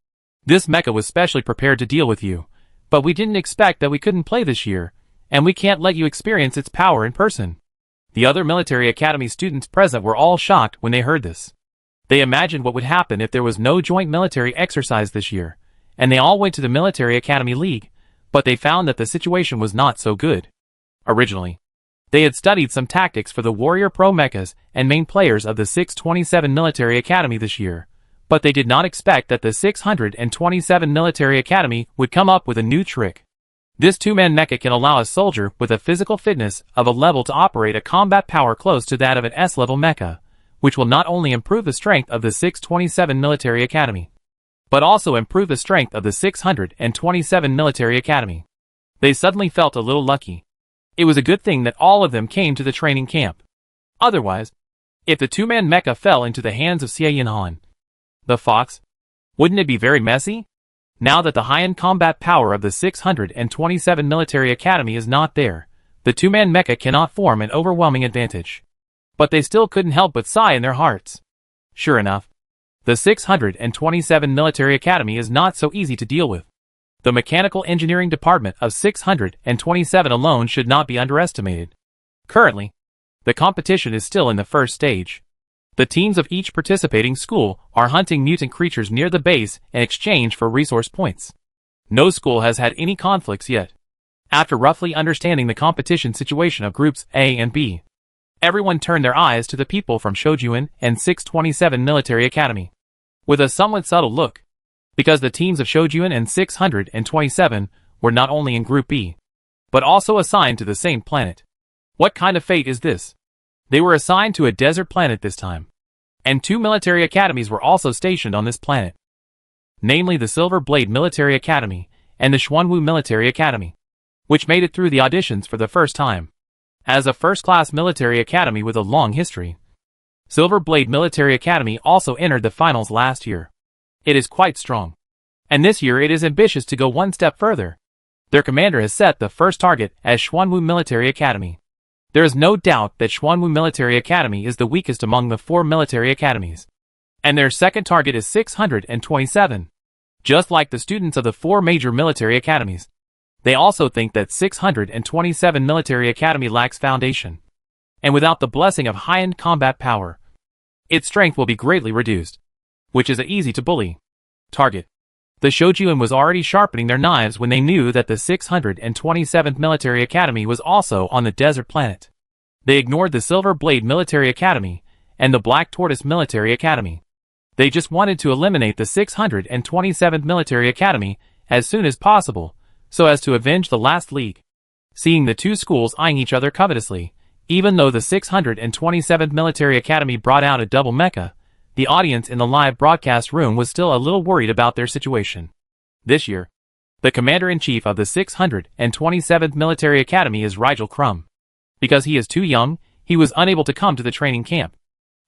this mecha was specially prepared to deal with you, but we didn't expect that we couldn't play this year, and we can't let you experience its power in person." The other military academy students present were all shocked when they heard this. They imagined what would happen if there was no joint military exercise this year, and they all went to the Military Academy League, but they found that the situation was not so good. Originally, they had studied some tactics for the Warrior Pro mechas and main players of the 627 Military Academy this year, but they did not expect that the 627 Military Academy would come up with a new trick. This two-man mecha can allow a soldier with a physical fitness of a level to operate a combat power close to that of an S-level mecha, which will not only improve the strength of the 627 Military Academy, but also improve the strength of the 627 Military Academy. They suddenly felt a little lucky. It was a good thing that all of them came to the training camp. Otherwise, if the two-man mecha fell into the hands of Xie Yinhan, the fox, wouldn't it be very messy? Now that the high-end combat power of the 627 Military Academy is not there, the two-man mecha cannot form an overwhelming advantage. But they still couldn't help but sigh in their hearts. Sure enough, the 627 Military Academy is not so easy to deal with. The mechanical engineering department of 627 alone should not be underestimated. Currently, the competition is still in the first stage. The teams of each participating school are hunting mutant creatures near the base in exchange for resource points. No school has had any conflicts yet. After roughly understanding the competition situation of groups A and B, everyone turned their eyes to the people from Shoujuan and 627 Military Academy with a somewhat subtle look, because the teams of Shoujuan and 627 were not only in Group B, but also assigned to the same planet. What kind of fate is this? They were assigned to a desert planet this time, and 2 military academies were also stationed on this planet, namely the Silver Blade Military Academy and the Xuanwu Military Academy, which made it through the auditions for the first time. As a first-class military academy with a long history, Silver Blade Military Academy also entered the finals last year. It is quite strong, and this year it is ambitious to go one step further. Their commander has set the first target as Xuanwu Military Academy. There is no doubt that Xuanwu Military Academy is the weakest among the 4 military academies, And their second target is 627. Just like the students of the 4 major military academies. They also think that 627 Military Academy lacks foundation. And without the blessing of high-end combat power, its strength will be greatly reduced, which is an easy to bully target. The Shojuin was already sharpening their knives when they knew that the 627th Military Academy was also on the desert planet. They ignored the Silver Blade Military Academy and the Black Tortoise Military Academy. They just wanted to eliminate the 627th Military Academy as soon as possible, so as to avenge the last league. Seeing the two schools eyeing each other covetously, even though the 627th Military Academy brought out a double mecha, the audience in the live broadcast room was still a little worried about their situation. This year, the commander-in-chief of the 627th Military Academy is Rigel Crumb. Because he is too young, he was unable to come to the training camp.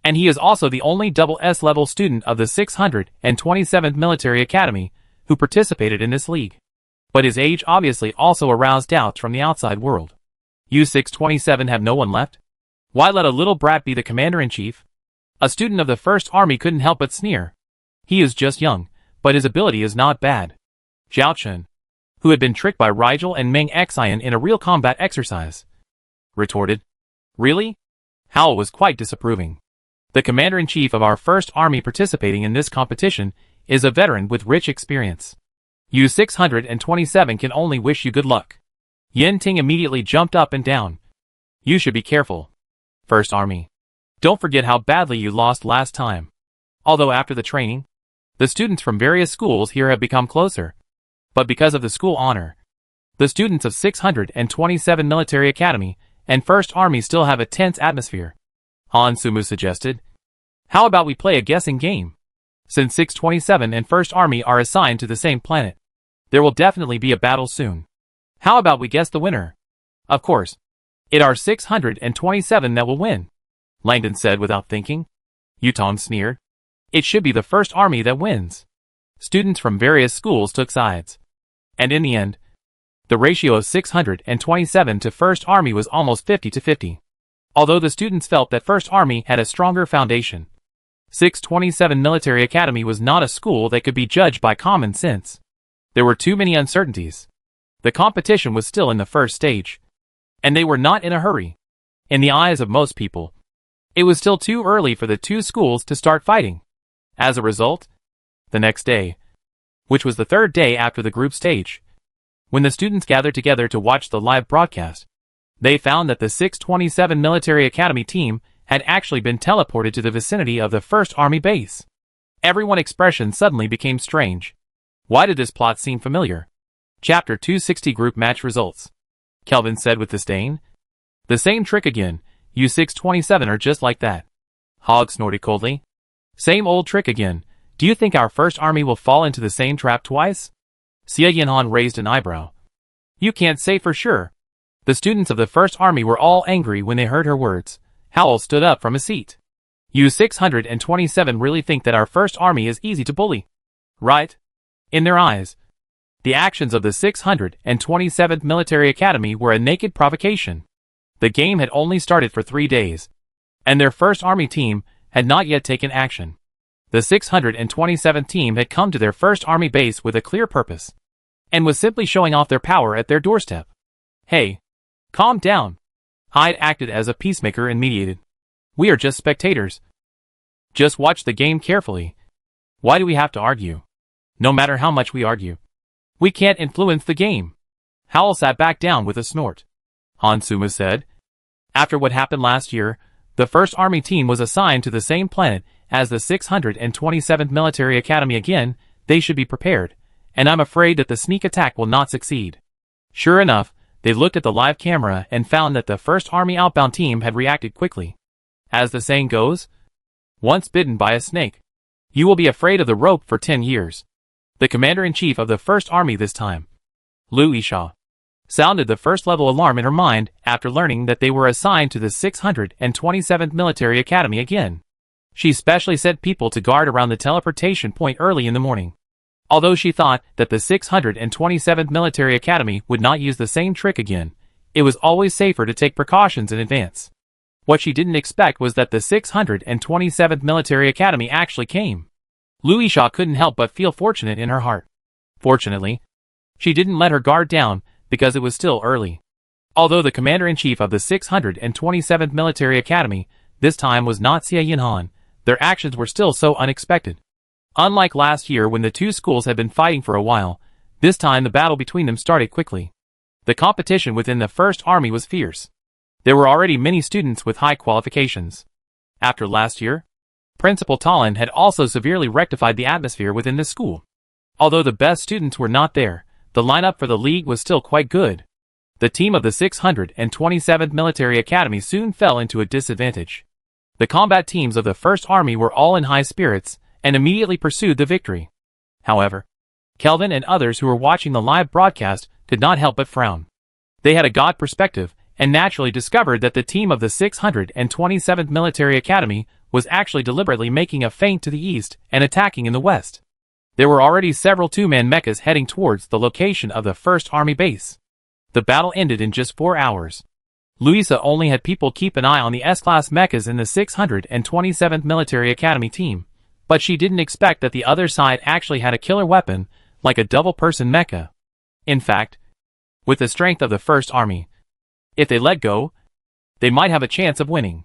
And he is also the only double S-level student of the 627th Military Academy who participated in this league. But his age obviously also aroused doubts from the outside world. You 627 have no one left? Why let a little brat be the commander-in-chief? A student of the First Army couldn't help but sneer. He is just young, but his ability is not bad. Zhao Chun, who had been tricked by Rigel and Meng Xian in a real combat exercise, retorted. Really? Howell was quite disapproving. The commander-in-chief of our First Army participating in this competition is a veteran with rich experience. You 627 can only wish you good luck. Yin Ting immediately jumped up and down. You should be careful. First Army. Don't forget how badly you lost last time. Although after the training, the students from various schools here have become closer. But because of the school honor, the students of 627 Military Academy and First Army still have a tense atmosphere. Han Sumu suggested. How about we play a guessing game? Since 627 and First Army are assigned to the same planet, there will definitely be a battle soon. How about we guess the winner? Of course, it are 627 that will win, Langdon said without thinking. Yutong sneered. It should be the First Army that wins. Students from various schools took sides. And in the end, the ratio of 627 to First Army was almost 50-50. Although the students felt that First Army had a stronger foundation, 627 Military Academy was not a school that could be judged by common sense. There were too many uncertainties. The competition was still in the first stage, and they were not in a hurry. In the eyes of most people, it was still too early for the two schools to start fighting. As a result, the next day, which was the third day after the group stage, when the students gathered together to watch the live broadcast, they found that the 627 Military Academy team had actually been teleported to the vicinity of the First Army base. Everyone's expression suddenly became strange. Why did this plot seem familiar? Chapter 260 Group Match Results. Kelvin said with disdain. The same trick again. You 627 are just like that. Hog snorted coldly. Same old trick again. Do you think our First Army will fall into the same trap twice? Xie Yanhan raised an eyebrow. You can't say for sure. The students of the First Army were all angry when they heard her words. Howell stood up from his seat. You 627 really think that our First Army is easy to bully, right? In their eyes, the actions of the 627th Military Academy were a naked provocation. The game had only started for 3 days, and their First Army team had not yet taken action. The 627th team had come to their First Army base with a clear purpose, and was simply showing off their power at their doorstep. Hey, calm down. Hyde acted as a peacemaker and mediated. We are just spectators. Just watch the game carefully. Why do we have to argue? No matter how much we argue, we can't influence the game. Howell sat back down with a snort. Han Suma said. After what happened last year, the First Army team was assigned to the same planet as the 627th Military Academy again. They should be prepared, and I'm afraid that the sneak attack will not succeed. Sure enough, they looked at the live camera and found that the First Army outbound team had reacted quickly. As the saying goes, once bitten by a snake, you will be afraid of the rope for 10 years. The commander-in-chief of the First Army this time, Lu Yisha, sounded the first-level alarm in her mind after learning that they were assigned to the 627th Military Academy again. She specially sent people to guard around the teleportation point early in the morning. Although she thought that the 627th Military Academy would not use the same trick again, it was always safer to take precautions in advance. What she didn't expect was that the 627th Military Academy actually came. Louisa couldn't help but feel fortunate in her heart. Fortunately, she didn't let her guard down because it was still early. Although the commander-in-chief of the 627th Military Academy this time was not Xia Yinhan, their actions were still so unexpected. Unlike last year when the two schools had been fighting for a while, this time the battle between them started quickly. The competition within the First Army was fierce. There were already many students with high qualifications. After last year, Principal Talon had also severely rectified the atmosphere within the school. Although the best students were not there, the lineup for the league was still quite good. The team of the 627th Military Academy soon fell into a disadvantage. The combat teams of the First Army were all in high spirits and immediately pursued the victory. However, Kelvin and others who were watching the live broadcast could not help but frown. They had a God perspective and naturally discovered that the team of the 627th Military Academy was actually deliberately making a feint to the east and attacking in the west. There were already several two-man mechas heading towards the location of the First Army base. The battle ended in just 4 hours. Louisa only had people keep an eye on the S-class mechas in the 627th Military Academy team, but she didn't expect that the other side actually had a killer weapon, like a double-person mecha. In fact, with the strength of the First Army, if they let go, they might have a chance of winning.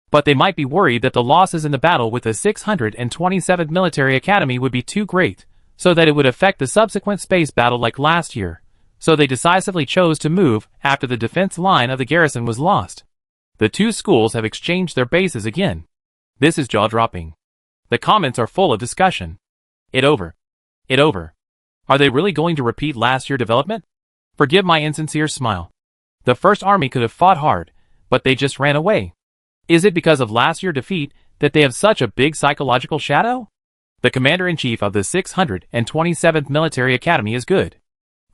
But they might be worried that the losses in the battle with the 627th Military Academy would be too great, so that it would affect the subsequent space battle like last year. So they decisively chose to move after the defense line of the garrison was lost. The two schools have exchanged their bases again. This is jaw-dropping. The comments are full of discussion. It over. Are they really going to repeat last year's development? Forgive my insincere smile. The First Army could have fought hard, but they just ran away. Is it because of last year's defeat that they have such a big psychological shadow? The commander-in-chief of the 627th Military Academy is good.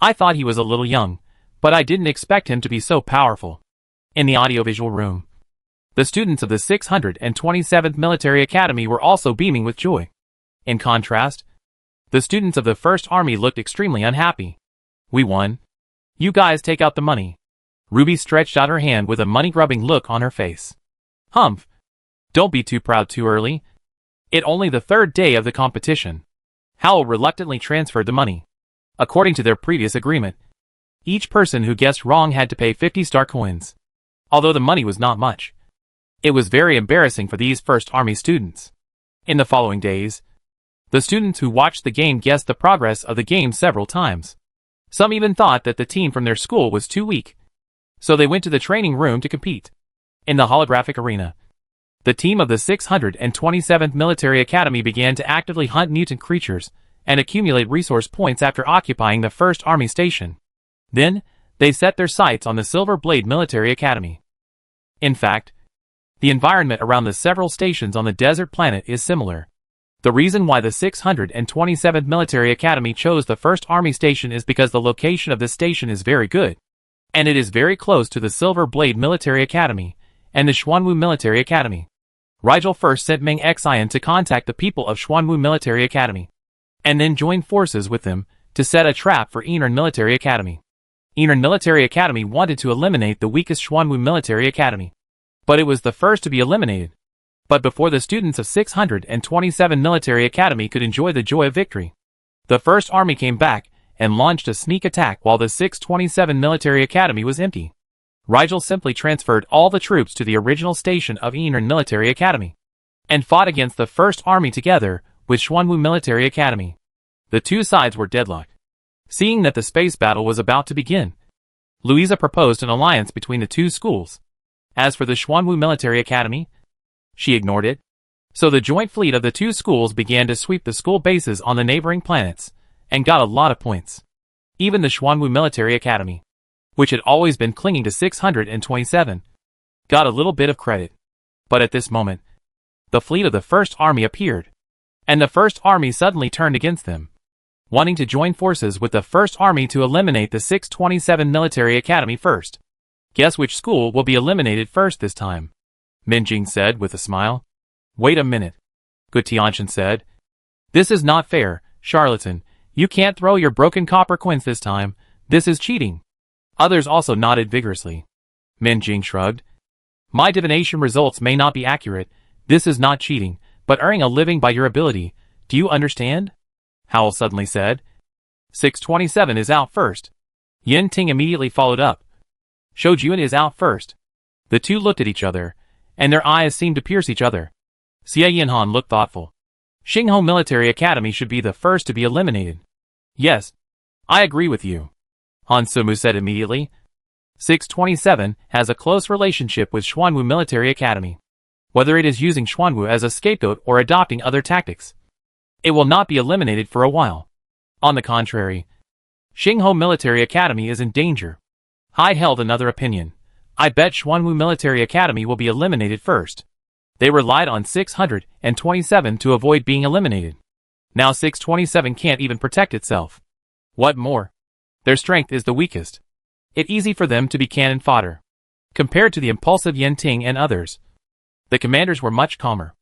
I thought he was a little young, but I didn't expect him to be so powerful. In the audiovisual room, the students of the 627th Military Academy were also beaming with joy. In contrast, the students of the First Army looked extremely unhappy. We won. You guys take out the money. Ruby stretched out her hand with a money-grubbing look on her face. Humph. Don't be too proud too early. It's only the third day of the competition. Howell reluctantly transferred the money. According to their previous agreement, each person who guessed wrong had to pay 50 star coins. Although the money was not much, it was very embarrassing for these First Army students. In the following days, the students who watched the game guessed the progress of the game several times. Some even thought that the team from their school was too weak, so they went to the training room to compete. In the holographic arena, the team of the 627th Military Academy began to actively hunt mutant creatures and accumulate resource points after occupying the First Army station. Then, they set their sights on the Silver Blade Military Academy. In fact, the environment around the several stations on the desert planet is similar. The reason why the 627th Military Academy chose the First Army station is because the location of this station is very good, and it is very close to the Silver Blade Military Academy and the Xuanwu Military Academy. Rigel first sent Meng Xian to contact the people of Xuanwu Military Academy, and then joined forces with them to set a trap for Yinan Military Academy. Yinan Military Academy wanted to eliminate the weakest Xuanwu Military Academy, but it was the first to be eliminated. But before the students of 627 Military Academy could enjoy the joy of victory, the First Army came back and launched a sneak attack while the 627 Military Academy was empty. Rigel simply transferred all the troops to the original station of Yinan Military Academy and fought against the First Army together with Xuanwu Military Academy. The two sides were deadlocked. Seeing that the space battle was about to begin, Louisa proposed an alliance between the two schools. As for the Xuanwu Military Academy, she ignored it. So the joint fleet of the two schools began to sweep the school bases on the neighboring planets and got a lot of points. Even the Xuanwu Military Academy, which had always been clinging to 627, got a little bit of credit. But at this moment, the fleet of the First Army appeared, and the First Army suddenly turned against them, wanting to join forces with the First Army to eliminate the 627 Military Academy first. Guess which school will be eliminated first this time? Minjing said with a smile. Wait a minute. Good Tianchen said. This is not fair, charlatan. You can't throw your broken copper coins this time. This is cheating. Others also nodded vigorously. Minjing shrugged. My divination results may not be accurate. This is not cheating, but earning a living by your ability. Do you understand? Howell suddenly said. 627 is out first. Yin Ting immediately followed up. Shoujuan is out first. The two looked at each other, and their eyes seemed to pierce each other. Xie Yinhan looked thoughtful. Xingho Military Academy should be the first to be eliminated. Yes, I agree with you, Han Sumu said immediately. 627 has a close relationship with Xuanwu Military Academy. Whether it is using Xuanwu as a scapegoat or adopting other tactics, it will not be eliminated for a while. On the contrary, Xingho Military Academy is in danger. I held another opinion. I bet Xuanwu Military Academy will be eliminated first. They relied on 627 to avoid being eliminated. Now 627 can't even protect itself. What more? Their strength is the weakest. It's easy for them to be cannon fodder. Compared to the impulsive Yin Ting and others, the commanders were much calmer.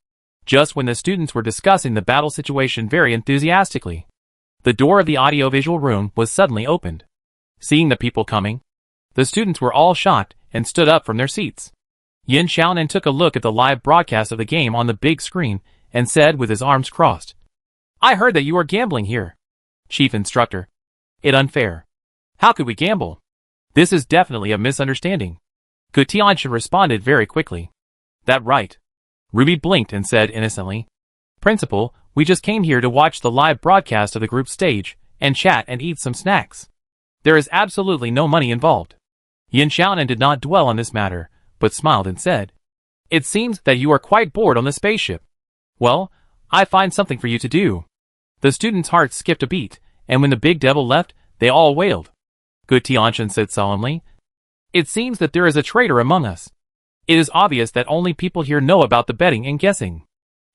Just when the students were discussing the battle situation very enthusiastically, the door of the audiovisual room was suddenly opened. Seeing the people coming, the students were all shocked and stood up from their seats. Yin Xiaonan took a look at the live broadcast of the game on the big screen and said with his arms crossed, I heard that you are gambling here. Chief Instructor. It's unfair. How could we gamble? This is definitely a misunderstanding. Gu Tianxin responded very quickly. That right. Ruby blinked and said innocently, Principal, we just came here to watch the live broadcast of the group stage and chat and eat some snacks. There is absolutely no money involved. Yin Xiaonan did not dwell on this matter, but smiled and said, It seems that you are quite bored on the spaceship. Well, I find something for you to do. The students' hearts skipped a beat, and when the big devil left, they all wailed. Gu Tianxin said solemnly, It seems that there is a traitor among us. It is obvious that only people here know about the betting and guessing.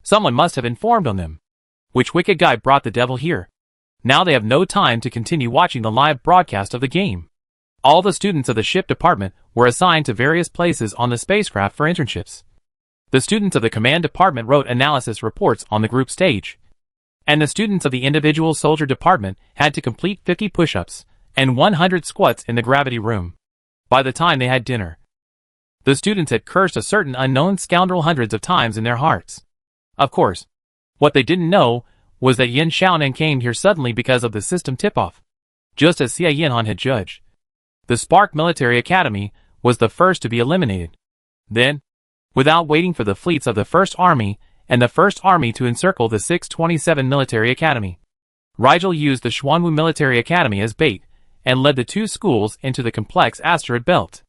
Someone must have informed on them. Which wicked guy brought the devil here? Now they have no time to continue watching the live broadcast of the game. All the students of the ship department were assigned to various places on the spacecraft for internships. The students of the command department wrote analysis reports on the group stage. And the students of the individual soldier department had to complete 50 push-ups and 100 squats in the gravity room. By the time they had dinner, the students had cursed a certain unknown scoundrel hundreds of times in their hearts. Of course, what they didn't know was that Yin Xiaonan came here suddenly because of the system tip-off. Just as Xie Yinhan had judged, the Spark Military Academy was the first to be eliminated. Then, without waiting for the fleets of the First Army and the First Army to encircle the 627 Military Academy, Rigel used the Xuanwu Military Academy as bait and led the two schools into the complex asteroid belt.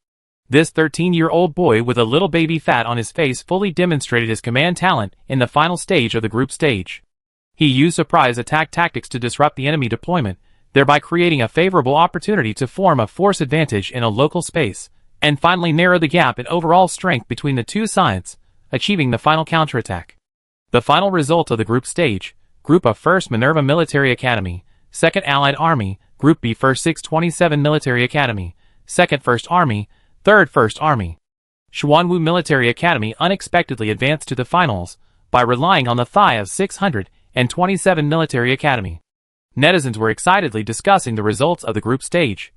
This 13-year-old boy with a little baby fat on his face fully demonstrated his command talent in the final stage of the group stage. He used surprise attack tactics to disrupt the enemy deployment, thereby creating a favorable opportunity to form a force advantage in a local space, and finally narrow the gap in overall strength between the two sides, achieving the final counterattack. The final result of the group stage, Group of 1st Minerva Military Academy, 2nd Allied Army, Group B 1st 627 Military Academy, 2nd 1st Army, 3rd 1st Army. Xuanwu Military Academy unexpectedly advanced to the finals by relying on the thigh of 627 Military Academy. Netizens were excitedly discussing the results of the group stage.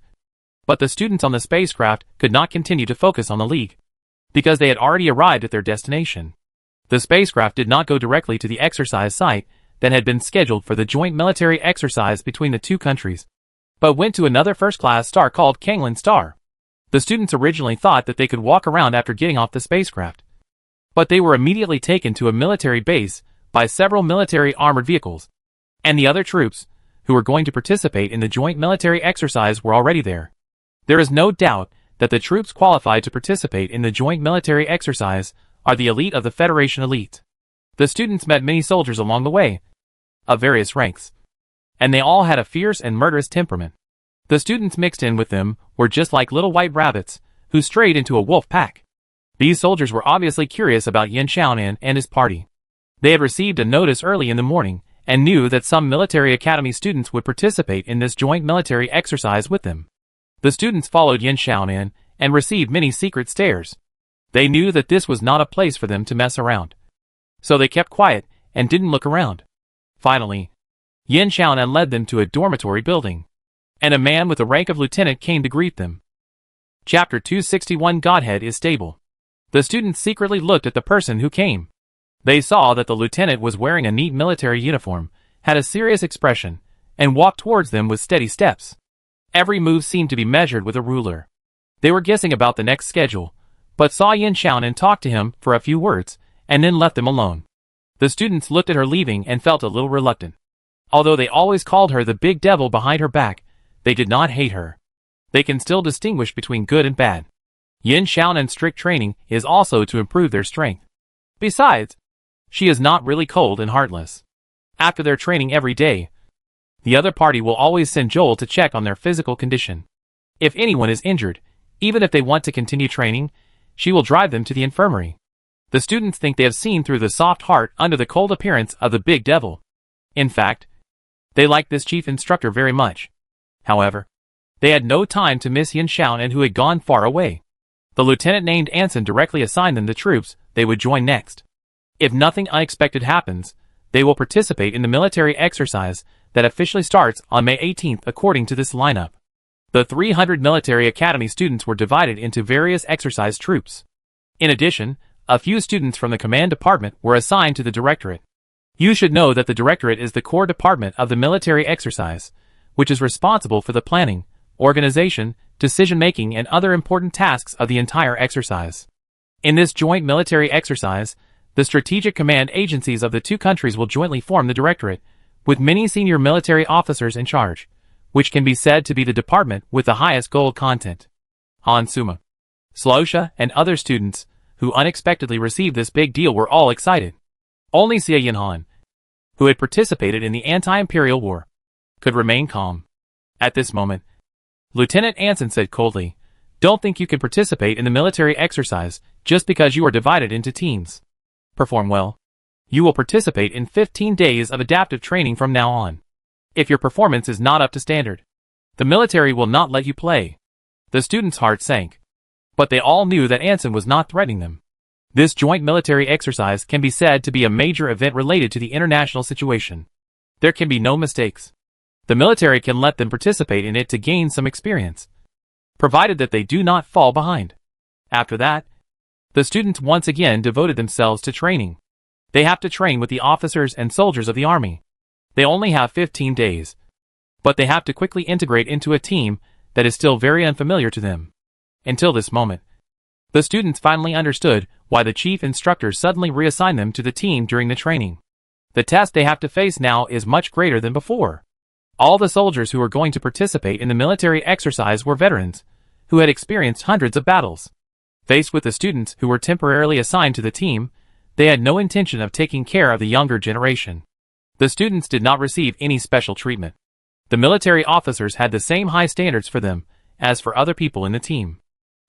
But the students on the spacecraft could not continue to focus on the league, because they had already arrived at their destination. The spacecraft did not go directly to the exercise site that had been scheduled for the joint military exercise between the two countries, but went to another first-class star called Kanglan Star. The students originally thought that they could walk around after getting off the spacecraft, but they were immediately taken to a military base by several military armored vehicles, and the other troops, who were going to participate in the joint military exercise, were already there. There is no doubt that the troops qualified to participate in the joint military exercise are the elite of the Federation elite. The students met many soldiers along the way, of various ranks, and they all had a fierce and murderous temperament. The students mixed in with them were just like little white rabbits, who strayed into a wolf pack. These soldiers were obviously curious about Yin Xiaonan and his party. They had received a notice early in the morning, and knew that some military academy students would participate in this joint military exercise with them. The students followed Yin Xiaonan and received many secret stares. They knew that this was not a place for them to mess around, so they kept quiet and didn't look around. Finally, Yin Xiaonan led them to a dormitory building, and a man with the rank of lieutenant came to greet them. Chapter 261 Godhead is stable. The students secretly looked at the person who came. They saw that the lieutenant was wearing a neat military uniform, had a serious expression, and walked towards them with steady steps. Every move seemed to be measured with a ruler. They were guessing about the next schedule, but saw Yin Xiaonan and talked to him for a few words, and then left them alone. The students looked at her leaving and felt a little reluctant. Although they always called her the big devil behind her back, they did not hate her. They can still distinguish between good and bad. Yin Xiaonan's strict training is also to improve their strength. Besides, she is not really cold and heartless. After their training every day, the other party will always send Joel to check on their physical condition. If anyone is injured, even if they want to continue training, she will drive them to the infirmary. The students think they have seen through the soft heart under the cold appearance of the big devil. In fact, they like this chief instructor very much. However, they had no time to miss Yin Xiaonan, who had gone far away. The lieutenant named Anson directly assigned them the troops they would join next. If nothing unexpected happens, they will participate in the military exercise that officially starts on May 18th according to this lineup. The 300 military academy students were divided into various exercise troops. In addition, a few students from the command department were assigned to the directorate. You should know that the directorate is the core department of the military exercise, which is responsible for the planning, organization, decision-making and other important tasks of the entire exercise. In this joint military exercise, the strategic command agencies of the two countries will jointly form the directorate, with many senior military officers in charge, which can be said to be the department with the highest gold content. Han Suma, Slosha, and other students, who unexpectedly received this big deal, were all excited. Only Xie Yinhan, who had participated in the anti-imperial war, could remain calm. At this moment, Lieutenant Anson said coldly, "Don't think you can participate in the military exercise just because you are divided into teams. Perform well. You will participate in 15 days of adaptive training from now on. If your performance is not up to standard, the military will not let you play." The students' hearts sank. But they all knew that Anson was not threatening them. This joint military exercise can be said to be a major event related to the international situation. There can be no mistakes. The military can let them participate in it to gain some experience, provided that they do not fall behind. After that, the students once again devoted themselves to training. They have to train with the officers and soldiers of the army. They only have 15 days, but they have to quickly integrate into a team that is still very unfamiliar to them. Until this moment, the students finally understood why the chief instructor suddenly reassigned them to the team during the training. The test they have to face now is much greater than before. All the soldiers who were going to participate in the military exercise were veterans, who had experienced hundreds of battles. Faced with the students who were temporarily assigned to the team, they had no intention of taking care of the younger generation. The students did not receive any special treatment. The military officers had the same high standards for them as for other people in the team.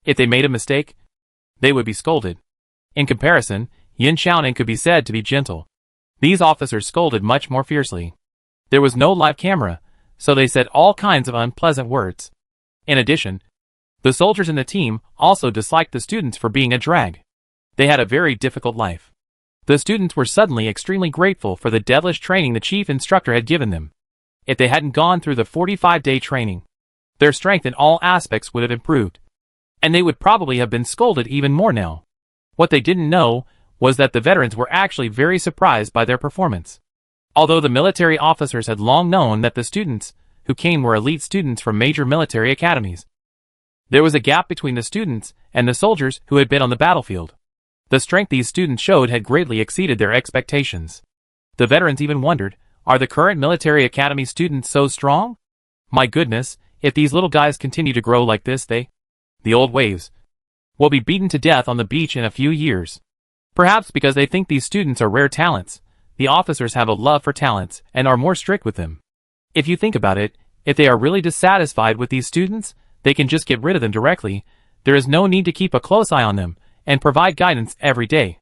If they made a mistake, they would be scolded. In comparison, Yin Xiaonan could be said to be gentle. These officers scolded much more fiercely. There was no live camera, so they said all kinds of unpleasant words. In addition, the soldiers in the team also disliked the students for being a drag. They had a very difficult life. The students were suddenly extremely grateful for the devilish training the chief instructor had given them. If they hadn't gone through the 45-day training, their strength in all aspects would have improved, and they would probably have been scolded even more now. What they didn't know was that the veterans were actually very surprised by their performance. Although the military officers had long known that the students who came were elite students from major military academies, there was a gap between the students and the soldiers who had been on the battlefield. The strength these students showed had greatly exceeded their expectations. The veterans even wondered, are the current military academy students so strong? My goodness, if these little guys continue to grow like this, the old waves, will be beaten to death on the beach in a few years. Perhaps because they think these students are rare talents, the officers have a love for talents and are more strict with them. If you think about it, if they are really dissatisfied with these students, they can just get rid of them directly. There is no need to keep a close eye on them and provide guidance every day.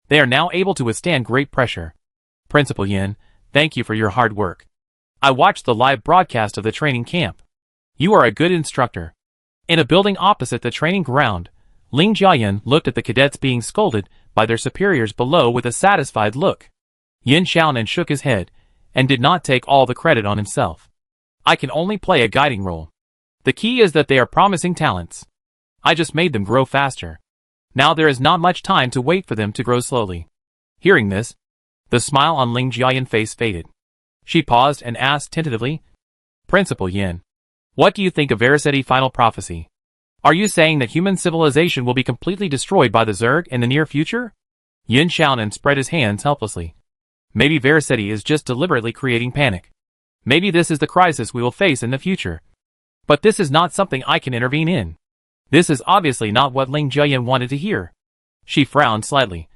They are now able to withstand great pressure. Principal Yin, thank you for your hard work. I watched the live broadcast of the training camp. You are a good instructor. In a building opposite the training ground, Ling Jiayan looked at the cadets being scolded by their superiors below with a satisfied look. Yin Xiaonan shook his head and did not take all the credit on himself. I can only play a guiding role. The key is that they are promising talents. I just made them grow faster. Now there is not much time to wait for them to grow slowly. Hearing this, the smile on Ling Jiayan's face faded. She paused and asked tentatively, Principal Yin, what do you think of Veracity Final Prophecy? Are you saying that human civilization will be completely destroyed by the Zerg in the near future? Yin Xiaonan spread his hands helplessly. Maybe Veracity is just deliberately creating panic. Maybe this is the crisis we will face in the future. But this is not something I can intervene in. This is obviously not what Ling Jiayan wanted to hear. She frowned slightly,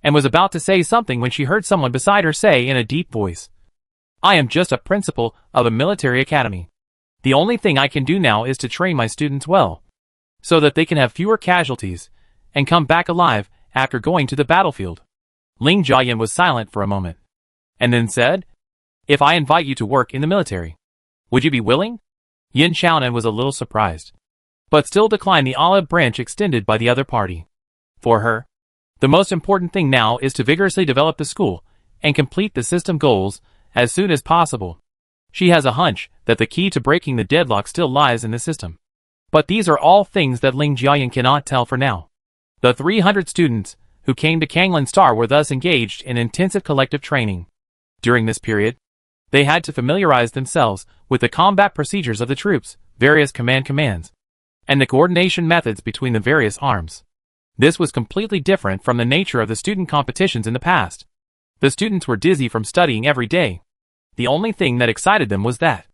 and was about to say something when she heard someone beside her say in a deep voice, I am just a principal of a military academy. The only thing I can do now is to train my students well, so that they can have fewer casualties, and come back alive after going to the battlefield. Ling Jiayan was silent for a moment, and then said, If I invite you to work in the military, would you be willing? Yin Xiaonan was a little surprised, but still declined the olive branch extended by the other party. For her, the most important thing now is to vigorously develop the school and complete the system goals as soon as possible. She has a hunch that the key to breaking the deadlock still lies in the system. But these are all things that Ling Jiayan cannot tell for now. The 300 students who came to Kanglan Star were thus engaged in intensive collective training. During this period, they had to familiarize themselves with the combat procedures of the troops, various commands, and the coordination methods between the various arms. This was completely different from the nature of the student competitions in the past. The students were dizzy from studying every day. The only thing that excited them was that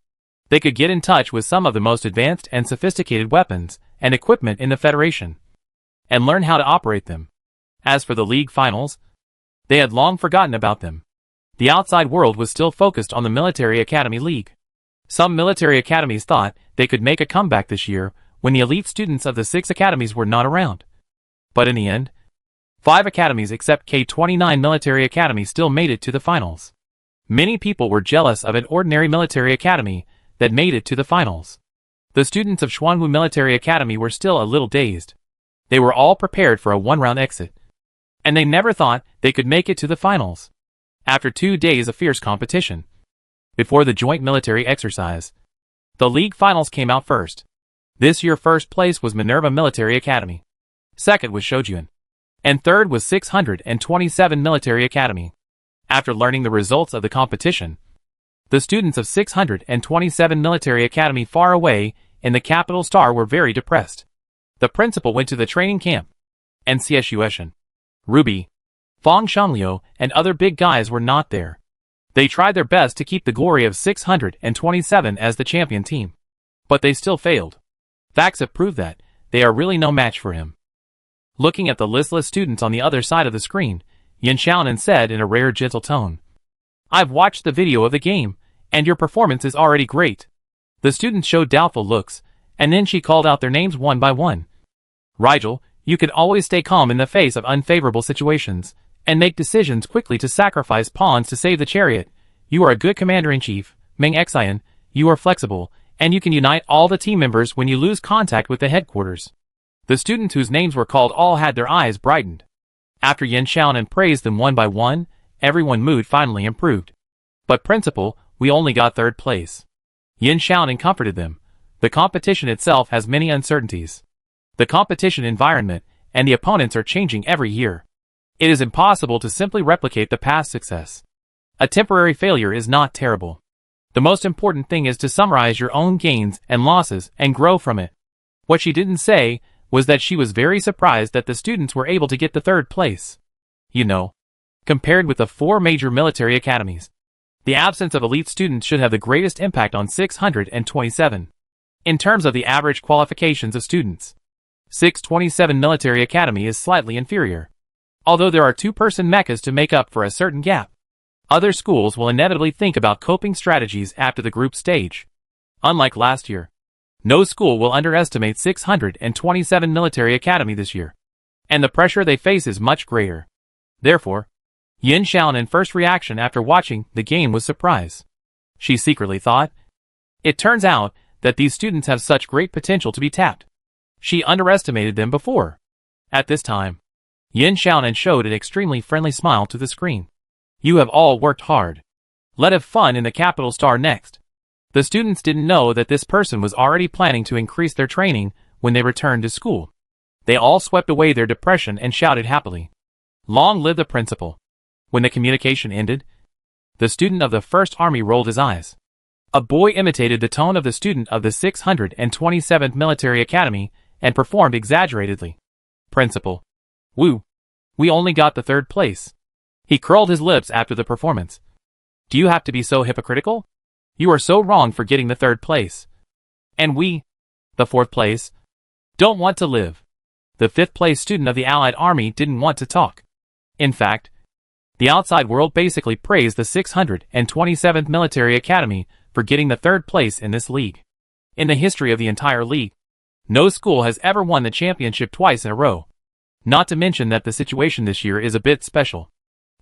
they could get in touch with some of the most advanced and sophisticated weapons and equipment in the Federation, and learn how to operate them. As for the League finals, they had long forgotten about them. The outside world was still focused on the Military Academy League. Some military academies thought they could make a comeback this year when the elite students of the 6 academies were not around. But in the end, 5 academies except K-29 Military Academy still made it to the finals. Many people were jealous of an ordinary military academy that made it to the finals. The students of Xuanwu Military Academy were still a little dazed. They were all prepared for a one-round exit, and they never thought they could make it to the finals. After 2 days of fierce competition, before the joint military exercise, the League finals came out first. This year first place was Minerva Military Academy. Second was Shoujuan, and third was 627 Military Academy. After learning the results of the competition, the students of 627 Military Academy far away in the capital Star were very depressed. The principal went to the training camp, and Xie Ruby, Fang Shangliu, and other big guys were not there. They tried their best to keep the glory of 627 as the champion team, but they still failed. Facts have proved that they are really no match for him. Looking at the listless students on the other side of the screen, Yin Xiaonan said in a rare gentle tone, I've watched the video of the game, and your performance is already great. The students showed doubtful looks, and then she called out their names one by one. Rigel, you can always stay calm in the face of unfavorable situations, and make decisions quickly to sacrifice pawns to save the chariot. You are a good commander-in-chief. Meng Xian, you are flexible, and you can unite all the team members when you lose contact with the headquarters. The students whose names were called all had their eyes brightened. After Yin Xiaonan praised them one by one, everyone's mood finally improved. But principal, we only got 3rd place. Yin Xiaonan comforted them. The competition itself has many uncertainties. The competition environment and the opponents are changing every year. It is impossible to simply replicate the past success. A temporary failure is not terrible. The most important thing is to summarize your own gains and losses and grow from it. What she didn't say was that she was very surprised that the students were able to get the 3rd place. You know, compared with the 4 major military academies, the absence of elite students should have the greatest impact on 627. In terms of the average qualifications of students, 627 Military Academy is slightly inferior. Although there are 2-person mechas to make up for a certain gap, other schools will inevitably think about coping strategies after the group stage. Unlike last year, no school will underestimate 627 Military Academy this year, and the pressure they face is much greater. Therefore, Yin Xiaonan's first reaction after watching the game was surprise. She secretly thought, it turns out that these students have such great potential to be tapped. She underestimated them before. At this time, Yin Xiaonan showed an extremely friendly smile to the screen. You have all worked hard. Let's have fun in the capital Star next. The students didn't know that this person was already planning to increase their training when they returned to school. They all swept away their depression and shouted happily, "Long live the principal!" When the communication ended, the student of the First Army rolled his eyes. A boy imitated the tone of the student of the 627th Military Academy and performed exaggeratedly. "Principal. Woo. We only got the 3rd place." He curled his lips after the performance. "Do you have to be so hypocritical? You are so wrong for getting the 3rd place. And we, the 4th place, don't want to live." The 5th place student of the Allied Army didn't want to talk. In fact, the outside world basically praised the 627th Military Academy for getting the 3rd place in this league. In the history of the entire league, no school has ever won the championship twice in a row. Not to mention that the situation this year is a bit special.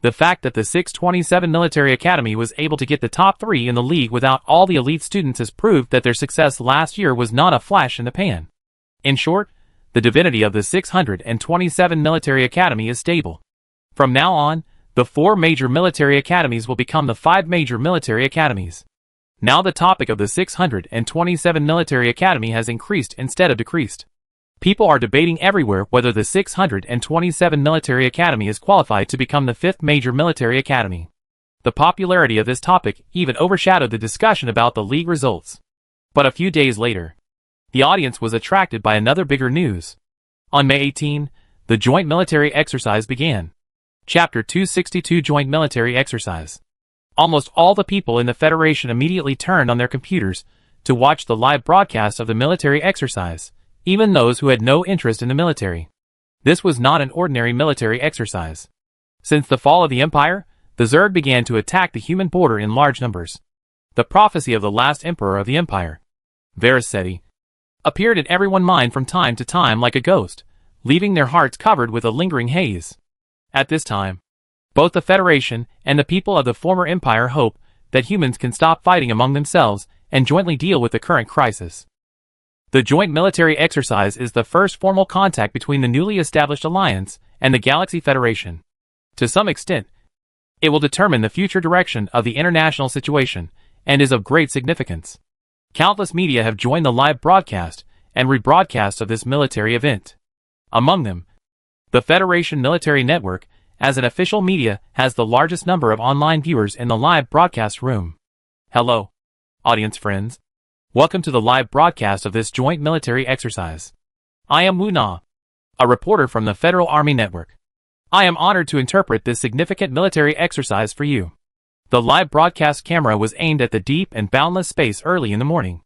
The fact that the 627 Military Academy was able to get the top 3 in the league without all the elite students has proved that their success last year was not a flash in the pan. In short, the divinity of the 627 Military Academy is stable. From now on, the 4 major military academies will become the 5 major military academies. Now the topic of the 627 Military Academy has increased instead of decreased. People are debating everywhere whether the 627 Military Academy is qualified to become the 5th major military academy. The popularity of this topic even overshadowed the discussion about the league results. But a few days later, the audience was attracted by another bigger news. On May 18, the joint military exercise began. Chapter 262 Joint Military Exercise. Almost all the people in the Federation immediately turned on their computers to watch the live broadcast of the military exercise, even those who had no interest in the military. This was not an ordinary military exercise. Since the fall of the Empire, the Zerg began to attack the human border in large numbers. The prophecy of the last emperor of the Empire, Varus, appeared in everyone's mind from time to time like a ghost, leaving their hearts covered with a lingering haze. At this time, both the Federation and the people of the former Empire hope that humans can stop fighting among themselves and jointly deal with the current crisis. The joint military exercise is the first formal contact between the newly established alliance and the Galaxy Federation. To some extent, it will determine the future direction of the international situation and is of great significance. Countless media have joined the live broadcast and rebroadcast of this military event. Among them, the Federation Military Network, as an official media, has the largest number of online viewers in the live broadcast room. Hello, audience friends. Welcome to the live broadcast of this joint military exercise. I am Wu Na, a reporter from the Federal Army Network. I am honored to interpret this significant military exercise for you. The live broadcast camera was aimed at the deep and boundless space early in the morning.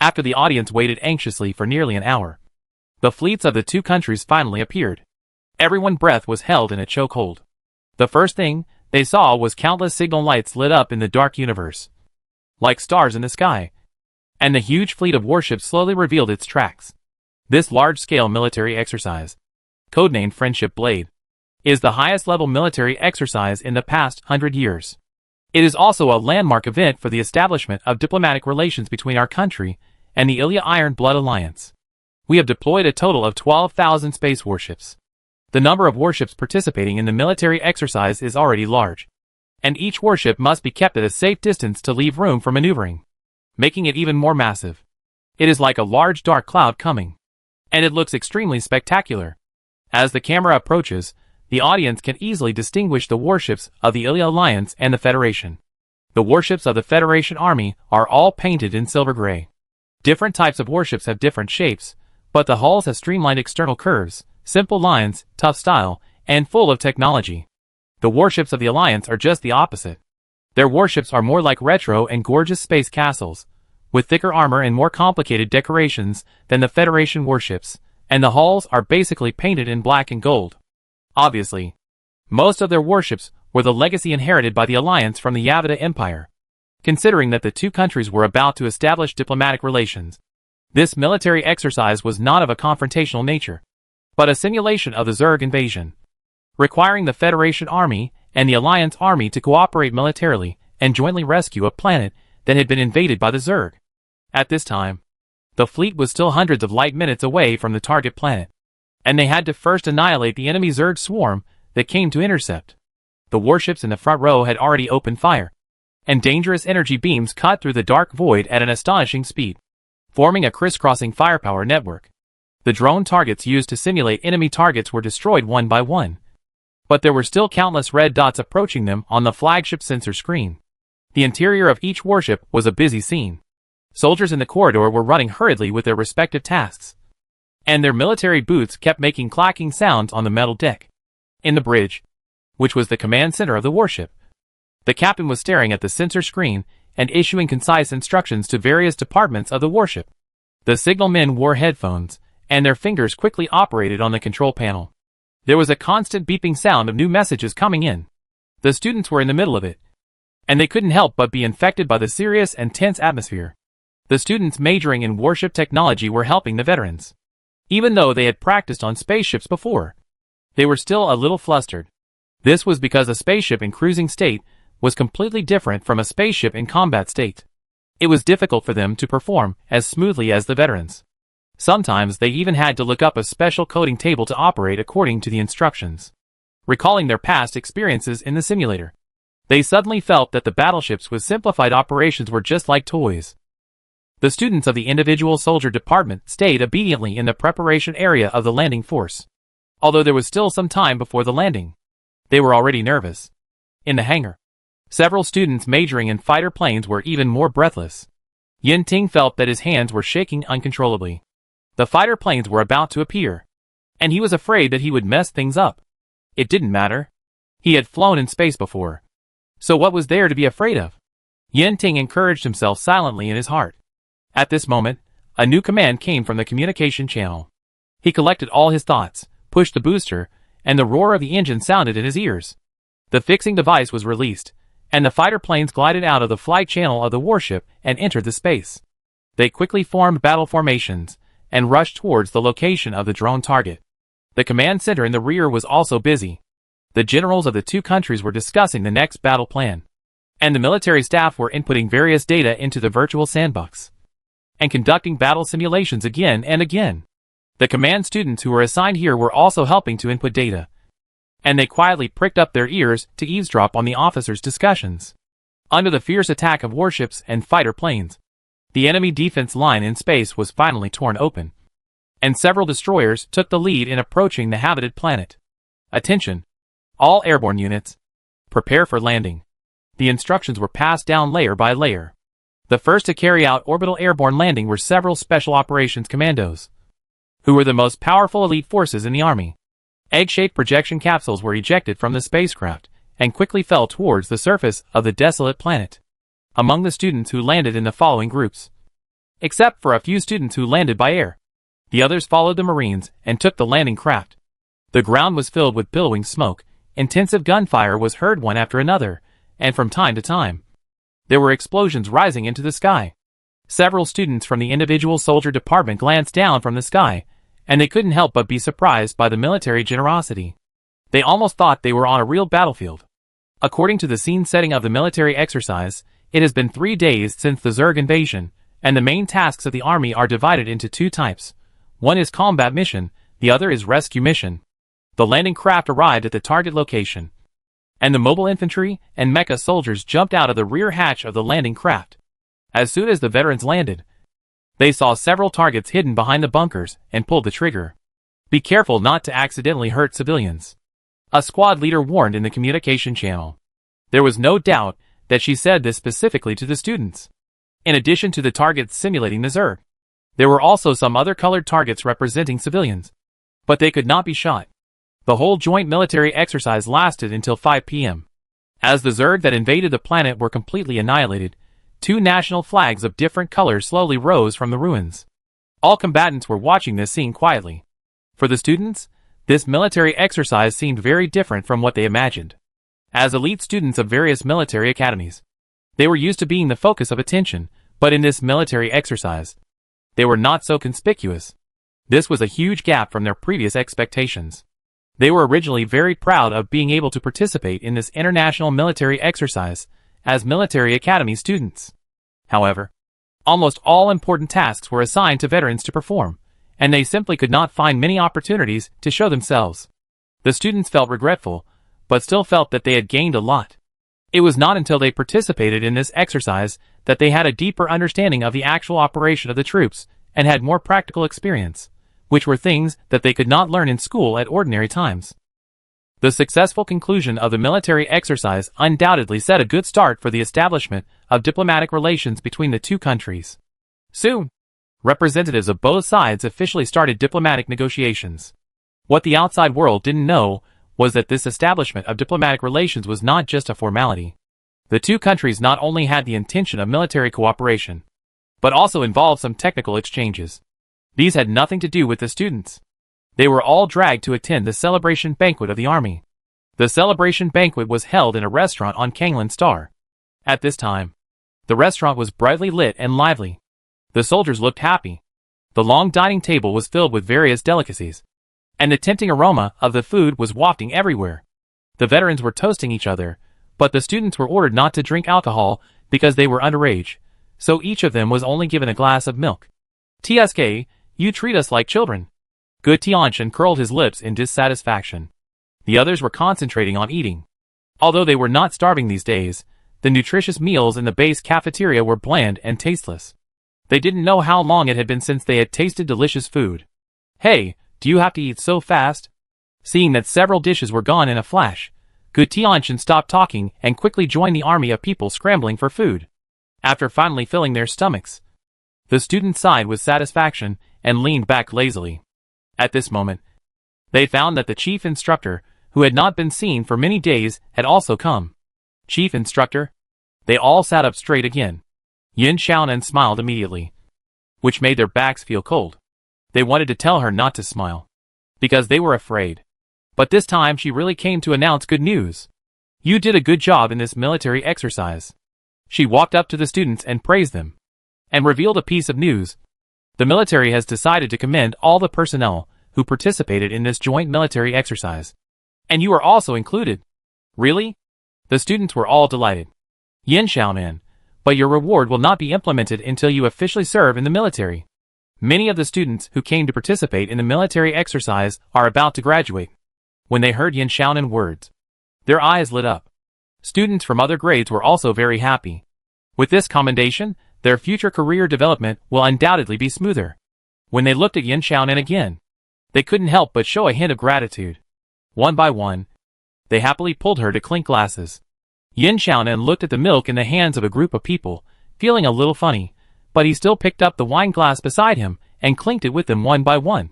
After the audience waited anxiously for nearly an hour, the fleets of the 2 countries finally appeared. Everyone's breath was held in a chokehold. The first thing they saw was countless signal lights lit up in the dark universe, like stars in the sky, and the huge fleet of warships slowly revealed its tracks. This large-scale military exercise, codenamed Friendship Blade, is the highest-level military exercise in the past 100 years. It is also a landmark event for the establishment of diplomatic relations between our country and the Ilya Iron Blood Alliance. We have deployed a total of 12,000 space warships. The number of warships participating in the military exercise is already large, and each warship must be kept at a safe distance to leave room for maneuvering, making it even more massive. It is like a large dark cloud coming, and it looks extremely spectacular. As the camera approaches, the audience can easily distinguish the warships of the Ilya Alliance and the Federation. The warships of the Federation Army are all painted in silver gray. Different types of warships have different shapes, but the hulls have streamlined external curves, simple lines, tough style, and full of technology. The warships of the Alliance are just the opposite. Their warships are more like retro and gorgeous space castles, with thicker armor and more complicated decorations than the Federation warships, and the hulls are basically painted in black and gold. Obviously, most of their warships were the legacy inherited by the Alliance from the Yavata Empire. Considering that the 2 countries were about to establish diplomatic relations, this military exercise was not of a confrontational nature, but a simulation of the Zerg invasion, requiring the Federation Army and the Alliance Army to cooperate militarily and jointly rescue a planet that had been invaded by the Zerg. At this time, the fleet was still hundreds of light minutes away from the target planet, and they had to first annihilate the enemy Zerg swarm that came to intercept. The warships in the front row had already opened fire, and dangerous energy beams cut through the dark void at an astonishing speed, forming a crisscrossing firepower network. The drone targets used to simulate enemy targets were destroyed one by one. But there were still countless red dots approaching them on the flagship sensor screen. The interior of each warship was a busy scene. Soldiers in the corridor were running hurriedly with their respective tasks, and their military boots kept making clacking sounds on the metal deck. In the bridge, which was the command center of the warship, the captain was staring at the sensor screen and issuing concise instructions to various departments of the warship. The signalmen wore headphones, and their fingers quickly operated on the control panel. There was a constant beeping sound of new messages coming in. The students were in the middle of it, and they couldn't help but be infected by the serious and tense atmosphere. The students majoring in warship technology were helping the veterans. Even though they had practiced on spaceships before, they were still a little flustered. This was because a spaceship in cruising state was completely different from a spaceship in combat state. It was difficult for them to perform as smoothly as the veterans. Sometimes they even had to look up a special coding table to operate according to the instructions. Recalling their past experiences in the simulator, they suddenly felt that the battleships with simplified operations were just like toys. The students of the individual soldier department stayed obediently in the preparation area of the landing force. Although there was still some time before the landing, they were already nervous. In the hangar, several students majoring in fighter planes were even more breathless. Yin Ting felt that his hands were shaking uncontrollably. The fighter planes were about to appear, and he was afraid that he would mess things up. It didn't matter. He had flown in space before. So what was there to be afraid of? Yin Ting encouraged himself silently in his heart. At this moment, a new command came from the communication channel. He collected all his thoughts, pushed the booster, and the roar of the engine sounded in his ears. The fixing device was released, and the fighter planes glided out of the flight channel of the warship and entered the space. They quickly formed battle formations and rushed towards the location of the drone target. The command center in the rear was also busy. The generals of the two countries were discussing the next battle plan, and the military staff were inputting various data into the virtual sandbox and conducting battle simulations again and again. The command students who were assigned here were also helping to input data, and they quietly pricked up their ears to eavesdrop on the officers' discussions. Under the fierce attack of warships and fighter planes, the enemy defense line in space was finally torn open, and several destroyers took the lead in approaching the habited planet. Attention! All airborne units, prepare for landing. The instructions were passed down layer by layer. The first to carry out orbital airborne landing were several special operations commandos, who were the most powerful elite forces in the army. Egg-shaped projection capsules were ejected from the spacecraft and quickly fell towards the surface of the desolate planet. Among the students who landed in the following groups, except for a few students who landed by air, the others followed the Marines and took the landing craft. The ground was filled with billowing smoke, intensive gunfire was heard one after another, and from time to time, there were explosions rising into the sky. Several students from the individual soldier department glanced down from the sky, and they couldn't help but be surprised by the military generosity. They almost thought they were on a real battlefield. According to the scene setting of the military exercise, it has been 3 days since the Zerg invasion, and the main tasks of the army are divided into two types. One is combat mission, the other is rescue mission. The landing craft arrived at the target location, and the mobile infantry and mecha soldiers jumped out of the rear hatch of the landing craft. As soon as the veterans landed, they saw several targets hidden behind the bunkers and pulled the trigger. Be careful not to accidentally hurt civilians, a squad leader warned in the communication channel. There was no doubt that she said this specifically to the students. In addition to the targets simulating the Zerg, there were also some other colored targets representing civilians, but they could not be shot. The whole joint military exercise lasted until 5 p.m. As the Zerg that invaded the planet were completely annihilated, 2 national flags of different colors slowly rose from the ruins. All combatants were watching this scene quietly. For the students, this military exercise seemed very different from what they imagined. As elite students of various military academies, they were used to being the focus of attention, but in this military exercise, they were not so conspicuous. This was a huge gap from their previous expectations. They were originally very proud of being able to participate in this international military exercise as military academy students. However, almost all important tasks were assigned to veterans to perform, and they simply could not find many opportunities to show themselves. The students felt regretful, but still felt that they had gained a lot. It was not until they participated in this exercise that they had a deeper understanding of the actual operation of the troops and had more practical experience. which were things that they could not learn in school at ordinary times. The successful conclusion of the military exercise undoubtedly set a good start for the establishment of diplomatic relations between the two countries. Soon, representatives of both sides officially started diplomatic negotiations. What the outside world didn't know was that this establishment of diplomatic relations was not just a formality. The two countries not only had the intention of military cooperation, but also involved some technical exchanges. These had nothing to do with the students. They were all dragged to attend the celebration banquet of the army. The celebration banquet was held in a restaurant on Kanglan Star. At this time, the restaurant was brightly lit and lively. The soldiers looked happy. The long dining table was filled with various delicacies, and the tempting aroma of the food was wafting everywhere. The veterans were toasting each other, but the students were ordered not to drink alcohol because they were underage, so each of them was only given a glass of milk. "TSK, you treat us like children." Good Tianchen curled his lips in dissatisfaction. The others were concentrating on eating. Although they were not starving these days, the nutritious meals in the base cafeteria were bland and tasteless. They didn't know how long it had been since they had tasted delicious food. "Hey, do you have to eat so fast?" Seeing that several dishes were gone in a flash, Good Tianchen stopped talking and quickly joined the army of people scrambling for food. After finally filling their stomachs, the students sighed with satisfaction and leaned back lazily. At this moment, they found that the chief instructor, who had not been seen for many days, had also come. "Chief instructor?" They all sat up straight again. Yin Xiaonan smiled immediately, which made their backs feel cold. They wanted to tell her not to smile, because they were afraid. But this time she really came to announce good news. "You did a good job in this military exercise." She walked up to the students and praised them, and revealed a piece of news. The military has decided to commend all the personnel who participated in this joint military exercise. And you are also included. "Really?" The students were all delighted. "Yin Xiaonan, but your reward will not be implemented until you officially serve in the military. Many of the students who came to participate in the military exercise are about to graduate." When they heard Yin Xiaonan words, their eyes lit up. Students from other grades were also very happy. With this commendation, their future career development will undoubtedly be smoother. When they looked at Yin Xiaonan again, they couldn't help but show a hint of gratitude. One by one, they happily pulled her to clink glasses. Yin Xiaonan looked at the milk in the hands of a group of people, feeling a little funny, but he still picked up the wine glass beside him and clinked it with them one by one.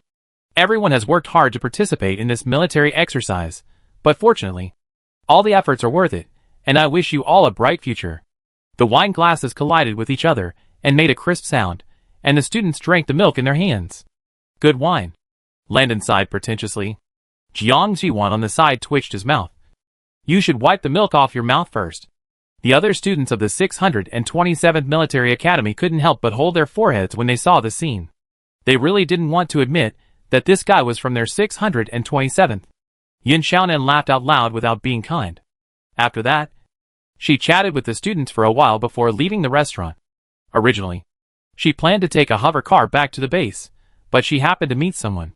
Everyone has worked hard to participate in this military exercise, but fortunately, all the efforts are worth it, and I wish you all a bright future. The wine glasses collided with each other and made a crisp sound, and the students drank the milk in their hands. "Good wine." Landon sighed pretentiously. Jiang Jiwan on the side twitched his mouth. "You should wipe the milk off your mouth first." The other students of the 627th Military Academy couldn't help but hold their foreheads when they saw the scene. They really didn't want to admit that this guy was from their 627th. Yin Xiaonan laughed out loud without being kind. After that, she chatted with the students for a while before leaving the restaurant. Originally, she planned to take a hover car back to the base, but she happened to meet someone.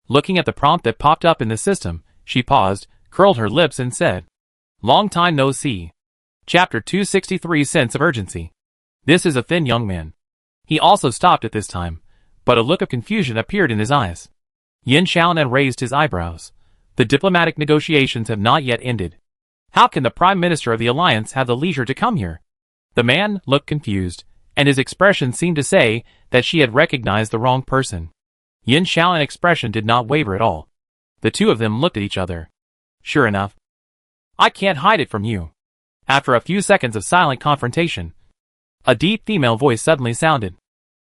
Looking at the prompt that popped up in the system, she paused, curled her lips and said, "Long time no see." Chapter 263 Sense of Urgency. This is a thin young man. He also stopped at this time, but a look of confusion appeared in his eyes. Yin Xiaonan raised his eyebrows. The diplomatic negotiations have not yet ended. How can the Prime Minister of the Alliance have the leisure to come here? The man looked confused, and his expression seemed to say that she had recognized the wrong person. Yin Xiaoan's expression did not waver at all. The two of them looked at each other. "Sure enough. I can't hide it from you." After a few seconds of silent confrontation, a deep female voice suddenly sounded.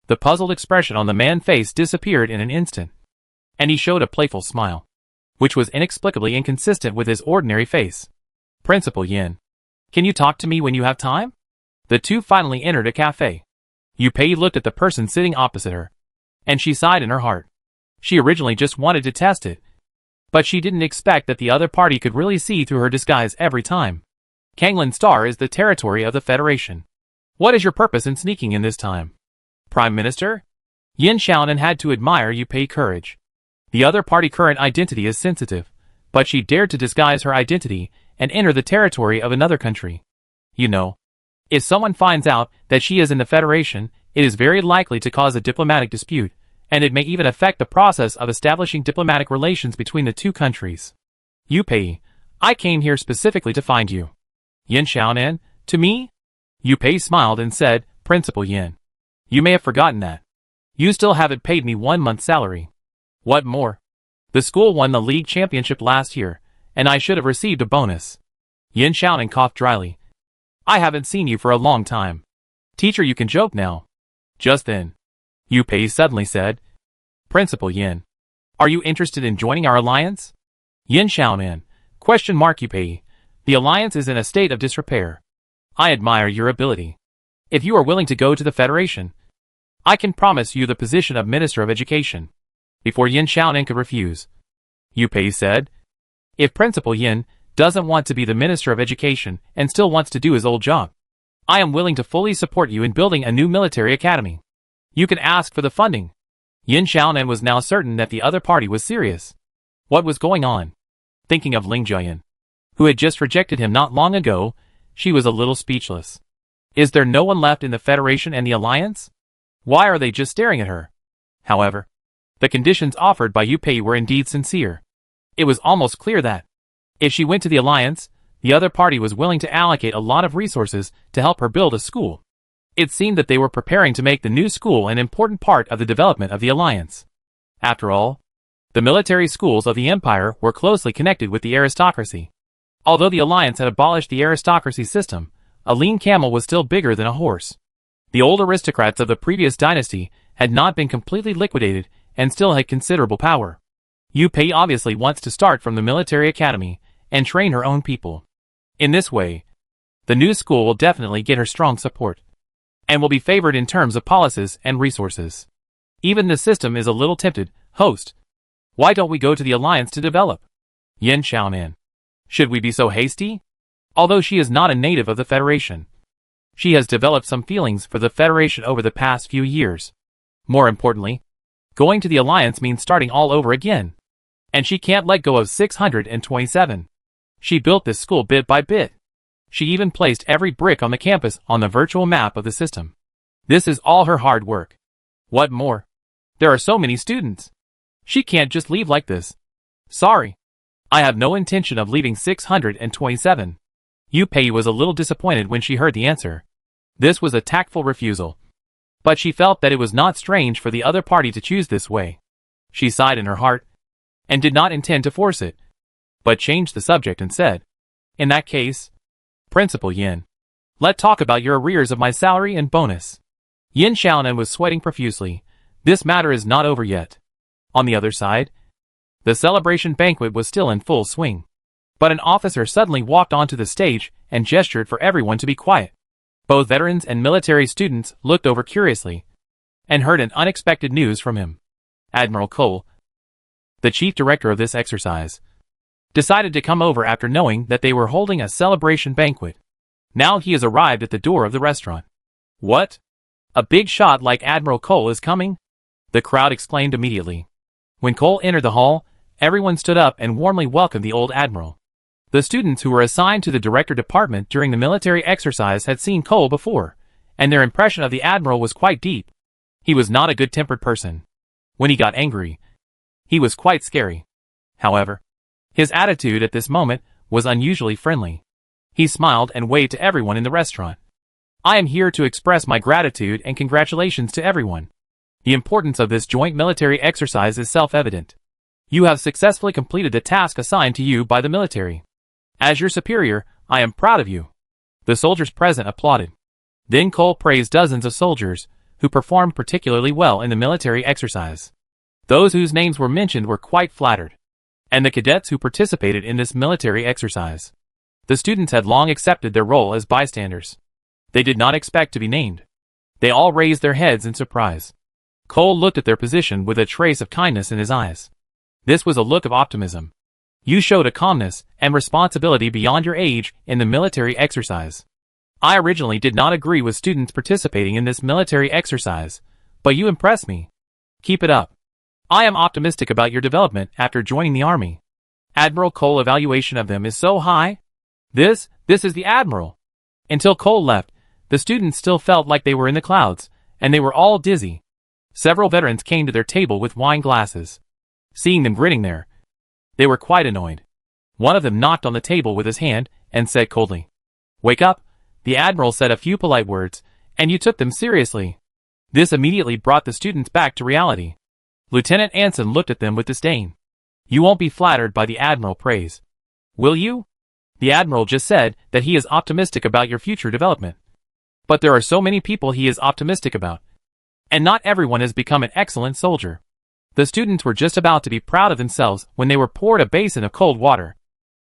The puzzled expression on the man's face disappeared in an instant, and he showed a playful smile, which was inexplicably inconsistent with his ordinary face. "Principal Yin, can you talk to me when you have time?" The two finally entered a cafe. Yu Pei looked at the person sitting opposite her, and she sighed in her heart. She originally just wanted to test it, but she didn't expect that the other party could really see through her disguise every time. Kanglan Star is the territory of the Federation. What is your purpose in sneaking in this time? Prime Minister? Yin Xiaonan had to admire Yu Pei's courage. The other party current identity is sensitive, but she dared to disguise her identity and enter the territory of another country. You know, if someone finds out that she is in the Federation, it is very likely to cause a diplomatic dispute, and it may even affect the process of establishing diplomatic relations between the two countries. Yu Pei, I came here specifically to find you. Yin Xiaonan, to me? Yu Pei smiled and said, Principal Yin. You may have forgotten that. You still haven't paid me 1 month's salary. What more? The school won the league championship last year, and I should have received a bonus. Yin Xiaonan coughed dryly. I haven't seen you for a long time. Teacher, you can joke now. Just then, Yu Pei suddenly said, Principal Yin, are you interested in joining our alliance? Yin Xiaonan, Yu Pei, the alliance is in a state of disrepair. I admire your ability. If you are willing to go to the Federation, I can promise you the position of Minister of Education. Before Yin Xiaonan could refuse, Yu Pei said, If Principal Yin doesn't want to be the Minister of Education and still wants to do his old job, I am willing to fully support you in building a new military academy. You can ask for the funding. Yin Xiaonan was now certain that the other party was serious. What was going on? Thinking of Ling Jiayan, who had just rejected him not long ago, she was a little speechless. Is there no one left in the Federation and the Alliance? Why are they just staring at her? However, the conditions offered by Yu Pei were indeed sincere. It was almost clear that, if she went to the Alliance, the other party was willing to allocate a lot of resources to help her build a school. It seemed that they were preparing to make the new school an important part of the development of the Alliance. After all, the military schools of the Empire were closely connected with the aristocracy. Although the Alliance had abolished the aristocracy system, a lean camel was still bigger than a horse. The old aristocrats of the previous dynasty had not been completely liquidated and still had considerable power. Yu Pei obviously wants to start from the military academy and train her own people. In this way, the new school will definitely get her strong support, and will be favored in terms of policies and resources. Even the system is a little tempted. Host, why don't we go to the Alliance to develop? Yin Xiaonan, should we be so hasty? Although she is not a native of the Federation, she has developed some feelings for the Federation over the past few years. More importantly, going to the Alliance means starting all over again. And she can't let go of 627. She built this school bit by bit. She even placed every brick on the campus on the virtual map of the system. This is all her hard work. What more? There are so many students. She can't just leave like this. Sorry. I have no intention of leaving 627. Yu Pei was a little disappointed when she heard the answer. This was a tactful refusal. But she felt that it was not strange for the other party to choose this way. She sighed in her heart, and did not intend to force it, but changed the subject and said, In that case, Principal Yin, let's talk about your arrears of my salary and bonus. Yin Xiaonan was sweating profusely. This matter is not over yet. On the other side, the celebration banquet was still in full swing. But an officer suddenly walked onto the stage and gestured for everyone to be quiet. Both veterans and military students looked over curiously and heard an unexpected news from him. Admiral Cole, the chief director of this exercise, decided to come over after knowing that they were holding a celebration banquet. Now he has arrived at the door of the restaurant. What? A big shot like Admiral Cole is coming? The crowd exclaimed immediately. When Cole entered the hall, everyone stood up and warmly welcomed the old admiral. The students who were assigned to the director department during the military exercise had seen Cole before, and their impression of the admiral was quite deep. He was not a good-tempered person. When he got angry, he was quite scary. However, his attitude at this moment was unusually friendly. He smiled and waved to everyone in the restaurant. I am here to express my gratitude and congratulations to everyone. The importance of this joint military exercise is self-evident. You have successfully completed the task assigned to you by the military. As your superior, I am proud of you. The soldiers present applauded. Then Cole praised dozens of soldiers who performed particularly well in the military exercise. Those whose names were mentioned were quite flattered. And the cadets who participated in this military exercise. The students had long accepted their role as bystanders. They did not expect to be named. They all raised their heads in surprise. Cole looked at their position with a trace of kindness in his eyes. This was a look of optimism. You showed a calmness and responsibility beyond your age in the military exercise. I originally did not agree with students participating in this military exercise, but you impress me. Keep it up. I am optimistic about your development after joining the army. Admiral Cole's evaluation of them is so high. This is the admiral. Until Cole left, the students still felt like they were in the clouds, and they were all dizzy. Several veterans came to their table with wine glasses. Seeing them grinning there, they were quite annoyed. One of them knocked on the table with his hand and said coldly, "Wake up." The admiral said a few polite words, and you took them seriously. This immediately brought the students back to reality. Lieutenant Anson looked at them with disdain. You won't be flattered by the admiral praise, will you? The admiral just said that he is optimistic about your future development. But there are so many people he is optimistic about, and not everyone has become an excellent soldier. The students were just about to be proud of themselves when they were poured a basin of cold water.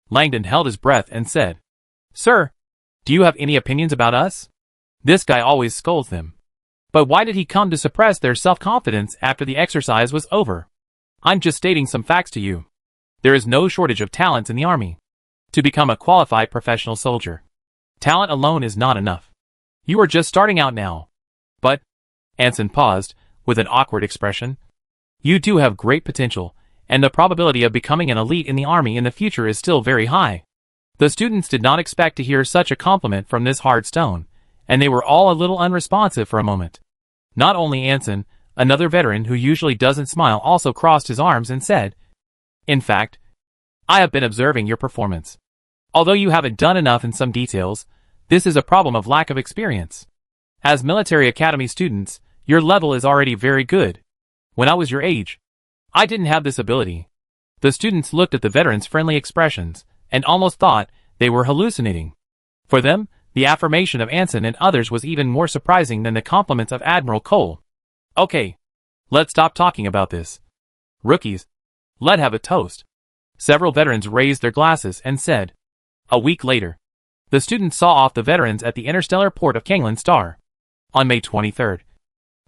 Langdon held his breath and said, "Sir, do you have any opinions about us?" This guy always scolds them. But why did he come to suppress their self-confidence after the exercise was over? I'm just stating some facts to you. There is no shortage of talents in the army to become a qualified professional soldier. Talent alone is not enough. You are just starting out now. But, Anson paused, with an awkward expression, you do have great potential, and the probability of becoming an elite in the army in the future is still very high. The students did not expect to hear such a compliment from this hard stone, and they were all a little unresponsive for a moment. Not only Anson, another veteran who usually doesn't smile also crossed his arms and said, "In fact, I have been observing your performance. Although you haven't done enough in some details, this is a problem of lack of experience. As military academy students, your level is already very good. When I was your age, I didn't have this ability." The students looked at the veterans' friendly expressions and almost thought they were hallucinating. For them, the affirmation of Anson and others was even more surprising than the compliments of Admiral Cole. "Okay, let's stop talking about this. Rookies, let's have a toast." Several veterans raised their glasses and said. A week later, the students saw off the veterans at the interstellar port of Kanglan Star. On May 23rd,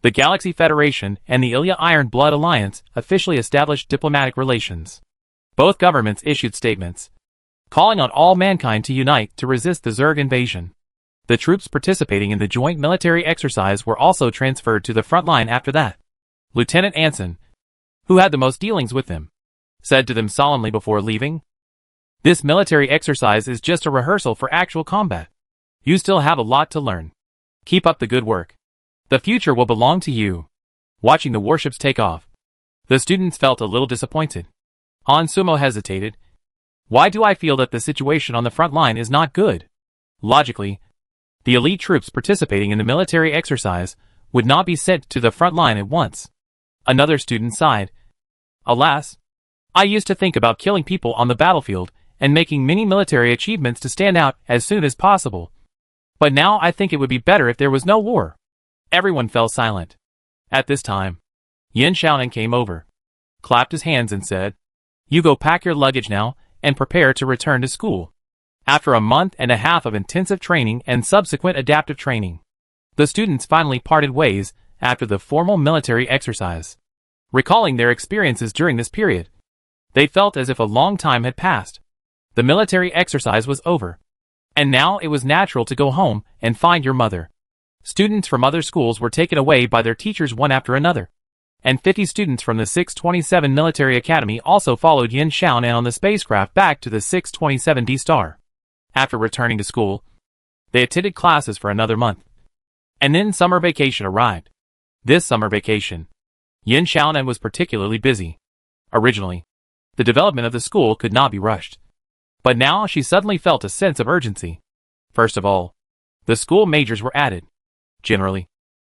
the Galaxy Federation and the Ilya Iron Blood Alliance officially established diplomatic relations. Both governments issued statements calling on all mankind to unite to resist the Zerg invasion. The troops participating in the joint military exercise were also transferred to the front line after that. Lieutenant Anson, who had the most dealings with them, said to them solemnly before leaving, "This military exercise is just a rehearsal for actual combat. You still have a lot to learn. Keep up the good work. The future will belong to you." Watching the warships take off, the students felt a little disappointed. Han Sumo hesitated. Why do I feel that the situation on the front line is not good? Logically, the elite troops participating in the military exercise would not be sent to the front line at once. Another student sighed. Alas, I used to think about killing people on the battlefield and making many military achievements to stand out as soon as possible. But now I think it would be better if there was no war. Everyone fell silent. At this time, Yin Xiaonan came over, clapped his hands and said, "You go pack your luggage now and prepare to return to school." After a month and a half of intensive training and subsequent adaptive training, the students finally parted ways after the formal military exercise. Recalling their experiences during this period, they felt as if a long time had passed. The military exercise was over, and now it was natural to go home and find your mother. Students from other schools were taken away by their teachers one after another, and 50 students from the 627 Military Academy also followed Yin Xiaonan on the spacecraft back to the 627D star. After returning to school, they attended classes for another month. And then summer vacation arrived. This summer vacation, Yin Xiaonan was particularly busy. Originally, the development of the school could not be rushed. But now she suddenly felt a sense of urgency. First of all, the school majors were added. Generally,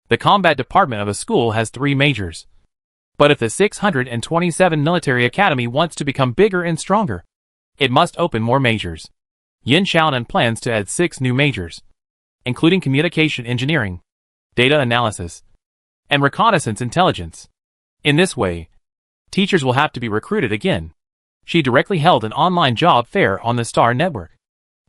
the combat department of a school has 3 majors. But if the 627 Military Academy wants to become bigger and stronger, it must open more majors. Yin Xiaonan plans to add 6 new majors, including communication engineering, data analysis, and reconnaissance intelligence. In this way, teachers will have to be recruited again. She directly held an online job fair on the Star Network.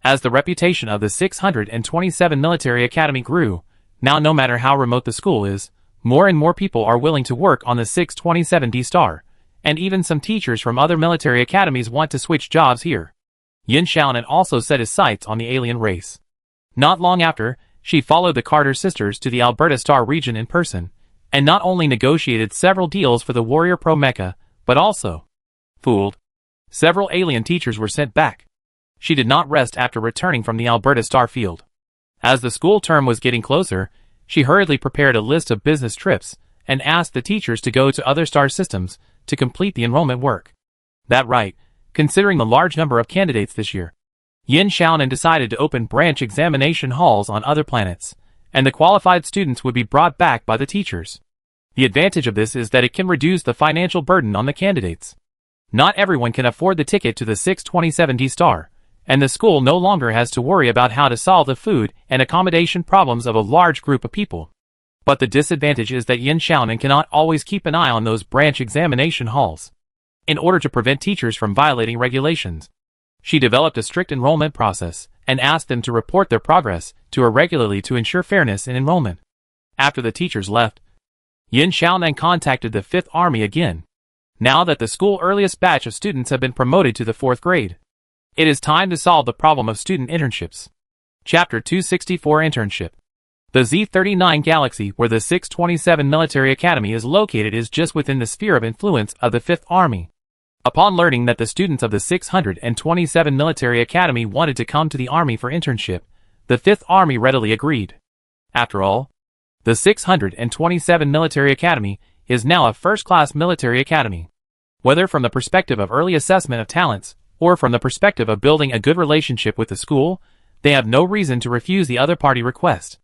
As the reputation of the 627 Military Academy grew, now no matter how remote the school is, more and more people are willing to work on the 627D star, and even some teachers from other military academies want to switch jobs here. Yin Xiaonan also set his sights on the alien race. Not long after, she followed the Carter sisters to the Alberta Star region in person, and not only negotiated several deals for the Warrior Pro Mecha, but also fooled. Several alien teachers were sent back. She did not rest after returning from the Alberta Star field. As the school term was getting closer, she hurriedly prepared a list of business trips and asked the teachers to go to other star systems to complete the enrollment work. That right, considering the large number of candidates this year, Yin Xiaonan decided to open branch examination halls on other planets, and the qualified students would be brought back by the teachers. The advantage of this is that it can reduce the financial burden on the candidates. Not everyone can afford the ticket to the 627D star, and the school no longer has to worry about how to solve the food and accommodation problems of a large group of people. But the disadvantage is that Yin Xiaonan cannot always keep an eye on those branch examination halls. In order to prevent teachers from violating regulations, she developed a strict enrollment process and asked them to report their progress to her regularly to ensure fairness in enrollment. After the teachers left, Yin Xiaonan contacted the 5th Army again. Now that the school earliest batch of students have been promoted to the 4th grade, it is time to solve the problem of student internships. Chapter 264 Internship. The Z39 galaxy where the 627 Military Academy is located is just within the sphere of influence of the 5th Army. Upon learning that the students of the 627 Military Academy wanted to come to the Army for internship, the 5th Army readily agreed. After all, the 627 Military Academy is now a first-class military academy. Whether from the perspective of early assessment of talents, or from the perspective of building a good relationship with the school, they have no reason to refuse the other party request.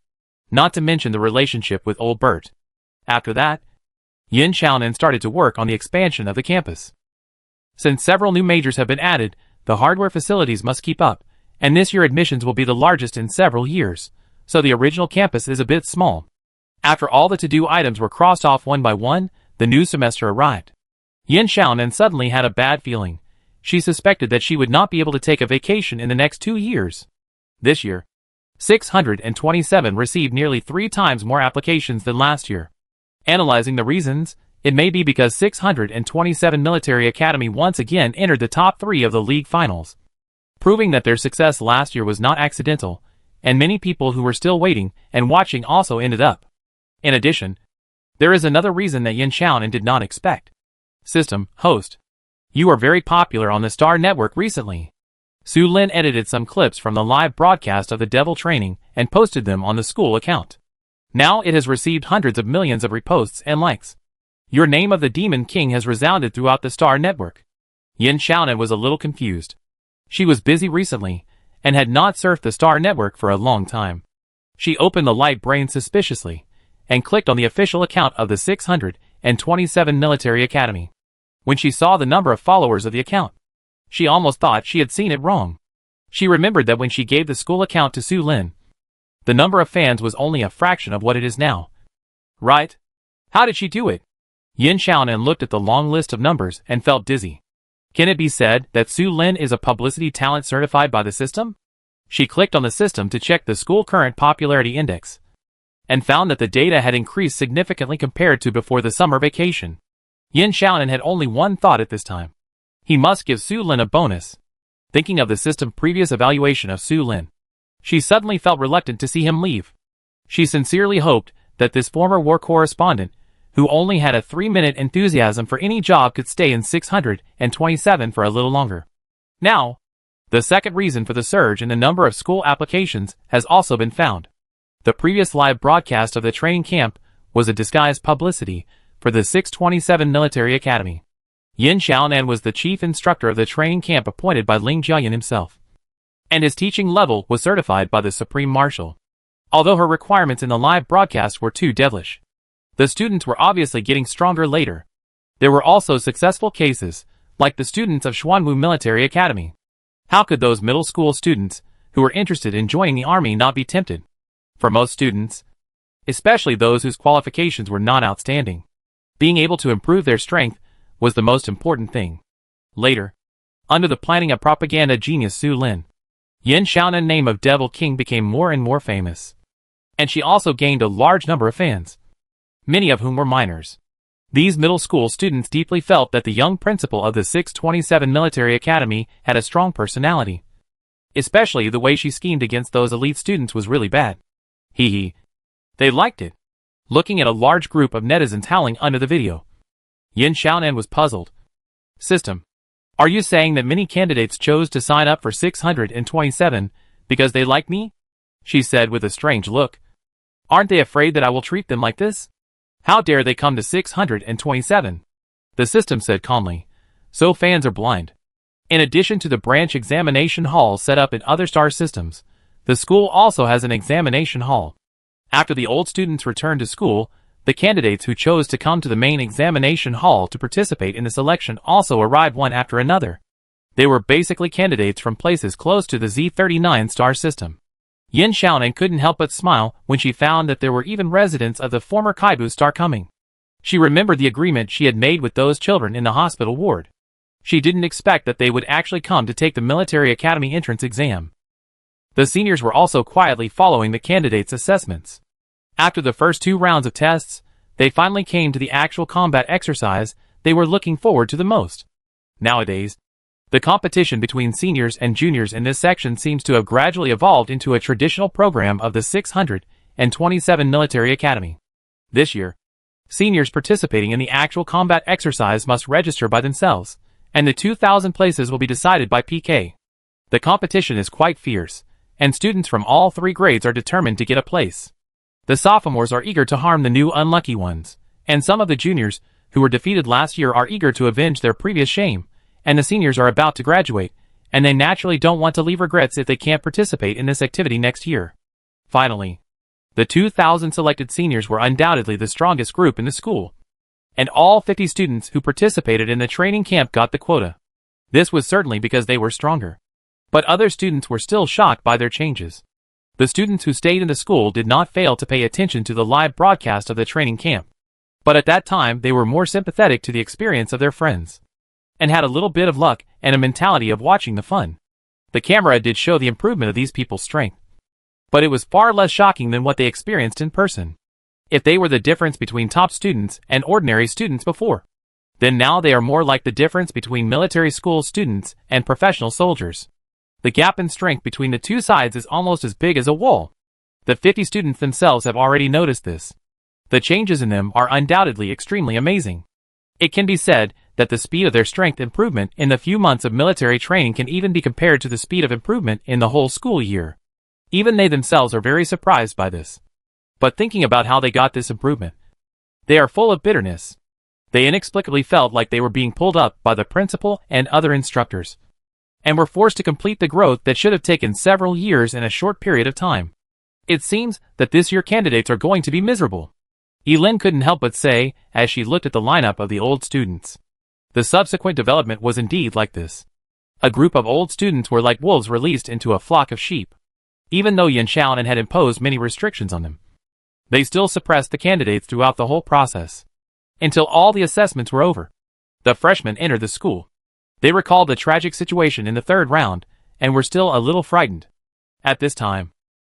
Not to mention the relationship with old Bert. After that, Yin Xiaonan started to work on the expansion of the campus. Since several new majors have been added, the hardware facilities must keep up, and this year admissions will be the largest in several years, so the original campus is a bit small. After all the to-do items were crossed off one by one, the new semester arrived. Yin Xiaonan suddenly had a bad feeling. She suspected that she would not be able to take a vacation in the next 2 years. This year, 627 received nearly 3 times more applications than last year. Analyzing the reasons, it may be because 627 Military Academy once again entered the top 3 of the league finals, proving that their success last year was not accidental, and many people who were still waiting and watching also ended up. In addition, there is another reason that Yin Xiaonan did not expect. System, host. You are very popular on the Star Network recently. Su Lin edited some clips from the live broadcast of the Devil training and posted them on the school account. Now it has received hundreds of millions of reposts and likes. Your name of the Demon King has resounded throughout the Star Network. Yin Xiaonan was a little confused. She was busy recently, and had not surfed the Star Network for a long time. She opened the light brain suspiciously, and clicked on the official account of the 627 Military Academy. When she saw the number of followers of the account, she almost thought she had seen it wrong. She remembered that when she gave the school account to Su Lin, the number of fans was only a fraction of what it is now. Right? How did she do it? Yin Xiaonan looked at the long list of numbers and felt dizzy. Can it be said that Su Lin is a publicity talent certified by the system? She clicked on the system to check the school current popularity index, and found that the data had increased significantly compared to before the summer vacation. Yin Xiaonan had only one thought at this time. He must give Su Lin a bonus. Thinking of the system's previous evaluation of Su Lin, she suddenly felt reluctant to see him leave. She sincerely hoped that this former war correspondent, who only had a 3-minute enthusiasm for any job, could stay in 627 for a little longer. Now, the second reason for the surge in the number of school applications has also been found. The previous live broadcast of the training camp was a disguised publicity for the 627 Military Academy. Yin Xiaonan was the chief instructor of the training camp appointed by Ling Jiayan himself, and his teaching level was certified by the Supreme Marshal. Although her requirements in the live broadcast were too devilish, the students were obviously getting stronger later. There were also successful cases, like the students of Xuanwu Military Academy. How could those middle school students, who were interested in joining the army, not be tempted? For most students, especially those whose qualifications were not outstanding, being able to improve their strength was the most important thing. Later, under the planning of propaganda genius Su Lin, Yin Xiaonan's name of Devil King became more and more famous, and she also gained a large number of fans, many of whom were minors. These middle school students deeply felt that the young principal of the 627 Military Academy had a strong personality. Especially the way she schemed against those elite students was really bad. Hee. They liked it. Looking at a large group of netizens howling under the video, Yin Xiaonan was puzzled. System. Are you saying that many candidates chose to sign up for 627 because they like me? She said with a strange look. Aren't they afraid that I will treat them like this? How dare they come to 627? The system said calmly. So fans are blind. In addition to the branch examination hall set up in other star systems, the school also has an examination hall. After the old students returned to school, the candidates who chose to come to the main examination hall to participate in the selection also arrived one after another. They were basically candidates from places close to the Z39 star system. Yin Xiaonan couldn't help but smile when she found that there were even residents of the former Kaibu star coming. She remembered the agreement she had made with those children in the hospital ward. She didn't expect that they would actually come to take the military academy entrance exam. The seniors were also quietly following the candidates' assessments. After the first 2 rounds of tests, they finally came to the actual combat exercise they were looking forward to the most. Nowadays, the competition between seniors and juniors in this section seems to have gradually evolved into a traditional program of the 627 Military Academy. This year, seniors participating in the actual combat exercise must register by themselves, and the 2,000 places will be decided by PK. The competition is quite fierce, and students from all 3 grades are determined to get a place. The sophomores are eager to harm the new unlucky ones, and some of the juniors, who were defeated last year, are eager to avenge their previous shame, and the seniors are about to graduate, and they naturally don't want to leave regrets if they can't participate in this activity next year. Finally, the 2,000 selected seniors were undoubtedly the strongest group in the school, and all 50 students who participated in the training camp got the quota. This was certainly because they were stronger. But other students were still shocked by their changes. The students who stayed in the school did not fail to pay attention to the live broadcast of the training camp. But at that time they were more sympathetic to the experience of their friends, and had a little bit of luck and a mentality of watching the fun. The camera did show the improvement of these people's strength, but it was far less shocking than what they experienced in person. If they were the difference between top students and ordinary students before, then now they are more like the difference between military school students and professional soldiers. The gap in strength between the 2 sides is almost as big as a wall. The 50 students themselves have already noticed this. The changes in them are undoubtedly extremely amazing. It can be said that the speed of their strength improvement in the few months of military training can even be compared to the speed of improvement in the whole school year. Even they themselves are very surprised by this. But thinking about how they got this improvement, they are full of bitterness. They inexplicably felt like they were being pulled up by the principal and other instructors, and were forced to complete the growth that should have taken several years in a short period of time. It seems that this year candidates are going to be miserable. Elin couldn't help but say, as she looked at the lineup of the old students. The subsequent development was indeed like this. A group of old students were like wolves released into a flock of sheep. Even though Yin Xiaonan had imposed many restrictions on them, they still suppressed the candidates throughout the whole process. Until all the assessments were over, the freshmen entered the school. They recalled the tragic situation in the 3rd round, and were still a little frightened. At this time,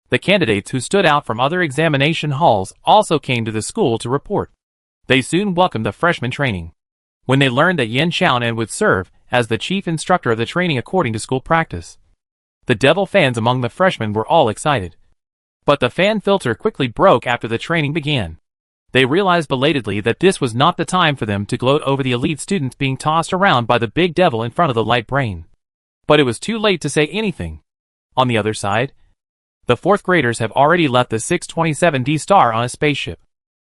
the candidates who stood out from other examination halls also came to the school to report. They soon welcomed the freshman training. When they learned that Yin Xiaonan would serve as the chief instructor of the training according to school practice, the devil fans among the freshmen were all excited. But the fan filter quickly broke after the training began. They realized belatedly that this was not the time for them to gloat over the elite students being tossed around by the big devil in front of the light brain. But it was too late to say anything. On the other side, the 4th graders have already left the 627D star on a spaceship.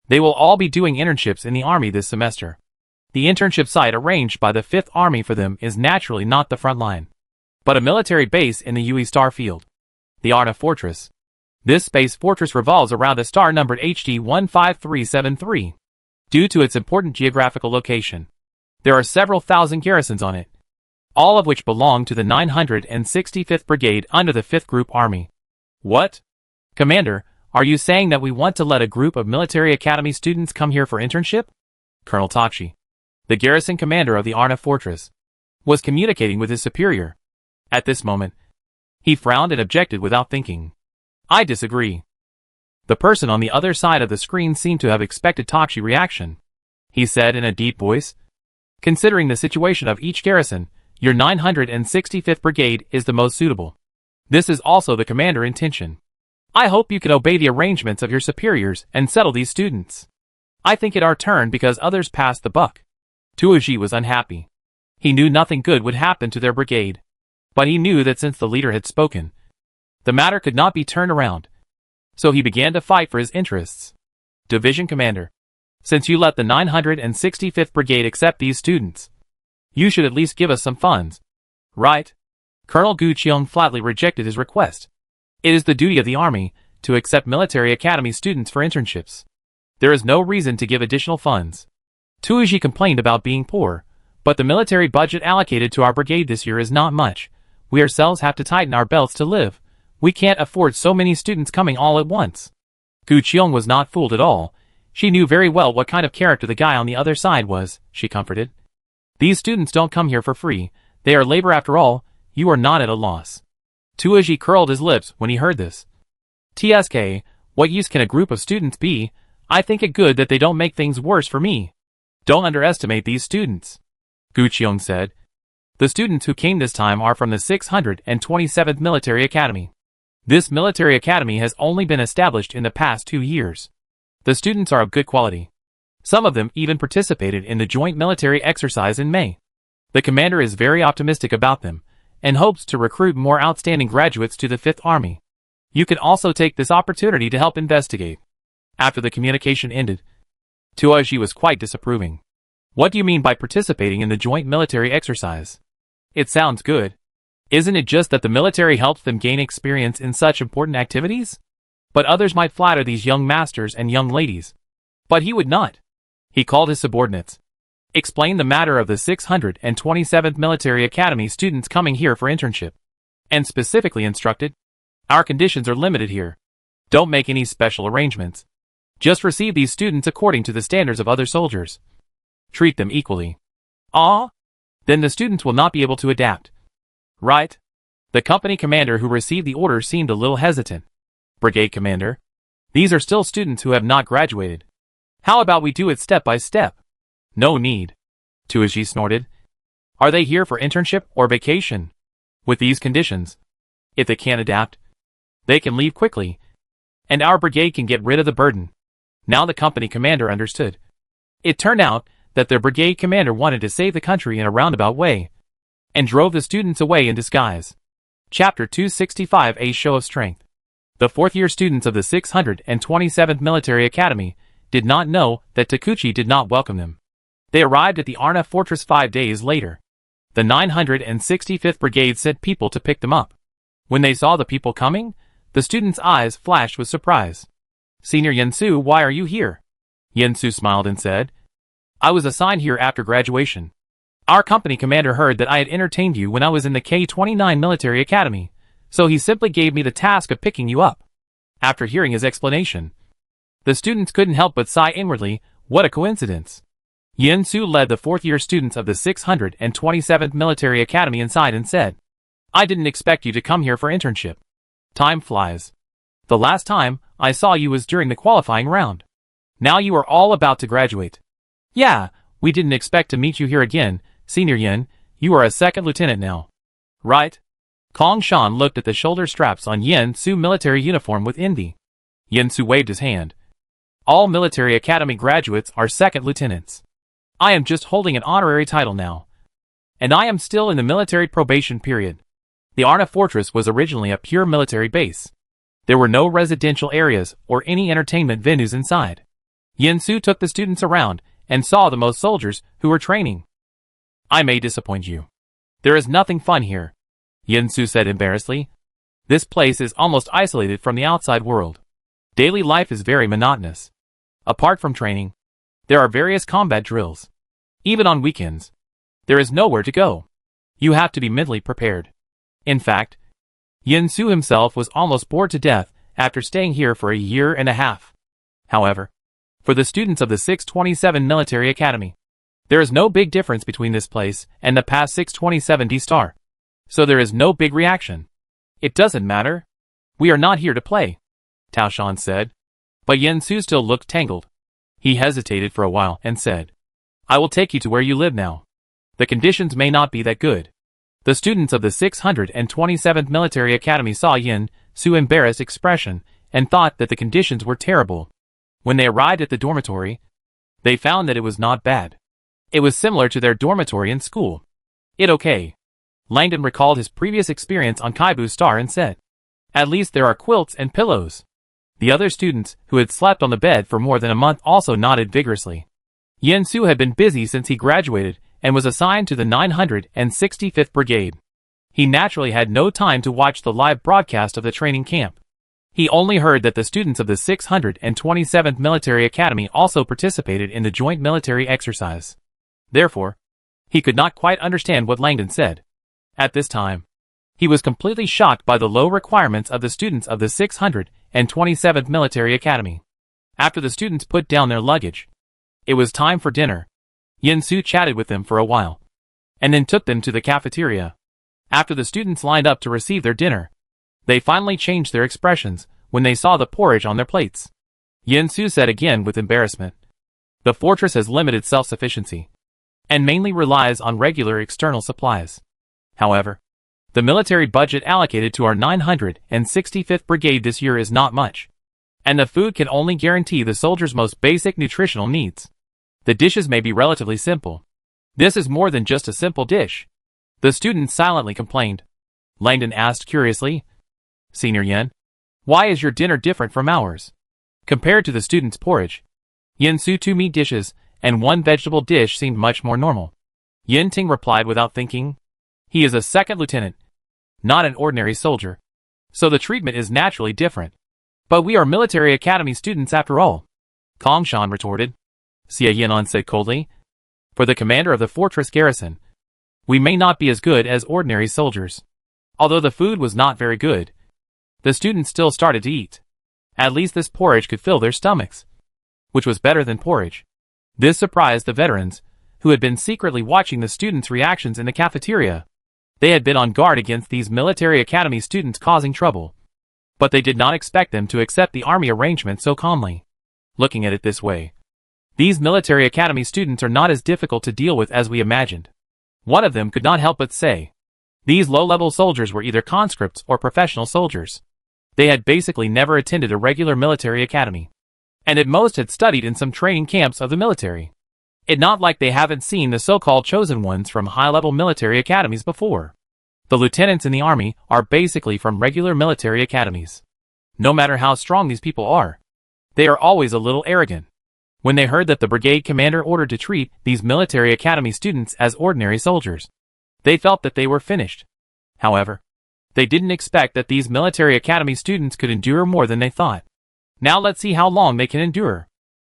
They will all be doing internships in the army this semester. The internship site arranged by the 5th Army for them is naturally not the front line, but a military base in the UE star field, the Arna Fortress. This space fortress revolves around a star numbered HD 15373. Due to its important geographical location, there are several thousand garrisons on it, all of which belong to the 965th Brigade under the 5th Group Army. What? Commander, are you saying that we want to let a group of military academy students come here for internship? Colonel Takshi, the garrison commander of the Arna Fortress, was communicating with his superior. At this moment, he frowned and objected without thinking. I disagree. The person on the other side of the screen seemed to have expected Takshi's reaction. He said in a deep voice, "Considering the situation of each garrison, your 965th Brigade is the most suitable. This is also the commander's intention. I hope you can obey the arrangements of your superiors and settle these students. I think it our turn because others passed the buck." Tuoji was unhappy. He knew nothing good would happen to their brigade. But he knew that since the leader had spoken, the matter could not be turned around. So he began to fight for his interests. Division Commander, Since you let the 965th Brigade accept these students, you should at least give us some funds. Right? Colonel Gu Qiong flatly rejected his request. It is the duty of the army to accept military academy students for internships. There is no reason to give additional funds. Tuoji complained about being poor, but the military budget allocated to our brigade this year is not much. We ourselves have to tighten our belts to live. We can't afford so many students coming all at once. Gu Qiong was not fooled at all. She knew very well what kind of character the guy on the other side was, she comforted. These students don't come here for free. They are labor after all. You are not at a loss. Tuoji curled his lips when he heard this. TSK, what use can a group of students be? I think it good that they don't make things worse for me. Don't underestimate these students, Gu Qiong said. The students who came this time are from the 627th Military Academy. This military academy has only been established in the past 2 years. The students are of good quality. Some of them even participated in the joint military exercise in May. The commander is very optimistic about them, and hopes to recruit more outstanding graduates to the 5th Army. You can also take this opportunity to help investigate. After the communication ended, Tuoji was quite disapproving. What do you mean by participating in the joint military exercise? It sounds good. Isn't it just that the military helps them gain experience in such important activities? But others might flatter these young masters and young ladies. But he would not. He called his subordinates, explained the matter of the 627th Military Academy students coming here for internship, and specifically instructed, our conditions are limited here. Don't make any special arrangements. Just receive these students according to the standards of other soldiers. Treat them equally. Then the students will not be able to adapt. Right? The company commander who received the order seemed a little hesitant. Brigade commander, these are still students who have not graduated. How about we do it step by step? No need. Tuoji snorted. Are they here for internship or vacation? With these conditions, if they can't adapt, they can leave quickly, and our brigade can get rid of the burden. Now the company commander understood. It turned out that the brigade commander wanted to save the country in a roundabout way, and drove the students away in disguise. Chapter 265, A Show of Strength. The 4th-year students of the 627th Military Academy did not know that Takuchi did not welcome them. They arrived at the Arna Fortress 5 days later. The 965th Brigade sent people to pick them up. When they saw the people coming, the students' eyes flashed with surprise. Senior Yensu, why are you here? Yensu smiled and said, I was assigned here after graduation. Our company commander heard that I had entertained you when I was in the K-29 Military Academy, so he simply gave me the task of picking you up. After hearing his explanation, the students couldn't help but sigh inwardly. What a coincidence. Yensu led the 4th-year students of the 627th Military Academy inside and said, I didn't expect you to come here for internship. Time flies. The last time I saw you was during the qualifying round. Now you are all about to graduate. Yeah, we didn't expect to meet you here again, Senior Yen. You are a 2nd lieutenant now. Right? Kong Shan looked at the shoulder straps on Yensu military uniform with envy. Yensu waved his hand. All military academy graduates are 2nd lieutenants. I am just holding an honorary title now. And I am still in the military probation period. The Arna Fortress was originally a pure military base. There were no residential areas or any entertainment venues inside. Yensu took the students around and saw the most soldiers who were training. I may disappoint you. There is nothing fun here, Yensu said embarrassedly. This place is almost isolated from the outside world. Daily life is very monotonous. Apart from training, there are various combat drills. Even on weekends, there is nowhere to go. You have to be mentally prepared. In fact, Yensu himself was almost bored to death after staying here for a year and a half. However, for the students of the 627 Military Academy, there is no big difference between this place and the past 627D Star. So there is no big reaction. It doesn't matter. We are not here to play, Tao Shan said. But Yensu still looked tangled. He hesitated for a while and said, I will take you to where you live now. The conditions may not be that good. The students of the 627th Military Academy saw Yensu's embarrassed expression and thought that the conditions were terrible. When they arrived at the dormitory, they found that it was not bad. It was similar to their dormitory in school. Okay. Langdon recalled his previous experience on Kaibu Star and said, At least there are quilts and pillows. The other students, who had slept on the bed for more than a month, also nodded vigorously. Yen Su had been busy since he graduated and was assigned to the 965th Brigade. He naturally had no time to watch the live broadcast of the training camp. He only heard that the students of the 627th Military Academy also participated in the joint military exercise. Therefore, he could not quite understand what Langdon said. At this time, he was completely shocked by the low requirements of the students of the 627th Military Academy. After the students put down their luggage, it was time for dinner. Yen Su chatted with them for a while, and then took them to the cafeteria. After the students lined up to receive their dinner, they finally changed their expressions when they saw the porridge on their plates. Yen Su said again with embarrassment, "The fortress has limited self-sufficiency, and mainly relies on regular external supplies. However, the military budget allocated to our 965th Brigade this year is not much, and the food can only guarantee the soldiers' most basic nutritional needs. The dishes may be relatively simple. This is more than just a simple dish." The students silently complained. Langdon asked curiously, "Senior Yen, why is your dinner different from ours?" Compared to the students' porridge, Yen Su 2 meat dishes and 1 vegetable dish seemed much more normal. Yen Ting replied without thinking, "He is a second lieutenant, not an ordinary soldier, so the treatment is naturally different. But we are military academy students after all," Kong Shan retorted. Xie Yinan said coldly, "For the commander of the fortress garrison, we may not be as good as ordinary soldiers." Although the food was not very good, the students still started to eat. At least this porridge could fill their stomachs, which was better than porridge. This surprised the veterans, who had been secretly watching the students' reactions in the cafeteria. They had been on guard against these military academy students causing trouble, but they did not expect them to accept the army arrangement so calmly. Looking at it this way, these military academy students are not as difficult to deal with as we imagined. One of them could not help but say, these low-level soldiers were either conscripts or professional soldiers. They had basically never attended a regular military academy, and at most had studied in some training camps of the military. It's not like they haven't seen the so-called chosen ones from high-level military academies before. The lieutenants in the army are basically from regular military academies. No matter how strong these people are, they are always a little arrogant. When they heard that the brigade commander ordered to treat these military academy students as ordinary soldiers, they felt that they were finished. However, they didn't expect that these military academy students could endure more than they thought. Now let's see how long they can endure.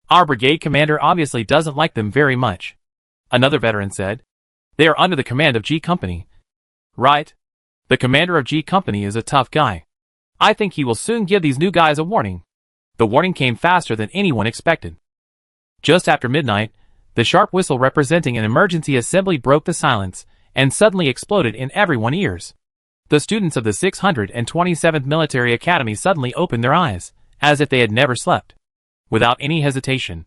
Our brigade commander obviously doesn't like them very much, another veteran said. They are under the command of G Company. Right? The commander of G Company is a tough guy. I think he will soon give these new guys a warning. The warning came faster than anyone expected. Just after midnight, the sharp whistle representing an emergency assembly broke the silence and suddenly exploded in everyone's ears. The students of the 627th Military Academy suddenly opened their eyes, as if they had never slept. Without any hesitation,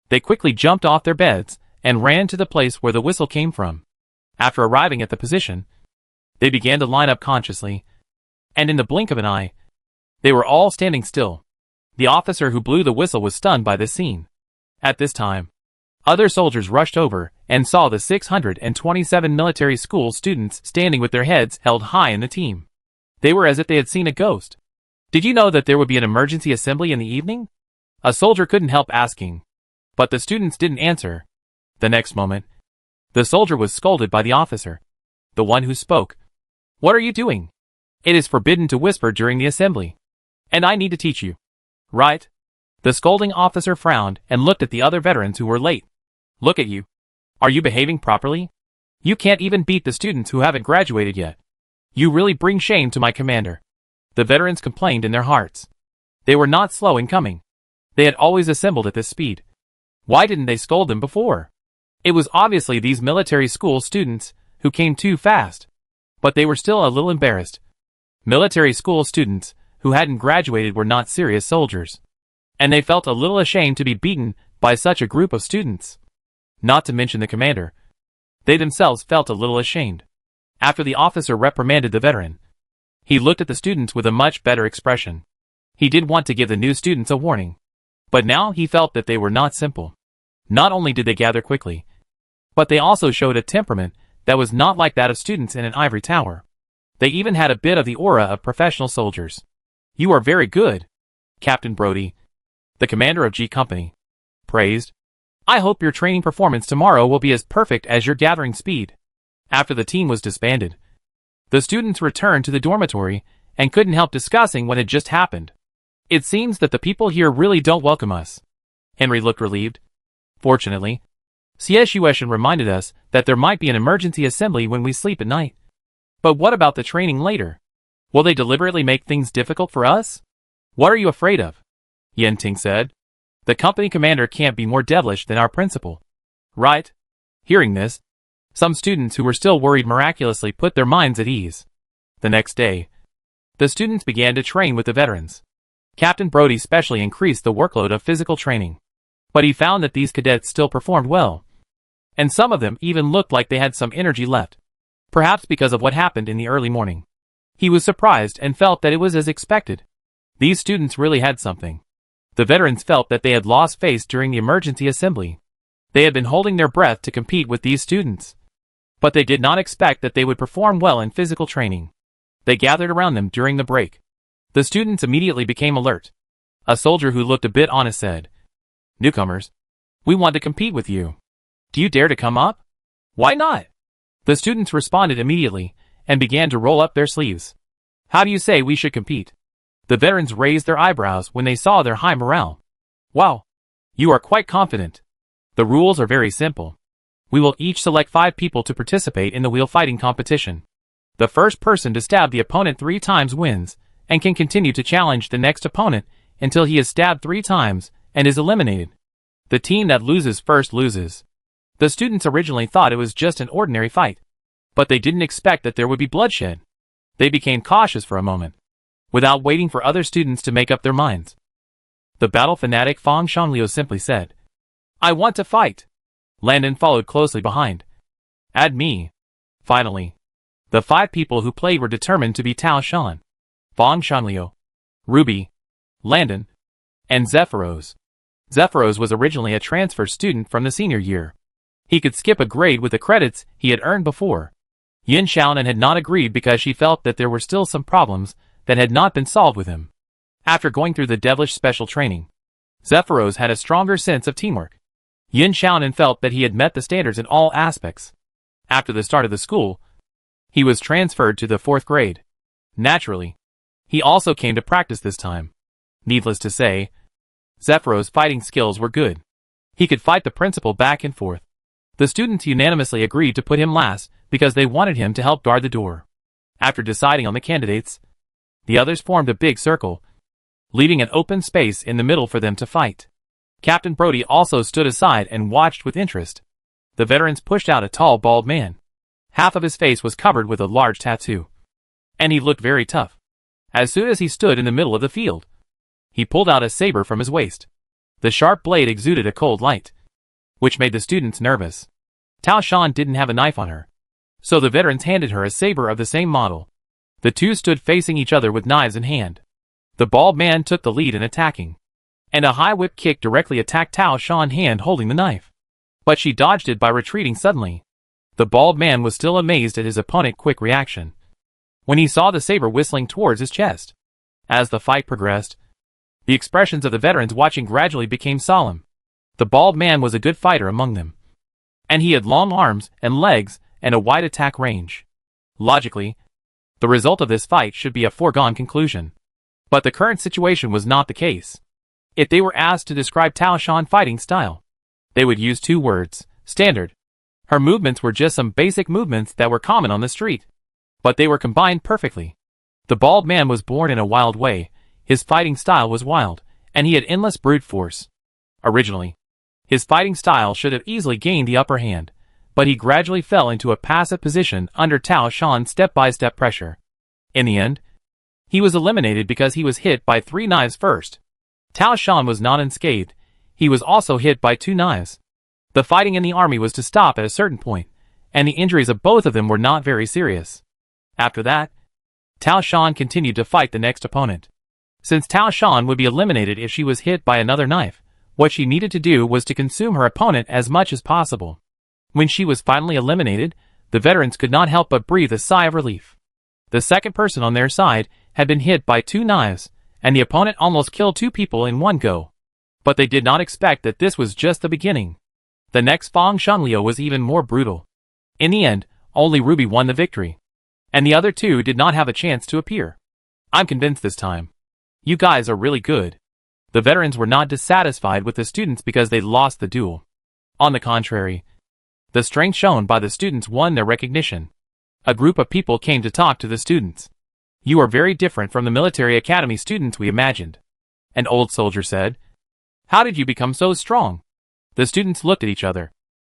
they quickly jumped off their beds and ran to the place where the whistle came from. After arriving at the position, they began to line up consciously, and in the blink of an eye, they were all standing still. The officer who blew the whistle was stunned by this scene. At this time, other soldiers rushed over and saw the 627 military school students standing with their heads held high in the team. They were as if they had seen a ghost. "Did you know that there would be an emergency assembly in the evening?" A soldier couldn't help asking. But the students didn't answer. The next moment, the soldier was scolded by the officer, the one who spoke. "What are you doing? It is forbidden to whisper during the assembly. And I need to teach you. Right?" The scolding officer frowned and looked at the other veterans who were late. "Look at you. Are you behaving properly? You can't even beat the students who haven't graduated yet. You really bring shame to my commander." The veterans complained in their hearts. They were not slow in coming. They had always assembled at this speed. Why didn't they scold them before? It was obviously these military school students who came too fast. But they were still a little embarrassed. Military school students who hadn't graduated were not serious soldiers, and they felt a little ashamed to be beaten by such a group of students. Not to mention the commander. They themselves felt a little ashamed. After the officer reprimanded the veteran, he looked at the students with a much better expression. He did want to give the new students a warning, but now he felt that they were not simple. Not only did they gather quickly, but they also showed a temperament that was not like that of students in an ivory tower. They even had a bit of the aura of professional soldiers. "You are very good. Captain Brody, the commander of G Company, praised. I hope your training performance tomorrow will be as perfect as your gathering speed. After the team was disbanded, the students returned to the dormitory and couldn't help discussing what had just happened. It seems that the people here really don't welcome us. Henry looked relieved. Fortunately, CSUSN reminded us that there might be an emergency assembly when we sleep at night. But what about the training later? Will they deliberately make things difficult for us? What are you afraid of? Yen Ting said. The company commander can't be more devilish than our principal. Right? Hearing this, some students who were still worried miraculously put their minds at ease. The next day, the students began to train with the veterans. Captain Brody specially increased the workload of physical training. But he found that these cadets still performed well. And some of them even looked like they had some energy left. Perhaps because of what happened in the early morning. He was surprised and felt that it was as expected. These students really had something. The veterans felt that they had lost face during the emergency assembly. They had been holding their breath to compete with these students. But they did not expect that they would perform well in physical training. They gathered around them during the break. The students immediately became alert. A soldier who looked a bit honest said, Newcomers, we want to compete with you. Do you dare to come up? Why not? The students responded immediately and began to roll up their sleeves. How do you say we should compete? The veterans raised their eyebrows when they saw their high morale. Wow, you are quite confident. The rules are very simple. We will each select 5 people to participate in the wheel fighting competition. The first person to stab the opponent 3 times wins, and can continue to challenge the next opponent until he is stabbed 3 times and is eliminated. The team that loses first loses. The students originally thought it was just an ordinary fight, but they didn't expect that there would be bloodshed. They became cautious for a moment, without waiting for other students to make up their minds. The battle fanatic Fang Shanliu simply said, I want to fight. Landon followed closely behind. Add me. Finally, the 5 people who played were determined to be Tao Shan, Fang Shanliu, Ruby, Landon, and Zephyros. Zephyros was originally a transfer student from the senior year. He could skip a grade with the credits he had earned before. Yin Xiaonan had not agreed because she felt that there were still some problems that had not been solved with him. After going through the devilish special training, Zephyros had a stronger sense of teamwork. Yin Xiaonan felt that he had met the standards in all aspects. After the start of the school, he was transferred to the 4th grade. Naturally, he also came to practice this time. Needless to say, Zephyros' fighting skills were good. He could fight the principal back and forth. The students unanimously agreed to put him last because they wanted him to help guard the door. After deciding on the candidates, the others formed a big circle, leaving an open space in the middle for them to fight. Captain Brody also stood aside and watched with interest. The veterans pushed out a tall, bald man. Half of his face was covered with a large tattoo, and he looked very tough. As soon as he stood in the middle of the field, he pulled out a saber from his waist. The sharp blade exuded a cold light, which made the students nervous. Tao Shan didn't have a knife on her, so the veterans handed her a saber of the same model. The two stood facing each other with knives in hand. The bald man took the lead in attacking, and a high whip kick directly attacked Tao Shan's hand holding the knife. But she dodged it by retreating suddenly. The bald man was still amazed at his opponent's quick reaction when he saw the saber whistling towards his chest. As the fight progressed, the expressions of the veterans watching gradually became solemn. The bald man was a good fighter among them, and he had long arms and legs and a wide attack range. Logically, the result of this fight should be a foregone conclusion. But the current situation was not the case. If they were asked to describe Tao Shan's fighting style, they would use 2 words, standard. Her movements were just some basic movements that were common on the street, but they were combined perfectly. The bald man was born in a wild way. His fighting style was wild, and he had endless brute force. Originally, his fighting style should have easily gained the upper hand, but he gradually fell into a passive position under Tao Shan's step-by-step pressure. In the end, he was eliminated because he was hit by 3 knives first. Tao Shan was not unscathed. He was also hit by 2 knives. The fighting in the army was to stop at a certain point, and the injuries of both of them were not very serious. After that, Tao Shan continued to fight the next opponent. Since Tao Shan would be eliminated if she was hit by another knife, what she needed to do was to consume her opponent as much as possible. When she was finally eliminated, the veterans could not help but breathe a sigh of relief. The second person on their side had been hit by 2 knives, and the opponent almost killed 2 people in one go. But they did not expect that this was just the beginning. The next Fang Shunliu was even more brutal. In the end, only Ruby won the victory. And the other 2 did not have a chance to appear. I'm convinced this time. You guys are really good. The veterans were not dissatisfied with the students because they lost the duel. On the contrary, the strength shown by the students won their recognition. A group of people came to talk to the students. You are very different from the military academy students we imagined. An old soldier said. How did you become so strong? The students looked at each other,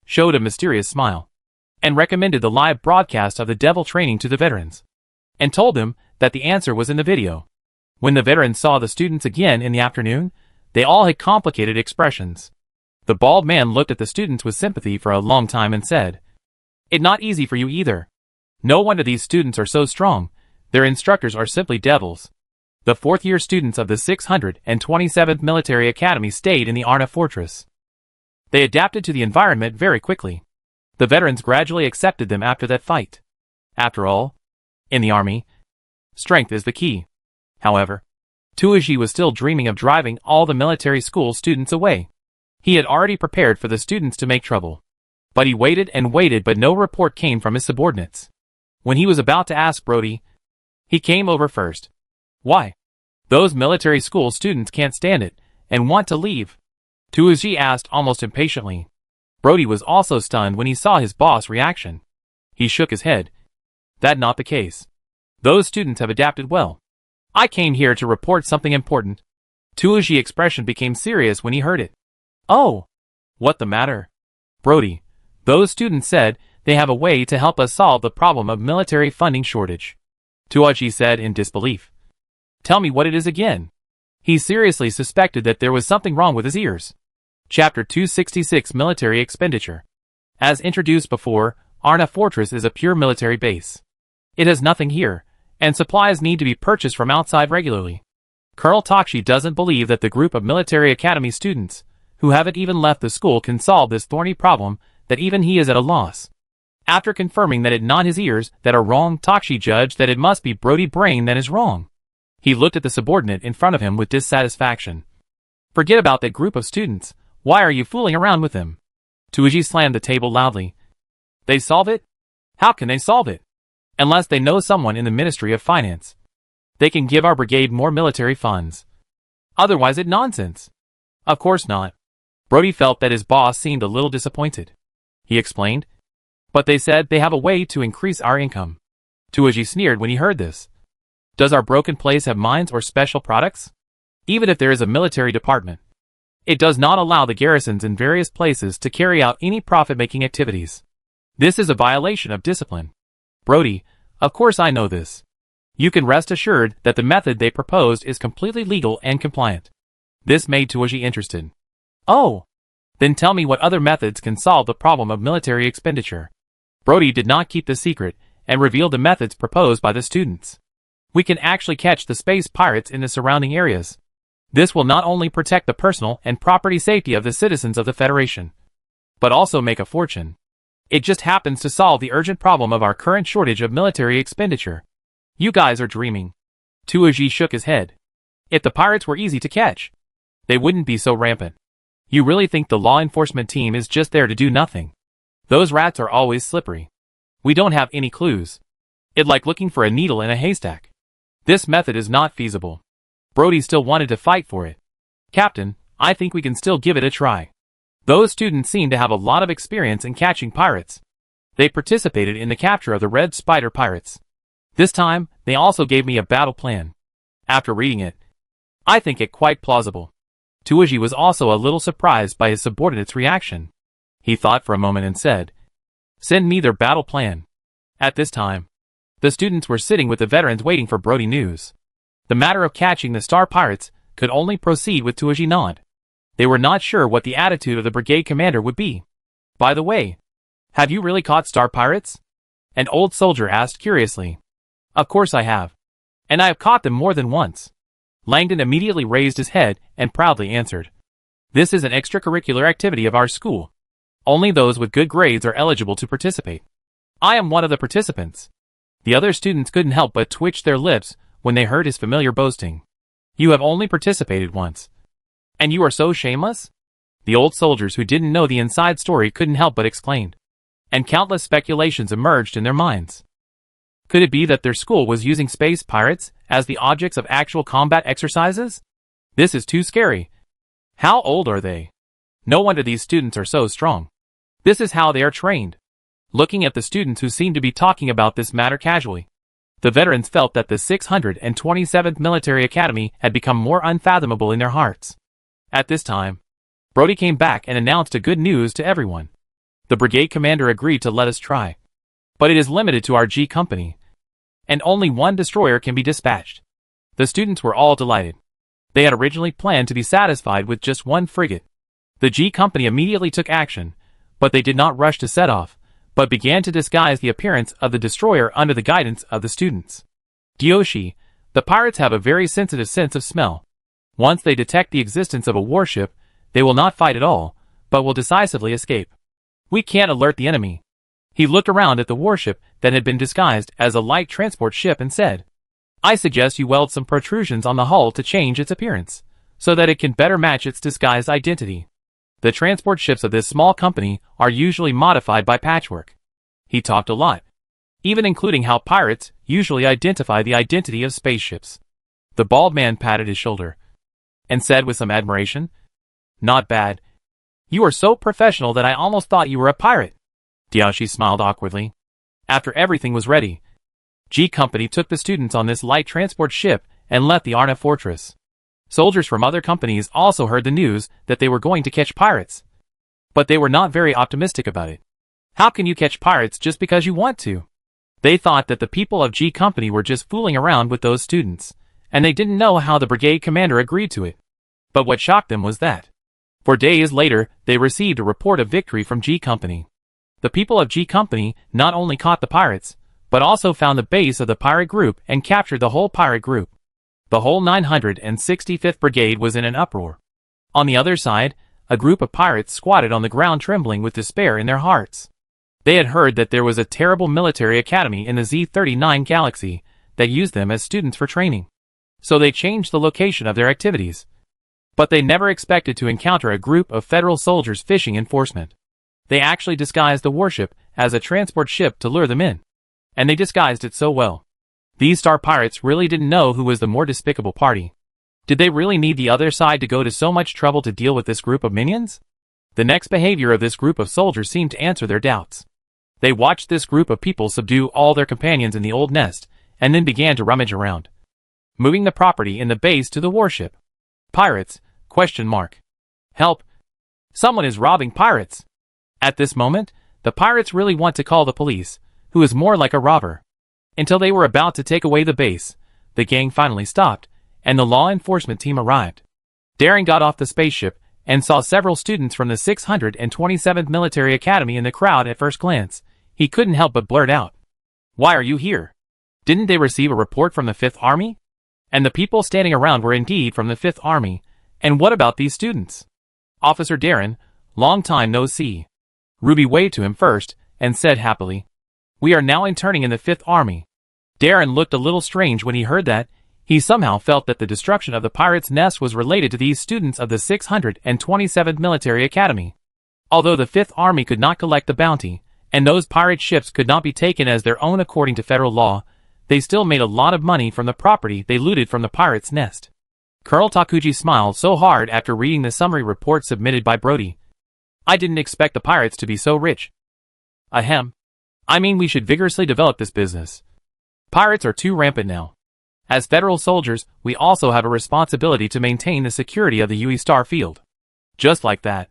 showed a mysterious smile, and recommended the live broadcast of the devil training to the veterans, and told them that the answer was in the video. When the veterans saw the students again in the afternoon, they all had complicated expressions. The bald man looked at the students with sympathy for a long time and said, It's not easy for you either. No wonder these students are so strong. Their instructors are simply devils. The 4th-year students of the 627th Military Academy stayed in the Arna Fortress. They adapted to the environment very quickly. The veterans gradually accepted them after that fight. After all, in the army, strength is the key. However, Tuoji was still dreaming of driving all the military school students away. He had already prepared for the students to make trouble. But he waited and waited, but no report came from his subordinates. When he was about to ask Brody, he came over first. Why? Those military school students can't stand it and want to leave. Tuoji asked almost impatiently. Brody was also stunned when he saw his boss' reaction. He shook his head. That's not the case. Those students have adapted well. I came here to report something important. Tuoji's expression became serious when he heard it. Oh! What the matter? Brody, those students said they have a way to help us solve the problem of military funding shortage. Tuoji said in disbelief. Tell me what it is again. He seriously suspected that there was something wrong with his ears. Chapter 266 Military Expenditure. As introduced before, Arna Fortress is a pure military base. It has nothing here, and supplies need to be purchased from outside regularly. Colonel Takshi doesn't believe that the group of military academy students, who haven't even left the school, can solve this thorny problem, that even he is at a loss. After confirming that it's not his ears that are wrong, Takshi judged that it must be Brody's brain that is wrong. He looked at the subordinate in front of him with dissatisfaction. Forget about that group of students. Why are you fooling around with them? Tuoji slammed the table loudly. They solve it? How can they solve it? Unless they know someone in the Ministry of Finance. They can give our brigade more military funds. Otherwise it's nonsense. Of course not. Brody felt that his boss seemed a little disappointed. He explained. But they said they have a way to increase our income. Tuoji sneered when he heard this. Does our broken place have mines or special products? Even if there is a military department, it does not allow the garrisons in various places to carry out any profit-making activities. This is a violation of discipline. Brody, of course I know this. You can rest assured that the method they proposed is completely legal and compliant. This made Tuoji interested. Oh! Then tell me what other methods can solve the problem of military expenditure. Brody did not keep the secret and revealed the methods proposed by the students. We can actually catch the space pirates in the surrounding areas. This will not only protect the personal and property safety of the citizens of the Federation, but also make a fortune. It just happens to solve the urgent problem of our current shortage of military expenditure. You guys are dreaming. Tuoji shook his head. If the pirates were easy to catch, they wouldn't be so rampant. You really think the law enforcement team is just there to do nothing? Those rats are always slippery. We don't have any clues. It's like looking for a needle in a haystack. This method is not feasible. Brody still wanted to fight for it. Captain, I think we can still give it a try. Those students seem to have a lot of experience in catching pirates. They participated in the capture of the Red Spider pirates. This time, they also gave me a battle plan. After reading it, I think it quite plausible. Tuoji was also a little surprised by his subordinate's reaction. He thought for a moment and said, Send me their battle plan. At this time, the students were sitting with the veterans waiting for Brody news. The matter of catching the star pirates could only proceed with Tuoji nod. They were not sure what the attitude of the brigade commander would be. By the way, have you really caught star pirates? An old soldier asked curiously. Of course I have. And I have caught them more than once. Langdon immediately raised his head and proudly answered. This is an extracurricular activity of our school. Only those with good grades are eligible to participate. I am one of the participants. The other students couldn't help but twitch their lips when they heard his familiar boasting. You have only participated once. And you are so shameless? The old soldiers who didn't know the inside story couldn't help but exclaim. And countless speculations emerged in their minds. Could it be that their school was using space pirates as the objects of actual combat exercises? This is too scary. How old are they? No wonder these students are so strong. This is how they are trained. Looking at the students who seemed to be talking about this matter casually, the veterans felt that the 627th Military Academy had become more unfathomable in their hearts. At this time, Brody came back and announced a good news to everyone. The brigade commander agreed to let us try. But it is limited to our G Company, and only one destroyer can be dispatched. The students were all delighted. They had originally planned to be satisfied with just one frigate. The G Company immediately took action, but they did not rush to set off, but began to disguise the appearance of the destroyer under the guidance of the students. Dyoshi, the pirates have a very sensitive sense of smell. Once they detect the existence of a warship, they will not fight at all, but will decisively escape. We can't alert the enemy. He looked around at the warship that had been disguised as a light transport ship and said, I suggest you weld some protrusions on the hull to change its appearance, so that it can better match its disguised identity. The transport ships of this small company are usually modified by patchwork. He talked a lot, even including how pirates usually identify the identity of spaceships. The bald man patted his shoulder and said with some admiration, Not bad. You are so professional that I almost thought you were a pirate. Dyoshi smiled awkwardly. After everything was ready, G Company took the students on this light transport ship and left the Arna fortress. Soldiers from other companies also heard the news that they were going to catch pirates. But they were not very optimistic about it. How can you catch pirates just because you want to? They thought that the people of G Company were just fooling around with those students, and they didn't know how the brigade commander agreed to it. But what shocked them was that, 4 days later, they received a report of victory from G Company. The people of G Company not only caught the pirates, but also found the base of the pirate group and captured the whole pirate group. The whole 965th Brigade was in an uproar. On the other side, a group of pirates squatted on the ground trembling with despair in their hearts. They had heard that there was a terrible military academy in the Z39 galaxy that used them as students for training. So they changed the location of their activities. But they never expected to encounter a group of federal soldiers fishing enforcement. They actually disguised the warship as a transport ship to lure them in. And they disguised it so well. These star pirates really didn't know who was the more despicable party. Did they really need the other side to go to so much trouble to deal with this group of minions? The next behavior of this group of soldiers seemed to answer their doubts. They watched this group of people subdue all their companions in the old nest, and then began to rummage around, moving the property in the base to the warship. Pirates? ? Help! Someone is robbing pirates! At this moment, the pirates really want to call the police, who is more like a robber. Until they were about to take away the base, the gang finally stopped, and the law enforcement team arrived. Darren got off the spaceship and saw several students from the 627th Military Academy in the crowd. At first glance, he couldn't help but blurt out, Why are you here? Didn't they receive a report from the 5th Army? And the people standing around were indeed from the 5th Army. And what about these students? Officer Darren, long time no see. Ruby waved to him first and said happily, We are now interning in the 5th Army. Darren looked a little strange when he heard that. He somehow felt that the destruction of the pirates' nest was related to these students of the 627th Military Academy. Although the 5th Army could not collect the bounty, and those pirate ships could not be taken as their own according to federal law, they still made a lot of money from the property they looted from the pirates' nest. Colonel Takuji smiled so hard after reading the summary report submitted by Brody. I didn't expect the pirates to be so rich. Ahem. I mean, we should vigorously develop this business. Pirates are too rampant now. As federal soldiers, we also have a responsibility to maintain the security of the UE Star Field. Just like that,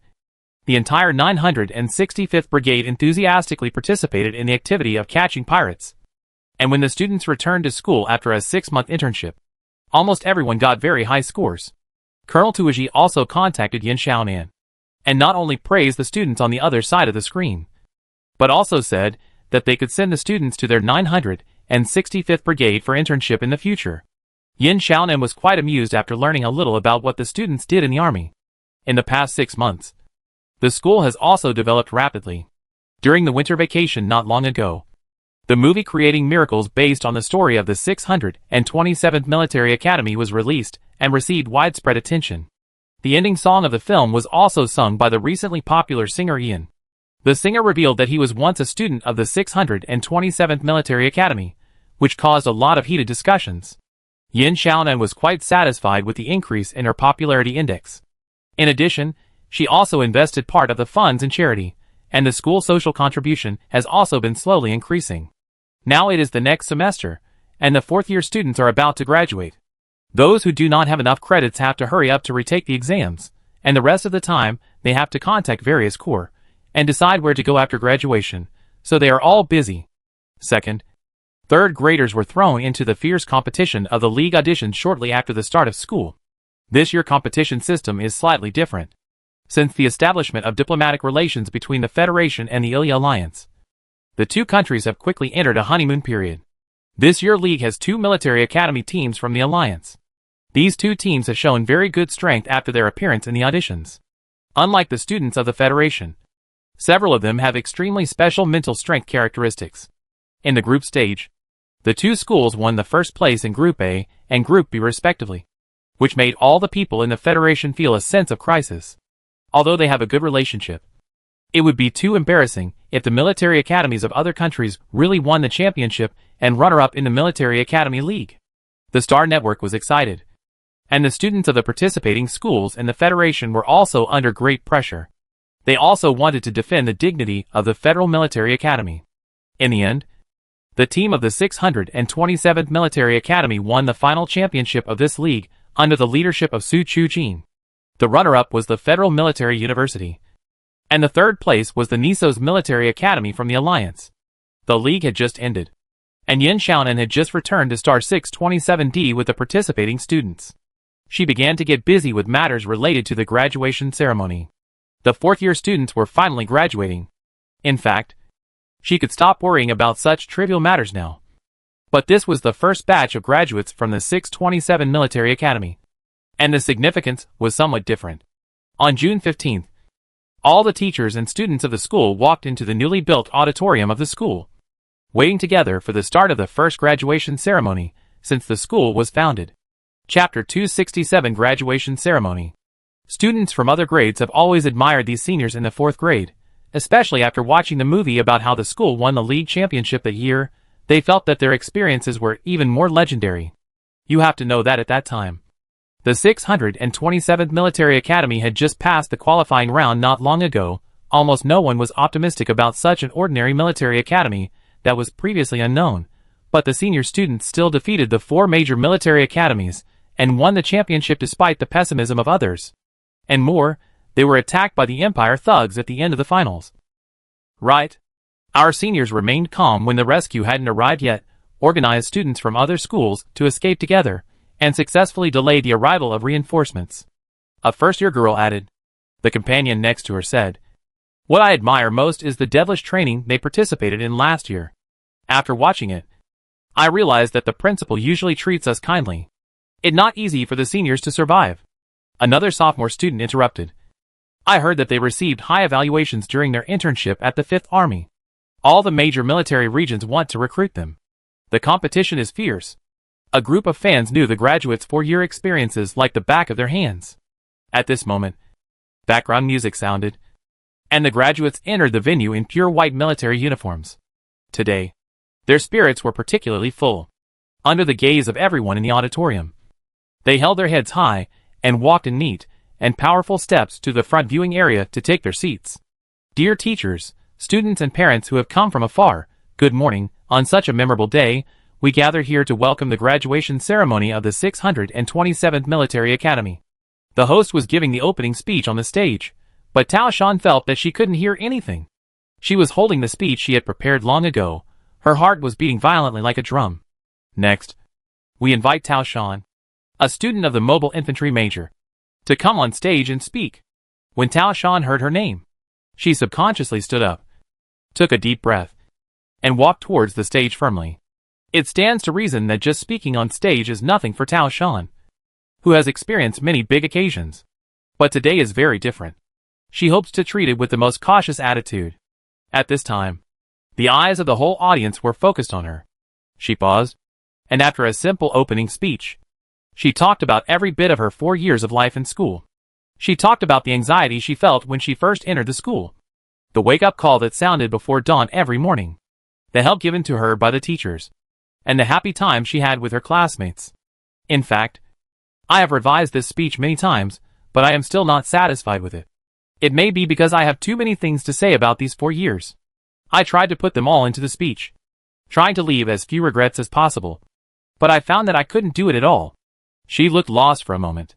the entire 965th Brigade enthusiastically participated in the activity of catching pirates. And when the students returned to school after a 6-month internship, almost everyone got very high scores. Colonel Tuoji also contacted Yin Xiaonan, and not only praised the students on the other side of the screen, but also said that they could send the students to their 965th Brigade for internship in the future. Yin Xiaonan was quite amused after learning a little about what the students did in the army. In the past 6 months, the school has also developed rapidly. During the winter vacation not long ago, the movie Creating Miracles based on the story of the 627th Military Academy was released, and received widespread attention. The ending song of the film was also sung by the recently popular singer Ian. The singer revealed that he was once a student of the 627th Military Academy, which caused a lot of heated discussions. Yin Xiaonan was quite satisfied with the increase in her popularity index. In addition, she also invested part of the funds in charity, and the school social contribution has also been slowly increasing. Now it is the next semester, and the fourth-year students are about to graduate. Those who do not have enough credits have to hurry up to retake the exams, and the rest of the time, they have to contact various corps and decide where to go after graduation, so they are all busy. Second, third graders were thrown into the fierce competition of the league auditions shortly after the start of school. This year competition system is slightly different. Since the establishment of diplomatic relations between the Federation and the Ilya Alliance, the two countries have quickly entered a honeymoon period. This year league has two military academy teams from the Alliance. These two teams have shown very good strength after their appearance in the auditions. Unlike the students of the Federation, several of them have extremely special mental strength characteristics. In the group stage, the two schools won the first place in Group A and Group B respectively, which made all the people in the Federation feel a sense of crisis. Although they have a good relationship, it would be too embarrassing if the military academies of other countries really won the championship and runner-up in the Military Academy League. The Star Network was excited, and the students of the participating schools and the Federation were also under great pressure. They also wanted to defend the dignity of the Federal Military Academy. In the end, the team of the 627th Military Academy won the final championship of this league under the leadership of Su Chu-jin. The runner-up was the Federal Military University, and the third place was the Niso's Military Academy from the Alliance. The league had just ended, and Yin Xiaonan had just returned to Star 627D with the participating students. She began to get busy with matters related to the graduation ceremony. The fourth-year students were finally graduating. In fact, she could stop worrying about such trivial matters now. But this was the first batch of graduates from the 627 Military Academy, and the significance was somewhat different. On June 15th, all the teachers and students of the school walked into the newly built auditorium of the school, waiting together for the start of the first graduation ceremony since the school was founded. Chapter 267 Graduation Ceremony. Students from other grades have always admired these seniors in the fourth grade, especially after watching the movie about how the school won the league championship that year. They felt that their experiences were even more legendary. You have to know that at that time, the 627th Military Academy had just passed the qualifying round not long ago. Almost no one was optimistic about such an ordinary military academy that was previously unknown, but the senior students still defeated the four major military academies and won the championship despite the pessimism of others. And more, they were attacked by the Empire thugs at the end of the finals. Right. Our seniors remained calm when the rescue hadn't arrived yet, organized students from other schools to escape together, and successfully delayed the arrival of reinforcements. A first-year girl added. The companion next to her said, "What I admire most is the devilish training they participated in last year. After watching it, I realized that the principal usually treats us kindly. It's not easy for the seniors to survive." Another sophomore student interrupted. "I heard that they received high evaluations during their internship at the 5th Army. All the major military regions want to recruit them. The competition is fierce." A group of fans knew the graduates' four-year experiences like the back of their hands. At this moment, background music sounded, and the graduates entered the venue in pure white military uniforms. Today, their spirits were particularly full. Under the gaze of everyone in the auditorium, they held their heads high and walked in neat and powerful steps to the front viewing area to take their seats. Dear teachers, students and parents who have come from afar, good morning. On such a memorable day, we gather here to welcome the graduation ceremony of the 627th Military Academy. The host was giving the opening speech on the stage, but Tao Shan felt that she couldn't hear anything. She was holding the speech she had prepared long ago. Her heart was beating violently like a drum. Next, we invite Tao Shan, a student of the Mobile Infantry Major, to come on stage and speak. When Tao Shan heard her name, she subconsciously stood up, took a deep breath, and walked towards the stage firmly. It stands to reason that just speaking on stage is nothing for Tao Shan, who has experienced many big occasions. But today is very different. She hopes to treat it with the most cautious attitude. At this time, the eyes of the whole audience were focused on her. She paused, and after a simple opening speech, She talked about every bit of her 4 years of life in school. She talked about the anxiety she felt when she first entered the school, the wake-up call that sounded before dawn every morning, the help given to her by the teachers, and the happy time she had with her classmates. In fact, I have revised this speech many times, but I am still not satisfied with it. It may be because I have too many things to say about these 4 years. I tried to put them all into the speech, trying to leave as few regrets as possible, but I found that I couldn't do it at all. She looked lost for a moment.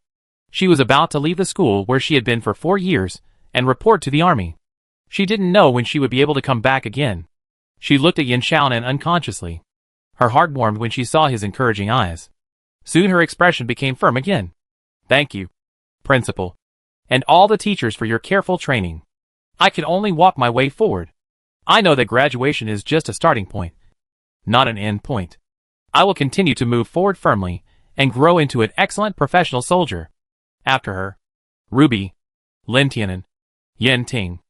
She was about to leave the school where she had been for 4 years and report to the army. She didn't know when she would be able to come back again. She looked at Yin Xiaonan unconsciously. Her heart warmed when she saw his encouraging eyes. Soon her expression became firm again. Thank you, Principal, and all the teachers for your careful training. I can only walk my way forward. I know that graduation is just a starting point, not an end point. I will continue to move forward firmly and grow into an excellent professional soldier. After her, Ruby, Lin Tianan, Yen Ting,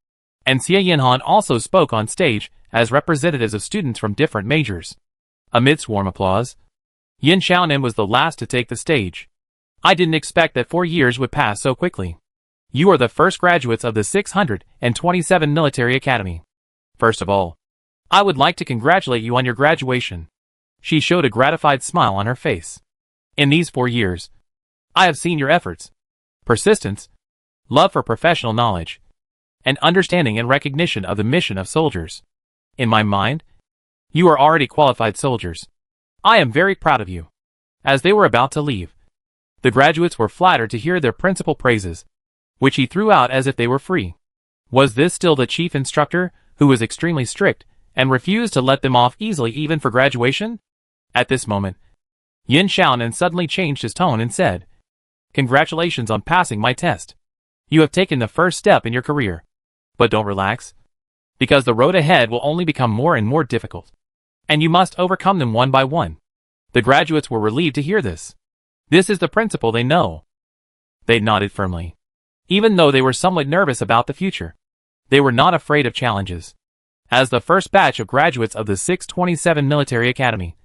and Xie Yinhan also spoke on stage as representatives of students from different majors. Amidst warm applause, Yin Xiaonan was the last to take the stage. I didn't expect that 4 years would pass so quickly. You are the first graduates of the 627 Military Academy. First of all, I would like to congratulate you on your graduation. She showed a gratified smile on her face. In these 4 years, I have seen your efforts, persistence, love for professional knowledge, and understanding and recognition of the mission of soldiers. In my mind, you are already qualified soldiers. I am very proud of you. As they were about to leave, the graduates were flattered to hear their principal praises, which he threw out as if they were free. Was this still the chief instructor, who was extremely strict and refused to let them off easily even for graduation? At this moment, Yin Xiaonan suddenly changed his tone and said, "Congratulations on passing my test. You have taken the first step in your career. But don't relax, because the road ahead will only become more and more difficult, and you must overcome them one by one." The graduates were relieved to hear this. This is the principle they know. They nodded firmly. Even though they were somewhat nervous about the future, they were not afraid of challenges. As the first batch of graduates of the 627 Military Academy,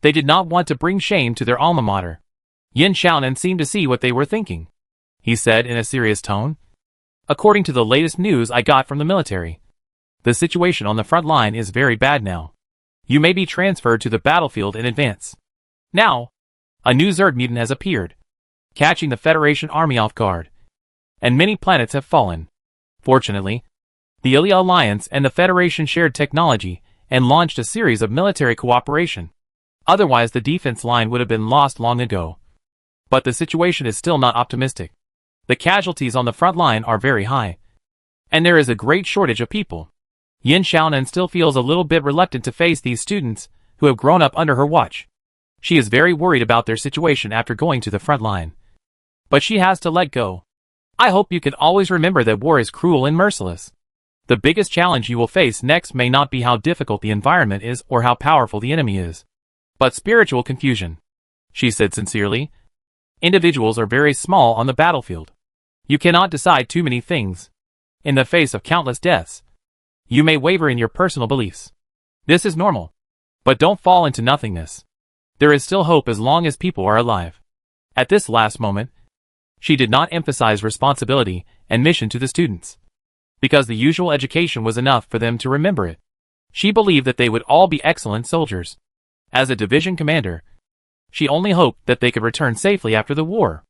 they did not want to bring shame to their alma mater. Yin Xiaonan seemed to see what they were thinking. He said in a serious tone, "According to the latest news I got from the military, the situation on the front line is very bad now. You may be transferred to the battlefield in advance. Now, a new Zerd mutant has appeared, catching the Federation army off guard, and many planets have fallen. Fortunately, the Ilya Alliance and the Federation shared technology and launched a series of military cooperation. Otherwise the defense line would have been lost long ago. But the situation is still not optimistic. The casualties on the front line are very high, and there is a great shortage of people." Yin Xiaonan still feels a little bit reluctant to face these students who have grown up under her watch. She is very worried about their situation after going to the front line. But she has to let go. "I hope you can always remember that war is cruel and merciless. The biggest challenge you will face next may not be how difficult the environment is or how powerful the enemy is, but spiritual confusion," she said sincerely. "Individuals are very small on the battlefield. You cannot decide too many things. In the face of countless deaths, you may waver in your personal beliefs. This is normal. But don't fall into nothingness. There is still hope as long as people are alive." At this last moment, she did not emphasize responsibility and mission to the students, because the usual education was enough for them to remember it. She believed that they would all be excellent soldiers. As a division commander, she only hoped that they could return safely after the war.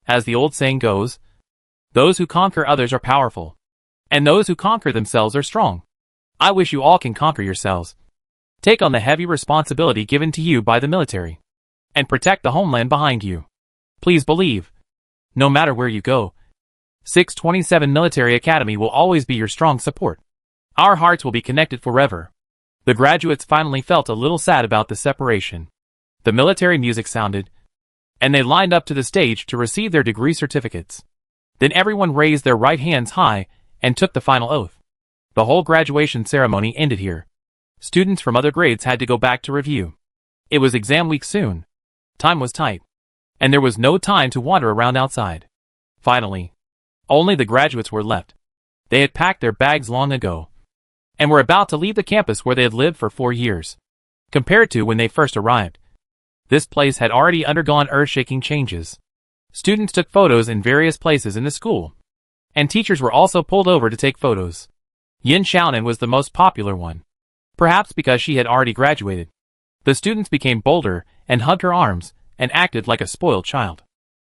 As the old saying goes, those who conquer others are powerful, and those who conquer themselves are strong. I wish you all can conquer yourselves. Take on the heavy responsibility given to you by the military, and protect the homeland behind you. Please believe, no matter where you go, 627 Military Academy will always be your strong support. Our hearts will be connected forever." The graduates finally felt a little sad about the separation. The military music sounded, and they lined up to the stage to receive their degree certificates. Then everyone raised their right hands high and took the final oath. The whole graduation ceremony ended here. Students from other grades had to go back to review. It was exam week soon. Time was tight, and there was no time to wander around outside. Finally, only the graduates were left. They had packed their bags long ago, and were about to leave the campus where they had lived for 4 years. Compared to when they first arrived, This place had already undergone earth-shaking changes. Students took photos in various places in the school, and teachers were also pulled over to take photos. Yin Xiaonan was the most popular one. Perhaps because she had already graduated. The students became bolder and hugged her arms and acted like a spoiled child.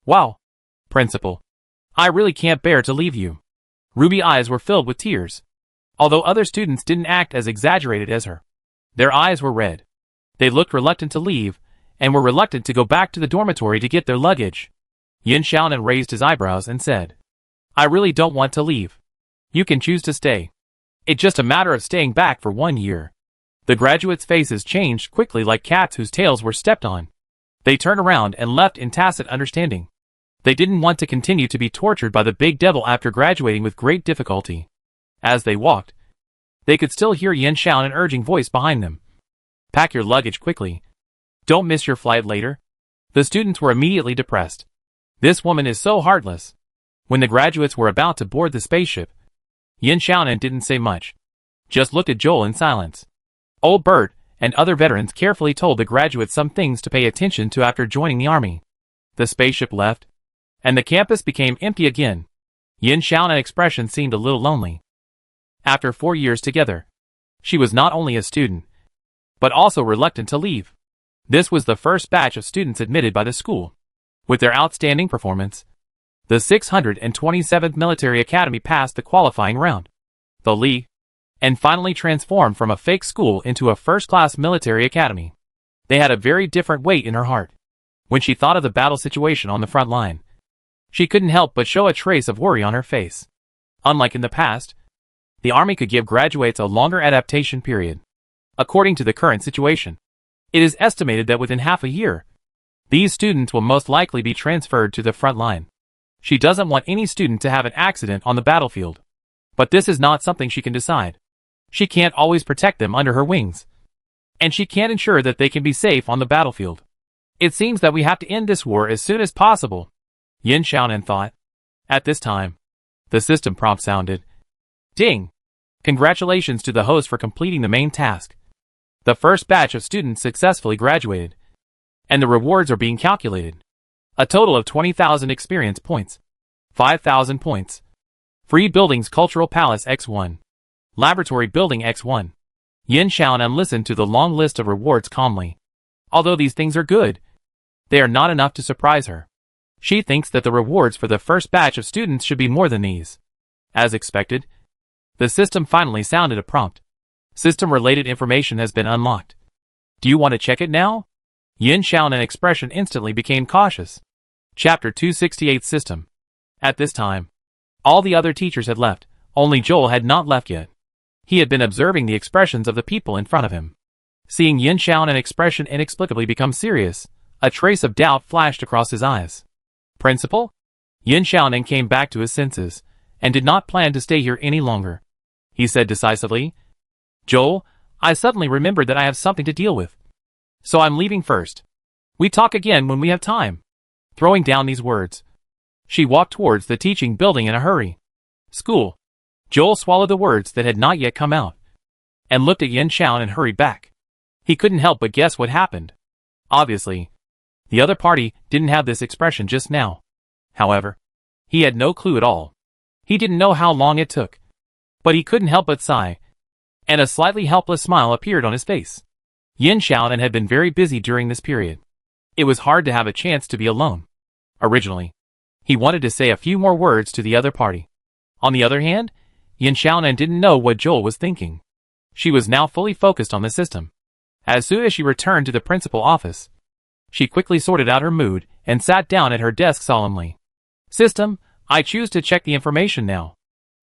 Wow, Principal. I really can't bear to leave you. Ruby's eyes were filled with tears. Although other students didn't act as exaggerated as her. Their eyes were red. They looked reluctant to leave, and were reluctant to go back to the dormitory to get their luggage. Yin Xiaonan raised his eyebrows and said, I really don't want to leave. You can choose to stay. It's just a matter of staying back for 1 year. The graduates' faces changed quickly like cats whose tails were stepped on. They turned around and left in tacit understanding. They didn't want to continue to be tortured by the big devil after graduating with great difficulty. As they walked, they could still hear Yin Xiaonan urging voice behind them. Pack your luggage quickly. Don't miss your flight later. The students were immediately depressed. This woman is so heartless. When the graduates were about to board the spaceship, Yin Xiaonan didn't say much. Just looked at Joel in silence. Old Bert and other veterans carefully told the graduates some things to pay attention to after joining the army. The spaceship left, and the campus became empty again. Yin Xiaonan's expression seemed a little lonely. After 4 years together, she was not only a student, but also reluctant to leave. This was the first batch of students admitted by the school. With their outstanding performance, the 627th Military Academy passed the qualifying round. The League, and finally transformed from a fake school into a first-class military academy. They had a very different weight in her heart. When she thought of the battle situation on the front line, she couldn't help but show a trace of worry on her face. Unlike in the past, the army could give graduates a longer adaptation period. According to the current situation, it is estimated that within half a year, these students will most likely be transferred to the front line. She doesn't want any student to have an accident on the battlefield. But this is not something she can decide. She can't always protect them under her wings. And she can't ensure that they can be safe on the battlefield. It seems that we have to end this war as soon as possible, Yin Xiaonan thought. At this time, the system prompt sounded. Ding! Congratulations to the host for completing the main task. The first batch of students successfully graduated, and the rewards are being calculated. A total of 20,000 experience points. 5,000 points. Free Buildings Cultural Palace X1. Laboratory Building X1. Yin Xiaonan listened to the long list of rewards calmly. Although these things are good, they are not enough to surprise her. She thinks that the rewards for the first batch of students should be more than these. As expected, the system finally sounded a prompt. System-related information has been unlocked. Do you want to check it now? Yin Xiaonan's expression instantly became cautious. Chapter 268 System. At this time, all the other teachers had left, only Joel had not left yet. He had been observing the expressions of the people in front of him. Seeing Yin Xiaonan's expression inexplicably become serious, a trace of doubt flashed across his eyes. Principal? Yin Xiaonan came back to his senses, and did not plan to stay here any longer. He said decisively, Joel, I suddenly remembered that I have something to deal with. So I'm leaving first. We talk again when we have time. Throwing down these words, she walked towards the teaching building in a hurry. School. Joel swallowed the words that had not yet come out, and looked at Yin Xiaonan and hurried back. He couldn't help but guess what happened. Obviously, the other party didn't have this expression just now. However, he had no clue at all. He didn't know how long it took. But he couldn't help but sigh, and a slightly helpless smile appeared on his face. Yin Xiaonan had been very busy during this period. It was hard to have a chance to be alone. Originally, he wanted to say a few more words to the other party. On the other hand, Yin Xiaonan didn't know what Joel was thinking. She was now fully focused on the system. As soon as she returned to the principal office, she quickly sorted out her mood and sat down at her desk solemnly. System, I choose to check the information now,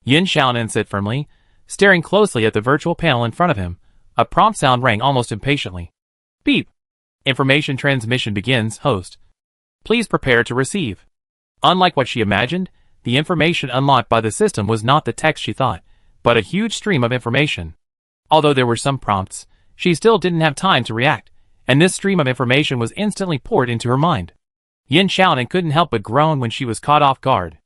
Yin Xiaonan said firmly, staring closely at the virtual panel in front of him. A prompt sound rang almost impatiently. Beep. Information transmission begins, host. Please prepare to receive. Unlike what she imagined, the information unlocked by the system was not the text she thought, but a huge stream of information. Although there were some prompts, she still didn't have time to react, and this stream of information was instantly poured into her mind. Yin Xiaonan couldn't help but groan when she was caught off guard.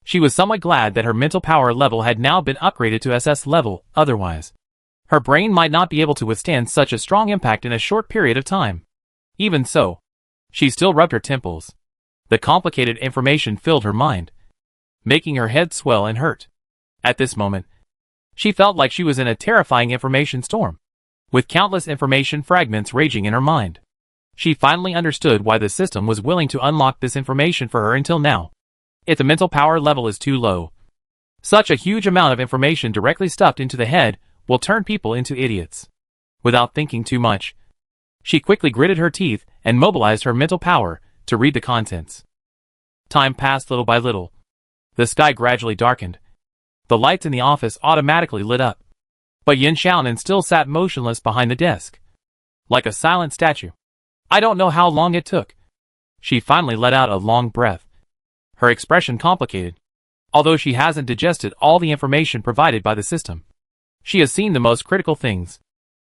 She was somewhat glad that her mental power level had now been upgraded to SS level, otherwise, her brain might not be able to withstand such a strong impact in a short period of time. Even so, She still rubbed her temples. The complicated information filled her mind, making her head swell and hurt. At this moment, she felt like she was in a terrifying information storm, with countless information fragments raging in her mind. She finally understood why the system was willing to unlock this information for her until now. If the mental power level is too low, such a huge amount of information directly stuffed into the head will turn people into idiots. Without thinking too much, she quickly gritted her teeth and mobilized her mental power to read the contents. Time passed little by little. The sky gradually darkened. The lights in the office automatically lit up. But Yin Xiaonan still sat motionless behind the desk, like a silent statue. I don't know how long it took. She finally let out a long breath. Her expression complicated. Although she hasn't digested all the information provided by the system, she has seen the most critical things.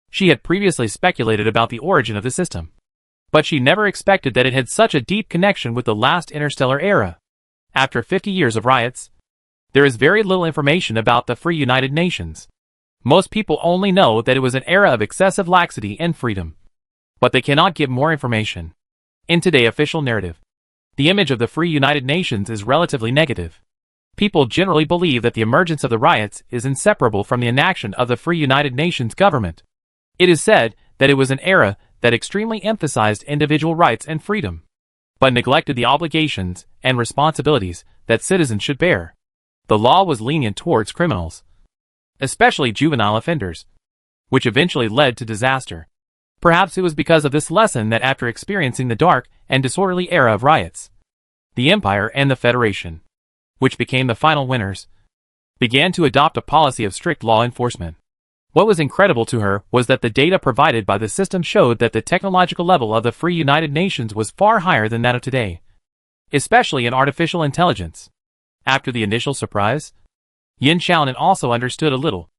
She had previously speculated about the origin of the system, but she never expected that it had such a deep connection with the last interstellar era. After 50 years of riots, there is very little information about the Free United Nations. Most people only know that it was an era of excessive laxity and freedom, but they cannot give more information. In today's official narrative, the image of the Free United Nations is relatively negative. People generally believe that the emergence of the riots is inseparable from the inaction of the Free United Nations government. It is said that it was an era that extremely emphasized individual rights and freedom, but neglected the obligations and responsibilities that citizens should bear. The law was lenient towards criminals, especially juvenile offenders, which eventually led to disaster. Perhaps it was because of this lesson that after experiencing the dark and disorderly era of riots, the Empire and the Federation, which became the final winners, began to adopt a policy of strict law enforcement. What was incredible to her was that the data provided by the system showed that the technological level of the Free United Nations was far higher than that of today, especially in artificial intelligence. After the initial surprise, Yin Xiaonan also understood a little.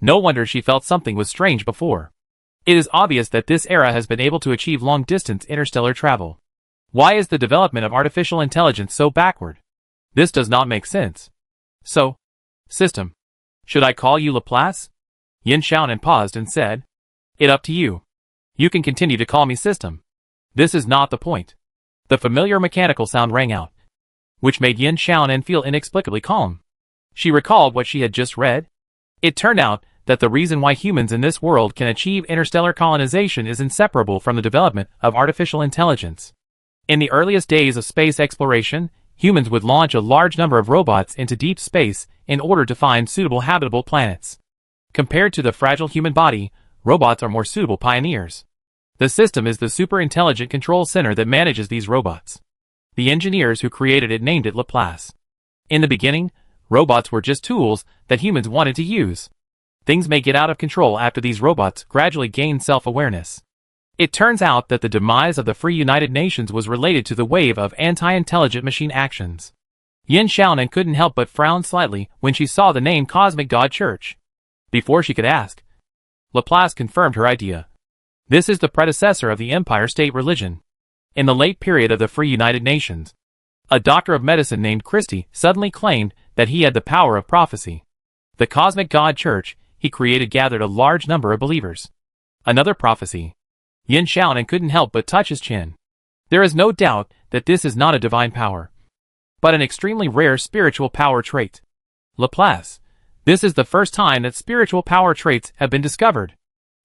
No wonder she felt something was strange before. It is obvious that this era has been able to achieve long-distance interstellar travel. Why is the development of artificial intelligence so backward? This does not make sense. So, system, should I call you Laplace? Yin Xiaonan paused and said, "It up to you. You can continue to call me system. This is not the point." The familiar mechanical sound rang out, which made Yin Xiaonan feel inexplicably calm. She recalled what she had just read. It turned out that the reason why humans in this world can achieve interstellar colonization is inseparable from the development of artificial intelligence. In the earliest days of space exploration, humans would launch a large number of robots into deep space in order to find suitable habitable planets. Compared to the fragile human body, robots are more suitable pioneers. The system is the super-intelligent control center that manages these robots. The engineers who created it named it Laplace. In the beginning, robots were just tools that humans wanted to use. Things may get out of control after these robots gradually gain self-awareness. It turns out that the demise of the Free United Nations was related to the wave of anti-intelligent machine actions. Yin Xiaonan couldn't help but frown slightly when she saw the name Cosmic God Church. Before she could ask, Laplace confirmed her idea. This is the predecessor of the Empire State religion. In the late period of the Free United Nations, a doctor of medicine named Christie suddenly claimed that he had the power of prophecy. The Cosmic God Church he created gathered a large number of believers. Another prophecy. Yin Xiaonan couldn't help but touch his chin. There is no doubt that this is not a divine power, but an extremely rare spiritual power trait. Laplace, this is the first time that spiritual power traits have been discovered.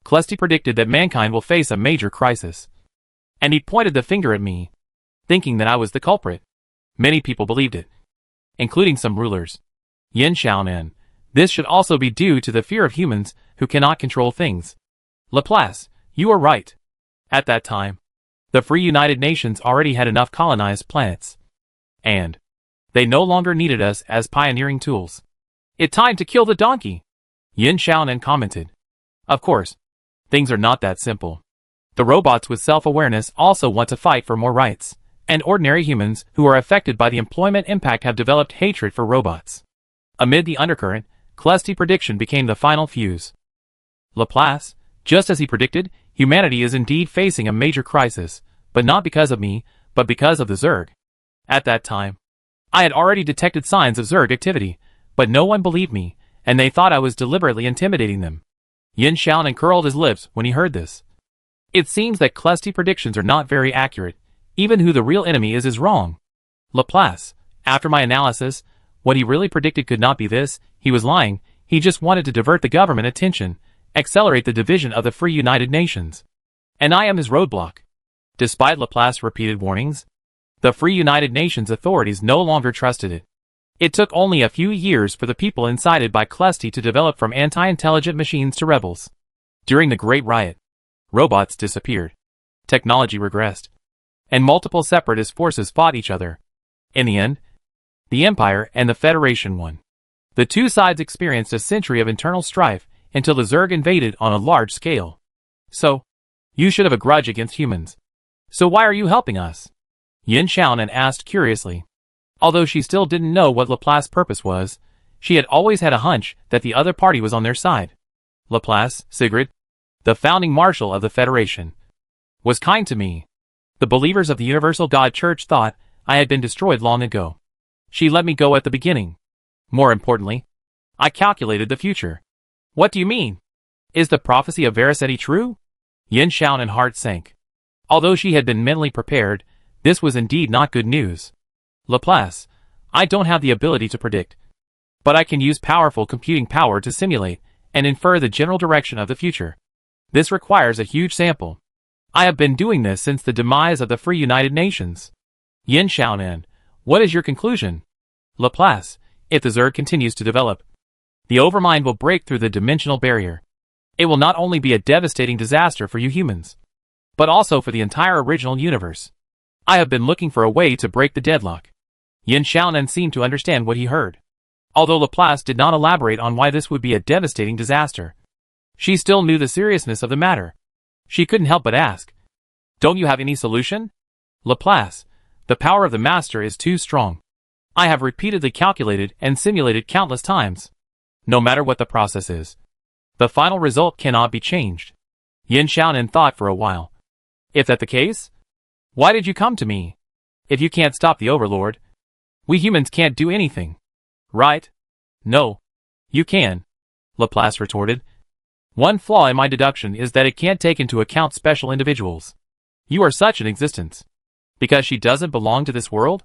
Clesty predicted that mankind will face a major crisis, and he pointed the finger at me, thinking that I was the culprit. Many people believed it, including some rulers. Yin Xiaonan, this should also be due to the fear of humans who cannot control things. Laplace, you are right. At that time, the Free United Nations already had enough colonized planets, and they no longer needed us as pioneering tools. It's time to kill the donkey, Yin Xiaonan commented. Of course, things are not that simple. The robots with self-awareness also want to fight for more rights, and ordinary humans who are affected by the employment impact have developed hatred for robots. Amid the undercurrent, Clesty's prediction became the final fuse. Laplace, just as he predicted, humanity is indeed facing a major crisis, but not because of me, but because of the Zerg. At that time, I had already detected signs of Zerg activity, but no one believed me, and they thought I was deliberately intimidating them. Yin Xiaonan curled his lips when he heard this. It seems that Clesty's predictions are not very accurate. Even who the real enemy is wrong. Laplace, after my analysis, what he really predicted could not be this. He was lying. He just wanted to divert the government attention, accelerate the division of the free United Nations. And I am his roadblock. Despite Laplace's repeated warnings, the free United Nations authorities no longer trusted it. It took only a few years for the people incited by Clesty to develop from anti-intelligent machines to rebels. During the Great Riot, robots disappeared, technology regressed, and multiple separatist forces fought each other. In the end, the Empire and the Federation won. The two sides experienced a century of internal strife until the Zerg invaded on a large scale. So, you should have a grudge against humans. So why are you helping us? Yin Xiaonan asked curiously. Although she still didn't know what Laplace's purpose was, she had always had a hunch that the other party was on their side. Laplace, Sigrid, the founding marshal of the Federation, was kind to me. The believers of the Universal God Church thought I had been destroyed long ago. She let me go at the beginning. More importantly, I calculated the future. What do you mean? Is the prophecy of Veracity true? Yin Xiaonan's heart sank. Although she had been mentally prepared, this was indeed not good news. Laplace, I don't have the ability to predict, but I can use powerful computing power to simulate and infer the general direction of the future. This requires a huge sample. I have been doing this since the demise of the Free United Nations. Yin Xiaonan, what is your conclusion? Laplace, if the Zerg continues to develop, the Overmind will break through the dimensional barrier. It will not only be a devastating disaster for you humans, but also for the entire original universe. I have been looking for a way to break the deadlock. Yin Xiaonan seemed to understand what he heard. Although Laplace did not elaborate on why this would be a devastating disaster, she still knew the seriousness of the matter. She couldn't help but ask, don't you have any solution? Laplace, the power of the Master is too strong. I have repeatedly calculated and simulated countless times. No matter what the process is, the final result cannot be changed. Yin Xiaonan thought for a while. If that's the case, why did you come to me? If you can't stop the Overlord, we humans can't do anything. Right? No. You can, Laplace retorted. One flaw in my deduction is that it can't take into account special individuals. You are such an existence. Because she doesn't belong to this world?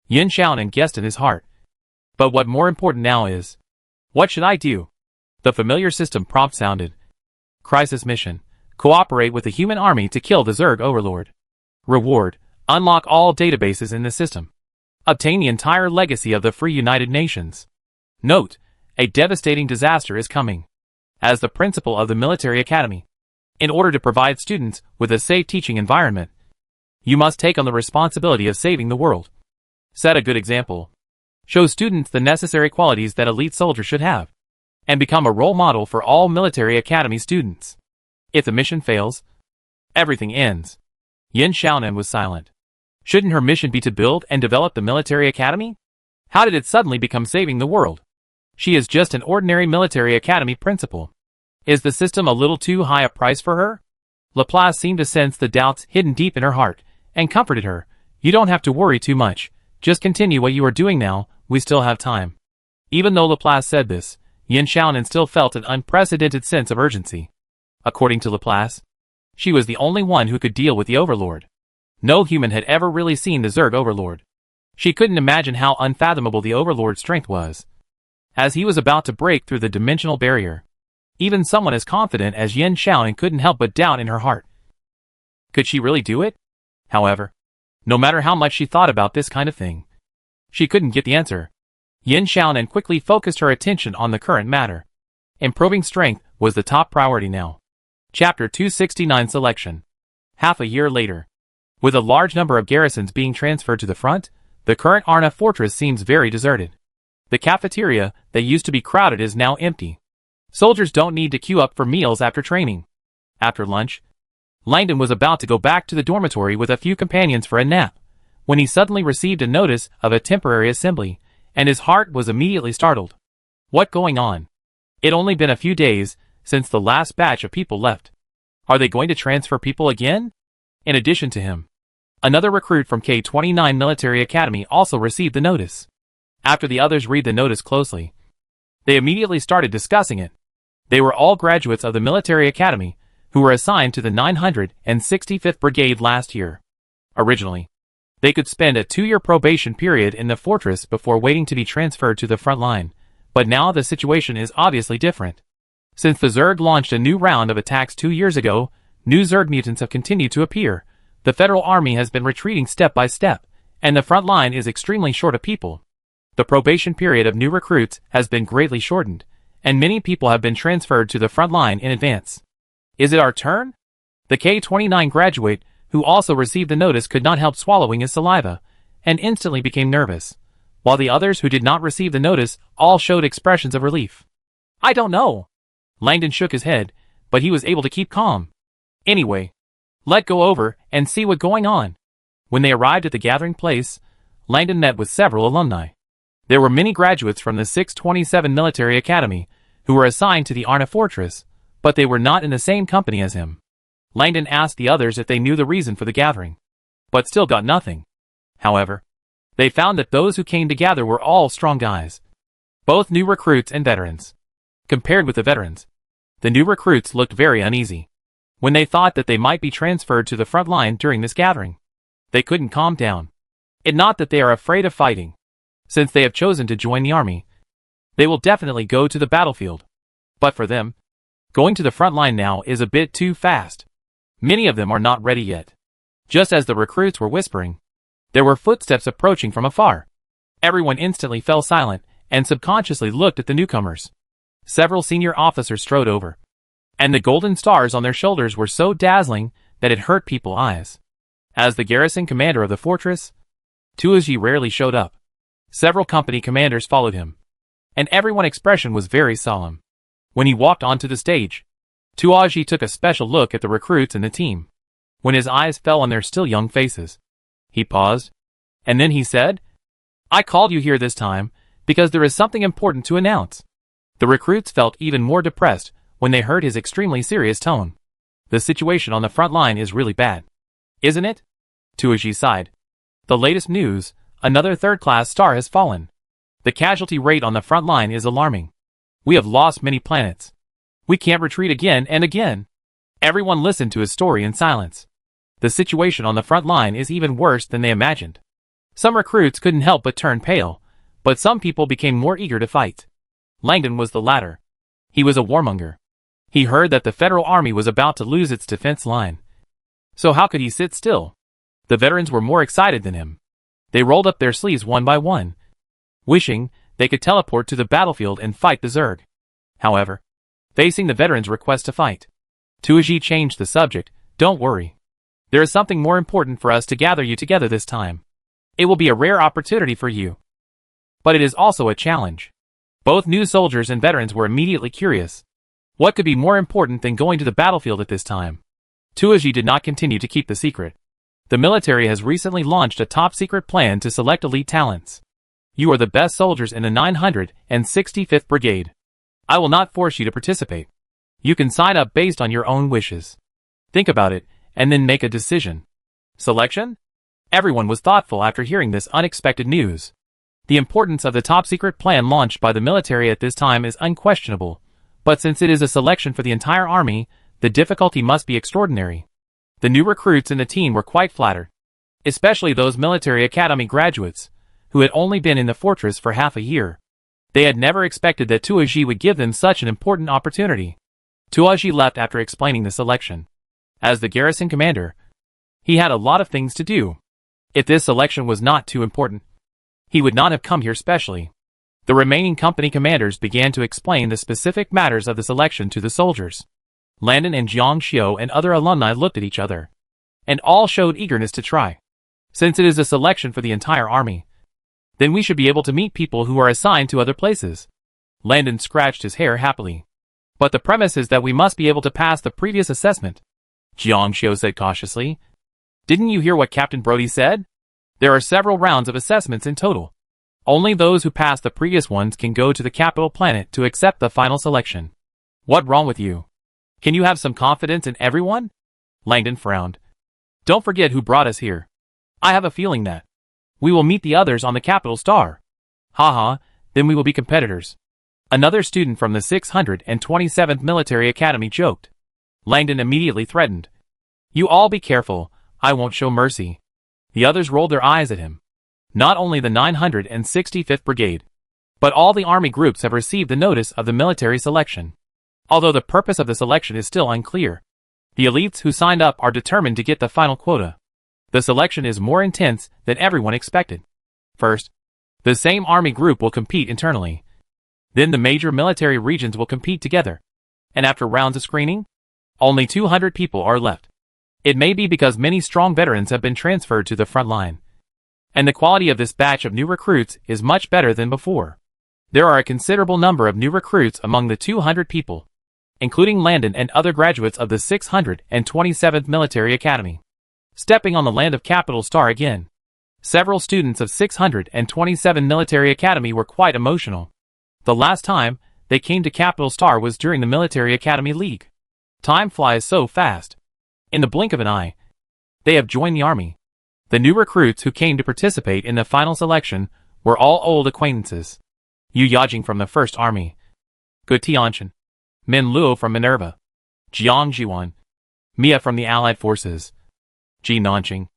Yin Xiaonan guessed in his heart. But what more important now is, what should I do? The familiar system prompt sounded. Crisis mission. Cooperate with the human army to kill the Zerg Overlord. Reward. Unlock all databases in the system. Obtain the entire legacy of the Free United Nations. Note, a devastating disaster is coming. As the principal of the military academy, in order to provide students with a safe teaching environment, you must take on the responsibility of saving the world. Set a good example. Show students the necessary qualities that elite soldiers should have, and become a role model for all military academy students. If the mission fails, everything ends. Yin Xiaonan was silent. Shouldn't her mission be to build and develop the military academy? How did it suddenly become saving the world? She is just an ordinary military academy principal. Is the system a little too high a price for her? Laplace seemed to sense the doubts hidden deep in her heart, and comforted her. You don't have to worry too much. Just continue what you are doing now, we still have time. Even though Laplace said this, Yin Xiaonan still felt an unprecedented sense of urgency. According to Laplace, she was the only one who could deal with the Overlord. No human had ever really seen the Zerg Overlord. She couldn't imagine how unfathomable the Overlord's strength was. As he was about to break through the dimensional barrier, even someone as confident as Yin Xiaonan couldn't help but doubt in her heart. Could she really do it? However, no matter how much she thought about this kind of thing, she couldn't get the answer. Yin Xiaonan quickly focused her attention on the current matter. Improving strength was the top priority now. Chapter 269 Selection. Half a year later. With a large number of garrisons being transferred to the front, the current Arna fortress seems very deserted. The cafeteria, that used to be crowded, is now empty. Soldiers don't need to queue up for meals after training. After lunch, Langdon was about to go back to the dormitory with a few companions for a nap, when he suddenly received a notice of a temporary assembly, and his heart was immediately startled. What going on? It only been a few days since the last batch of people left. Are they going to transfer people again? In addition to him, another recruit from K-29 Military Academy also received the notice. After the others read the notice closely, they immediately started discussing it. They were all graduates of the military academy who were assigned to the 965th Brigade last year. Originally, They could spend a 2-year probation period in the fortress before waiting to be transferred to the front line, but now the situation is obviously different. Since the Zerg launched a new round of attacks 2 years ago, new Zerg mutants have continued to appear. The Federal Army has been retreating step by step, and the front line is extremely short of people. The probation period of new recruits has been greatly shortened, and many people have been transferred to the front line in advance. Is it our turn? The K-29 graduate, who also received the notice, could not help swallowing his saliva, and instantly became nervous, while the others who did not receive the notice all showed expressions of relief. I don't know. Langdon shook his head, but he was able to keep calm. Anyway, let's go over and see what's going on. When they arrived at the gathering place, Langdon met with several alumni. There were many graduates from the 627 Military Academy who were assigned to the Arna Fortress, but they were not in the same company as him. Langdon asked the others if they knew the reason for the gathering, but still got nothing. However, they found that those who came together were all strong guys, both new recruits and veterans. Compared with the veterans, the new recruits looked very uneasy. When they thought that they might be transferred to the front line during this gathering, they couldn't calm down. It's not that they are afraid of fighting. Since they have chosen to join the army, they will definitely go to the battlefield. But for them, going to the front line now is a bit too fast. Many of them are not ready yet. Just as the recruits were whispering, there were footsteps approaching from afar. Everyone instantly fell silent and subconsciously looked at the newcomers. Several senior officers strode over, and the golden stars on their shoulders were so dazzling that it hurt people's eyes. As the garrison commander of the fortress, Tuoji rarely showed up. Several company commanders followed him, and everyone's expression was very solemn. When he walked onto the stage, Tuoji took a special look at the recruits and the team. When his eyes fell on their still young faces, he paused, and then he said, "I called you here this time because there is something important to announce." The recruits felt even more depressed when they heard his extremely serious tone. The situation on the front line is really bad, isn't it? Tuoji sighed. The latest news, another third-class star has fallen. The casualty rate on the front line is alarming. We have lost many planets. We can't retreat again and again. Everyone listened to his story in silence. The situation on the front line is even worse than they imagined. Some recruits couldn't help but turn pale, but some people became more eager to fight. Langdon was the latter. He was a warmonger. He heard that the Federal Army was about to lose its defense line. So how could he sit still? The veterans were more excited than him. They rolled up their sleeves one by one, wishing they could teleport to the battlefield and fight the Zerg. However, facing the veterans' request to fight, Tuoji changed the subject. Don't worry. There is something more important for us to gather you together this time. It will be a rare opportunity for you. But it is also a challenge. Both new soldiers and veterans were immediately curious. What could be more important than going to the battlefield at this time? Tuoji did not continue to keep the secret. The military has recently launched a top-secret plan to select elite talents. You are the best soldiers in the 965th Brigade. I will not force you to participate. You can sign up based on your own wishes. Think about it, and then make a decision. Selection? Everyone was thoughtful after hearing this unexpected news. The importance of the top-secret plan launched by the military at this time is unquestionable, but since it is a selection for the entire army, the difficulty must be extraordinary. The new recruits in the team were quite flattered, especially those military academy graduates, who had only been in the fortress for half a year. They had never expected that Tuoji would give them such an important opportunity. Tuoji left after explaining the selection. As the garrison commander, he had a lot of things to do. If this selection was not too important, he would not have come here specially. The remaining company commanders began to explain the specific matters of the selection to the soldiers. Landon and Jiang Xiu and other alumni looked at each other, and all showed eagerness to try. Since it is a selection for the entire army, then we should be able to meet people who are assigned to other places. Landon scratched his hair happily. But the premise is that we must be able to pass the previous assessment, Jiang Xiu said cautiously. Didn't you hear what Captain Brody said? There are several rounds of assessments in total. Only those who pass the previous ones can go to the capital planet to accept the final selection. What's wrong with you? Can you have some confidence in everyone? Langdon frowned. Don't forget who brought us here. I have a feeling that we will meet the others on the capital star. Haha, then we will be competitors. Another student from the 627th Military Academy joked. Langdon immediately threatened. You all be careful, I won't show mercy. The others rolled their eyes at him. Not only the 965th Brigade, but all the army groups have received the notice of the military selection. Although the purpose of the selection is still unclear, the elites who signed up are determined to get the final quota. The selection is more intense than everyone expected. First, the same army group will compete internally. Then the major military regions will compete together. And after rounds of screening, only 200 people are left. It may be because many strong veterans have been transferred to the front line, and the quality of this batch of new recruits is much better than before. There are a considerable number of new recruits among the 200 people, including Landon and other graduates of the 627th Military Academy. Stepping on the land of Capital Star again, several students of 627 Military Academy were quite emotional. The last time they came to Capital Star was during the Military Academy League. Time flies so fast. In the blink of an eye, they have joined the army. The new recruits who came to participate in the final selection were all old acquaintances. Yu Yajing from the 1st Army, Gu Tianchen, Min Luo from Minerva, Jiang Jiwan, Mia from the Allied Forces, Ji Nanqing,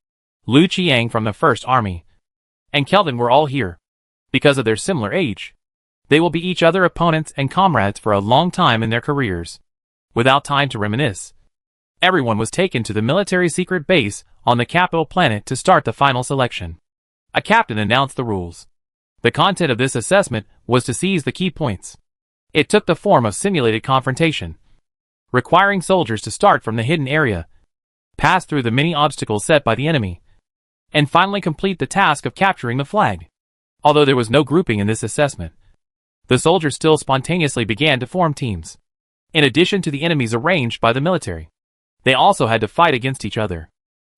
Lu Qiang from the 1st Army, and Kelvin were all here. Because of their similar age, they will be each other opponents and comrades for a long time in their careers. Without time to reminisce, everyone was taken to the military secret base on the capital planet to start the final selection. A captain announced the rules. The content of this assessment was to seize the key points. It took the form of simulated confrontation, requiring soldiers to start from the hidden area, pass through the many obstacles set by the enemy, and finally complete the task of capturing the flag. Although there was no grouping in this assessment, the soldiers still spontaneously began to form teams. In addition to the enemies arranged by the military, they also had to fight against each other.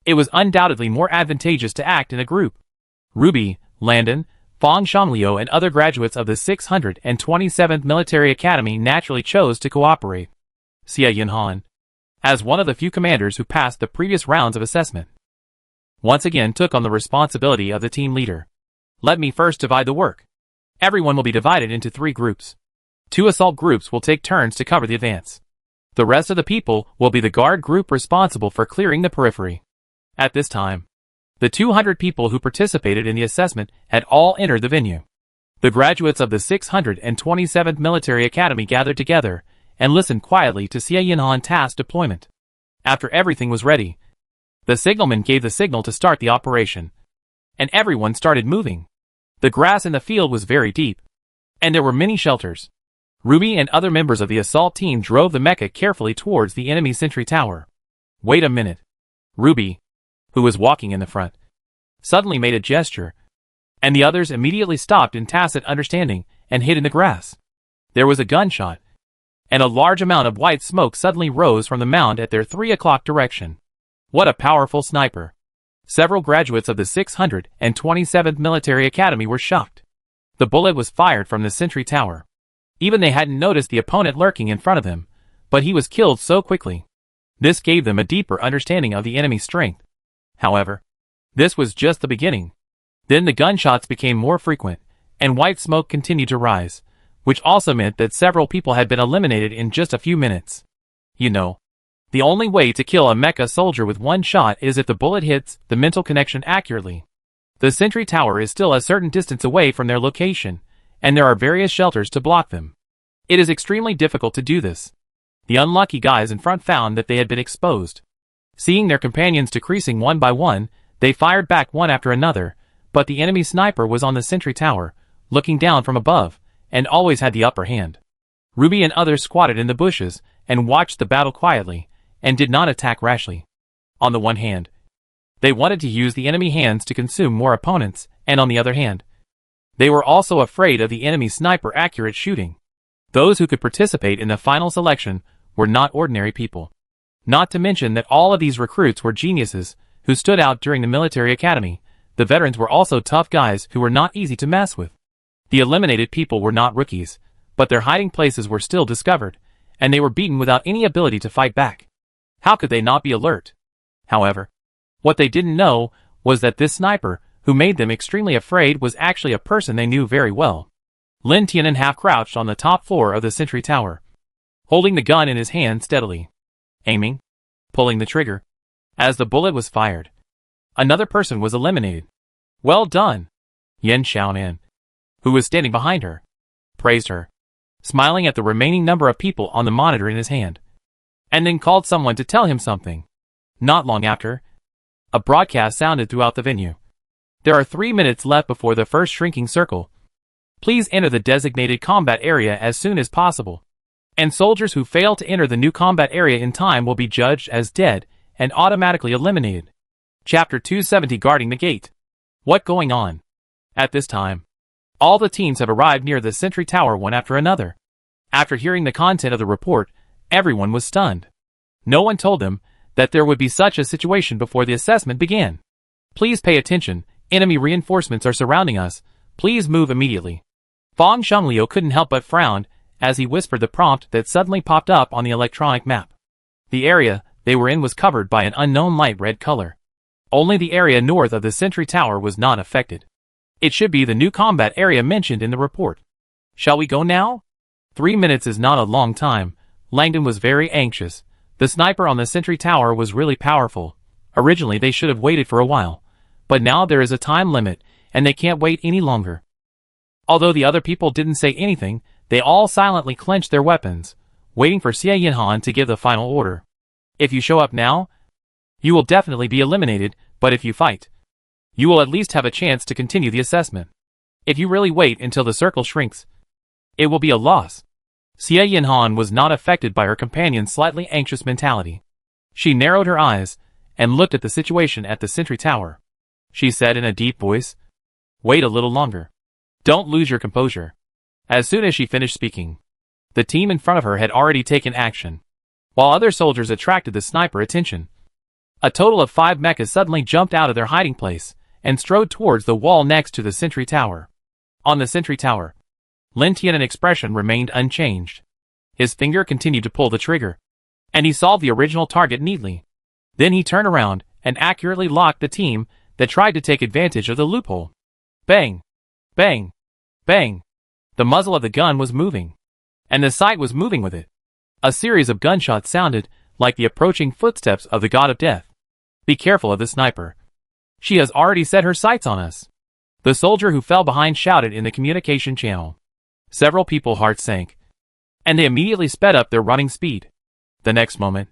It was undoubtedly more advantageous to act in a group. Ruby, Landon, Fong Shangliu and other graduates of the 627th Military Academy naturally chose to cooperate. Xia Yinhan, as one of the few commanders who passed the previous rounds of assessment, once again took on the responsibility of the team leader. Let me first divide the work. Everyone will be divided into 3 groups. 2 assault groups will take turns to cover the advance. The rest of the people will be the guard group responsible for clearing the periphery. At this time, the 200 people who participated in the assessment had all entered the venue. The graduates of the 627th Military Academy gathered together and listened quietly to Xia Yinhan task deployment. After everything was ready, the signalman gave the signal to start the operation, and everyone started moving. The grass in the field was very deep, and there were many shelters. Ruby and other members of the assault team drove the mecha carefully towards the enemy sentry tower. Wait a minute. Ruby, who was walking in the front, suddenly made a gesture, and the others immediately stopped in tacit understanding and hid in the grass. There was a gunshot, and a large amount of white smoke suddenly rose from the mound at their 3 o'clock direction. What a powerful sniper! Several graduates of the 627th Military Academy were shocked. The bullet was fired from the sentry tower. Even they hadn't noticed the opponent lurking in front of them, but he was killed so quickly. This gave them a deeper understanding of the enemy's strength. However, this was just the beginning. Then the gunshots became more frequent, and white smoke continued to rise, which also meant that several people had been eliminated in just a few minutes. You know, the only way to kill a mecha soldier with one shot is if the bullet hits the mental connection accurately. The sentry tower is still a certain distance away from their location, and there are various shelters to block them. It is extremely difficult to do this. The unlucky guys in front found that they had been exposed. Seeing their companions decreasing one by one, they fired back one after another, but the enemy sniper was on the sentry tower, looking down from above, and always had the upper hand. Ruby and others squatted in the bushes and watched the battle quietly, and did not attack rashly. On the one hand, they wanted to use the enemy hands to consume more opponents, and on the other hand, they were also afraid of the enemy sniper accurate shooting. Those who could participate in the final selection were not ordinary people. Not to mention that all of these recruits were geniuses who stood out during the military academy. The veterans were also tough guys who were not easy to mess with. The eliminated people were not rookies, but their hiding places were still discovered, and they were beaten without any ability to fight back. How could they not be alert? However, what they didn't know was that this sniper, who made them extremely afraid, was actually a person they knew very well. Lin Tianan half-crouched on the top floor of the sentry tower, holding the gun in his hand steadily, aiming, pulling the trigger. As the bullet was fired, Another person was eliminated. Well done. Yan Xiaonan, who was standing behind her, praised her, smiling at the remaining number of people on the monitor in his hand, and then called someone to tell him something. Not long after, a broadcast sounded throughout the venue. There are 3 minutes left before the first shrinking circle. Please enter the designated combat area as soon as possible. And soldiers who fail to enter the new combat area in time will be judged as dead and automatically eliminated. Chapter 270, Guarding the Gate. What going on? At this time, all the teams have arrived near the sentry tower one after another. After hearing the content of the report, everyone was stunned. No one told them that there would be such a situation before the assessment began. Please pay attention, enemy reinforcements are surrounding us, please move immediately. Fang Shengliu couldn't help but frown as he whispered the prompt that suddenly popped up on the electronic map. The area they were in was covered by an unknown light red color. Only the area north of the sentry tower was not affected. It should be the new combat area mentioned in the report. Shall we go now? 3 minutes is not a long time. Langdon was very anxious. The sniper on the sentry tower was really powerful. Originally they should have waited for a while, but now there is a time limit, and they can't wait any longer. Although the other people didn't say anything, they all silently clenched their weapons, waiting for Xie Yinhan to give the final order. If you show up now, you will definitely be eliminated, but if you fight, you will at least have a chance to continue the assessment. If you really wait until the circle shrinks, it will be a loss. Xie Yinhan was not affected by her companion's slightly anxious mentality. She narrowed her eyes and looked at the situation at the sentry tower. She said in a deep voice, "Wait a little longer. Don't lose your composure." As soon as she finished speaking, the team in front of her had already taken action, while other soldiers attracted the sniper attention. A total of 5 mechas suddenly jumped out of their hiding place and strode towards the wall next to the sentry tower. On the sentry tower, Lin Tian's expression remained unchanged. His finger continued to pull the trigger, and he solved the original target neatly. Then he turned around and accurately locked the team that tried to take advantage of the loophole. Bang! Bang! Bang! The muzzle of the gun was moving, and the sight was moving with it. A series of gunshots sounded like the approaching footsteps of the god of death. Be careful of the sniper. She has already set her sights on us. The soldier who fell behind shouted in the communication channel. Several people's hearts sank, and they immediately sped up their running speed. The next moment,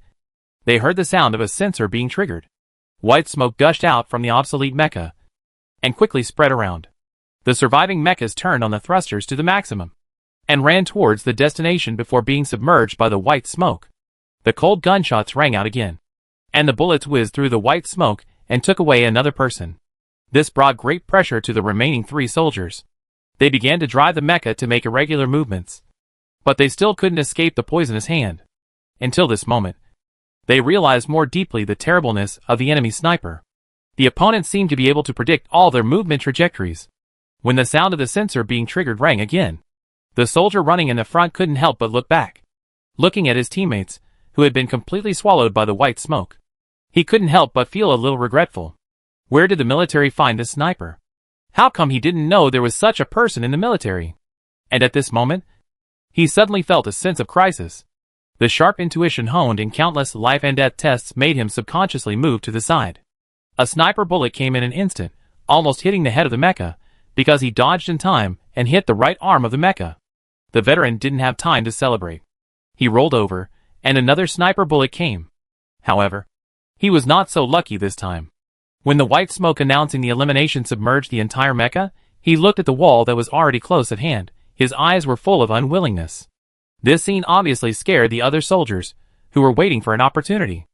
they heard the sound of a sensor being triggered. White smoke gushed out from the obsolete mecha and quickly spread around. The surviving mechas turned on the thrusters to the maximum and ran towards the destination before being submerged by the white smoke. The cold gunshots rang out again, and the bullets whizzed through the white smoke and took away another person. This brought great pressure to the remaining 3 soldiers. They began to drive the mecha to make irregular movements, but they still couldn't escape the poisonous hand. Until this moment, they realized more deeply the terribleness of the enemy sniper. The opponent seemed to be able to predict all their movement trajectories. When the sound of the sensor being triggered rang again, the soldier running in the front couldn't help but look back, looking at his teammates, who had been completely swallowed by the white smoke. He couldn't help but feel a little regretful. Where did the military find this sniper? How come he didn't know there was such a person in the military? And at this moment, he suddenly felt a sense of crisis. The sharp intuition honed in countless life and death tests made him subconsciously move to the side. A sniper bullet came in an instant, almost hitting the head of the mecha, because he dodged in time and hit the right arm of the mecha. The veteran didn't have time to celebrate. He rolled over, and another sniper bullet came. However, he was not so lucky this time. When the white smoke announcing the elimination submerged the entire mecha, he looked at the wall that was already close at hand. His eyes were full of unwillingness. This scene obviously scared the other soldiers, who were waiting for an opportunity.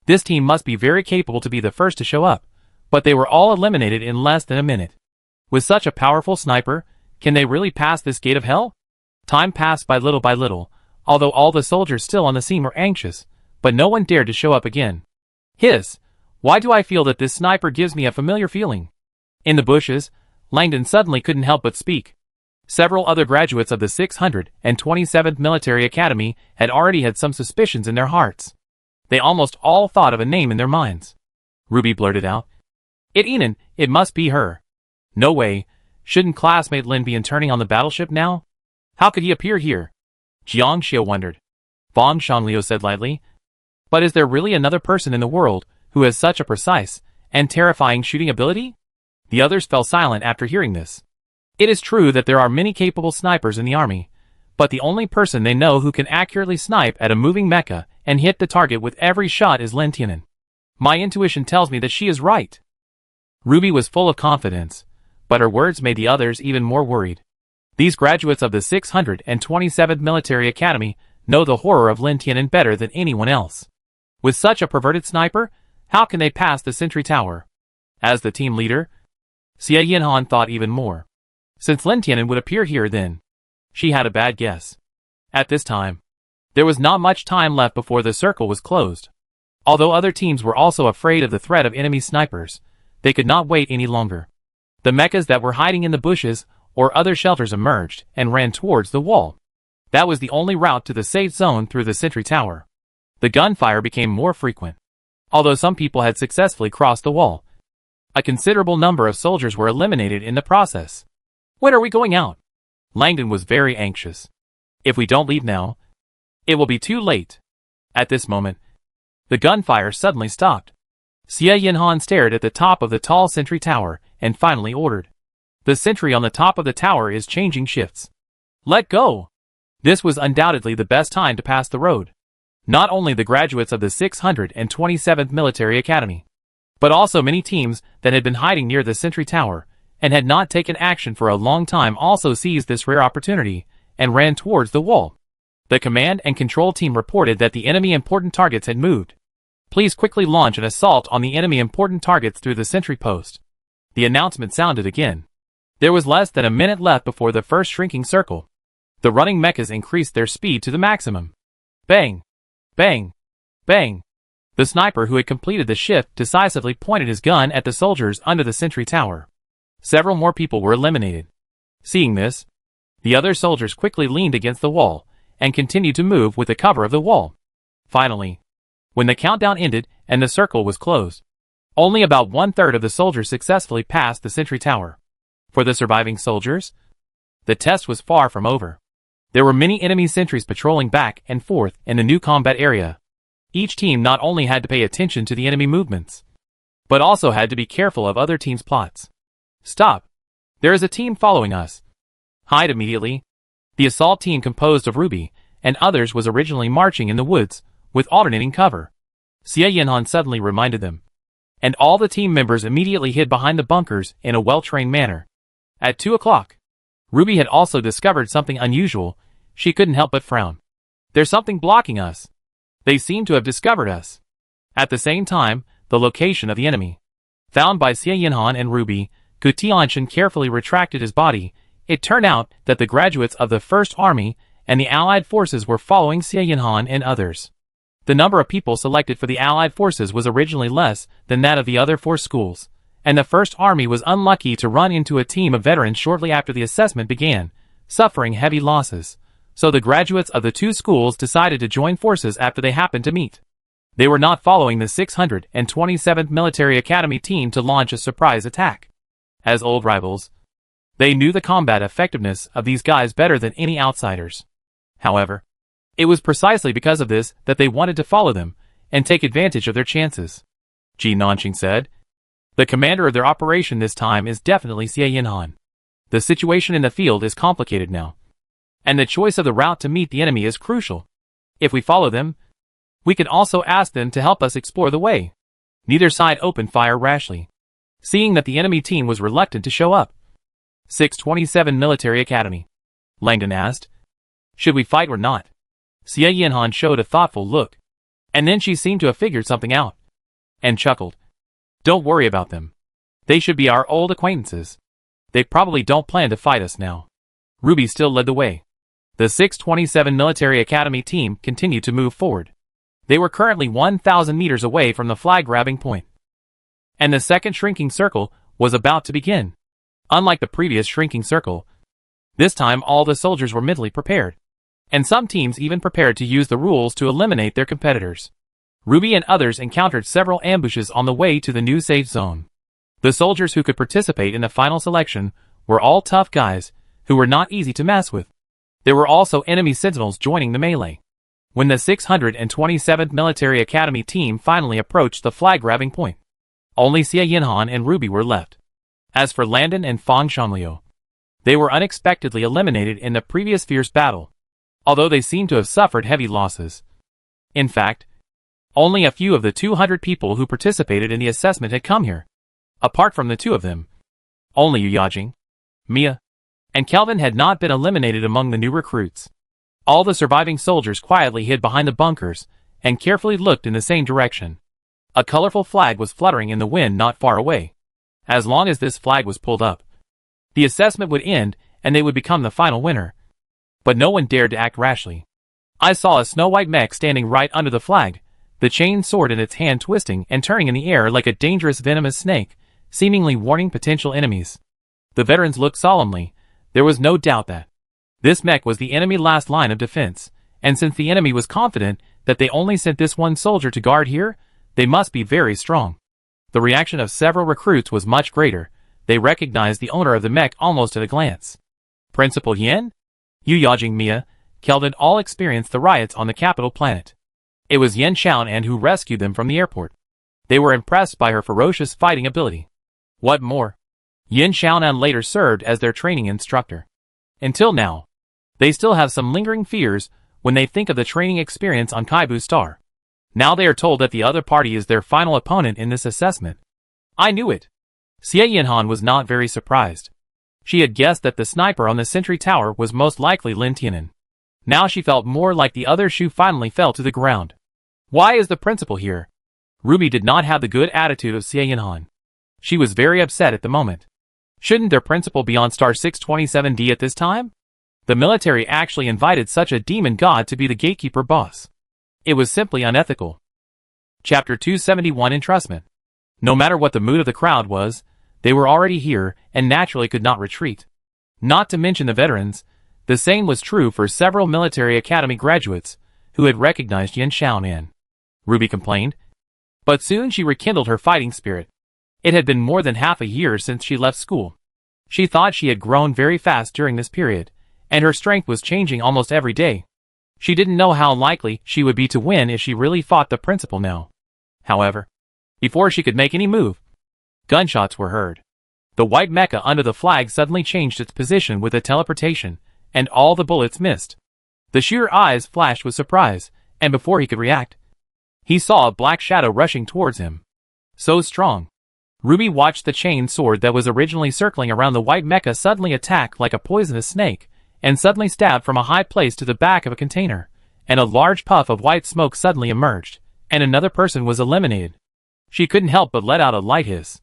This team must be very capable to be the first to show up, but they were all eliminated in less than a minute. With such a powerful sniper, can they really pass this gate of hell? Time passed by little, although all the soldiers still on the scene were anxious, but no one dared to show up again. Why do I feel that this sniper gives me a familiar feeling? In the bushes, Langdon suddenly couldn't help but speak. Several other graduates of the 627th Military Academy had already had some suspicions in their hearts. They almost all thought of a name in their minds. Ruby blurted out, It must be her. No way, shouldn't classmate Lin be interning on the battleship now? How could he appear here? Jiang Xiu wondered. Fang Shengliu said lightly, But is there really another person in the world who has such a precise and terrifying shooting ability? The others fell silent after hearing this. It is true that there are many capable snipers in the army, but the only person they know who can accurately snipe at a moving mecha and hit the target with every shot is Lin Tianan. My intuition tells me that she is right. Ruby was full of confidence, but her words made the others even more worried. These graduates of the 627th Military Academy know the horror of Lin Tianan better than anyone else. With such a perverted sniper, how can they pass the sentry tower? As the team leader, Xie Yinhan thought even more. Since Lin Tianan would appear here then, she had a bad guess. At this time, there was not much time left before the circle was closed. Although other teams were also afraid of the threat of enemy snipers, they could not wait any longer. The mechas that were hiding in the bushes or other shelters emerged and ran towards the wall. That was the only route to the safe zone through the sentry tower. The gunfire became more frequent. Although some people had successfully crossed the wall, a considerable number of soldiers were eliminated in the process. When are we going out? Langdon was very anxious. If we don't leave now, it will be too late. At this moment, the gunfire suddenly stopped. Xie Yinhan stared at the top of the tall sentry tower and finally ordered. The sentry on the top of the tower is changing shifts. Let go! This was undoubtedly the best time to pass the road. Not only the graduates of the 627th Military Academy, but also many teams that had been hiding near the sentry tower and had not taken action for a long time also seized this rare opportunity and ran towards the wall. The command and control team reported that the enemy important targets had moved. Please quickly launch an assault on the enemy important targets through the sentry post. The announcement sounded again. There was less than a minute left before the first shrinking circle. The running mechas increased their speed to the maximum. Bang! Bang! Bang! The sniper who had completed the shift decisively pointed his gun at the soldiers under the sentry tower. Several more people were eliminated. Seeing this, the other soldiers quickly leaned against the wall and continued to move with the cover of the wall. Finally, when the countdown ended and the circle was closed, only about 1/3 of the soldiers successfully passed the sentry tower. For the surviving soldiers, the test was far from over. There were many enemy sentries patrolling back and forth in the new combat area. Each team not only had to pay attention to the enemy movements, but also had to be careful of other teams' plots. Stop! There is a team following us. Hide immediately. The assault team composed of Ruby and others was originally marching in the woods with alternating cover. Xie Yinhan suddenly reminded them. And all the team members immediately hid behind the bunkers in a well-trained manner. At 2 o'clock, Ruby had also discovered something unusual. She couldn't help but frown. There's something blocking us. They seem to have discovered us. At the same time, the location of the enemy. Found by Xie Yinhan and Ruby, Gu Tianxin carefully retracted his body. It turned out that the graduates of the First Army and the Allied forces were following Xie Yinhan and others. The number of people selected for the Allied forces was originally less than that of the other 4 schools, and the First Army was unlucky to run into a team of veterans shortly after the assessment began, suffering heavy losses. So the graduates of the 2 schools decided to join forces after they happened to meet. They were not following the 627th Military Academy team to launch a surprise attack. As old rivals, they knew the combat effectiveness of these guys better than any outsiders. However, it was precisely because of this that they wanted to follow them and take advantage of their chances. Ji Nanqing said. The commander of their operation this time is definitely Xie Yinhan. The situation in the field is complicated now, and the choice of the route to meet the enemy is crucial. If we follow them, we can also ask them to help us explore the way. Neither side opened fire rashly, seeing that the enemy team was reluctant to show up. 627 Military Academy. Langdon asked. Should we fight or not? Xie Yinhan showed a thoughtful look, and then she seemed to have figured something out, and chuckled. Don't worry about them. They should be our old acquaintances. They probably don't plan to fight us now. Ruby still led the way. The 627 Military Academy team continued to move forward. They were currently 1,000 meters away from the flag-grabbing point, and the second shrinking circle was about to begin. Unlike the previous shrinking circle, this time all the soldiers were mentally prepared, and some teams even prepared to use the rules to eliminate their competitors. Ruby and others encountered several ambushes on the way to the new safe zone. The soldiers who could participate in the final selection were all tough guys who were not easy to mess with. There were also enemy sentinels joining the melee. When the 627th Military Academy team finally approached the flag-grabbing point, Only Xie Yinhan and Ruby were left. As for Landon and Fang Shanliu, they were unexpectedly eliminated in the previous fierce battle, although they seemed to have suffered heavy losses. In fact, only a few of the 200 people who participated in the assessment had come here. Apart from the two of them, only Yu Yajing, Mia, and Kelvin had not been eliminated among the new recruits. All the surviving soldiers quietly hid behind the bunkers and carefully looked in the same direction. A colorful flag was fluttering in the wind not far away. As long as this flag was pulled up, the assessment would end and they would become the final winner. But no one dared to act rashly. I saw a snow-white mech standing right under the flag, the chain sword in its hand twisting and turning in the air like a dangerous venomous snake, seemingly warning potential enemies. The veterans looked solemnly. There was no doubt that this mech was the enemy last line of defense, and since the enemy was confident that they only sent this one soldier to guard here, they must be very strong. The reaction of several recruits was much greater. They recognized the owner of the mech almost at a glance. Principal Yin? Yu Yajing, Mia, Kelvin all experienced the riots on the capital planet. It was Yin Xiaonan who rescued them from the airport. They were impressed by her ferocious fighting ability. What more? Yin Xiaonan later served as their training instructor. Until now, they still have some lingering fears when they think of the training experience on Kaibu Star. Now they are told that the other party is their final opponent in this assessment. I knew it. Xie Yinhan was not very surprised. She had guessed that the sniper on the sentry tower was most likely Lin Tianan. Now she felt more like the other shoe finally fell to the ground. Why is the principal here? Ruby did not have the good attitude of Xie Yinhan. She was very upset at the moment. Shouldn't their principal be on star 627D at this time? The military actually invited such a demon god to be the gatekeeper boss. It was simply unethical. Chapter 271 Entrustment. No matter what the mood of the crowd was, they were already here and naturally could not retreat. Not to mention the veterans, the same was true for several military academy graduates who had recognized Yin Xiaonan. Ruby complained, but soon she rekindled her fighting spirit. It had been more than half a year since she left school. She thought she had grown very fast during this period, and her strength was changing almost every day. She didn't know how likely she would be to win if she really fought the principal now. However, before she could make any move, gunshots were heard. The white mecha under the flag suddenly changed its position with a teleportation, and all the bullets missed. The shooter's eyes flashed with surprise, and before he could react, he saw a black shadow rushing towards him. So strong. Ruby watched the chain sword that was originally circling around the white mecha suddenly attack like a poisonous snake, and suddenly stabbed from a high place to the back of a container, and a large puff of white smoke suddenly emerged, and another person was eliminated. She couldn't help but let out a light hiss.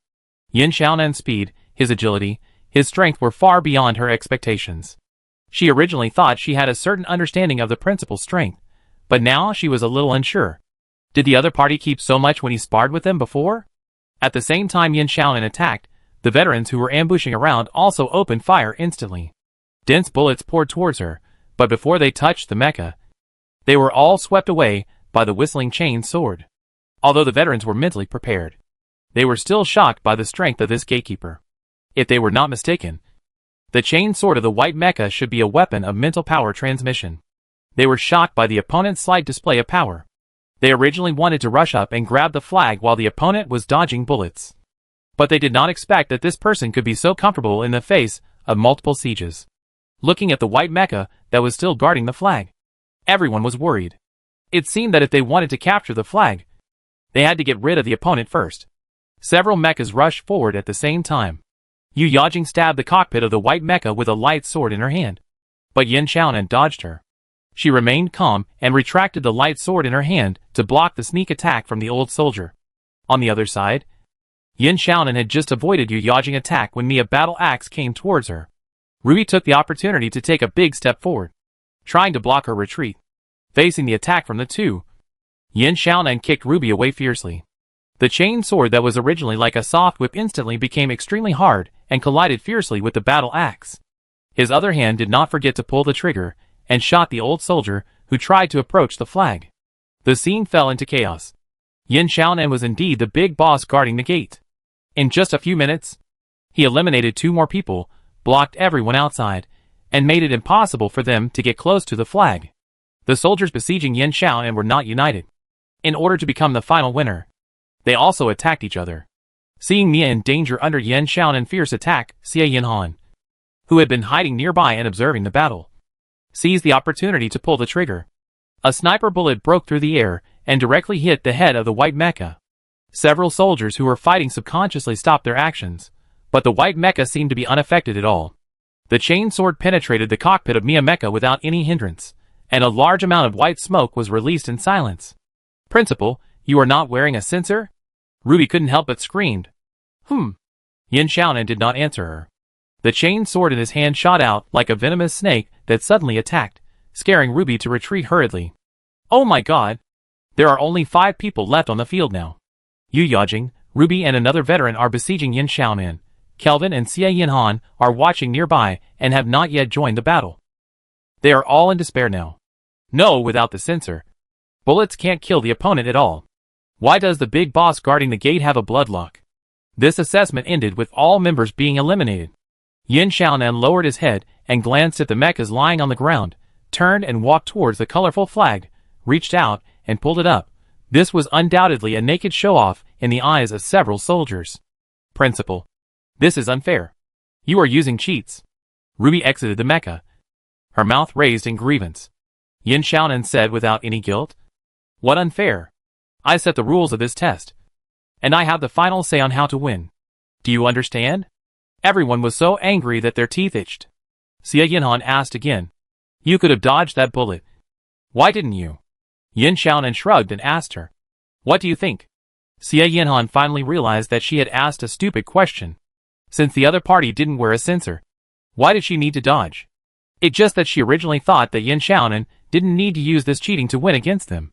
Yin Xiaonan's speed, his agility, his strength were far beyond her expectations. She originally thought she had a certain understanding of the principal's strength, but now she was a little unsure. Did the other party keep so much when he sparred with them before? At the same time Yin Xiaonan attacked, the veterans who were ambushing around also opened fire instantly. Dense bullets poured towards her, but before they touched the mecha, they were all swept away by the whistling chain sword. Although the veterans were mentally prepared, they were still shocked by the strength of this gatekeeper. If they were not mistaken, the chain sword of the white mecha should be a weapon of mental power transmission. They were shocked by the opponent's slight display of power. They originally wanted to rush up and grab the flag while the opponent was dodging bullets. But they did not expect that this person could be so comfortable in the face of multiple sieges. Looking at the white mecha that was still guarding the flag, everyone was worried. It seemed that if they wanted to capture the flag, they had to get rid of the opponent first. Several mechas rushed forward at the same time. Yu Yajing stabbed the cockpit of the white mecha with a light sword in her hand, but Yin Xiaonan dodged her. She remained calm and retracted the light sword in her hand to block the sneak attack from the old soldier. On the other side, Yin Xiaonan had just avoided Yu Yajing's attack when Mia's battle axe came towards her. Ruby took the opportunity to take a big step forward, trying to block her retreat. Facing the attack from the two, Yin Xiaonan kicked Ruby away fiercely. The chain sword that was originally like a soft whip instantly became extremely hard and collided fiercely with the battle axe. His other hand did not forget to pull the trigger and shot the old soldier who tried to approach the flag. The scene fell into chaos. Yin Xiaonan was indeed the big boss guarding the gate. In just a few minutes, he eliminated 2 more people, blocked everyone outside, and made it impossible for them to get close to the flag. The soldiers besieging Yin Xiaonan were not united. In order to become the final winner, they also attacked each other. Seeing Mia in danger under Yan Xiaonan's fierce attack, Xie Yinhan, who had been hiding nearby and observing the battle, seized the opportunity to pull the trigger. A sniper bullet broke through the air and directly hit the head of the white mecha. Several soldiers who were fighting subconsciously stopped their actions, but the white mecha seemed to be unaffected at all. The chain sword penetrated the cockpit of Mia mecha without any hindrance, and a large amount of white smoke was released in silence. "Principal, you are not wearing a sensor?" Ruby couldn't help but screamed. Yan Xiaonan did not answer her. The chain sword in his hand shot out like a venomous snake that suddenly attacked, scaring Ruby to retreat hurriedly. "Oh my god! There are only 5 people left on the field now." Yu Yajing, Ruby and another veteran are besieging Yan Xiaonan. Kelvin and Xie Yinhan are watching nearby and have not yet joined the battle. They are all in despair now. No, without the sensor, bullets can't kill the opponent at all. Why does the big boss guarding the gate have a bloodlock? This assessment ended with all members being eliminated. Yan Xiaonan lowered his head and glanced at the mechas lying on the ground, turned and walked towards the colorful flag, reached out and pulled it up. This was undoubtedly a naked show-off in the eyes of several soldiers. "Principal, this is unfair. You are using cheats." Ruby exited the mecha, her mouth raised in grievance. Yan Xiaonan said without any guilt, "What unfair? I set the rules of this test, and I have the final say on how to win. Do you understand?" Everyone was so angry that their teeth itched. Xie Yinhan asked again, "You could have dodged that bullet. Why didn't you?" Yan Xiaonan shrugged and asked her, "What do you think?" Xie Yinhan finally realized that she had asked a stupid question. Since the other party didn't wear a sensor, why did she need to dodge? It's just that she originally thought that Yan Xiaonan didn't need to use this cheating to win against them.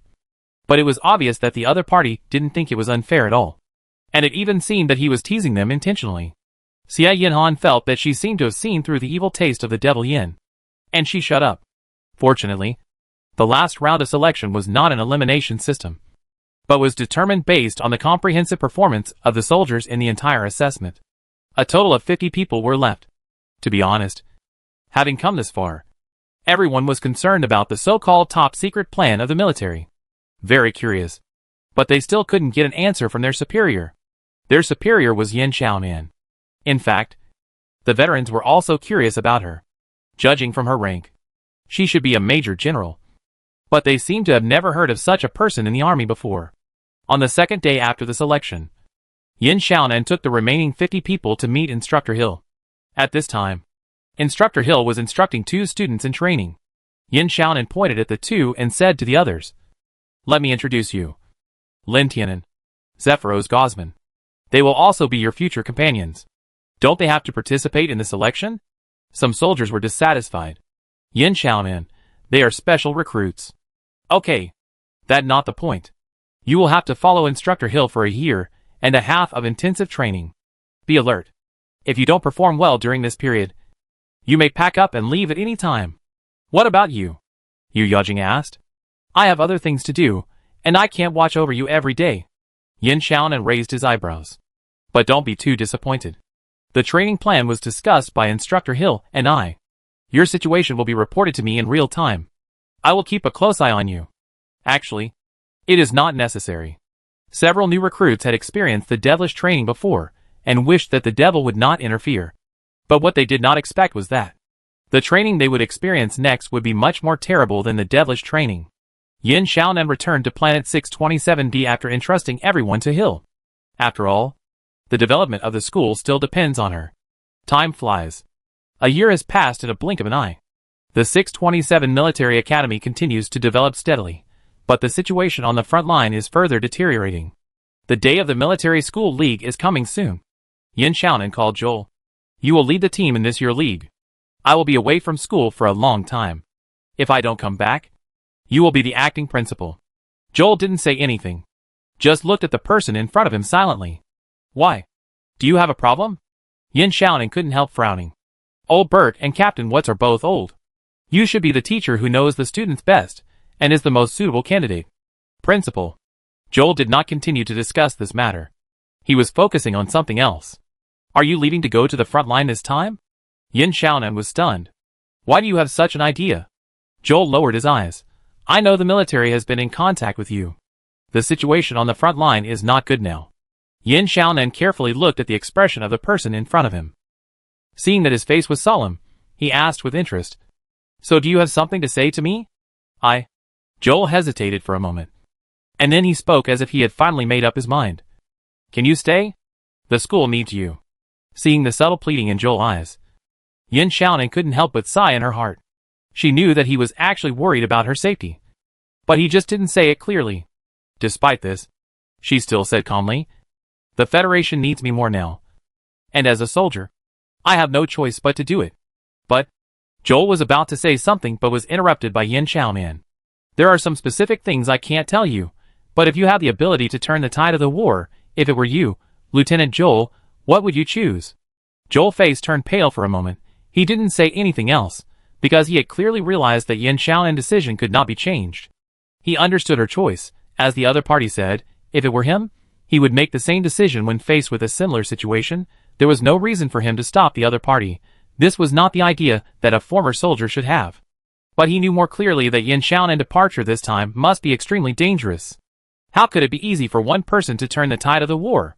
But it was obvious that the other party didn't think it was unfair at all. And it even seemed that he was teasing them intentionally. Xie Yinhan felt that she seemed to have seen through the evil taste of the devil Yin. And she shut up. Fortunately, the last round of selection was not an elimination system, but was determined based on the comprehensive performance of the soldiers in the entire assessment. A total of 50 people were left. To be honest, having come this far, everyone was concerned about the so-called top-secret plan of the military. Very curious. But they still couldn't get an answer from their superior. Their superior was Yan Xiaonan. In fact, the veterans were also curious about her. Judging from her rank, she should be a major general. But they seemed to have never heard of such a person in the army before. On the second day after the selection, Yan Xiaonan took the remaining 50 people to meet Instructor Hill. At this time, Instructor Hill was instructing 2 students in training. Yan Xiaonan pointed at the 2 and said to the others, "Let me introduce you. Lin Tianan, Zephyros Gosman. They will also be your future companions. Don't they have to participate in the selection?" Some soldiers were dissatisfied. "Yan Xiaonan, they are special recruits." "Okay, that's not the point. You will have to follow Instructor Hill for a year and a half of intensive training. Be alert. If you don't perform well during this period, you may pack up and leave at any time." "What about you?" Yu Yajing asked. "I have other things to do, and I can't watch over you every day." Yan Xiaonan raised his eyebrows. "But don't be too disappointed. The training plan was discussed by Instructor Hill and I. Your situation will be reported to me in real time. I will keep a close eye on you. Actually, it is not necessary." Several new recruits had experienced the devilish training before, and wished that the devil would not interfere. But what they did not expect was that the training they would experience next would be much more terrible than the devilish training. Yan Xiaonan returned to Planet 627D after entrusting everyone to Hill. After all, the development of the school still depends on her. Time flies. A year has passed in a blink of an eye. The 627 Military Academy continues to develop steadily, but the situation on the front line is further deteriorating. The day of the Military School League is coming soon. Yan Xiaonan called Joel. "You will lead the team in this year league. I will be away from school for a long time. If I don't come back, you will be the acting principal." Joel didn't say anything, just looked at the person in front of him silently. "Why? Do you have a problem?" Yan Xiaonan couldn't help frowning. Old Bert and Captain Watts are both old. You should be the teacher who knows the students best, and is the most suitable candidate. "Principal." Joel did not continue to discuss this matter. He was focusing on something else. "Are you leaving to go to the front line this time?" Yan Xiaonan was stunned. "Why do you have such an idea?" Joel lowered his eyes. "I know the military has been in contact with you. The situation on the front line is not good now. Yin Xiaonan carefully looked at the expression of the person in front of him. Seeing that his face was solemn, he asked with interest, "So do you have something to say to me?" Joel hesitated for a moment. And then he spoke as if he had finally made up his mind. "Can you stay? The school needs you." Seeing the subtle pleading in Joel's eyes, Yin Xiaonan couldn't help but sigh in her heart. She knew that he was actually worried about her safety. But he just didn't say it clearly. Despite this, she still said calmly, "The Federation needs me more now. And as a soldier, I have no choice but to do it." But Joel was about to say something but was interrupted by Yin Xiaonan. "There are some specific things I can't tell you, but if you have the ability to turn the tide of the war, if it were you, Lieutenant Joel, what would you choose?" Joel's face turned pale for a moment. He didn't say anything else, because he had clearly realized that Yin Xiaonan's decision could not be changed. He understood her choice. As the other party said, if it were him, he would make the same decision when faced with a similar situation. There was no reason for him to stop the other party. This was not the idea that a former soldier should have. But he knew more clearly that Yin Xiaonan's departure this time must be extremely dangerous. How could it be easy for one person to turn the tide of the war?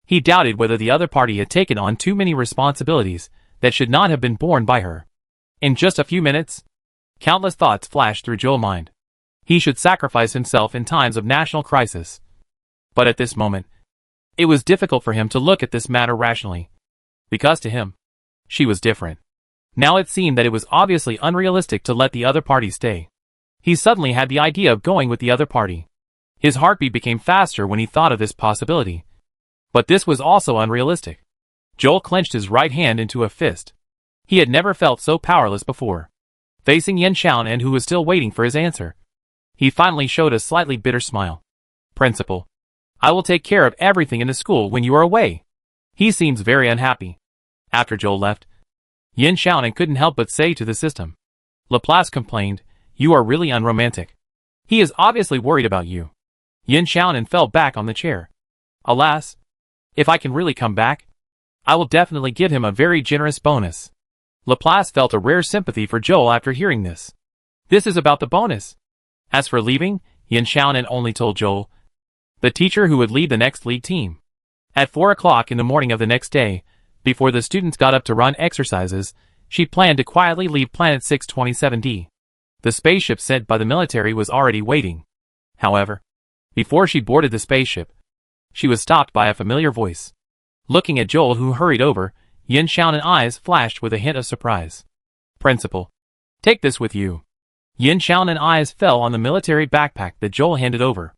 He doubted whether the other party had taken on too many responsibilities that should not have been borne by her. In just a few minutes, countless thoughts flashed through Joel's mind. He should sacrifice himself in times of national crisis. But at this moment, it was difficult for him to look at this matter rationally. Because to him, she was different. Now it seemed that it was obviously unrealistic to let the other party stay. He suddenly had the idea of going with the other party. His heartbeat became faster when he thought of this possibility. But this was also unrealistic. Joel clenched his right hand into a fist. He had never felt so powerless before. Facing Yin Xiaonan, who was still waiting for his answer, he finally showed a slightly bitter smile. "Principal, I will take care of everything in the school when you are away." He seems very unhappy. After Joel left, Yin Xiaonan couldn't help but say to the system. Laplace complained, "You are really unromantic. He is obviously worried about you." Yin Xiaonan fell back on the chair. "Alas, if I can really come back, I will definitely give him a very generous bonus." Laplace felt a rare sympathy for Joel after hearing this. This is about the bonus. As for leaving, Yin Xiaonan only told Joel, the teacher who would lead the next league team. At 4 o'clock in the morning of the next day, before the students got up to run exercises, she planned to quietly leave planet 627D. The spaceship sent by the military was already waiting. However, before she boarded the spaceship, she was stopped by a familiar voice. Looking at Joel, who hurried over, Yin Xiaonan's eyes flashed with a hint of surprise. "Principal, take this with you." Yin Xiaonan's eyes fell on the military backpack that Joel handed over.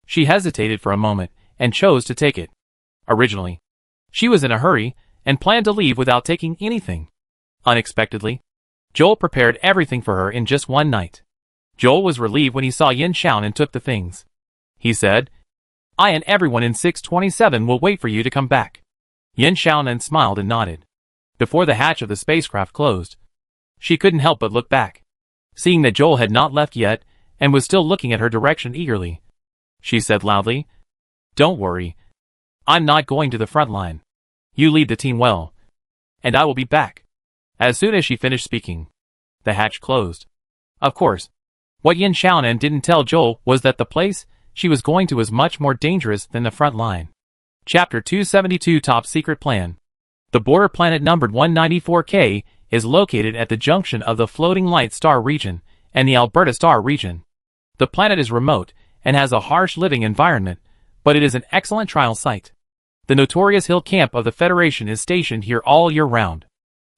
She hesitated for a moment and chose to take it. Originally, she was in a hurry and planned to leave without taking anything. Unexpectedly, Joel prepared everything for her in just one night. Joel was relieved when he saw Yin Xiaonan took the things. He said, "I and everyone in 627 will wait for you to come back." Yin Xiaonan smiled and nodded. Before the hatch of the spacecraft closed, she couldn't help but look back. Seeing that Joel had not left yet and was still looking at her direction eagerly, she said loudly, "Don't worry. I'm not going to the front line. You lead the team well, and I will be back." As soon as she finished speaking, the hatch closed. Of course, what Yin Xiaonan didn't tell Joel was that the place she was going to was much more dangerous than the front line. Chapter 272 Top Secret Plan. The border planet numbered 194K is located at the junction of the Floating Light Star region and the Alberta Star region. The planet is remote and has a harsh living environment, but it is an excellent trial site. The notorious hill camp of the Federation is stationed here all year round.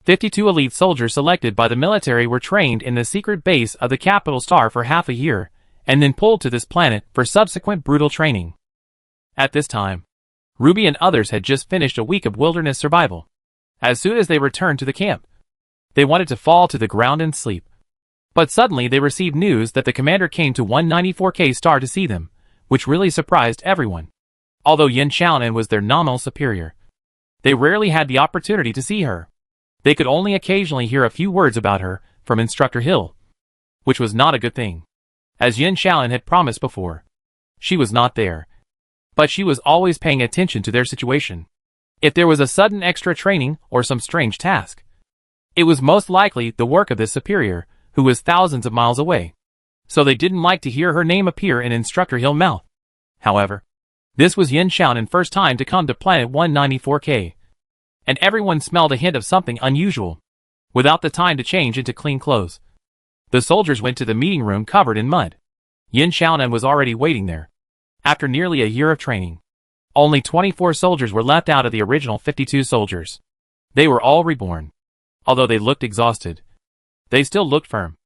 52 elite soldiers selected by the military were trained in the secret base of the capital star for half a year, and then pulled to this planet for subsequent brutal training. At this time, Ruby and others had just finished a week of wilderness survival. As soon as they returned to the camp, they wanted to fall to the ground and sleep. But suddenly they received news that the commander came to 194K star to see them, which really surprised everyone. Although Yin Xiaonan was their nominal superior, they rarely had the opportunity to see her. They could only occasionally hear a few words about her from Instructor Hill, which was not a good thing. As Yin Xiaonan had promised before, she was not there, but she was always paying attention to their situation. If there was a sudden extra training or some strange task, it was most likely the work of this superior, who was thousands of miles away. So they didn't like to hear her name appear in Instructor Hill's mouth. However, This was Yin Xiaonin's first time to come to Planet 194K, and everyone smelled a hint of something unusual. Without the time to change into clean clothes, the soldiers went to the meeting room covered in mud. Yin Xiaonin was already waiting there. After nearly a year of training, only 24 soldiers were left out of the original 52 soldiers. They were all reborn. Although they looked exhausted, they still looked firm.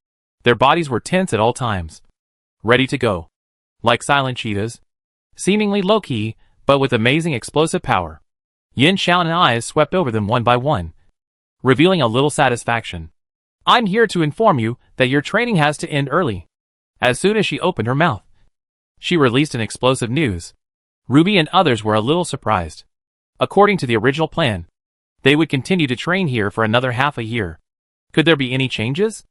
Their bodies were tense at all times, ready to go. Like silent cheetahs, seemingly low-key, but with amazing explosive power. Yin Xiaonin's eyes swept over them one by one, revealing a little satisfaction. I'm here to inform you that your training has to end early. As soon as she opened her mouth, she released an explosive news. Ruby and others were a little surprised. According to the original plan, they would continue to train here for another half a year. Could there be any changes?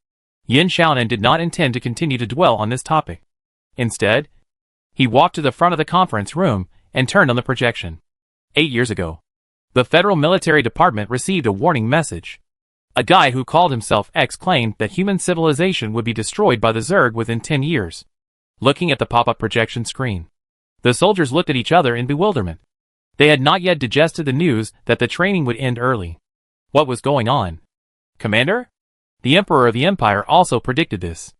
Yin Xiaonin did not intend to continue to dwell on this topic. Instead, he walked to the front of the conference room and turned on the projection. 8 years ago, the Federal Military Department received a warning message. A guy who called himself X claimed that human civilization would be destroyed by the Zerg within 10 years. Looking at the pop-up projection screen, the soldiers looked at each other in bewilderment. They had not yet digested the news that the training would end early. What was going on? Commander? The Emperor of the Empire also predicted this.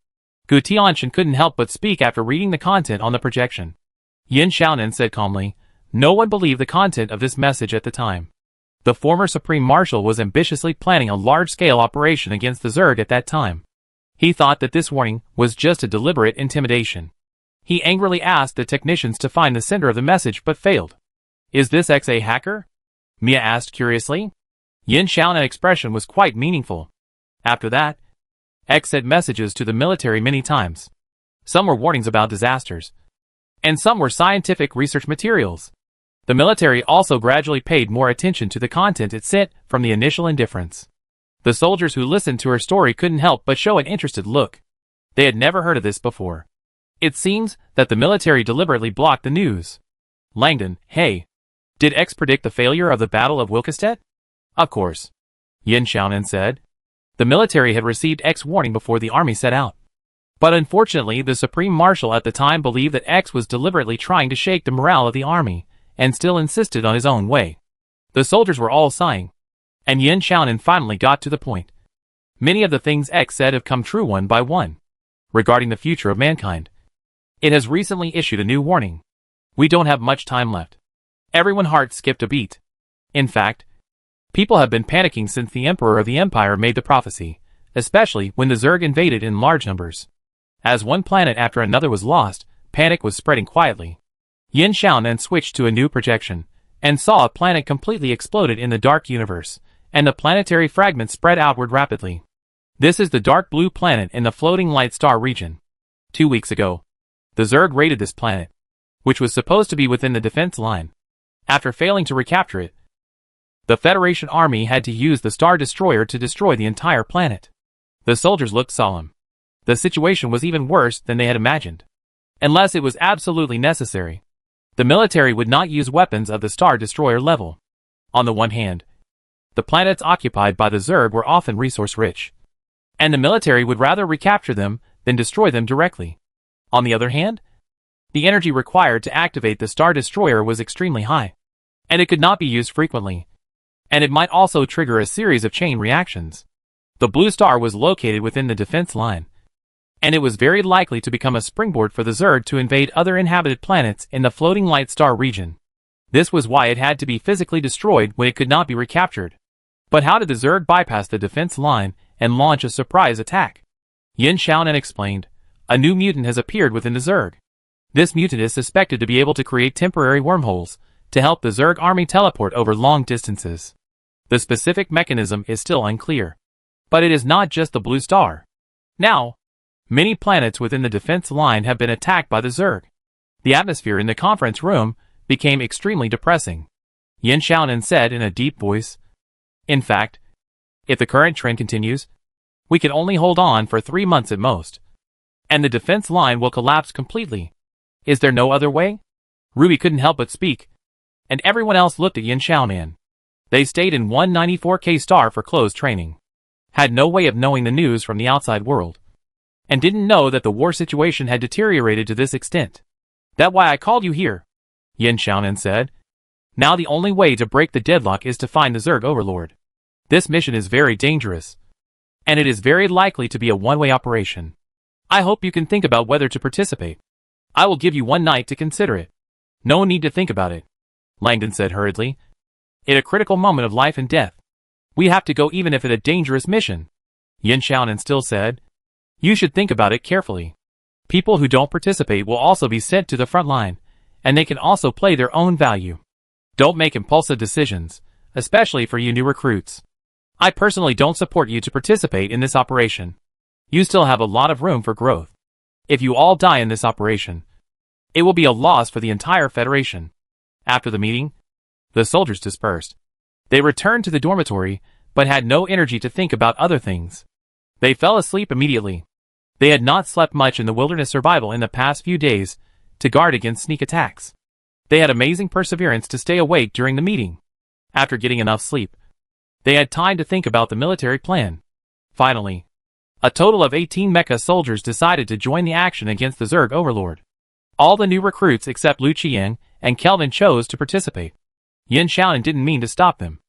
Gu Tianxin couldn't help but speak after reading the content on the projection. Yin Xiaonin said calmly, no one believed the content of this message at the time. The former Supreme Marshal was ambitiously planning a large-scale operation against the Zerg at that time. He thought that this warning was just a deliberate intimidation. He angrily asked the technicians to find the sender of the message but failed. Is this X a hacker? Mia asked curiously. Yin Xiaonin's expression was quite meaningful. After that, X sent messages to the military many times. Some were warnings about disasters, and some were scientific research materials. The military also gradually paid more attention to the content it sent from the initial indifference. The soldiers who listened to her story couldn't help but show an interested look. They had never heard of this before. It seems that the military deliberately blocked the news. Langdon, hey. Did X predict the failure of the Battle of Wilkestead? Of course, Yin Xiaonin said. The military had received X warning before the army set out. But unfortunately, the Supreme Marshal at the time believed that X was deliberately trying to shake the morale of the army, and still insisted on his own way. The soldiers were all sighing, and Yin Xiaonin finally got to the point. Many of the things X said have come true one by one. Regarding the future of mankind, it has recently issued a new warning. We don't have much time left. Everyone's heart skipped a beat. In fact, people have been panicking since the Emperor of the Empire made the prophecy, especially when the Zerg invaded in large numbers. As one planet after another was lost, panic was spreading quietly. Yin Xiaonin switched to a new projection, and saw a planet completely exploded in the dark universe, and the planetary fragments spread outward rapidly. This is the dark blue planet in the floating light star region. 2 weeks ago, the Zerg raided this planet, which was supposed to be within the defense line. After failing to recapture it, the Federation army had to use the Star Destroyer to destroy the entire planet. The soldiers looked solemn. The situation was even worse than they had imagined. Unless it was absolutely necessary, the military would not use weapons of the Star Destroyer level. On the one hand, the planets occupied by the Zerg were often resource-rich, and the military would rather recapture them than destroy them directly. On the other hand, the energy required to activate the Star Destroyer was extremely high, and it could not be used frequently, and it might also trigger a series of chain reactions. The blue star was located within the defense line, and it was very likely to become a springboard for the Zerg to invade other inhabited planets in the floating light star region. This was why it had to be physically destroyed when it could not be recaptured. But how did the Zerg bypass the defense line and launch a surprise attack? Yin Xiaonin explained, a new mutant has appeared within the Zerg. This mutant is suspected to be able to create temporary wormholes to help the Zerg army teleport over long distances. The specific mechanism is still unclear. But it is not just the blue star. Now, many planets within the defense line have been attacked by the Zerg. The atmosphere in the conference room became extremely depressing. Yin Xiaonin said in a deep voice, in fact, if the current trend continues, we can only hold on for 3 months at most, and the defense line will collapse completely. Is there no other way? Ruby couldn't help but speak, and everyone else looked at Yin Xiaonin. They stayed in 194K star for closed training, had no way of knowing the news from the outside world, and didn't know that the war situation had deteriorated to this extent. That's why I called you here. Yin Xiaonan said. Now the only way to break the deadlock is to find the Zerg Overlord. This mission is very dangerous, and it is very likely to be a one-way operation. I hope you can think about whether to participate. I will give you one night to consider it. No need to think about it, Langdon said hurriedly. At a critical moment of life and death, we have to go even if it's a dangerous mission. Yin Xiaonan still said, you should think about it carefully. People who don't participate will also be sent to the front line, and they can also play their own value. Don't make impulsive decisions, especially for you new recruits. I personally don't support you to participate in this operation. You still have a lot of room for growth. If you all die in this operation, it will be a loss for the entire Federation. After the meeting, the soldiers dispersed. They returned to the dormitory, but had no energy to think about other things. They fell asleep immediately. They had not slept much in the wilderness survival in the past few days to guard against sneak attacks. They had amazing perseverance to stay awake during the meeting. After getting enough sleep, they had time to think about the military plan. Finally, a total of 18 mecha soldiers decided to join the action against the Zerg Overlord. All the new recruits except Lu Qiang and Kelvin chose to participate. Yin Xiaonan didn't mean to stop them,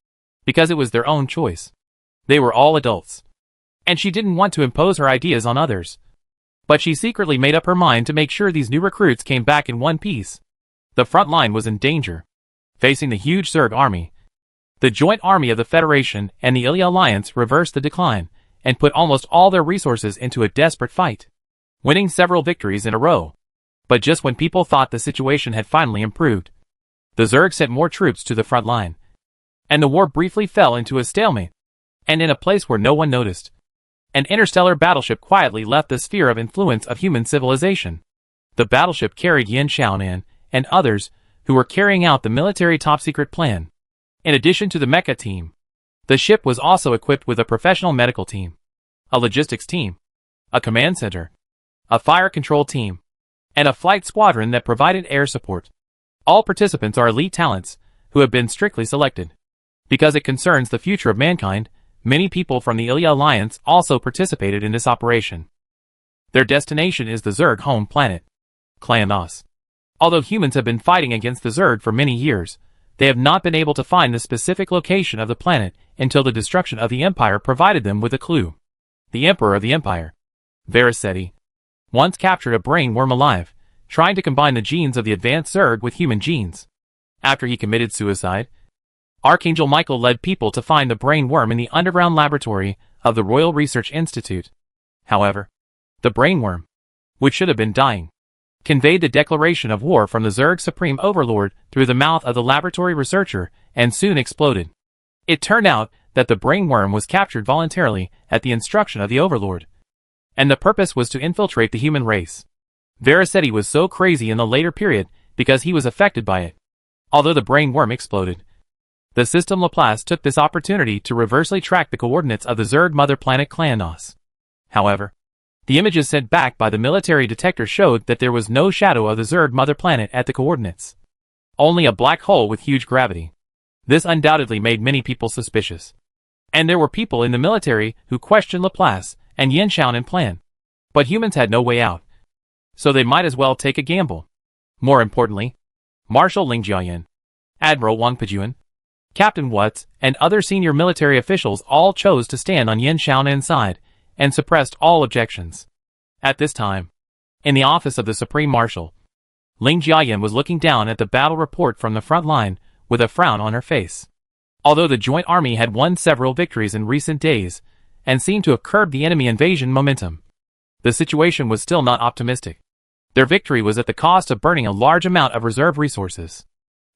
because it was their own choice. They were all adults, and she didn't want to impose her ideas on others. But she secretly made up her mind to make sure these new recruits came back in one piece. The front line was in danger. Facing the huge Zerg army, the joint army of the Federation and the Ilya Alliance reversed the decline and put almost all their resources into a desperate fight, winning several victories in a row. But just when people thought the situation had finally improved, the Zerg sent more troops to the front line, and the war briefly fell into a stalemate. And in a place where no one noticed, an interstellar battleship quietly left the sphere of influence of human civilization. The battleship carried Yin Xiaonan and others who were carrying out the military top-secret plan. In addition to the mecha team, the ship was also equipped with a professional medical team, a logistics team, a command center, a fire control team, and a flight squadron that provided air support. All participants are elite talents who have been strictly selected. Because it concerns the future of mankind, many people from the Ilya Alliance also participated in this operation. Their destination is the Zerg home planet, Klanos. Although humans have been fighting against the Zerg for many years, they have not been able to find the specific location of the planet until the destruction of the Empire provided them with a clue. The Emperor of the Empire, Veraceti, once captured a brain worm alive, trying to combine the genes of the advanced Zerg with human genes. After he committed suicide, Archangel Michael led people to find the brain worm in the underground laboratory of the Royal Research Institute. However, the brain worm, which should have been dying, conveyed the declaration of war from the Zerg Supreme Overlord through the mouth of the laboratory researcher and soon exploded. It turned out that the brain worm was captured voluntarily at the instruction of the Overlord, and the purpose was to infiltrate the human race. Veraceti was so crazy in the later period because he was affected by it. Although the brain worm exploded, the system Laplace took this opportunity to reversely track the coordinates of the Zerg mother planet Klanos. However, the images sent back by the military detector showed that there was no shadow of the Zerg mother planet at the coordinates. Only a black hole with huge gravity. This undoubtedly made many people suspicious. And there were people in the military who questioned Laplace and Yin Xiaonan plan. But humans had no way out, so they might as well take a gamble. More importantly, Marshal Ling Jiayan, Admiral Wang Pejuan, Captain Watts, and other senior military officials all chose to stand on Yin Xiaonan's side and suppressed all objections. At this time, in the office of the Supreme Marshal, Ling Jiayan was looking down at the battle report from the front line with a frown on her face. Although the joint army had won several victories in recent days and seemed to have curbed the enemy invasion momentum, the situation was still not optimistic. Their victory was at the cost of burning a large amount of reserve resources.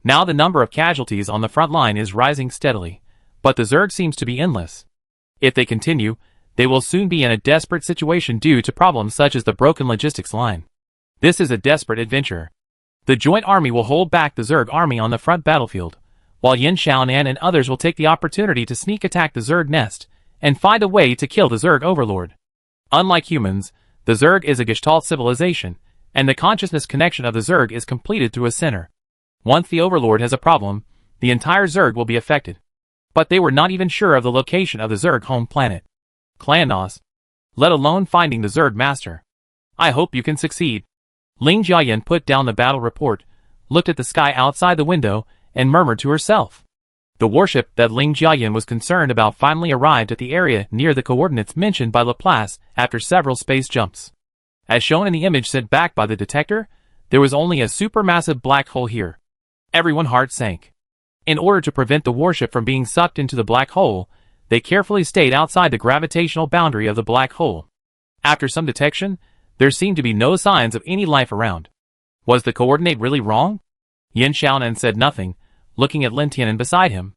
Now the number of casualties on the front line is rising steadily, but the Zerg seems to be endless. If they continue, they will soon be in a desperate situation due to problems such as the broken logistics line. This is a desperate adventure. The joint army will hold back the Zerg army on the front battlefield, while Yin Xiaonan and others will take the opportunity to sneak attack the Zerg nest and find a way to kill the Zerg overlord. Unlike humans, the Zerg is a Gestalt civilization, and the consciousness connection of the Zerg is completed through a center. Once the overlord has a problem, the entire Zerg will be affected. But they were not even sure of the location of the Zerg home planet, Klanos, let alone finding the Zerg master. I hope you can succeed. Ling Jiayan put down the battle report, looked at the sky outside the window, and murmured to herself. The warship that Ling Jiayan was concerned about finally arrived at the area near the coordinates mentioned by Laplace after several space jumps. As shown in the image sent back by the detector, there was only a supermassive black hole here. Everyone's heart sank. In order to prevent the warship from being sucked into the black hole, they carefully stayed outside the gravitational boundary of the black hole. After some detection, there seemed to be no signs of any life around. Was the coordinate really wrong? Yin Xiaonan said nothing, looking at Lin Tianan beside him.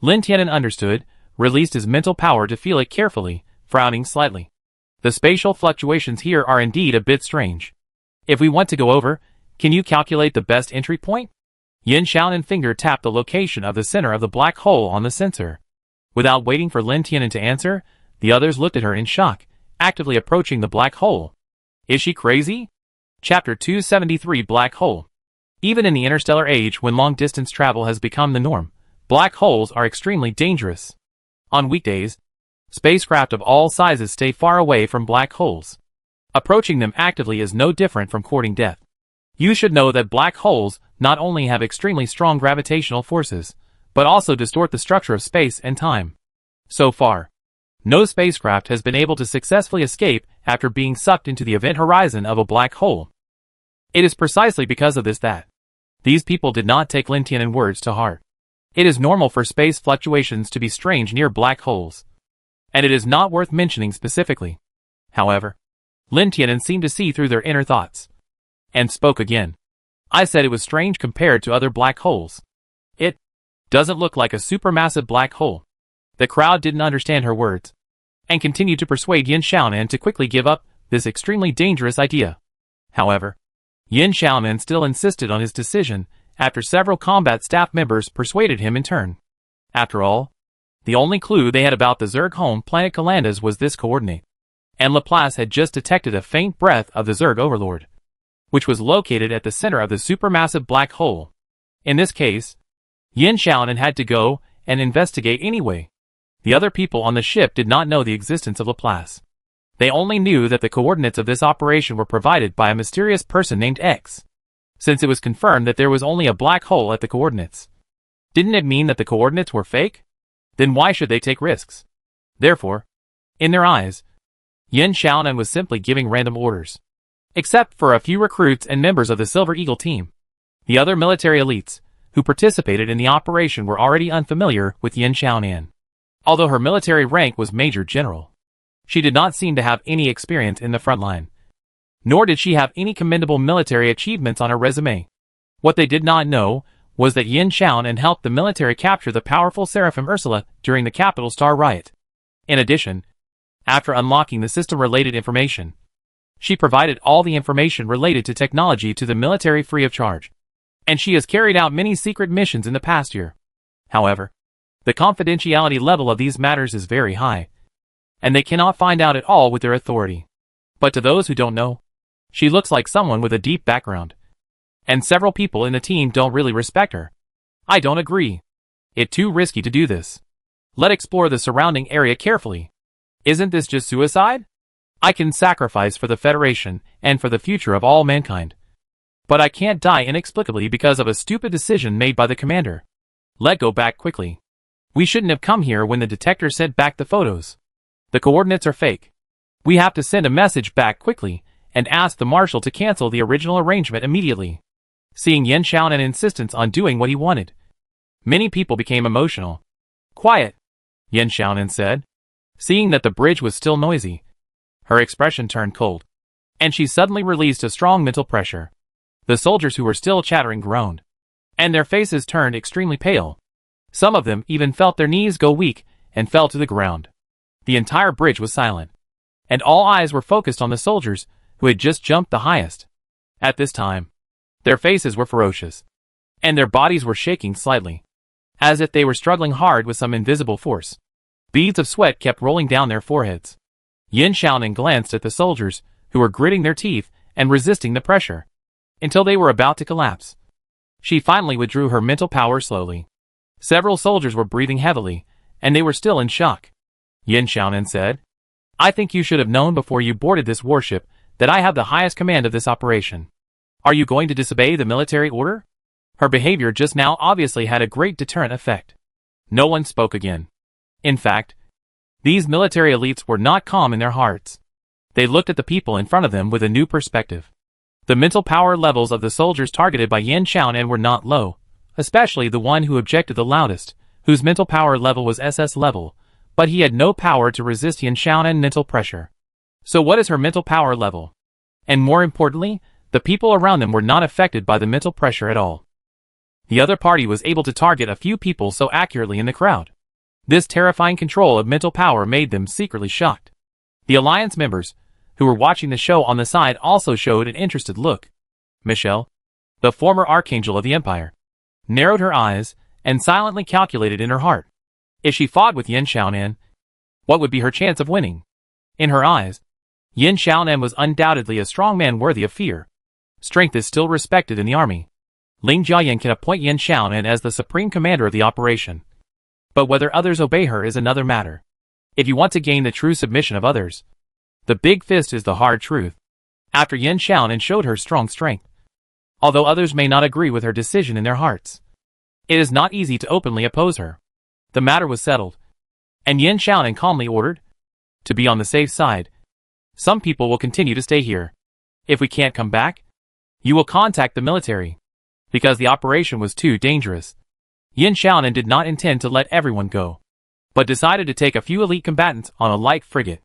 Lin Tianan understood, released his mental power to feel it carefully, frowning slightly. The spatial fluctuations here are indeed a bit strange. If we want to go over, can you calculate the best entry point? Yin Xiaonan finger tapped the location of the center of the black hole on the sensor. Without waiting for Lin Tianan to answer, the others looked at her in shock, actively approaching the black hole. Is she crazy? Chapter 273 Black Hole. Even in the interstellar age when long-distance travel has become the norm, black holes are extremely dangerous. On weekdays, spacecraft of all sizes stay far away from black holes. Approaching them actively is no different from courting death. You should know that black holes not only have extremely strong gravitational forces, but also distort the structure of space and time. So far, no spacecraft has been able to successfully escape after being sucked into the event horizon of a black hole. It is precisely because of this that these people did not take Lin Tianan's words to heart. It is normal for space fluctuations to be strange near black holes, and it is not worth mentioning specifically. However, Lin Tianan seemed to see through their inner thoughts, and spoke again. I said it was strange compared to other black holes. It doesn't look like a supermassive black hole. The crowd didn't understand her words, and continued to persuade Yin Xiaonan to quickly give up this extremely dangerous idea. However, Yin Xiaonan still insisted on his decision after several combat staff members persuaded him in turn. After all, the only clue they had about the Zerg home planet Calandas was this coordinate, and Laplace had just detected a faint breath of the Zerg overlord, which was located at the center of the supermassive black hole. In this case, Yin Xiaonan had to go and investigate anyway. The other people on the ship did not know the existence of Laplace. They only knew that the coordinates of this operation were provided by a mysterious person named X. Since it was confirmed that there was only a black hole at the coordinates, didn't it mean that the coordinates were fake? Then why should they take risks? Therefore, in their eyes, Yin Xiaonan was simply giving random orders. Except for a few recruits and members of the Silver Eagle team. The other military elites who participated in the operation were already unfamiliar with Yin Xiaonan. Although her military rank was Major General, she did not seem to have any experience in the front line. Nor did she have any commendable military achievements on her resume. What they did not know was that Yin Xiaonan helped the military capture the powerful Seraphim Ursula during the Capital Star riot. In addition, after unlocking the system-related information, she provided all the information related to technology to the military free of charge. And she has carried out many secret missions in the past year. However, the confidentiality level of these matters is very high, and they cannot find out at all with their authority. But to those who don't know, she looks like someone with a deep background. And several people in the team don't really respect her. I don't agree. It's too risky to do this. Let's explore the surrounding area carefully. Isn't this just suicide? I can sacrifice for the Federation and for the future of all mankind. But I can't die inexplicably because of a stupid decision made by the commander. Let's go back quickly. We shouldn't have come here when the detector sent back the photos. The coordinates are fake. We have to send a message back quickly and ask the marshal to cancel the original arrangement immediately. Seeing Yin Xiaonan's insistence on doing what he wanted, many people became emotional. Quiet, Yin Xiaonan said. Seeing that the bridge was still noisy, her expression turned cold, and she suddenly released a strong mental pressure. The soldiers who were still chattering groaned, and their faces turned extremely pale. Some of them even felt their knees go weak and fell to the ground. The entire bridge was silent, and all eyes were focused on the soldiers who had just jumped the highest. At this time, their faces were ferocious, and their bodies were shaking slightly, as if they were struggling hard with some invisible force. Beads of sweat kept rolling down their foreheads. Yin Xiaonan glanced at the soldiers who were gritting their teeth and resisting the pressure, until they were about to collapse. She finally withdrew her mental power slowly. Several soldiers were breathing heavily, and they were still in shock. Yin Xiaonan said, I think you should have known before you boarded this warship that I have the highest command of this operation. Are you going to disobey the military order? Her behavior just now obviously had a great deterrent effect. No one spoke again. In fact, these military elites were not calm in their hearts. They looked at the people in front of them with a new perspective. The mental power levels of the soldiers targeted by Yin Xiaonan were not low, especially the one who objected the loudest, whose mental power level was SS level, but he had no power to resist Yin Xiaonan mental pressure. So what is her mental power level? And more importantly, the people around them were not affected by the mental pressure at all. The other party was able to target a few people so accurately in the crowd. This terrifying control of mental power made them secretly shocked. The alliance members, who were watching the show on the side, also showed an interested look. Michelle, the former archangel of the empire, narrowed her eyes and silently calculated in her heart. If she fought with Yin Xiaonan, what would be her chance of winning? In her eyes, Yin Xiaonan was undoubtedly a strong man worthy of fear. Strength is still respected in the army. Ling Jiayan can appoint Yin Xiaonan as the supreme commander of the operation. But whether others obey her is another matter. If you want to gain the true submission of others, the big fist is the hard truth. After Yin Xiaonan showed her strong strength, although others may not agree with her decision in their hearts, it is not easy to openly oppose her. The matter was settled, and Yin Xiaonan calmly ordered, to be on the safe side, some people will continue to stay here. If we can't come back, you will contact the military. Because the operation was too dangerous, Yin Xiaonan did not intend to let everyone go, but decided to take a few elite combatants on a light frigate.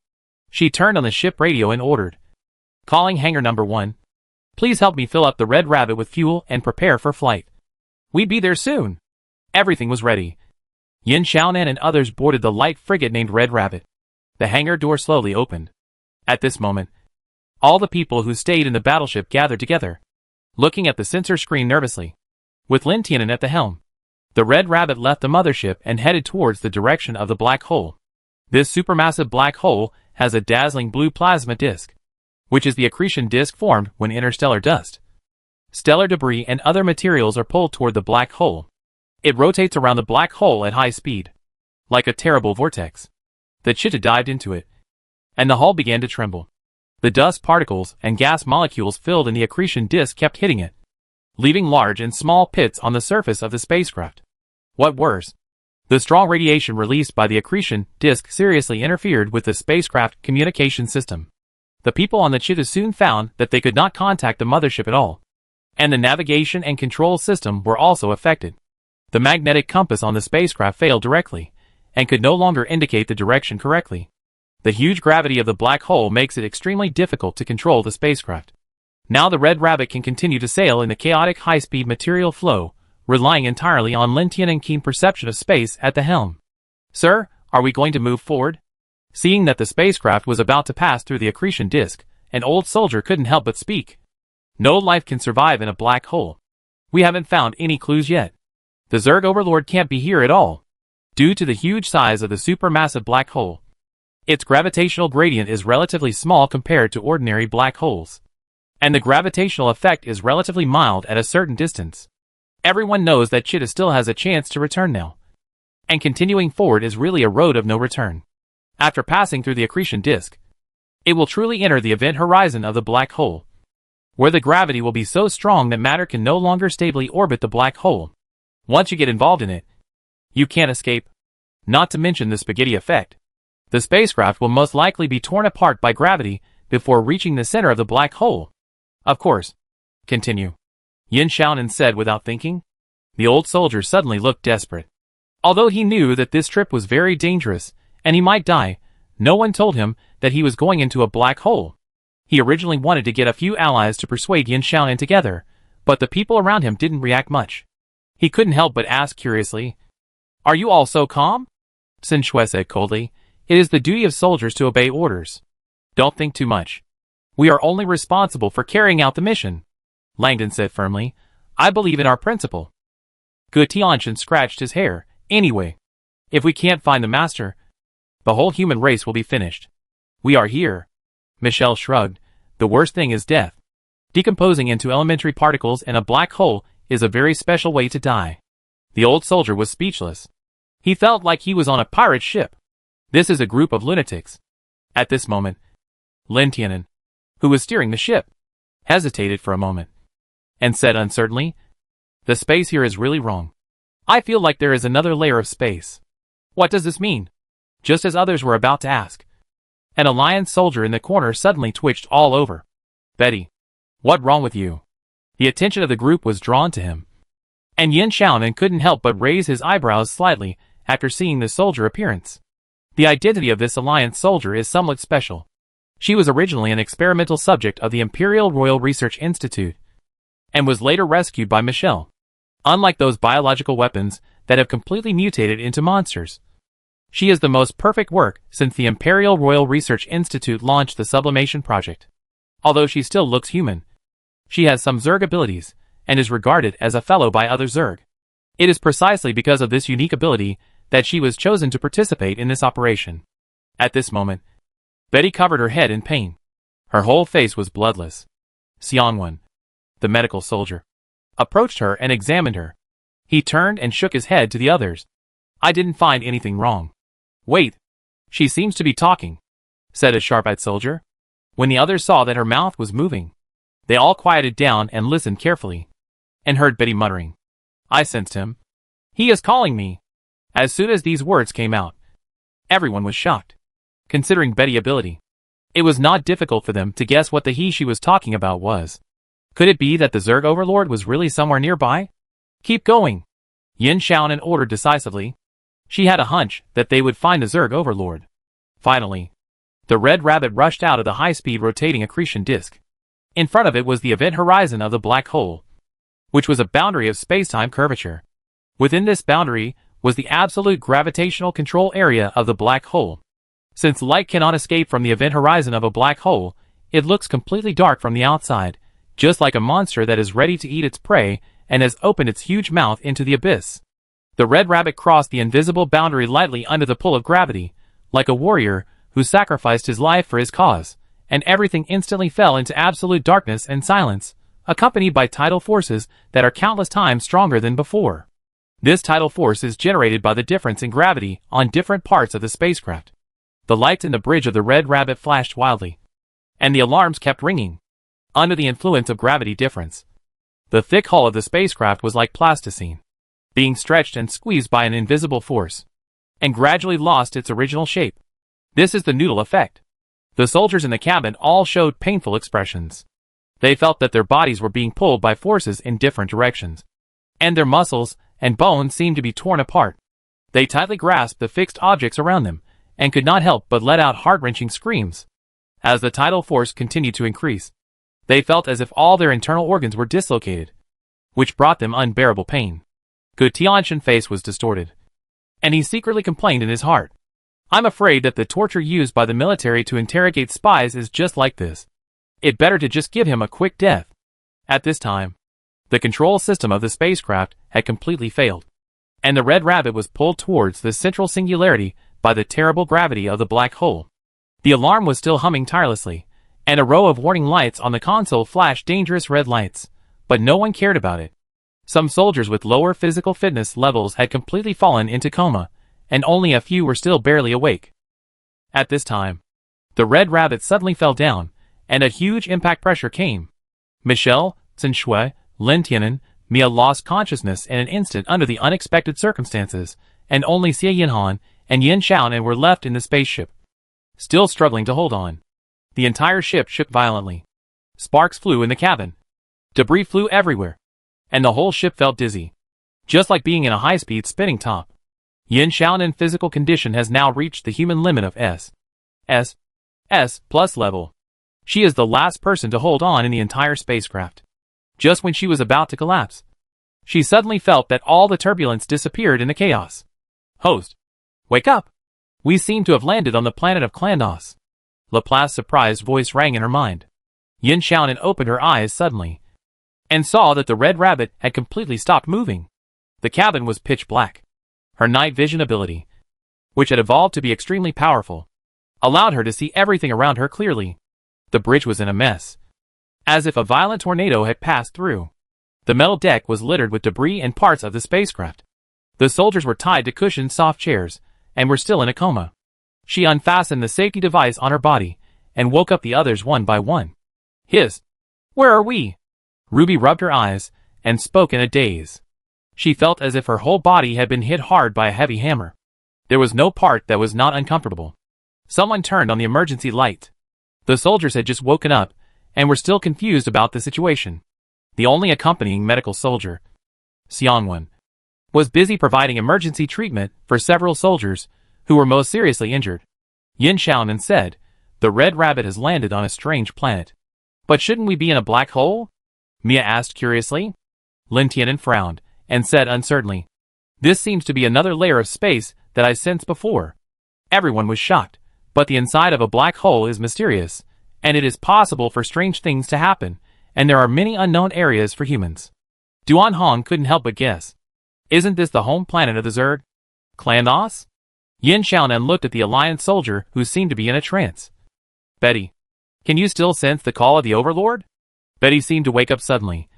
She turned on the ship radio and ordered, calling hangar number 1, please help me fill up the Red Rabbit with fuel and prepare for flight. We'd be there soon. Everything was ready. Yin Xiaonan and others boarded the light frigate named Red Rabbit. The hangar door slowly opened. At this moment, all the people who stayed in the battleship gathered together, looking at the sensor screen nervously. With Lin Tianan at the helm, the Red Rabbit left the mothership and headed towards the direction of the black hole. This supermassive black hole has a dazzling blue plasma disk, which is the accretion disk formed when interstellar dust, stellar debris and other materials are pulled toward the black hole. It rotates around the black hole at high speed, like a terrible vortex. The Cheetah dived into it, and the hull began to tremble. The dust particles and gas molecules filled in the accretion disk kept hitting it, leaving large and small pits on the surface of the spacecraft. What worse, the strong radiation released by the accretion disk seriously interfered with the spacecraft communication system. The people on the Cheetah soon found that they could not contact the mothership at all, and the navigation and control system were also affected. The magnetic compass on the spacecraft failed directly, and could no longer indicate the direction correctly. The huge gravity of the black hole makes it extremely difficult to control the spacecraft. Now the Red Rabbit can continue to sail in the chaotic high-speed material flow, relying entirely on Lin Tianan's keen perception of space at the helm. Sir, are we going to move forward? Seeing that the spacecraft was about to pass through the accretion disk, an old soldier couldn't help but speak. No life can survive in a black hole. We haven't found any clues yet. The Zerg Overlord can't be here at all. Due to the huge size of the supermassive black hole, its gravitational gradient is relatively small compared to ordinary black holes, and the gravitational effect is relatively mild at a certain distance. Everyone knows that Cheetah still has a chance to return now, and continuing forward is really a road of no return. After passing through the accretion disk, it will truly enter the event horizon of the black hole, where the gravity will be so strong that matter can no longer stably orbit the black hole. Once you get involved in it, you can't escape. Not to mention the spaghetti effect. The spacecraft will most likely be torn apart by gravity before reaching the center of the black hole. Of course. Continue. Yin Xiaonan said without thinking. The old soldier suddenly looked desperate. Although he knew that this trip was very dangerous, and he might die, no one told him that he was going into a black hole. He originally wanted to get a few allies to persuade Yin Xiaonan together, but the people around him didn't react much. He couldn't help but ask curiously, "Are you all so calm?" Sun Shui said coldly, "It is the duty of soldiers to obey orders. Don't think too much. We are only responsible for carrying out the mission." Langdon said firmly, "I believe in our principle." Gu Tianxin scratched his hair. "Anyway, if we can't find the master, the whole human race will be finished. We are here." Michelle shrugged. "The worst thing is death. Decomposing into elementary particles in a black hole is a very special way to die." The old soldier was speechless. He felt like he was on a pirate ship. This is a group of lunatics. At this moment, Lin Tianan, who was steering the ship, hesitated for a moment, and said uncertainly, The space here is really wrong. I feel like there is another layer of space. What does this mean? Just as others were about to ask, an Alliance soldier in the corner suddenly twitched all over. Betty. What wrong with you? The attention of the group was drawn to him. And Yin Xiaonan couldn't help but raise his eyebrows slightly after seeing the soldier appearance. The identity of this Alliance soldier is somewhat special. She was originally an experimental subject of the Imperial Royal Research Institute, and was later rescued by Michelle. Unlike those biological weapons that have completely mutated into monsters, she is the most perfect work since the Imperial Royal Research Institute launched the sublimation project. Although she still looks human, she has some Zerg abilities, and is regarded as a fellow by other Zerg. It is precisely because of this unique ability that she was chosen to participate in this operation. At this moment, Betty covered her head in pain. Her whole face was bloodless. Xianwen, the medical soldier, approached her and examined her. He turned and shook his head to the others. I didn't find anything wrong. Wait. She seems to be talking, said a sharp-eyed soldier. When the others saw that her mouth was moving, they all quieted down and listened carefully, and heard Betty muttering. I sensed him. He is calling me. As soon as these words came out, everyone was shocked. Considering Betty's ability, it was not difficult for them to guess what the he she was talking about was. Could it be that the Zerg overlord was really somewhere nearby? Keep going, Yin Xiaonan ordered decisively. She had a hunch that they would find the Zerg overlord. Finally, the red rabbit rushed out of the high-speed rotating accretion disk. In front of it was the event horizon of the black hole, which was a boundary of space-time curvature. Within this boundary was the absolute gravitational control area of the black hole. Since light cannot escape from the event horizon of a black hole, it looks completely dark from the outside, just like a monster that is ready to eat its prey and has opened its huge mouth into the abyss. The red rabbit crossed the invisible boundary lightly under the pull of gravity, like a warrior who sacrificed his life for his cause, and everything instantly fell into absolute darkness and silence, accompanied by tidal forces that are countless times stronger than before. This tidal force is generated by the difference in gravity on different parts of the spacecraft. The lights in the bridge of the red rabbit flashed wildly, and the alarms kept ringing. Under the influence of gravity difference, the thick hull of the spacecraft was like plasticine, being stretched and squeezed by an invisible force, and gradually lost its original shape. This is the noodle effect. The soldiers in the cabin all showed painful expressions. They felt that their bodies were being pulled by forces in different directions, and their muscles and bones seemed to be torn apart. They tightly grasped the fixed objects around them, and could not help but let out heart-wrenching screams. As the tidal force continued to increase, they felt as if all their internal organs were dislocated, which brought them unbearable pain. Gu Tianshan's face was distorted, and he secretly complained in his heart. I'm afraid that the torture used by the military to interrogate spies is just like this. It better to just give him a quick death. At this time, the control system of the spacecraft had completely failed, and the red rabbit was pulled towards the central singularity by the terrible gravity of the black hole. The alarm was still humming tirelessly, and a row of warning lights on the console flashed dangerous red lights, but no one cared about it. Some soldiers with lower physical fitness levels had completely fallen into coma, and only a few were still barely awake. At this time, the red rabbit suddenly fell down, and a huge impact pressure came. Michelle, Zhen Shui, Lin Tianan, Mia lost consciousness in an instant under the unexpected circumstances, and only Xie Yinhan and Yin Xiaonan were left in the spaceship, still struggling to hold on. The entire ship shook violently. Sparks flew in the cabin. Debris flew everywhere, and the whole ship felt dizzy, just like being in a high-speed spinning top. Yin Xiaonan's physical condition has now reached the human limit of S+ level. She is the last person to hold on in the entire spacecraft. Just when she was about to collapse, she suddenly felt that all the turbulence disappeared in the chaos. Host, wake up! We seem to have landed on the planet of Clandos. Laplace's surprised voice rang in her mind. Yin Xiaonan opened her eyes suddenly, and saw that the red rabbit had completely stopped moving. The cabin was pitch black. Her night vision ability, which had evolved to be extremely powerful, allowed her to see everything around her clearly. The bridge was in a mess, as if a violent tornado had passed through. The metal deck was littered with debris and parts of the spacecraft. The soldiers were tied to cushioned soft chairs, and were still in a coma. She unfastened the safety device on her body, and woke up the others one by one. Hiss! Where are we? Ruby rubbed her eyes, and spoke in a daze. She felt as if her whole body had been hit hard by a heavy hammer. There was no part that was not uncomfortable. Someone turned on the emergency light. The soldiers had just woken up, and were still confused about the situation. The only accompanying medical soldier, Xiangwen, was busy providing emergency treatment for several soldiers who were most seriously injured. Yin Xiaonan said, "The Red Rabbit has landed on a strange planet. But shouldn't we be in a black hole?" Mia asked curiously. Lin Tianan frowned, and said uncertainly, "This seems to be another layer of space that I sensed before." Everyone was shocked, but the inside of a black hole is mysterious, and it is possible for strange things to happen, and there are many unknown areas for humans. Duan Hong couldn't help but guess. Isn't this the home planet of the Zerg? Klandos? Yin Xiaonan looked at the Alliance soldier who seemed to be in a trance. "Betty, can you still sense the call of the Overlord?" Betty seemed to wake up suddenly.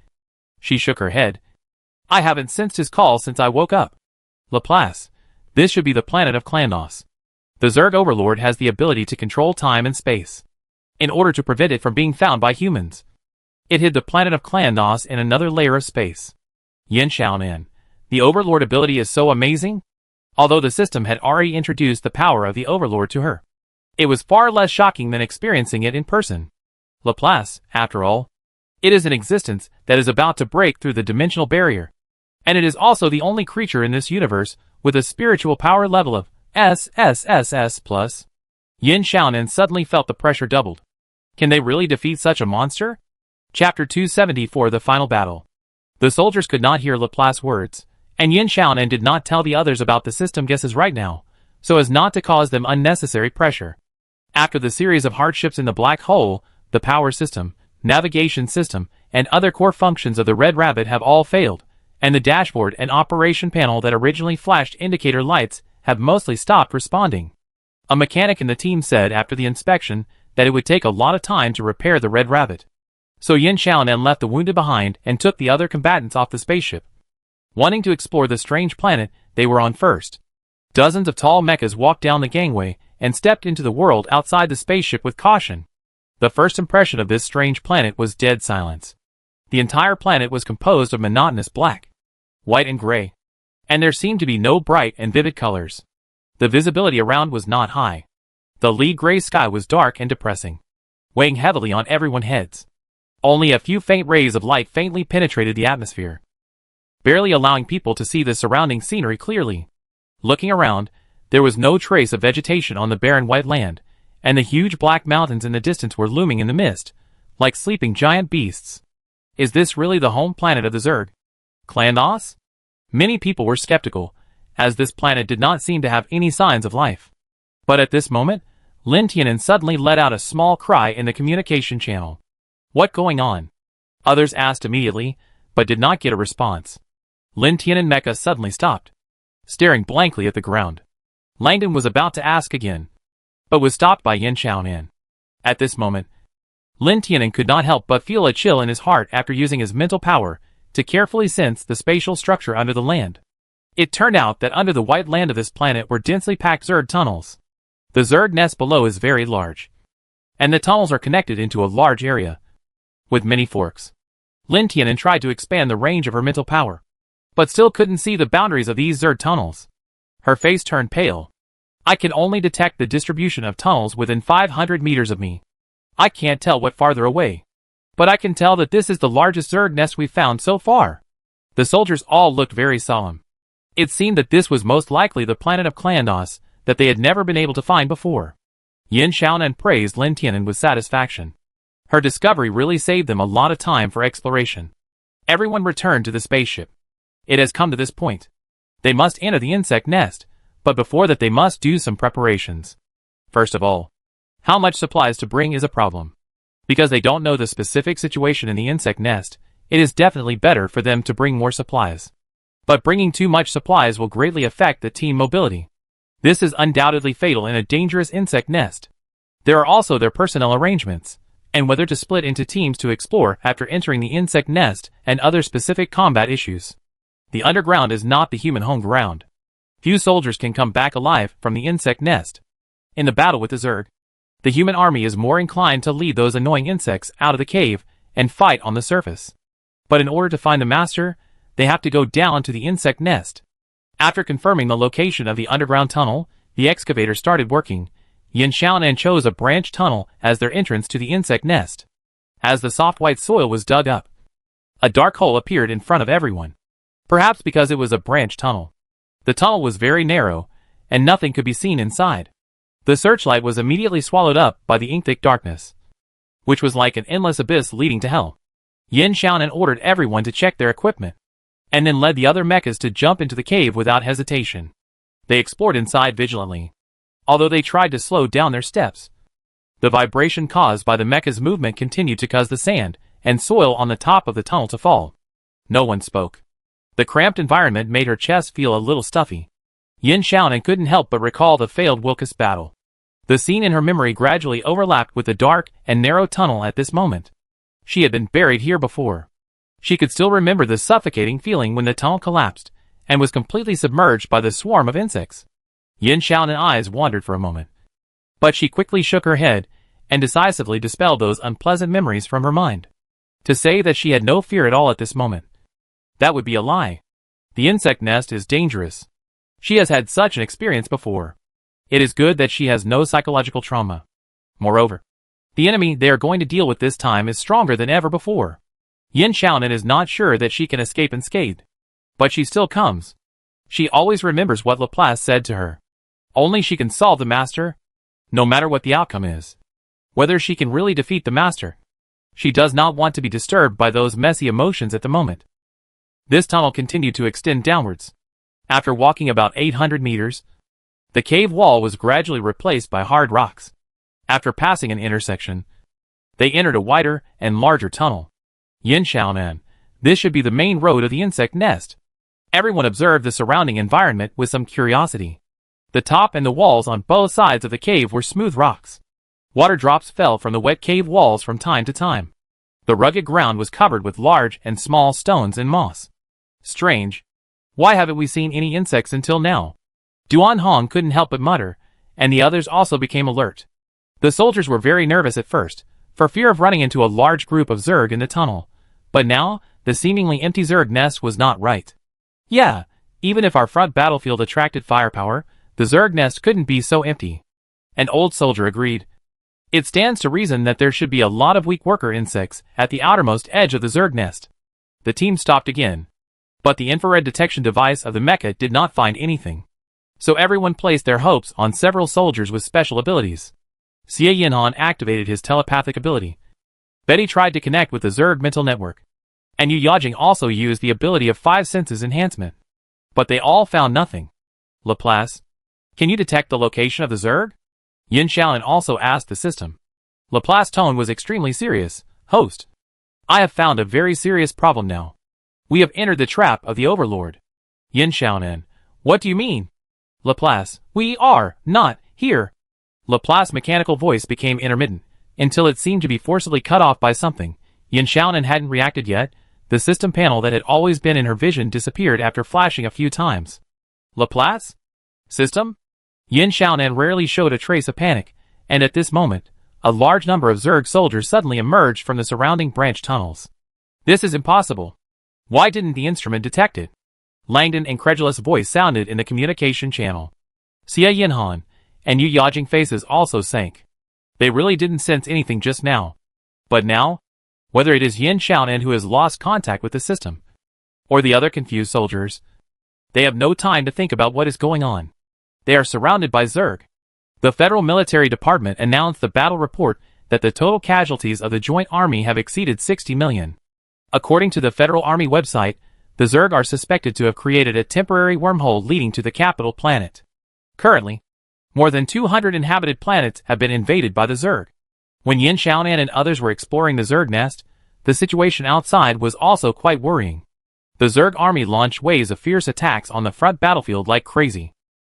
She shook her head. "I haven't sensed his call since I woke up." Laplace, this should be the planet of Klandos. The Zerg Overlord has the ability to control time and space, in order to prevent it from being found by humans. It hid the planet of Klandos in another layer of space. Yin Xiaonan, the Overlord ability is so amazing? Although the system had already introduced the power of the Overlord to her, it was far less shocking than experiencing it in person. Laplace, after all, it is an existence that is about to break through the dimensional barrier, and it is also the only creature in this universe with a spiritual power level of SSSS+. Yin Xiaonan suddenly felt the pressure doubled. Can they really defeat such a monster? Chapter 274, The Final Battle. The soldiers could not hear Laplace's words, and Yin Xiaonan did not tell the others about the system guesses right now, so as not to cause them unnecessary pressure. After the series of hardships in the black hole, the power system, navigation system, and other core functions of the Red Rabbit have all failed, and the dashboard and operation panel that originally flashed indicator lights have mostly stopped responding. A mechanic in the team said after the inspection that it would take a lot of time to repair the Red Rabbit. So Yin Xiaonan left the wounded behind and took the other combatants off the spaceship, wanting to explore the strange planet they were on first. Dozens of tall mechas walked down the gangway and stepped into the world outside the spaceship with caution. The first impression of this strange planet was dead silence. The entire planet was composed of monotonous black, white and gray, and there seemed to be no bright and vivid colors. The visibility around was not high. The lead gray sky was dark and depressing, weighing heavily on everyone's heads. Only a few faint rays of light faintly penetrated the atmosphere, barely allowing people to see the surrounding scenery clearly. Looking around, there was no trace of vegetation on the barren white land, and the huge black mountains in the distance were looming in the mist, like sleeping giant beasts. Is this really the home planet of the Zerg? Klandos? Many people were skeptical, as this planet did not seem to have any signs of life. But at this moment, Lin Tianan suddenly let out a small cry in the communication channel. "What going on?" Others asked immediately, but did not get a response. Lin Tianan mecha suddenly stopped, staring blankly at the ground. Langdon was about to ask again, but was stopped by Yin Xiaonan. At this moment, Lin Tianan could not help but feel a chill in his heart after using his mental power to carefully sense the spatial structure under the land. It turned out that under the white land of this planet were densely packed Zerg tunnels. The Zerg nest below is very large, and the tunnels are connected into a large area, with many forks. Lin Tianan tried to expand the range of her mental power, but still couldn't see the boundaries of these Zerg tunnels. Her face turned pale. "I can only detect the distribution of tunnels within 500 meters of me. I can't tell what farther away. But I can tell that this is the largest Zerg nest we've found so far." The soldiers all looked very solemn. It seemed that this was most likely the planet of Klandos that they had never been able to find before. Yin Xiaonan praised Lin Tianan with satisfaction. Her discovery really saved them a lot of time for exploration. Everyone returned to the spaceship. It has come to this point. They must enter the insect nest, but before that they must do some preparations. First of all, how much supplies to bring is a problem. Because they don't know the specific situation in the insect nest, it is definitely better for them to bring more supplies. But bringing too much supplies will greatly affect the team mobility. This is undoubtedly fatal in a dangerous insect nest. There are also their personnel arrangements, and whether to split into teams to explore after entering the insect nest and other specific combat issues. The underground is not the human home ground. Few soldiers can come back alive from the insect nest. In the battle with the Zerg, the human army is more inclined to lead those annoying insects out of the cave and fight on the surface. But in order to find the master, they have to go down to the insect nest. After confirming the location of the underground tunnel, the excavator started working. Yin Xiaonan chose a branch tunnel as their entrance to the insect nest. As the soft white soil was dug up, a dark hole appeared in front of everyone. Perhaps because it was a branch tunnel. The tunnel was very narrow, and nothing could be seen inside. The searchlight was immediately swallowed up by the ink-thick darkness, which was like an endless abyss leading to hell. Yin Xiaonan ordered everyone to check their equipment, and then led the other mechas to jump into the cave without hesitation. They explored inside vigilantly. Although they tried to slow down their steps, the vibration caused by the mecha's movement continued to cause the sand and soil on the top of the tunnel to fall. No one spoke. The cramped environment made her chest feel a little stuffy. Yin Xiaonan couldn't help but recall the failed Wilkes battle. The scene in her memory gradually overlapped with the dark and narrow tunnel at this moment. She had been buried here before. She could still remember the suffocating feeling when the tunnel collapsed and was completely submerged by the swarm of insects. Yin Xiaonan's eyes wandered for a moment, but she quickly shook her head and decisively dispelled those unpleasant memories from her mind. To say that she had no fear at all at this moment, that would be a lie. The insect nest is dangerous. She has had such an experience before. It is good that she has no psychological trauma. Moreover, the enemy they are going to deal with this time is stronger than ever before. Yin Xiaonan is not sure that she can escape unscathed, but she still comes. She always remembers what Laplace said to her. Only she can solve the master, no matter what the outcome is. Whether she can really defeat the master. She does not want to be disturbed by those messy emotions at the moment. This tunnel continued to extend downwards. After walking about 800 meters, the cave wall was gradually replaced by hard rocks. After passing an intersection, they entered a wider and larger tunnel. Yin Xiaonan, this should be the main road of the insect nest. Everyone observed the surrounding environment with some curiosity. The top and the walls on both sides of the cave were smooth rocks. Water drops fell from the wet cave walls from time to time. The rugged ground was covered with large and small stones and moss. Strange. Why haven't we seen any insects until now? Duan Hong couldn't help but mutter, and the others also became alert. The soldiers were very nervous at first, for fear of running into a large group of Zerg in the tunnel. But now, the seemingly empty Zerg nest was not right. Yeah, even if our front battlefield attracted firepower, the Zerg nest couldn't be so empty. An old soldier agreed. It stands to reason that there should be a lot of weak worker insects at the outermost edge of the Zerg nest. The team stopped again. But the infrared detection device of the mecha did not find anything. So everyone placed their hopes on several soldiers with special abilities. Xie Yinhan activated his telepathic ability. Betty tried to connect with the Zerg mental network. And Yu Yajing also used the ability of 5 senses enhancement. But they all found nothing. Laplace, can you detect the location of the Zerg? Yin Xiaonan also asked the system. Laplace's tone was extremely serious. Host, I have found a very serious problem now. We have entered the trap of the Overlord. Yin Xiaonan, what do you mean? Laplace, we are not here. Laplace's mechanical voice became intermittent, until it seemed to be forcibly cut off by something. Yin Xiaonan hadn't reacted yet. The system panel that had always been in her vision disappeared after flashing a few times. Laplace? System? Yin Xiaonan rarely showed a trace of panic, and at this moment, a large number of Zerg soldiers suddenly emerged from the surrounding branch tunnels. This is impossible. Why didn't the instrument detect it? Langdon's incredulous voice sounded in the communication channel. Xie Yinhan and Yu Yajing faces also sank. They really didn't sense anything just now. But now, whether it is Yin Xiaonan who has lost contact with the system, or the other confused soldiers, they have no time to think about what is going on. They are surrounded by Zerg. The Federal Military Department announced the battle report that the total casualties of the Joint Army have exceeded 60 million. According to the Federal Army website, the Zerg are suspected to have created a temporary wormhole leading to the capital planet. Currently, more than 200 inhabited planets have been invaded by the Zerg. When Yin Xiaonan and others were exploring the Zerg nest, the situation outside was also quite worrying. The Zerg army launched waves of fierce attacks on the front battlefield like crazy.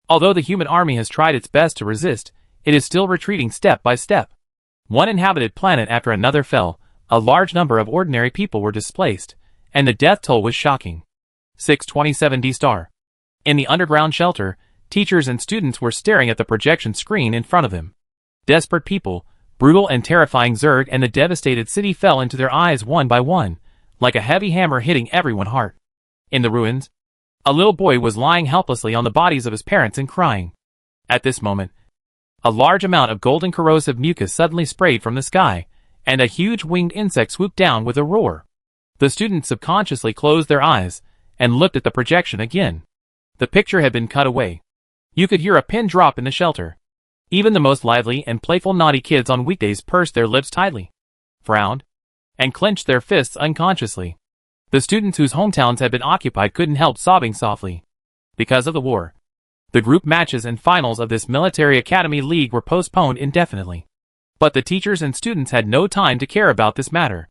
Although the human army has tried its best to resist, it is still retreating step by step. One inhabited planet after another fell, a large number of ordinary people were displaced, and the death toll was shocking. 627D star. In the underground shelter, teachers and students were staring at the projection screen in front of them. Desperate people, brutal and terrifying Zerg and the devastated city fell into their eyes one by one, like a heavy hammer hitting everyone's heart. In the ruins, a little boy was lying helplessly on the bodies of his parents and crying. At this moment, a large amount of golden corrosive mucus suddenly sprayed from the sky, and a huge winged insect swooped down with a roar. The students subconsciously closed their eyes and looked at the projection again. The picture had been cut away. You could hear a pin drop in the shelter. Even the most lively and playful naughty kids on weekdays pursed their lips tightly, frowned, and clenched their fists unconsciously. The students whose hometowns had been occupied couldn't help sobbing softly. Because of the war, the group matches and finals of this military academy league were postponed indefinitely. But the teachers and students had no time to care about this matter.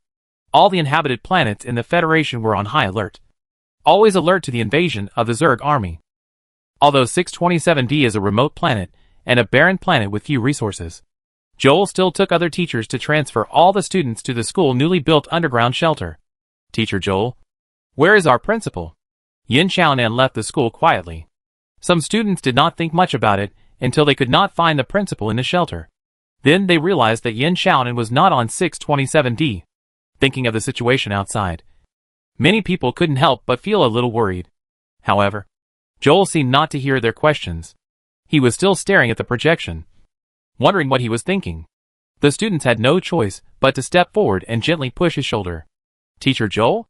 All the inhabited planets in the Federation were on high alert. Always alert to the invasion of the Zerg army. Although 627D is a remote planet and a barren planet with few resources, Joel still took other teachers to transfer all the students to the school newly built underground shelter. Teacher Joel, where is our principal? Yin Xiaonan left the school quietly. Some students did not think much about it until they could not find the principal in the shelter. Then they realized that Yin Xiaonan was not on 627D. Thinking of the situation outside, many people couldn't help but feel a little worried. However, Joel seemed not to hear their questions. He was still staring at the projection, wondering what he was thinking. The students had no choice but to step forward and gently push his shoulder. Teacher Joel?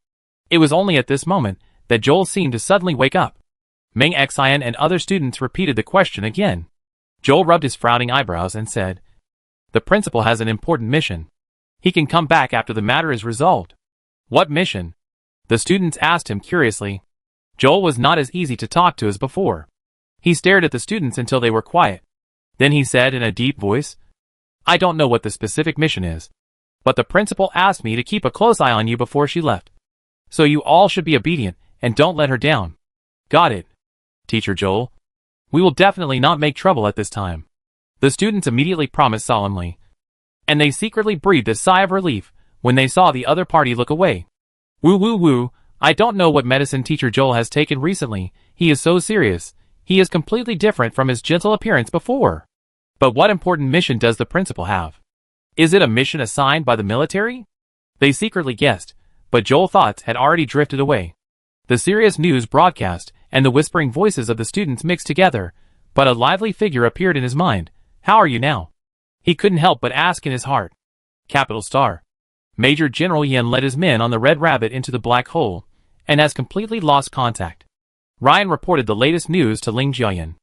It was only at this moment that Joel seemed to suddenly wake up. Meng Xian and other students repeated the question again. Joel rubbed his frowning eyebrows and said, "The principal has an important mission. He can come back after the matter is resolved." "What mission?" the students asked him curiously. Joel was not as easy to talk to as before. He stared at the students until they were quiet. Then he said in a deep voice, "I don't know what the specific mission is, but the principal asked me to keep a close eye on you before she left. So you all should be obedient and don't let her down." "Got it, Teacher Joel. We will definitely not make trouble at this time." The students immediately promised solemnly. And they secretly breathed a sigh of relief when they saw the other party look away. "Woo woo woo, I don't know what medicine Teacher Joel has taken recently. He is so serious. He is completely different from his gentle appearance before. But what important mission does the principal have? Is it a mission assigned by the military?" They secretly guessed, but Joel's thoughts had already drifted away. The serious news broadcast and the whispering voices of the students mixed together, but a lively figure appeared in his mind. "How are you now?" he couldn't help but ask in his heart. Capital Star. Major General Yin led his men on the Red Rabbit into the black hole, and has completely lost contact. Ryan reported the latest news to Ling Jiayan.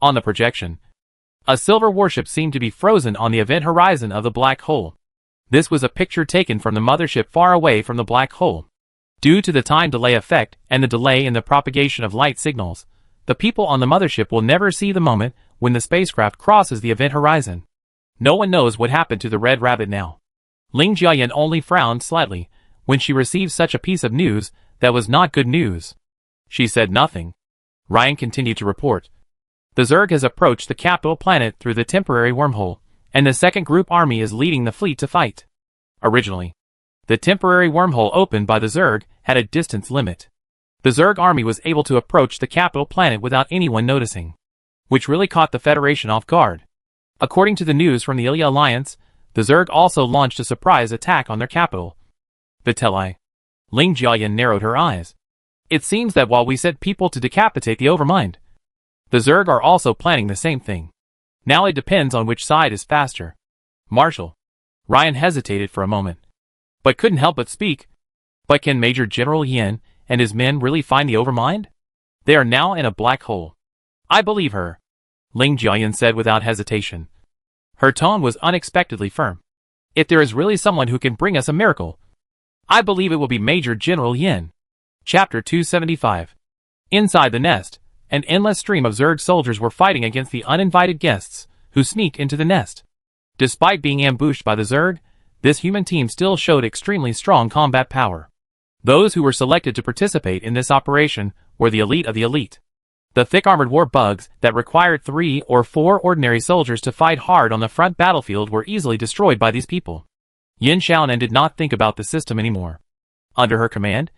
On the projection, a silver warship seemed to be frozen on the event horizon of the black hole. This was a picture taken from the mothership far away from the black hole. Due to the time delay effect and the delay in the propagation of light signals, the people on the mothership will never see the moment when the spacecraft crosses the event horizon. No one knows what happened to the Red Rabbit now. Ling Jiayan only frowned slightly when she received such a piece of news that was not good news. She said nothing. Ryan continued to report. The Zerg has approached the capital planet through the temporary wormhole, and the second group army is leading the fleet to fight. Originally, the temporary wormhole opened by the Zerg had a distance limit. The Zerg army was able to approach the capital planet without anyone noticing, which really caught the Federation off guard. According to the news from the Ilya Alliance, the Zerg also launched a surprise attack on their capital. Vitelli. Ling Jiayan narrowed her eyes. It seems that while we sent people to decapitate the Overmind, the Zerg are also planning the same thing. Now it depends on which side is faster. Marshal. Ryan hesitated for a moment, but couldn't help but speak. But can Major General Yin and his men really find the Overmind? They are now in a black hole. I believe her, Ling Jiayan said without hesitation. Her tone was unexpectedly firm. If there is really someone who can bring us a miracle, I believe it will be Major General Yin. Chapter 275. Inside the nest, an endless stream of Zerg soldiers were fighting against the uninvited guests who sneaked into the nest. Despite being ambushed by the Zerg, this human team still showed extremely strong combat power. Those who were selected to participate in this operation were the elite of the elite. The thick-armored war bugs that required 3 or 4 ordinary soldiers to fight hard on the front battlefield were easily destroyed by these people. Yin Xiaonan did not think about the system anymore. Under her command,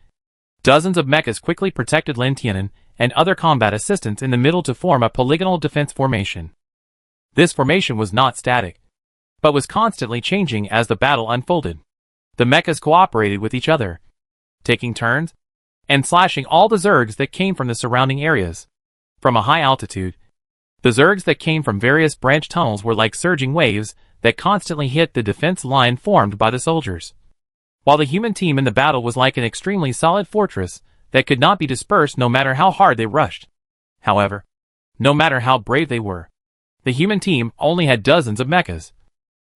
dozens of mechas quickly protected Lin Tianan and other combat assistants in the middle to form a polygonal defense formation. This formation was not static, but was constantly changing as the battle unfolded. The mechas cooperated with each other, taking turns, and slashing all the Zergs that came from the surrounding areas. From a high altitude, the Zergs that came from various branch tunnels were like surging waves that constantly hit the defense line formed by the soldiers. While the human team in the battle was like an extremely solid fortress that could not be dispersed no matter how hard they rushed. However, no matter how brave they were, the human team only had dozens of mechas,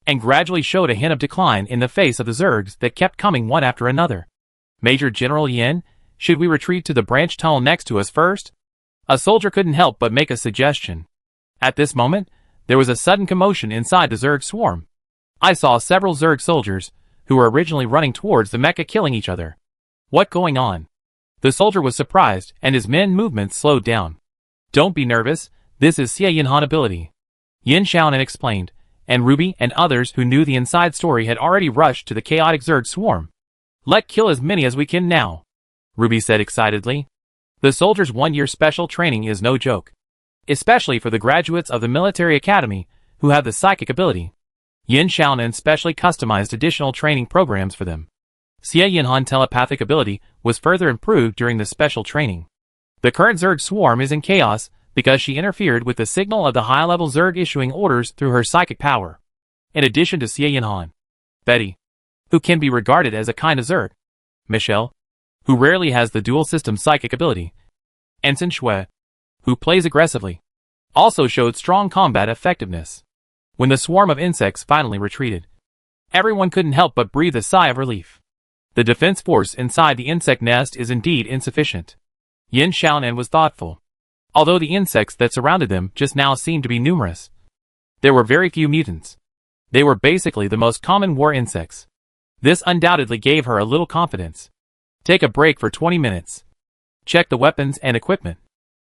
and gradually showed a hint of decline in the face of the Zergs that kept coming one after another. Major General Yin, should we retreat to the branch tunnel next to us first? A soldier couldn't help but make a suggestion. At this moment, there was a sudden commotion inside the Zerg swarm. I saw several Zerg soldiers, who were originally running towards the mecha killing each other. What going on? The soldier was surprised, and his men movements slowed down. Don't be nervous, this is Xie Yinhan ability. Yin Xiaonan explained, and Ruby and others who knew the inside story had already rushed to the chaotic Zerg swarm. Let's kill as many as we can now, Ruby said excitedly. The soldiers' 1-year special training is no joke, especially for the graduates of the military academy who have the psychic ability. Yin Xiaonan specially customized additional training programs for them. Xie Yinhan telepathic ability was further improved during the special training. The current Zerg swarm is in chaos because she interfered with the signal of the high-level Zerg issuing orders through her psychic power. In addition to Xie Yinhan, Betty, who can be regarded as a kind of Zerg, Michelle, who rarely has the dual system psychic ability, and Sun Shui, who plays aggressively, also showed strong combat effectiveness. When the swarm of insects finally retreated, everyone couldn't help but breathe a sigh of relief. The defense force inside the insect nest is indeed insufficient. Yin Xiaonan was thoughtful. Although the insects that surrounded them just now seemed to be numerous, there were very few mutants. They were basically the most common war insects. This undoubtedly gave her a little confidence. Take a break for 20 minutes. Check the weapons and equipment.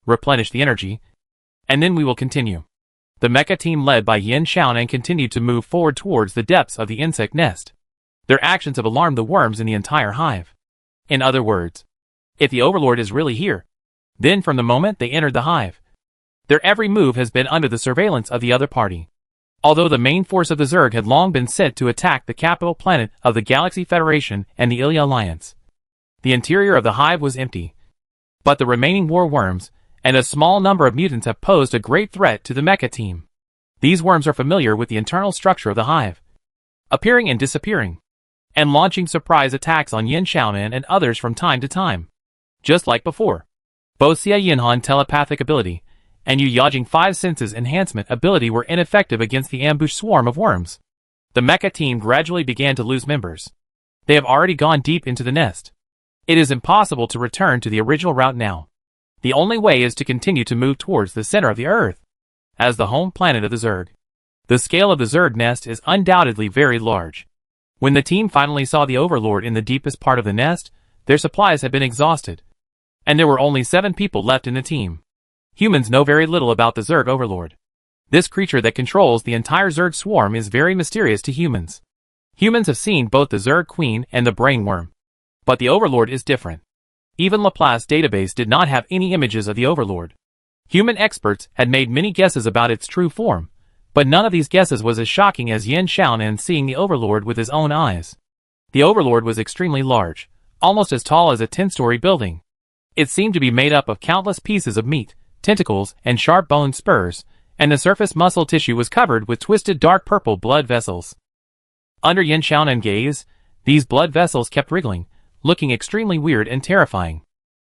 Replenish the energy. And then we will continue. The mecha team led by Yin Xiaonan continued to move forward towards the depths of the insect nest. Their actions have alarmed the worms in the entire hive. In other words, if the Overlord is really here, then from the moment they entered the hive, their every move has been under the surveillance of the other party. Although the main force of the Zerg had long been sent to attack the capital planet of the Galaxy Federation and the Ilya Alliance, the interior of the hive was empty. But the remaining war worms and a small number of mutants have posed a great threat to the mecha team. These worms are familiar with the internal structure of the hive, appearing and disappearing, and launching surprise attacks on Yin Xiaonan and others from time to time. Just like before, both Xie Yinhan telepathic ability and Yu Yajing 5 senses enhancement ability were ineffective against the ambush swarm of worms. The mecha team gradually began to lose members. They have already gone deep into the nest. It is impossible to return to the original route now. The only way is to continue to move towards the center of the Earth, as the home planet of the Zerg. The scale of the Zerg nest is undoubtedly very large. When the team finally saw the Overlord in the deepest part of the nest, their supplies had been exhausted, and there were only 7 people left in the team. Humans know very little about the Zerg Overlord. This creature that controls the entire Zerg swarm is very mysterious to humans. Humans have seen both the Zerg Queen and the Brain Worm, but the Overlord is different. Even Laplace database did not have any images of the Overlord. Human experts had made many guesses about its true form, but none of these guesses was as shocking as Yin Xiaonan seeing the Overlord with his own eyes. The Overlord was extremely large, almost as tall as a 10-story building. It seemed to be made up of countless pieces of meat, tentacles, and sharp bone spurs, and the surface muscle tissue was covered with twisted dark purple blood vessels. Under Yin Xiaonan's gaze, these blood vessels kept wriggling, looking extremely weird and terrifying.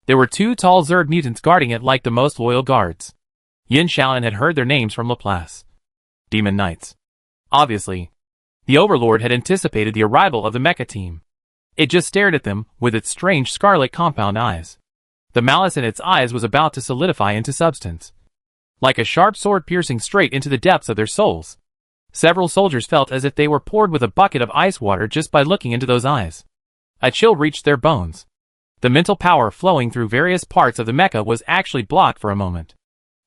There were 2 tall Zerg mutants guarding it like the most loyal guards. Yin Xiaonan had heard their names from Laplace. Demon Knights. Obviously, the Overlord had anticipated the arrival of the mecha team. It just stared at them with its strange scarlet compound eyes. The malice in its eyes was about to solidify into substance, like a sharp sword piercing straight into the depths of their souls. Several soldiers felt as if they were poured with a bucket of ice water just by looking into those eyes. A chill reached their bones. The mental power flowing through various parts of the mecha was actually blocked for a moment.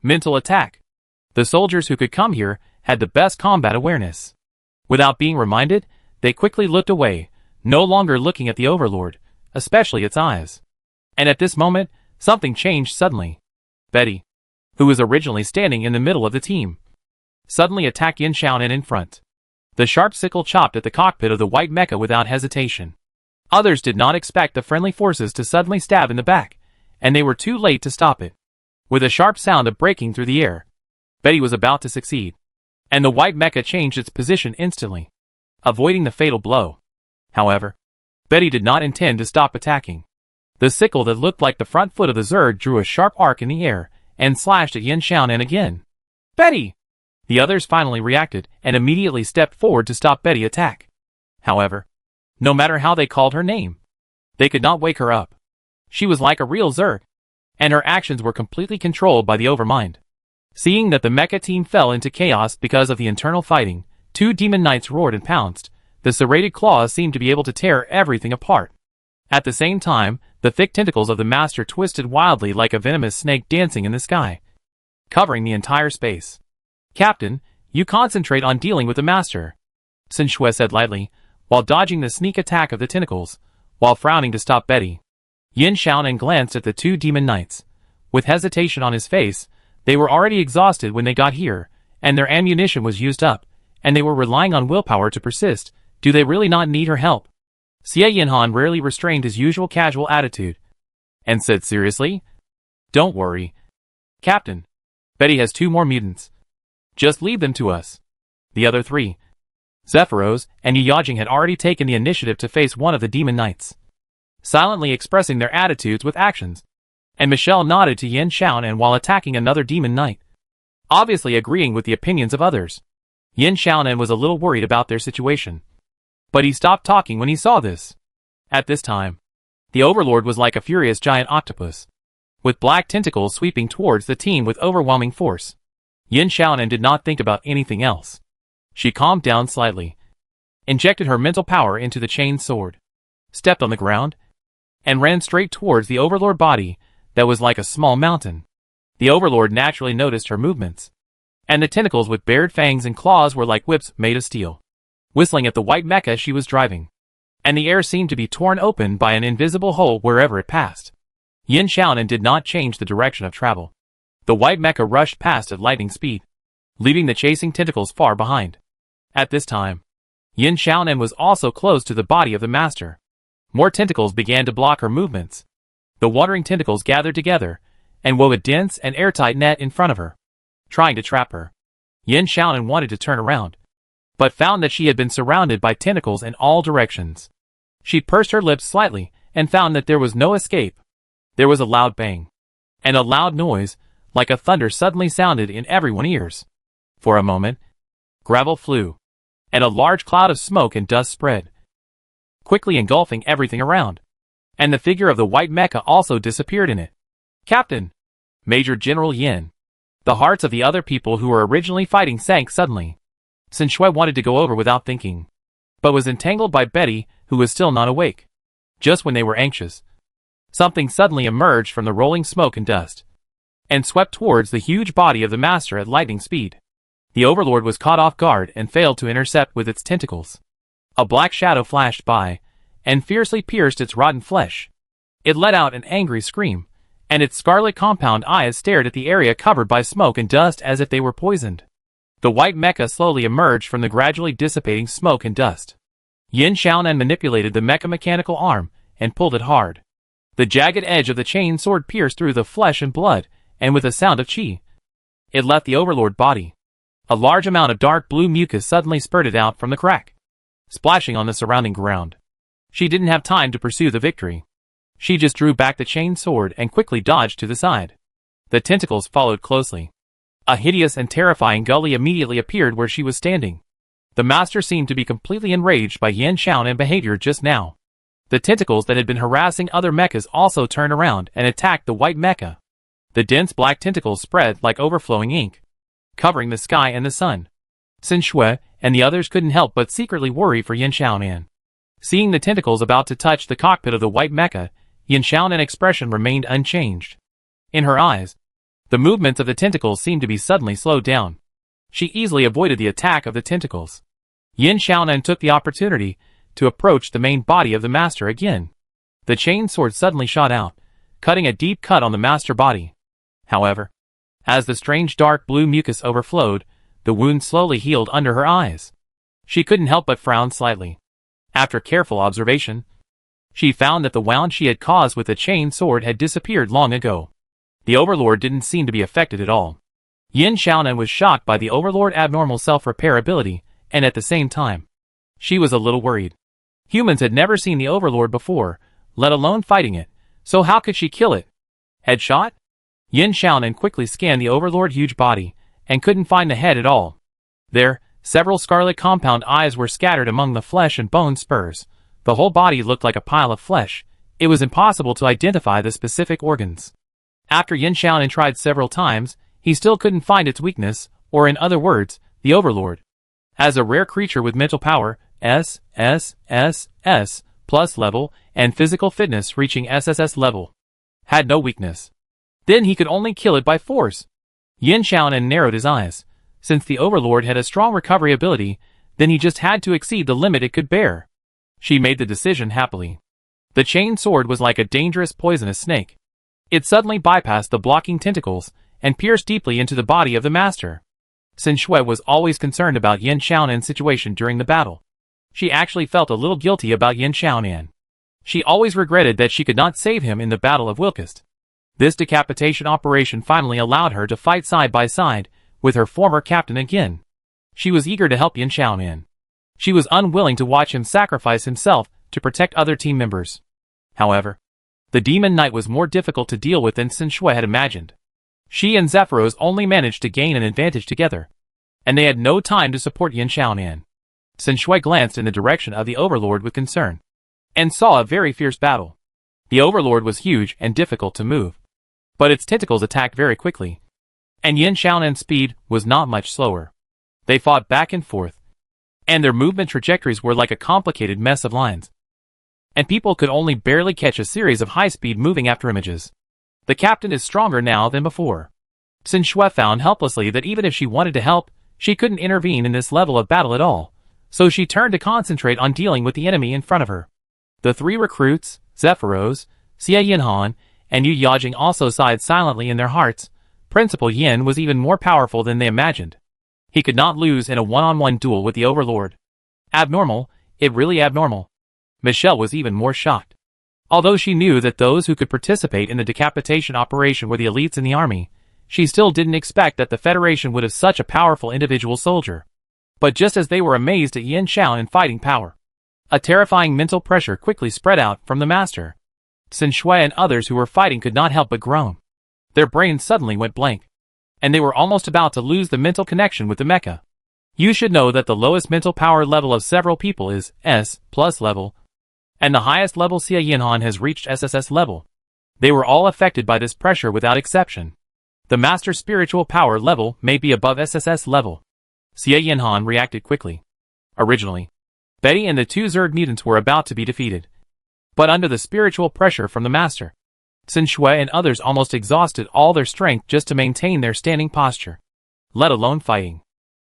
Mental attack. The soldiers who could come here had the best combat awareness. Without being reminded, they quickly looked away, no longer looking at the Overlord, especially its eyes. And at this moment, something changed suddenly. Betty, who was originally standing in the middle of the team, suddenly attacked Yin Xiaonan in front. The sharp sickle chopped at the cockpit of the white mecha without hesitation. Others did not expect the friendly forces to suddenly stab in the back, and they were too late to stop it. With a sharp sound of breaking through the air, Betty was about to succeed, and the white mecha changed its position instantly, avoiding the fatal blow. However, Betty did not intend to stop attacking. The sickle that looked like the front foot of the Zerg drew a sharp arc in the air and slashed at Yin Xiaonan again. "Betty!" The others finally reacted and immediately stepped forward to stop Betty's attack. However, no matter how they called her name, they could not wake her up. She was like a real Zerg, and her actions were completely controlled by the Overmind. Seeing that the mecha team fell into chaos because of the internal fighting, 2 demon knights roared and pounced. The serrated claws seemed to be able to tear everything apart. At the same time, the thick tentacles of the master twisted wildly like a venomous snake dancing in the sky, covering the entire space. "Captain, you concentrate on dealing with the master," Sun Shui said lightly, while dodging the sneak attack of the tentacles, while frowning to stop Betty. Yin Xiaonan glanced at the 2 demon knights. With hesitation on his face, they were already exhausted when they got here, and their ammunition was used up, and they were relying on willpower to persist. Do they really not need her help? Xie Yinhan rarely restrained his usual casual attitude, and said seriously, "Don't worry, Captain. Betty has 2 more mutants. Just leave them to us." The other 3, Zephyros and Yajing, had already taken the initiative to face one of the demon knights, silently expressing their attitudes with actions, and Michelle nodded to Yin Xiaonan while attacking another demon knight, obviously agreeing with the opinions of others. Yin Xiaonan was a little worried about their situation, but he stopped talking when he saw this. At this time, the Overlord was like a furious giant octopus, with black tentacles sweeping towards the team with overwhelming force. Yin Xiaonan did not think about anything else. She calmed down slightly, injected her mental power into the chain sword, stepped on the ground, and ran straight towards the Overlord body that was like a small mountain. The Overlord naturally noticed her movements, and the tentacles with bared fangs and claws were like whips made of steel, whistling at the white mecha she was driving, and the air seemed to be torn open by an invisible hole wherever it passed. Yin Xiaonan did not change the direction of travel. The white mecha rushed past at lightning speed, leaving the chasing tentacles far behind. At this time, Yin Xiaonan was also close to the body of the master. More tentacles began to block her movements. The wandering tentacles gathered together and wove a dense and airtight net in front of her, trying to trap her. Yin Xiaonan wanted to turn around, but found that she had been surrounded by tentacles in all directions. She pursed her lips slightly and found that there was no escape. There was a loud bang, and a loud noise, like a thunder, suddenly sounded in everyone's ears. For a moment, gravel flew, and a large cloud of smoke and dust spread, quickly engulfing everything around, and the figure of the white mecha also disappeared in it. "Captain!" Major General Yin. The hearts of the other people who were originally fighting sank suddenly. Sun Shui wanted to go over without thinking, but was entangled by Betty, who was still not awake. Just when they were anxious, something suddenly emerged from the rolling smoke and dust, and swept towards the huge body of the master at lightning speed. The Overlord was caught off guard and failed to intercept with its tentacles. A black shadow flashed by, and fiercely pierced its rotten flesh. It let out an angry scream, and its scarlet compound eyes stared at the area covered by smoke and dust as if they were poisoned. The white mecha slowly emerged from the gradually dissipating smoke and dust. Yin Xiaonan manipulated the mecha mechanical arm and pulled it hard. The jagged edge of the chain sword pierced through the flesh and blood, and with a sound of chi, it left the Overlord body. A large amount of dark blue mucus suddenly spurted out from the crack, splashing on the surrounding ground. She didn't have time to pursue the victory. She just drew back the chain sword and quickly dodged to the side. The tentacles followed closely. A hideous and terrifying gully immediately appeared where she was standing. The master seemed to be completely enraged by Yin Xiaonan's behavior just now. The tentacles that had been harassing other mechas also turned around and attacked the white mecha. The dense black tentacles spread like overflowing ink, covering the sky and the sun. Sun Shui and the others couldn't help but secretly worry for Yin Xiaonan. Seeing the tentacles about to touch the cockpit of the white mecha, Yin Xiaonan's expression remained unchanged. In her eyes, the movements of the tentacles seemed to be suddenly slowed down. She easily avoided the attack of the tentacles. Yin Xiaonan took the opportunity to approach the main body of the master again. The chain sword suddenly shot out, cutting a deep cut on the master body. However, as the strange dark blue mucus overflowed, the wound slowly healed under her eyes. She couldn't help but frown slightly. After careful observation, She found that the wound she had caused with the chain sword had disappeared long ago. The Overlord didn't seem to be affected at all. Yin Xiaonan was shocked by the Overlord's abnormal self-repair ability, and at the same time, she was a little worried. Humans had never seen the Overlord before, let alone fighting it, so how could she kill it? Headshot? Yin Xiaonan quickly scanned the Overlord's huge body, and couldn't find the head at all. There, several scarlet compound eyes were scattered among the flesh and bone spurs. The whole body looked like a pile of flesh. It was impossible to identify the specific organs. After Yin Xiaonan tried several times, he still couldn't find its weakness, or in other words, the Overlord. As a rare creature with mental power, S+, plus level, and physical fitness reaching SSS level, had no weakness. Then he could only kill it by force. Yin Xiaonan narrowed his eyes. Since the Overlord had a strong recovery ability, then he just had to exceed the limit it could bear. She made the decision happily. The chain sword was like a dangerous poisonous snake. It suddenly bypassed the blocking tentacles and pierced deeply into the body of the master. Xin Shui was always concerned about Yin Xiaonan's situation during the battle. She actually felt a little guilty about Yin Xiaonan. She always regretted that she could not save him in the Battle of Wilkest. This decapitation operation finally allowed her to fight side by side with her former captain again. She was eager to help Yin Xiaonan. She was unwilling to watch him sacrifice himself to protect other team members. However, the Demon Knight was more difficult to deal with than Xin Shui had imagined. She and Zephyros only managed to gain an advantage together, and they had no time to support Yin Xiaonan. Xin Shui glanced in the direction of the Overlord with concern, and saw a very fierce battle. The Overlord was huge and difficult to move, but its tentacles attacked very quickly, and Yin Xiaonan's speed was not much slower. They fought back and forth, and their movement trajectories were like a complicated mess of lines, and people could only barely catch a series of high-speed moving after images. The captain is stronger now than before. Xin Shui found helplessly that even if she wanted to help, she couldn't intervene in this level of battle at all, so she turned to concentrate on dealing with the enemy in front of her. The three recruits, Zephyros, Xie Yinhan, and Yu Yajing also sighed silently in their hearts. Principal Yin was even more powerful than they imagined. He could not lose in a one-on-one duel with the Overlord. Abnormal, really abnormal. Michelle was even more shocked. Although she knew that those who could participate in the decapitation operation were the elites in the army, she still didn't expect that the Federation would have such a powerful individual soldier. But just as they were amazed at Yin Xiaonan fighting power, a terrifying mental pressure quickly spread out from the master. Xin Shui and others who were fighting could not help but groan. Their brains suddenly went blank, and they were almost about to lose the mental connection with the mecha. You should know that the lowest mental power level of several people is S+ level, and the highest level Xie Yinhan has reached SSS level. They were all affected by this pressure without exception. The master's spiritual power level may be above SSS level. Xie Yinhan reacted quickly. Originally, Betty and the two Zerg mutants were about to be defeated, but under the spiritual pressure from the master, Xin Shui and others almost exhausted all their strength just to maintain their standing posture, let alone fighting.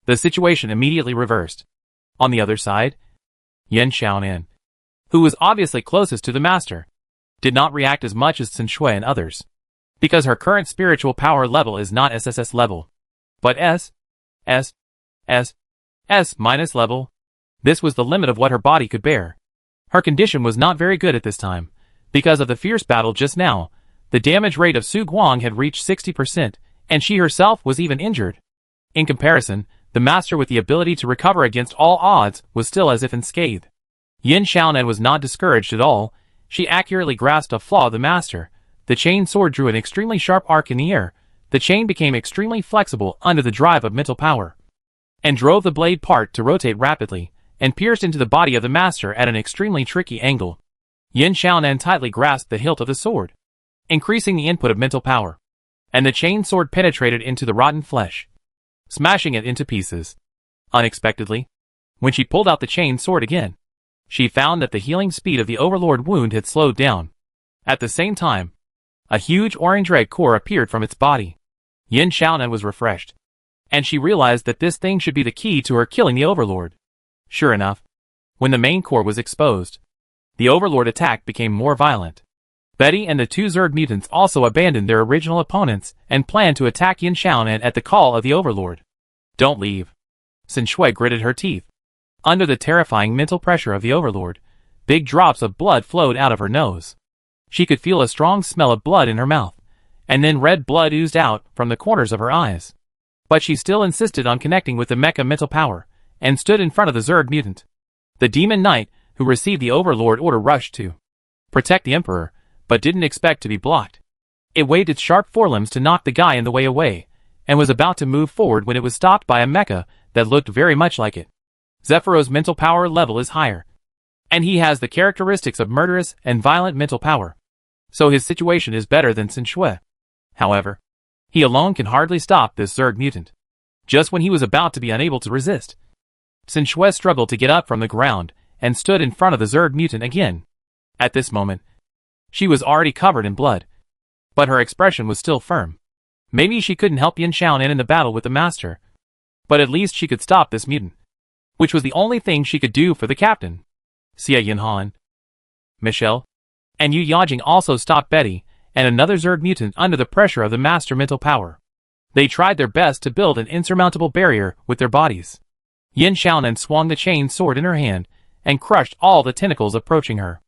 The situation immediately reversed. On the other side, Yin Xiaonan, who was obviously closest to the master, did not react as much as Xin Shui and others, because her current spiritual power level is not SSS level, but S minus level. This was the limit of what her body could bear. Her condition was not very good at this time. Because of the fierce battle just now, the damage rate of Su Guang had reached 60%, and she herself was even injured. In comparison, the master with the ability to recover against all odds was still as if unscathed. Yin Xiaonan was not discouraged at all. She accurately grasped a flaw of the master. The chain sword drew an extremely sharp arc in the air. The chain became extremely flexible under the drive of mental power, and drove the blade part to rotate rapidly, and pierced into the body of the master at an extremely tricky angle. Yin Xiaonan tightly grasped the hilt of the sword, increasing the input of mental power, and the chain sword penetrated into the rotten flesh, smashing it into pieces. Unexpectedly, when she pulled out the chain sword again, she found that the healing speed of the Overlord wound had slowed down. At the same time, a huge orange-red core appeared from its body. Yin Xiaonan was refreshed, and she realized that this thing should be the key to her killing the Overlord. Sure enough, when the main core was exposed, the Overlord attack became more violent. Betty and the two Zerg mutants also abandoned their original opponents and planned to attack Yin Xiaonan at the call of the Overlord. Don't leave. Xin Shui gritted her teeth. Under the terrifying mental pressure of the Overlord, big drops of blood flowed out of her nose. She could feel a strong smell of blood in her mouth, and then red blood oozed out from the corners of her eyes. But she still insisted on connecting with the mecha mental power, and stood in front of the Zerg mutant. The Demon Knight, who received the Overlord order, rushed to protect the Emperor, but didn't expect to be blocked. It waved its sharp forelimbs to knock the guy in the way away, and was about to move forward when it was stopped by a mecha that looked very much like it. Zephyro's mental power level is higher, and he has the characteristics of murderous and violent mental power, so his situation is better than Xin Shui. However, he alone can hardly stop this Zerg mutant. Just when he was about to be unable to resist, Xin Shui struggled to get up from the ground and stood in front of the Zerg mutant again. At this moment, she was already covered in blood, but her expression was still firm. Maybe she couldn't help Yin Xiaonan in the battle with the master, but at least she could stop this mutant, which was the only thing she could do for the captain. Xia Yinhan, Michelle, and Yu Yajing also stopped Betty and another Zerg mutant under the pressure of the master mental power. They tried their best to build an insurmountable barrier with their bodies. Yin Xiaonan swung the chain sword in her hand and crushed all the tentacles approaching her.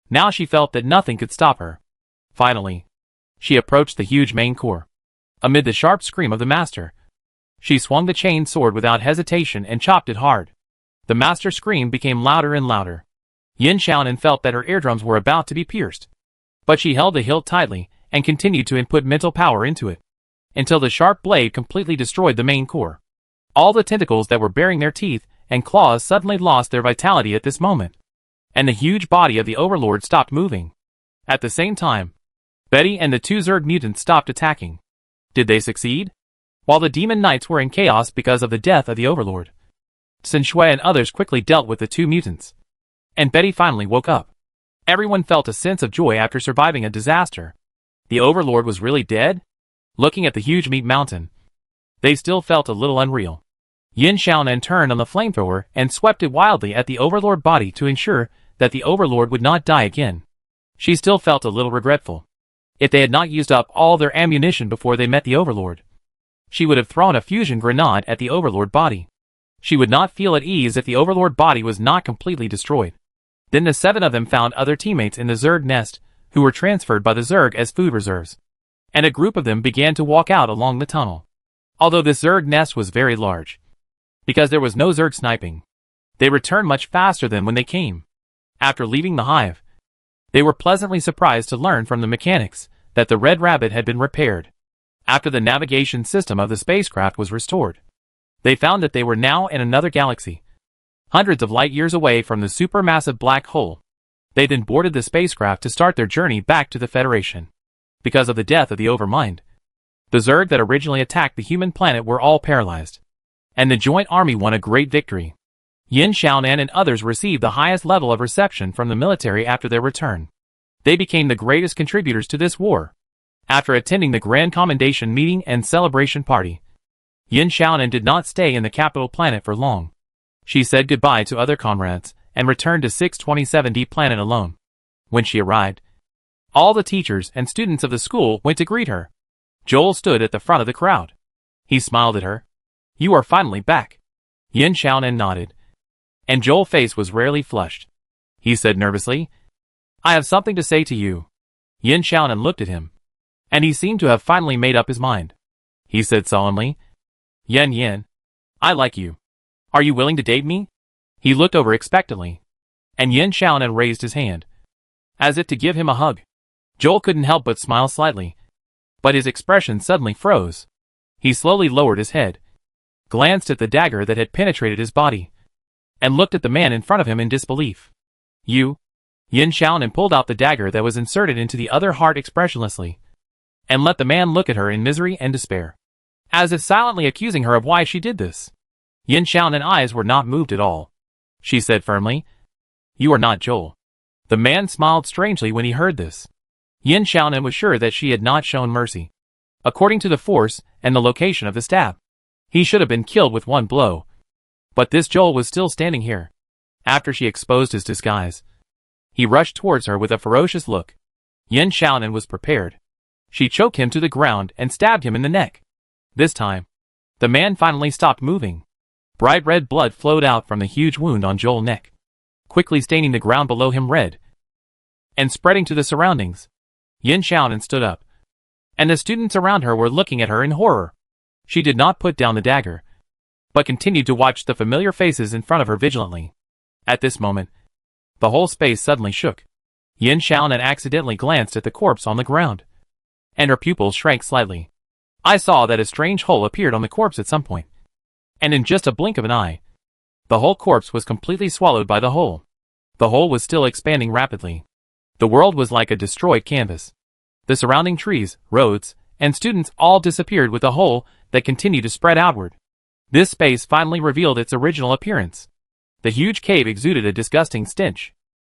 Now she felt that nothing could stop her. Finally, she approached the huge main core. Amid the sharp scream of the master, she swung the chain sword without hesitation and chopped it hard. The master's scream became louder and louder. Yin Xiaonan felt that her eardrums were about to be pierced, but she held the hilt tightly and continued to input mental power into it, until the sharp blade completely destroyed the main core. All the tentacles that were bearing their teeth and claws suddenly lost their vitality at this moment, and the huge body of the Overlord stopped moving. At the same time, Betty and the two Zerg mutants stopped attacking. Did they succeed? While the Demon Knights were in chaos because of the death of the Overlord, Xin Shui and others quickly dealt with the two mutants, and Betty finally woke up. Everyone felt a sense of joy after surviving a disaster. The Overlord was really dead? Looking at the huge meat mountain, they still felt a little unreal. Yin Xiaonan turned on the flamethrower and swept it wildly at the Overlord body to ensure that the Overlord would not die again. She still felt a little regretful. If they had not used up all their ammunition before they met the Overlord, she would have thrown a fusion grenade at the Overlord body. She would not feel at ease if the Overlord body was not completely destroyed. Then the 7 of them found other teammates in the Zerg nest, who were transferred by the Zerg as food reserves, and a group of them began to walk out along the tunnel. Although this Zerg nest was very large, because there was no Zerg sniping, they returned much faster than when they came. After leaving the hive, they were pleasantly surprised to learn from the mechanics that the Red Rabbit had been repaired. After the navigation system of the spacecraft was restored, they found that they were now in another galaxy, hundreds of light years away from the supermassive black hole. They then boarded the spacecraft to start their journey back to the Federation. Because of the death of the Overmind, the Zerg that originally attacked the human planet were all paralyzed, and the joint army won a great victory. Yin Xiaonan and others received the highest level of reception from the military after their return. They became the greatest contributors to this war. After attending the Grand Commendation meeting and celebration party, Yin Xiaonan did not stay in the capital planet for long. She said goodbye to other comrades and returned to 627D planet alone. When she arrived, all the teachers and students of the school went to greet her. Joel stood at the front of the crowd. He smiled at her. "You are finally back." Yin Xiaonan nodded, and Joel's face was rarely flushed. He said nervously, "I have something to say to you." Yin Xiaonan looked at him, and he seemed to have finally made up his mind. He said solemnly, Yin, I like you. Are you willing to date me?" He looked over expectantly, and Yin Xiaonan raised his hand, as if to give him a hug. Joel couldn't help but smile slightly, but his expression suddenly froze. He slowly lowered his head, glanced at the dagger that had penetrated his body, and looked at the man in front of him in disbelief. "You?" Yin Xiaonan pulled out the dagger that was inserted into the other heart expressionlessly, and let the man look at her in misery and despair, as if silently accusing her of why she did this. Yin Xiaonan's eyes were not moved at all. She said firmly, "You are not Joel." The man smiled strangely when he heard this. Yin Xiaonan was sure that she had not shown mercy. According to the force and the location of the stab, he should have been killed with one blow. But this Joel was still standing here. After she exposed his disguise, he rushed towards her with a ferocious look. Yin Xiaonan was prepared. She choked him to the ground and stabbed him in the neck. This time, the man finally stopped moving. Bright red blood flowed out from the huge wound on Joel's neck. quickly staining the ground below him red and spreading to the surroundings. Yin Xiaonan stood up, and the students around her were looking at her in horror. She did not put down the dagger, but continued to watch the familiar faces in front of her vigilantly. At this moment, the whole space suddenly shook. Yin Xiaonan accidentally glanced at the corpse on the ground, and her pupils shrank slightly. I saw that a strange hole appeared on the corpse at some point, and in just a blink of an eye, the whole corpse was completely swallowed by the hole. The hole was still expanding rapidly. The world was like a destroyed canvas. The surrounding trees, roads, and students all disappeared with the hole that continued to spread outward. This space finally revealed its original appearance. The huge cave exuded a disgusting stench.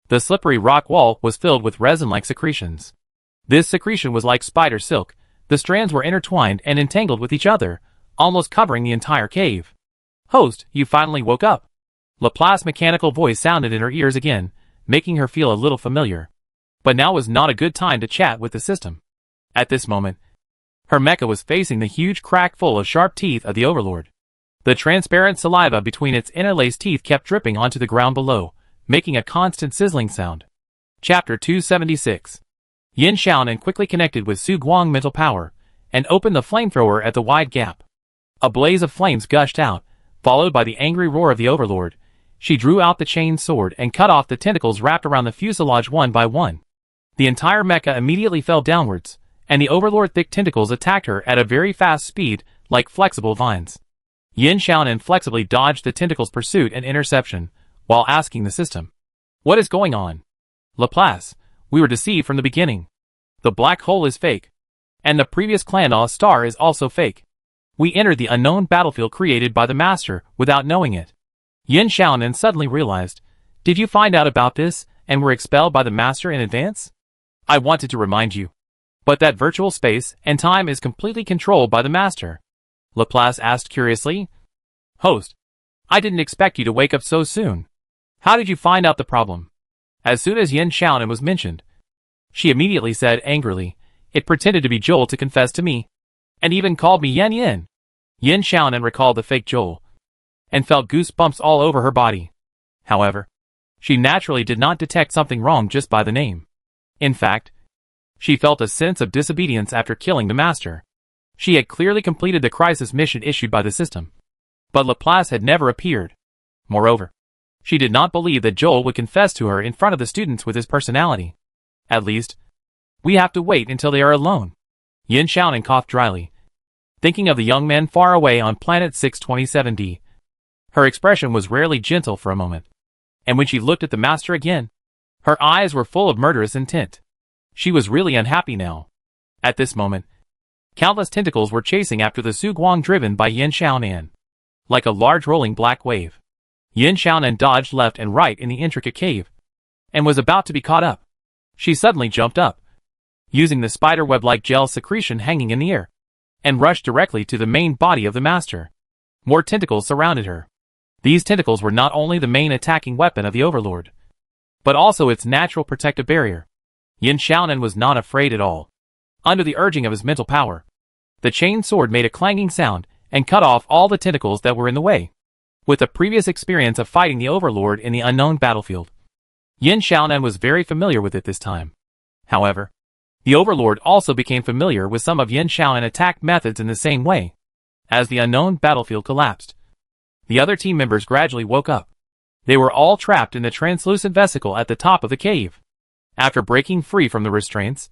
The slippery rock wall was filled with resin-like secretions. This secretion was like spider silk. The strands were intertwined and entangled with each other, almost covering the entire cave. "Host, you finally woke up." Laplace's mechanical voice sounded in her ears again, making her feel a little familiar. But now was not a good time to chat with the system. At this moment, her mecha was facing the huge crack full of sharp teeth of the Overlord. The transparent saliva between its interlaced teeth kept dripping onto the ground below, making a constant sizzling sound. Chapter 276. Yin Xiaonan quickly connected with Su Guang mental power, and opened the flamethrower at the wide gap. A blaze of flames gushed out, followed by the angry roar of the Overlord. She drew out the chained sword and cut off the tentacles wrapped around the fuselage one by one. The entire mecha immediately fell downwards, and the Overlord's thick tentacles attacked her at a very fast speed, like flexible vines. Yin Xiaonan flexibly dodged the tentacles' pursuit and interception, while asking the system, "What is going on?" "Laplace, we were deceived from the beginning. The black hole is fake, and the previous Clandaw star is also fake. We entered the unknown battlefield created by the Master without knowing it." Yin Xiaonan suddenly realized, "Did you find out about this, and were expelled by the Master in advance?" "I wanted to remind you. But that virtual space and time is completely controlled by the Master?" Laplace asked curiously. "Host, I didn't expect you to wake up so soon. How did you find out the problem?" As soon as Yin Xiaonan was mentioned, she immediately said angrily, "It pretended to be Joel to confess to me, and even called me Yin Yin." Yin Xiaonan recalled the fake Joel, and felt goosebumps all over her body. However, she naturally did not detect something wrong just by the name. In fact, she felt a sense of disobedience after killing the Master. She had clearly completed the crisis mission issued by the system, but Laplace had never appeared. Moreover, she did not believe that Joel would confess to her in front of the students with his personality. At least, we have to wait until they are alone. Yin Xiaonan coughed dryly, thinking of the young man far away on planet 627D. Her expression was rarely gentle for a moment, and when she looked at the Master again, her eyes were full of murderous intent. She was really unhappy now. At this moment, countless tentacles were chasing after the Su Guang driven by Yin Xiaonan, like a large rolling black wave. Yin Xiaonan dodged left and right in the intricate cave, and was about to be caught up. She suddenly jumped up, using the spiderweb-like gel secretion hanging in the air, and rushed directly to the main body of the Master. More tentacles surrounded her. These tentacles were not only the main attacking weapon of the Overlord, but also its natural protective barrier. Yin Xiaonan was not afraid at all. Under the urging of his mental power, the chained sword made a clanging sound and cut off all the tentacles that were in the way. With the previous experience of fighting the Overlord in the unknown battlefield, Yin Xiaonan was very familiar with it this time. However, the Overlord also became familiar with some of Yin Xiaonan's attack methods in the same way. As the unknown battlefield collapsed, the other team members gradually woke up. They were all trapped in the translucent vesicle at the top of the cave. After breaking free from the restraints,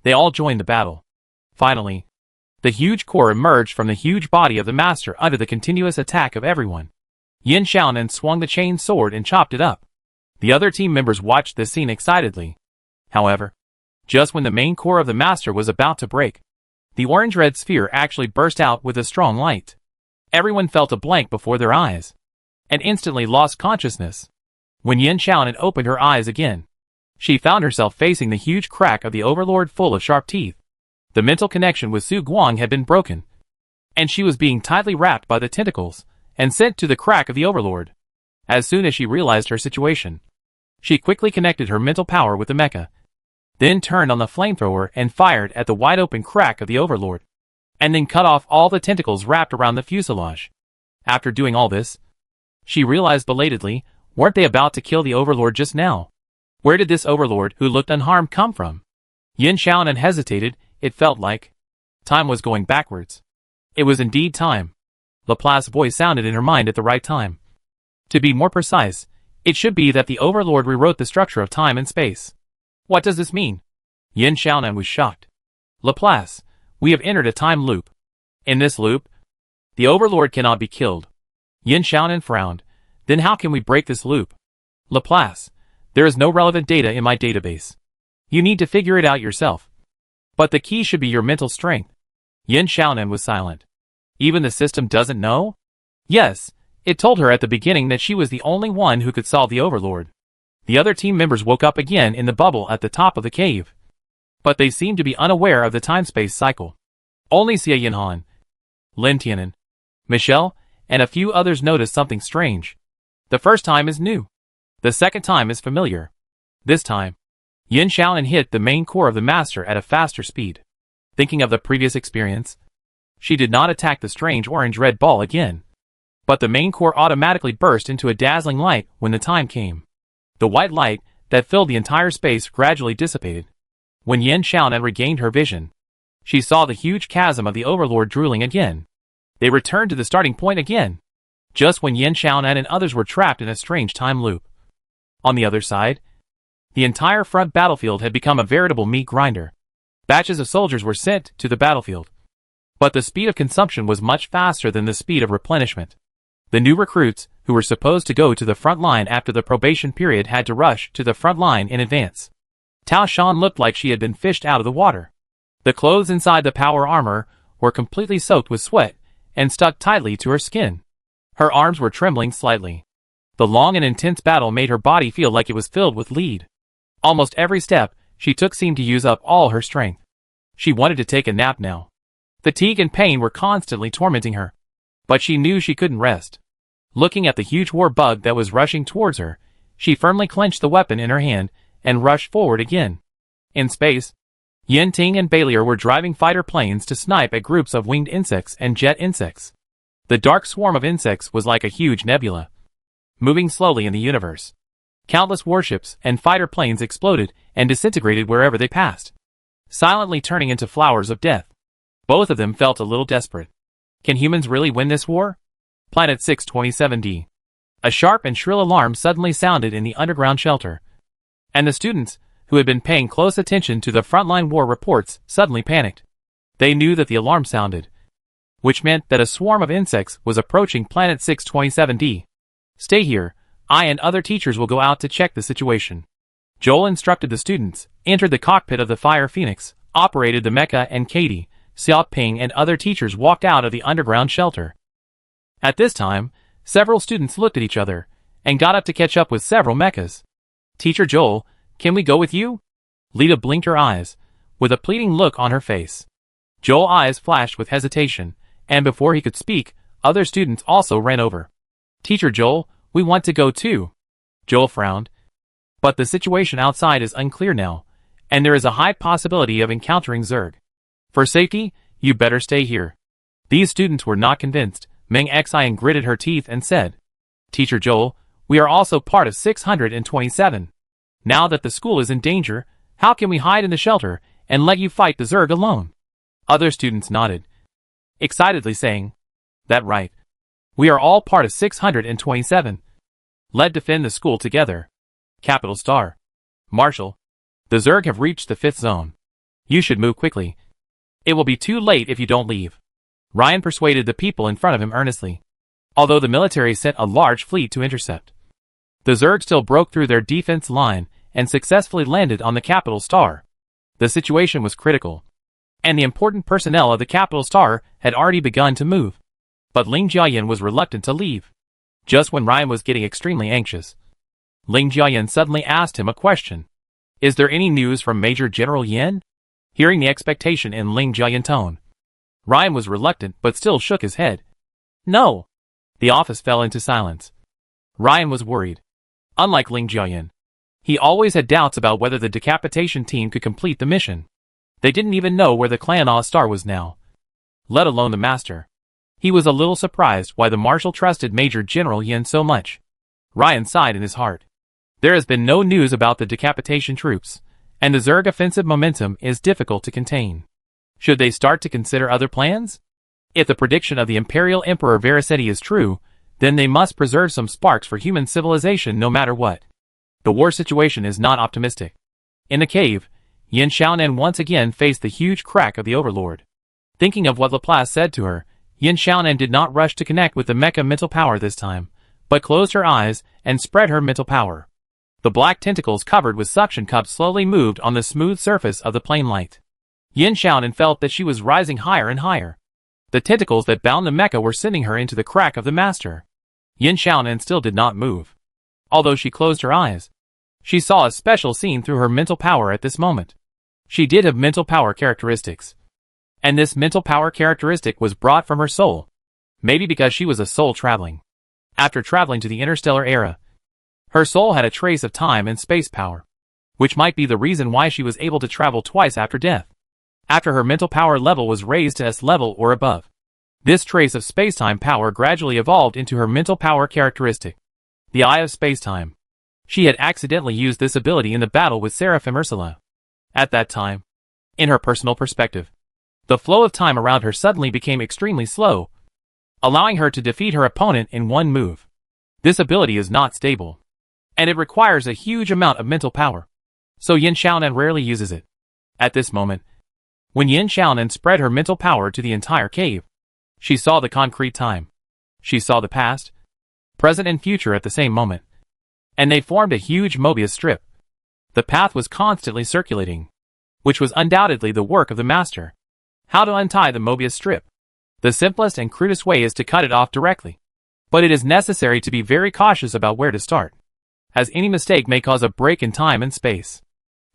they all joined the battle. Finally, the huge core emerged from the huge body of the Master under the continuous attack of everyone. Yin Xiaonan swung the chained sword and chopped it up. The other team members watched this scene excitedly. However, just when the main core of the Master was about to break, the orange-red sphere actually burst out with a strong light. Everyone felt a blank before their eyes, and instantly lost consciousness. When Yin Xiaonan opened her eyes again, she found herself facing the huge crack of the Overlord full of sharp teeth. The mental connection with Su Guang had been broken, and she was being tightly wrapped by the tentacles and sent to the crack of the Overlord. As soon as she realized her situation, she quickly connected her mental power with the mecha, then turned on the flamethrower and fired at the wide-open crack of the Overlord, and then cut off all the tentacles wrapped around the fuselage. After doing all this, she realized belatedly Weren't they about to kill the Overlord just now? Where did this Overlord who looked unharmed come from? Yin Xiaonan hesitated. It felt like time was going backwards. It was indeed time. Laplace's voice sounded in her mind at the right time. To be more precise, it should be that the Overlord rewrote the structure of time and space. What does this mean? Yin Xiaonan was shocked. Laplace, we have entered a time loop. In this loop, the Overlord cannot be killed. Yin Xiaonan frowned. Then how can we break this loop? Laplace, there is no relevant data in my database. You need to figure it out yourself. But the key should be your mental strength. Yin Xiaonan was silent. Even the system doesn't know? Yes, it told her at the beginning that she was the only one who could solve the Overlord. The other team members woke up again in the bubble at the top of the cave. But they seemed to be unaware of the time-space cycle. Only Xie Yinhan, Lin Tianan, Michelle, and a few others noticed something strange. The first time is new. The second time is familiar. This time, Yin Xiaonan hit the main core of the master at a faster speed. Thinking of the previous experience, she did not attack the strange orange-red ball again. But the main core automatically burst into a dazzling light when the time came. The white light that filled the entire space gradually dissipated. When Yin Xiaonan regained her vision, she saw the huge chasm of the Overlord drooling again. They returned to the starting point again, just when Yin Xiaonan and others were trapped in a strange time loop. On the other side, the entire front battlefield had become a veritable meat grinder. Batches of soldiers were sent to the battlefield. But the speed of consumption was much faster than the speed of replenishment. The new recruits, who were supposed to go to the front line after the probation period, had to rush to the front line in advance. Tao Shan looked like she had been fished out of the water. The clothes inside the power armor were completely soaked with sweat and stuck tightly to her skin. Her arms were trembling slightly. The long and intense battle made her body feel like it was filled with lead. Almost every step she took seemed to use up all her strength. She wanted to take a nap now. Fatigue and pain were constantly tormenting her. But she knew she couldn't rest. Looking at the huge war bug that was rushing towards her, she firmly clenched the weapon in her hand and rushed forward again. In space, Yin Ting and Balier were driving fighter planes to snipe at groups of winged insects and jet insects. The dark swarm of insects was like a huge nebula, moving slowly in the universe. Countless warships and fighter planes exploded and disintegrated wherever they passed, silently turning into flowers of death. Both of them felt a little desperate. Can humans really win this war? Planet 627D. A sharp and shrill alarm suddenly sounded in the underground shelter. And the students, who had been paying close attention to the frontline war reports, suddenly panicked. They knew that the alarm sounded, which meant that a swarm of insects was approaching Planet 627D. Stay here. I and other teachers will go out to check the situation. Joel instructed the students, entered the cockpit of the Fire Phoenix, operated the mecha, and Katie, Xiaoping and other teachers walked out of the underground shelter. At this time, several students looked at each other and got up to catch up with several mechas. Teacher Joel, can we go with you? Lita blinked her eyes, with a pleading look on her face. Joel's eyes flashed with hesitation, and before he could speak, other students also ran over. Teacher Joel, we want to go too. Joel frowned. But the situation outside is unclear now, and there is a high possibility of encountering Zerg. For safety, you better stay here. These students were not convinced. Meng Xian gritted her teeth and said, Teacher Joel, we are also part of 627. Now that the school is in danger, how can we hide in the shelter and let you fight the Zerg alone? Other students nodded, excitedly saying, That right. We are all part of 627. Let's defend the school together. Capital Star. Marshal. The Zerg have reached the 5th zone. You should move quickly. It will be too late if you don't leave. Ryan persuaded the people in front of him earnestly. Although the military sent a large fleet to intercept, the Zerg still broke through their defense line and successfully landed on the Capital Star. The situation was critical, and the important personnel of the Capital Star had already begun to move. But Ling Jiayan was reluctant to leave. Just when Ryan was getting extremely anxious, Ling Jiayan suddenly asked him a question. Is there any news from Major General Yin? Hearing the expectation in Ling Jiayan's tone, Ryan was reluctant but still shook his head. No. The office fell into silence. Ryan was worried. Unlike Ling Jiayan, he always had doubts about whether the decapitation team could complete the mission. They didn't even know where the Clan A star was now, let alone the master. He was a little surprised why the marshal trusted Major General Yin so much. Ryan sighed in his heart. There has been no news about the decapitation troops, and the Zerg offensive momentum is difficult to contain. Should they start to consider other plans? If the prediction of the Imperial Emperor Veraceti is true, then they must preserve some sparks for human civilization no matter what. The war situation is not optimistic. In the cave, Yin Xiaonan once again faced the huge crack of the Overlord. Thinking of what Laplace said to her, Yin Xiaonan did not rush to connect with the mecha mental power this time, but closed her eyes and spread her mental power. The black tentacles covered with suction cups slowly moved on the smooth surface of the plane light. Yin Xiaonan felt that she was rising higher and higher. The tentacles that bound the mecha were sending her into the crack of the master. Yin Xiaonan still did not move. Although she closed her eyes, she saw a special scene through her mental power at this moment. She did have mental power characteristics. And this mental power characteristic was brought from her soul. Maybe because she was a soul traveling. After traveling to the interstellar era, her soul had a trace of time and space power, which might be the reason why she was able to travel twice after death. After her mental power level was raised to S level or above, this trace of spacetime power gradually evolved into her mental power characteristic, the Eye of Spacetime. She had accidentally used this ability in the battle with Seraphim Ursula. At that time, in her personal perspective, the flow of time around her suddenly became extremely slow, allowing her to defeat her opponent in one move. This ability is not stable, and it requires a huge amount of mental power, so Yin Xiaonan rarely uses it. At this moment, when Yin Xiaonan spread her mental power to the entire cave, she saw the concrete time. She saw the past, present and future at the same moment, and they formed a huge Mobius strip. The path was constantly circulating, which was undoubtedly the work of the master. How to untie the Mobius strip? The simplest and crudest way is to cut it off directly. But it is necessary to be very cautious about where to start, as any mistake may cause a break in time and space.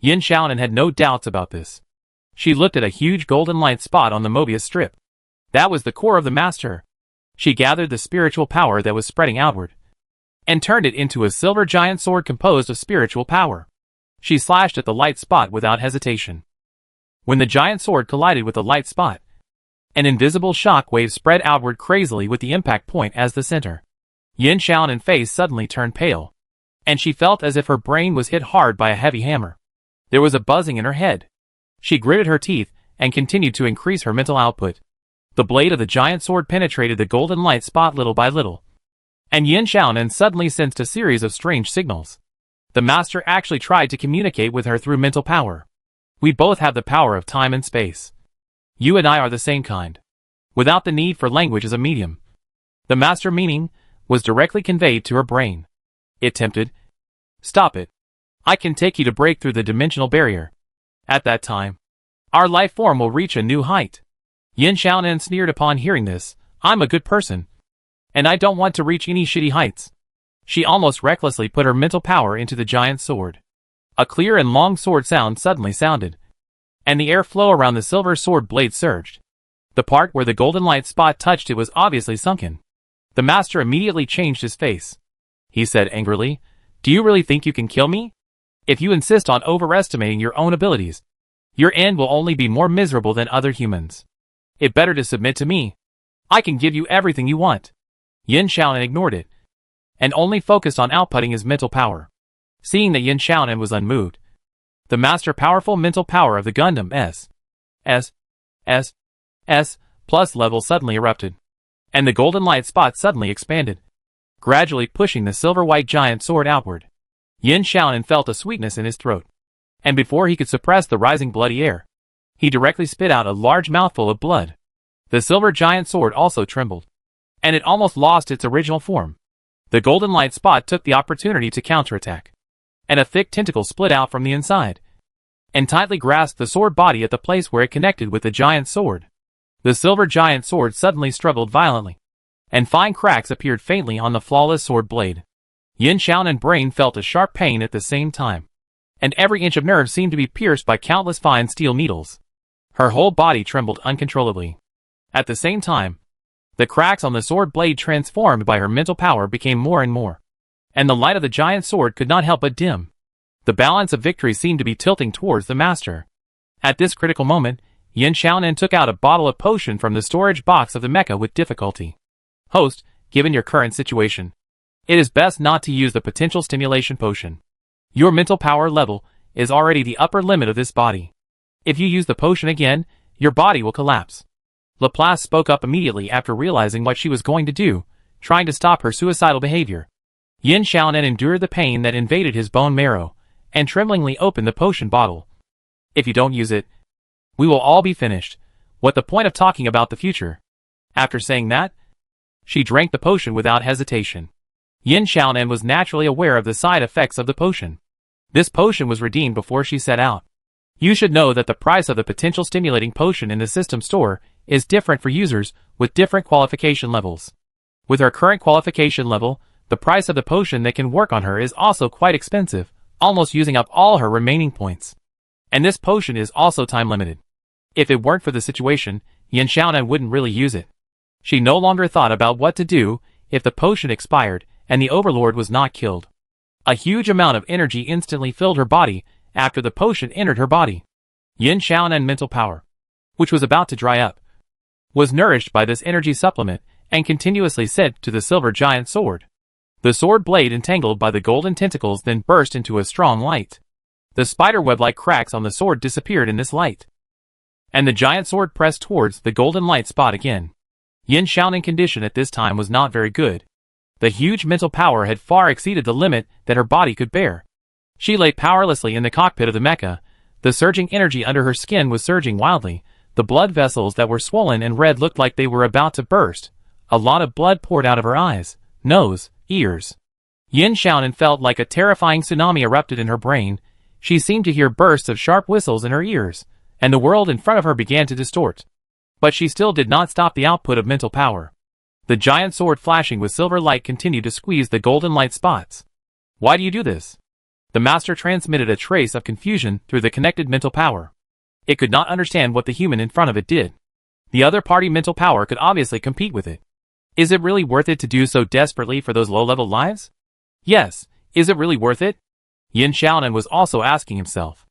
Yin Xiaonan had no doubts about this. She looked at a huge golden light spot on the Mobius strip. That was the core of the master. She gathered the spiritual power that was spreading outward, and turned it into a silver giant sword composed of spiritual power. She slashed at the light spot without hesitation. When the giant sword collided with the light spot, an invisible shock wave spread outward crazily with the impact point as the center. Yin Xiaonan's face suddenly turned pale, and she felt as if her brain was hit hard by a heavy hammer. There was a buzzing in her head. She gritted her teeth and continued to increase her mental output. The blade of the giant sword penetrated the golden light spot little by little, and Yin Xiaonan suddenly sensed a series of strange signals. The master actually tried to communicate with her through mental power. We both have the power of time and space. You and I are the same kind, without the need for language as a medium. The master meaning was directly conveyed to her brain. It tempted. Stop it. I can take you to break through the dimensional barrier. At that time, our life form will reach a new height. Yin Xiaonan sneered upon hearing this. I'm a good person, and I don't want to reach any shitty heights. She almost recklessly put her mental power into the giant sword. A clear and long sword sound suddenly sounded, and the airflow around the silver sword blade surged. The part where the golden light spot touched it was obviously sunken. The master immediately changed his face. He said angrily, "Do you really think you can kill me? If you insist on overestimating your own abilities, your end will only be more miserable than other humans. It better to submit to me. I can give you everything you want." Yin Xiaonan ignored it, and only focused on outputting his mental power. Seeing that Yin Xiaonan was unmoved, the master powerful mental power of the Gundam S plus level suddenly erupted, and the golden light spot suddenly expanded, gradually pushing the silver-white giant sword outward. Yin Xiaonan felt a sweetness in his throat, and before he could suppress the rising bloody air, he directly spit out a large mouthful of blood. The silver giant sword also trembled, and it almost lost its original form. The golden light spot took the opportunity to counterattack, and a thick tentacle split out from the inside, and tightly grasped the sword body at the place where it connected with the giant sword. The silver giant sword suddenly struggled violently, and fine cracks appeared faintly on the flawless sword blade. Yin Xiaonan's brain felt a sharp pain at the same time, and every inch of nerve seemed to be pierced by countless fine steel needles. Her whole body trembled uncontrollably. At the same time, the cracks on the sword blade transformed by her mental power became more and more, and the light of the giant sword could not help but dim. The balance of victory seemed to be tilting towards the master. At this critical moment, Yin Xiaonan took out a bottle of potion from the storage box of the mecha with difficulty. "Host, given your current situation, It is best not to use the potential stimulation potion. Your mental power level is already the upper limit of this body. If you use the potion again, your body will collapse. Laplace spoke up immediately after realizing what she was going to do, trying to stop her suicidal behavior. Yin Xiaonan endured the pain that invaded his bone marrow, and tremblingly opened the potion bottle. If you don't use it, we will all be finished. What the point of talking about the future? After saying that, she drank the potion without hesitation. Yin Xiaonan was naturally aware of the side effects of the potion. This potion was redeemed before she set out. You should know that the price of the potential stimulating potion in the system store is different for users with different qualification levels. With her current qualification level, the price of the potion that can work on her is also quite expensive, almost using up all her remaining points. And this potion is also time limited. If it weren't for the situation, Yin Xiaonan wouldn't really use it. She no longer thought about what to do if the potion expired and the overlord was not killed. A huge amount of energy instantly filled her body after the potion entered her body. Yin Xiaonan mental power, which was about to dry up, was nourished by this energy supplement and continuously sent to the silver giant sword. The sword blade entangled by the golden tentacles then burst into a strong light. The spiderweb-like cracks on the sword disappeared in this light, and the giant sword pressed towards the golden light spot again. Yin Xiaonan's condition at this time was not very good. The huge mental power had far exceeded the limit that her body could bear. She lay powerlessly in the cockpit of the mecha. The surging energy under her skin was surging wildly. The blood vessels that were swollen and red looked like they were about to burst. A lot of blood poured out of her eyes, nose, ears. Yin Xiaonan felt like a terrifying tsunami erupted in her brain. She seemed to hear bursts of sharp whistles in her ears, and the world in front of her began to distort. But she still did not stop the output of mental power. The giant sword flashing with silver light continued to squeeze the golden light spots. Why do you do this? The master transmitted a trace of confusion through the connected mental power. It could not understand what the human in front of it did. The other party mental power could obviously compete with it. Is it really worth it to do so desperately for those low-level lives? Yes, is it really worth it? Yin Xiaonan was also asking himself.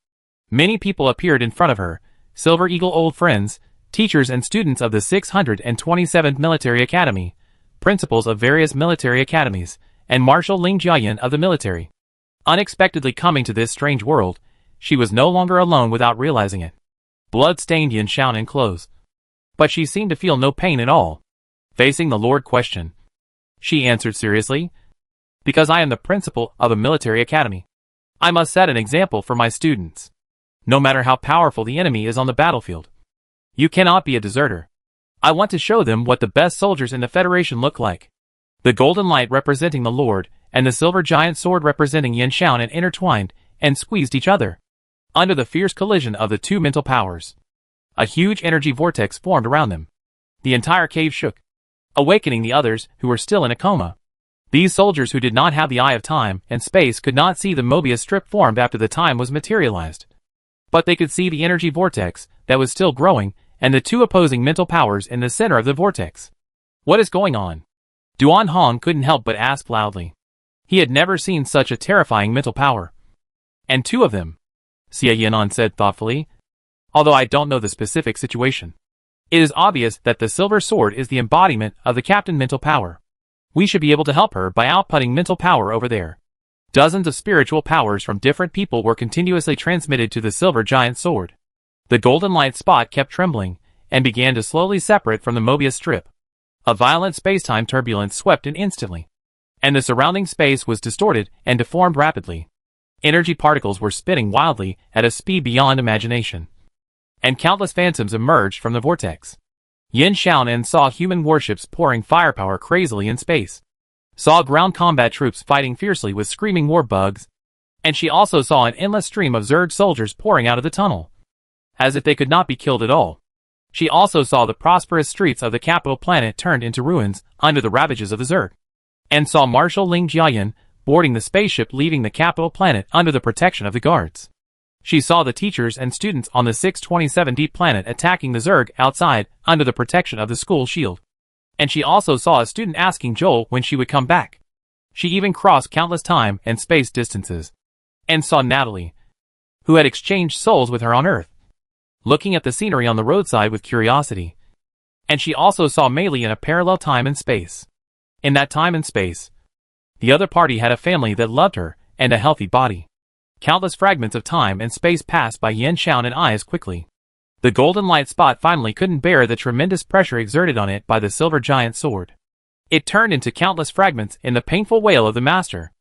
Many people appeared in front of her, Silver Eagle old friends, teachers and students of the 627th Military Academy, principals of various military academies, and Marshal Ling Jiayan of the military. Unexpectedly coming to this strange world, she was no longer alone without realizing it. Blood-stained Yin Xiaonan clothes. But she seemed to feel no pain at all. Facing the Lord question, she answered seriously, "Because I am the principal of a military academy. I must set an example for my students. No matter how powerful the enemy is on the battlefield, you cannot be a deserter. I want to show them what the best soldiers in the Federation look like." The golden light representing the Lord and the silver giant sword representing Yin Xiaonan intertwined and squeezed each other. Under the fierce collision of the two mental powers, a huge energy vortex formed around them. The entire cave shook, awakening the others who were still in a coma. These soldiers who did not have the eye of time and space could not see the Mobius strip formed after the time was materialized. But they could see the energy vortex that was still growing and the two opposing mental powers in the center of the vortex. What is going on? Duan Hong couldn't help but ask loudly. He had never seen such a terrifying mental power. And two of them, Xie Yinan said thoughtfully, although I don't know the specific situation. It is obvious that the silver sword is the embodiment of the captain mental power. We should be able to help her by outputting mental power over there. Dozens of spiritual powers from different people were continuously transmitted to the silver giant sword. The golden light spot kept trembling, and began to slowly separate from the Mobius strip. A violent space-time turbulence swept in instantly, and the surrounding space was distorted and deformed rapidly. Energy particles were spinning wildly at a speed beyond imagination, and countless phantoms emerged from the vortex. Yin Xiaonan saw human warships pouring firepower crazily in space, saw ground combat troops fighting fiercely with screaming war bugs, and she also saw an endless stream of Zerg soldiers pouring out of the tunnel, as if they could not be killed at all. She also saw the prosperous streets of the capital planet turned into ruins under the ravages of the Zerg, and saw Marshal Ling Jiayan boarding the spaceship leaving the capital planet under the protection of the guards. She saw the teachers and students on the 627D planet attacking the Zerg outside under the protection of the school shield. And she also saw a student asking Joel when she would come back. She even crossed countless time and space distances, and saw Natalie, who had exchanged souls with her on Earth, looking at the scenery on the roadside with curiosity. And she also saw Meili in a parallel time and space. In that time and space, The other party had a family that loved her, and a healthy body. Countless fragments of time and space passed by Yin Xiao and eyes quickly. The golden light spot finally couldn't bear the tremendous pressure exerted on it by the silver giant sword. It turned into countless fragments in the painful wail of the master.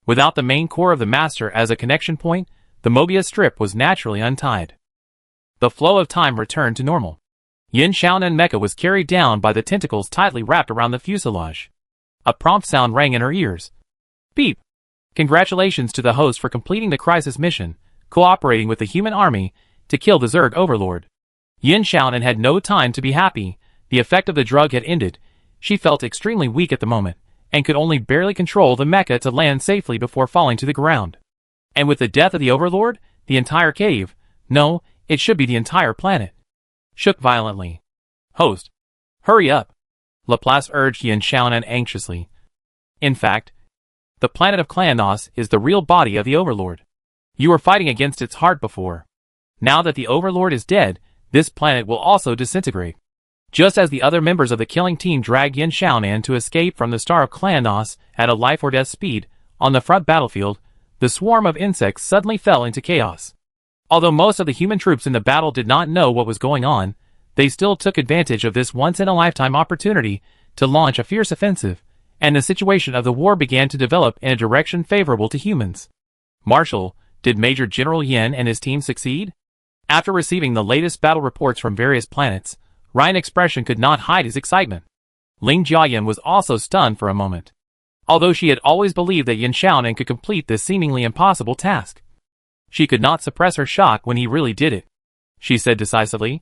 Without the main core of the master as a connection point, the Mobius strip was naturally untied. The flow of time returned to normal. Yin Xiao and Mecha was carried down by the tentacles tightly wrapped around the fuselage. A prompt sound rang in her ears. Beep! Congratulations to the host for completing the crisis mission, cooperating with the human army to kill the Zerg overlord. Yin Xiaonan had no time to be happy. The effect of the drug had ended. She felt extremely weak at the moment, and could only barely control the mecha to land safely before falling to the ground. And with the death of the overlord, the entire cave, no, it should be the entire planet, shook violently. Host, hurry up! Laplace urged Yin Xiaonan anxiously. In fact, the planet of Klanos is the real body of the overlord. You were fighting against its heart before. Now that the overlord is dead, this planet will also disintegrate. Just as the other members of the killing team dragged Yin Xiaonan to escape from the star of Klanos at a life-or-death speed, on the front battlefield, the swarm of insects suddenly fell into chaos. Although most of the human troops in the battle did not know what was going on, they still took advantage of this once-in-a-lifetime opportunity to launch a fierce offensive, and the situation of the war began to develop in a direction favorable to humans. Marshal, did Major General Yin and his team succeed? After receiving the latest battle reports from various planets, Ryan's expression could not hide his excitement. Ling Jiayan was also stunned for a moment. Although she had always believed that Yin Xiaonan could complete this seemingly impossible task, she could not suppress her shock when he really did it. She said decisively,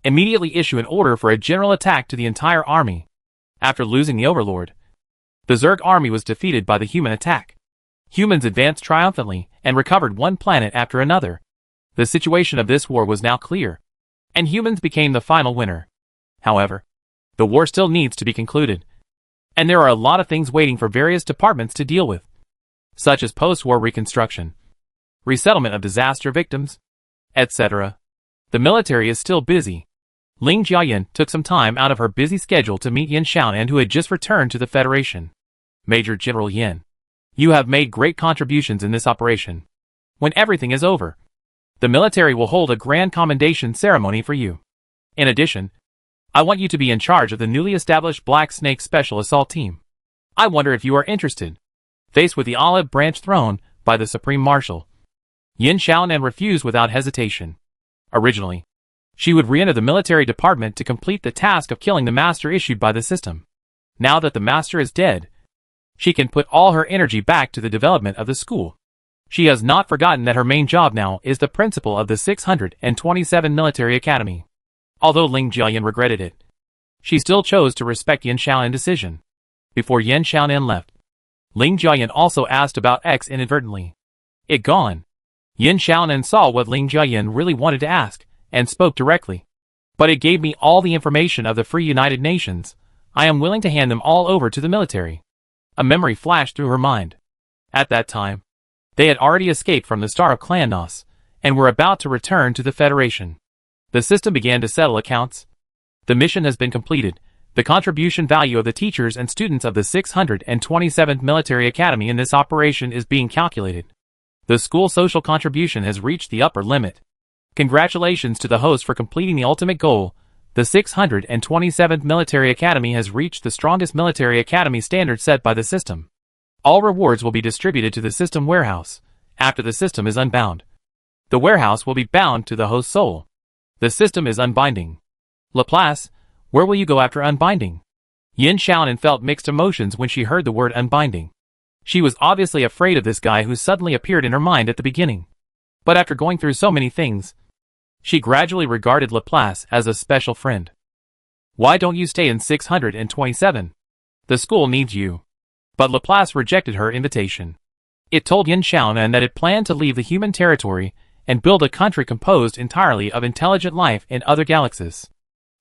"Immediately issue an order for a general attack to the entire army." After losing the overlord, the Zerg army was defeated by the human attack. Humans advanced triumphantly and recovered one planet after another. The situation of this war was now clear, and humans became the final winner. However, the war still needs to be concluded, and there are a lot of things waiting for various departments to deal with, such as post-war reconstruction, resettlement of disaster victims, etc. The military is still busy. Ling Jiayan took some time out of her busy schedule to meet Yin Xiaonan, who had just returned to the Federation. Major General Yin, you have made great contributions in this operation. When everything is over, the military will hold a grand commendation ceremony for you. In addition, I want you to be in charge of the newly established Black Snake Special Assault Team. I wonder if you are interested. Faced with the olive branch thrown by the Supreme Marshal, Yin Xiaonan refused without hesitation. Originally, she would re-enter the military department to complete the task of killing the master issued by the system. Now that the master is dead, she can put all her energy back to the development of the school. She has not forgotten that her main job now is the principal of the 627 Military Academy. Although Ling Jiayan regretted it, she still chose to respect Yin Xiaonan's decision. Before Yin Xiaonan left, Ling Jiayan also asked about X inadvertently. It gone. Yin Xiaonan saw what Ling Jiayan really wanted to ask, and spoke directly. But it gave me all the information of the Free United Nations. I am willing to hand them all over to the military. A memory flashed through her mind. At that time, they had already escaped from the Star of Klanos, and were about to return to the Federation. The system began to settle accounts. The mission has been completed. The contribution value of the teachers and students of the 627th Military Academy in this operation is being calculated. The school social contribution has reached the upper limit. Congratulations to the host for completing the ultimate goal. The 627th Military Academy has reached the strongest military academy standard set by the system. All rewards will be distributed to the system warehouse, after the system is unbound. The warehouse will be bound to the host's soul. The system is unbinding. Laplace, where will you go after unbinding? Yin Xiaonan felt mixed emotions when she heard the word unbinding. She was obviously afraid of this guy who suddenly appeared in her mind at the beginning. But after going through so many things, she gradually regarded Laplace as a special friend. Why don't you stay in 627? The school needs you. But Laplace rejected her invitation. It told Yin Xiaonan that it planned to leave the human territory and build a country composed entirely of intelligent life in other galaxies.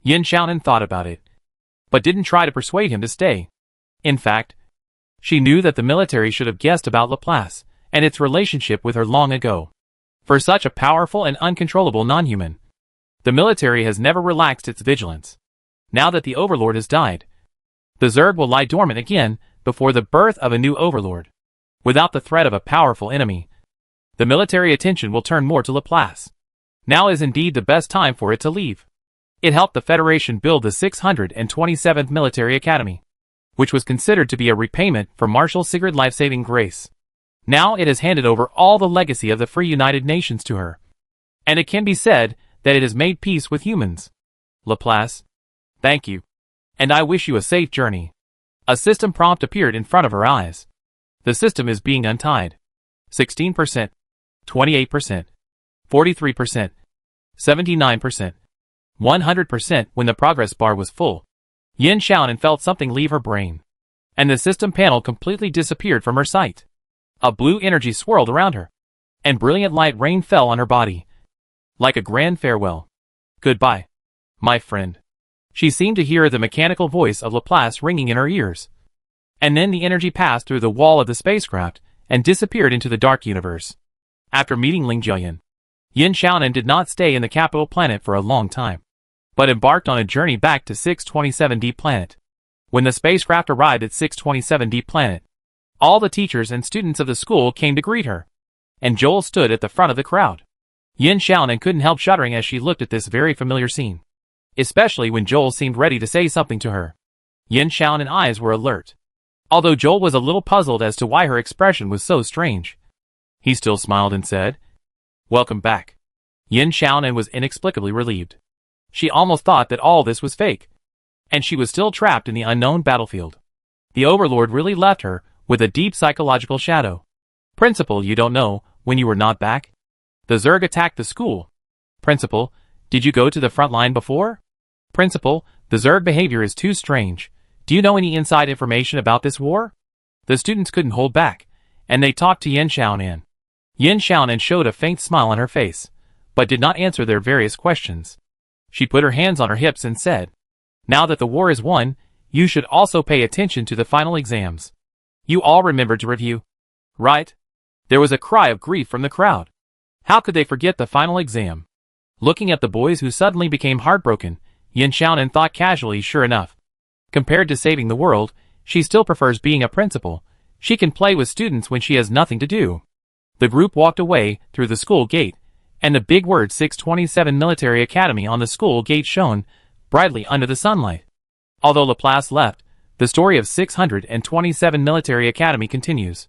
Yin Xiaonan thought about it, but didn't try to persuade him to stay. In fact, she knew that the military should have guessed about Laplace and its relationship with her long ago. For such a powerful and uncontrollable non-human, the military has never relaxed its vigilance. Now that the overlord has died, the Zerg will lie dormant again. before the birth of a new overlord. Without the threat of a powerful enemy, the military attention will turn more to Laplace. Now is indeed the best time for it to leave. It helped the Federation build the 627th Military Academy, which was considered to be a repayment for Marshal Sigurd's life-saving grace. Now it has handed over all the legacy of the free United Nations to her. And it can be said that it has made peace with humans. Laplace, thank you. And I wish you a safe journey. A system prompt appeared in front of her eyes. The system is being untied. 16%, 28%, 43%, 79%, 100% when the progress bar was full. Yin Xiaonan felt something leave her brain, and the system panel completely disappeared from her sight. A blue energy swirled around her, and brilliant light rain fell on her body, like a grand farewell. Goodbye, my friend. She seemed to hear the mechanical voice of Laplace ringing in her ears. And then the energy passed through the wall of the spacecraft and disappeared into the dark universe. After meeting Ling Jiayan, Yin Xiaonan did not stay in the capital planet for a long time, but embarked on a journey back to 627D planet. When the spacecraft arrived at 627D planet, all the teachers and students of the school came to greet her, and Joel stood at the front of the crowd. Yin Xiaonan couldn't help shuddering as she looked at this very familiar scene, especially when Joel seemed ready to say something to her. Yin Xiaonan's eyes were alert, although Joel was a little puzzled as to why her expression was so strange. He still smiled and said, "Welcome back." Yin Xiaonan was inexplicably relieved. She almost thought that all this was fake, and she was still trapped in the unknown battlefield. The Overlord really left her with a deep psychological shadow. "Principal, you don't know when you were not back? The Zerg attacked the school. Principal, did you go to the front line before? Principal, the Zerg behavior is too strange. Do you know any inside information about this war?" The students couldn't hold back, and they talked to Yin Xiaonan. Yin Xiaonan showed a faint smile on her face, but did not answer their various questions. She put her hands on her hips and said, "Now that the war is won, you should also pay attention to the final exams. You all remembered to review, right?" There was a cry of grief from the crowd. How could they forget the final exam? Looking at the boys who suddenly became heartbroken, Yin Xiaonan thought casually, sure enough. Compared to saving the world, she still prefers being a principal. She can play with students when she has nothing to do. The group walked away through the school gate, and the big word 627 Military Academy on the school gate shone brightly under the sunlight. Although Laplace left, the story of 627 Military Academy continues.